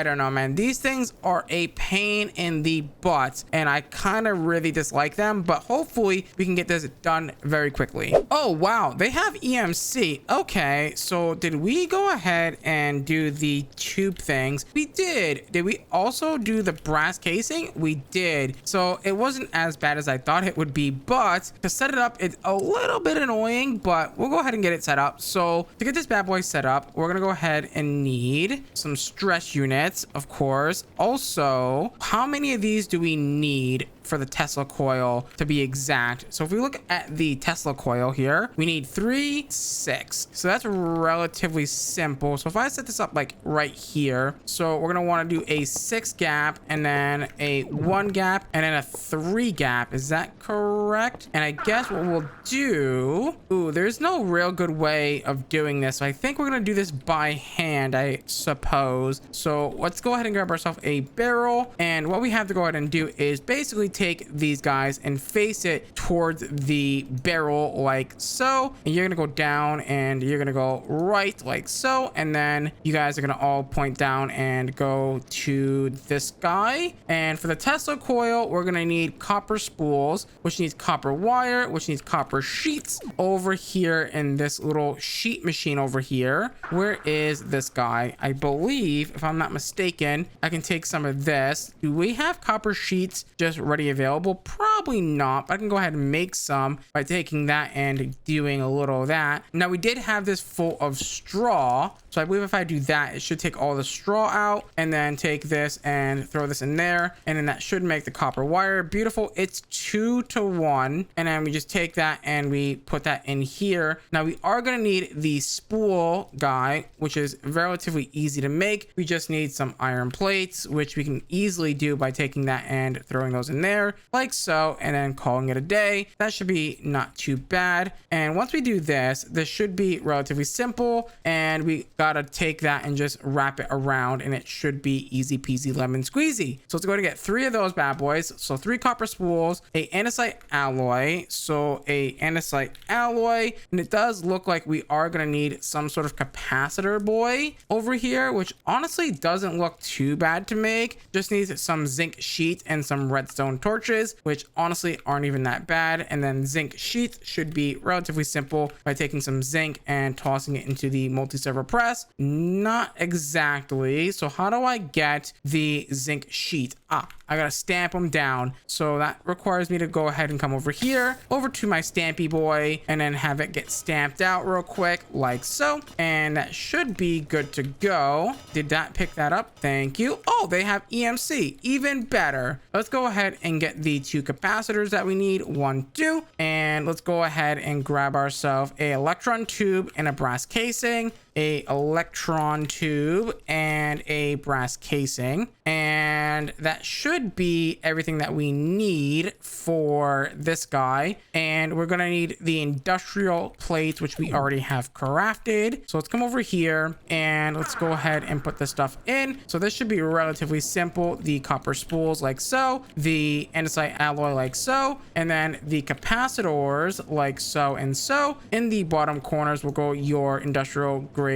don't know, man, these things are a pain in the butt, and I kind of really dislike them, but hopefully we can get this done very quickly. Oh wow, they have EMC. Okay, so did we go ahead and do the tube thing? things. We did we also do the brass casing? We did. So it wasn't as bad as I thought it would be, but to set it up, it's a little bit annoying, but we'll go ahead and get it set up. So to get this bad boy set up, we're gonna go ahead and need some stress units, of course. Also, how many of these do we need for the Tesla coil to be exact? So if we look at the Tesla coil here, we need 3, 6. So that's relatively simple. So if I set this up like right here, so we're gonna want to do a 6 gap and then a 1 gap and then a 3 gap. Is that correct? And I guess what we'll do, there's no real good way of doing this. So I think we're gonna do this by hand, I suppose. So let's go ahead and grab ourselves a barrel, and what we have to go ahead and do is basically take these guys and face it towards the barrel like so, and you're gonna go down and you're gonna go right like so, and then you guys are gonna all point down and go to this guy. And for the Tesla coil, we're gonna need copper spools, which needs copper wire, which needs copper sheets over here in this little sheet machine over here. Where is this guy? I believe, if I'm not mistaken, I can take some of this. Do we have copper sheets just ready available? Probably not, but I can go ahead and make some by taking that and doing a little of that. Now we did have this full of straw, so I believe if I do that, it should take all the straw out, and then take this and throw this in there, and then that should make the copper wire. Beautiful. It's 2 to 1, and then we just take that and we put that in here. Now we are going to need the spool guy, which is relatively easy to make. We just need some iron plates, which we can easily do by taking that and throwing those in there like so, and then calling it a day. That should be not too bad. And once we do this, this should be relatively simple, and we gotta take that and just wrap it around, and it should be easy peasy lemon squeezy. So let's go to get 3 of those bad boys. So 3 copper spools, a andesite alloy, so a andesite alloy, and it does look like we are gonna need some sort of capacitor boy over here, which honestly doesn't look too bad to make. Just needs some zinc sheet and some redstone torches, which honestly aren't even that bad. And then zinc sheets should be relatively simple by taking some zinc and tossing it into the multi-servo press. Not exactly. So how do I get the zinc sheet? I gotta stamp them down. So that requires me to go ahead and come over here, over to my stampy boy, and then have it get stamped out real quick like so. And that should be good to go. Did that pick that up? Thank you. Oh, they have EMC. Even better. Let's go ahead and get the 2 capacitors that we need. 1, 2. And let's go ahead and grab ourselves a electron tube and a brass casing. A electron tube and a brass casing, and that should be everything that we need for this guy. And we're gonna need the industrial plates, which we already have crafted. So let's come over here and let's go ahead and put this stuff in. So this should be relatively simple. The copper spools like so, the andesite alloy like so, and then the capacitors like so and so. In the bottom corners will go your industrial grade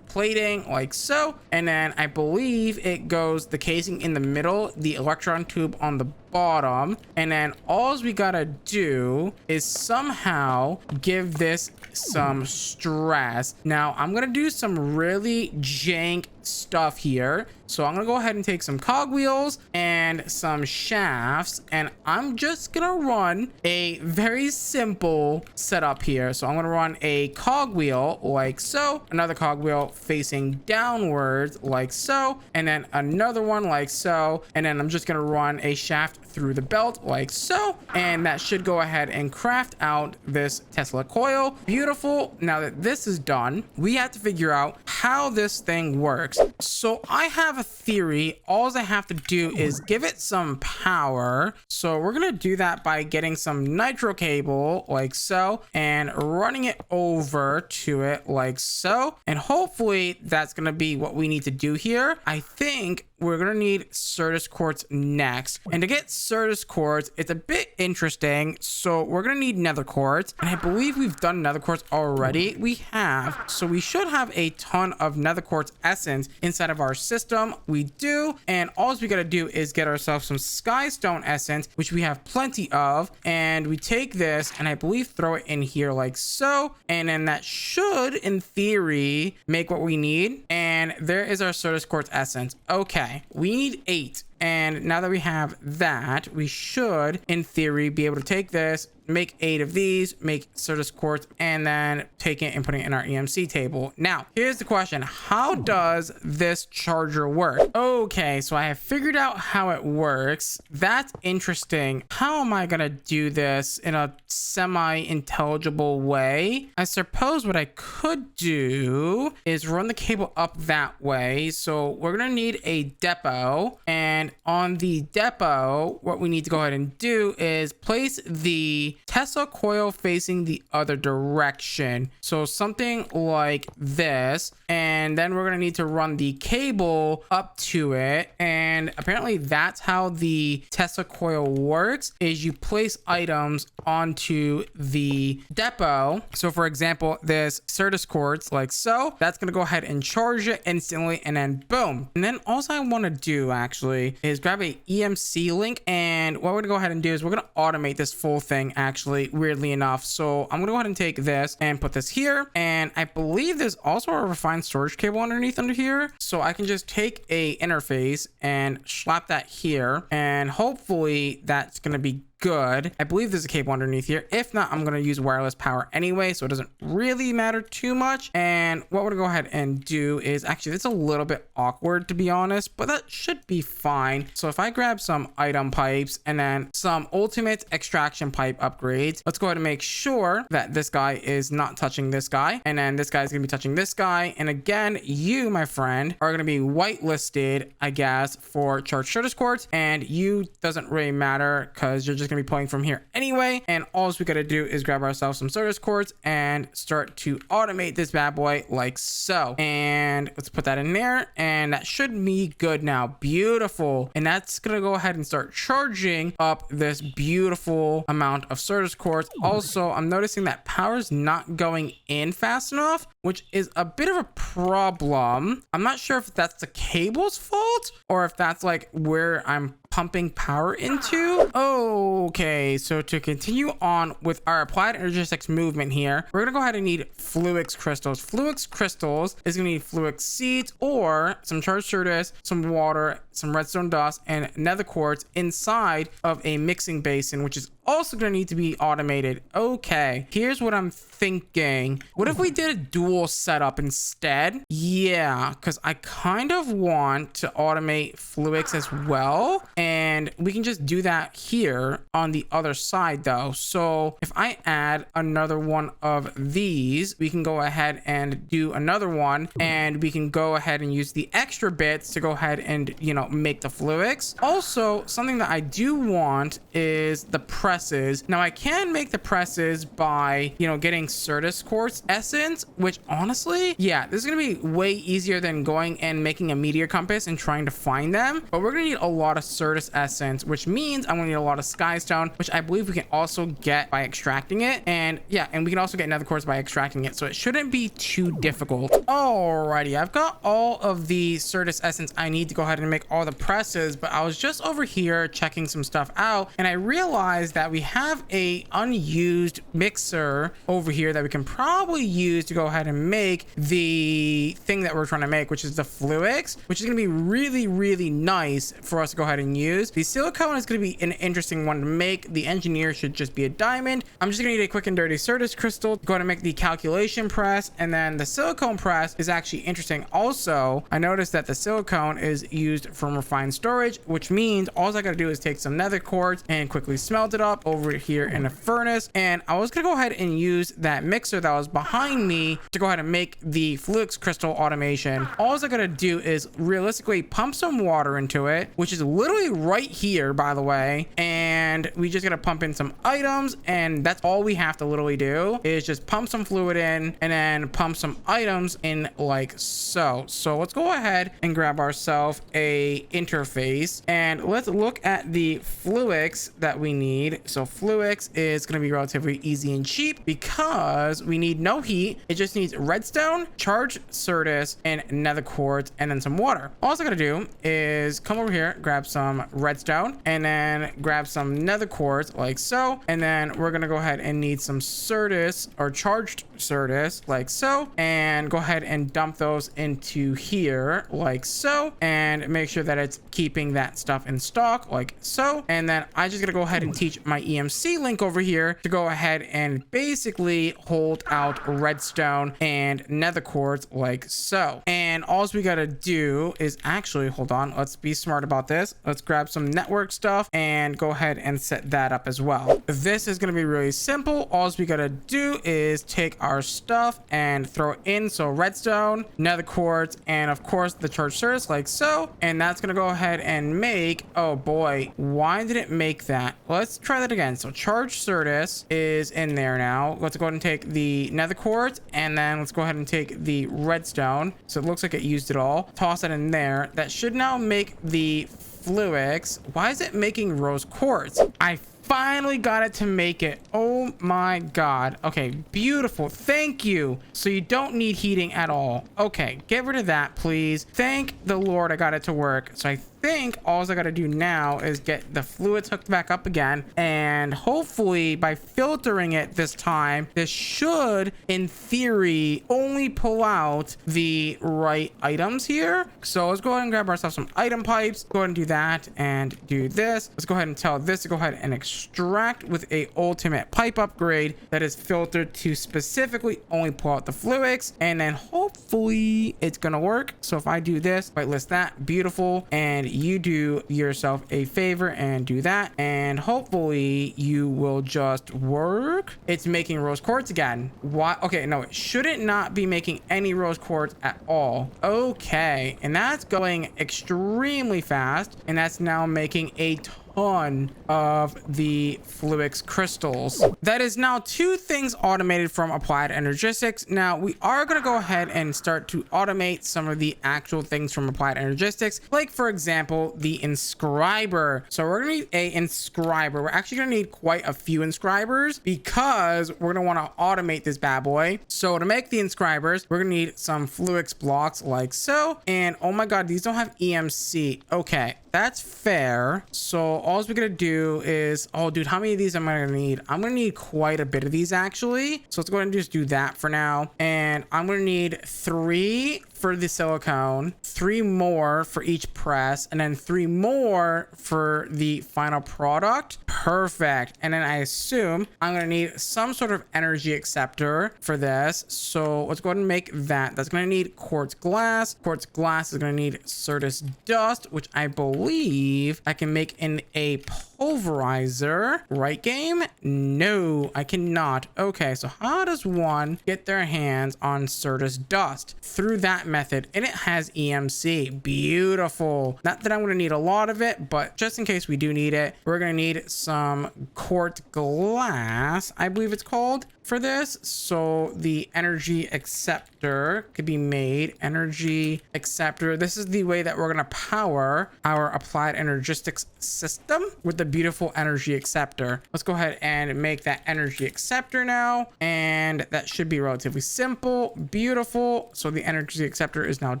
plating like so, and then I believe it goes the casing in the middle, the electron tube on the bottom, and then all we gotta do is somehow give this some stress. Now I'm gonna do some really jank stuff here, so I'm gonna go ahead and take some cogwheels and some shafts, and I'm just gonna run a very simple setup here. So I'm gonna run a cogwheel like so, another cogwheel facing downwards like so, and then another one like so, and then I'm just gonna run a shaft through the belt like so, and that should go ahead and craft out this Tesla coil. Beautiful. Now that this is done, we have to figure out how this thing works. So I have a theory. All I have to do is give it some power. So we're gonna do that by getting some nitro cable like so and running it over to it like so, and hopefully that's gonna be what we need to do here. I think we're gonna need Certus quartz next, and to get Certus quartz. It's a bit interesting. So we're gonna need nether quartz, and I believe we've done nether quartz already. We have, so we should have a ton of nether quartz essence inside of our system. We do, and all we gotta do is get ourselves some skystone essence, which we have plenty of, and we take this and I believe throw it in here like so, and then that should in theory make what we need. And there is our Certus quartz essence. Okay, we need 8. And now that we have that, we should, in theory, be able to take this, make 8 of these, make Certus quartz, and then take it and put it in our EMC table. Now, here's the question. How does this charger work? Okay, so I have figured out how it works. That's interesting. How am I going to do this in a semi-intelligible way? I suppose what I could do is run the cable up that way. So we're going to need a depot, and on the depot, what we need to go ahead and do is place the Tesla coil facing the other direction. So something like this. And then we're going to need to run the cable up to it. And apparently that's how the Tesla coil works, is you place items onto the depot. So for example, this Certus quartz like so, that's going to go ahead and charge it instantly, and then boom. And then also I want to do actually is grab a EMC link, and what we're going to go ahead and do is we're going to automate this full thing actually, weirdly enough. So I'm going to go ahead and take this and put this here, and I believe there's also a refined storage cable underneath under here, so I can just take a interface and slap that here, and hopefully that's going to be good. I believe there's a cable underneath here. If not, I'm going to use wireless power anyway, so it doesn't really matter too much. And what we're going to go ahead and do is actually, it's a little bit awkward to be honest, but that should be fine. So if I grab some item pipes and then some ultimate extraction pipe upgrades, let's go ahead and make sure that this guy is not touching this guy, and then this guy is going to be touching this guy. And again, you, my friend, are going to be whitelisted, I guess, for charged Certus quartz, and you doesn't really matter because you're just gonna be pulling from here anyway. And all we gotta do is grab ourselves some Certus quartz and start to automate this bad boy like so. And let's put that in there, and that should be good now. Beautiful. And that's gonna go ahead and start charging up this beautiful amount of Certus quartz. Also, I'm noticing that power's not going in fast enough, which is a bit of a problem. I'm not sure if that's the cable's fault or if that's like where I'm pumping power into. Okay, so to continue on with our applied energetics movement here, we're gonna go ahead and need Fluix crystals. Fluix crystals is gonna need Fluix seeds or some charged Certus, some water, some redstone dust, and nether quartz inside of a mixing basin, which is also going to need to be automated. Okay, here's what I'm thinking. What if we did a dual setup instead? Yeah, because I kind of want to automate Fluix as well, and we can just do that here on the other side though. So if I add another one of these, we can go ahead and do another one, and we can go ahead and use the extra bits to go ahead and, you know, make the Fluix. Also, something that I do want is the presses. Now I can make the presses by, you know, getting Certus quartz essence, which honestly, yeah, this is gonna be way easier than going and making a meteor compass and trying to find them. But we're gonna need a lot of Certus essence, which means I'm gonna need a lot of skystone, which I believe we can also get by extracting it. And yeah, and we can also get nether quartz by extracting it, so it shouldn't be too difficult. Alrighty, I've got all of the Certus essence I need to go ahead and make all the presses, but I was just over here checking some stuff out, and I realized that we have a unused mixer over here that we can probably use to go ahead and make the thing that we're trying to make, which is the Fluix, which is going to be really nice for us to go ahead and use. The silicone is going to be an interesting one to make. The engineer should just be a diamond. I'm just going to need a quick and dirty Certus crystal to go ahead and make the calculation press, and then the silicone press is actually interesting. Also, I noticed that the silicone is used from refined storage, which means all I got to do is take some nether quartz and quickly smelt it up over here in a furnace, and I was gonna go ahead and use that mixer that was behind me to go ahead and make the Fluix crystal automation. All I gotta do is realistically pump some water into it, which is literally right here, by the way, and we just gotta pump in some items, and that's all we have to literally do is just pump some fluid in and then pump some items in like so. So let's go ahead and grab ourselves a interface, and let's look at the Fluix that we need. So Fluix is going to be relatively easy and cheap because we need no heat. It just needs redstone, charged Certus, and nether quartz, and then some water. All I gotta do is come over here, grab some redstone, and then grab some nether quartz like so, and then we're gonna go ahead and need some Certus or charged Certus like so, and go ahead and dump those into here like so, and make sure that it's keeping that stuff in stock like so. And then I just gotta go ahead and teach my EMC link over here to go ahead and basically hold out redstone and nether quartz like so. And all we gotta do is actually, hold on, let's be smart about this. Let's grab some network stuff and go ahead and set that up as well. This is gonna be really simple. All we gotta do is take our stuff and throw it in. So redstone, nether quartz, and of course the charged Certus like so. And that's gonna go ahead and make, oh boy, why did it make that? Let's try that again. So charged Certus is in there now. Let's go ahead and take the nether quartz, and then let's go ahead and take the redstone. So it looks like it used it all. Toss it in there. That should now make the Fluix. Why is it making rose quartz? I finally got it to make it. Oh my god. Okay, beautiful. Thank you. So you don't need heating at all. Okay, get rid of that, please. Thank the Lord I got it to work. So I think all I gotta do now is get the fluids hooked back up again, and hopefully by filtering it this time, this should in theory only pull out the right items here. So let's go ahead and grab ourselves some item pipes, go ahead and do that and do this. Let's go ahead and tell this to go ahead and extract with a ultimate pipe upgrade that is filtered to specifically only pull out the Fluix, and then hopefully it's gonna work. So if I do this, whitelist that, beautiful, and you do yourself a favor and do that, and hopefully you will just work. It's making rose quartz again. Why? Okay, no, it shouldn't not be making any rose quartz at all. Okay, and that's going extremely fast, and that's now making a ton of the Fluix crystals. That is now 2 things automated from Applied Energistics. Now we are going to go ahead and start to automate some of the actual things from Applied Energistics, like for example the inscriber. So we're going to need a inscriber. We're actually going to need quite a few inscribers because we're going to want to automate this bad boy. So to make the inscribers, we're going to need some Fluix blocks like so, and oh my god, these don't have EMC. Okay, that's fair. So all we're gonna do is, oh dude, how many of these am I gonna need? I'm gonna need quite a bit of these actually. So let's go ahead and just do that for now. And I'm gonna need 3 for the silicone, 3 more for each press, and then 3 more for the final product. Perfect. And then I assume I'm gonna need some sort of energy acceptor for this. So let's go ahead and make that. That's gonna need quartz glass. Quartz glass is gonna need Certus dust, which I believe I can make in a pulverizer. Right, game? No, I cannot. Okay, so how does one get their hands on Certus dust? Through that method, and it has EMC. Beautiful. Not that I'm going to need a lot of it, but just in case we do need it, we're going to need some quartz glass, I believe it's called, for this. So the energy acceptor could be made. Energy acceptor. This is the way that we're going to power our Applied Energistics system with the beautiful energy acceptor. Let's go ahead and make that energy acceptor now, and that should be relatively simple. Beautiful. So the energy acceptor is now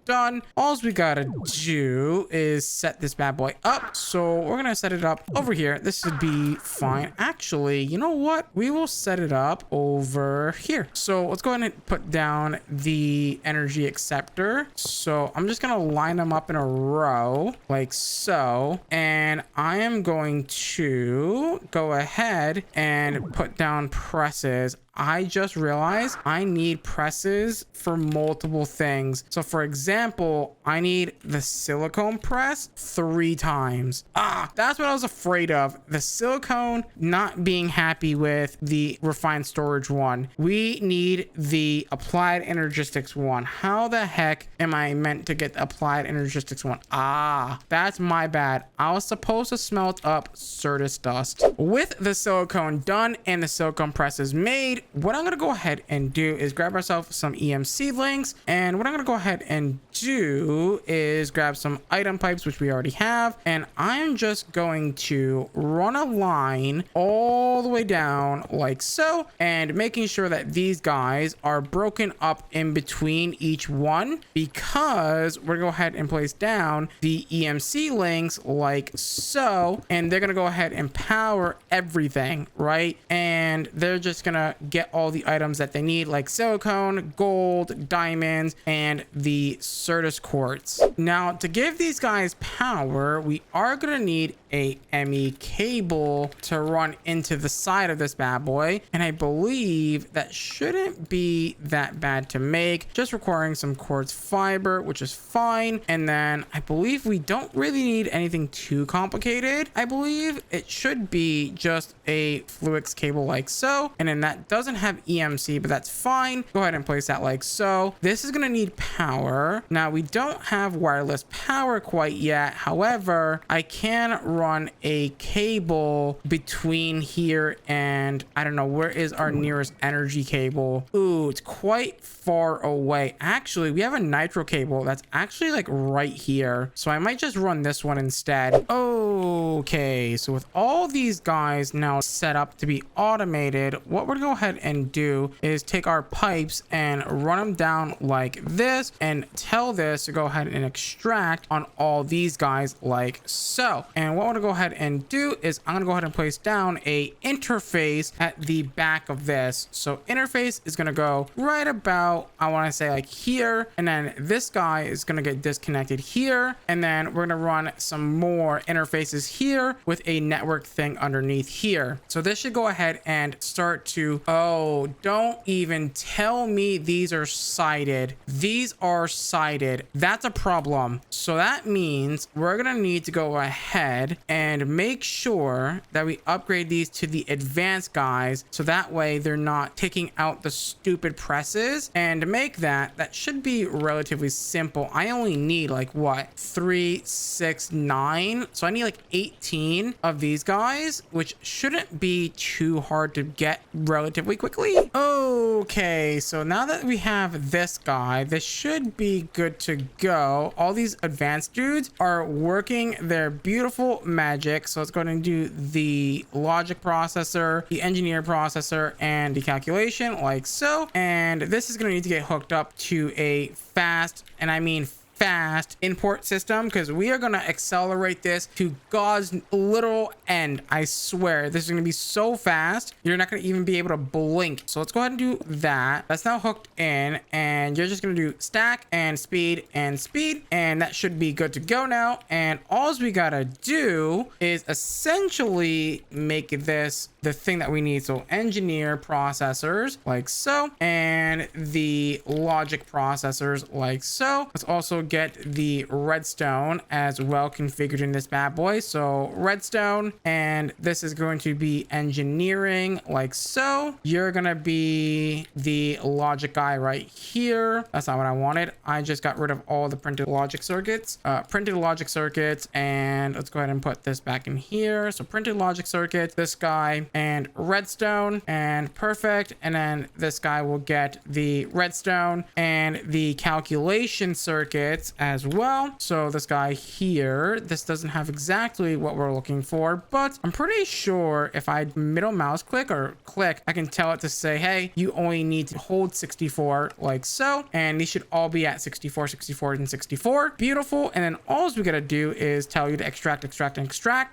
done. All we gotta do is set this bad boy up. So we're gonna set it up over here. This should be fine. Actually, you know what? We will set it up over here. So let's go ahead and put down the energy acceptor. So I'm just gonna line them up in a row like so, and I am going to go ahead and put down presses. I just realized I need presses for multiple things. So for example, I need the silicone press 3 times. That's what I was afraid of. The silicone not being happy with the refined storage one. We need the applied energistics one. How the heck am I meant to get the applied energistics one? That's my bad. I was supposed to smelt up Certus dust. With the silicone done and the silicone presses made, what I'm gonna go ahead and do is grab ourselves some EM seedlings, and what I'm gonna go ahead and do is grab some item pipes, which we already have, and I'm just going to run a line all the way down like so, and making sure that these guys are broken up in between each one, because we're gonna go ahead and place down the EMC links like so, and they're gonna go ahead and power everything, right? And they're just gonna get all the items that they need, like silicone, gold, diamonds, and the Certus quartz. Now, to give these guys power, we are gonna need a ME cable to run into the side of this bad boy, and I believe that shouldn't be that bad to make, just requiring some quartz fiber, which is fine. And then I believe we don't really need anything too complicated. I believe it should be just a Fluix cable like so, and then that doesn't have EMC, but that's fine. Go ahead and place that like so. This is gonna need power. Now, we don't have wireless power quite yet. However, I can run a cable between here and I don't know, where is our nearest energy cable? Ooh, it's quite far away. Actually, we have a nitro cable that's actually like right here, so I might just run this one instead. Okay, so with all these guys now set up to be automated, what we're gonna go ahead and do is take our pipes and run them down like this, and tell this to go ahead and extract on all these guys like so. And what I'm gonna go ahead and do is I'm gonna go ahead and place down a interface at the back of this. So interface is gonna go right about, I want to say like here, and then this guy is gonna get disconnected here, and then we're gonna run some more interfaces here with a network thing underneath here. So this should go ahead and start to, oh, don't even tell me these are sided. These are sided. That's a problem. So that means we're gonna need to go ahead and make sure that we upgrade these to the advanced guys, so that way they're not taking out the stupid presses. And to make that should be relatively simple. I only need like what, 3, 6, 9, so I need like 18 of these guys, which shouldn't be too hard to get relatively quickly. Okay, so now that we have this guy, this should be good to go. All these advanced dudes are working their beautiful magic. So let's go ahead and do the logic processor, the engineer processor, and the calculation like so. And this is going to need to get hooked up to a fast, and I mean fast import system, because we are going to accelerate this to God's literal end. I swear this is going to be so fast you're not going to even be able to blink. So let's go ahead and do that. That's now hooked in, and you're just going to do stack and speed, and that should be good to go now. And all we gotta do is essentially make this the thing that we need. So engineer processors like so, and the logic processors like so. Let's also get the redstone as well configured in this bad boy. So redstone, and this is going to be engineering like so. You're gonna be the logic guy right here. That's not what I wanted. I just got rid of all the printed logic circuits, and let's go ahead and put this back in here. So printed logic circuits, this guy, and redstone, and perfect. And then this guy will get the redstone and the calculation circuits as well. So this guy here, this doesn't have exactly what we're looking for, but I'm pretty sure if I middle mouse click or click, I can tell it to say, hey, you only need to hold 64 like so, and these should all be at 64, 64, and 64. Beautiful. And then all we gotta do is tell you to extract,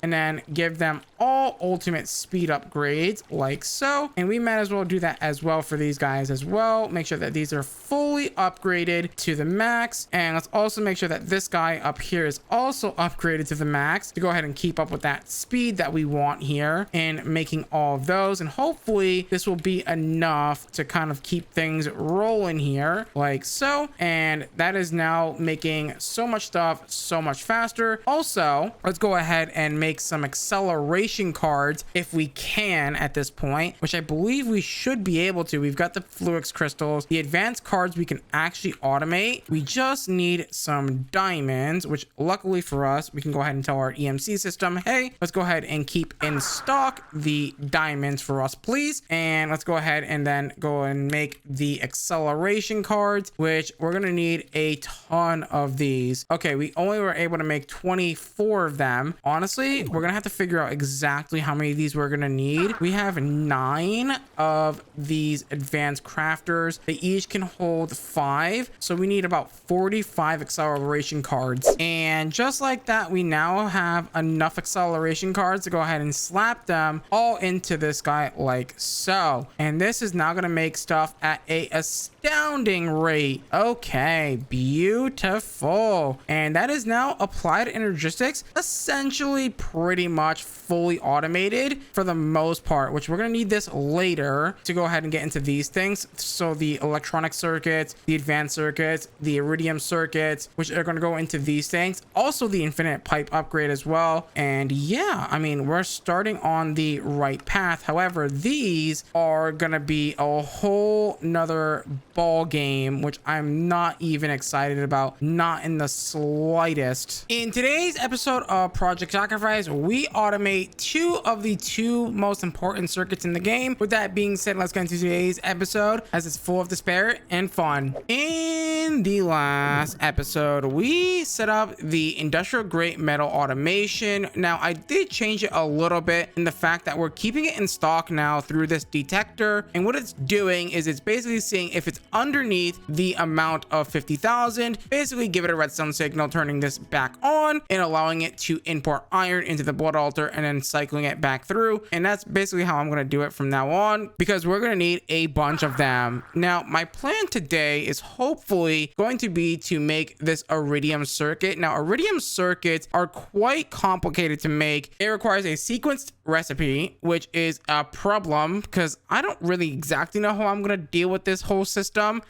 and then give them all ultimate speed upgrades like so. And we might as well do that as well for these guys as well. Make sure that these are fully upgraded to the max. And let's also make sure that this guy up here is also upgraded to the max to go ahead and keep up with that speed that we want here and making all of those. And hopefully this will be enough to kind of keep things rolling here like so. And that is now making so much stuff so much faster. Also, let's go ahead and make some acceleration cards if we can at this point, which I believe we should be able to. We've got the Fluix crystals, the advanced cards we can actually automate. We just need some diamonds, which luckily for us, we can go ahead and tell our EMC system, hey, let's go ahead and keep in stock the diamonds for us, please. And let's go ahead and then go and make the acceleration cards, which we're going to need a ton of these. Okay, we only were able to make 24 of them. Honestly, we're going to have to figure out exactly how many of these we're going to need. We have 9 of these advanced crafters. They each can hold 5. So we need about 45 acceleration cards. And just like that, we now have enough acceleration cards to go ahead and slap them all into this guy like so. And this is now going to make stuff at a astounding rate. Okay, beautiful. And that is now applied energistics, essentially pretty much fully automated for the most part, which we're going to need this later to go ahead and get into these things. So the electronic circuits, the advanced circuits, the iridium circuits, which are going to go into these things. Also the infinite pipe upgrade as well. And yeah, I mean, we're starting on the right path. However, these are going to be a whole nother ball game, which I'm not even excited about, not in the slightest. In today's episode of Project Sacrifice, we automate 2 of the 2 most important circuits in the game. With that being said, let's get into today's episode as it's full of despair and fun. In the last episode, we set up the industrial grade metal automation. Now, I did change it a little bit in the fact that we're keeping it in stock now through this detector. And what it's doing is it's basically seeing if it's underneath the amount of 50,000, basically give it a redstone signal, turning this back on and allowing it to import iron into the blood altar and then cycling it back through. And that's basically how I'm going to do it from now on, because we're going to need a bunch of them. Now, my plan today is hopefully going to be to make this iridium circuit. Now, iridium circuits are quite complicated to make. It requires a sequenced recipe, which is a problem because I don't really exactly know how I'm going to deal with this whole system,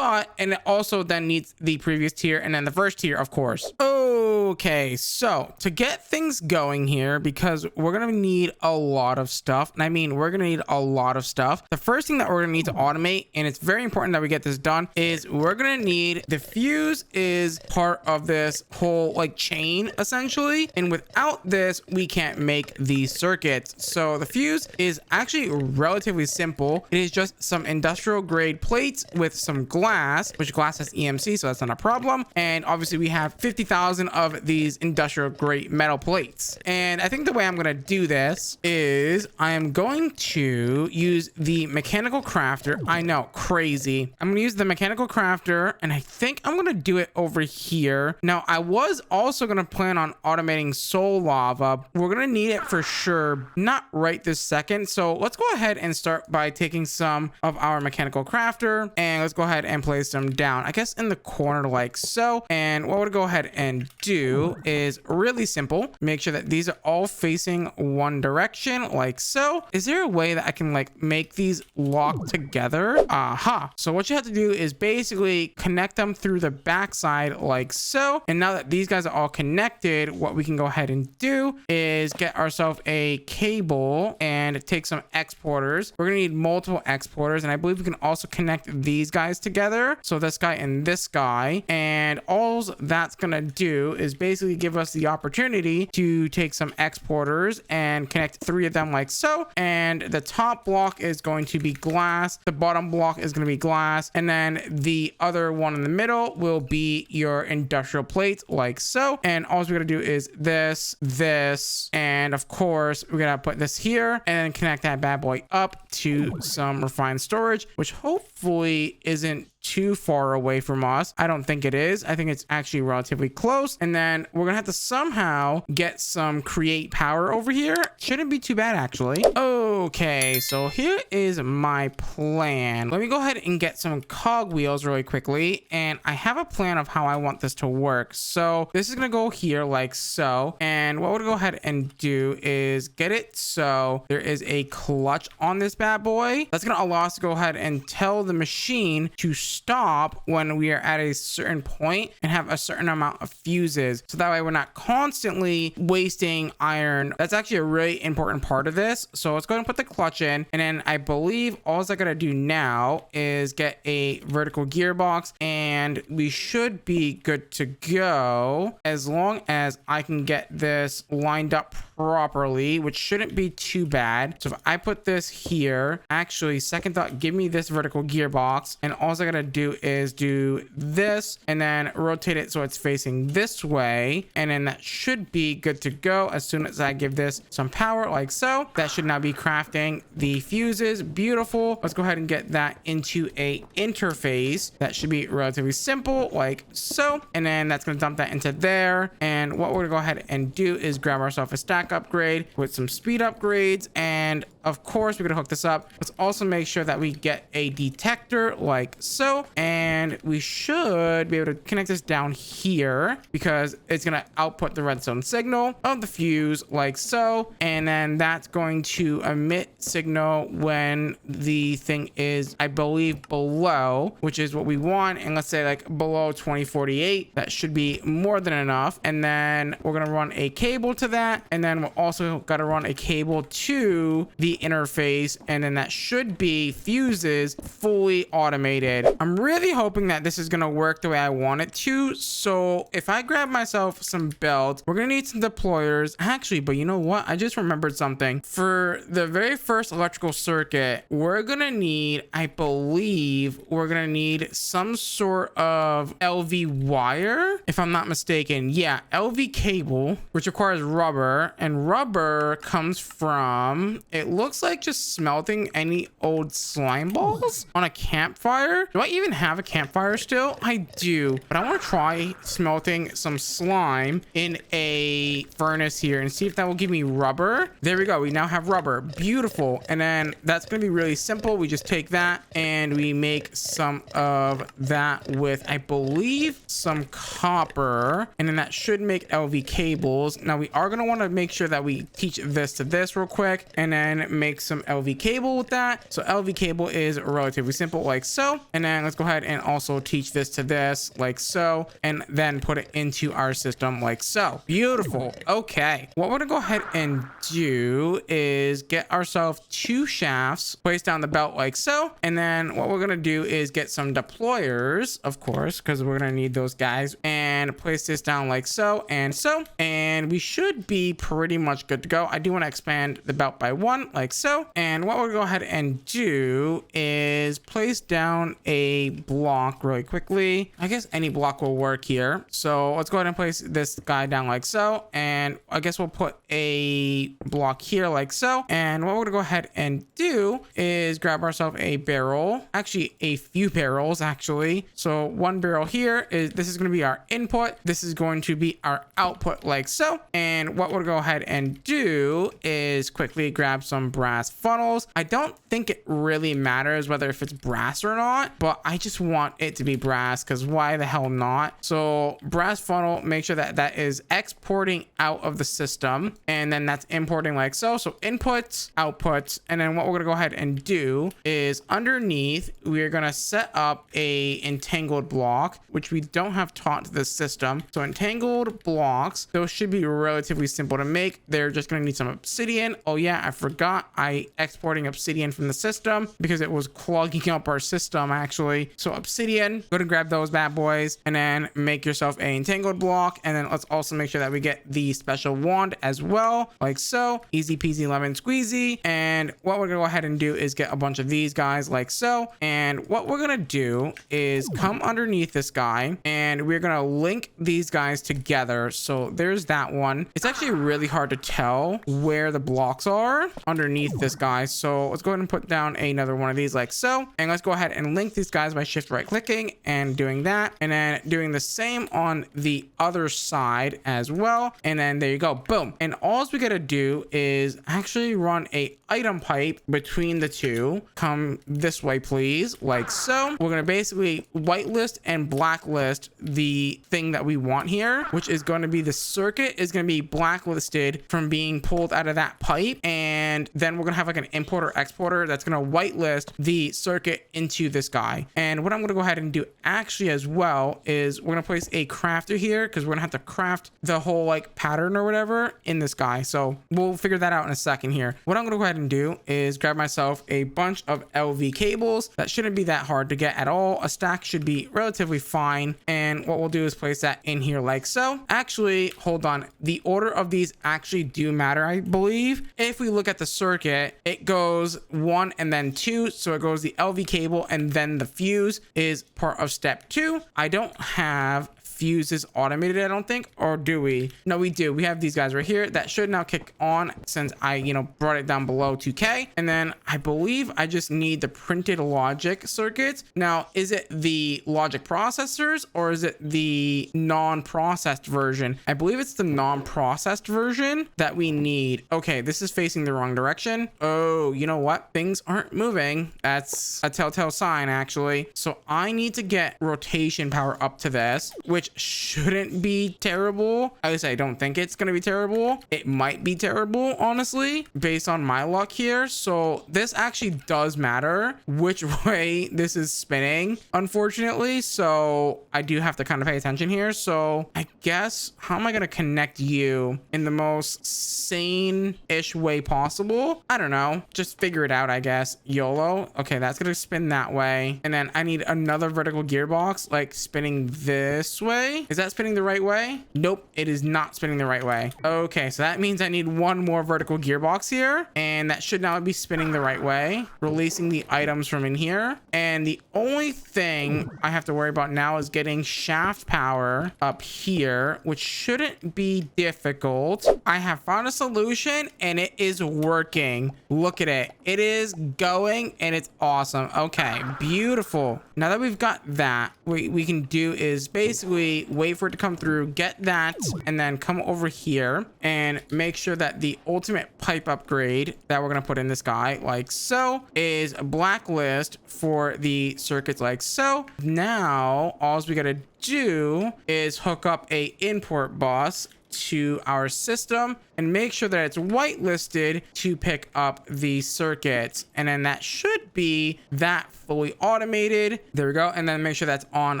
and it also then needs the previous tier and then the first tier, of course. Okay, so to get things going here, because we're going to need a lot of stuff, and I mean, we're going to need a lot of stuff. The first thing that we're going to need to automate, and it's very important that we get this done, is we're going to need the fuse is part of this whole like chain essentially, and without this we can't make these circuits. So the fuse is actually relatively simple. It is just some industrial grade plates with some glass, which glass has EMC, so that's not a problem. And obviously we have 50,000 of these industrial grade metal plates. And I think the way I'm going to do this is I am going to use the mechanical crafter. I know, crazy. I'm going to use the mechanical crafter, and I think I'm going to do it over here. Now, I was also going to plan on automating soul lava. We're going to need it for sure, not right this second. So let's go ahead and start by taking some of our mechanical crafter, and let's go ahead and place them down, I guess in the corner like so. And what we'll go ahead and do is really simple. Make sure that these are all facing one direction like so. Is there a way that I can like make these lock together? Aha. So what you have to do is basically connect them through the backside like so. And now that these guys are all connected, what we can go ahead and do is get ourselves a cable and take some exporters. We're gonna need multiple exporters, and I believe we can also connect these guys together. So this guy and this guy, and all that's gonna do is basically give us the opportunity to take some exporters and connect 3 of them like so. And the top block is going to be glass, the bottom block is going to be glass, and then the other one in the middle will be your industrial plates like so. And all we gotta do is this, and of course we're gonna put this here and then connect that bad boy up to some refined storage, which hopefully isn't too far away from us. I don't think it is. I think it's actually relatively close. And then we're gonna have to somehow get some create power over here. Shouldn't be too bad, actually. Okay, so here is my plan. Let me go ahead and get some cogwheels really quickly, and I have a plan of how I want this to work. So this is gonna go here like so, and what we're gonna go ahead and do is get it so there is a clutch on this bad boy. That's gonna allow us to go ahead and tell the machine to stop when we are at a certain point and have a certain amount of fuses, so that way we're not constantly wasting iron. That's actually a really important part of this. So let's go ahead and put the clutch in, and then I believe all I gotta do now is get a vertical gearbox, and we should be good to go as long as I can get this lined up properly, which shouldn't be too bad. So if I put this here, actually, second thought, give me this vertical gearbox, and all I gotta do is do this and then rotate it so it's facing this way, and then that should be good to go as soon as I give this some power like so. That should now be crafting the fuses. Beautiful. Let's go ahead and get that into a interface. That should be relatively simple like so, and then that's gonna dump that into there. And what we're gonna go ahead and do is grab ourselves a stack upgrade with some speed upgrades, and of course we're gonna hook this up. Let's also make sure that we get a detector like so, and we should be able to connect this down here because it's gonna output the redstone signal of the fuse like so, and then that's going to emit signal when the thing is, I believe, below, which is what we want. And let's say like below 2048, that should be more than enough. And then we're gonna run a cable to that, and then we're also got to run a cable to the interface, and then that should be fuses fully automated. I'm really hoping that this is gonna work the way I want it to. So if I grab myself some belts, we're gonna need some deployers actually, but you know what, I just remembered something. For the very first electrical circuit, we're gonna need, I believe we're gonna need some sort of LV wire, if I'm not mistaken. Yeah, LV cable, which requires rubber, and rubber comes from, it looks like just smelting any old slime balls on a campfire. Do I even have a campfire still? I do, but I want to try smelting some slime in a furnace here and see if that will give me rubber. There we go. We now have rubber. Beautiful. And then that's going to be really simple. We just take that and we make some of that with, I believe, some copper, and then that should make LV cables. Now we are going to want to make sure that we teach this to this real quick, and then make some LV cable with that. So LV cable is relatively simple like so, and then let's go ahead and also teach this to this like so, and then put it into our system like so. Beautiful. Okay, what we're gonna go ahead and do is get ourselves 2 shafts, place down the belt like so, and then what we're gonna do is get some deployers, of course, because we're gonna need those guys, and place this down like so, and we should be pretty much good to go. I do want to expand the belt by 1 like so, and what we'll go ahead and do is place down a block really quickly. I guess any block will work here. So let's go ahead and place this guy down like so, and I guess we'll put a block here like so. And what we're gonna go ahead and do is grab ourselves a barrel, actually a few barrels actually. So 1 barrel here is, this is going to be our input, this is going to be our output like so. And what we'll go ahead and do is quickly grab some brass funnels. I don't think it really matters whether if it's brass or not, but I just want it to be brass because why the hell not? So brass funnel, make sure that that is exporting out of the system, and then that's importing like so. So inputs, outputs, and then what we're gonna go ahead and do is underneath we're gonna set up a entangled block, which we don't have taught to the system. So entangled blocks, those should be relatively simple to make. They're just gonna need some obsidian. Oh yeah, I forgot I exporting obsidian from the system because it was clogging up our system actually. So obsidian, go to grab those bad boys, and then make yourself a entangled block. And then let's also make sure that we get the special wand as well, like so. Easy peasy lemon squeezy. And what we're gonna go ahead and do is get a bunch of these guys like so. And what we're gonna do is come underneath this guy, and we're gonna link these guys together. So there's that one. It's actually really hard to tell where the blocks are underneath this guy. So let's go ahead and put down another one of these like so, and let's go ahead and link these guys by shift right clicking and doing that, and then doing the same on the other side as well. And then there you go, boom. And all we gotta do is actually run a item pipe between the two. Come this way, please, like so. We're gonna basically whitelist and blacklist the thing that we want here, which is going to be the circuit is going to be blacklisted from being pulled out of that pipe. And then we're gonna have like an importer exporter that's gonna whitelist the circuit into this guy. And what I'm gonna go ahead and do actually as well is we're gonna place a crafter here, because we're gonna have to craft the whole like pattern or whatever in this guy. So we'll figure that out in a second here. What I'm gonna go ahead and do is grab myself a bunch of LV cables. That shouldn't be that hard to get at all. A stack should be relatively fine. And what we'll do is place that in here like so. Actually, hold on. The order of these actually do matter, I believe. If we look at the circuit, it goes 1 and then 2. So it goes the LV cable and then the fuse is part of step 2. I don't have fuses automated, I don't think, or do we? No, we do. We have these guys right here that should now kick on since I brought it down below 2k. And then I believe I just need the printed logic circuits. Now, is it the logic processors or is it the non-processed version? I believe it's the non-processed version that we need. Okay, this is facing the wrong direction. Oh, you know what? Things aren't moving. That's a telltale sign, actually. So I need to get rotation power up to this, which shouldn't be terrible. At least I don't think it's going to be terrible. It might be terrible, honestly, based on my luck here. So this actually does matter which way this is spinning, unfortunately. So I do have to kind of pay attention here. So I guess, how am I going to connect you in the most sane-ish way possible? I don't know. Just figure it out, I guess. YOLO. Okay, that's going to spin that way. And then I need another vertical gearbox, like spinning this way. Is that spinning the right way? Nope, it is not spinning the right way. Okay, so that means I need one more vertical gearbox here, and that should now be spinning the right way, releasing the items from in here. And the only thing I have to worry about now is getting shaft power up here, which shouldn't be difficult. I have found a solution and it is working. Look at it. It is going and it's awesome. Okay, beautiful. Now that we've got that, what we can do is basically wait for it to come through, get that, and then come over here and make sure that the ultimate pipe upgrade that we're going to put in this guy like so is blacklist for the circuits like so. Now all we got to do is hook up a import bus to our system and make sure that it's whitelisted to pick up the circuits, and then that should be that fully automated. There we go. And then make sure that's on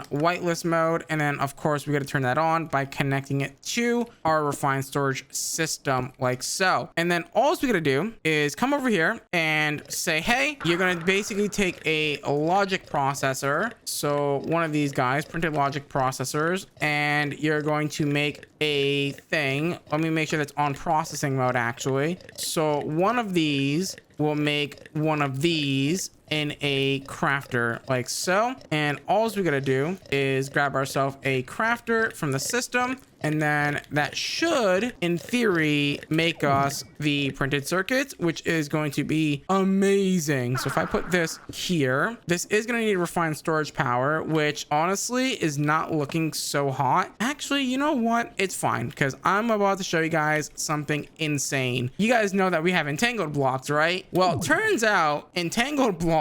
whitelist mode, and then of course we got to turn that on by connecting it to our refined storage system like so. And then all we got to do is come over here and say, hey, you're going to basically take a logic processor, so one of these guys, printed logic processors, and you're going to make a thing. Let me make sure that's on processing mode, actually. So one of these will make one of these in a crafter like so. And all we gotta do is grab ourselves a crafter from the system, and then that should in theory make us the printed circuits, which is going to be amazing. So if I put this here, this is going to need refined storage power, which honestly is not looking so hot. Actually, you know what, it's fine, because I'm about to show you guys something insane. You guys know that we have entangled blocks, right? Well, it turns out entangled blocks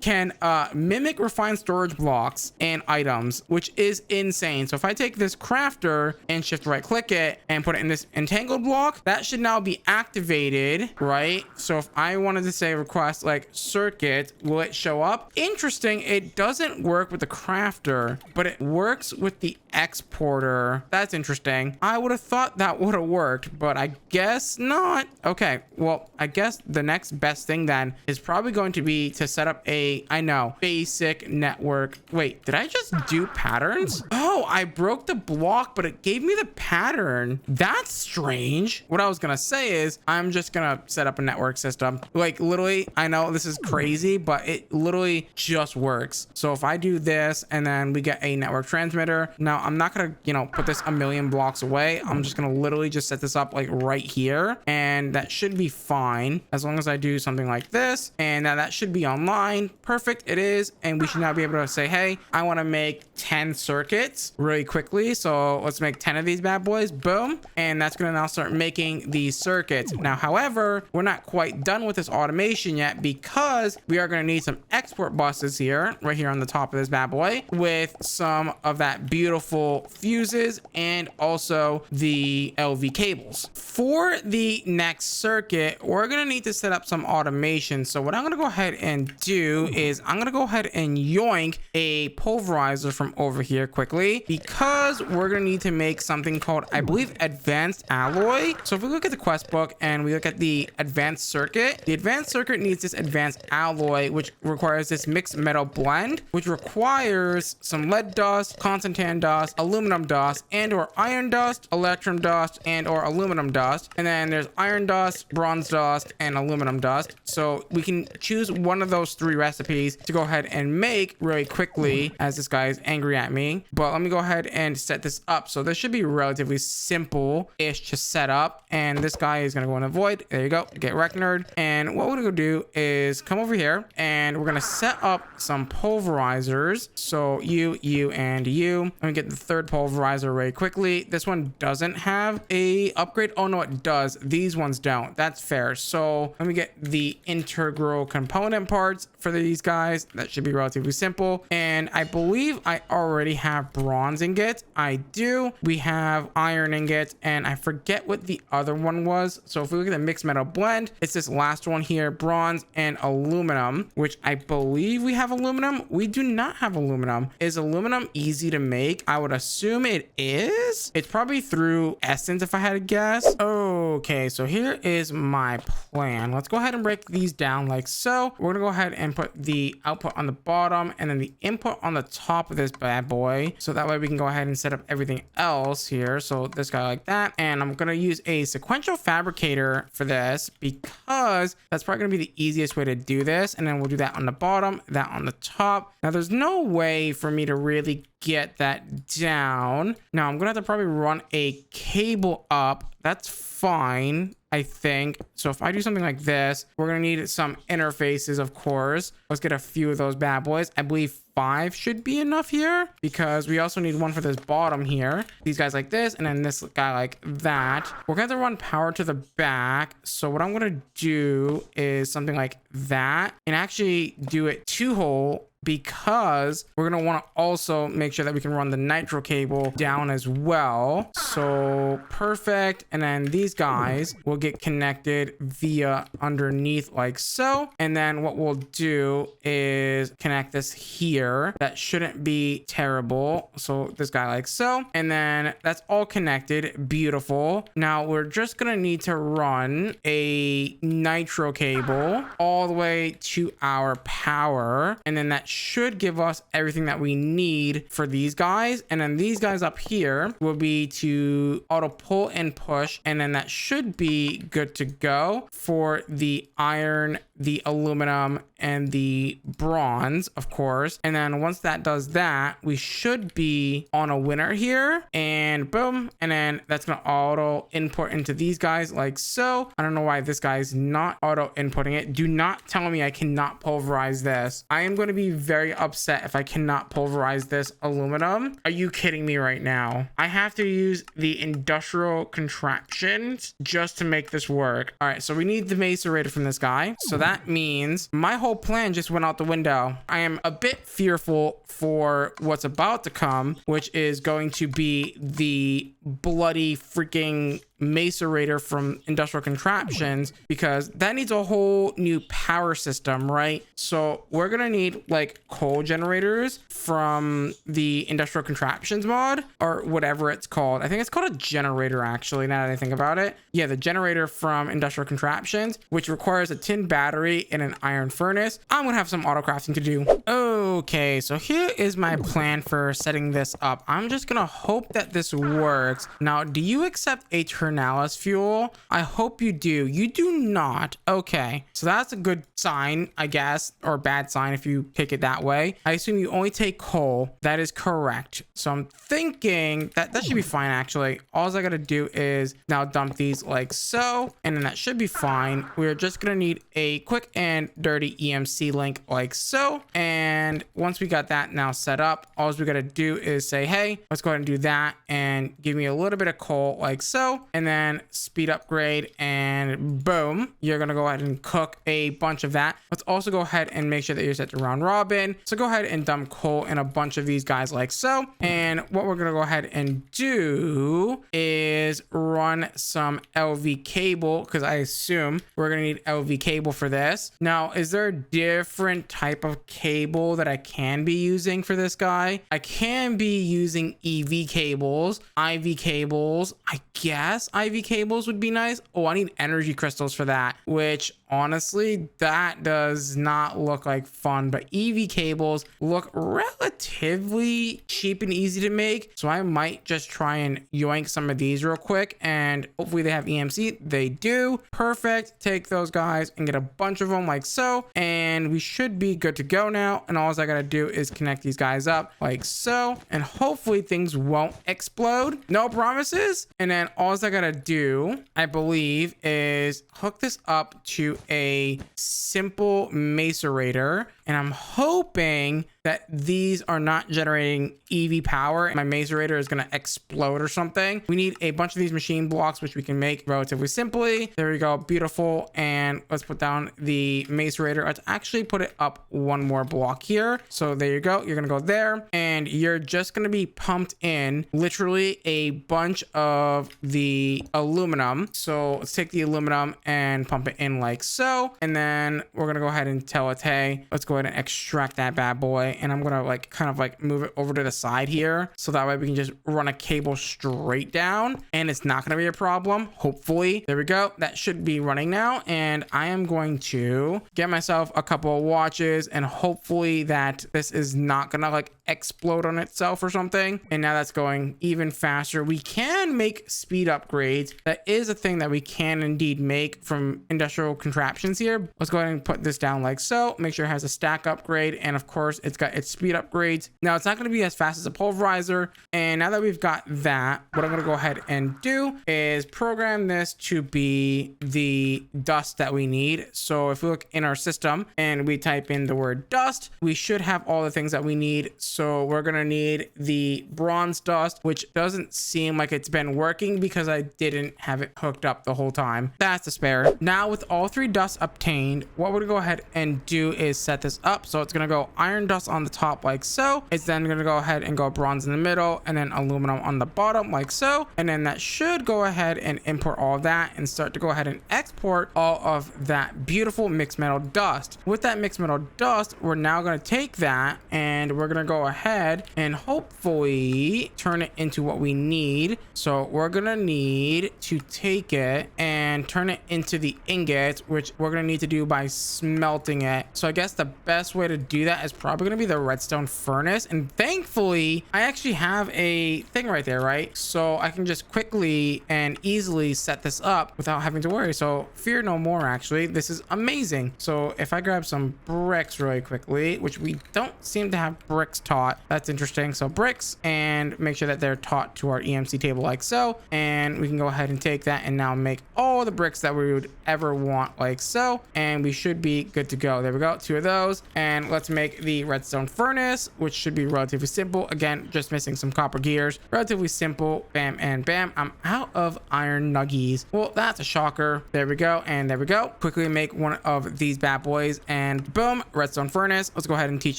can mimic refined storage blocks and items, which is insane. So if I take this crafter and shift right click it and put it in this entangled block, that should now be activated, right? So if I wanted to say request like circuit, will it show up? Interesting, it doesn't work with the crafter, but it works with the exporter. That's interesting. I would have thought that would have worked, but I guess not. Okay, well, I guess the next best thing then is probably going to be to set up a, I know, basic network. Wait, did I just do patterns? Oh, I broke the block, but it gave me the pattern. That's strange. What I was gonna say is I'm just gonna set up a network system. Like literally, I know this is crazy, but it literally just works. So if I do this and then we get a network transmitter, now I'm not gonna, put this a million blocks away. I'm just gonna literally just set this up like right here, and that should be fine as long as I do do something like this, and now that should be online. Perfect, it is. And we should now be able to say, hey, I want to make 10 circuits really quickly. So let's make 10 of these bad boys. Boom. And that's going to now start making these circuits. Now, however, we're not quite done with this automation yet, because we are going to need some export buses here, right here on the top of this bad boy, with some of that beautiful fuses and also the LV cables. For the next circuit, we're going to need to set up some automation. So what I'm going to go ahead and do is I'm going to go ahead and yoink a pulverizer from over here quickly, because we're going to need to make something called, I believe, advanced alloy. So if we look at the quest book and we look at the advanced circuit, the advanced circuit needs this advanced alloy, which requires this mixed metal blend, which requires some lead dust, constantan dust, aluminum dust, and or iron dust, electrum dust, and or aluminum dust. And then there's iron dust, bronze dust, and aluminum dust. So we can choose one of those 3 recipes to go ahead and make really quickly, as this guy is angry at me. But let me go ahead and set this up. So this should be relatively simple-ish to set up. And this guy is going to go in a void. There you go. Get wrecked, nerd. And what we're going to do is come over here, and we're going to set up some pulverizers. So you, and you. Let me get the 3rd pulverizer really quickly. This one doesn't have a upgrade. Oh, no, it does. These ones don't. That's fair. So let me get the integral component parts for these guys. That should be relatively simple. And I believe I already have bronze ingots. I do. We have iron ingots, and I forget what the other one was. So if we look at the mixed metal blend, it's this last one here, bronze and aluminum, which I believe we have aluminum. We do not have aluminum. Is aluminum easy to make? I would assume it is. It's probably through essence, if I had to guess. Okay, so here is my plan. Let's go ahead and break these down like so. We're gonna go ahead and put the output on the bottom and then the input on the top of this bad boy, so that way we can go ahead and set up everything else here. So this guy like that, and I'm gonna use a sequential fabricator for this, because that's probably gonna be the easiest way to do this. And then we'll do that on the bottom, that on the top. Now there's no way for me to really get that down. Now I'm gonna have to probably run a cable up. That's fine, I think. So if I do something like this, we're gonna need some interfaces, of course. Let's get a few of those bad boys. I believe 5 should be enough here, because we also need one for this bottom here. These guys like this, and then this guy like that. We're gonna have to run power to the back. So what I'm gonna do is something like that, and actually do it 2-hole, because we're going to want to also make sure that we can run the nitro cable down as well. So perfect. And then these guys will get connected via underneath like so. And then what we'll do is connect this here. That shouldn't be terrible. So this guy like so. And then that's all connected. Beautiful. Now we're just going to need to run a nitro cable all the way to our power. And then that should give us everything that we need for these guys. And then these guys up here will be to auto pull and push, and then that should be good to go for the iron, the aluminum, and the bronze, of course. And then once that does that, we should be on a winner here, and boom. And then that's gonna auto input into these guys like so. I don't know why this guy is not auto inputting it. Do not tell me I cannot pulverize this. I am going to be very upset if I cannot pulverize this aluminum. Are you kidding me right now? I have to use the industrial contraptions just to make this work. All right, so we need the macerator from this guy. So that means my whole plan just went out the window. I am a bit fearful for what's about to come, which is going to be the bloody freaking macerator from industrial contraptions, because that needs a whole new power system, right? So we're gonna need like coal generators from the industrial contraptions mod, or whatever it's called. I think it's called a generator, actually, now that I think about it. Yeah, the generator from industrial contraptions, which requires a tin battery and an iron furnace. I'm gonna have some auto crafting to do. Okay, so here is my plan for setting this up. I'm just gonna hope that this works. Now, do you accept a Eternalis fuel? I hope you do. You do not. Okay, so that's a good sign, I guess, or a bad sign if you take it that way. I assume you only take coal. That is correct. So I'm thinking that should be fine, actually. All I gotta do is now dump these like so, and then that should be fine. We're just gonna need a quick and dirty EMC link like so. And once we got that now set up, all we gotta do is say, hey, let's go ahead and do that and give me a little bit of coal like so, and then speed upgrade, and boom, you're gonna go ahead and cook a bunch of that. Let's also go ahead and make sure that you're set to round robin. So go ahead and dump coal in a bunch of these guys like so. And what we're gonna go ahead and do is run some LV cable, because I assume we're gonna need LV cable for this. Now, is there a different type of cable that I can be using for this guy? I can be using EV cables, IV cables. I guess IV cables would be nice. Oh, I need energy crystals for that, which honestly, that does not look like fun, but EV cables look relatively cheap and easy to make. So I might just try and yoink some of these real quick, and hopefully they have EMC. They do. Perfect. Take those guys and get a bunch of them like so, and we should be good to go now. And all I gotta do is connect these guys up like so, and hopefully things won't explode. No promises. And then all I gotta do, I believe, is hook this up to a simple macerator, and I'm hoping that these are not generating EV power. My macerator is going to explode or something. We need a bunch of these machine blocks, which we can make relatively simply. There we go. Beautiful. And let's put down the macerator. Let's actually put it up one more block here. So there you go. You're going to go there, and you're just going to be pumped in literally a bunch of the aluminum. So let's take the aluminum and pump it in like so. And then we're going to go ahead and tell it, hey, let's go ahead and extract that bad boy. And I'm gonna like kind of like move it over to the side here, so that way we can just run a cable straight down and it's not gonna be a problem, hopefully. There we go. That should be running now, and I am going to get myself a couple of watches, and hopefully that this is not gonna like explode on itself or something. And now that's going even faster. We can make speed upgrades. That is a thing that we can indeed make from industrial contraptions here. Let's go ahead and put this down like so. Make sure it has a stack upgrade, and of course it's got its speed upgrades. Now it's not going to be as fast as a pulverizer, and now that we've got that, what I'm going to go ahead and do is program this to be the dust that we need. So if we look in our system and we type in the word dust, we should have all the things that we need. So we're going to need the bronze dust, which doesn't seem like it's been working because I didn't have it hooked up the whole time. That's the spare. Now with all three dusts obtained, what we're going to go ahead and do is set this up. So it's going to go iron dust on the top like so. It's then going to go ahead and go bronze in the middle, and then aluminum on the bottom like so. And then that should go ahead and import all of that and start to go ahead and export all of that beautiful mixed metal dust. With that mixed metal dust, we're now going to take that and we're going to go ahead and hopefully turn it into what we need. So we're going to need to take it and turn it into the ingot, which we're going to need to do by smelting it. So I guess the best way to do that is probably going to be the redstone furnace. And thankfully, I actually have a thing right there, right? So I can just quickly and easily set this up without having to worry. So fear no more, actually. This is amazing. So if I grab some bricks really quickly, which we don't seem to have bricks taught, that's interesting. So bricks, and make sure that they're taught to our EMC table like so. And we can go ahead and take that and now make all the bricks that we would ever want like so. And we should be good to go. There we go. 2 of those. And let's make the redstone furnace, which should be relatively simple. Again, just missing some copper gears. Relatively simple. Bam and bam. I'm out of iron nuggies. Well, that's a shocker. There we go. And there we go. Quickly make one of these bad boys, and boom, redstone furnace. Let's go ahead and teach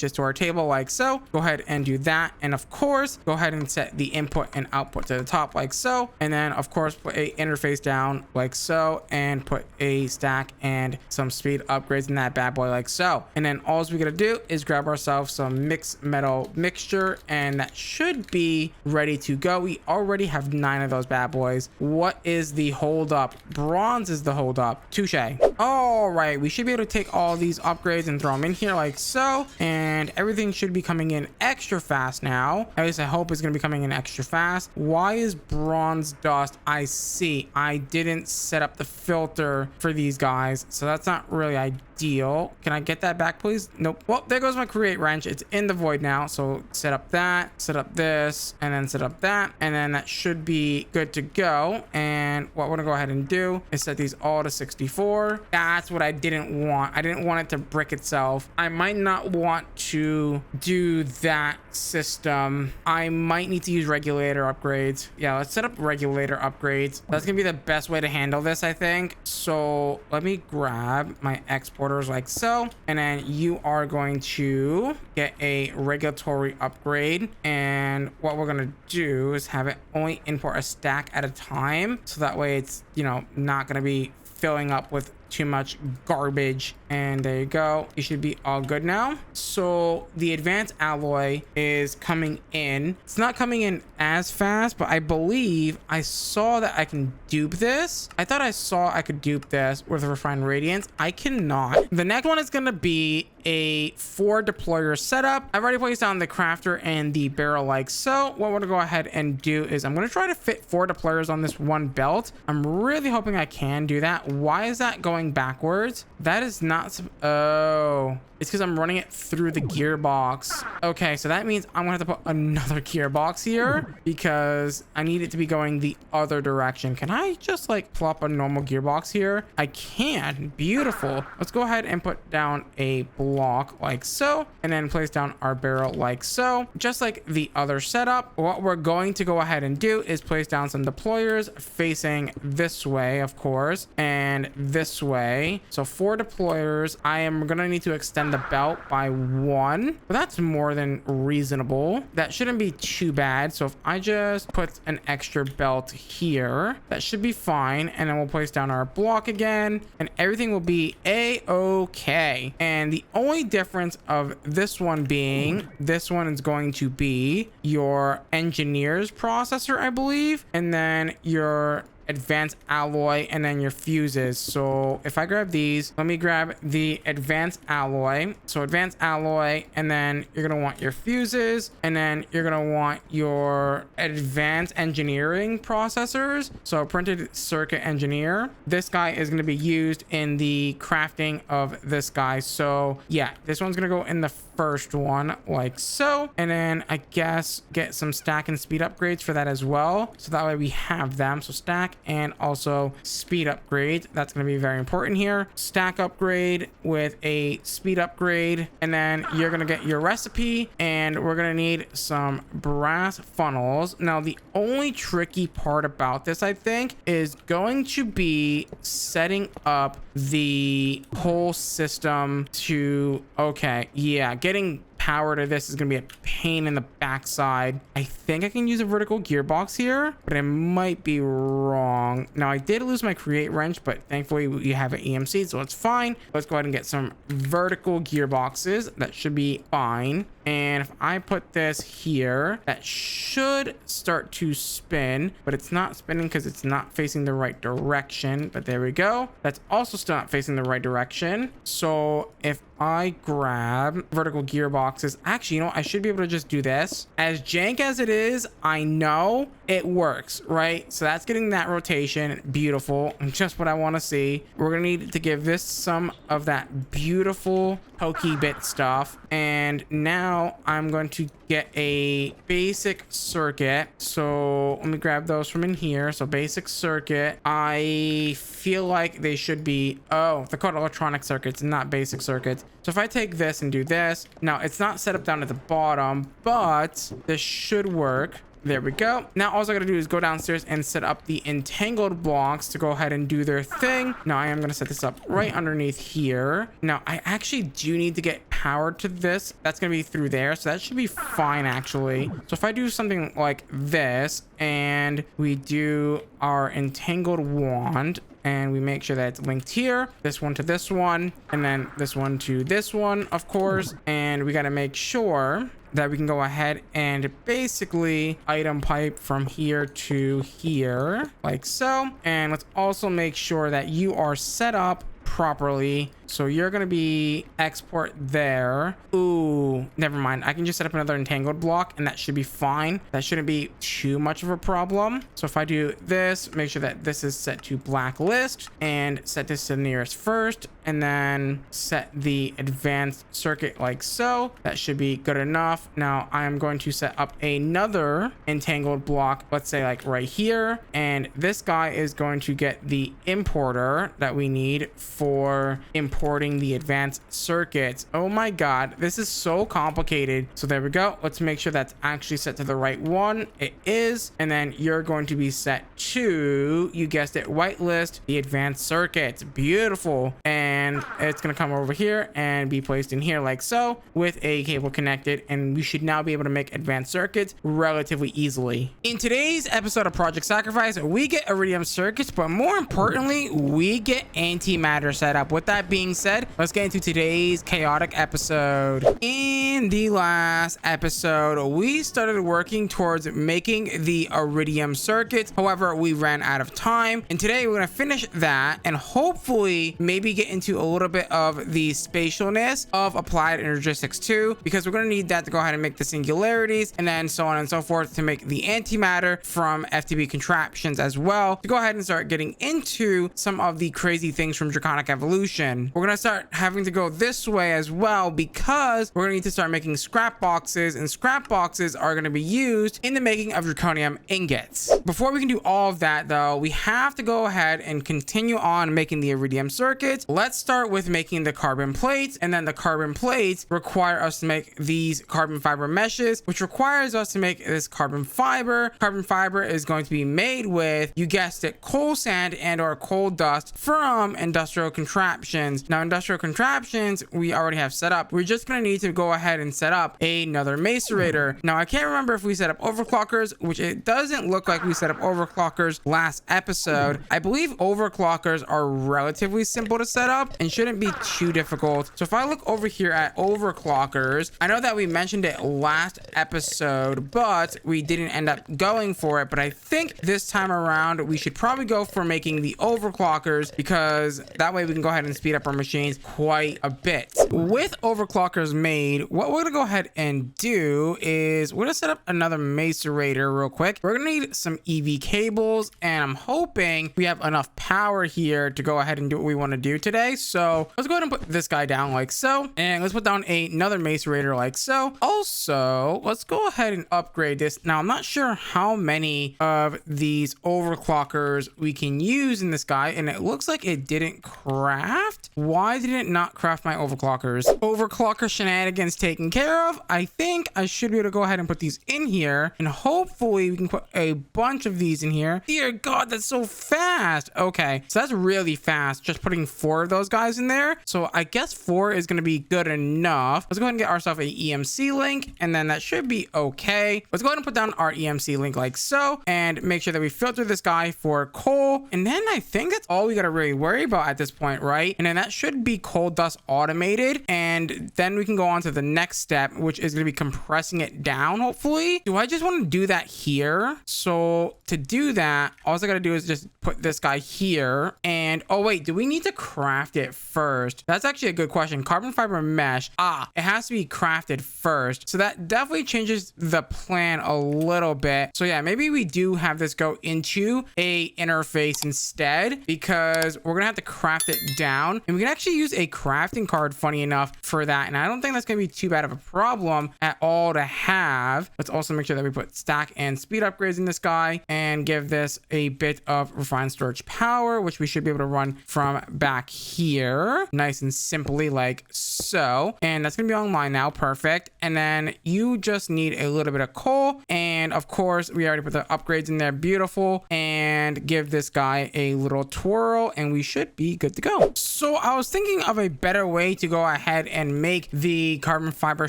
this to our table like so. Go ahead and do that. And of course, go ahead and set the input and output to the top like so. And then of course, put a interface down like so, and put a stack and some speed upgrades in that bad boy like so. And then all we gotta do is grab ourselves some mixed metal mixture, and that should be ready to go. We already have 9 of those bad boys. What is the hold up? Bronze is the hold up. Touche. All right, we should be able to take all these upgrades and throw them in here like so, and everything should be coming in extra fast now. At least I hope it's gonna be coming in extra fast. Why is bronze dust? I see, I didn't set up the filter for these guys, so that's not really ideal. Can I get that back, please? Nope. Well, there goes my create wrench. It's in the void now, so set up that, set up this, and then set up that, and then that should be good to go. And what we're gonna go ahead and do is set these all to 64. That's what I didn't want. I didn't want it to brick itself. I might not want to do that system. I might need to use regulator upgrades. Yeah, let's set up regulator upgrades. That's gonna be the best way to handle this, I think. So let me grab my exporters like so, and then you are going to get a regulatory upgrade, and what we're gonna do is have it only import a stack at a time, so that way it's, you know, not gonna be filling up with too much garbage. And there you go, you should be all good now. So the advanced alloy is coming in. It's not coming in as fast, but I believe I saw that I can dupe this. I thought I saw I could dupe this with refined radiance. I cannot. The next one is going to be a 4 deployer setup. I've already placed down the crafter and the barrel like so. What we're gonna go ahead and do is I'm gonna try to fit 4 deployers on this one belt. I'm really hoping I can do that. Why is that going backwards? That is not oh, it's because I'm running it through the gearbox. Okay, so that means I'm gonna have to put another gearbox here because I need it to be going the other direction. Can I just like plop a normal gearbox here? I can. Beautiful. Let's go ahead and put down a block like so, and then place down our barrel like so, just like the other setup. What we're going to go ahead and do is place down some deployers facing this way, of course, and this way. So 4 deployers. I am gonna need to extend the belt by 1, but that's more than reasonable. That shouldn't be too bad. So if I just put an extra belt here, that should be fine, and then we'll place down our block again, and everything will be a-okay. And the only difference of this one being, this one is going to be your engineer's processor, I believe, and then your advanced alloy, and then your fuses. So if I grab these, let me grab the advanced alloy. So advanced alloy, and then you're gonna want your fuses, and then you're gonna want your advanced engineering processors. So printed circuit engineer. This guy is gonna be used in the crafting of this guy. So yeah, this one's gonna go in the first one like so, and then I guess get some stack and speed upgrades for that as well, so that way we have them. So stack and also speed upgrade, that's going to be very important here. Stack upgrade with a speed upgrade, and then you're going to get your recipe, and we're going to need some brass funnels. Now the only tricky part about this, I think, is going to be setting up the whole system to, okay, yeah, getting power to this is gonna be a pain in the backside. I think I can use a vertical gearbox here, but I might be wrong. Now I did lose my create wrench, but thankfully we have an EMC, so it's fine. Let's go ahead and get some vertical gearboxes. That should be fine. And if I put this here, that should start to spin, but it's not spinning because it's not facing the right direction. But there we go. That's also still not facing the right direction. So if I grab vertical gearboxes, actually, you know, I should be able to just do this. As jank as it is, I know it works, right? So that's getting that rotation. Beautiful. Just what I want to see. We're gonna need to give this some of that beautiful pokey bit stuff. And now I'm going to get a basic circuit. So let me grab those from in here. So basic circuit. I feel like they should be, oh, they're called electronic circuits, not basic circuits. So if I take this and do this, now it's not set up down at the bottom, but this should work. There we go. Now all I gotta do is go downstairs and set up the entangled blocks to go ahead and do their thing. Now I am gonna set this up right underneath here. Now I actually do need to get power to this. That's gonna be through there, so that should be fine actually. So if I do something like this and we do our entangled wand, and we make sure that it's linked here, this one to this one, and then this one to this one, of course. And we got to make sure that we can go ahead and basically item pipe from here to here like so. And let's also make sure that you are set up properly. So you're going to be export there. Ooh, never mind. I can just set up another entangled block and that should be fine. That shouldn't be too much of a problem. So if I do this, make sure that this is set to blacklist and set this to the nearest first, and then set the advanced circuit like so. That should be good enough. Now I'm going to set up another entangled block, let's say like right here. And this guy is going to get the importer that we need for importing the advanced circuits. Oh my god, this is so complicated. So there we go. Let's make sure that's actually set to the right one. It is. And then you're going to be set to, you guessed it, whitelist the advanced circuits. Beautiful. And it's going to come over here and be placed in here like so with a cable connected, and we should now be able to make advanced circuits relatively easily. In today's episode of Project Sacrifice, we get iridium circuits, but more importantly, we get antimatter set up. With that being said, let's get into today's chaotic episode. In the last episode, we started working towards making the iridium circuits. However, we ran out of time, and today we're going to finish that and hopefully maybe get into a little bit of the spatialness of applied energistics 2, because we're going to need that to go ahead and make the singularities, and then so on and so forth to make the antimatter from FTB contraptions as well, to go ahead and start getting into some of the crazy things from Draconic Evolution. We're going to start having to go this way as well, because we're going to need to start making scrap boxes, and scrap boxes are going to be used in the making of draconium ingots. Before we can do all of that though, we have to go ahead and continue on making the iridium circuits. Let's start with making the carbon plates, and then the carbon plates require us to make these carbon fiber meshes, which requires us to make this carbon fiber. Carbon fiber is going to be made with, you guessed it, coal sand and or coal dust from industrial contraptions. Now industrial contraptions we already have set up. We're just going to need to go ahead and set up another macerator. Now I can't remember if we set up overclockers, which it doesn't look like we set up overclockers last episode. I believe overclockers are relatively simple to set up and shouldn't be too difficult. So if I look over here at overclockers, I know that we mentioned it last episode, but we didn't end up going for it. But I think this time around we should probably go for making the overclockers, because that way we can go ahead and speed up our machines quite a bit. With overclockers made, what we're gonna go ahead and do is we're gonna set up another macerator real quick. We're gonna need some EV cables, and I'm hoping we have enough power here to go ahead and do what we want to do today. So let's go ahead and put this guy down like so, and let's put down another macerator like so. Also, let's go ahead and upgrade this. Now I'm not sure how many of these overclockers we can use in this guy, and it looks like it didn't craft. Why did it not craft my overclockers? Overclocker shenanigans taken care of. I think I should be able to go ahead and put these in here, and hopefully we can put a bunch of these in here. Dear god, that's so fast. Okay, so that's really fast, just putting 4 of those guys in there. So I guess 4 is going to be good enough. Let's go ahead and get ourselves a EMC link, and then that should be okay. Let's go ahead and put down our EMC link like so, and make sure that we filter this guy for coal, and then I think that's all we got to really worry about at this point, right? And then that should be coal dust automated, and then we can go on to the next step, which is going to be compressing it down, hopefully. Do I just want to do that here? So to do that, all I got to do is just put this guy here, and oh wait, do we need to craft it first? That's actually a good question. Carbon fiber mesh, it has to be crafted first, so that definitely changes the plan a little bit. So yeah, maybe we do have this go into a interface instead, because we're gonna have to craft it down, and we can actually use a crafting card, funny enough, for that, and I don't think that's gonna be too bad of a problem at all to have. Let's also make sure that we put stack and speed upgrades in this guy, and give this a bit of refined storage power, which we should be able to run from back here nice and simply like so. And that's gonna be online now. Perfect. And then you just need a little bit of coal, and of course we already put the upgrades in there. Beautiful. And give this guy a little twirl, and we should be good to go. So I was thinking of a better way to go ahead and make the carbon fiber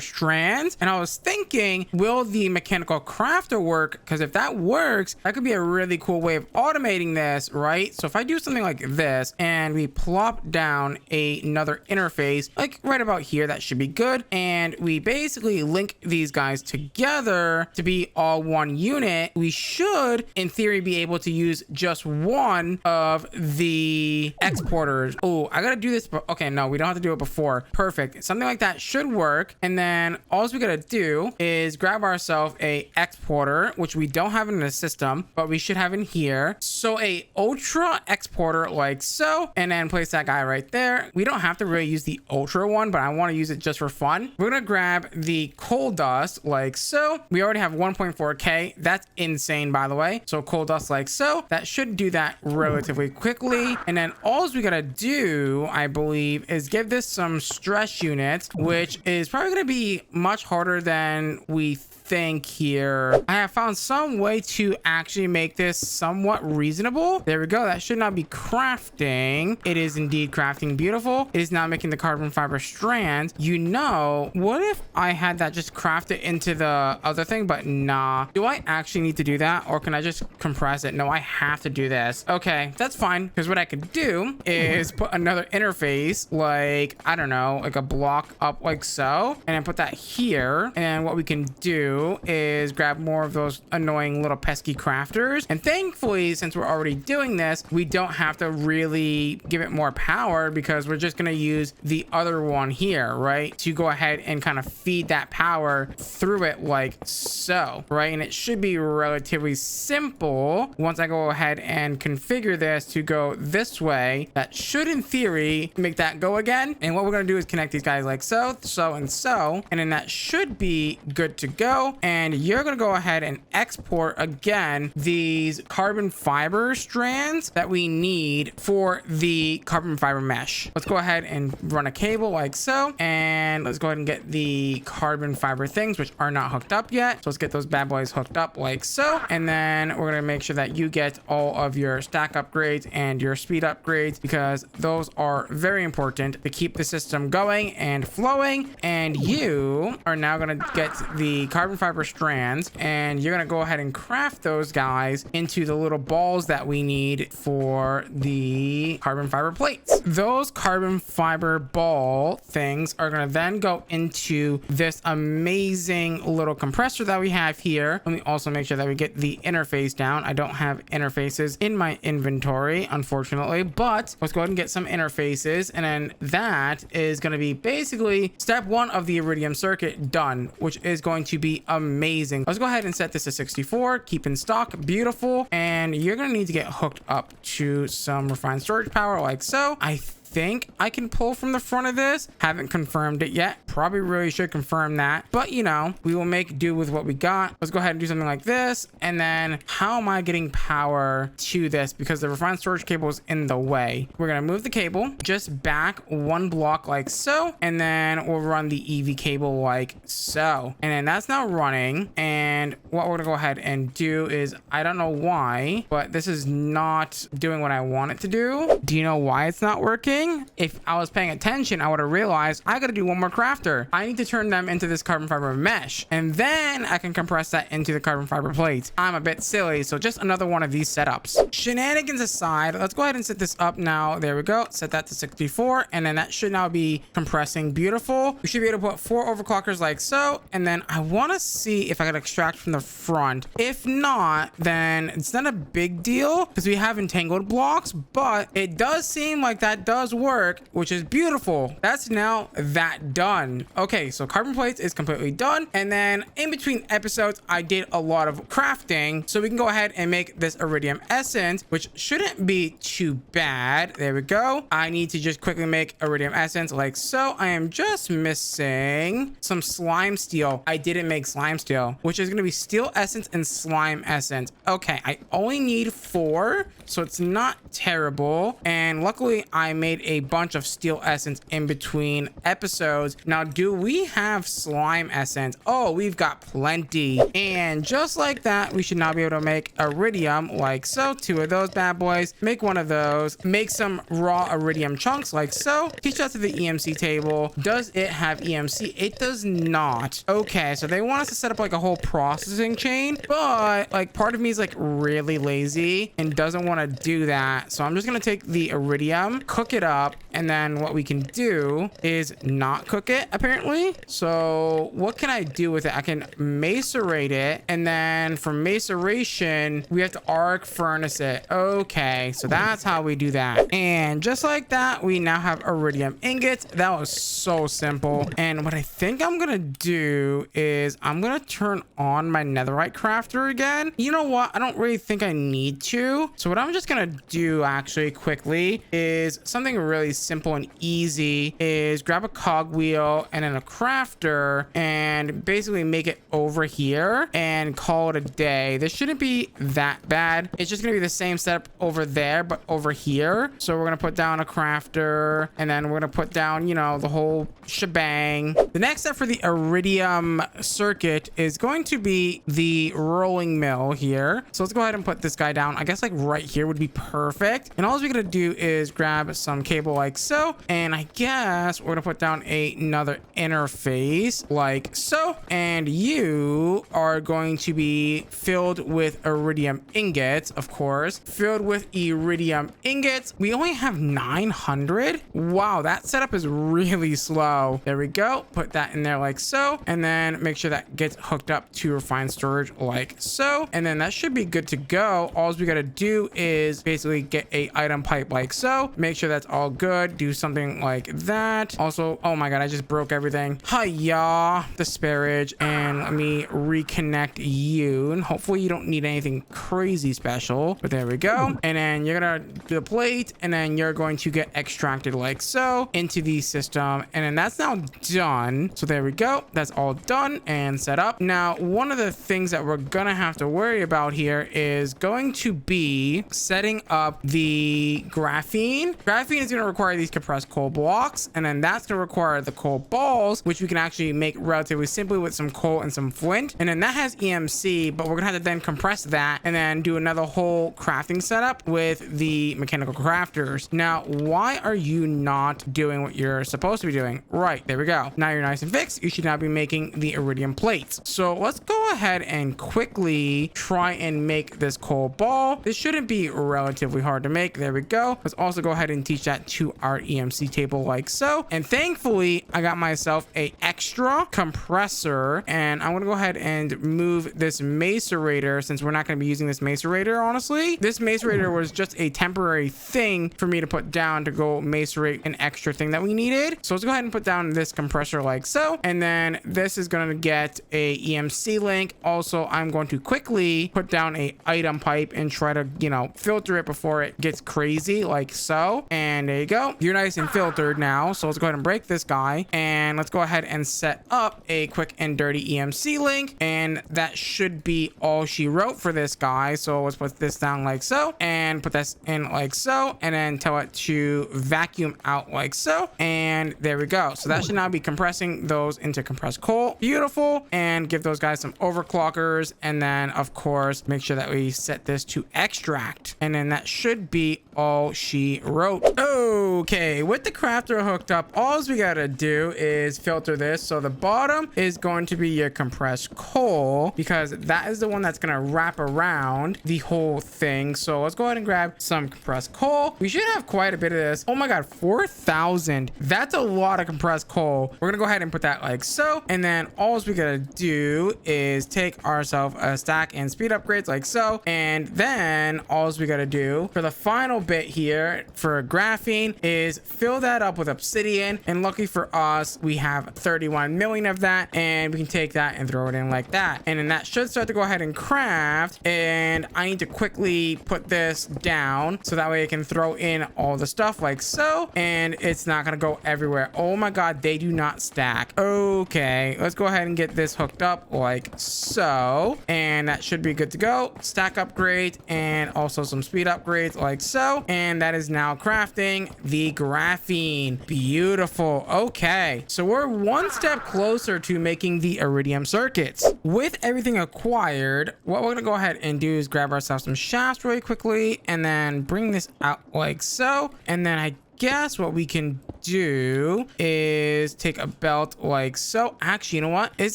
strands. And I was thinking, will the mechanical crafter work? Because if that works, that could be a really cool way of automating this, right? So if I do something like this and we plop down another interface, like right about here, that should be good. And we basically link these guys together to be all one unit. We should, in theory, be able to use just one of the exporters. Oh, I gotta do this. Okay, no, we don't have to do it before. Perfect. Something like that should work. And then all we gotta do is grab ourselves a exporter, which we don't have in the system, but we should have in here. So a ultra exporter like so, and then place that guy right there. We don't have to really use the ultra one, but I want to use it just for fun. We're gonna grab the coal dust like so. We already have 1.4k. That's insane, by the way. So coal dust like so. That should do that relatively quickly. And then all we gotta do, I believe, is give this some stress units, which is probably gonna be much harder than we think here. I have found some way to actually make this somewhat reasonable. There we go. That should not be crafting. It is indeed crafting. Beautiful. It is now making the carbon fiber strands. You know, what if I had that just craft it into the other thing? But nah. Do I actually need to do that, or can I just compress it? No, I have to do this. Okay, that's fine, because what I could do is put another interface, like, I don't know, like a block up like so, and then put that here. And what we can do is grab more of those annoying little pesky crafters. And thankfully, since we're already doing this, we don't have to really give it more power, because we're just going to use the other one here, right, to go ahead and kind of feed that power through it like so, right? And it should be relatively simple once I go ahead and configure this to go this way. That should, in theory, make that go again. And what we're going to do is connect these guys like so, so, and so, and then that should be good to go. And you're going to go ahead and export again these carbon fiber strands that we need for the carbon fiber mesh. Let's go ahead and run a cable like so, and let's go ahead and get the carbon fiber things, which are not hooked up yet. So let's get those bad boys hooked up like so, and then we're going to make sure that you get all of your stack upgrades and your speed upgrades, because those are very important to keep the system going and flowing. And you are now going to get the carbon fiber strands, and you're going to go ahead and craft those guys into the little balls that we need for the carbon fiber plates. Those carbon fiber ball things are going to then go into this amazing little compressor that we have here. Let me also make sure that we get the interface down. I don't have interfaces in my inventory, unfortunately, but let's go ahead and get some interfaces. And then that is going to be basically step one of the iridium circuit done, which is going to be amazing. Let's go ahead and set this to 64, keep in stock. Beautiful. And you're going to need to get hooked up to some refined storage power like so. I think I can pull from the front of this. Haven't confirmed it yet. Probably really should confirm that, but you know, we will make do with what we got. Let's go ahead and do something like this. And then how am I getting power to this? Because the refined storage cable is in the way. We're going to move the cable just back one block like so, and then we'll run the EV cable like so. And then that's now running. And what we're going to go ahead and do is, I don't know why, but this is not doing what I want it to do. Do you know why it's not working? If I was paying attention, I would have realized I got to do one more crafter. I need to turn them into this carbon fiber mesh, and then I can compress that into the carbon fiber plates. I'm a bit silly, so just another one of these setups. Shenanigans aside, let's go ahead and set this up now. There we go. Set that to 64, and then that should now be compressing. Beautiful. We should be able to put 4 overclockers like so, and then I want to see if I can extract from the front. If not, then it's not a big deal because we have entangled blocks, but it does seem like that does work, which is beautiful. That's now that done. Okay, so carbon plates is completely done. And then in between episodes, I did a lot of crafting, so we can go ahead and make this iridium essence, which shouldn't be too bad. There we go. I need to just quickly make iridium essence like so. I am just missing some slime steel. I didn't make slime steel, which is going to be steel essence and slime essence. Okay, I only need 4, so it's not terrible. And luckily I made needed a bunch of steel essence in between episodes. Now, do we have slime essence? Oh, we've got plenty. And just like that, we should now be able to make iridium like so. 2 of those bad boys. Make 1 of those. Make some raw iridium chunks like so. Teach that to the EMC table. Does it have EMC? It does not. Okay, so they want us to set up like a whole processing chain, but like part of me is like really lazy and doesn't want to do that. So I'm just gonna take the iridium, cook it up, and then what we can do is not cook it apparently. So what can I do with it? I can macerate it, and then for maceration we have to arc furnace it. Okay, so that's how we do that. And just like that, we now have iridium ingots. That was so simple. And what I think I'm gonna do is I'm gonna turn on my netherite crafter again. You know what? I don't really think I need to. So what I'm just gonna do actually quickly is something really simple and easy is grab a cogwheel and then a crafter and basically make it over here and call it a day. This shouldn't be that bad. It's just gonna be the same setup over there, but over here. So we're gonna put down a crafter, and then we're gonna put down, you know, the whole shebang. The next step for the iridium circuit is going to be the rolling mill here. So let's go ahead and put this guy down. I guess like right here would be perfect. And all we're gonna do is grab some cable like so, and I guess we're gonna put down another interface like so, and you are going to be filled with iridium ingots, of course. Filled with iridium ingots. We only have 900. Wow, that setup is really slow. There we go. Put that in there like so, and then make sure that gets hooked up to refined storage like so, and then that should be good to go. All we gotta do is basically get a item pipe like so. Make sure that's all good. Do something like that. Also, oh my god, I just broke everything. Hiya, disparage, and let me reconnect you, and hopefully you don't need anything crazy special, but there we go. And then you're gonna do the plate, and then you're going to get extracted like so into the system, and then that's now done. So there we go, that's all done and set up. Now, one of the things that we're gonna have to worry about here is going to be setting up the graphene. Graphene is going to require these compressed coal blocks, and then that's going to require the coal balls, which we can actually make relatively simply with some coal and some flint. And then that has EMC, but we're gonna have to then compress that and then do another whole crafting setup with the mechanical crafters. Now, why are you not doing what you're supposed to be doing? Right, there we go. Now you're nice and fixed. You should now be making the iridium plates. So let's go ahead and quickly try and make this coal ball. This shouldn't be relatively hard to make. There we go. Let's also go ahead and teach that to our EMC table like so. And thankfully, I got myself a extra compressor, and I'm gonna go ahead and move this macerator, since we're not gonna be using this macerator, honestly. This macerator was just a temporary thing for me to put down to go macerate an extra thing that we needed. So let's go ahead and put down this compressor like so, and then this is gonna get a EMC link. Also, I'm going to quickly put down a item pipe and try to, you know, filter it before it gets crazy like so. And there you go, you're nice and filtered now. So let's go ahead and break this guy, and let's go ahead and set up a quick and dirty EMC link, and that should be all she wrote for this guy. So let's put this down like so, and put this in like so, and then tell it to vacuum out like so, and there we go. So that should now be compressing those into compressed coal. Beautiful. And give those guys some overclockers, and then of course make sure that we set this to extract, and then that should be all she wrote. Okay, with the crafter hooked up, all we gotta do is filter this. So the bottom is going to be your compressed coal, because that is the one that's gonna wrap around the whole thing. So let's go ahead and grab some compressed coal. We should have quite a bit of this. Oh my god, 4,000. That's a lot of compressed coal. We're gonna go ahead and put that like so, and then all we gotta do is take ourselves a stack and speed upgrades like so, and then all we gotta do for the final bit here for graphene is fill that up with obsidian, and lucky for us we have 31 million of that, and we can take that and throw it in like that, and then that should start to go ahead and craft. And I need to quickly put this down so that way I can throw in all the stuff like so, and it's not gonna go everywhere. Oh my god, they do not stack. Okay, let's go ahead and get this hooked up like so, and that should be good to go. Stack upgrade and also some speed upgrades like so, and that is now crafting the graphene. Beautiful. Okay, so we're one step closer to making the iridium circuits. With everything acquired, what we're gonna go ahead and do is grab ourselves some shafts really quickly and then bring this out like so. And then I guess what we can do is take a belt like so. Actually, you know what? Is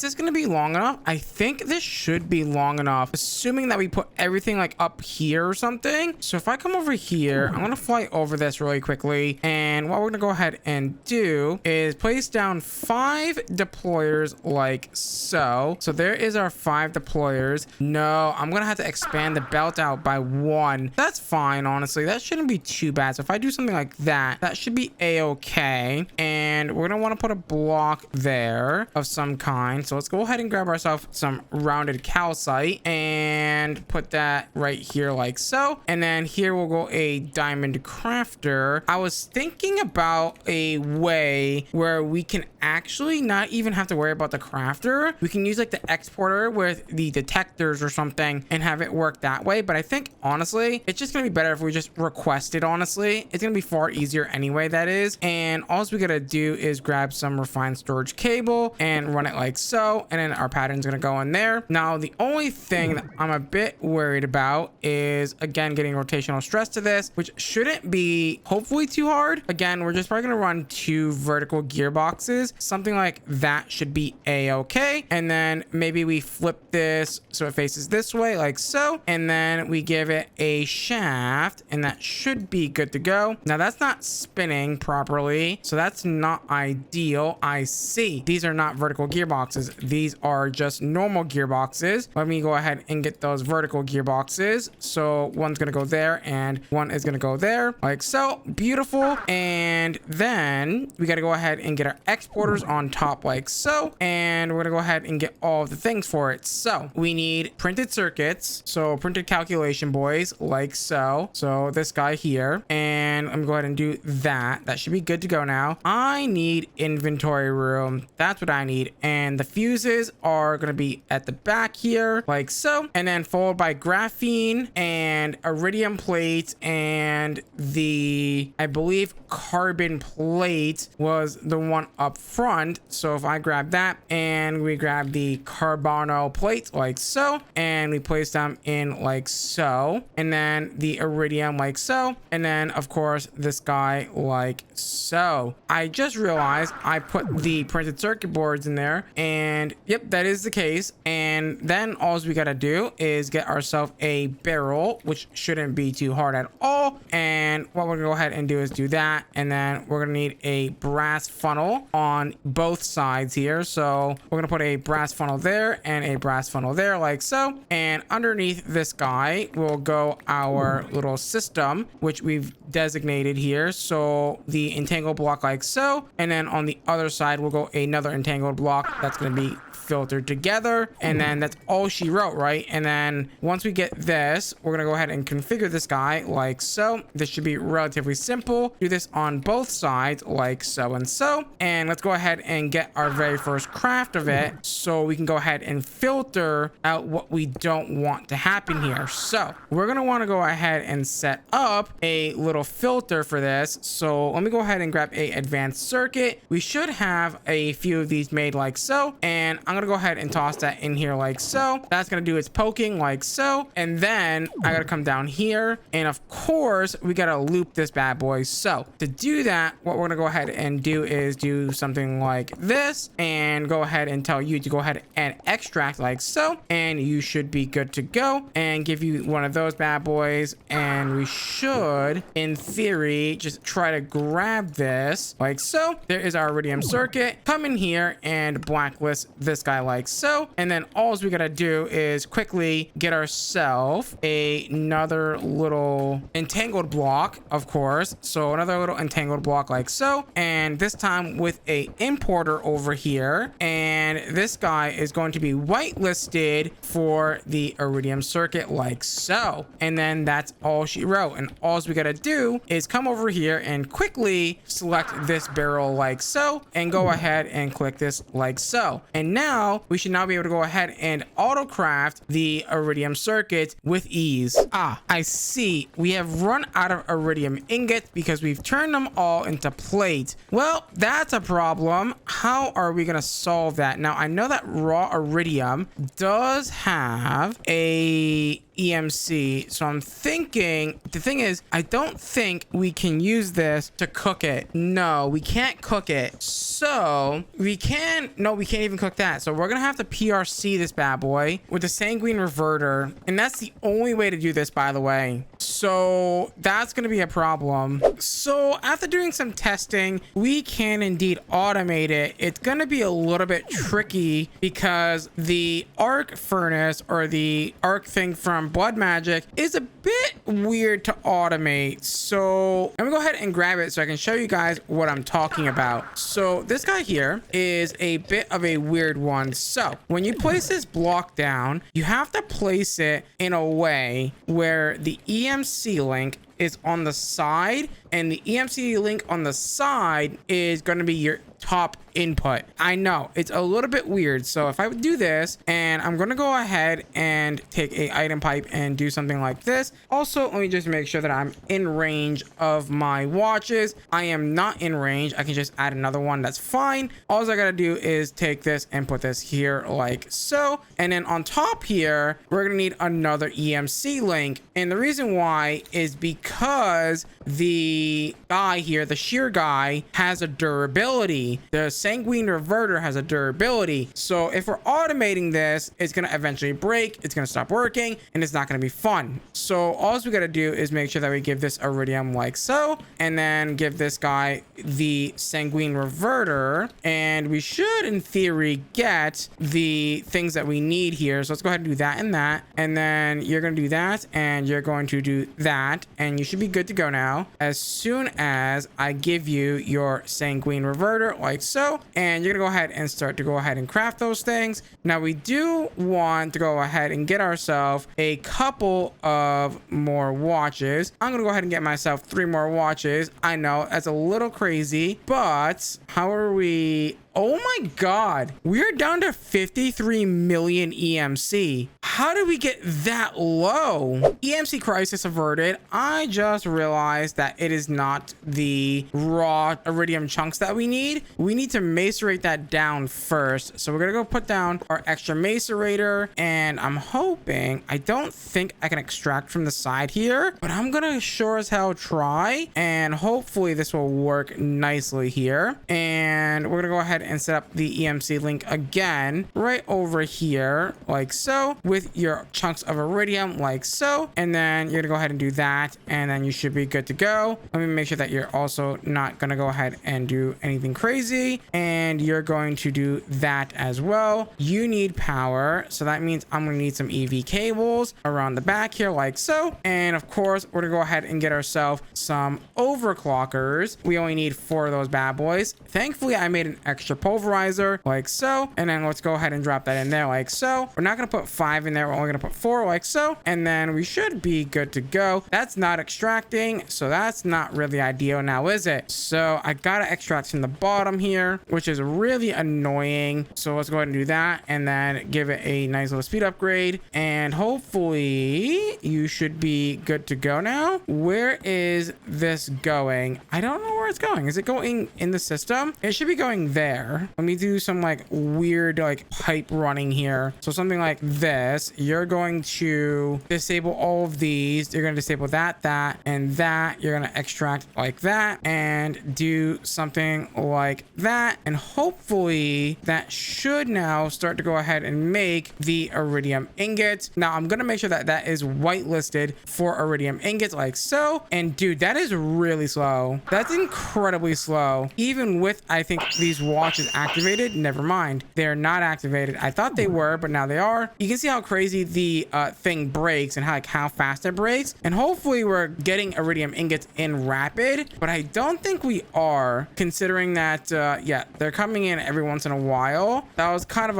this going to be long enough? I think this should be long enough, assuming that we put everything like up here or something. So if I come over here, I'm going to fly over this really quickly. And what we're going to go ahead and do is place down 5 deployers like so. So there is our 5 deployers. No, I'm going to have to expand the belt out by 1. That's fine, honestly. That shouldn't be too bad. So if I do something like that, that should be a-okay. And we're gonna want to put a block there of some kind. So let's go ahead and grab ourselves some rounded calcite and put that right here like so. And then here we'll go a diamond crafter. I was thinking about a way where we can actually not even have to worry about the crafter. We can use like the exporter with the detectors or something and have it work that way. But I think honestly, it's just gonna be better if we just request it. Honestly, it's gonna be far easier anyway, that is. And all we gotta do is grab some refined storage cable and run it like so, and then our pattern's gonna go in there. Now the only thing that I'm a bit worried about is again getting rotational stress to this, which shouldn't be hopefully too hard. Again, we're just probably gonna run 2 vertical gearboxes. Something like that should be a-okay. And then maybe we flip this so it faces this way like so, and then we give it a shaft, and that should be good to go. Now that's not spinning properly, so that's not ideal. I see these are not vertical gearboxes, these are just normal gearboxes. Let me go ahead and get those vertical gearboxes. So one's gonna go there and one is gonna go there like so. Beautiful. And then we got to go ahead and get our exporters on top like so, and we're gonna go ahead and get all of the things for it. So we need printed circuits, so printed calculation boys like so. So this guy here, and I'm gonna go ahead and do that. That should be good to go now. I need inventory room. That's what I need. And the fuses are going to be at the back here like so, and then followed by graphene and iridium plates, and the, I believe, carbon plate was the one up front. So if I grab that and we grab the carbono plate like so, and we place them in like so, and then the iridium like so, and then of course this guy like so. I just realized I put the printed circuit boards in there, and yep, that is the case. And then all we gotta do is get ourselves a barrel, which shouldn't be too hard at all. And what we're gonna go ahead and do is do that, and then we're gonna need a brass funnel on both sides here. So we're gonna put a brass funnel there and a brass funnel there like so, and underneath this guy will go our little system, which we've designated here. So the entangled block like so, and then on the other side will go another entangled block that's going to be filtered together, and then that's all she wrote, right? And then once we get this, we're gonna go ahead and configure this guy like so. This should be relatively simple. Do this on both sides like so and so, and let's go ahead and get our very first craft of it, so we can go ahead and filter out what we don't want to happen here. So we're gonna want to go ahead and set up a little filter for this. So let me go ahead and grab a advanced circuit. We should have a few of these made like so, and I'm gonna go ahead and toss that in here like so. That's gonna do its poking like so, and then I gotta come down here, and of course we gotta loop this bad boy. So to do that, what we're gonna go ahead and do is do something like this, and go ahead and tell you to go ahead and extract like so, and you should be good to go, and give you one of those bad boys. And we should, in theory, just try to grab this like so. There is our iridium circuit. Come in here and blacklist this guy like so, and then all we gotta do is quickly get ourselves another little entangled block, of course. So another little entangled block like so, and this time with a importer over here, and this guy is going to be whitelisted for the iridium circuit like so. And then that's all she wrote, and all we gotta do is come over here and quickly select this barrel like so, and go ahead and click this like so. And now we should now be able to go ahead and auto craft the iridium circuit with ease. Ah, I see. We have run out of iridium ingots because we've turned them all into plate. Well, that's a problem. How are we going to solve that? Now, I know that raw iridium does have a EMC, so I'm thinking, the thing is, I don't think we can use this to cook it. No, we can't cook it. So we can't even cook that. So we're gonna have to PRC this bad boy with the sanguine reverter, and that's the only way to do this, by the way. So that's gonna be a problem. So after doing some testing, we can indeed automate it. It's gonna be a little bit tricky because the arc furnace, or the arc thing from Blood Magic, is a bit weird to automate. So let me go ahead and grab it so I can show you guys what I'm talking about. So this guy here is a bit of a weird one. So when you place this block down, you have to place it in a way where the EMC link is on the side, and the EMC link on the side is going to be your top input. I know it's a little bit weird. So if I would do this, and I'm going to go ahead and take a item pipe and do something like this. Also, let me just make sure that I'm in range of my watches. I am not in range. I can just add another one. That's fine. All I gotta do is take this and put this here like so. And then on top here, we're gonna need another EMC link. And the reason why is because the guy here, the shear guy, has a durability. The sanguine reverter has a durability. So if we're automating this, it's gonna eventually break, it's gonna stop working, and it's not gonna be fun. So all we gotta do is make sure that we give this iridium like so, and then give this guy the sanguine reverter, and we should in theory get the things that we need here. So let's go ahead and do that and that, and then you're gonna do that, and you're going to do that, and you should be good to go now as soon as I give you your sanguine reverter like so. And you're gonna go ahead and start to go ahead and craft those things. Now we do want to go ahead and get ourselves a couple of more watches. I'm gonna go ahead and get myself 3 more watches. I know that's a little crazy, but how are we? Oh my god, we're down to 53 million EMC. How did we get that low? EMC crisis averted. I just realized that it is not the raw iridium chunks that we need. We need to macerate that down first. So we're gonna go put down our extra macerator, and I'm hoping, I don't think I can extract from the side here, but I'm gonna sure as hell try, and hopefully this will work nicely here. And we're gonna go ahead and set up the EMC link again right over here like so, with your chunks of iridium like so, and then you're gonna go ahead and do that, and then you should be good to go. Let me make sure that you're also not gonna go ahead and do anything crazy, and you're going to do that as well. You need power, so that means I'm gonna need some EV cables around the back here like so, and of course we're gonna go ahead and get ourselves some overclockers. We only need 4 of those bad boys. Thankfully I made an extra pulverizer like so, and then let's go ahead and drop that in there like so. We're not gonna put 5 in there, we're only gonna put 4 like so, and then we should be good to go. That's not extracting, so that's not really ideal now, is it? So I gotta extract from the bottom here, which is really annoying. So let's go ahead and do that, and then give it a nice little speed upgrade, and hopefully you should be good to go now. Where is this going? I don't know where it's going. Is it going in the system? It should be going there. Let me do some like weird like pipe running here. So something like this. You're going to disable all of these. You're going to disable that, and that. You're going to extract like that and do something like that. And hopefully that should now start to go ahead and make the iridium ingots. Now I'm going to make sure that that is whitelisted for iridium ingots like so. And dude, that is really slow. That's incredibly slow. Even with, I think, these watches activated. Never mind. They're not activated. I thought they were, but now they are. You can see how crazy crazy the thing breaks and how fast it breaks. And hopefully we're getting iridium ingots in rapid, but I don't think we are, considering that yeah, they're coming in every once in a while. That was kind of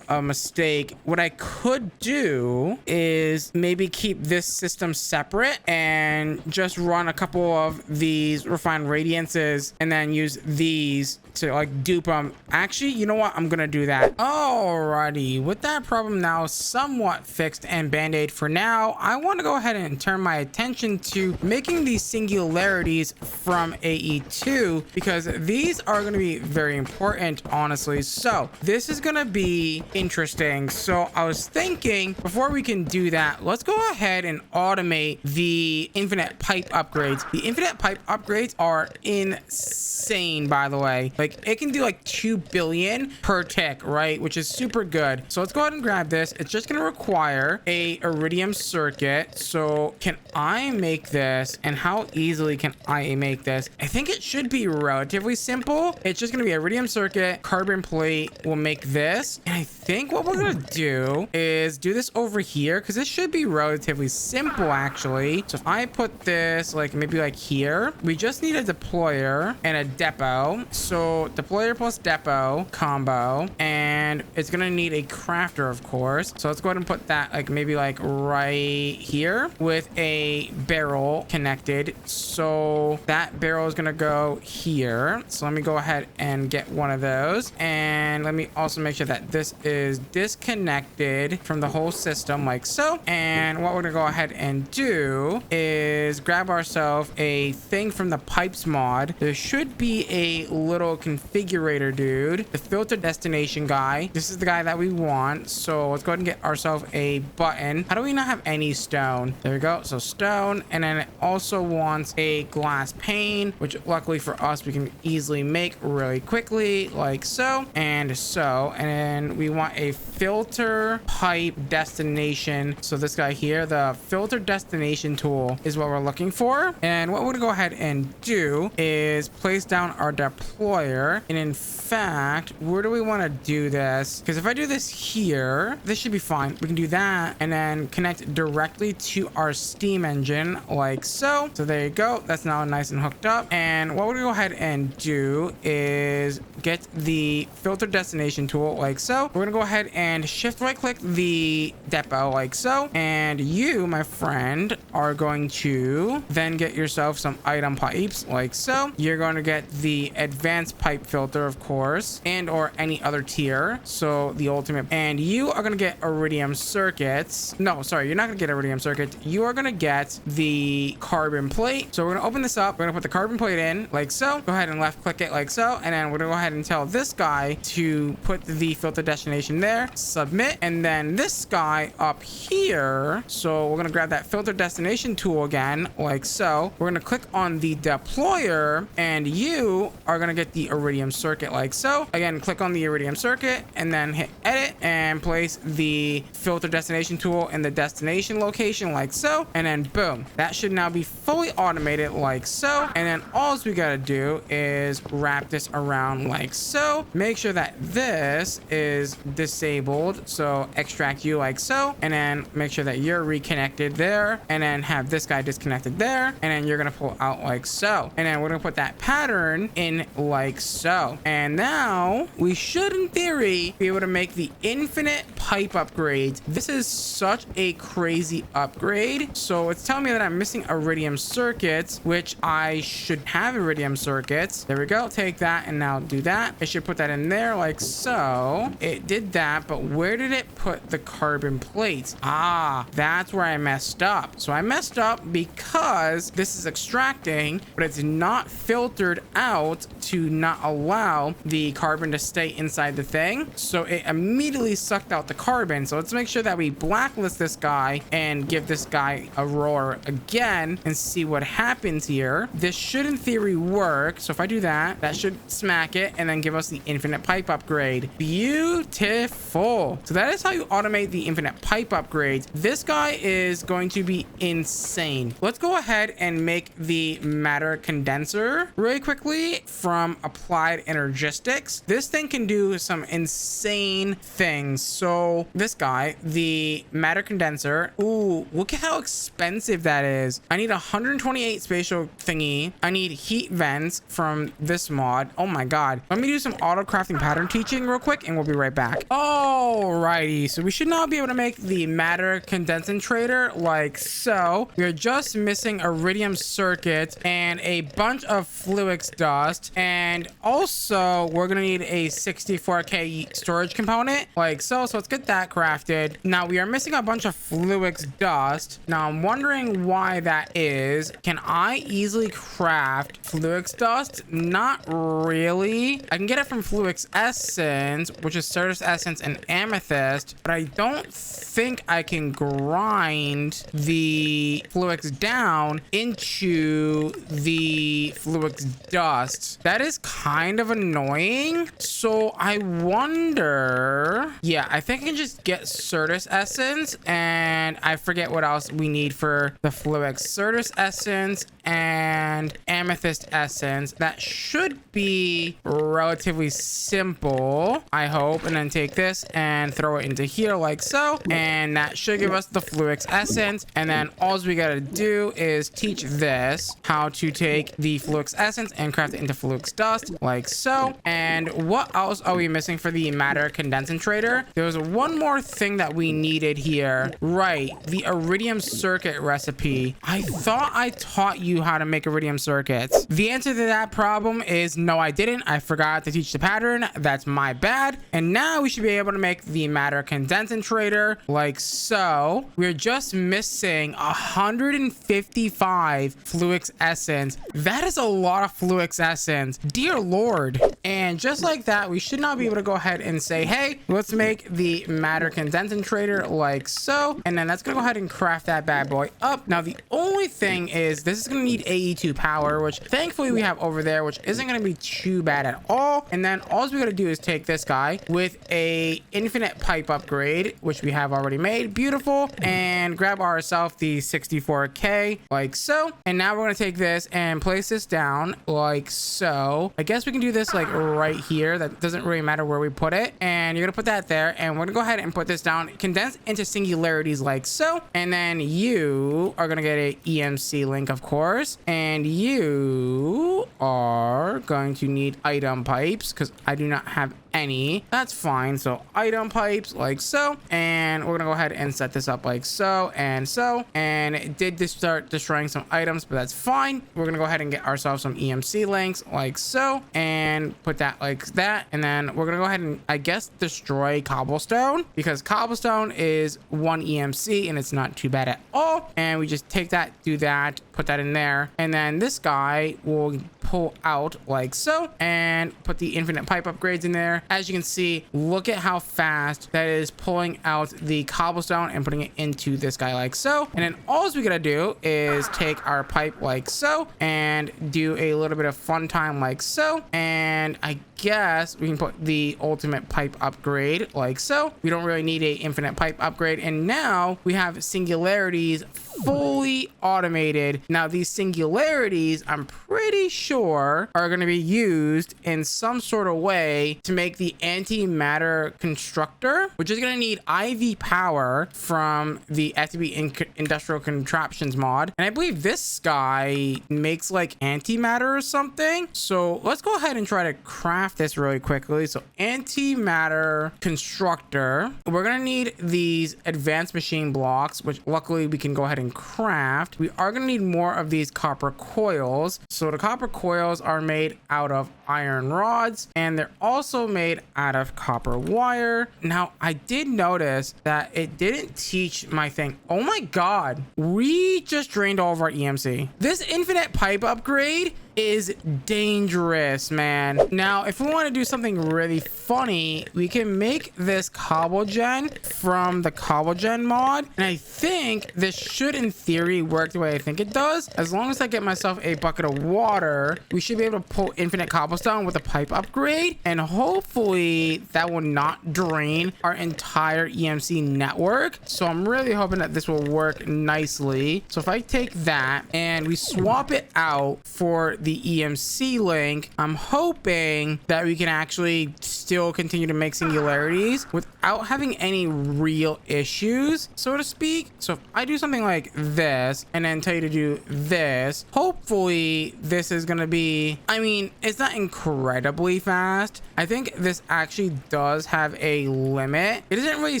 a mistake. What I could do is maybe keep this system separate and just run a couple of these refined radiances and then use these to like dupe them. Actually, you know what? I'm gonna do that. Alrighty, with that problem now somewhat fixed and band-aid for now, I want to go ahead and turn my attention to making these singularities from AE2, because these are going to be very important, honestly. So this is going to be interesting. So I was thinking, before we can do that, let's go ahead and automate the infinite pipe upgrades. The infinite pipe upgrades are insane, by the way. Like, it can do like 2 billion per tick, right? Which is super good. So let's go ahead and grab this. It's just going to require a iridium circuit. So can I make this? And how easily can I make this? I think it should be relatively simple. It's just going to be a iridium circuit, carbon plate. We'll make this. And I think what we're going to do is do this over here, because this should be relatively simple, actually. So if I put this like maybe like here, we just need a deployer and a depot. So deployer plus depot combo, and it's going to need a crafter, of course. So let's go ahead and put that like maybe like right here with a barrel connected. So that barrel is going to go here. So let me go ahead and get one of those, and let me also make sure that this is disconnected from the whole system like so. And what we're going to go ahead and do is grab ourselves a thing from the pipes mod. There should be a little configurator dude, the filter destination guy. This is the guy that we want. So let's go ahead and get ourselves a button. How do we not have any stone? There we go. So stone, and then it also wants a glass pane, which luckily for us we can easily make really quickly like so and so. And then we want a filter pipe destination. So this guy here, the filter destination tool, is what we're looking for. And what we're gonna go ahead and do is place down our deployer. And in fact, where do we want to do this? Because if I do this here, this should be fine. We can do that and then connect directly to our steam engine like so. So there you go. That's now nice and hooked up. And what we're gonna go ahead and do is get the filter destination tool like so. We're gonna go ahead and shift right click the depot like so. And you, my friend, are going to then get yourself some item pipes like so. You're going to get the advanced pipe filter, of course, and or any other tier. So the ultimate. And you are going to get iridium circuits. No, sorry, you're not going to get iridium circuits. You are going to get the carbon plate. So we're going to open this up. We're going to put the carbon plate in like so. Go ahead and left click it like so. And then we're going to go ahead and tell this guy to put the filter destination there, submit, and then this guy up here. So we're going to grab that filter destination tool again like so. We're going to click on the deployer, and you are going to get the iridium circuit like so. Again, click on the iridium circuit and then hit edit and place the filter destination tool in the destination location like so. And then boom, that should now be fully automated like so. And then all we got to do is wrap this around like so. Make sure that this is disabled. So extract you like so, and then make sure that you're reconnected there, and then have this guy disconnected there, and then you're gonna pull out like so. And then we're gonna put that pattern in like so. And now we should, in theory, be able to make the infinite pipe upgrades. This is such a crazy upgrade. So it's telling me that I'm missing iridium circuits, which I should have iridium circuits. There we go. Take that and now do that. I should put that in there like so. It did that, but where did it put the carbon plates? Ah, that's where I messed up. So I messed up because this is extracting, but it's not filtered out to not allow the carbon to stay inside the thing. So it immediately sucked out the carbon. So let's make sure that we blacklist this guy and give this guy a roar again and see what happens here. This should in theory work. So if I do that, that should smack it and then give us the infinite pipe upgrade. Beautiful. So that is how you automate the infinite pipe upgrades. This guy is going to be insane. Let's go ahead and make the matter condenser really quickly from a applied energistics. This thing can do some insane things. So this guy, the matter condenser, ooh, look at how expensive that is. I need 128 spatial thingy. I need heat vents from this mod. Oh my god. Let me do some auto crafting pattern teaching real quick and we'll be right back. Alrighty, so we should now be able to make the matter concentrator like so. We're just missing iridium circuits and a bunch of fluix dust, and also we're gonna need a 64k storage component like so. So let's get that crafted. Now we are missing a bunch of fluix dust. Now I'm wondering why that is. Can I easily craft fluix dust? Not really. I can get it from fluix essence, which is Certus essence and amethyst, but I don't think I can grind the fluix down into the fluix dust. That is kind of annoying. So I wonder, yeah, I think I can just get Certus essence, and I forget what else we need for the fluix. Certus essence and amethyst essence. That should be relatively simple, I hope. And then take this and throw it into here like so, and that should give us the fluix essence. And then all we gotta do is teach this how to take the fluix essence and craft it into fluix dust like so. And what else are we missing for the matter concentrator? There was one more thing that we needed here, right? The iridium circuit recipe. I thought I taught you how to make iridium circuits. The answer to that problem is no, I didn't. I forgot to teach the pattern. That's my bad. And now we should be able to make the matter concentrator like so. We're just missing 155 fluix essence. That is a lot of fluix essence, dear lord. And just like that, we should now be able to go ahead and say, hey, let's make the matter concentrator like so. And then that's gonna go ahead and craft that bad boy up. Now the only thing is this is gonna need AE2 power, which thankfully we have over there, which isn't gonna be too bad at all. And then all we gotta do is take this guy with a infinite pipe upgrade, which we have already made, beautiful, and grab ourselves the 64k like so. And now we're gonna take this and place this down like so. I guess we can do this like right here. That doesn't really matter where we put it. And you're gonna put that there, and we're gonna go ahead and put this down, condense into singularities like so. And then you are gonna get a EMC link, of course, and you are going to need item pipes because I do not have any. That's fine. So item pipes like so, and we're gonna go ahead and set this up like so and so. And it did just start destroying some items, but that's fine. We're gonna go ahead and get ourselves some EMC links like so, and put that like that. And then we're gonna go ahead and, I guess, destroy cobblestone, because cobblestone is 1 EMC and it's not too bad at all. And we just take that, do that, put that in there, and then this guy will pull out like so, and put the infinite pipe upgrades in there. As you can see, look at how fast that is pulling out the cobblestone and putting it into this guy like so. And then all we gotta do is take our pipe like so and do a little bit of fun time like so. And I guess we can put the ultimate pipe upgrade like so. We don't really need a infinite pipe upgrade. And now we have singularities fully automated. Now these singularities, I'm pretty sure, are going to be used in some sort of way to make the antimatter constructor, which is going to need IV power from the FTB industrial contraptions mod. And I believe this guy makes like antimatter or something. So let's go ahead and try to craft this really quickly. So antimatter constructor, we're going to need these advanced machine blocks, which luckily we can go ahead and craft. We are going to need more of these copper coils. So the copper coils are made out of iron rods, and they're also made out of copper wire. Now I did notice that it didn't teach my thing. Oh my god, we just drained all of our EMC. This infinite pipe upgrade is dangerous, man. Now if we want to do something really funny, we can make this cobblegen from the cobblegen mod, and I think this should in theory work the way I think it does. As long as I get myself a bucket of water, we should be able to pull infinite cobblestone with a pipe upgrade, and hopefully that will not drain our entire EMC network. So I'm really hoping that this will work nicely. So if I take that and we swap it out for the EMC link, I'm hoping that we can actually still continue to make singularities without having any real issues, so to speak. So if I do something like this and then tell you to do this, hopefully this is going to be, I mean, it's not incredibly fast. I think this actually does have a limit. It doesn't really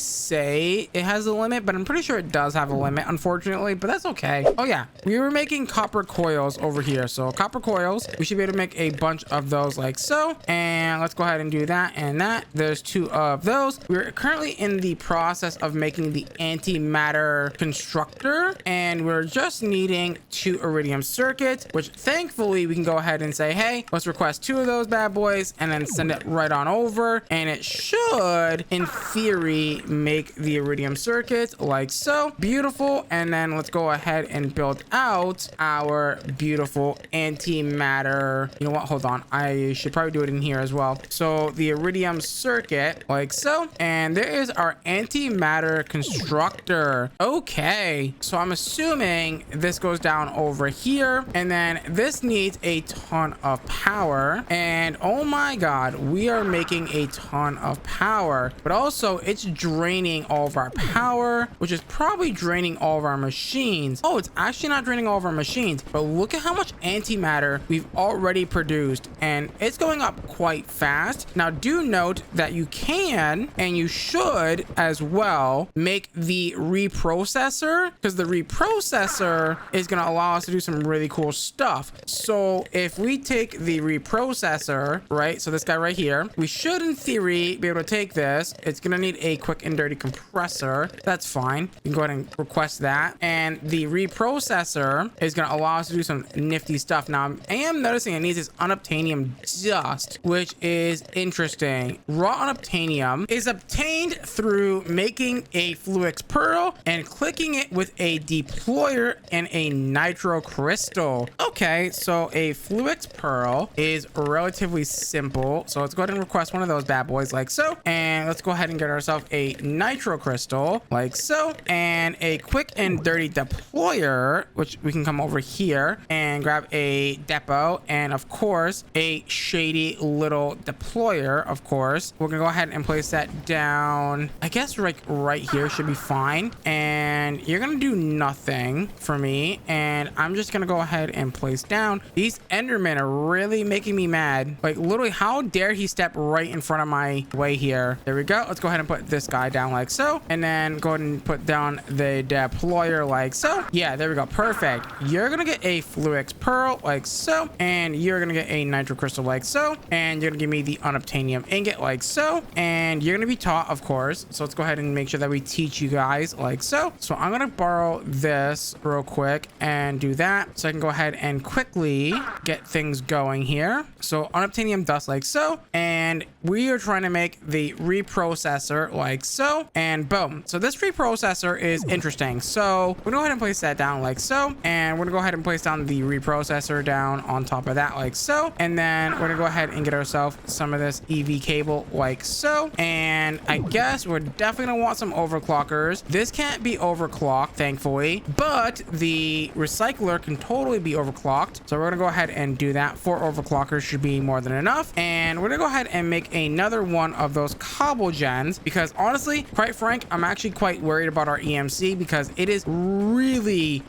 say it has a limit, but I'm pretty sure it does have a limit, unfortunately, but that's okay. Oh yeah, we were making copper coils over here. So copper coils, we should be able to make a bunch of those like so. And let's go ahead and do that and that. There's 2 of those. We're currently in the process of making the antimatter constructor, and we're just needing 2 iridium circuits, which thankfully we can go ahead and say, hey, let's request 2 of those bad boys and then send it right on over, and it should in theory make the iridium circuits like so. Beautiful. And then let's go ahead and build out our beautiful antimatter. You know what, hold on, I should probably do it in here as well. So the iridium circuit like so, and there is our antimatter constructor. Okay, so I'm assuming this goes down over here, and then this needs a ton of power, and oh my god, we are making a ton of power, but also it's draining all of our power, which is probably draining all of our machines. Oh, it's actually not draining all of our machines, but look at how much antimatter we've already produced, and it's going up quite fast. Now do note that you can and you should as well make the reprocessor, because the reprocessor is going to allow us to do some really cool stuff. So if we take the reprocessor, right, so this guy right here, we should in theory be able to take this. It's going to need a quick and dirty compressor. That's fine. You can go ahead and request that, and the reprocessor is going to allow us to do some nifty stuff. Now I am noticing it needs this unobtainium dust, which is interesting. Raw unobtainium is obtained through making a Fluix pearl and clicking it with a deployer and a nitro crystal. Okay, so a Fluix pearl is relatively simple, so let's go ahead and request one of those bad boys like so, and let's go ahead and get ourselves a nitro crystal like so, and a quick and dirty deployer, which we can come over here and grab a depot, and of course a shady little deployer. Of course, we're gonna go ahead and place that down, I guess like right here should be fine, and you're gonna do nothing for me, and I'm just gonna go ahead and place down. These endermen are really making me mad. Like literally, how dare he step right in front of my way here. There we go. Let's go ahead and put this guy down like so, and then go ahead and put down the deployer like so. Yeah, there we go. Perfect. You're gonna get a Fluix pearl like so, and you're gonna get a nitro crystal like so, and you're gonna give me the unobtainium ingot like so, and you're gonna be taught, of course. So let's go ahead and make sure that we teach you guys like so. So I'm gonna borrow this real quick and do that, so I can go ahead and quickly get things going here. So unobtainium dust like so, and we are trying to make the reprocessor like so, and boom. So this reprocessor is interesting. So we're gonna go ahead and place that down like so, and we're gonna go ahead and place down the reprocessor down on top of that like so, and then we're gonna go ahead and get ourselves some of this EV cable like so, and I guess we're definitely gonna want some overclockers. This can't be overclocked, thankfully, but the recycler can totally be overclocked, so we're gonna go ahead and do that. 4 overclockers should be more than enough, and we're gonna go ahead and make another one of those cobble gens, because honestly, quite frank, I'm actually quite worried about our EMC because it is really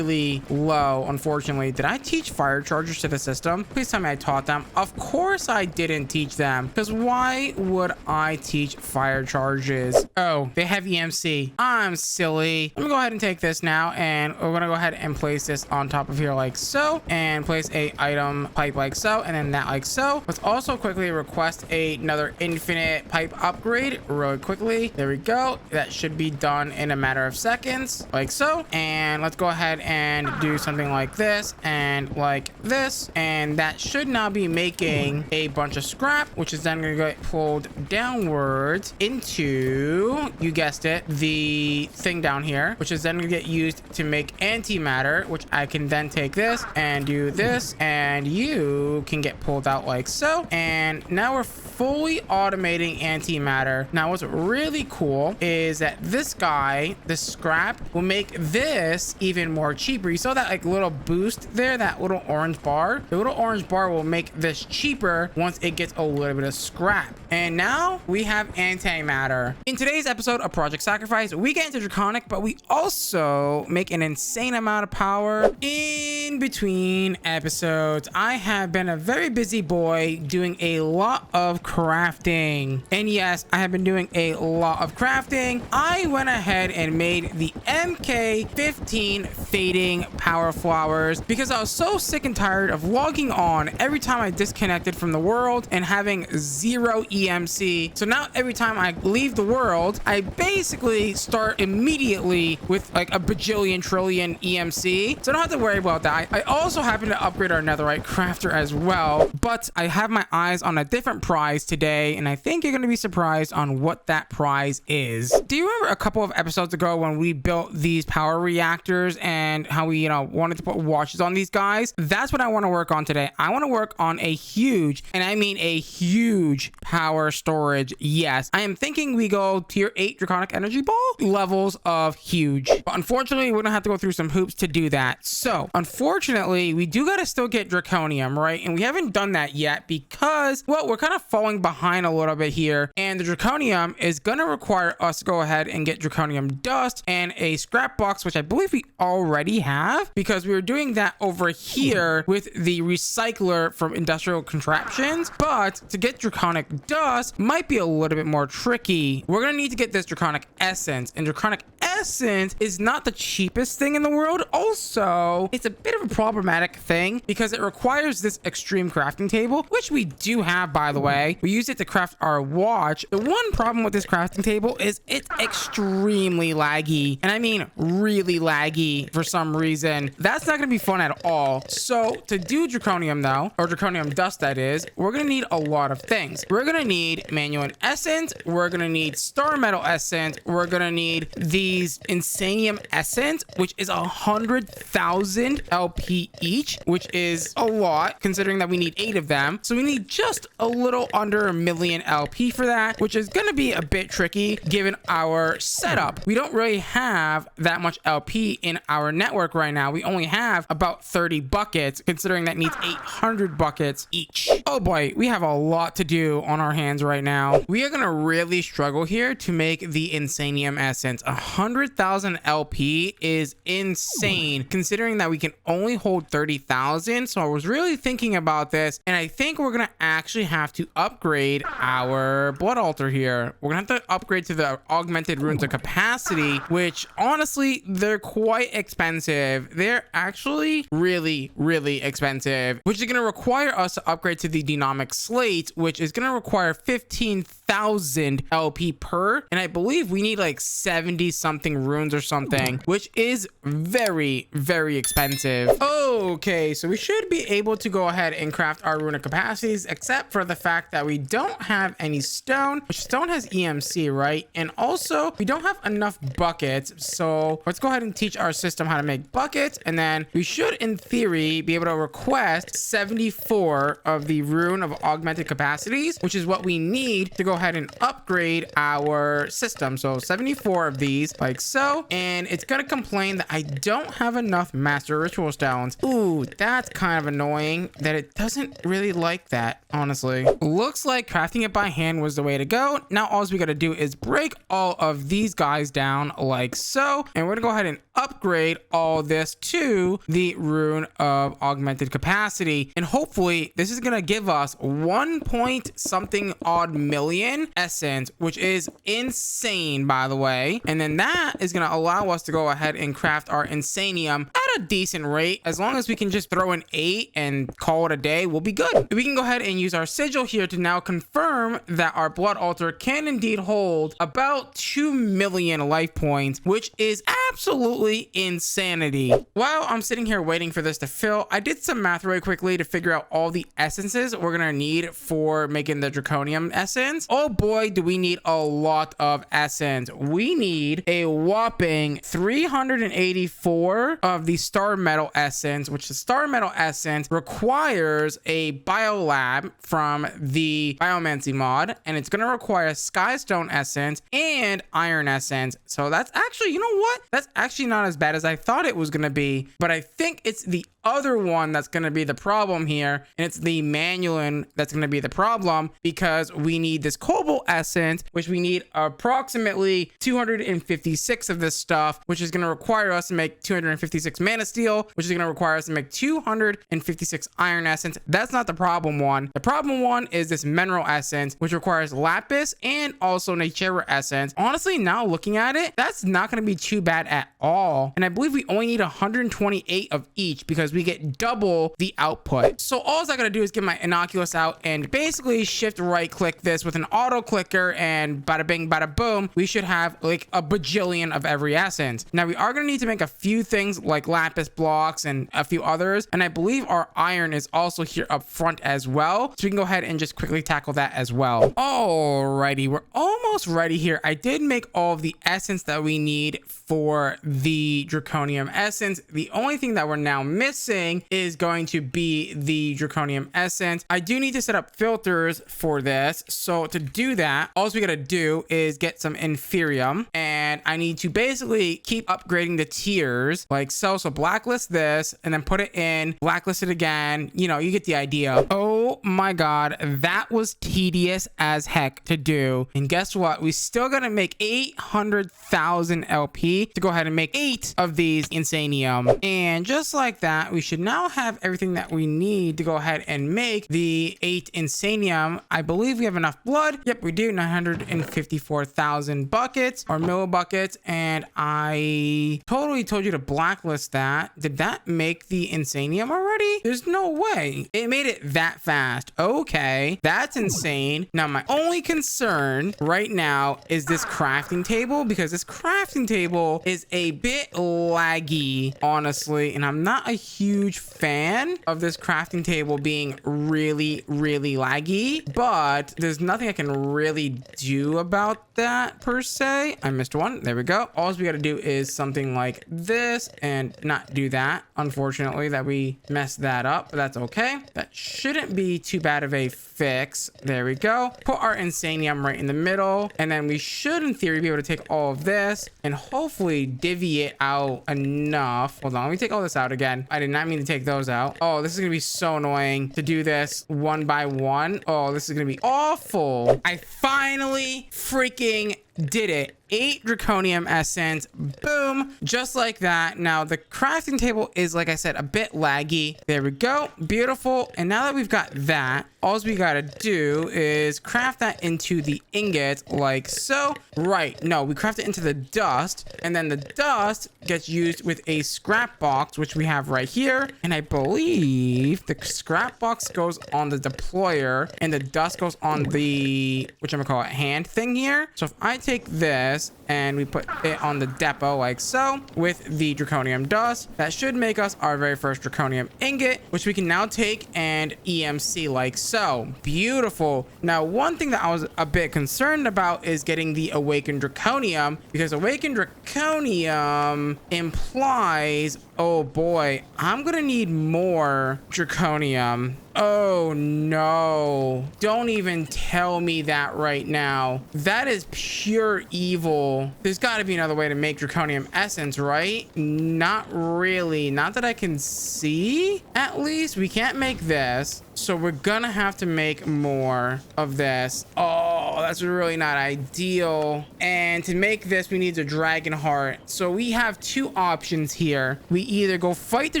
low, unfortunately. Did I teach fire chargers to the system? Please tell me I taught them. Of course I didn't teach them, because why would I teach fire charges? Oh, they have EMC. I'm silly. Let me go ahead and take this now, and we're gonna go ahead and place this on top of here like so, and place a item pipe like so, and then that like so. Let's also quickly request another infinite pipe upgrade really quickly. There we go. That should be done in a matter of seconds like so, and let's go ahead and do something like this and like this, and that should now be making a bunch of scrap, which is then going to get pulled downwards into, you guessed it, the thing down here, which is then going to get used to make antimatter, which I can then take this and do this, and you can get pulled out like so, and now we're fully automating antimatter. Now what's really cool is that this guy, the scrap, will make this even more cheaper. You saw that like little boost there, that little orange orange bar. The little orange bar will make this cheaper once it gets a little bit of scrap. And now we have antimatter. In today's episode of Project Sacrifice, we get into Draconic, but we also make an insane amount of power in between episodes. I have been a very busy boy doing a lot of crafting. And yes, I have been doing a lot of crafting. I went ahead and made the MK15 fading power flowers because I was so sick and tired of logging on every time I disconnected from the world and having 0 EMC. So now every time I leave the world, I basically start immediately with like a bajillion trillion EMC. So I don't have to worry about that. I also happen to upgrade our netherite crafter as well, but I have my eyes on a different prize today, and I think you're going to be surprised on what that prize is. Do you remember a couple of episodes ago when we built these power reactors and how we, wanted to put watches on these guys? That's what I want to work on today. I want to work on a huge, and I mean a huge power storage. Yes, I am thinking we go tier 8 draconic energy ball levels of huge. But unfortunately, we're going to have to go through some hoops to do that. So unfortunately, we do got to still get draconium, right? And we haven't done that yet because, well, we're kind of falling behind a little bit here. And the draconium is going to require us to go ahead and get draconium dust and a scrap box, which I believe we already have because we were doing that over here with the recycler from industrial contraptions. But to get draconic dust might be a little bit more tricky. We're going to need to get this draconic essence, and draconic essence is not the cheapest thing in the world. Also, it's a bit of a problematic thing because it requires this extreme crafting table, which we do have, by the way. We use it to craft our watch. The one problem with this crafting table is it's extremely laggy, and I mean really laggy for some reason. That's not going to be fun at all. So to do draconium though, or draconium dust that is, we're going to need a lot of things. We're going to need manual essence. We're going to need star metal essence. We're going to need these insanium essence, which is 100,000 LP each, which is a lot considering that we need 8 of them. So we need just a little under 1 million LP for that, which is going to be a bit tricky given our setup. We don't really have that much LP in our network right now. We only have about 30 buckets considering that needs 800 buckets each. Oh boy, we have a lot to do on our hands right now. We are going to really struggle here to make the insanium essence. 100,000 LP is insane considering that we can only hold 30,000. So I was really thinking about this, and I think we're gonna actually have to upgrade our blood altar here. We're gonna have to upgrade to the augmented runes of capacity, which honestly they're quite expensive. They're actually really expensive, which is gonna require us to upgrade to the dynamic slate, which is gonna require 15,000 LP per, and I believe we need like 70 something runes or something, which is very expensive. Okay, so we should be able to go ahead and craft our rune of capacities, except for the fact that we don't have any stone, which stone has EMC, right? And also we don't have enough buckets. So let's go ahead and teach our system how to make buckets, and then we should in theory be able to request 74 of the rune of augmented capacities, which is what we need to go ahead and upgrade our system. So 74 of these like so, and it's gonna complain that I don't have enough master ritual stones. Ooh, that's kind of annoying that it doesn't really like that, honestly. Looks like crafting it by hand was the way to go. Now all we gotta do is break all of these guys down like so, and we're gonna go ahead and upgrade all this to the rune of augmented capacity, and hopefully this is gonna give us 1 point something odd million essence, which is insane, by the way. And then that is going to allow us to go ahead and craft our insanium at a decent rate. As long as we can just throw in 8 and call it a day, we'll be good. We can go ahead and use our sigil here to now confirm that our blood altar can indeed hold about 2 million life points, which is absolutely insanity. While I'm sitting here waiting for this to fill, I did some math really quickly to figure out all the essences we're gonna need for making the draconium essence. Oh boy, do we need a lot of essence. We need a whopping 384 of the star metal essence, which the star metal essence requires a biolab from the biomancy mod, and it's gonna require skystone essence and iron essence. So that's actually, you know what? That's actually not as bad as I thought it was gonna be, but I think it's the other one that's going to be the problem here, and it's the manual that's going to be the problem, because we need this cobalt essence, which we need approximately 256 of this stuff, which is going to require us to make 256 mana steel, which is going to require us to make 256 iron essence. That's not the problem one. The problem one is this mineral essence, which requires lapis and also nature essence. Honestly, now looking at it, that's not going to be too bad at all. And I believe we only need 128 of each because we get double the output. So all I got to do is get my innocuous out and basically shift right click this with an auto clicker, and bada bing, bada boom, we should have like a bajillion of every essence. Now we are going to need to make a few things like lapis blocks and a few others. And I believe our iron is also here up front as well. So we can go ahead and just quickly tackle that as well. Alrighty, we're almost ready here. I did make all of the essence that we need for the draconium essence. The only thing that we're now missing is going to be the draconium essence. I do need to set up filters for this. So to do that, all we gotta do is get some inferium, and I need to basically keep upgrading the tiers like so. So blacklist this and then put it in, blacklist it again. You know, you get the idea. Oh my god, that was tedious as heck to do. And guess what? We still gotta make 800,000 LP to go ahead and make 8 of these insanium. And just like that, we should now have everything that we need to go ahead and make the 8 insanium. I believe we have enough blood. Yep, we do. 954,000 buckets or millibuckets. And I totally told you to blacklist that. Did that make the insanium already? There's no way. It made it that fast. Okay, that's insane. Now, my only concern right now is this crafting table, because this crafting table is a bit laggy, honestly, and I'm not a huge fan of this crafting table being really laggy, but there's nothing I can really do about that per se. I missed one. There we go. All we got to do is something like this and not do that. Unfortunately, that we messed that up, but that's okay. That shouldn't be too bad of a fix. There we go. Put our insanium right in the middle, and then we should in theory be able to take all of this and hopefully divvy it out enough. Hold on, let me take all this out again. I did not mean to take those out. Oh, this is gonna be so annoying to do this one by one. Oh, this is gonna be awful. I finally freaking did it. 8 draconium essence. Boom, just like that. Now the crafting table is, like I said, a bit laggy. There we go. Beautiful. And now that we've got that, all we gotta do is craft that into the ingot like so. Right, no, we craft it into the dust, and then the dust gets used with a scrap box, which we have right here. And I believe the scrap box goes on the deployer and the dust goes on the whatchamacallit hand thing here. So if I take this and we put it on the depot like so with the draconium dust, that should make us our very first draconium ingot, which we can now take and EMC like so. Beautiful. Now, one thing that I was a bit concerned about is getting the awakened draconium, because awakened draconium implies, oh boy, I'm gonna need more draconium. Oh no, don't even tell me that right now. That is pure evil. There's got to be another way to make draconium essence, right? Not really, not that I can see. At least we can't make this, so we're gonna have to make more of this. Oh, that's really not ideal. And to make this, we need a dragon heart. So we have 2 options here. We either go fight the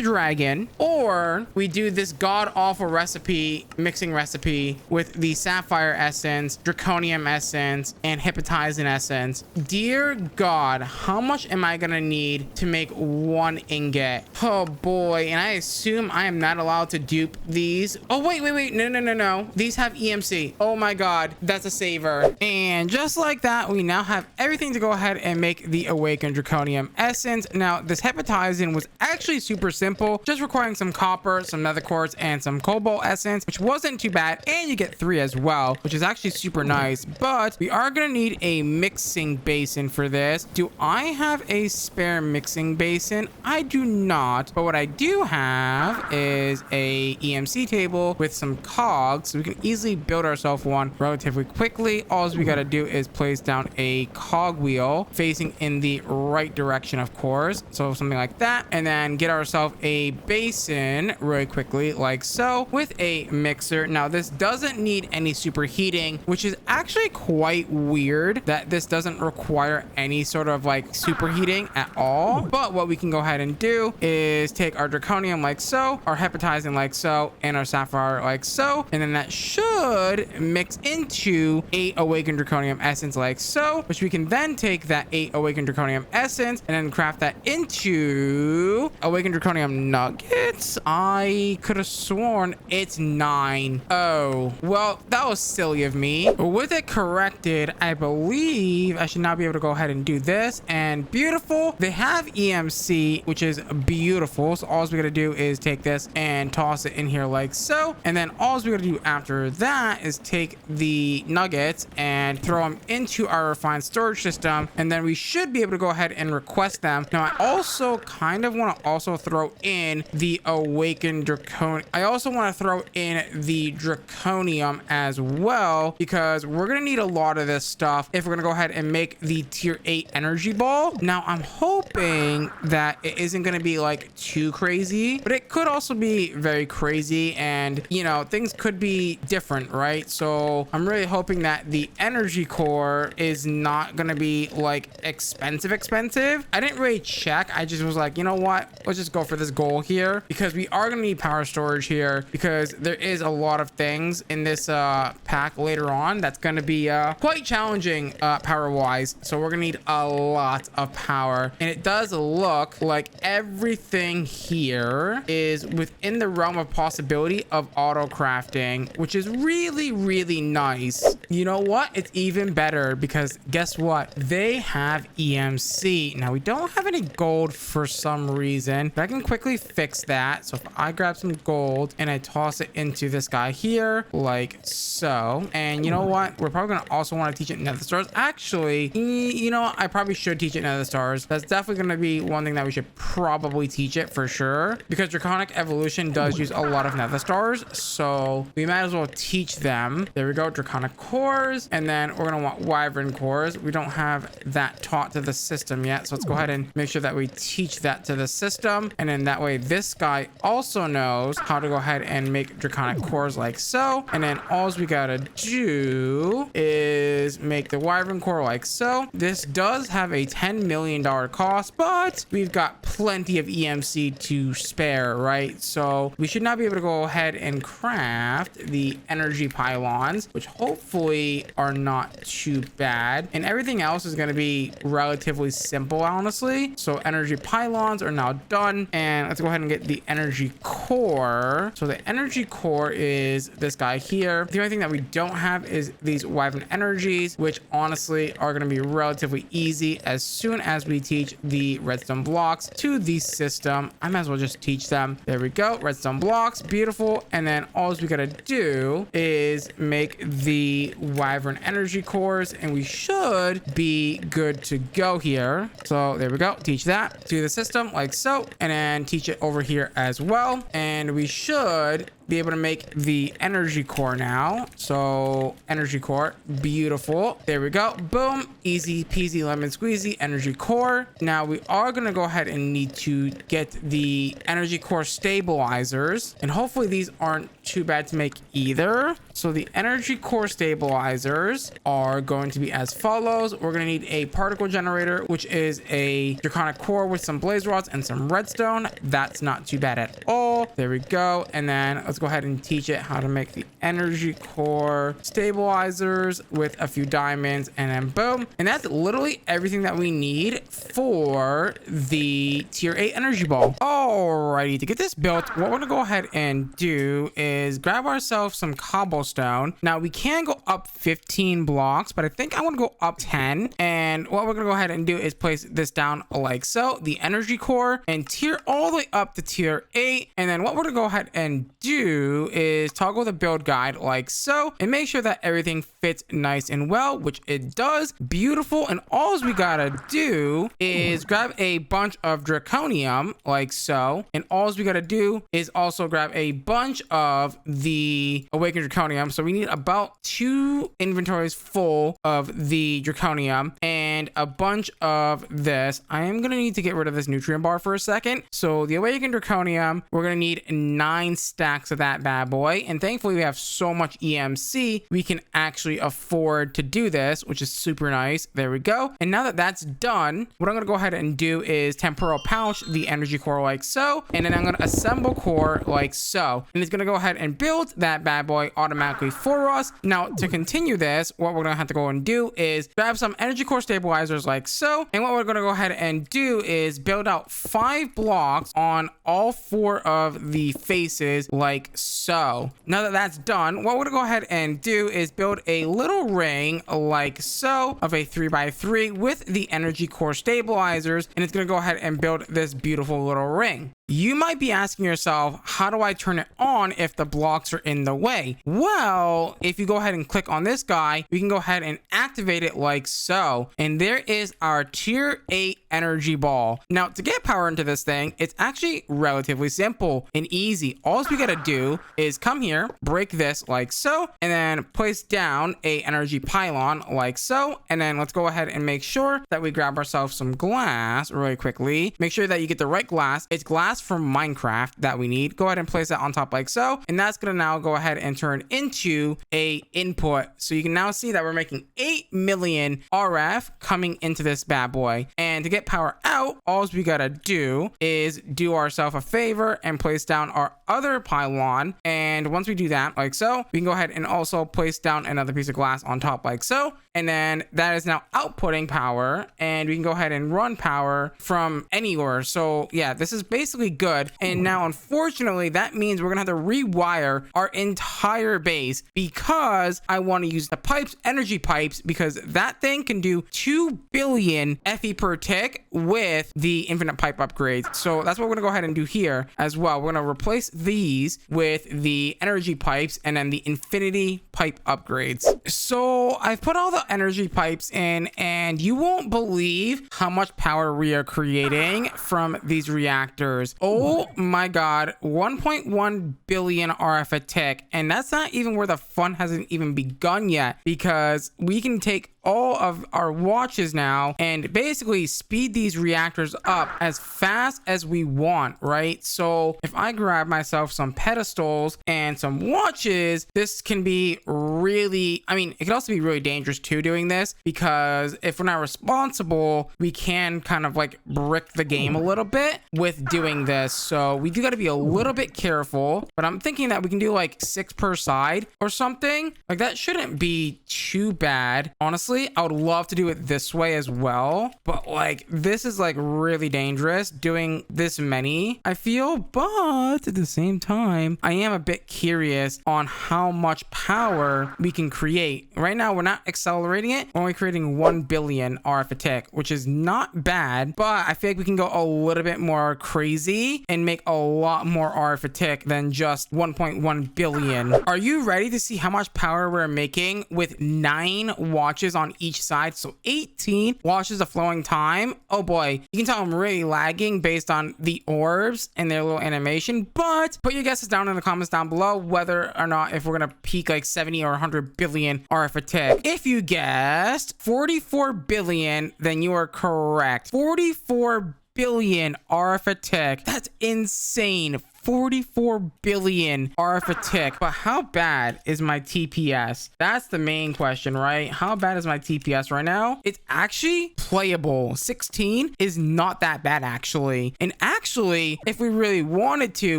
dragon, or we do this god-awful recipe, mixing recipe with the sapphire essence, draconium essence, and hypnotizing essence. Dear God, how much am I gonna need to make 1 ingot? Oh boy, and I assume I am not allowed to dupe these. Oh, wait, no. These have EMC. Oh my God, that's a saver. And just like that, we now have everything to go ahead and make the awakened draconium essence. Now, this hypnotizing was actually super simple, just requiring some copper, some nether quartz, and some cobalt essence, which wasn't too bad. And you get 3 as well, which is actually super nice. But we are gonna need a mixing basin for this. Do I have a spare mixing basin? I do not, but what I do have is a EMC table with some cogs, so we can easily build ourselves one relatively quickly. quickly, all we got to do is place down a cogwheel facing in the right direction, of course. So something like that. And then get ourselves a basin really quickly, like so, with a mixer. Now, this doesn't need any superheating, which is actually quite weird that this doesn't require any sort of like superheating at all. But what we can go ahead and do is take our draconium like so, our hepatizing like so, and our sapphire like so, and then that should mix into 8 awakened draconium essence like so, which we can then take that 8 awakened draconium essence and then craft that into awakened draconium nuggets. I could have sworn it's 9. Oh, well, that was silly of me. With it corrected, I believe I should now be able to go ahead and do this. And beautiful, they have EMC, which is beautiful. So all we gotta do is take this and toss it in here like so, and then all we gotta do after that is take the nuggets and throw them into our refined storage system, and then we should be able to go ahead and request them. Now, I also kind of want to also throw in the awakened draconium. I also want to throw in the draconium as well, because we're gonna need a lot of this stuff if we're gonna go ahead and make the tier 8 energy ball. Now, I'm hoping that it isn't gonna be like too crazy, but it could also be very crazy, and you know, things could be different, right? So I'm really hoping that the energy core is not gonna be like expensive. I didn't really check. I just was like, you know what, let's just go for this goal here, because we are gonna need power storage here, because there is a lot of things in this pack later on that's gonna be quite challenging power wise. So we're gonna need a lot of power, and it does look like everything here is within the realm of possibility of auto crafting, which is really nice. You know what, it's even better because guess what, they have EMC. Now, we don't have any gold for some reason, but I can quickly fix that. So if I grab some gold and I toss it into this guy here like so, and you know what, we're probably gonna also want to teach it nether stars. Actually, you know what, I probably should teach it nether stars. That's definitely gonna be one thing that we should probably teach it for sure, because draconic evolution does use a lot of nether stars, so we might as well teach them. There we go, draconic cores, and then we're gonna want wyvern cores. We don't have that taught to the system yet, so let's go ahead and make sure that we teach that to the system, and then that way this guy also knows how to go ahead and make draconic cores like so. And then all we gotta do is make the wyvern core like so. This does have a $10 million cost, but we've got plenty of EMC to spare, right? So we should now be able to go ahead and craft the energy pylons, which hopefully are not too bad, and everything else is going to be relatively simple, honestly. So energy pylons are now done, and let's go ahead and get the energy core. So the energy core is this guy here. The only thing that we don't have is these wyvern energies, which honestly are going to be relatively easy as soon as we teach the redstone blocks to the system. I might as well just teach them. There we go, redstone blocks, beautiful. And then all we gotta do is make the wyvern energy cores, and we should be good to go here. So there we go, teach that to the system like so, and then teach it over here as well, and we should be able to make the energy core now. So energy core, beautiful. There we go, boom, easy peasy lemon squeezy energy core. Now we are going to go ahead and need to get the energy core stabilizers, and hopefully these aren't too bad to make either. So the energy core stabilizers are going to be as follows. We're going to need a particle generator, which is a draconic core with some blaze rods and some redstone. That's not too bad at all. There we go. And then let's go ahead and teach it how to make the energy core stabilizers with a few diamonds, and then boom. And that's literally everything that we need for the tier 8 energy ball. Alrighty, to get this built, what we're gonna go ahead and do is grab ourselves some cobblestone. Now we can go up 15 blocks, but I think I want to go up 10. And what we're gonna go ahead and do is place this down like so, the energy core, and tier all the way up to tier 8. And then what we're gonna go ahead and do is toggle the build guide like so, and make sure that everything fits nice and well, which it does. Beautiful. And all we gotta do is grab a bunch of draconium like so, and all we gotta do is also grab a bunch of the awakened draconium. So we need about 2 inventories full of the draconium and a bunch of this. I am gonna need to get rid of this nutrient bar for a second. So the awakened draconium, we're gonna need 9 stacks of that bad boy, and thankfully we have so much EMC we can actually afford to do this, which is super nice. There we go. And now that that's done, what I'm gonna go ahead and do is temporal pouch the energy core like so, and then I'm gonna assemble core like so, and it's gonna go ahead and build that bad boy automatically for us. Now to continue this, what we're gonna have to go and do is grab some energy core stabilizers like so, and what we're gonna go ahead and do is build out 5 blocks on all 4 of the faces like so. Now that that's done, what we're gonna go ahead and do is build a little ring like so of a 3x3 with the energy core stabilizers, and it's gonna go ahead and build this beautiful little ring. You might be asking yourself, how do I turn it on if the blocks are in the way? Well, if you go ahead and click on this guy, we can go ahead and activate it like so. And there is our tier 8 energy ball. Now, to get power into this thing, it's actually relatively simple and easy. All we gotta do is come here, break this like so, and then place down a energy pylon like so. And then let's go ahead and make sure that we grab ourselves some glass really quickly. Make sure that you get the right glass. It's glass from Minecraft that we need. Go ahead and place that on top like so, and that's gonna now go ahead and turn into a input. So you can now see that we're making 8 million RF coming into this bad boy. And to get power out, all we gotta do is do ourselves a favor and place down our other pylon. And once we do that like so, we can go ahead and also place down another piece of glass on top like so, and then that is now outputting power, and we can go ahead and run power from anywhere. So yeah, this is basically good. And now unfortunately that means we're gonna have to rewire our entire base, because I want to use the pipes, energy pipes, because that thing can do 2 billion FE per tick with the infinite pipe upgrades. So that's what we're gonna go ahead and do here as well. We're gonna replace these with the energy pipes and then the infinity pipe upgrades. So I've put all the energy pipes in, and you won't believe how much power we are creating from these reactors. Oh my god, 1.1 billion RF a tick, and that's not even where the fun hasn't even begun yet, because we can take all of our watches now and basically speed these reactors up as fast as we want, right? So if I grab myself some pedestals and some watches, this can be really, I mean, it can also be really dangerous too doing this, because if we're not responsible, we can kind of like brick the game a little bit with doing this. So we do got to be a little bit careful, but I'm thinking that we can do like 6 per side or something. Like that shouldn't be too bad, honestly. I would love to do it this way as well, but like this is like really dangerous doing this many, I feel. But at the same time, I am a bit curious on how much power we can create. Right now we're not accelerating it, we're only creating 1 billion RF a tick, which is not bad, but I feel like we can go a little bit more crazy and make a lot more RF a tick than just 1.1 billion. Are you ready to see how much power we're making with 9 watches on each side? So 18 watches of flowing time. Oh boy, you can tell I'm really lagging based on the orbs and their little animation, but put your guesses down in the comments down below whether or not if we're gonna peak like 70 or 100 billion RF a tick. If you guessed 44 billion, then you are correct. 44 billion RF a tick. That's insane. 44 billion RF a tick. But how bad is my TPS? That's the main question, right? How bad is my TPS right now? It's actually playable. 16 is not that bad actually. And actually, if we really wanted to,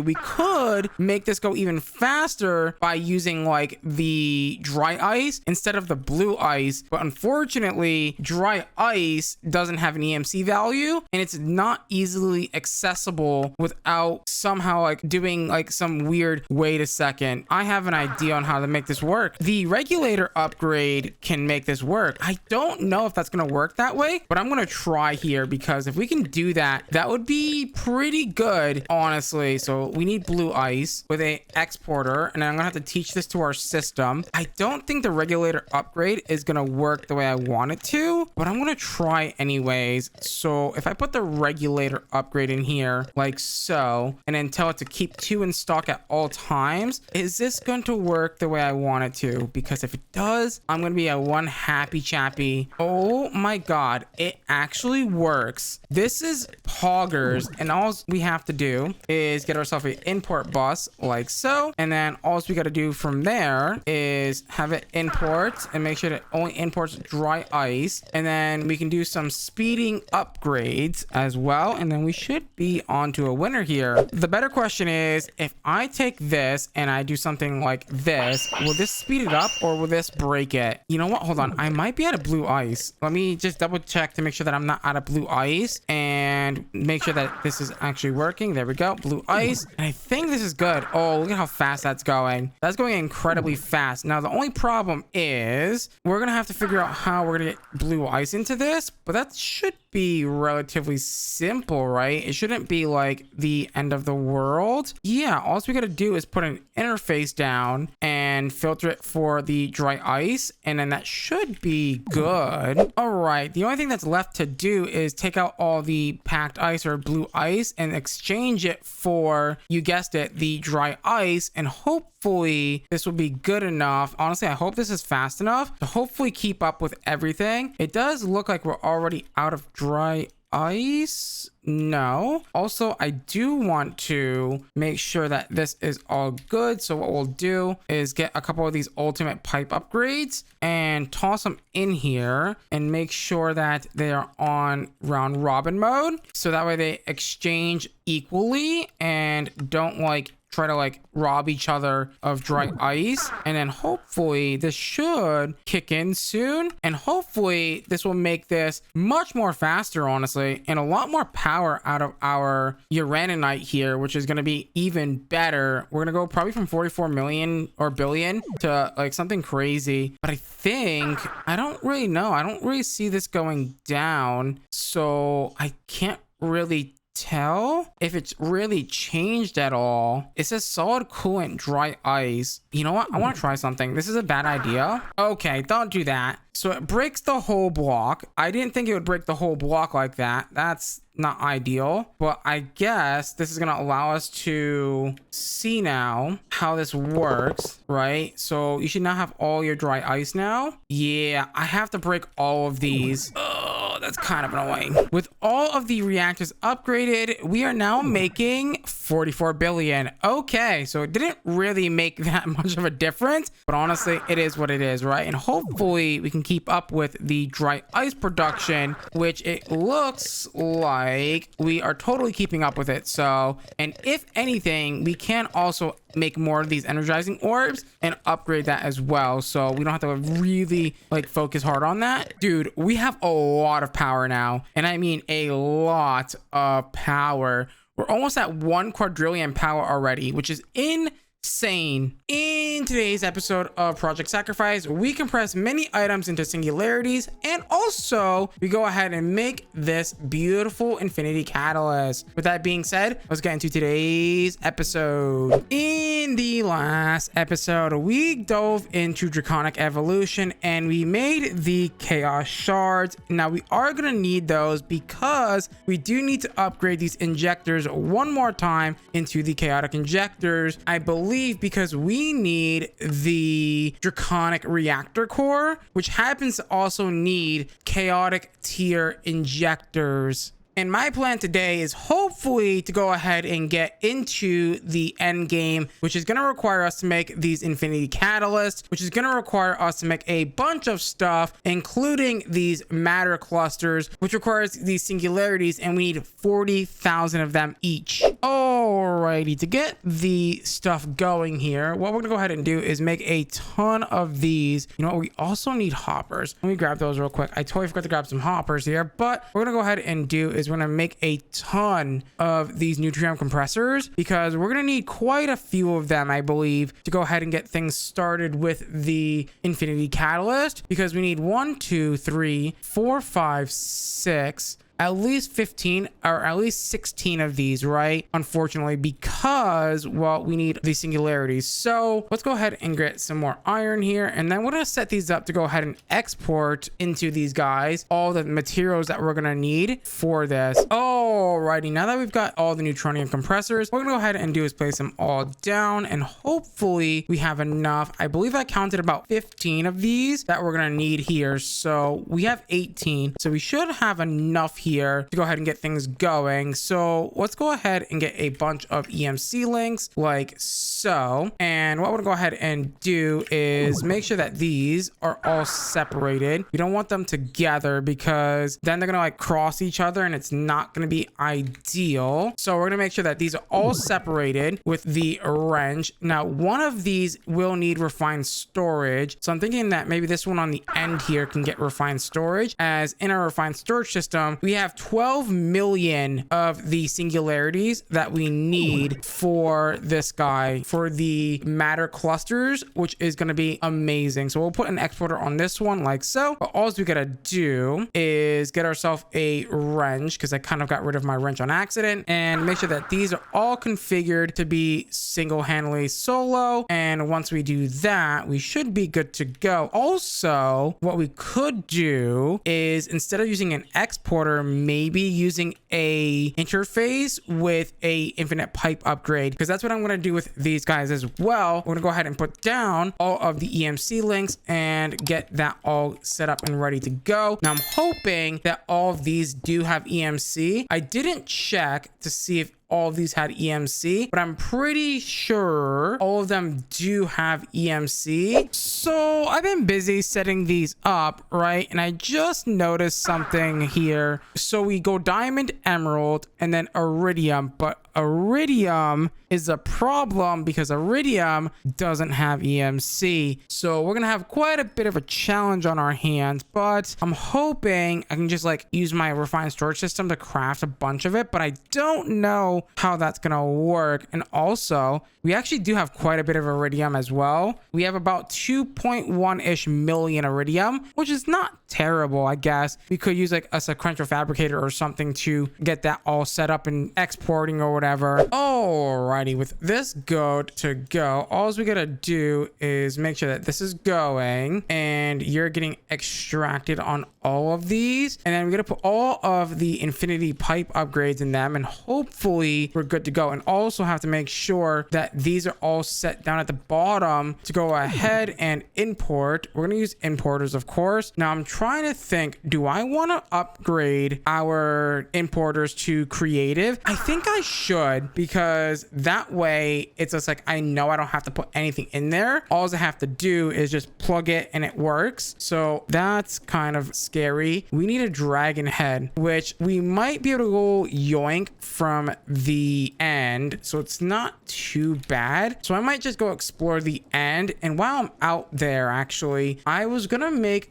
we could make this go even faster by using like the dry ice instead of the blue ice. But unfortunately, dry ice doesn't have an EMC value, and it's not easily accessible without somehow like like doing like some weird wait a second. I have an idea on how to make this work. The regulator upgrade can make this work. I don't know if that's going to work that way, but I'm going to try here because if we can do that, that would be pretty good, honestly. So we need blue ice with a exporter, and I'm going to have to teach this to our system. I don't think the regulator upgrade is going to work the way I want it to, but I'm going to try anyways. So if I put the regulator upgrade in here like so, and then tell it to keep 2 in stock at all times, is this going to work the way I want it to? Because if it does, I'm going to be a one happy chappy. Oh my God, it actually works. This is poggers, and all we have to do is get ourselves an import bus like so, and then all we got to do from there is have it import and make sure that it only imports dry ice, and then we can do some speeding upgrades as well, and then we should be on to a winner here. The better question is, if I take this and I do something like this, will this speed it up or will this break it? You know what, hold on, I might be out of blue ice. Let me just double check to make sure that I'm not out of blue ice and make sure that this is actually working. There we go, blue ice, and I think this is good. Oh, look at how fast that's going. That's going incredibly fast. Now the only problem is we're gonna have to figure out how we're gonna get blue ice into this, but that should be relatively simple, right? It shouldn't be like the end of the world. Yeah, all we gotta do is put an interface down and filter it for the dry ice, and then that should be good. All right, the only thing that's left to do is take out all the packed ice or blue ice and exchange it for, you guessed it, the dry ice, and hopefully this will be good enough. Honestly, I hope this is fast enough to hopefully keep up with everything. It does look like we're already out of dry ice. No. Also, I do want to make sure that this is all good. So what we'll do is get a couple of these ultimate pipe upgrades and toss them in here and make sure that they are on round robin mode. So that way they exchange equally and don't like try to like rob each other of dry ice. And then hopefully this should kick in soon, and hopefully this will make this much more faster, honestly, and a lot more power out of our uraninite here, which is going to be even better. We're going to go probably from 44 million or billion to like something crazy, but I think, I don't really know, I don't really see this going down, so I can't really tell if it's really changed at all. It says solid coolant dry ice. You know what, I want to try something. This is a bad idea. Okay, don't do that. So it breaks the whole block. I didn't think it would break the whole block like that. That's not ideal, but I guess this is gonna allow us to see now how this works, right? So you should now have all your dry ice now. Yeah, I have to break all of these. Oh, that's kind of annoying. With all of the reactors upgraded, we are now making 44 billion. Okay, so it didn't really make that much of a difference, but honestly, it is what it is, right? And hopefully we can keep up with the dry ice production, which it looks like we are totally keeping up with it. So, and if anything, we can also make more of these energizing orbs and upgrade that as well, so we don't have to really like focus hard on that. Dude, we have a lot of power now, and I mean a lot of power. We're almost at 1 quadrillion power already, which is insane. In today's episode of Project Sacrifice, we compress many items into singularities, and also we go ahead and make this beautiful infinity catalyst. With that being said, let's get into today's episode. In the last episode, we dove into draconic evolution and we made the chaos shards. Now we are going to need those because we do need to upgrade these injectors one more time into the chaotic injectors, I believe, because we need the draconic reactor core, which happens to also need chaotic tier injectors. And my plan today is hopefully to go ahead and get into the end game, which is going to require us to make these infinity catalysts, which is going to require us to make a bunch of stuff, including these matter clusters, which requires these singularities, and we need 40,000 of them each. Alrighty, to get the stuff going here, what we're going to go ahead and do is make a ton of these. You know what? We also need hoppers. Let me grab those real quick. I totally forgot to grab some hoppers here, but what we're going to go ahead and do is is we're gonna make a ton of these Nutrium compressors, because we're gonna need quite a few of them, I believe, to go ahead and get things started with the Infinity Catalyst, because we need 1, 2, 3, 4, 5, 6, at least 15 or at least 16 of these, right? Unfortunately, because, well, we need these singularities. So let's go ahead and get some more iron here, and then we're gonna set these up to go ahead and export into these guys all the materials that we're gonna need for this. Alrighty, now that we've got all the neutronium compressors, what we're gonna go ahead and do is place them all down, and hopefully we have enough. I believe I counted about 15 of these that we're gonna need here, so we have 18, so we should have enough here to go ahead and get things going. So let's go ahead and get a bunch of EMC links like so, and what we're gonna go ahead and do is make sure that these are all separated. We don't want them together, because then they're gonna like cross each other and it's not gonna be ideal. So we're gonna make sure that these are all separated with the wrench. Now one of these will need refined storage, so I'm thinking that maybe this one on the end here can get refined storage, as in our refined storage system we have 12 million of the singularities that we need for this guy, for the matter clusters, which is going to be amazing. So we'll put an exporter on this one like so, but all we gotta do is get ourselves a wrench, because I kind of got rid of my wrench on accident, and make sure that these are all configured to be single-handedly solo, and once we do that we should be good to go. Also, what we could do is, instead of using an exporter, maybe using a interface with a infinite pipe upgrade, because that's what I'm going to do with these guys as well. We're going to go ahead and put down all of the EMC links and get that all set up and ready to go. Now I'm hoping that all of these do have EMC. I didn't check to see if all of these had EMC, but I'm pretty sure all of them do have EMC. So I've been busy setting these up, right? And I just noticed something here. So we go diamond, emerald, and then iridium, but iridium is a problem because iridium doesn't have EMC. So we're gonna have quite a bit of a challenge on our hands, but I'm hoping I can just like use my refined storage system to craft a bunch of it, but I don't know how that's gonna work. And also, we actually do have quite a bit of iridium as well. We have about 2.1-ish million iridium, which is not terrible, I guess. We could use like a sequential fabricator or something to get that all set up and exporting or whatever. Alrighty, with this good to go, all we gotta do is make sure that this is going and you're getting extracted on all of these, and then we're gonna put all of the infinity pipe upgrades in them, and hopefully we're good to go. And also have to make sure that these are all set down at the bottom to go ahead and import. We're gonna use importers, of course. Now I'm trying to think, do I want to upgrade our importers to creative? I think I should, because that way it's just like I know I don't have to put anything in there. All I have to do is just plug it and it works. So that's kind of scary. We need a dragon head, which we might be able to go yoink from the end, so it's not too bad. So I might just go explore the end, and while I'm out there, actually I was gonna make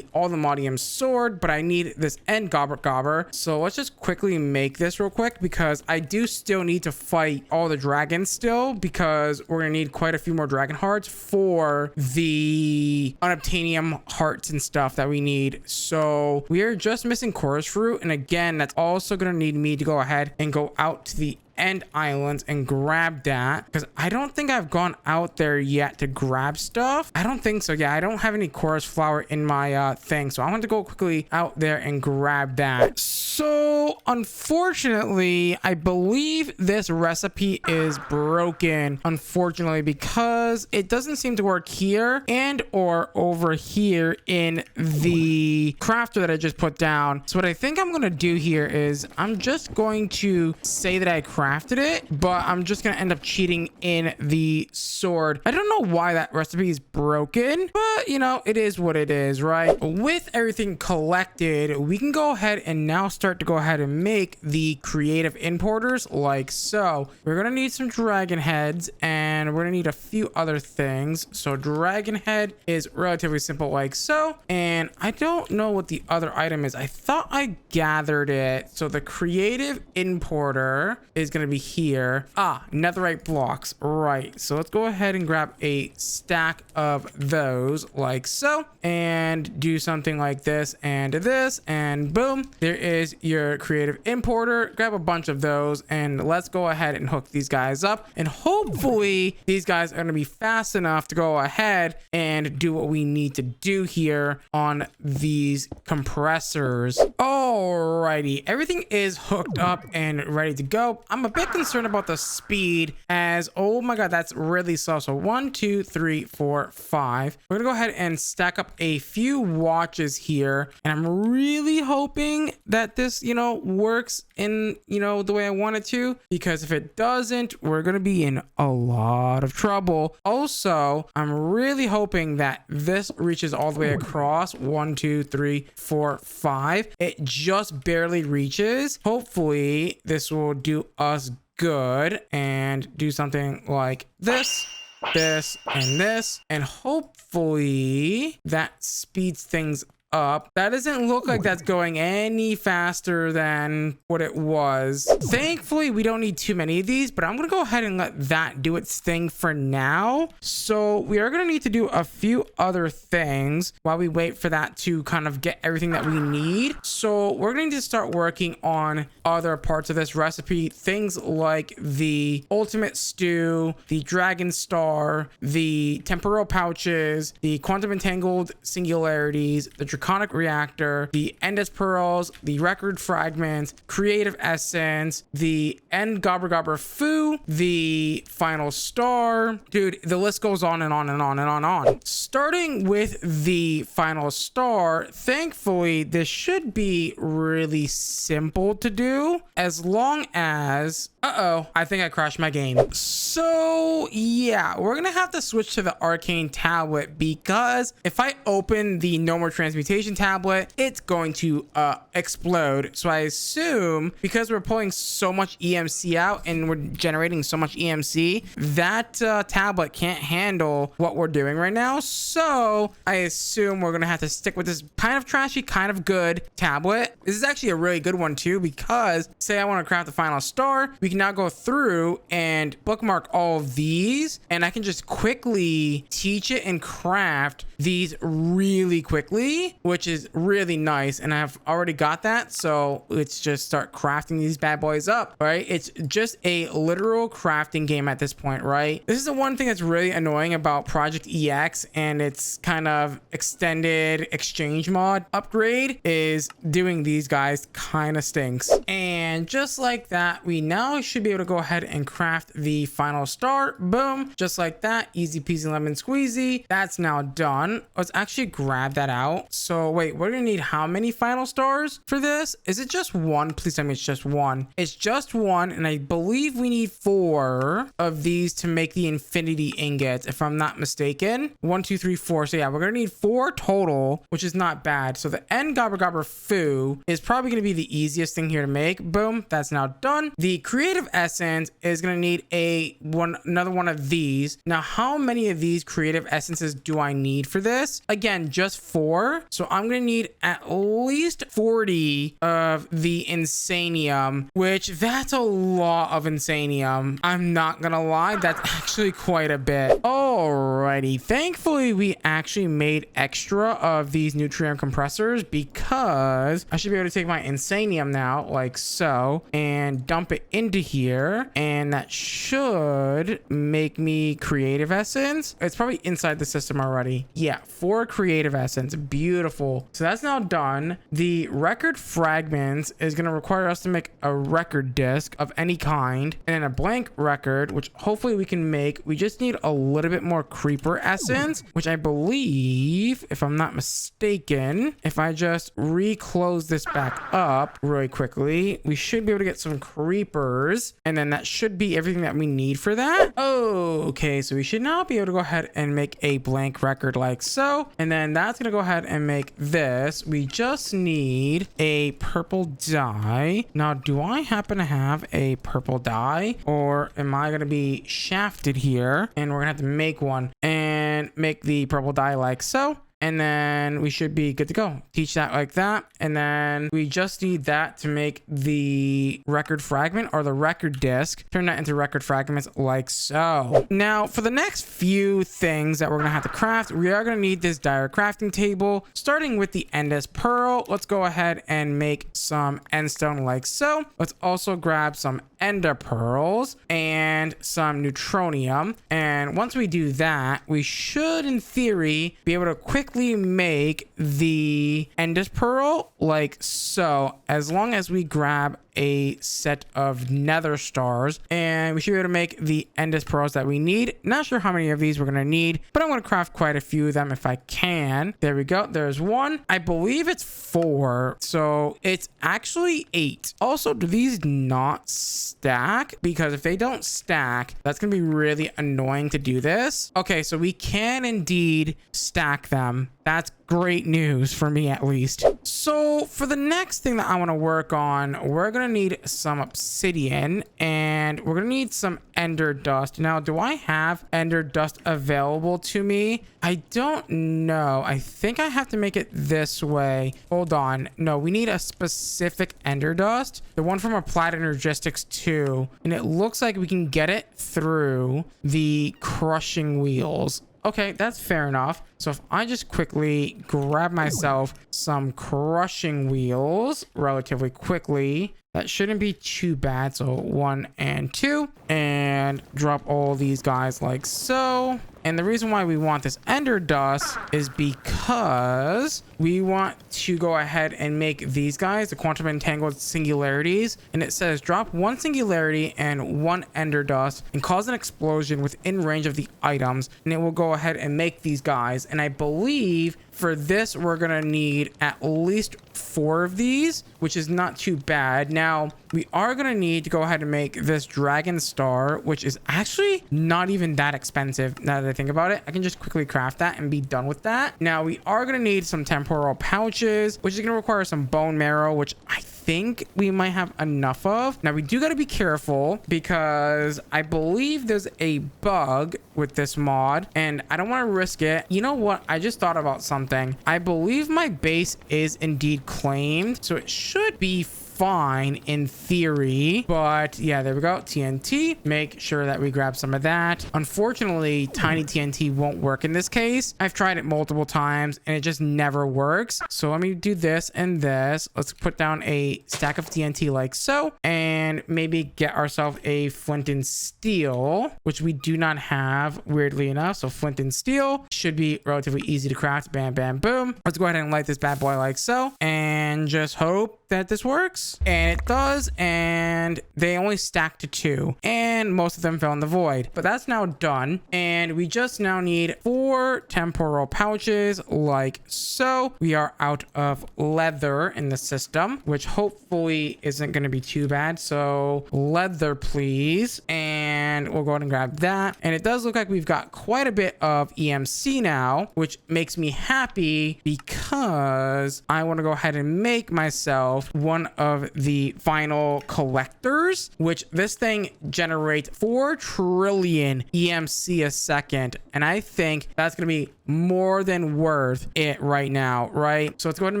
all the modium sword, but I need this end gobber. So let's just quickly make this real quick, because I do still need to fight all the dragons still, because we're gonna need quite a few more dragon hearts for the unobtainium hearts and stuff that we need. So we are just missing chorus fruit, and again that's also gonna need me to go ahead and go out to the end islands and grab that, because I don't think I've gone out there yet to grab stuff. I don't think so. Yeah, I don't have any chorus flower in my thing, so I want to go quickly out there and grab that. So unfortunately, I believe this recipe is broken, unfortunately, because it doesn't seem to work here and or over here in the crafter that I just put down. So what I think I'm gonna do here is I'm just going to say that I crafted it, but I'm just gonna end up cheating in the sword. I don't know why that recipe is broken, but you know, it is what it is, right? With everything collected, we can go ahead and now start to go ahead and make the creative importers like so. We're gonna need some dragon heads, and we're gonna need a few other things. So dragon head is relatively simple like so, and I don't know what the other item is. I thought I gathered it. So the creative importer is going to be here. Netherite blocks. Right. So let's go ahead and grab a stack of those like so, and do something like this and this, and boom, there is your creative importer. Grab a bunch of those and let's go ahead and hook these guys up, and hopefully these guys are going to be fast enough to go ahead and do what we need to do here on these compressors. Alrighty, everything is hooked up and ready to go. I'm a bit concerned about the speed, as oh my god, that's really slow. So 1 2 3 4 5. We're gonna go ahead and stack up a few watches here, and I'm really hoping that this, you know, works in, you know, the way I want it to, because if it doesn't, we're gonna be in a lot of trouble. Also, I'm really hoping that this reaches all the way across. 1 2 3 4 5. It just barely reaches. Hopefully this will do us good, and do something like this, and this, and hopefully that speeds things up. That doesn't look like that's going any faster than what it was. Thankfully, we don't need too many of these, but I'm gonna go ahead and let that do its thing for now. So we are gonna need to do a few other things while we wait for that to kind of get everything that we need. So we're going to start working on other parts of this recipe, things like the ultimate stew, the dragon star, the temporal pouches, the quantum entangled singularities, the draconic reactor, the endless pearls, the record fragments, creative essence, the end gobber gobber foo, the final star. Dude, the list goes on and on and on and on. Starting with the final star, thankfully this should be really simple to do, as long as I think I crashed my game. So yeah, we're gonna have to switch to the arcane tablet, because if I open the no more transmutation tablet, it's going to explode. So I assume, because we're pulling so much EMC out and we're generating so much EMC, that tablet can't handle what we're doing right now. So I assume we're gonna have to stick with this kind of trashy, kind of good tablet. This is actually a really good one too, because say I want to craft the final star, we can now go through and bookmark all of these, and I can just quickly teach it and craft these really quickly, which is really nice. And I've already got that, so let's just start crafting these bad boys up. Right, it's just a literal crafting game at this point, right? This is the one thing that's really annoying about Project EX and its kind of extended exchange mod upgrade, is doing these guys kind of stinks. And just like that, we now should be able to go ahead and craft the final star. Boom, just like that, easy peasy lemon squeezy. That's now done. Let's actually grab that out. So wait, we're gonna need how many final stars for this? Is it just one? Please tell me it's just one. It's just one, and I believe we need 4 of these to make the infinity ingots, if I'm not mistaken. 1 2 3 4. So yeah, we're gonna need 4 total, which is not bad. So the end gobber gobber foo is probably gonna be the easiest thing here to make. Boom, that's now done. The creative essence is gonna need another one of these. Now, how many of these creative essences do I need for this? Again, just 4. So I'm gonna need at least 40 of the insanium, which that's a lot of insanium. I'm not gonna lie, that's actually quite a bit. Alrighty, thankfully we actually made extra of these nutrient compressors, because I should be able to take my insanium now like so and dump it into here, and that should make me creative essence. It's probably inside the system already. Yeah, 4 creative essence. Beautiful. So that's now done. The record fragments is going to require us to make a record disc of any kind, and then a blank record, which hopefully we can make. We just need a little bit more creeper essence, which I believe, if I'm not mistaken, if I just reclose this back up really quickly, we should be able to get some creepers, and then that should be everything that we need for that. Okay, so we should now be able to go ahead and make a blank record like so, and then that's gonna go ahead and make this. We just need a purple dye. Now, do I happen to have a purple dye, or am I gonna be shafted here and we're gonna have to make one and make the purple dye like so? and then we should be good to go. Teach that like that, and then we just need that to make the record fragment or the record disc. Turn that into record fragments like so. Now for the next few things that we're gonna have to craft, we are gonna need this dire crafting table, starting with the endless pearl. Let's go ahead and make some endstone like so. Let's also grab some ender pearls and some neutronium, and once we do that, we should in theory be able to quickly make the endless pearl like so, as long as we grab a set of nether stars, and we should be able to make the endless pearls that we need. Not sure how many of these we're gonna need, but I'm gonna craft quite a few of them if I can. There we go. There's one. I believe it's 4, so it's actually 8. Also, do these not stack? Because if they don't stack, that's gonna be really annoying to do this. Okay, so we can indeed stack them. That's great news for me, at least. So for the next thing that I want to work on, we're going to need some obsidian, and we're going to need some ender dust. Now, do I have ender dust available to me? I don't know. I think I have to make it this way. Hold on. No, we need a specific ender dust. The one from Applied Energistics 2. And it looks like we can get it through the crushing wheels. Okay, that's fair enough. So if I just quickly grab myself some crushing wheels relatively quickly, that shouldn't be too bad. So 1 and 2, and drop all these guys like so. And the reason why we want this ender dust is because we want to go ahead and make these guys the quantum entangled singularities. And it says drop 1 singularity and 1 ender dust and cause an explosion within range of the items. And it will go ahead and make these guys. And I believe for this, we're going to need at least 4 of these, which is not too bad. Now, we are going to need to go ahead and make this dragon star, which is actually not even that expensive. Now that I think about it, I can just quickly craft that and be done with that. Now, we are going to need some temporal pouches, which is going to require some bone marrow, which I think we might have enough of. Now, we do got to be careful because I believe there's a bug with this mod and I don't want to risk it. You know what? I just thought about something. I believe my base is indeed claimed, so it should be fine in theory. But yeah, there we go. TNT. Make sure that we grab some of that. Unfortunately, tiny TNT won't work in this case. I've tried it multiple times and it just never works. So let me do this and this. Let's put down a stack of TNT like so, and maybe get ourselves a flint and steel, which we do not have, weirdly enough. So flint and steel should be relatively easy to craft. Bam, bam, boom. Let's go ahead and light this bad boy like so, and just hope that this works. And it does, and they only stack to 2, and most of them fell in the void. But that's now done, and we just now need 4 temporal pouches like so. We are out of leather in the system, which hopefully isn't going to be too bad. So leather, please, and we'll go ahead and grab that. And it does look like we've got quite a bit of EMC now, which makes me happy because I want to go ahead and make myself one of the final collectors, which this thing generates 4 trillion EMC a second, and I think that's gonna be more than worth it right now, right? So let's go ahead and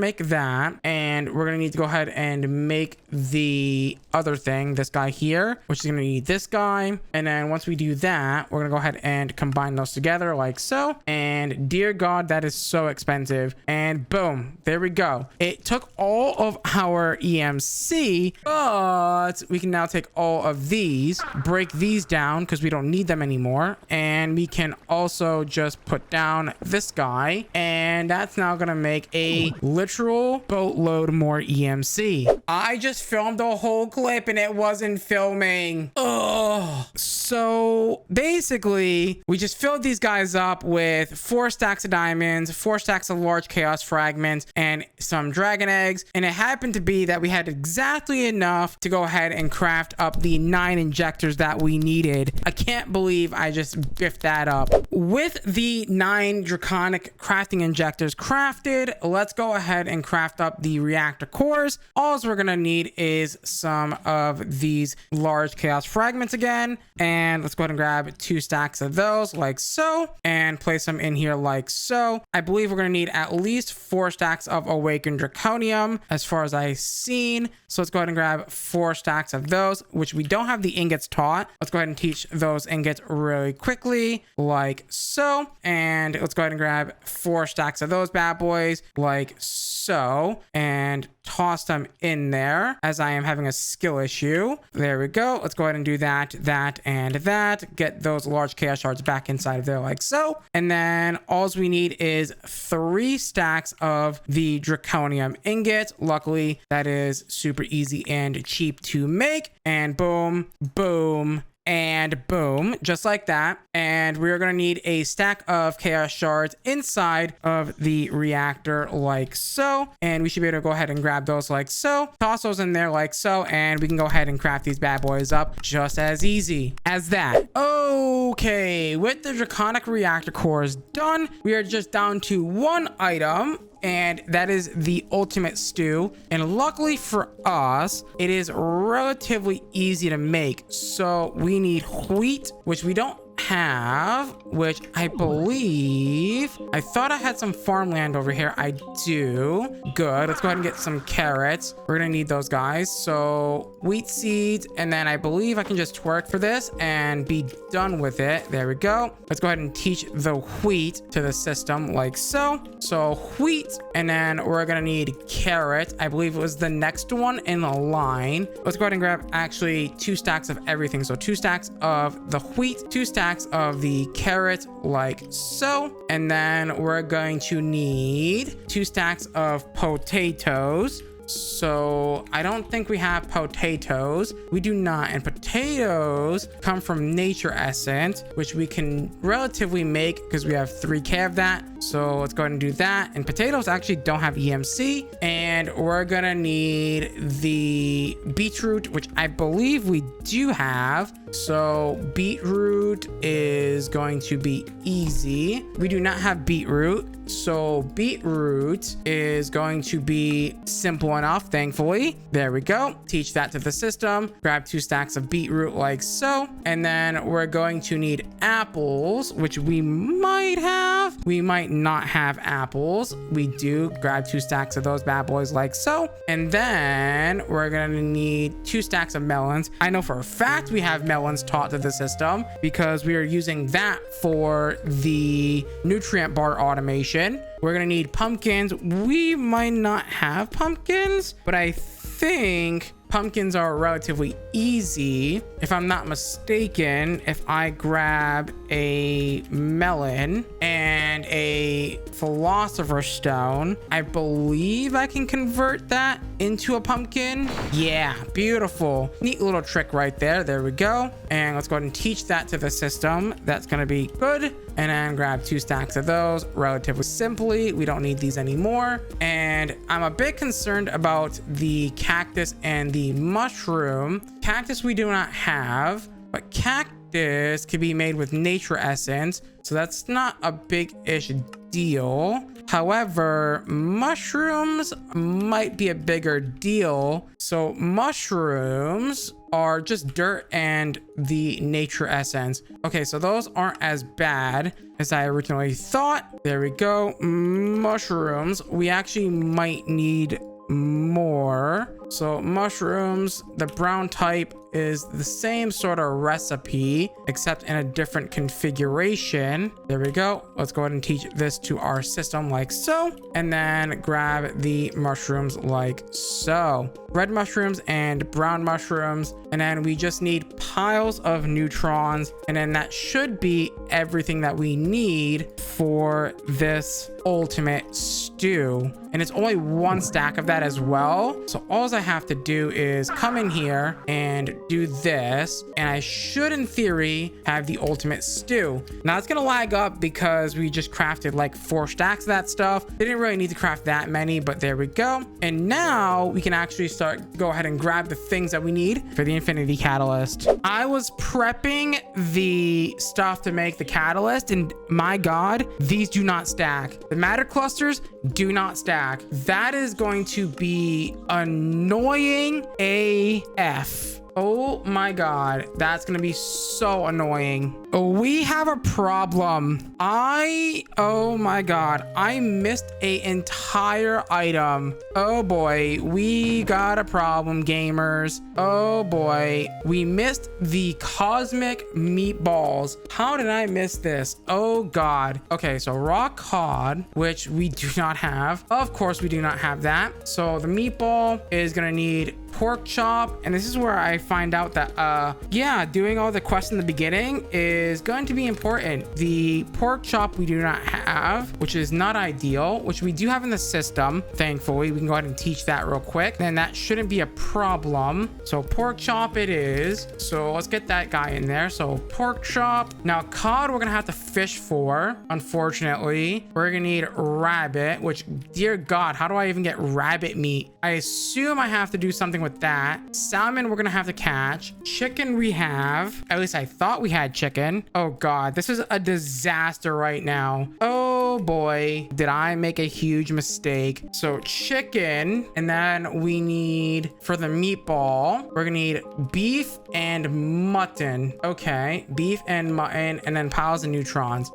make that, and we're gonna need to go ahead and make the other thing, this guy here, which is gonna need this guy. And then once we do that, we're gonna go ahead and combine those together like so. And dear God, that is so expensive. And boom, there we go. It took all of our EMC, but we can now take all of these, break these down because we don't need them anymore, and we can also just put down this guy, and that's now gonna make a literal boatload more EMC. I just filmed a whole clip and it wasn't filming. Oh, so basically we just filled these guys up with 4 stacks of diamonds, 4 stacks of large chaos fragments, and some dragon eggs, and it happened to be that we had exactly enough to go ahead and craft up the 9 injectors that we needed. I can't believe I just biffed that up. With the 9 draconic crafting injectors crafted, let's go ahead and craft up the reactor reactor cores. All we're gonna need is some of these large chaos fragments again, and let's go ahead and grab 2 stacks of those like so, and place them in here like so. I believe we're gonna need at least 4 stacks of awakened draconium as far as I've seen. So let's go ahead and grab 4 stacks of those, which we don't have the ingots taught. Let's go ahead and teach those ingots really quickly like so, and let's go ahead and grab 4 stacks of those bad boys like so, and toss them in there as I am having a skill issue. There we go. Let's go ahead and do that, and that. Get those large chaos shards back inside of there like so. And then all we need is 3 stacks of the draconium ingot. Luckily, that is super easy and cheap to make. And boom, boom, and boom, just like that. And we're going to need a stack of chaos shards inside of the reactor like so, and we should be able to go ahead and grab those like so, toss those in there like so, and we can go ahead and craft these bad boys up just as easy as that. Okay, with the draconic reactor cores done, we are just down to 1 item, and that is the ultimate stew. And luckily for us, it is relatively easy to make. So we need wheat, which we don't have, which I believe, I thought I had some farmland over here. I do. Good. Let's go ahead and get some carrots. We're gonna need those guys. So wheat seeds, and then I believe I can just twerk for this and be done with it. There we go. Let's go ahead and teach the wheat to the system like so. So wheat, and then we're gonna need carrot. I believe it was the next one in the line. Let's go ahead and grab actually 2 stacks of everything. So 2 stacks of the wheat, 2 stacks of the carrot like so, and then we're going to need 2 stacks of potatoes. So I don't think we have potatoes. We do not. And potatoes come from nature essence, which we can relatively make because we have 3k of that. So let's go ahead and do that. And potatoes actually don't have EMC. And we're gonna need the beetroot, which I believe we do have. So beetroot is going to be easy. We do not have beetroot. So beetroot is going to be simple enough, thankfully. There we go. Teach that to the system. Grab 2 stacks of beetroot like so. And then we're going to need apples, which we might have. We might not have apples. We do. Grab 2 stacks of those bad boys like so. And then we're going to need 2 stacks of melons. I know for a fact we have melons taught to the system because we are using that for the nutrient bar automation. We're gonna need pumpkins. We might not have pumpkins, but I think pumpkins are relatively easy. If I'm not mistaken, if I grab a melon and a philosopher's stone, I believe I can convert that into a pumpkin. Yeah, beautiful. Neat little trick right there. There we go. And let's go ahead and teach that to the system. That's gonna be good. And then grab 2 stacks of those relatively simply. We don't need these anymore. And I'm a bit concerned about the cactus and the mushroom. Cactus we do not have, but cactus can be made with nature essence, so that's not a big-ish deal. However, mushrooms might be a bigger deal. So mushrooms are just dirt and the nature essence. Okay, so those aren't as bad as I originally thought. There we go. Mushrooms, we actually might need more. So mushrooms, the brown type is the same sort of recipe except in a different configuration. There we go. Let's go ahead and teach this to our system like so, and then grab the mushrooms like so. Red mushrooms and brown mushrooms, and then we just need piles of neutrons, and then that should be everything that we need for this ultimate stew. And it's only 1 stack of that as well. So all I have to do is come in here and do this, and I should in theory have the ultimate stew. Now it's gonna lag up because we just crafted like 4 stacks of that stuff. They didn't really need to craft that many, but there we go. And now we can actually go ahead and grab the things that we need for the infinity catalyst. I was prepping the stuff to make the catalyst, and my God, these do not stack. The matter clusters do not stack. That is going to be annoying AF. Oh my God, that's gonna be so annoying. We have a problem. Oh my God, I missed an entire item. Oh boy, we got a problem, gamers. Oh boy, we missed the cosmic meatballs. How did I miss this? Oh God. Okay, so raw cod, which we do not have. Of course, we do not have that. So the meatball is gonna need pork chop, and this is where I find out that yeah, doing all the quests in the beginning is going to be important. The pork chop we do not have, which is not ideal, which we do have in the system. Thankfully, we can go ahead and teach that real quick, then that shouldn't be a problem. So pork chop it is. So let's get that guy in there. So pork chop. Now cod we're gonna have to fish for, unfortunately. We're gonna need rabbit, which, dear God, how do I even get rabbit meat? I assume I have to do something with that. Salmon we're gonna have to catch. Chicken we have. At least I thought we had chicken. Oh God, this is a disaster right now. Oh boy, did I make a huge mistake. So chicken, and then we need, for the meatball, we're gonna need beef and mutton. Okay, beef and mutton, and then piles of neutrons.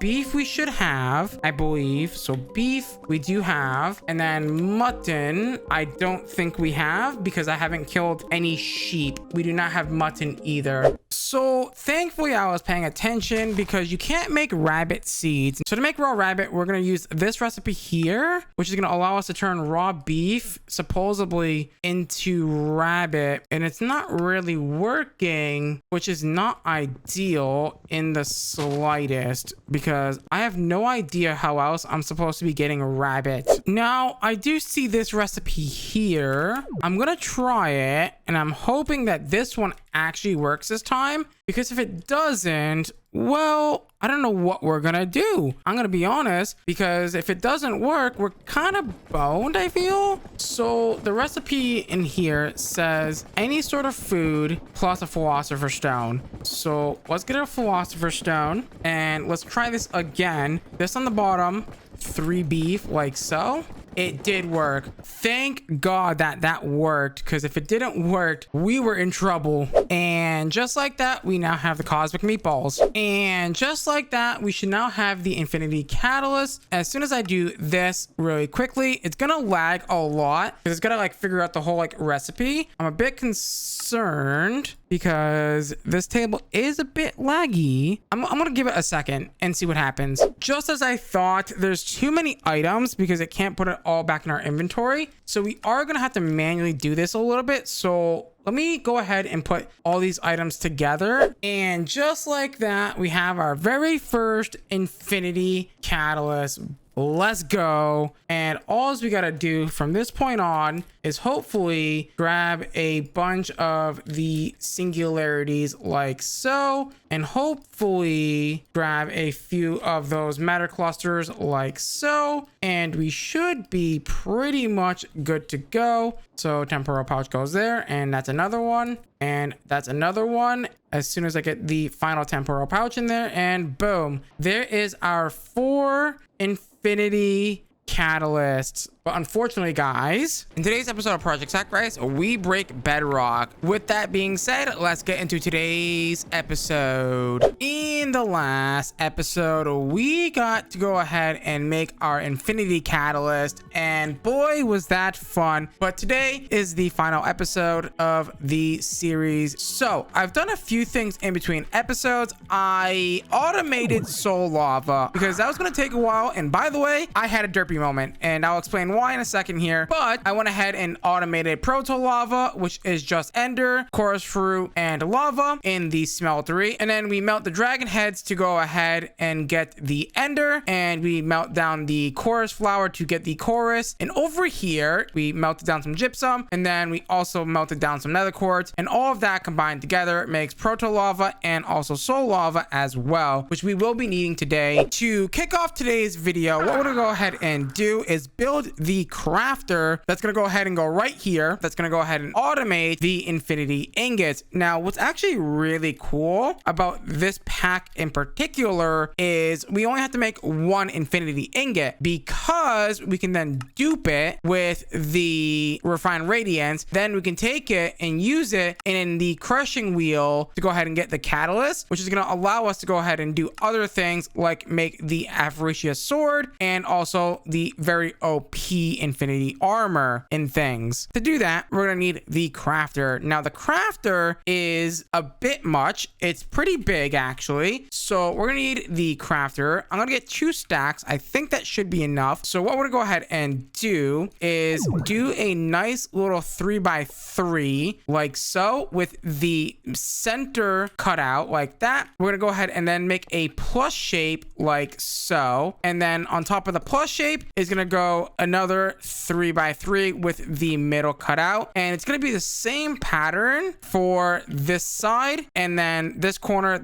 Beef we should have, I believe. So beef we do have, and then mutton I don't think we have, because I haven't killed any sheep. We do not have mutton either. So thankfully I was paying attention, because you can't make rabbit seeds. So to make raw rabbit, we're going to use this recipe here, which is going to allow us to turn raw beef supposedly into rabbit, and it's not really working, which is not ideal in the slightest, because I have no idea how else I'm supposed to be getting rabbit. Now I do see this recipe here. I'm gonna try it, and I'm hoping that this one actually works this time, because if it doesn't, well, I don't know what we're gonna do. I'm gonna be honest, because if it doesn't work, we're kind of boned, I feel. So the recipe in here says any sort of food plus a philosopher's stone. So let's get a philosopher's stone, and let's try this again. This on the bottom, 3 beef, like so. It did work. Thank God that that worked, because if it didn't work, we were in trouble. And just like that, we now have the cosmic meatballs. And just like that, we should now have the infinity catalyst. As soon as I do this really quickly, it's gonna lag a lot, because it's gonna like figure out the whole like recipe. I'm a bit concerned, because this table is a bit laggy. I'm gonna give it a second and see what happens. Just as I thought, there's too many items, because it can't put it all back in our inventory. So we are gonna have to manually do this a little bit. So let me go ahead and put all these items together. And just like that, we have our very first infinity catalyst. Let's go. And all we gotta do from this point on is hopefully grab a bunch of the singularities like so, and hopefully grab a few of those matter clusters like so, and we should be pretty much good to go. So temporal pouch goes there, and that's another one, and that's another one. As soon as I get the final temporal pouch in there, and boom, there is our 4 infinity catalysts. But unfortunately, guys, in today's episode of Project Sacrifice, we break bedrock. With that being said, let's get into today's episode. In the last episode, we got to go ahead and make our infinity catalyst, and boy was that fun. But today is the final episode of the series. So I've done a few things in between episodes. I automated soul lava, because that was going to take a while, and by the way, I had a derpy moment, and I'll explain why in a second here. But I went ahead and automated proto lava, which is just ender, chorus fruit, and lava in the smeltery, and then we melt the dragon heads to go ahead and get the ender, and we melt down the chorus flower to get the chorus. And over here we melted down some gypsum, and then we also melted down some nether quartz, and all of that combined together makes proto lava and also soul lava as well, which we will be needing today. To kick off today's video, what we're gonna go ahead and do is build the crafter that's going to go ahead and go right here. That's going to go ahead and automate the infinity ingots. Now, what's actually really cool about this pack in particular is we only have to make one infinity ingot, because we can then dupe it with the refined radiance. Then we can take it and use it in the crushing wheel to go ahead and get the catalyst, which is going to allow us to go ahead and do other things like make the Aphrodisia sword and also the very OP infinity armor and things. To do that, we're going to need the crafter. Now, the crafter is a bit much. It's pretty big, actually. So we're going to need the crafter. I'm going to get 2 stacks. I think that should be enough. So what we're going to go ahead and do is do a nice little 3x3 like so, with the center cut out like that. We're going to go ahead and then make a plus shape like so. And then on top of the plus shape is going to go another 3x3 with the middle cut out. And it's going to be the same pattern for this side, and then this corner,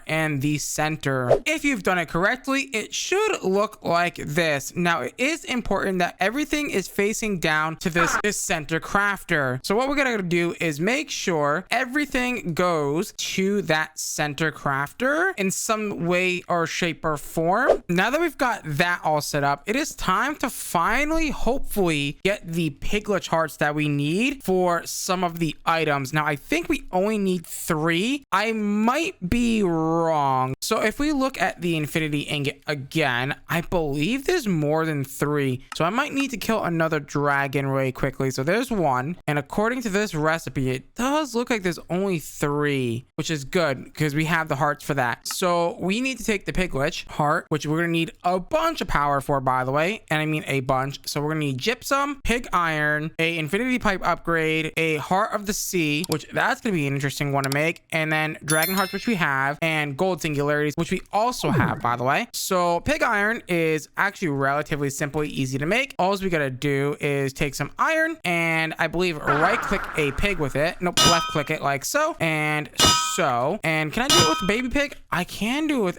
and the center. If you've done it correctly, it should look like this. Now, it is important that everything is facing down to this center crafter. So what we're going to do is make sure everything goes to that center crafter in some way or shape or form. Now that we've got that all set up, it is time to finally, hopefully, get the piglet hearts that we need for some of the items. Now, I think we only need 3. I might be wrong. So if we look at the infinity ingot again, I believe there's more than 3. So I might need to kill another dragon really quickly. So there's 1. And according to this recipe, it does look like there's only 3, which is good because we have the hearts for that. So we need to take the piglet heart, which we're going to need a bunch of power for, by the way. And I mean a bunch. So we're going to need gypsum, pig iron, a infinity pipe upgrade, a heart of the sea, which that's going to be an interesting one to make. And then dragon hearts, which we have, and gold singularities, which we also have, by the way. So pig iron is actually relatively simply easy to make. All we got to do is take some iron and I believe right click a pig with it. Nope, left click it like so and so. And can I do it with a baby pig? I can do it with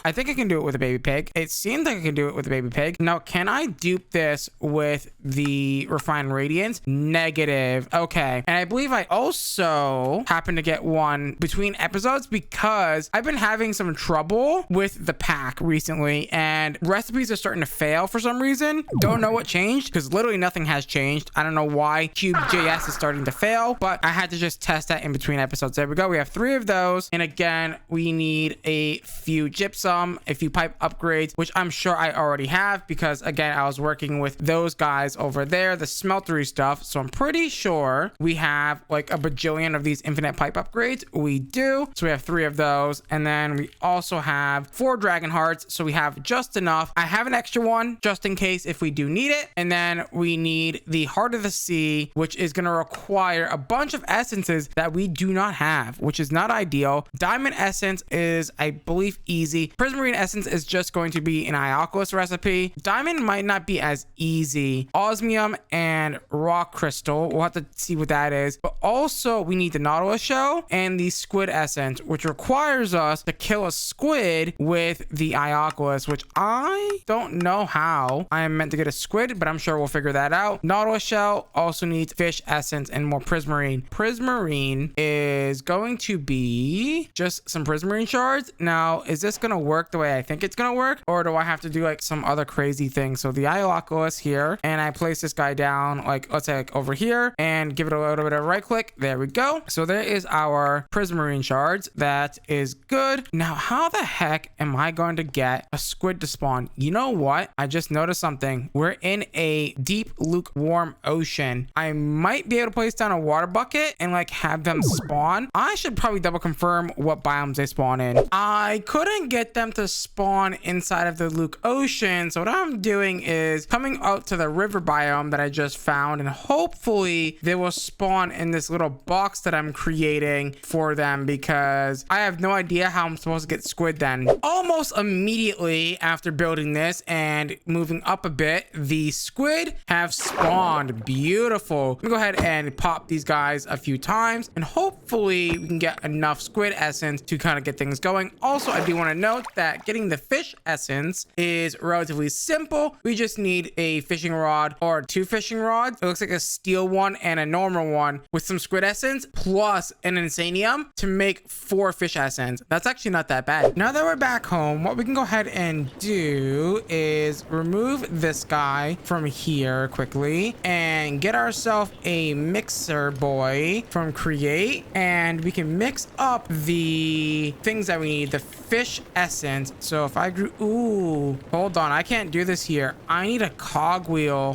I think I can do it with a baby pig. It seems like I can do it with a baby pig. Now, can I dupe this with the refined radiance? Negative. Okay. And I believe I also happen to get one between episodes because I've been having some trouble with the pack recently and recipes are starting to fail for some reason. Don't know what changed because literally nothing has changed. I don't know why Cube.js is starting to fail, but I had to just test that in between episodes. There we go. We have 3 of those. And again, we need a few gypsum, a few pipe upgrades, which I'm sure I already have because again, I was working with those guys over there, the smeltery stuff. So I'm pretty sure we have like a bajillion of these infinite pipe upgrades. We do. So we have 3 of those. And then we also have 4 dragon hearts. So we have just enough. I have an extra one just in case if we do need it. And then we need the heart of the sea, which is going to require a bunch of essences that we do not have, which is not ideal. Diamond essence is, I believe, easy. Prismarine essence is just going to be an Ioculus recipe. Diamond might not be as easy. Osmium and rock crystal, we'll have to see what that is. But also we need the Nautilus shell and the squid essence, which requires us to kill a squid with the Ioculus, which I don't know how I am meant to get a squid, but I'm sure we'll figure that out. Nautilus shell also needs fish essence and more prismarine. Prismarine is going to be just some prismarine shards. Now, is this going to work the way I think it's going to work? Or do I have to do like some other crazy thing? So the Ioculus here, and I place this guy down, like let's say like over here and give it a little bit of right click. There we go. So there is our prismarine shards. That is good. Now, how the heck am I going to get a squid to spawn? You know what? I just noticed something. We're in a deep lukewarm ocean. I might be able to place down a water bucket and like have them spawn. I should probably double confirm what biomes they spawn in. I couldn't get them to spawn inside of the Luke Ocean. So what I'm doing is coming out to the river biome that I just found, and hopefully they will spawn in this little box that I'm creating for them because I have no idea how I'm supposed to get squid then. Almost immediately after building this and moving up a bit, the squid have spawned. Beautiful. Let me go ahead and pop these guys a few times and hopefully we can get enough squid essence to kind of get things going. Also, I do want to note out that getting the fish essence is relatively simple. We just need a fishing rod or 2 fishing rods. It looks like a steel one and a normal one with some squid essence plus an insanium to make 4 fish essence. That's actually not that bad. Now that we're back home, what we can go ahead and do is remove this guy from here quickly and get ourselves a mixer boy from create, and we can mix up the things that we need, the fish essence. So if I grew, ooh, hold on, I can't do this here. I need a cogwheel.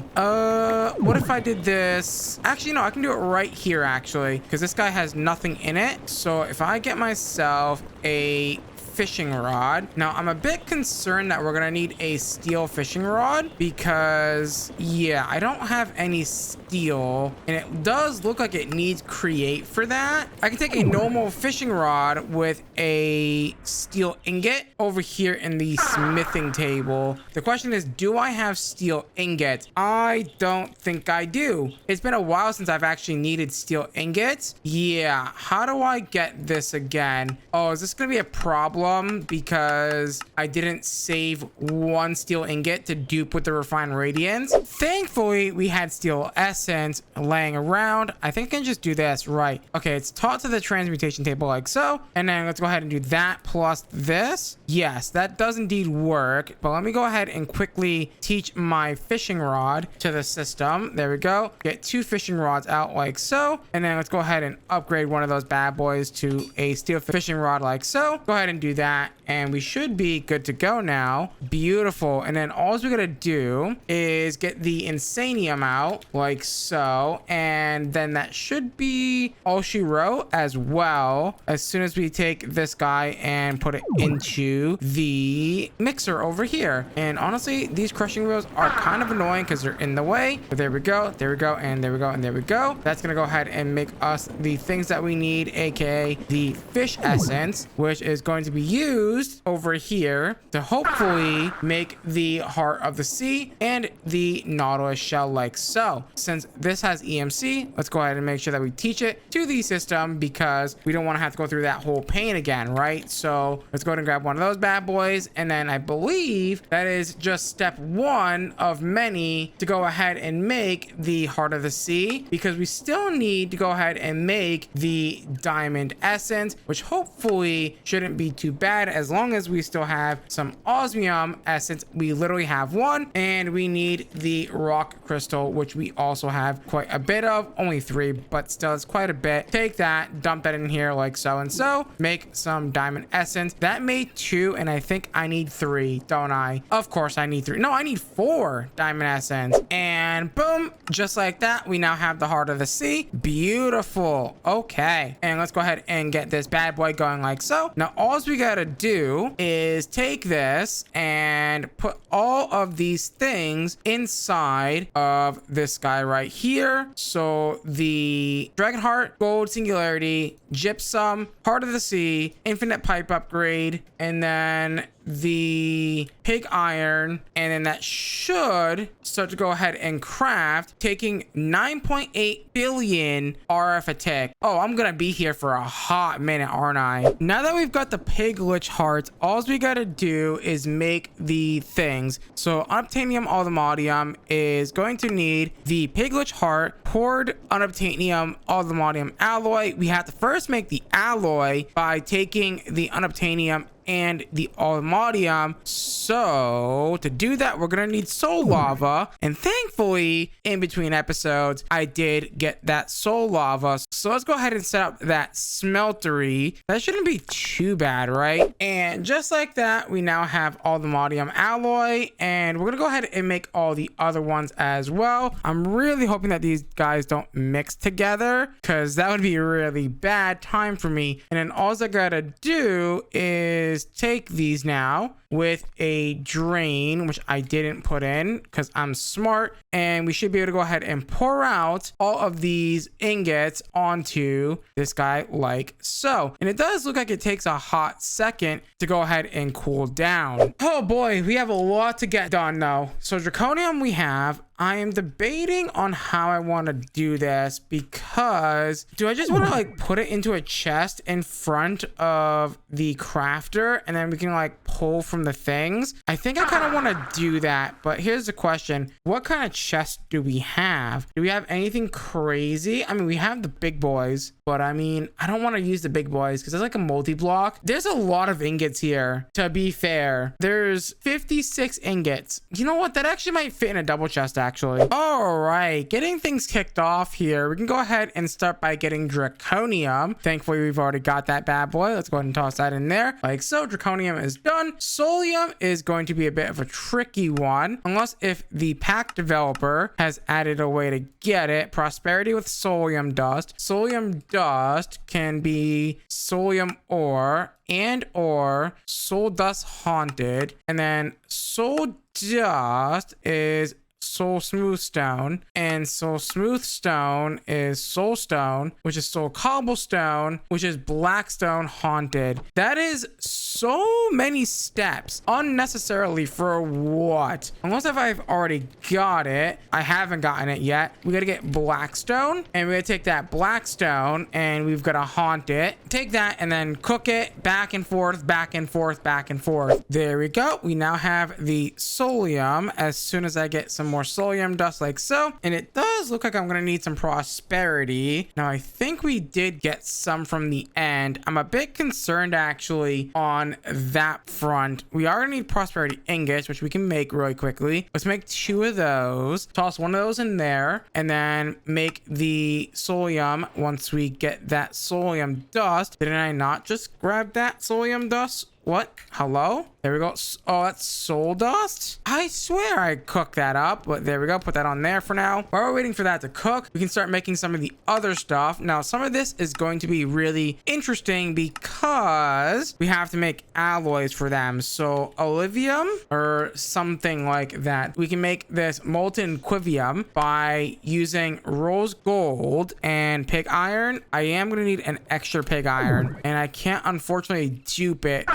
What if I did this? Actually, no, I can do it right here actually, because this guy has nothing in it. So if I get myself a fishing rod. Now, I'm a bit concerned that we're gonna need a steel fishing rod because, yeah, I don't have any steel, and it does look like it needs create for that. I can take a normal fishing rod with a steel ingot over here in the smithing table. The question is, do I have steel ingots? I don't think I do. It's been a while since I've actually needed steel ingots. Yeah, how do I get this again? Oh, is this gonna be a problem because I didn't save 1 steel ingot to dupe with the refined radiance? Thankfully, we had steel essence laying around. I think I can just do this, right? Okay, it's taught to the transmutation table like so, and then let's go ahead and do that plus this. Yes, that does indeed work, but let me go ahead and quickly teach my fishing rod to the system. There we go. Get 2 fishing rods out like so, and then let's go ahead and upgrade one of those bad boys to a steel fishing rod like so. Go ahead and do that, and we should be good to go now. Beautiful. And then all we gotta do is get the insanium out like so, and then that should be all she wrote as well, as soon as we take this guy and put it into the mixer over here. And honestly, these crushing wheels are kind of annoying because they're in the way, but there we go, there we go, and there we go, and there we go. That's gonna go ahead and make us the things that we need, aka the fish essence, which is going to be used over here to hopefully make the heart of the sea and the nautilus shell like so. Since this has EMC, let's go ahead and make sure that we teach it to the system because we don't want to have to go through that whole pain again, right? So let's go ahead and grab one of those bad boys, and then I believe that is just step 1 of many to go ahead and make the heart of the sea, because we still need to go ahead and make the diamond essence, which hopefully shouldn't be too bad as long as we still have some osmium essence. We literally have 1, and we need the rock crystal, which we also have quite a bit of, only 3, but still it's quite a bit. Take that, dump that in here like so and so, make some diamond essence. That made 2, and I think I need 3, don't I? Of course I need 3. No, I need 4 diamond essence, and boom, just like that, we now have the heart of the sea. Beautiful. Okay, and let's go ahead and get this bad boy going like so. Now all we gotta do is take this and put all of these things inside of this guy right here. So the dragon heart, gold singularity, gypsum, heart of the sea, infinite pipe upgrade, and then the pig iron, and then that should start to go ahead and craft, taking 9.8 billion RF a tick. Oh, I'm gonna be here for a hot minute, aren't I? Now that we've got the pig lich hearts, all we gotta do is make the things. So unobtainium allthemodium is going to need the pig lich heart, poured unobtainium allthemodium alloy. We have to first make the alloy by taking the unobtainium and the allthemodium. So to do that, we're gonna need soul lava, and thankfully in between episodes I did get that soul lava. So let's go ahead and set up that smeltery. That shouldn't be too bad, right? And just like that, we now have allthemodium alloy, and we're gonna go ahead and make all the other ones as well. I'm really hoping that these guys don't mix together, because that would be a really bad time for me. And then all I gotta do is take these now with a drain, which I didn't put in because I'm smart, and we should be able to go ahead and pour out all of these ingots onto this guy like so. And it does look like it takes a hot second to go ahead and cool down. Oh boy, we have a lot to get done though. So draconium we have. I am debating on how I want to do this because because do I just want to like put it into a chest in front of the crafter and then we can like pull from the things? I think I kind of want to do that, but here's the question. What kind of chest do we have? Do we have anything crazy? I mean, we have the big boys, but I mean, I don't want to use the big boys because it's like a multi-block. There's a lot of ingots here, to be fair. There's 56 ingots. You know what? That actually might fit in a double chest, actually. All right, getting things kicked off here. We can go ahead and start by getting draconium. Thankfully, we've already got that bad boy. Let's go ahead and toss that in there. Like so, draconium is done. Solium is going to be a bit of a tricky one, unless if the pack developer has added a way to get it. Prosperity with solium dust. Solium dust can be solium ore and or soul dust haunted, and then soul dust is soul smooth stone, and soul smooth stone is soul stone, which is soul cobblestone, which is blackstone haunted. That is so many steps unnecessarily for what? Unless if I've already got it. I haven't gotten it yet. We got to get blackstone, and we got to take that blackstone and we've got to haunt it. Take that and then cook it back and forth, back and forth, back and forth. There we go. We now have the solium. As soon as I get some more solium dust like so, and it does look like I'm gonna need some prosperity. Now I think we did get some from the end. I'm a bit concerned actually on that front. We are gonna need prosperity ingots, which we can make really quickly. Let's make 2 of those, toss one of those in there, and then make the solium once we get that solium dust. Didn't I not just grab that solium dust? What? Hello? There we go. Oh, that's soul dust? I swear I cooked that up, but there we go. Put that on there for now. While we're waiting for that to cook, we can start making some of the other stuff. Now, some of this is going to be really interesting because we have to make alloys for them. So, olivium or something like that. We can make this molten quivium by using rose gold and pig iron. I am going to need an extra pig iron, and I can't unfortunately dupe it.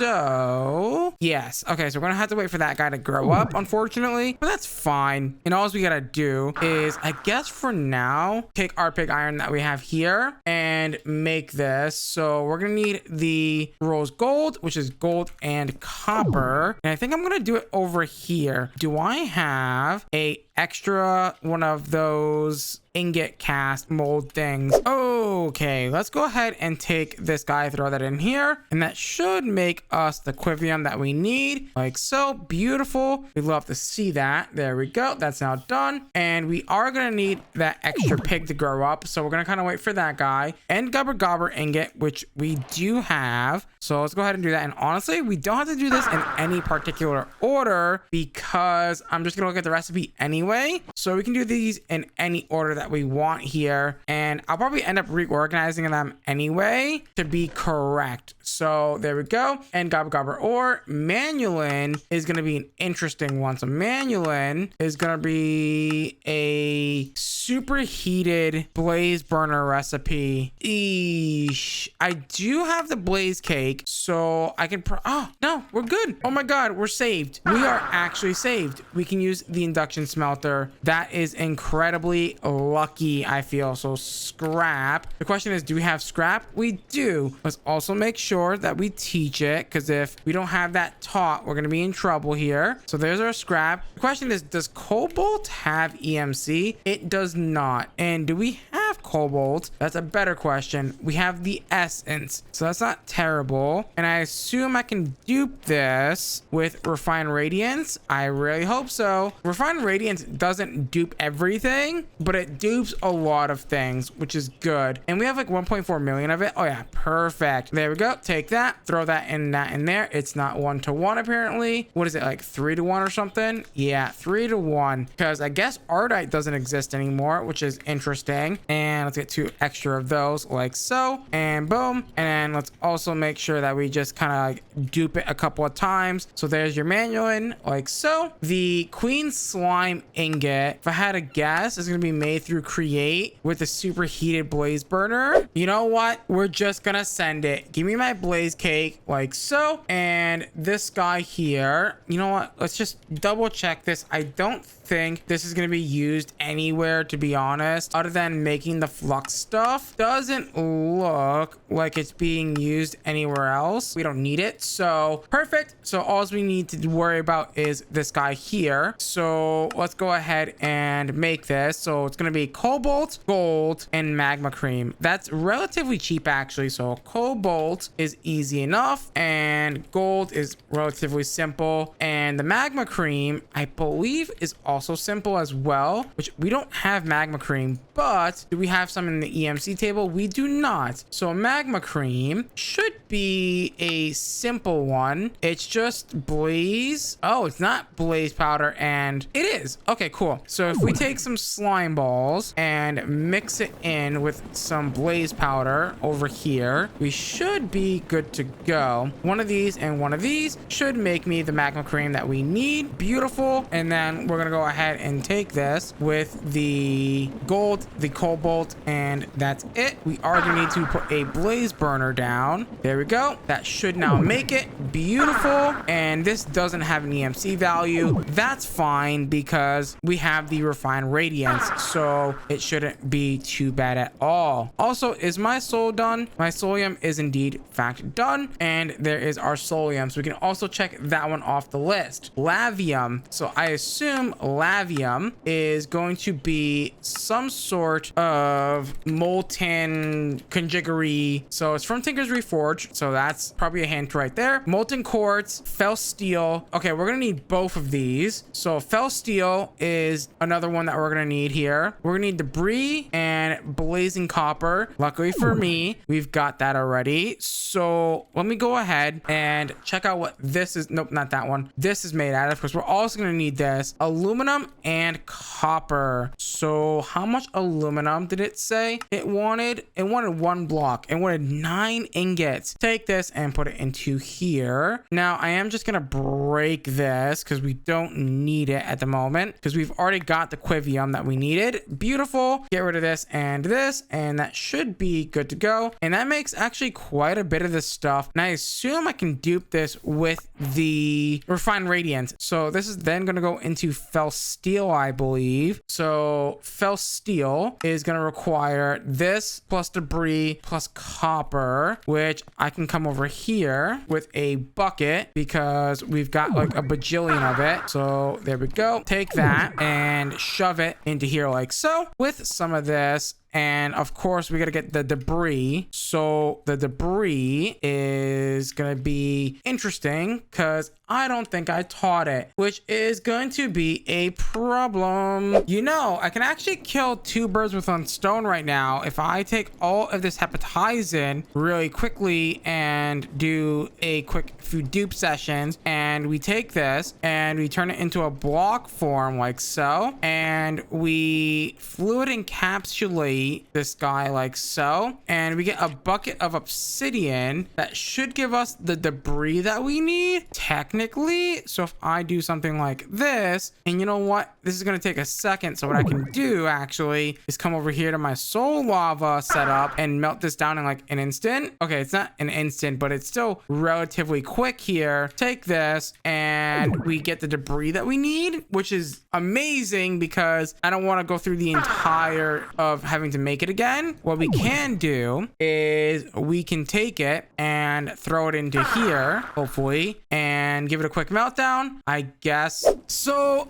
So, yes. Okay, so we're gonna have to wait for that guy to grow up, unfortunately. But that's fine. And all we gotta do is, I guess for now, take our pig iron that we have here and make this. So we're gonna need the rose gold, which is gold and copper. And I think I'm gonna do it over here. Do I have a extra one of those ingot cast mold things? Okay, let's go ahead and take this guy, throw that in here, and that should make us the quivium that we need, like so. Beautiful. We'd love to see that. There we go. That's now done, and we are gonna need that extra pig to grow up, so we're gonna kind of wait for that guy. And gobber ingot, which we do have, so let's go ahead and do that. And honestly, we don't have to do this in any particular order because I'm just gonna look at the recipe anyway, so we can do these in any order that we want here, and I'll probably end up reorganizing them anyway to be correct. So there we go. And gobber ore. Manulin is going to be an interesting one. So manulin is going to be a superheated blaze burner recipe. Eesh. I do have the blaze cake, so I can oh no, we're good. Oh my god, we're saved. We are actually saved. We can use the induction smelter. That is incredibly lucky, I feel. So scrap. The question is, do we have scrap? We do. Let's also make sure that we teach it, because if we don't have that taught, we're going to be in trouble here. So there's our scrap. The question is, does cobalt have EMC? It does not. And do we have cobalt? That's a better question. We have the essence, so that's not terrible. And I assume I can dupe this with refined radiance. I really hope so. Refined radiance doesn't dupe everything, but it dupes a lot of things, which is good. And we have like 1.4 million of it. Oh yeah, perfect. There we go. Take that, throw that in there. It's not 1-to-1 apparently. What is it, like 3-to-1 or something? Yeah, 3-to-1, because I guess ardite doesn't exist anymore, which is interesting. And let's get 2 extra of those like so, and boom. And let's also make sure that we just kind of like dupe it a couple of times. So there's your manulin like so. The queen slime ingot, if I had a guess, is going to be made through create with a superheated blaze burner. You know what, we're just gonna send it. Give me my blaze cake like so. And this guy here, you know what, let's just double check this. I don't think this is going to be used anywhere, to be honest, other than making the flux stuff doesn't look like it's being used anywhere else. We don't need it. So perfect. So all we need to worry about is this guy here. So let's go ahead and make this. So it's going to be cobalt, gold, and magma cream. That's relatively cheap actually. So cobalt is easy enough and gold is relatively simple. And the magma cream, I believe, is also simple as well, which we don't have magma cream, but do we have some in the EMC table? We do not. So magma cream should be a simple one. It's just blaze. Oh, it's not blaze powder, and it is. Okay, cool. So if we take some slime balls and mix it in with some blaze powder over here, we should be good to go. One of these and one of these should make me the magma cream that we need. Beautiful. And then we're gonna go ahead and take this with the gold, the cobalt, and that's it. We are gonna need to put a blaze burner down. There we go. That should now make it beautiful. And this doesn't have an EMC value. That's fine because we have the refined radiance, so it shouldn't be too bad at all. Also, is my soul done? My solium is indeed in fact done, and there is our solium, so we can also check that one off the list. Lavium. So I assume lavium is going to be some sort of molten conjiggery. So it's from Tinker's Reforged, so that's probably a hint right there. Molten quartz, fel steel. Okay, we're gonna need both of these. So fel steel is another one that we're gonna need here. We're gonna need debris and blazing copper. Luckily for me, we've got that already. So let me go ahead and check out what this is. Nope, not that one. This is made out of, because we're also gonna need this aluminum and copper. So how much aluminum did it say it wanted? It wanted 1 block. It wanted 9 ingots. Take this and put it into here. Now I am just gonna break this because we don't need it at the moment, because we've already got the quivium that we needed. Beautiful. Get rid of this, and that should be good to go. And that makes actually quite a bit of this stuff, and I assume I can dupe this with the refined radiance. So this is then going to go into fel steel, I believe. So fel steel is going to require this plus debris plus copper, which I can come over here with a bucket because we've got like a bajillion of it. So there we go. Take that and shove it into here like so with some of this. And of course, we got to get the debris. So the debris is going to be interesting because I don't think I taught it, which is going to be a problem. You know, I can actually kill 2 birds with 1 stone right now if I take all of this hepatizen really quickly and do a quick few dupe sessions. And we take this and we turn it into a block form like so. And we fluid encapsulate this guy like so, and we get a bucket of obsidian that should give us the debris that we need technically. So if I do something like this, and you know what, this is going to take a second, so what I can do actually is come over here to my soul lava setup and melt this down in like an instant. Okay, it's not an instant, but it's still relatively quick here. Take this and we get the debris that we need, which is amazing because I don't want to go through the entire of having to make it again. What we can do is we can take it and throw it into here, hopefully, and give it a quick meltdown, I guess. So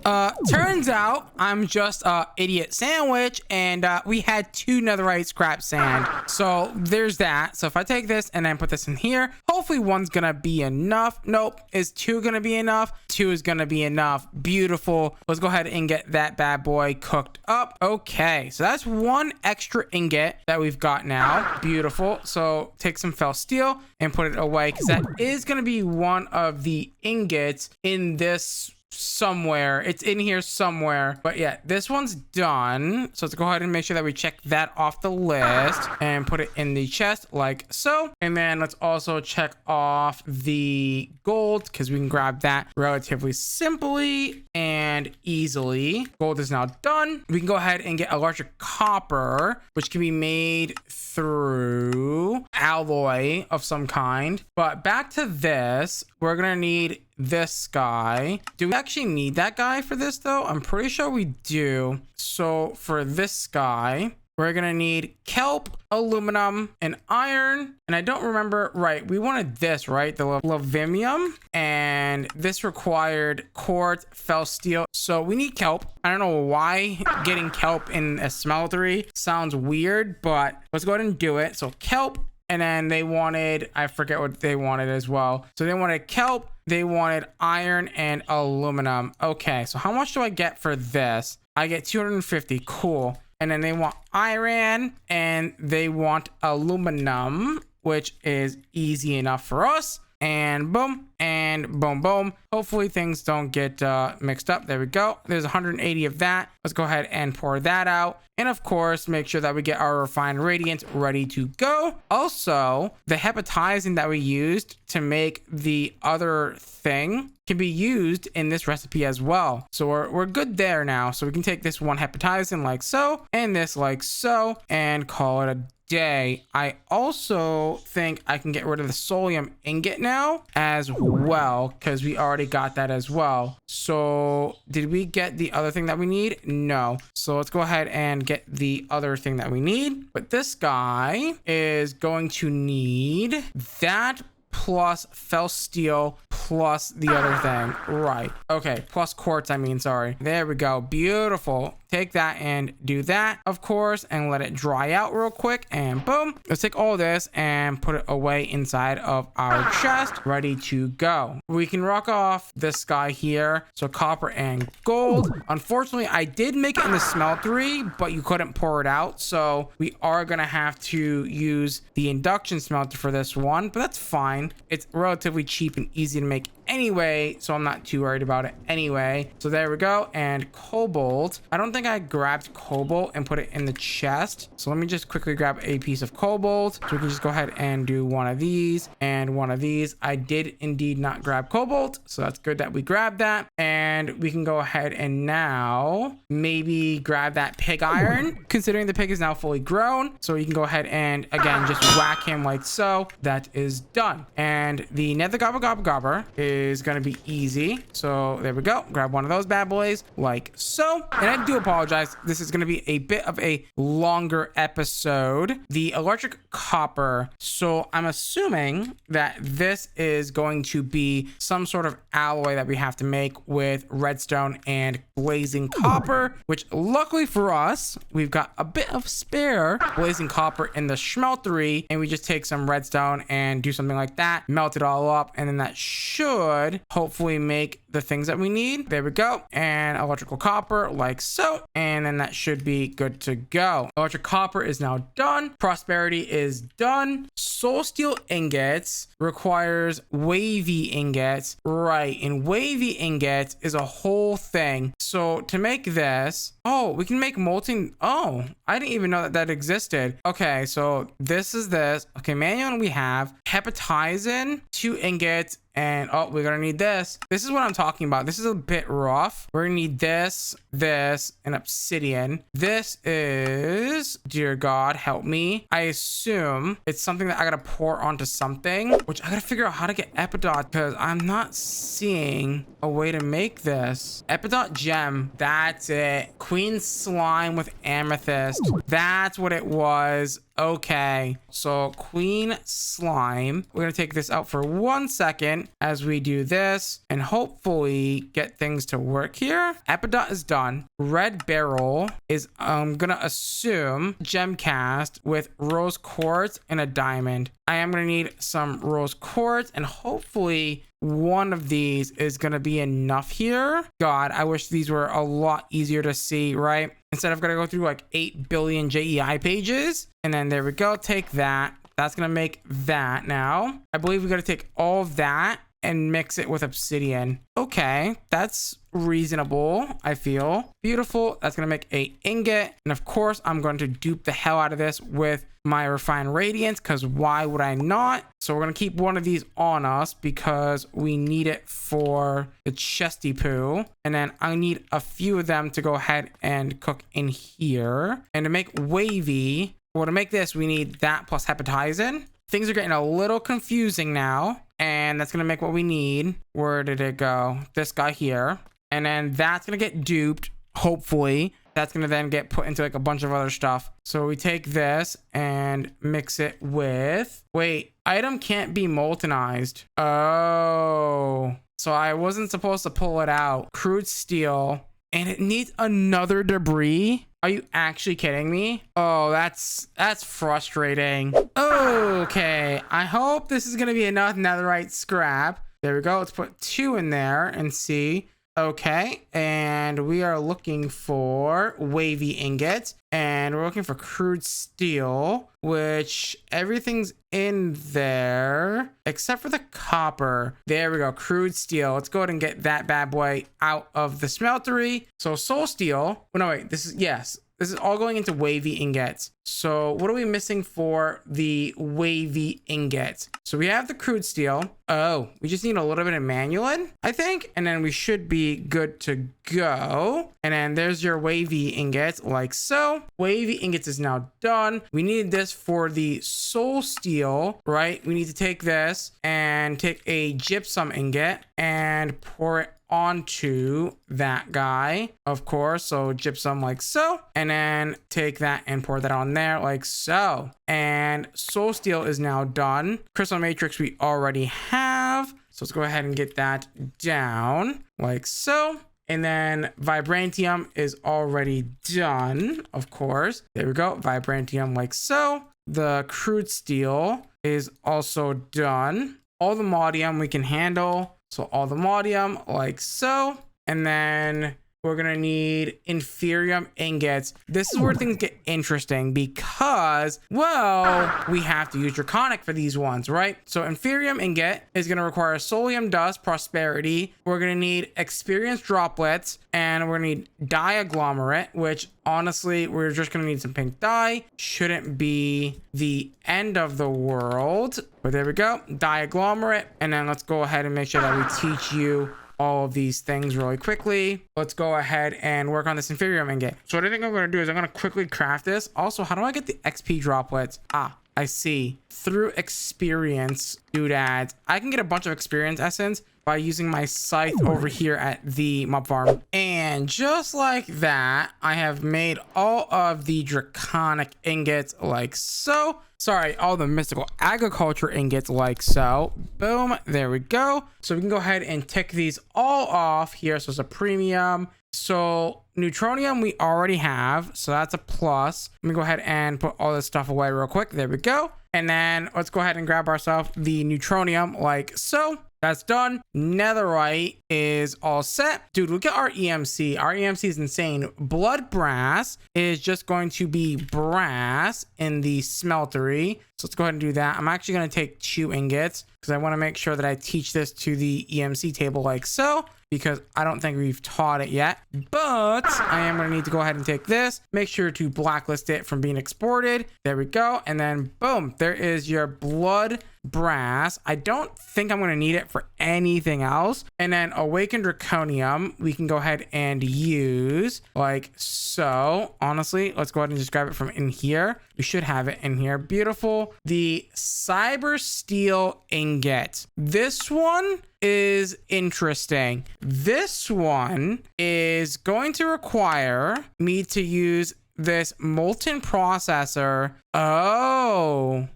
turns out I'm just a idiot sandwich, and we had 2 netherite scrap sand, so there's that. So if I take this and then put this in here, hopefully 1's gonna be enough. Nope. Is 2 gonna be enough? 2 is gonna be enough. Beautiful. Let's go ahead and get that bad boy cooked up. Okay, so that's 1 extra ingot that we've got now. Beautiful. So take some fel steel and put it away, because that is going to be one of the ingots in this somewhere. It's in here somewhere, but yeah, this one's done. So let's go ahead and make sure that we check that off the list and put it in the chest like so. And then let's also check off the gold, because we can grab that relatively simply and easily. Gold is now done. We can go ahead and get electric copper, which can be made through alloy of some kind. But back to this, we're gonna need this guy. Do we actually need that guy for this though? I'm pretty sure we do. So for this guy, we're gonna need kelp, aluminum, and iron. And I don't remember, right, we wanted this, right? The lavimium, and this required quartz, fel steel. So we need kelp. I don't know why getting kelp in a smeltery sounds weird, but let's go ahead and do it. So kelp, and then they wanted, I forget what they wanted as well. So they wanted kelp, they wanted iron and aluminum. Okay, so how much do I get for this? I get 250, cool. And then they want iron and they want aluminum, which is easy enough for us. And boom, and boom, boom. Hopefully things don't get mixed up. There we go. There's 180 of that. Let's go ahead and pour that out. And of course, make sure that we get our refined radiant ready to go. Also, the hepatizing that we used to make the other thing can be used in this recipe as well. So we're good there now. So we can take this one hepatizing like so, and this like so, and call it a day. I also think I can get rid of the solium ingot now as well, because we already got that as well. So did we get the other thing that we need? No. So let's go ahead and get the other thing that we need. But this guy is going to need that plus fel steel plus the other thing, right? Okay, plus quartz, I mean, sorry. There we go. Beautiful. Take that and do that, of course, and let it dry out real quick, and boom. Let's take all this and put it away inside of our chest, ready to go. We can rock off this guy here. So copper and gold. Unfortunately, I did make it in the smeltery, but you couldn't pour it out. So we are gonna have to use the induction smelter for this one, but that's fine. It's relatively cheap and easy to make anyway, so I'm not too worried about it anyway. So there we go. And cobalt, I don't think I grabbed cobalt and put it in the chest, so let me just quickly grab a piece of cobalt. So we can just go ahead and do one of these and one of these. I did indeed not grab cobalt, so that's good that we grabbed that. And we can go ahead and now maybe grab that pig iron, considering the pig is now fully grown. So you can go ahead and again just whack him like so. That is done. And the nether gobber is gonna be easy. So there we go. Grab one of those bad boys like so. And I do apologize, this is gonna be a bit of a longer episode. The electric copper, so I'm assuming that this is going to be some sort of alloy that we have to make with redstone and blazing copper, which luckily for us, we've got a bit of spare blazing copper in the smeltery, and we just take some redstone and do something like that, melt it all up, and then that should hopefully make the things that we need. There we go. And electrical copper like so, and then that should be good to go. Electric copper is now done. Prosperity is done. Soul steel ingots requires wavy ingots, right? And wavy ingots is a whole thing. So to make this, oh, we can make molten. Oh, I didn't even know that that existed. Okay, so this is this. Okay, manual we have hepatizin, 2 ingots, and oh, we're gonna need this. This is what I'm talking about. This is a bit rough. We're gonna need this, this, and obsidian. This is, dear God, help me. I assume it's something that I gotta pour onto something, which I gotta figure out how to get epidot, because I'm not seeing a way to make this. Epidot gem, that's it. Queen slime with amethyst. That's what it was. Okay, so queen slime. We're gonna take this out for 1 second as we do this and hopefully get things to work here. Epidot is done. Red barrel is, I'm gonna assume, gem cast with rose quartz and a diamond. I am gonna need some rose quartz, and hopefully one of these is gonna be enough here. God, I wish these were a lot easier to see, right? Instead of gonna go through like 8 billion JEI pages. And then there we go, take that. That's gonna make that now. I believe we gotta take all of that and mix it with obsidian. Okay, that's reasonable, I feel. Beautiful. That's gonna make a ingot. And of course, I'm going to dupe the hell out of this with my refined radiance, because why would I not? So we're gonna keep one of these on us because we need it for the chesty poo. And then I need a few of them to go ahead and cook in here. And to make wavy, well, to make this, we need that plus hepatizin. Things are getting a little confusing now. And that's gonna make what we need. Where did it go? This guy here. And then that's gonna get duped, hopefully, That's gonna then get put into like a bunch of other stuff. So we take this and mix it with, wait, item can't be moltenized. Oh, so I wasn't supposed to pull it out. Crude steel, and it needs another debris. Are you actually kidding me? Oh, that's frustrating. Okay, I hope this is gonna be enough netherite scrap. There we go. Let's put 2 in there and see. Okay, and we are looking for wavy ingots, and we're looking for crude steel, which everything's in there except for the copper. There we go, crude steel. Let's go ahead and get that bad boy out of the smeltery. So soul steel. Oh, no, wait, this is all going into wavy ingots. So what are we missing for the wavy ingots? So we have the crude steel. Oh, we just need a little bit of manulin, I think. And then we should be good to go. And then there's your wavy ingots, like so. Wavy ingots is now done. We need this for the soul steel, right? We need to take this and take a gypsum ingot and pour it onto that guy, of course. So gypsum like so, and then take that and pour that on there like so. And soul steel is now done. Crystal matrix we already have, so let's go ahead and get that down like so. And then vibrantium is already done, of course. There we go, vibrantium like so. The crude steel is also done. All the modium we can handle. So all the modium like so. And then we're gonna need inferium ingots. This is where things get interesting because, well, we have to use draconic for these ones, right? So inferium ingot is gonna require solium dust, prosperity. We're gonna need experience droplets, and we're gonna need dye agglomerate, which honestly, we're just gonna need some pink dye. Shouldn't be the end of the world, but there we go, dye agglomerate. And then let's go ahead and make sure that we teach you all of these things really quickly. Let's go ahead and work on this inferium ingot. So what I think I'm going to do is I'm going to quickly craft this. Also, how do I get the XP droplets? Ah, I see. Through experience doodads. I can get a bunch of experience essence by using my scythe over here at the mob farm. And just like that, I have made all of the draconic ingots like so. Sorry, all the mystical agriculture ingots like so. Boom, there we go. So we can go ahead and tick these all off here. So it's a premium. So neutronium we already have, so that's a plus. Let me go ahead and put all this stuff away real quick. There we go. And then let's go ahead and grab ourselves the neutronium like so. That's done. Netherite is all set. Dude, look at our EMC. Our EMC is insane. Blood brass is just going to be brass in the smeltery. So let's go ahead and do that. I'm actually going to take 2 ingots because I want to make sure that I teach this to the EMC table like so, because I don't think we've taught it yet. But I am going to need to go ahead and take this. Make sure to blacklist it from being exported. There we go. And then boom, there is your blood brass. I don't think I'm going to need it for anything else. And then awakened draconium we can go ahead and use like so. Honestly, let's go ahead and just grab it from in here. We should have it in here. Beautiful. The cyber steel ingot. This one is interesting. This one is going to require me to use this molten processor. Oh,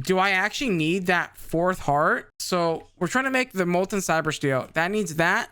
do I actually need that 4th heart? So we're trying to make the molten cyber steel. That needs that,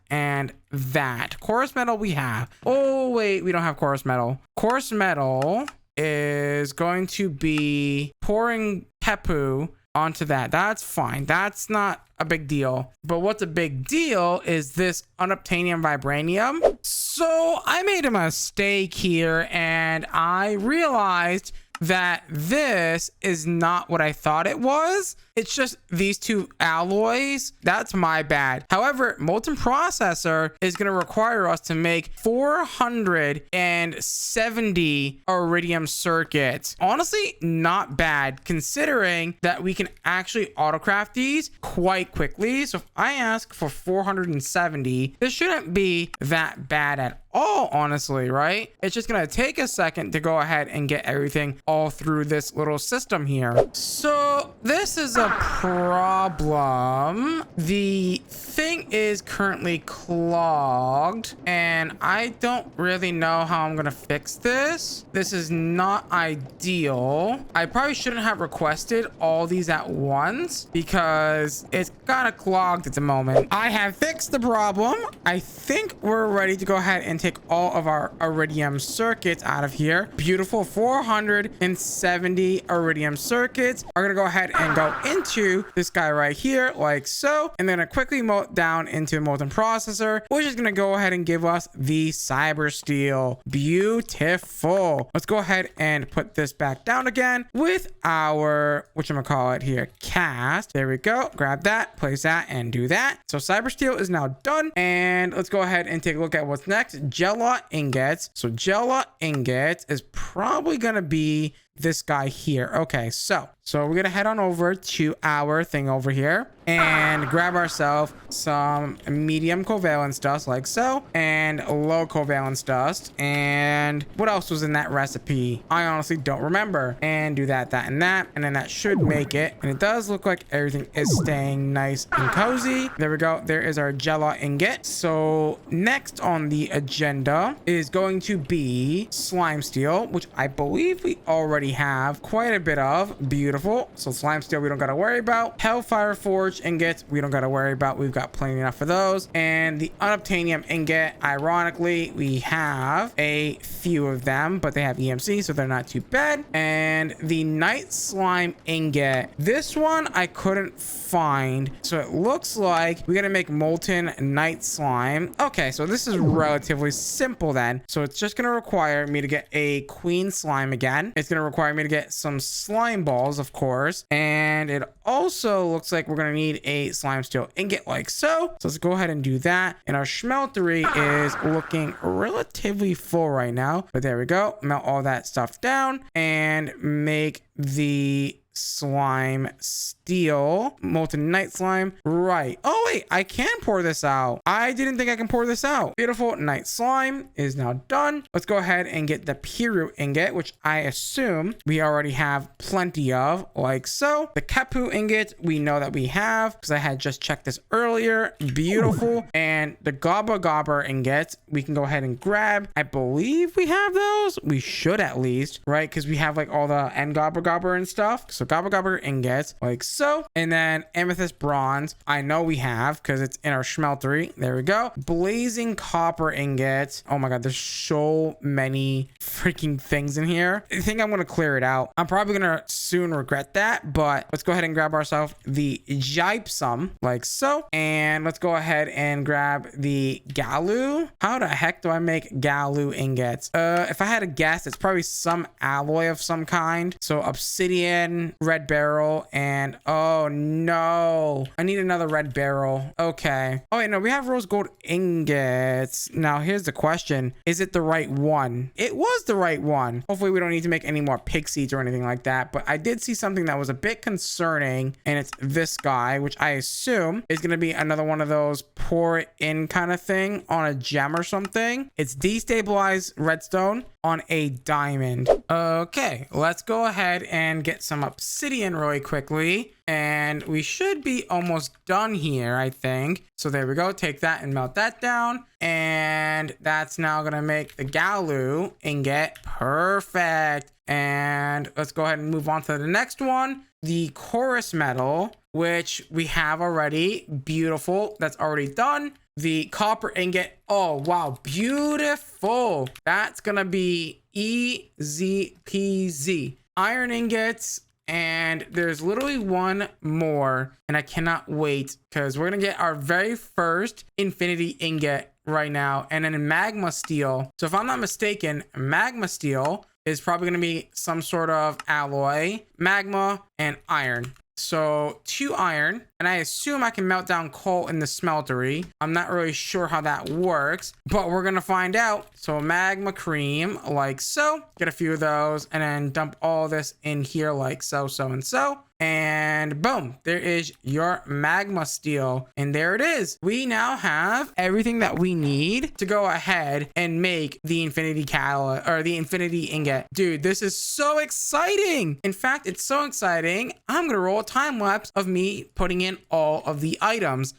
and that. Chorus metal we have. Oh wait, we don't have chorus metal. Chorus metal is going to be pouring Pepu onto that. That's fine. That's not a big deal. But what's a big deal is this unobtainium vibranium. So I made a mistake here and I realized that this is not what I thought it was. It's just these 2 alloys. That's my bad. However, molten processor is going to require us to make 470 iridium circuits. Honestly, not bad considering that we can actually autocraft these quite quickly. So if I ask for 470, this shouldn't be that bad at all, honestly, right? It's just going to take a second to go ahead and get everything all through this little system here. So this is a problem. The thing is currently clogged, and I don't really know how I'm gonna fix this. This is not ideal. I probably shouldn't have requested all these at once because it's kind of clogged at the moment. I have fixed the problem. I think we're ready to go ahead and take all of our iridium circuits out of here. Beautiful. 470 iridium circuits are gonna go ahead and go into this guy right here, like so, and then I quickly melt down into a molten processor, which is gonna go ahead and give us the cyber steel. Beautiful. Let's go ahead and put this back down again with our whatchamacallit here, cast. There we go. Grab that, place that, and do that. So cyber steel is now done, and let's go ahead and take a look at what's next. Gela ingots. So Gela ingots is probably gonna be this guy here. Okay, so we're gonna head on over to our thing over here and grab ourselves some medium covalence dust, like so, and low covalence dust. And what else was in that recipe? I honestly don't remember. And do that, and that, and then that should make it. And it does look like everything is staying nice and cozy. There we go. There is our Gela ingot. So next on the agenda is going to be slime steel, which I believe we already have quite a bit of. Beautiful. So slime steel we don't gotta worry about. Hellfire forge ingots we don't gotta worry about. We've got plenty enough for those. And the unobtainium ingot, ironically, we have a few of them, but they have EMC, so they're not too bad. And the night slime ingot, this one I couldn't find, so it looks like we gotta make molten night slime. Okay, so this is relatively simple then. So it's just gonna require me to get a queen slime again. It's gonna require me to get some slime balls, of course, and it also looks like we're gonna need a slime steel ingot, like so. So let's go ahead and do that. And our smeltery is looking relatively full right now, but there we go. Melt all that stuff down and make the slime steel, molten night slime. Right. Oh wait, I can pour this out. I didn't think I can pour this out. Beautiful. Night slime is now done. Let's go ahead and get the Piru ingot, which I assume we already have plenty of, like so. The Kappa ingot we know that we have because I had just checked this earlier. Beautiful. And the Gobba Gobber ingots we can go ahead and grab. I believe we have those. We should at least, right? Because we have like all the end Gobba Gobber and stuff. So Gobba Gobber ingots, like so. And then amethyst bronze, I know we have because it's in our smeltery. There we go. Blazing copper ingots. Oh my god, there's so many freaking things in here. I think I'm gonna clear it out. I'm probably gonna soon regret that, but let's go ahead and grab ourselves the gypsum, like so. And let's go ahead and grab the galu. How the heck do I make galu ingots? If I had to guess, it's probably some alloy of some kind. So obsidian, red beryl, and oh no, I need another red beryl. Okay. Oh wait, no, we have rose gold ingots. Now here's the question, is it the right one? It was the right one. Hopefully we don't need to make any more pig seeds or anything like that, but I did see something that was a bit concerning, and it's this guy, which I assume is going to be another one of those pour it in kind of thing on a gem or something. It's destabilized redstone on a diamond. Okay, let's go ahead and get some obsidian really quickly, and we should be almost done here, I think. So there we go. Take that and melt that down, and that's now gonna make the galu ingot. Perfect. And let's go ahead and move on to the next one, the chorus metal, which we have already. Beautiful. That's already done. The copper ingot. Oh wow, beautiful. That's gonna be easy peasy. Iron ingots, and there's literally one more, and I cannot wait because we're gonna get our very first infinity ingot right now, and then magma steel. So if I'm not mistaken, magma steel is probably gonna be some sort of alloy, magma and iron. So 2 iron, and I assume I can melt down coal in the smeltery. I'm not really sure how that works, but we're gonna find out. So magma cream, like so. Get a few of those, and then dump all this in here like so, and so. And boom, there is your magma steel. And there it is. We now have everything that we need to go ahead and make the infinity catalyst, or the infinity ingot. Dude, this is so exciting. In fact, it's so exciting, I'm gonna roll a time lapse of me putting in all of the items.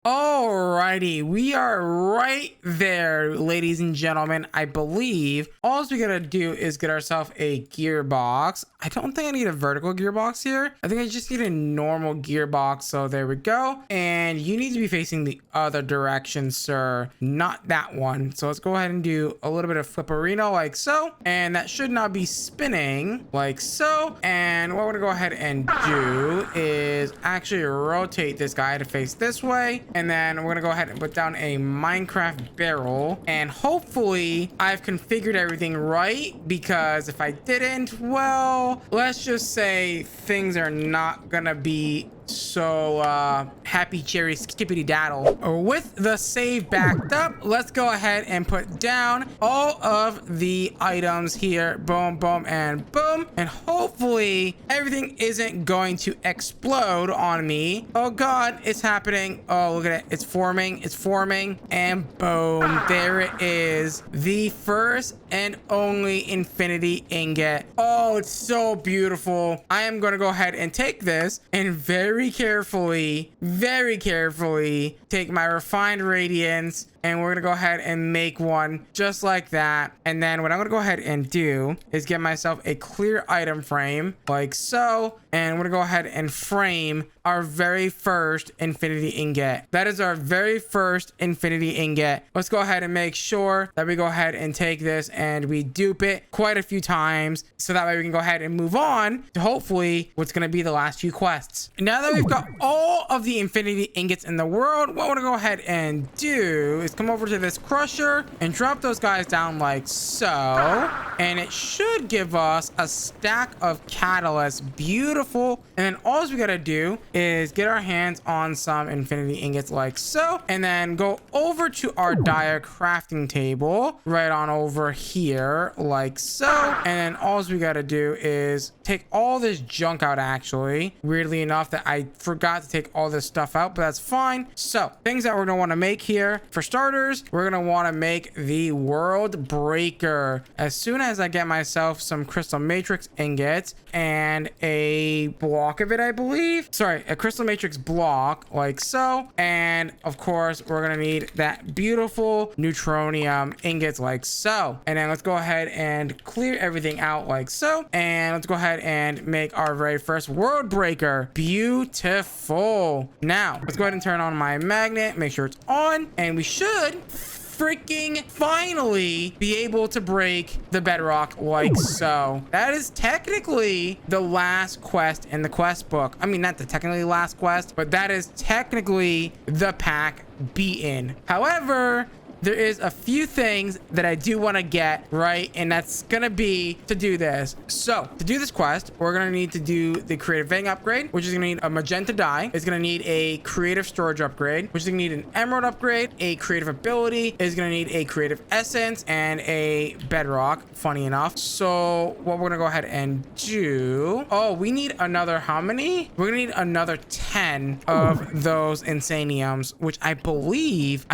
Alrighty, we are right there, ladies and gentlemen. I believe all we gotta do is get ourselves a gearbox. I don't think I need a vertical gearbox here. I think I just need a normal gearbox. So there we go. And you need to be facing the other direction, sir, not that one. So let's go ahead and do a little bit of flipperino like so. And that should now be spinning like so. And what we're gonna go ahead and do is actually rotate this guy to face this way. And then we're gonna go ahead and put down a Minecraft barrel, and hopefully I've configured everything right, because if I didn't, well, let's just say things are not gonna be so happy cherry skippity daddle. With the save backed up, let's go ahead and put down all of the items here. Boom, boom, and boom. And hopefully everything isn't going to explode on me. Oh god, it's happening. Oh, look at it. It's forming, and boom, there it is, the first and only infinity ingot. Oh, it's so beautiful. I am going to go ahead and take this and very carefully take my refined radiance, and we're gonna go ahead and make one just like that. And then what I'm gonna go ahead and do is get myself a clear item frame like so, and we're gonna go ahead and frame our very first infinity ingot. That is our very first infinity ingot. Let's go ahead and make sure that we go ahead and take this and we dupe it quite a few times, so that way we can go ahead and move on to hopefully what's gonna be the last few quests. Now that we've got all of the infinity ingots in the world, what we're gonna go ahead and do is come over to this crusher and drop those guys down like so, and it should give us a stack of catalyst. Beautiful. And then all we gotta do is get our hands on some infinity ingots like so, and then go over to our dire crafting table right on over here like so. And then all we gotta do is take all this junk out. Actually, weirdly enough, that I forgot to take all this stuff out, but that's fine. So things that we're gonna want to make here, for starters, we're gonna want to make the world breaker. As soon as I get myself some crystal matrix ingots and a block of it, I believe, sorry, a crystal matrix block like so, and of course we're gonna need that beautiful neutronium ingots like so. And then let's go ahead and clear everything out like so, and let's go ahead and make our very first world breaker. Beautiful. Now let's go ahead and turn on my magnet, make sure it's on, and we should freaking finally be able to break the bedrock like so. That is technically the last quest in the quest book. I mean, not the technically last quest, but that is technically the pack beaten. However, there is a few things that I do want to get right, and that's gonna be to do this. So to do this quest, we're gonna need to do the creative vending upgrade, which is gonna need a magenta dye. It's gonna need a creative storage upgrade, which is gonna need an emerald upgrade. A creative ability is gonna need a creative essence and a bedrock, funny enough. So what we're gonna go ahead and do, oh, we need another, how many? We're gonna need another 10 of those insaniums, which I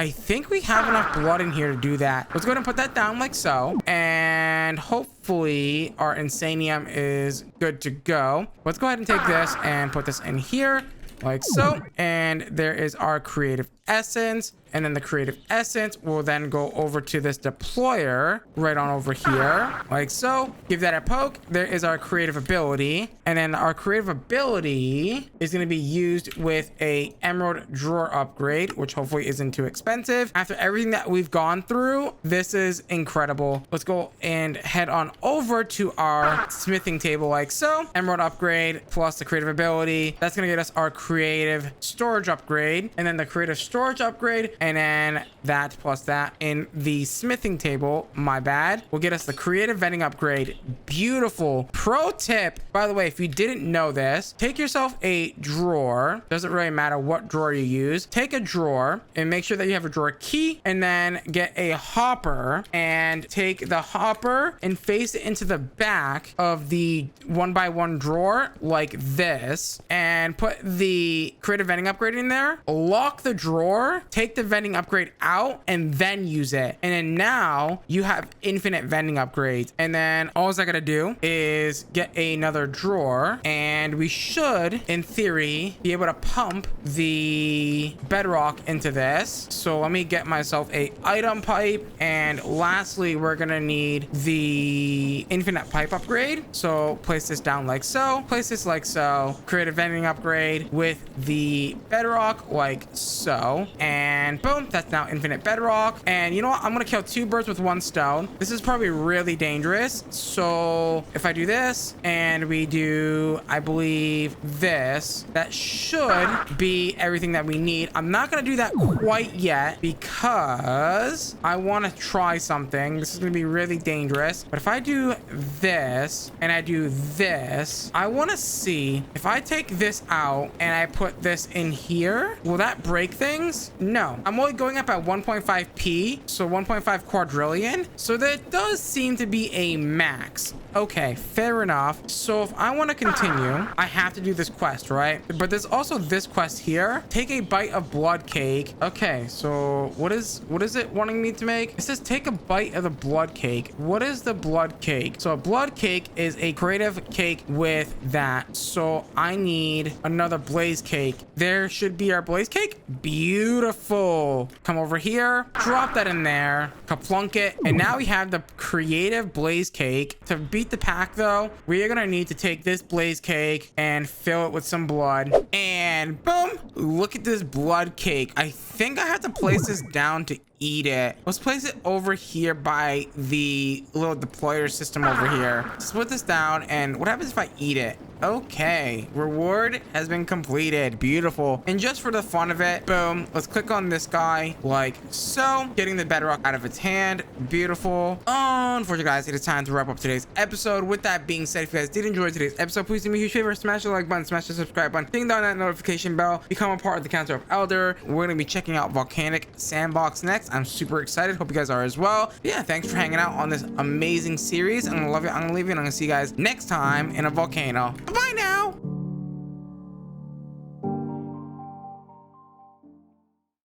think we have enough blood in here to do that. Let's go ahead and put that down like so, and hopefully our insanium is good to go. Let's go ahead and take this and put this in here like so, and there is our creative essence. And then the creative essence will then go over to this deployer right on over here like so. Give that a poke. There is our creative ability, and then our creative ability is going to be used with a emerald drawer upgrade, which hopefully isn't too expensive. After everything that we've gone through, this is incredible. Let's go and head on over to our smithing table like so. Emerald upgrade plus the creative ability, that's going to get us our creative storage upgrade, and then the creative storage upgrade, and then that plus that in the smithing table, my bad, will get us the creative vending upgrade. Beautiful. Pro tip, by the way, if you didn't know this, take yourself a drawer. Doesn't really matter what drawer you use. Take a drawer and make sure that you have a drawer key, and then get a hopper and take the hopper and face it into the back of the 1x1 drawer like this, and put the creative vending upgrade in there. Lock the drawer, take the vending upgrade out, and then use it. And then now you have infinite vending upgrades. And then all I gotta do is get another drawer, and we should, in theory, be able to pump the bedrock into this. So let me get myself a item pipe, and lastly, we're gonna need the infinite pipe upgrade. So place this down like so, place this like so, create a vending upgrade with the bedrock like so, and boom, that's now infinite bedrock. And you know what, I'm gonna kill two birds with one stone. This is probably really dangerous. So if I do this and we do, I believe, this, that should be everything that we need. I'm not gonna do that quite yet because I want to try something. This is gonna be really dangerous, but if I do this and I do this, I want to see if I take this out and I put this in here, will that break things? No, I'm only going up at 1.5p, so 1.5 quadrillion, so that does seem to be a max. Okay, fair enough. So if I want to continue, I have to do this quest, right? But there's also this quest here. Take a bite of blood cake. Okay, so what is it wanting me to make? It says take a bite of the blood cake. What is the blood cake? So a blood cake is a creative cake with that. So I need another blaze cake. There should be our blaze cake. Beautiful. Come over here, drop that in there, kaplunk it, and now we have the creative blaze cake. To beat the pack though, we are gonna need to take this blaze cake and fill it with some blood, and boom, look at this blood cake. I think I have to place this down to eat it. Let's place it over here by the little deployer system over here. Let's put this down, and what happens if I eat it? Okay, reward has been completed. Beautiful. And just for the fun of it, boom, let's click on this guy like so, getting the bedrock out of its hand. Beautiful. Unfortunately, guys, it is time to wrap up today's episode. With that being said, if you guys did enjoy today's episode, please do me a huge favor, smash the like button, smash the subscribe button, ding down that notification bell, become a part of the Counter of Elder. We're gonna be checking out Volcanic Sandbox next. I'm super excited. Hope you guys are as well. Yeah, thanks for hanging out on this amazing series. I'm gonna love it. I'm gonna leave you, and I'm gonna see you guys next time in a volcano. Bye now.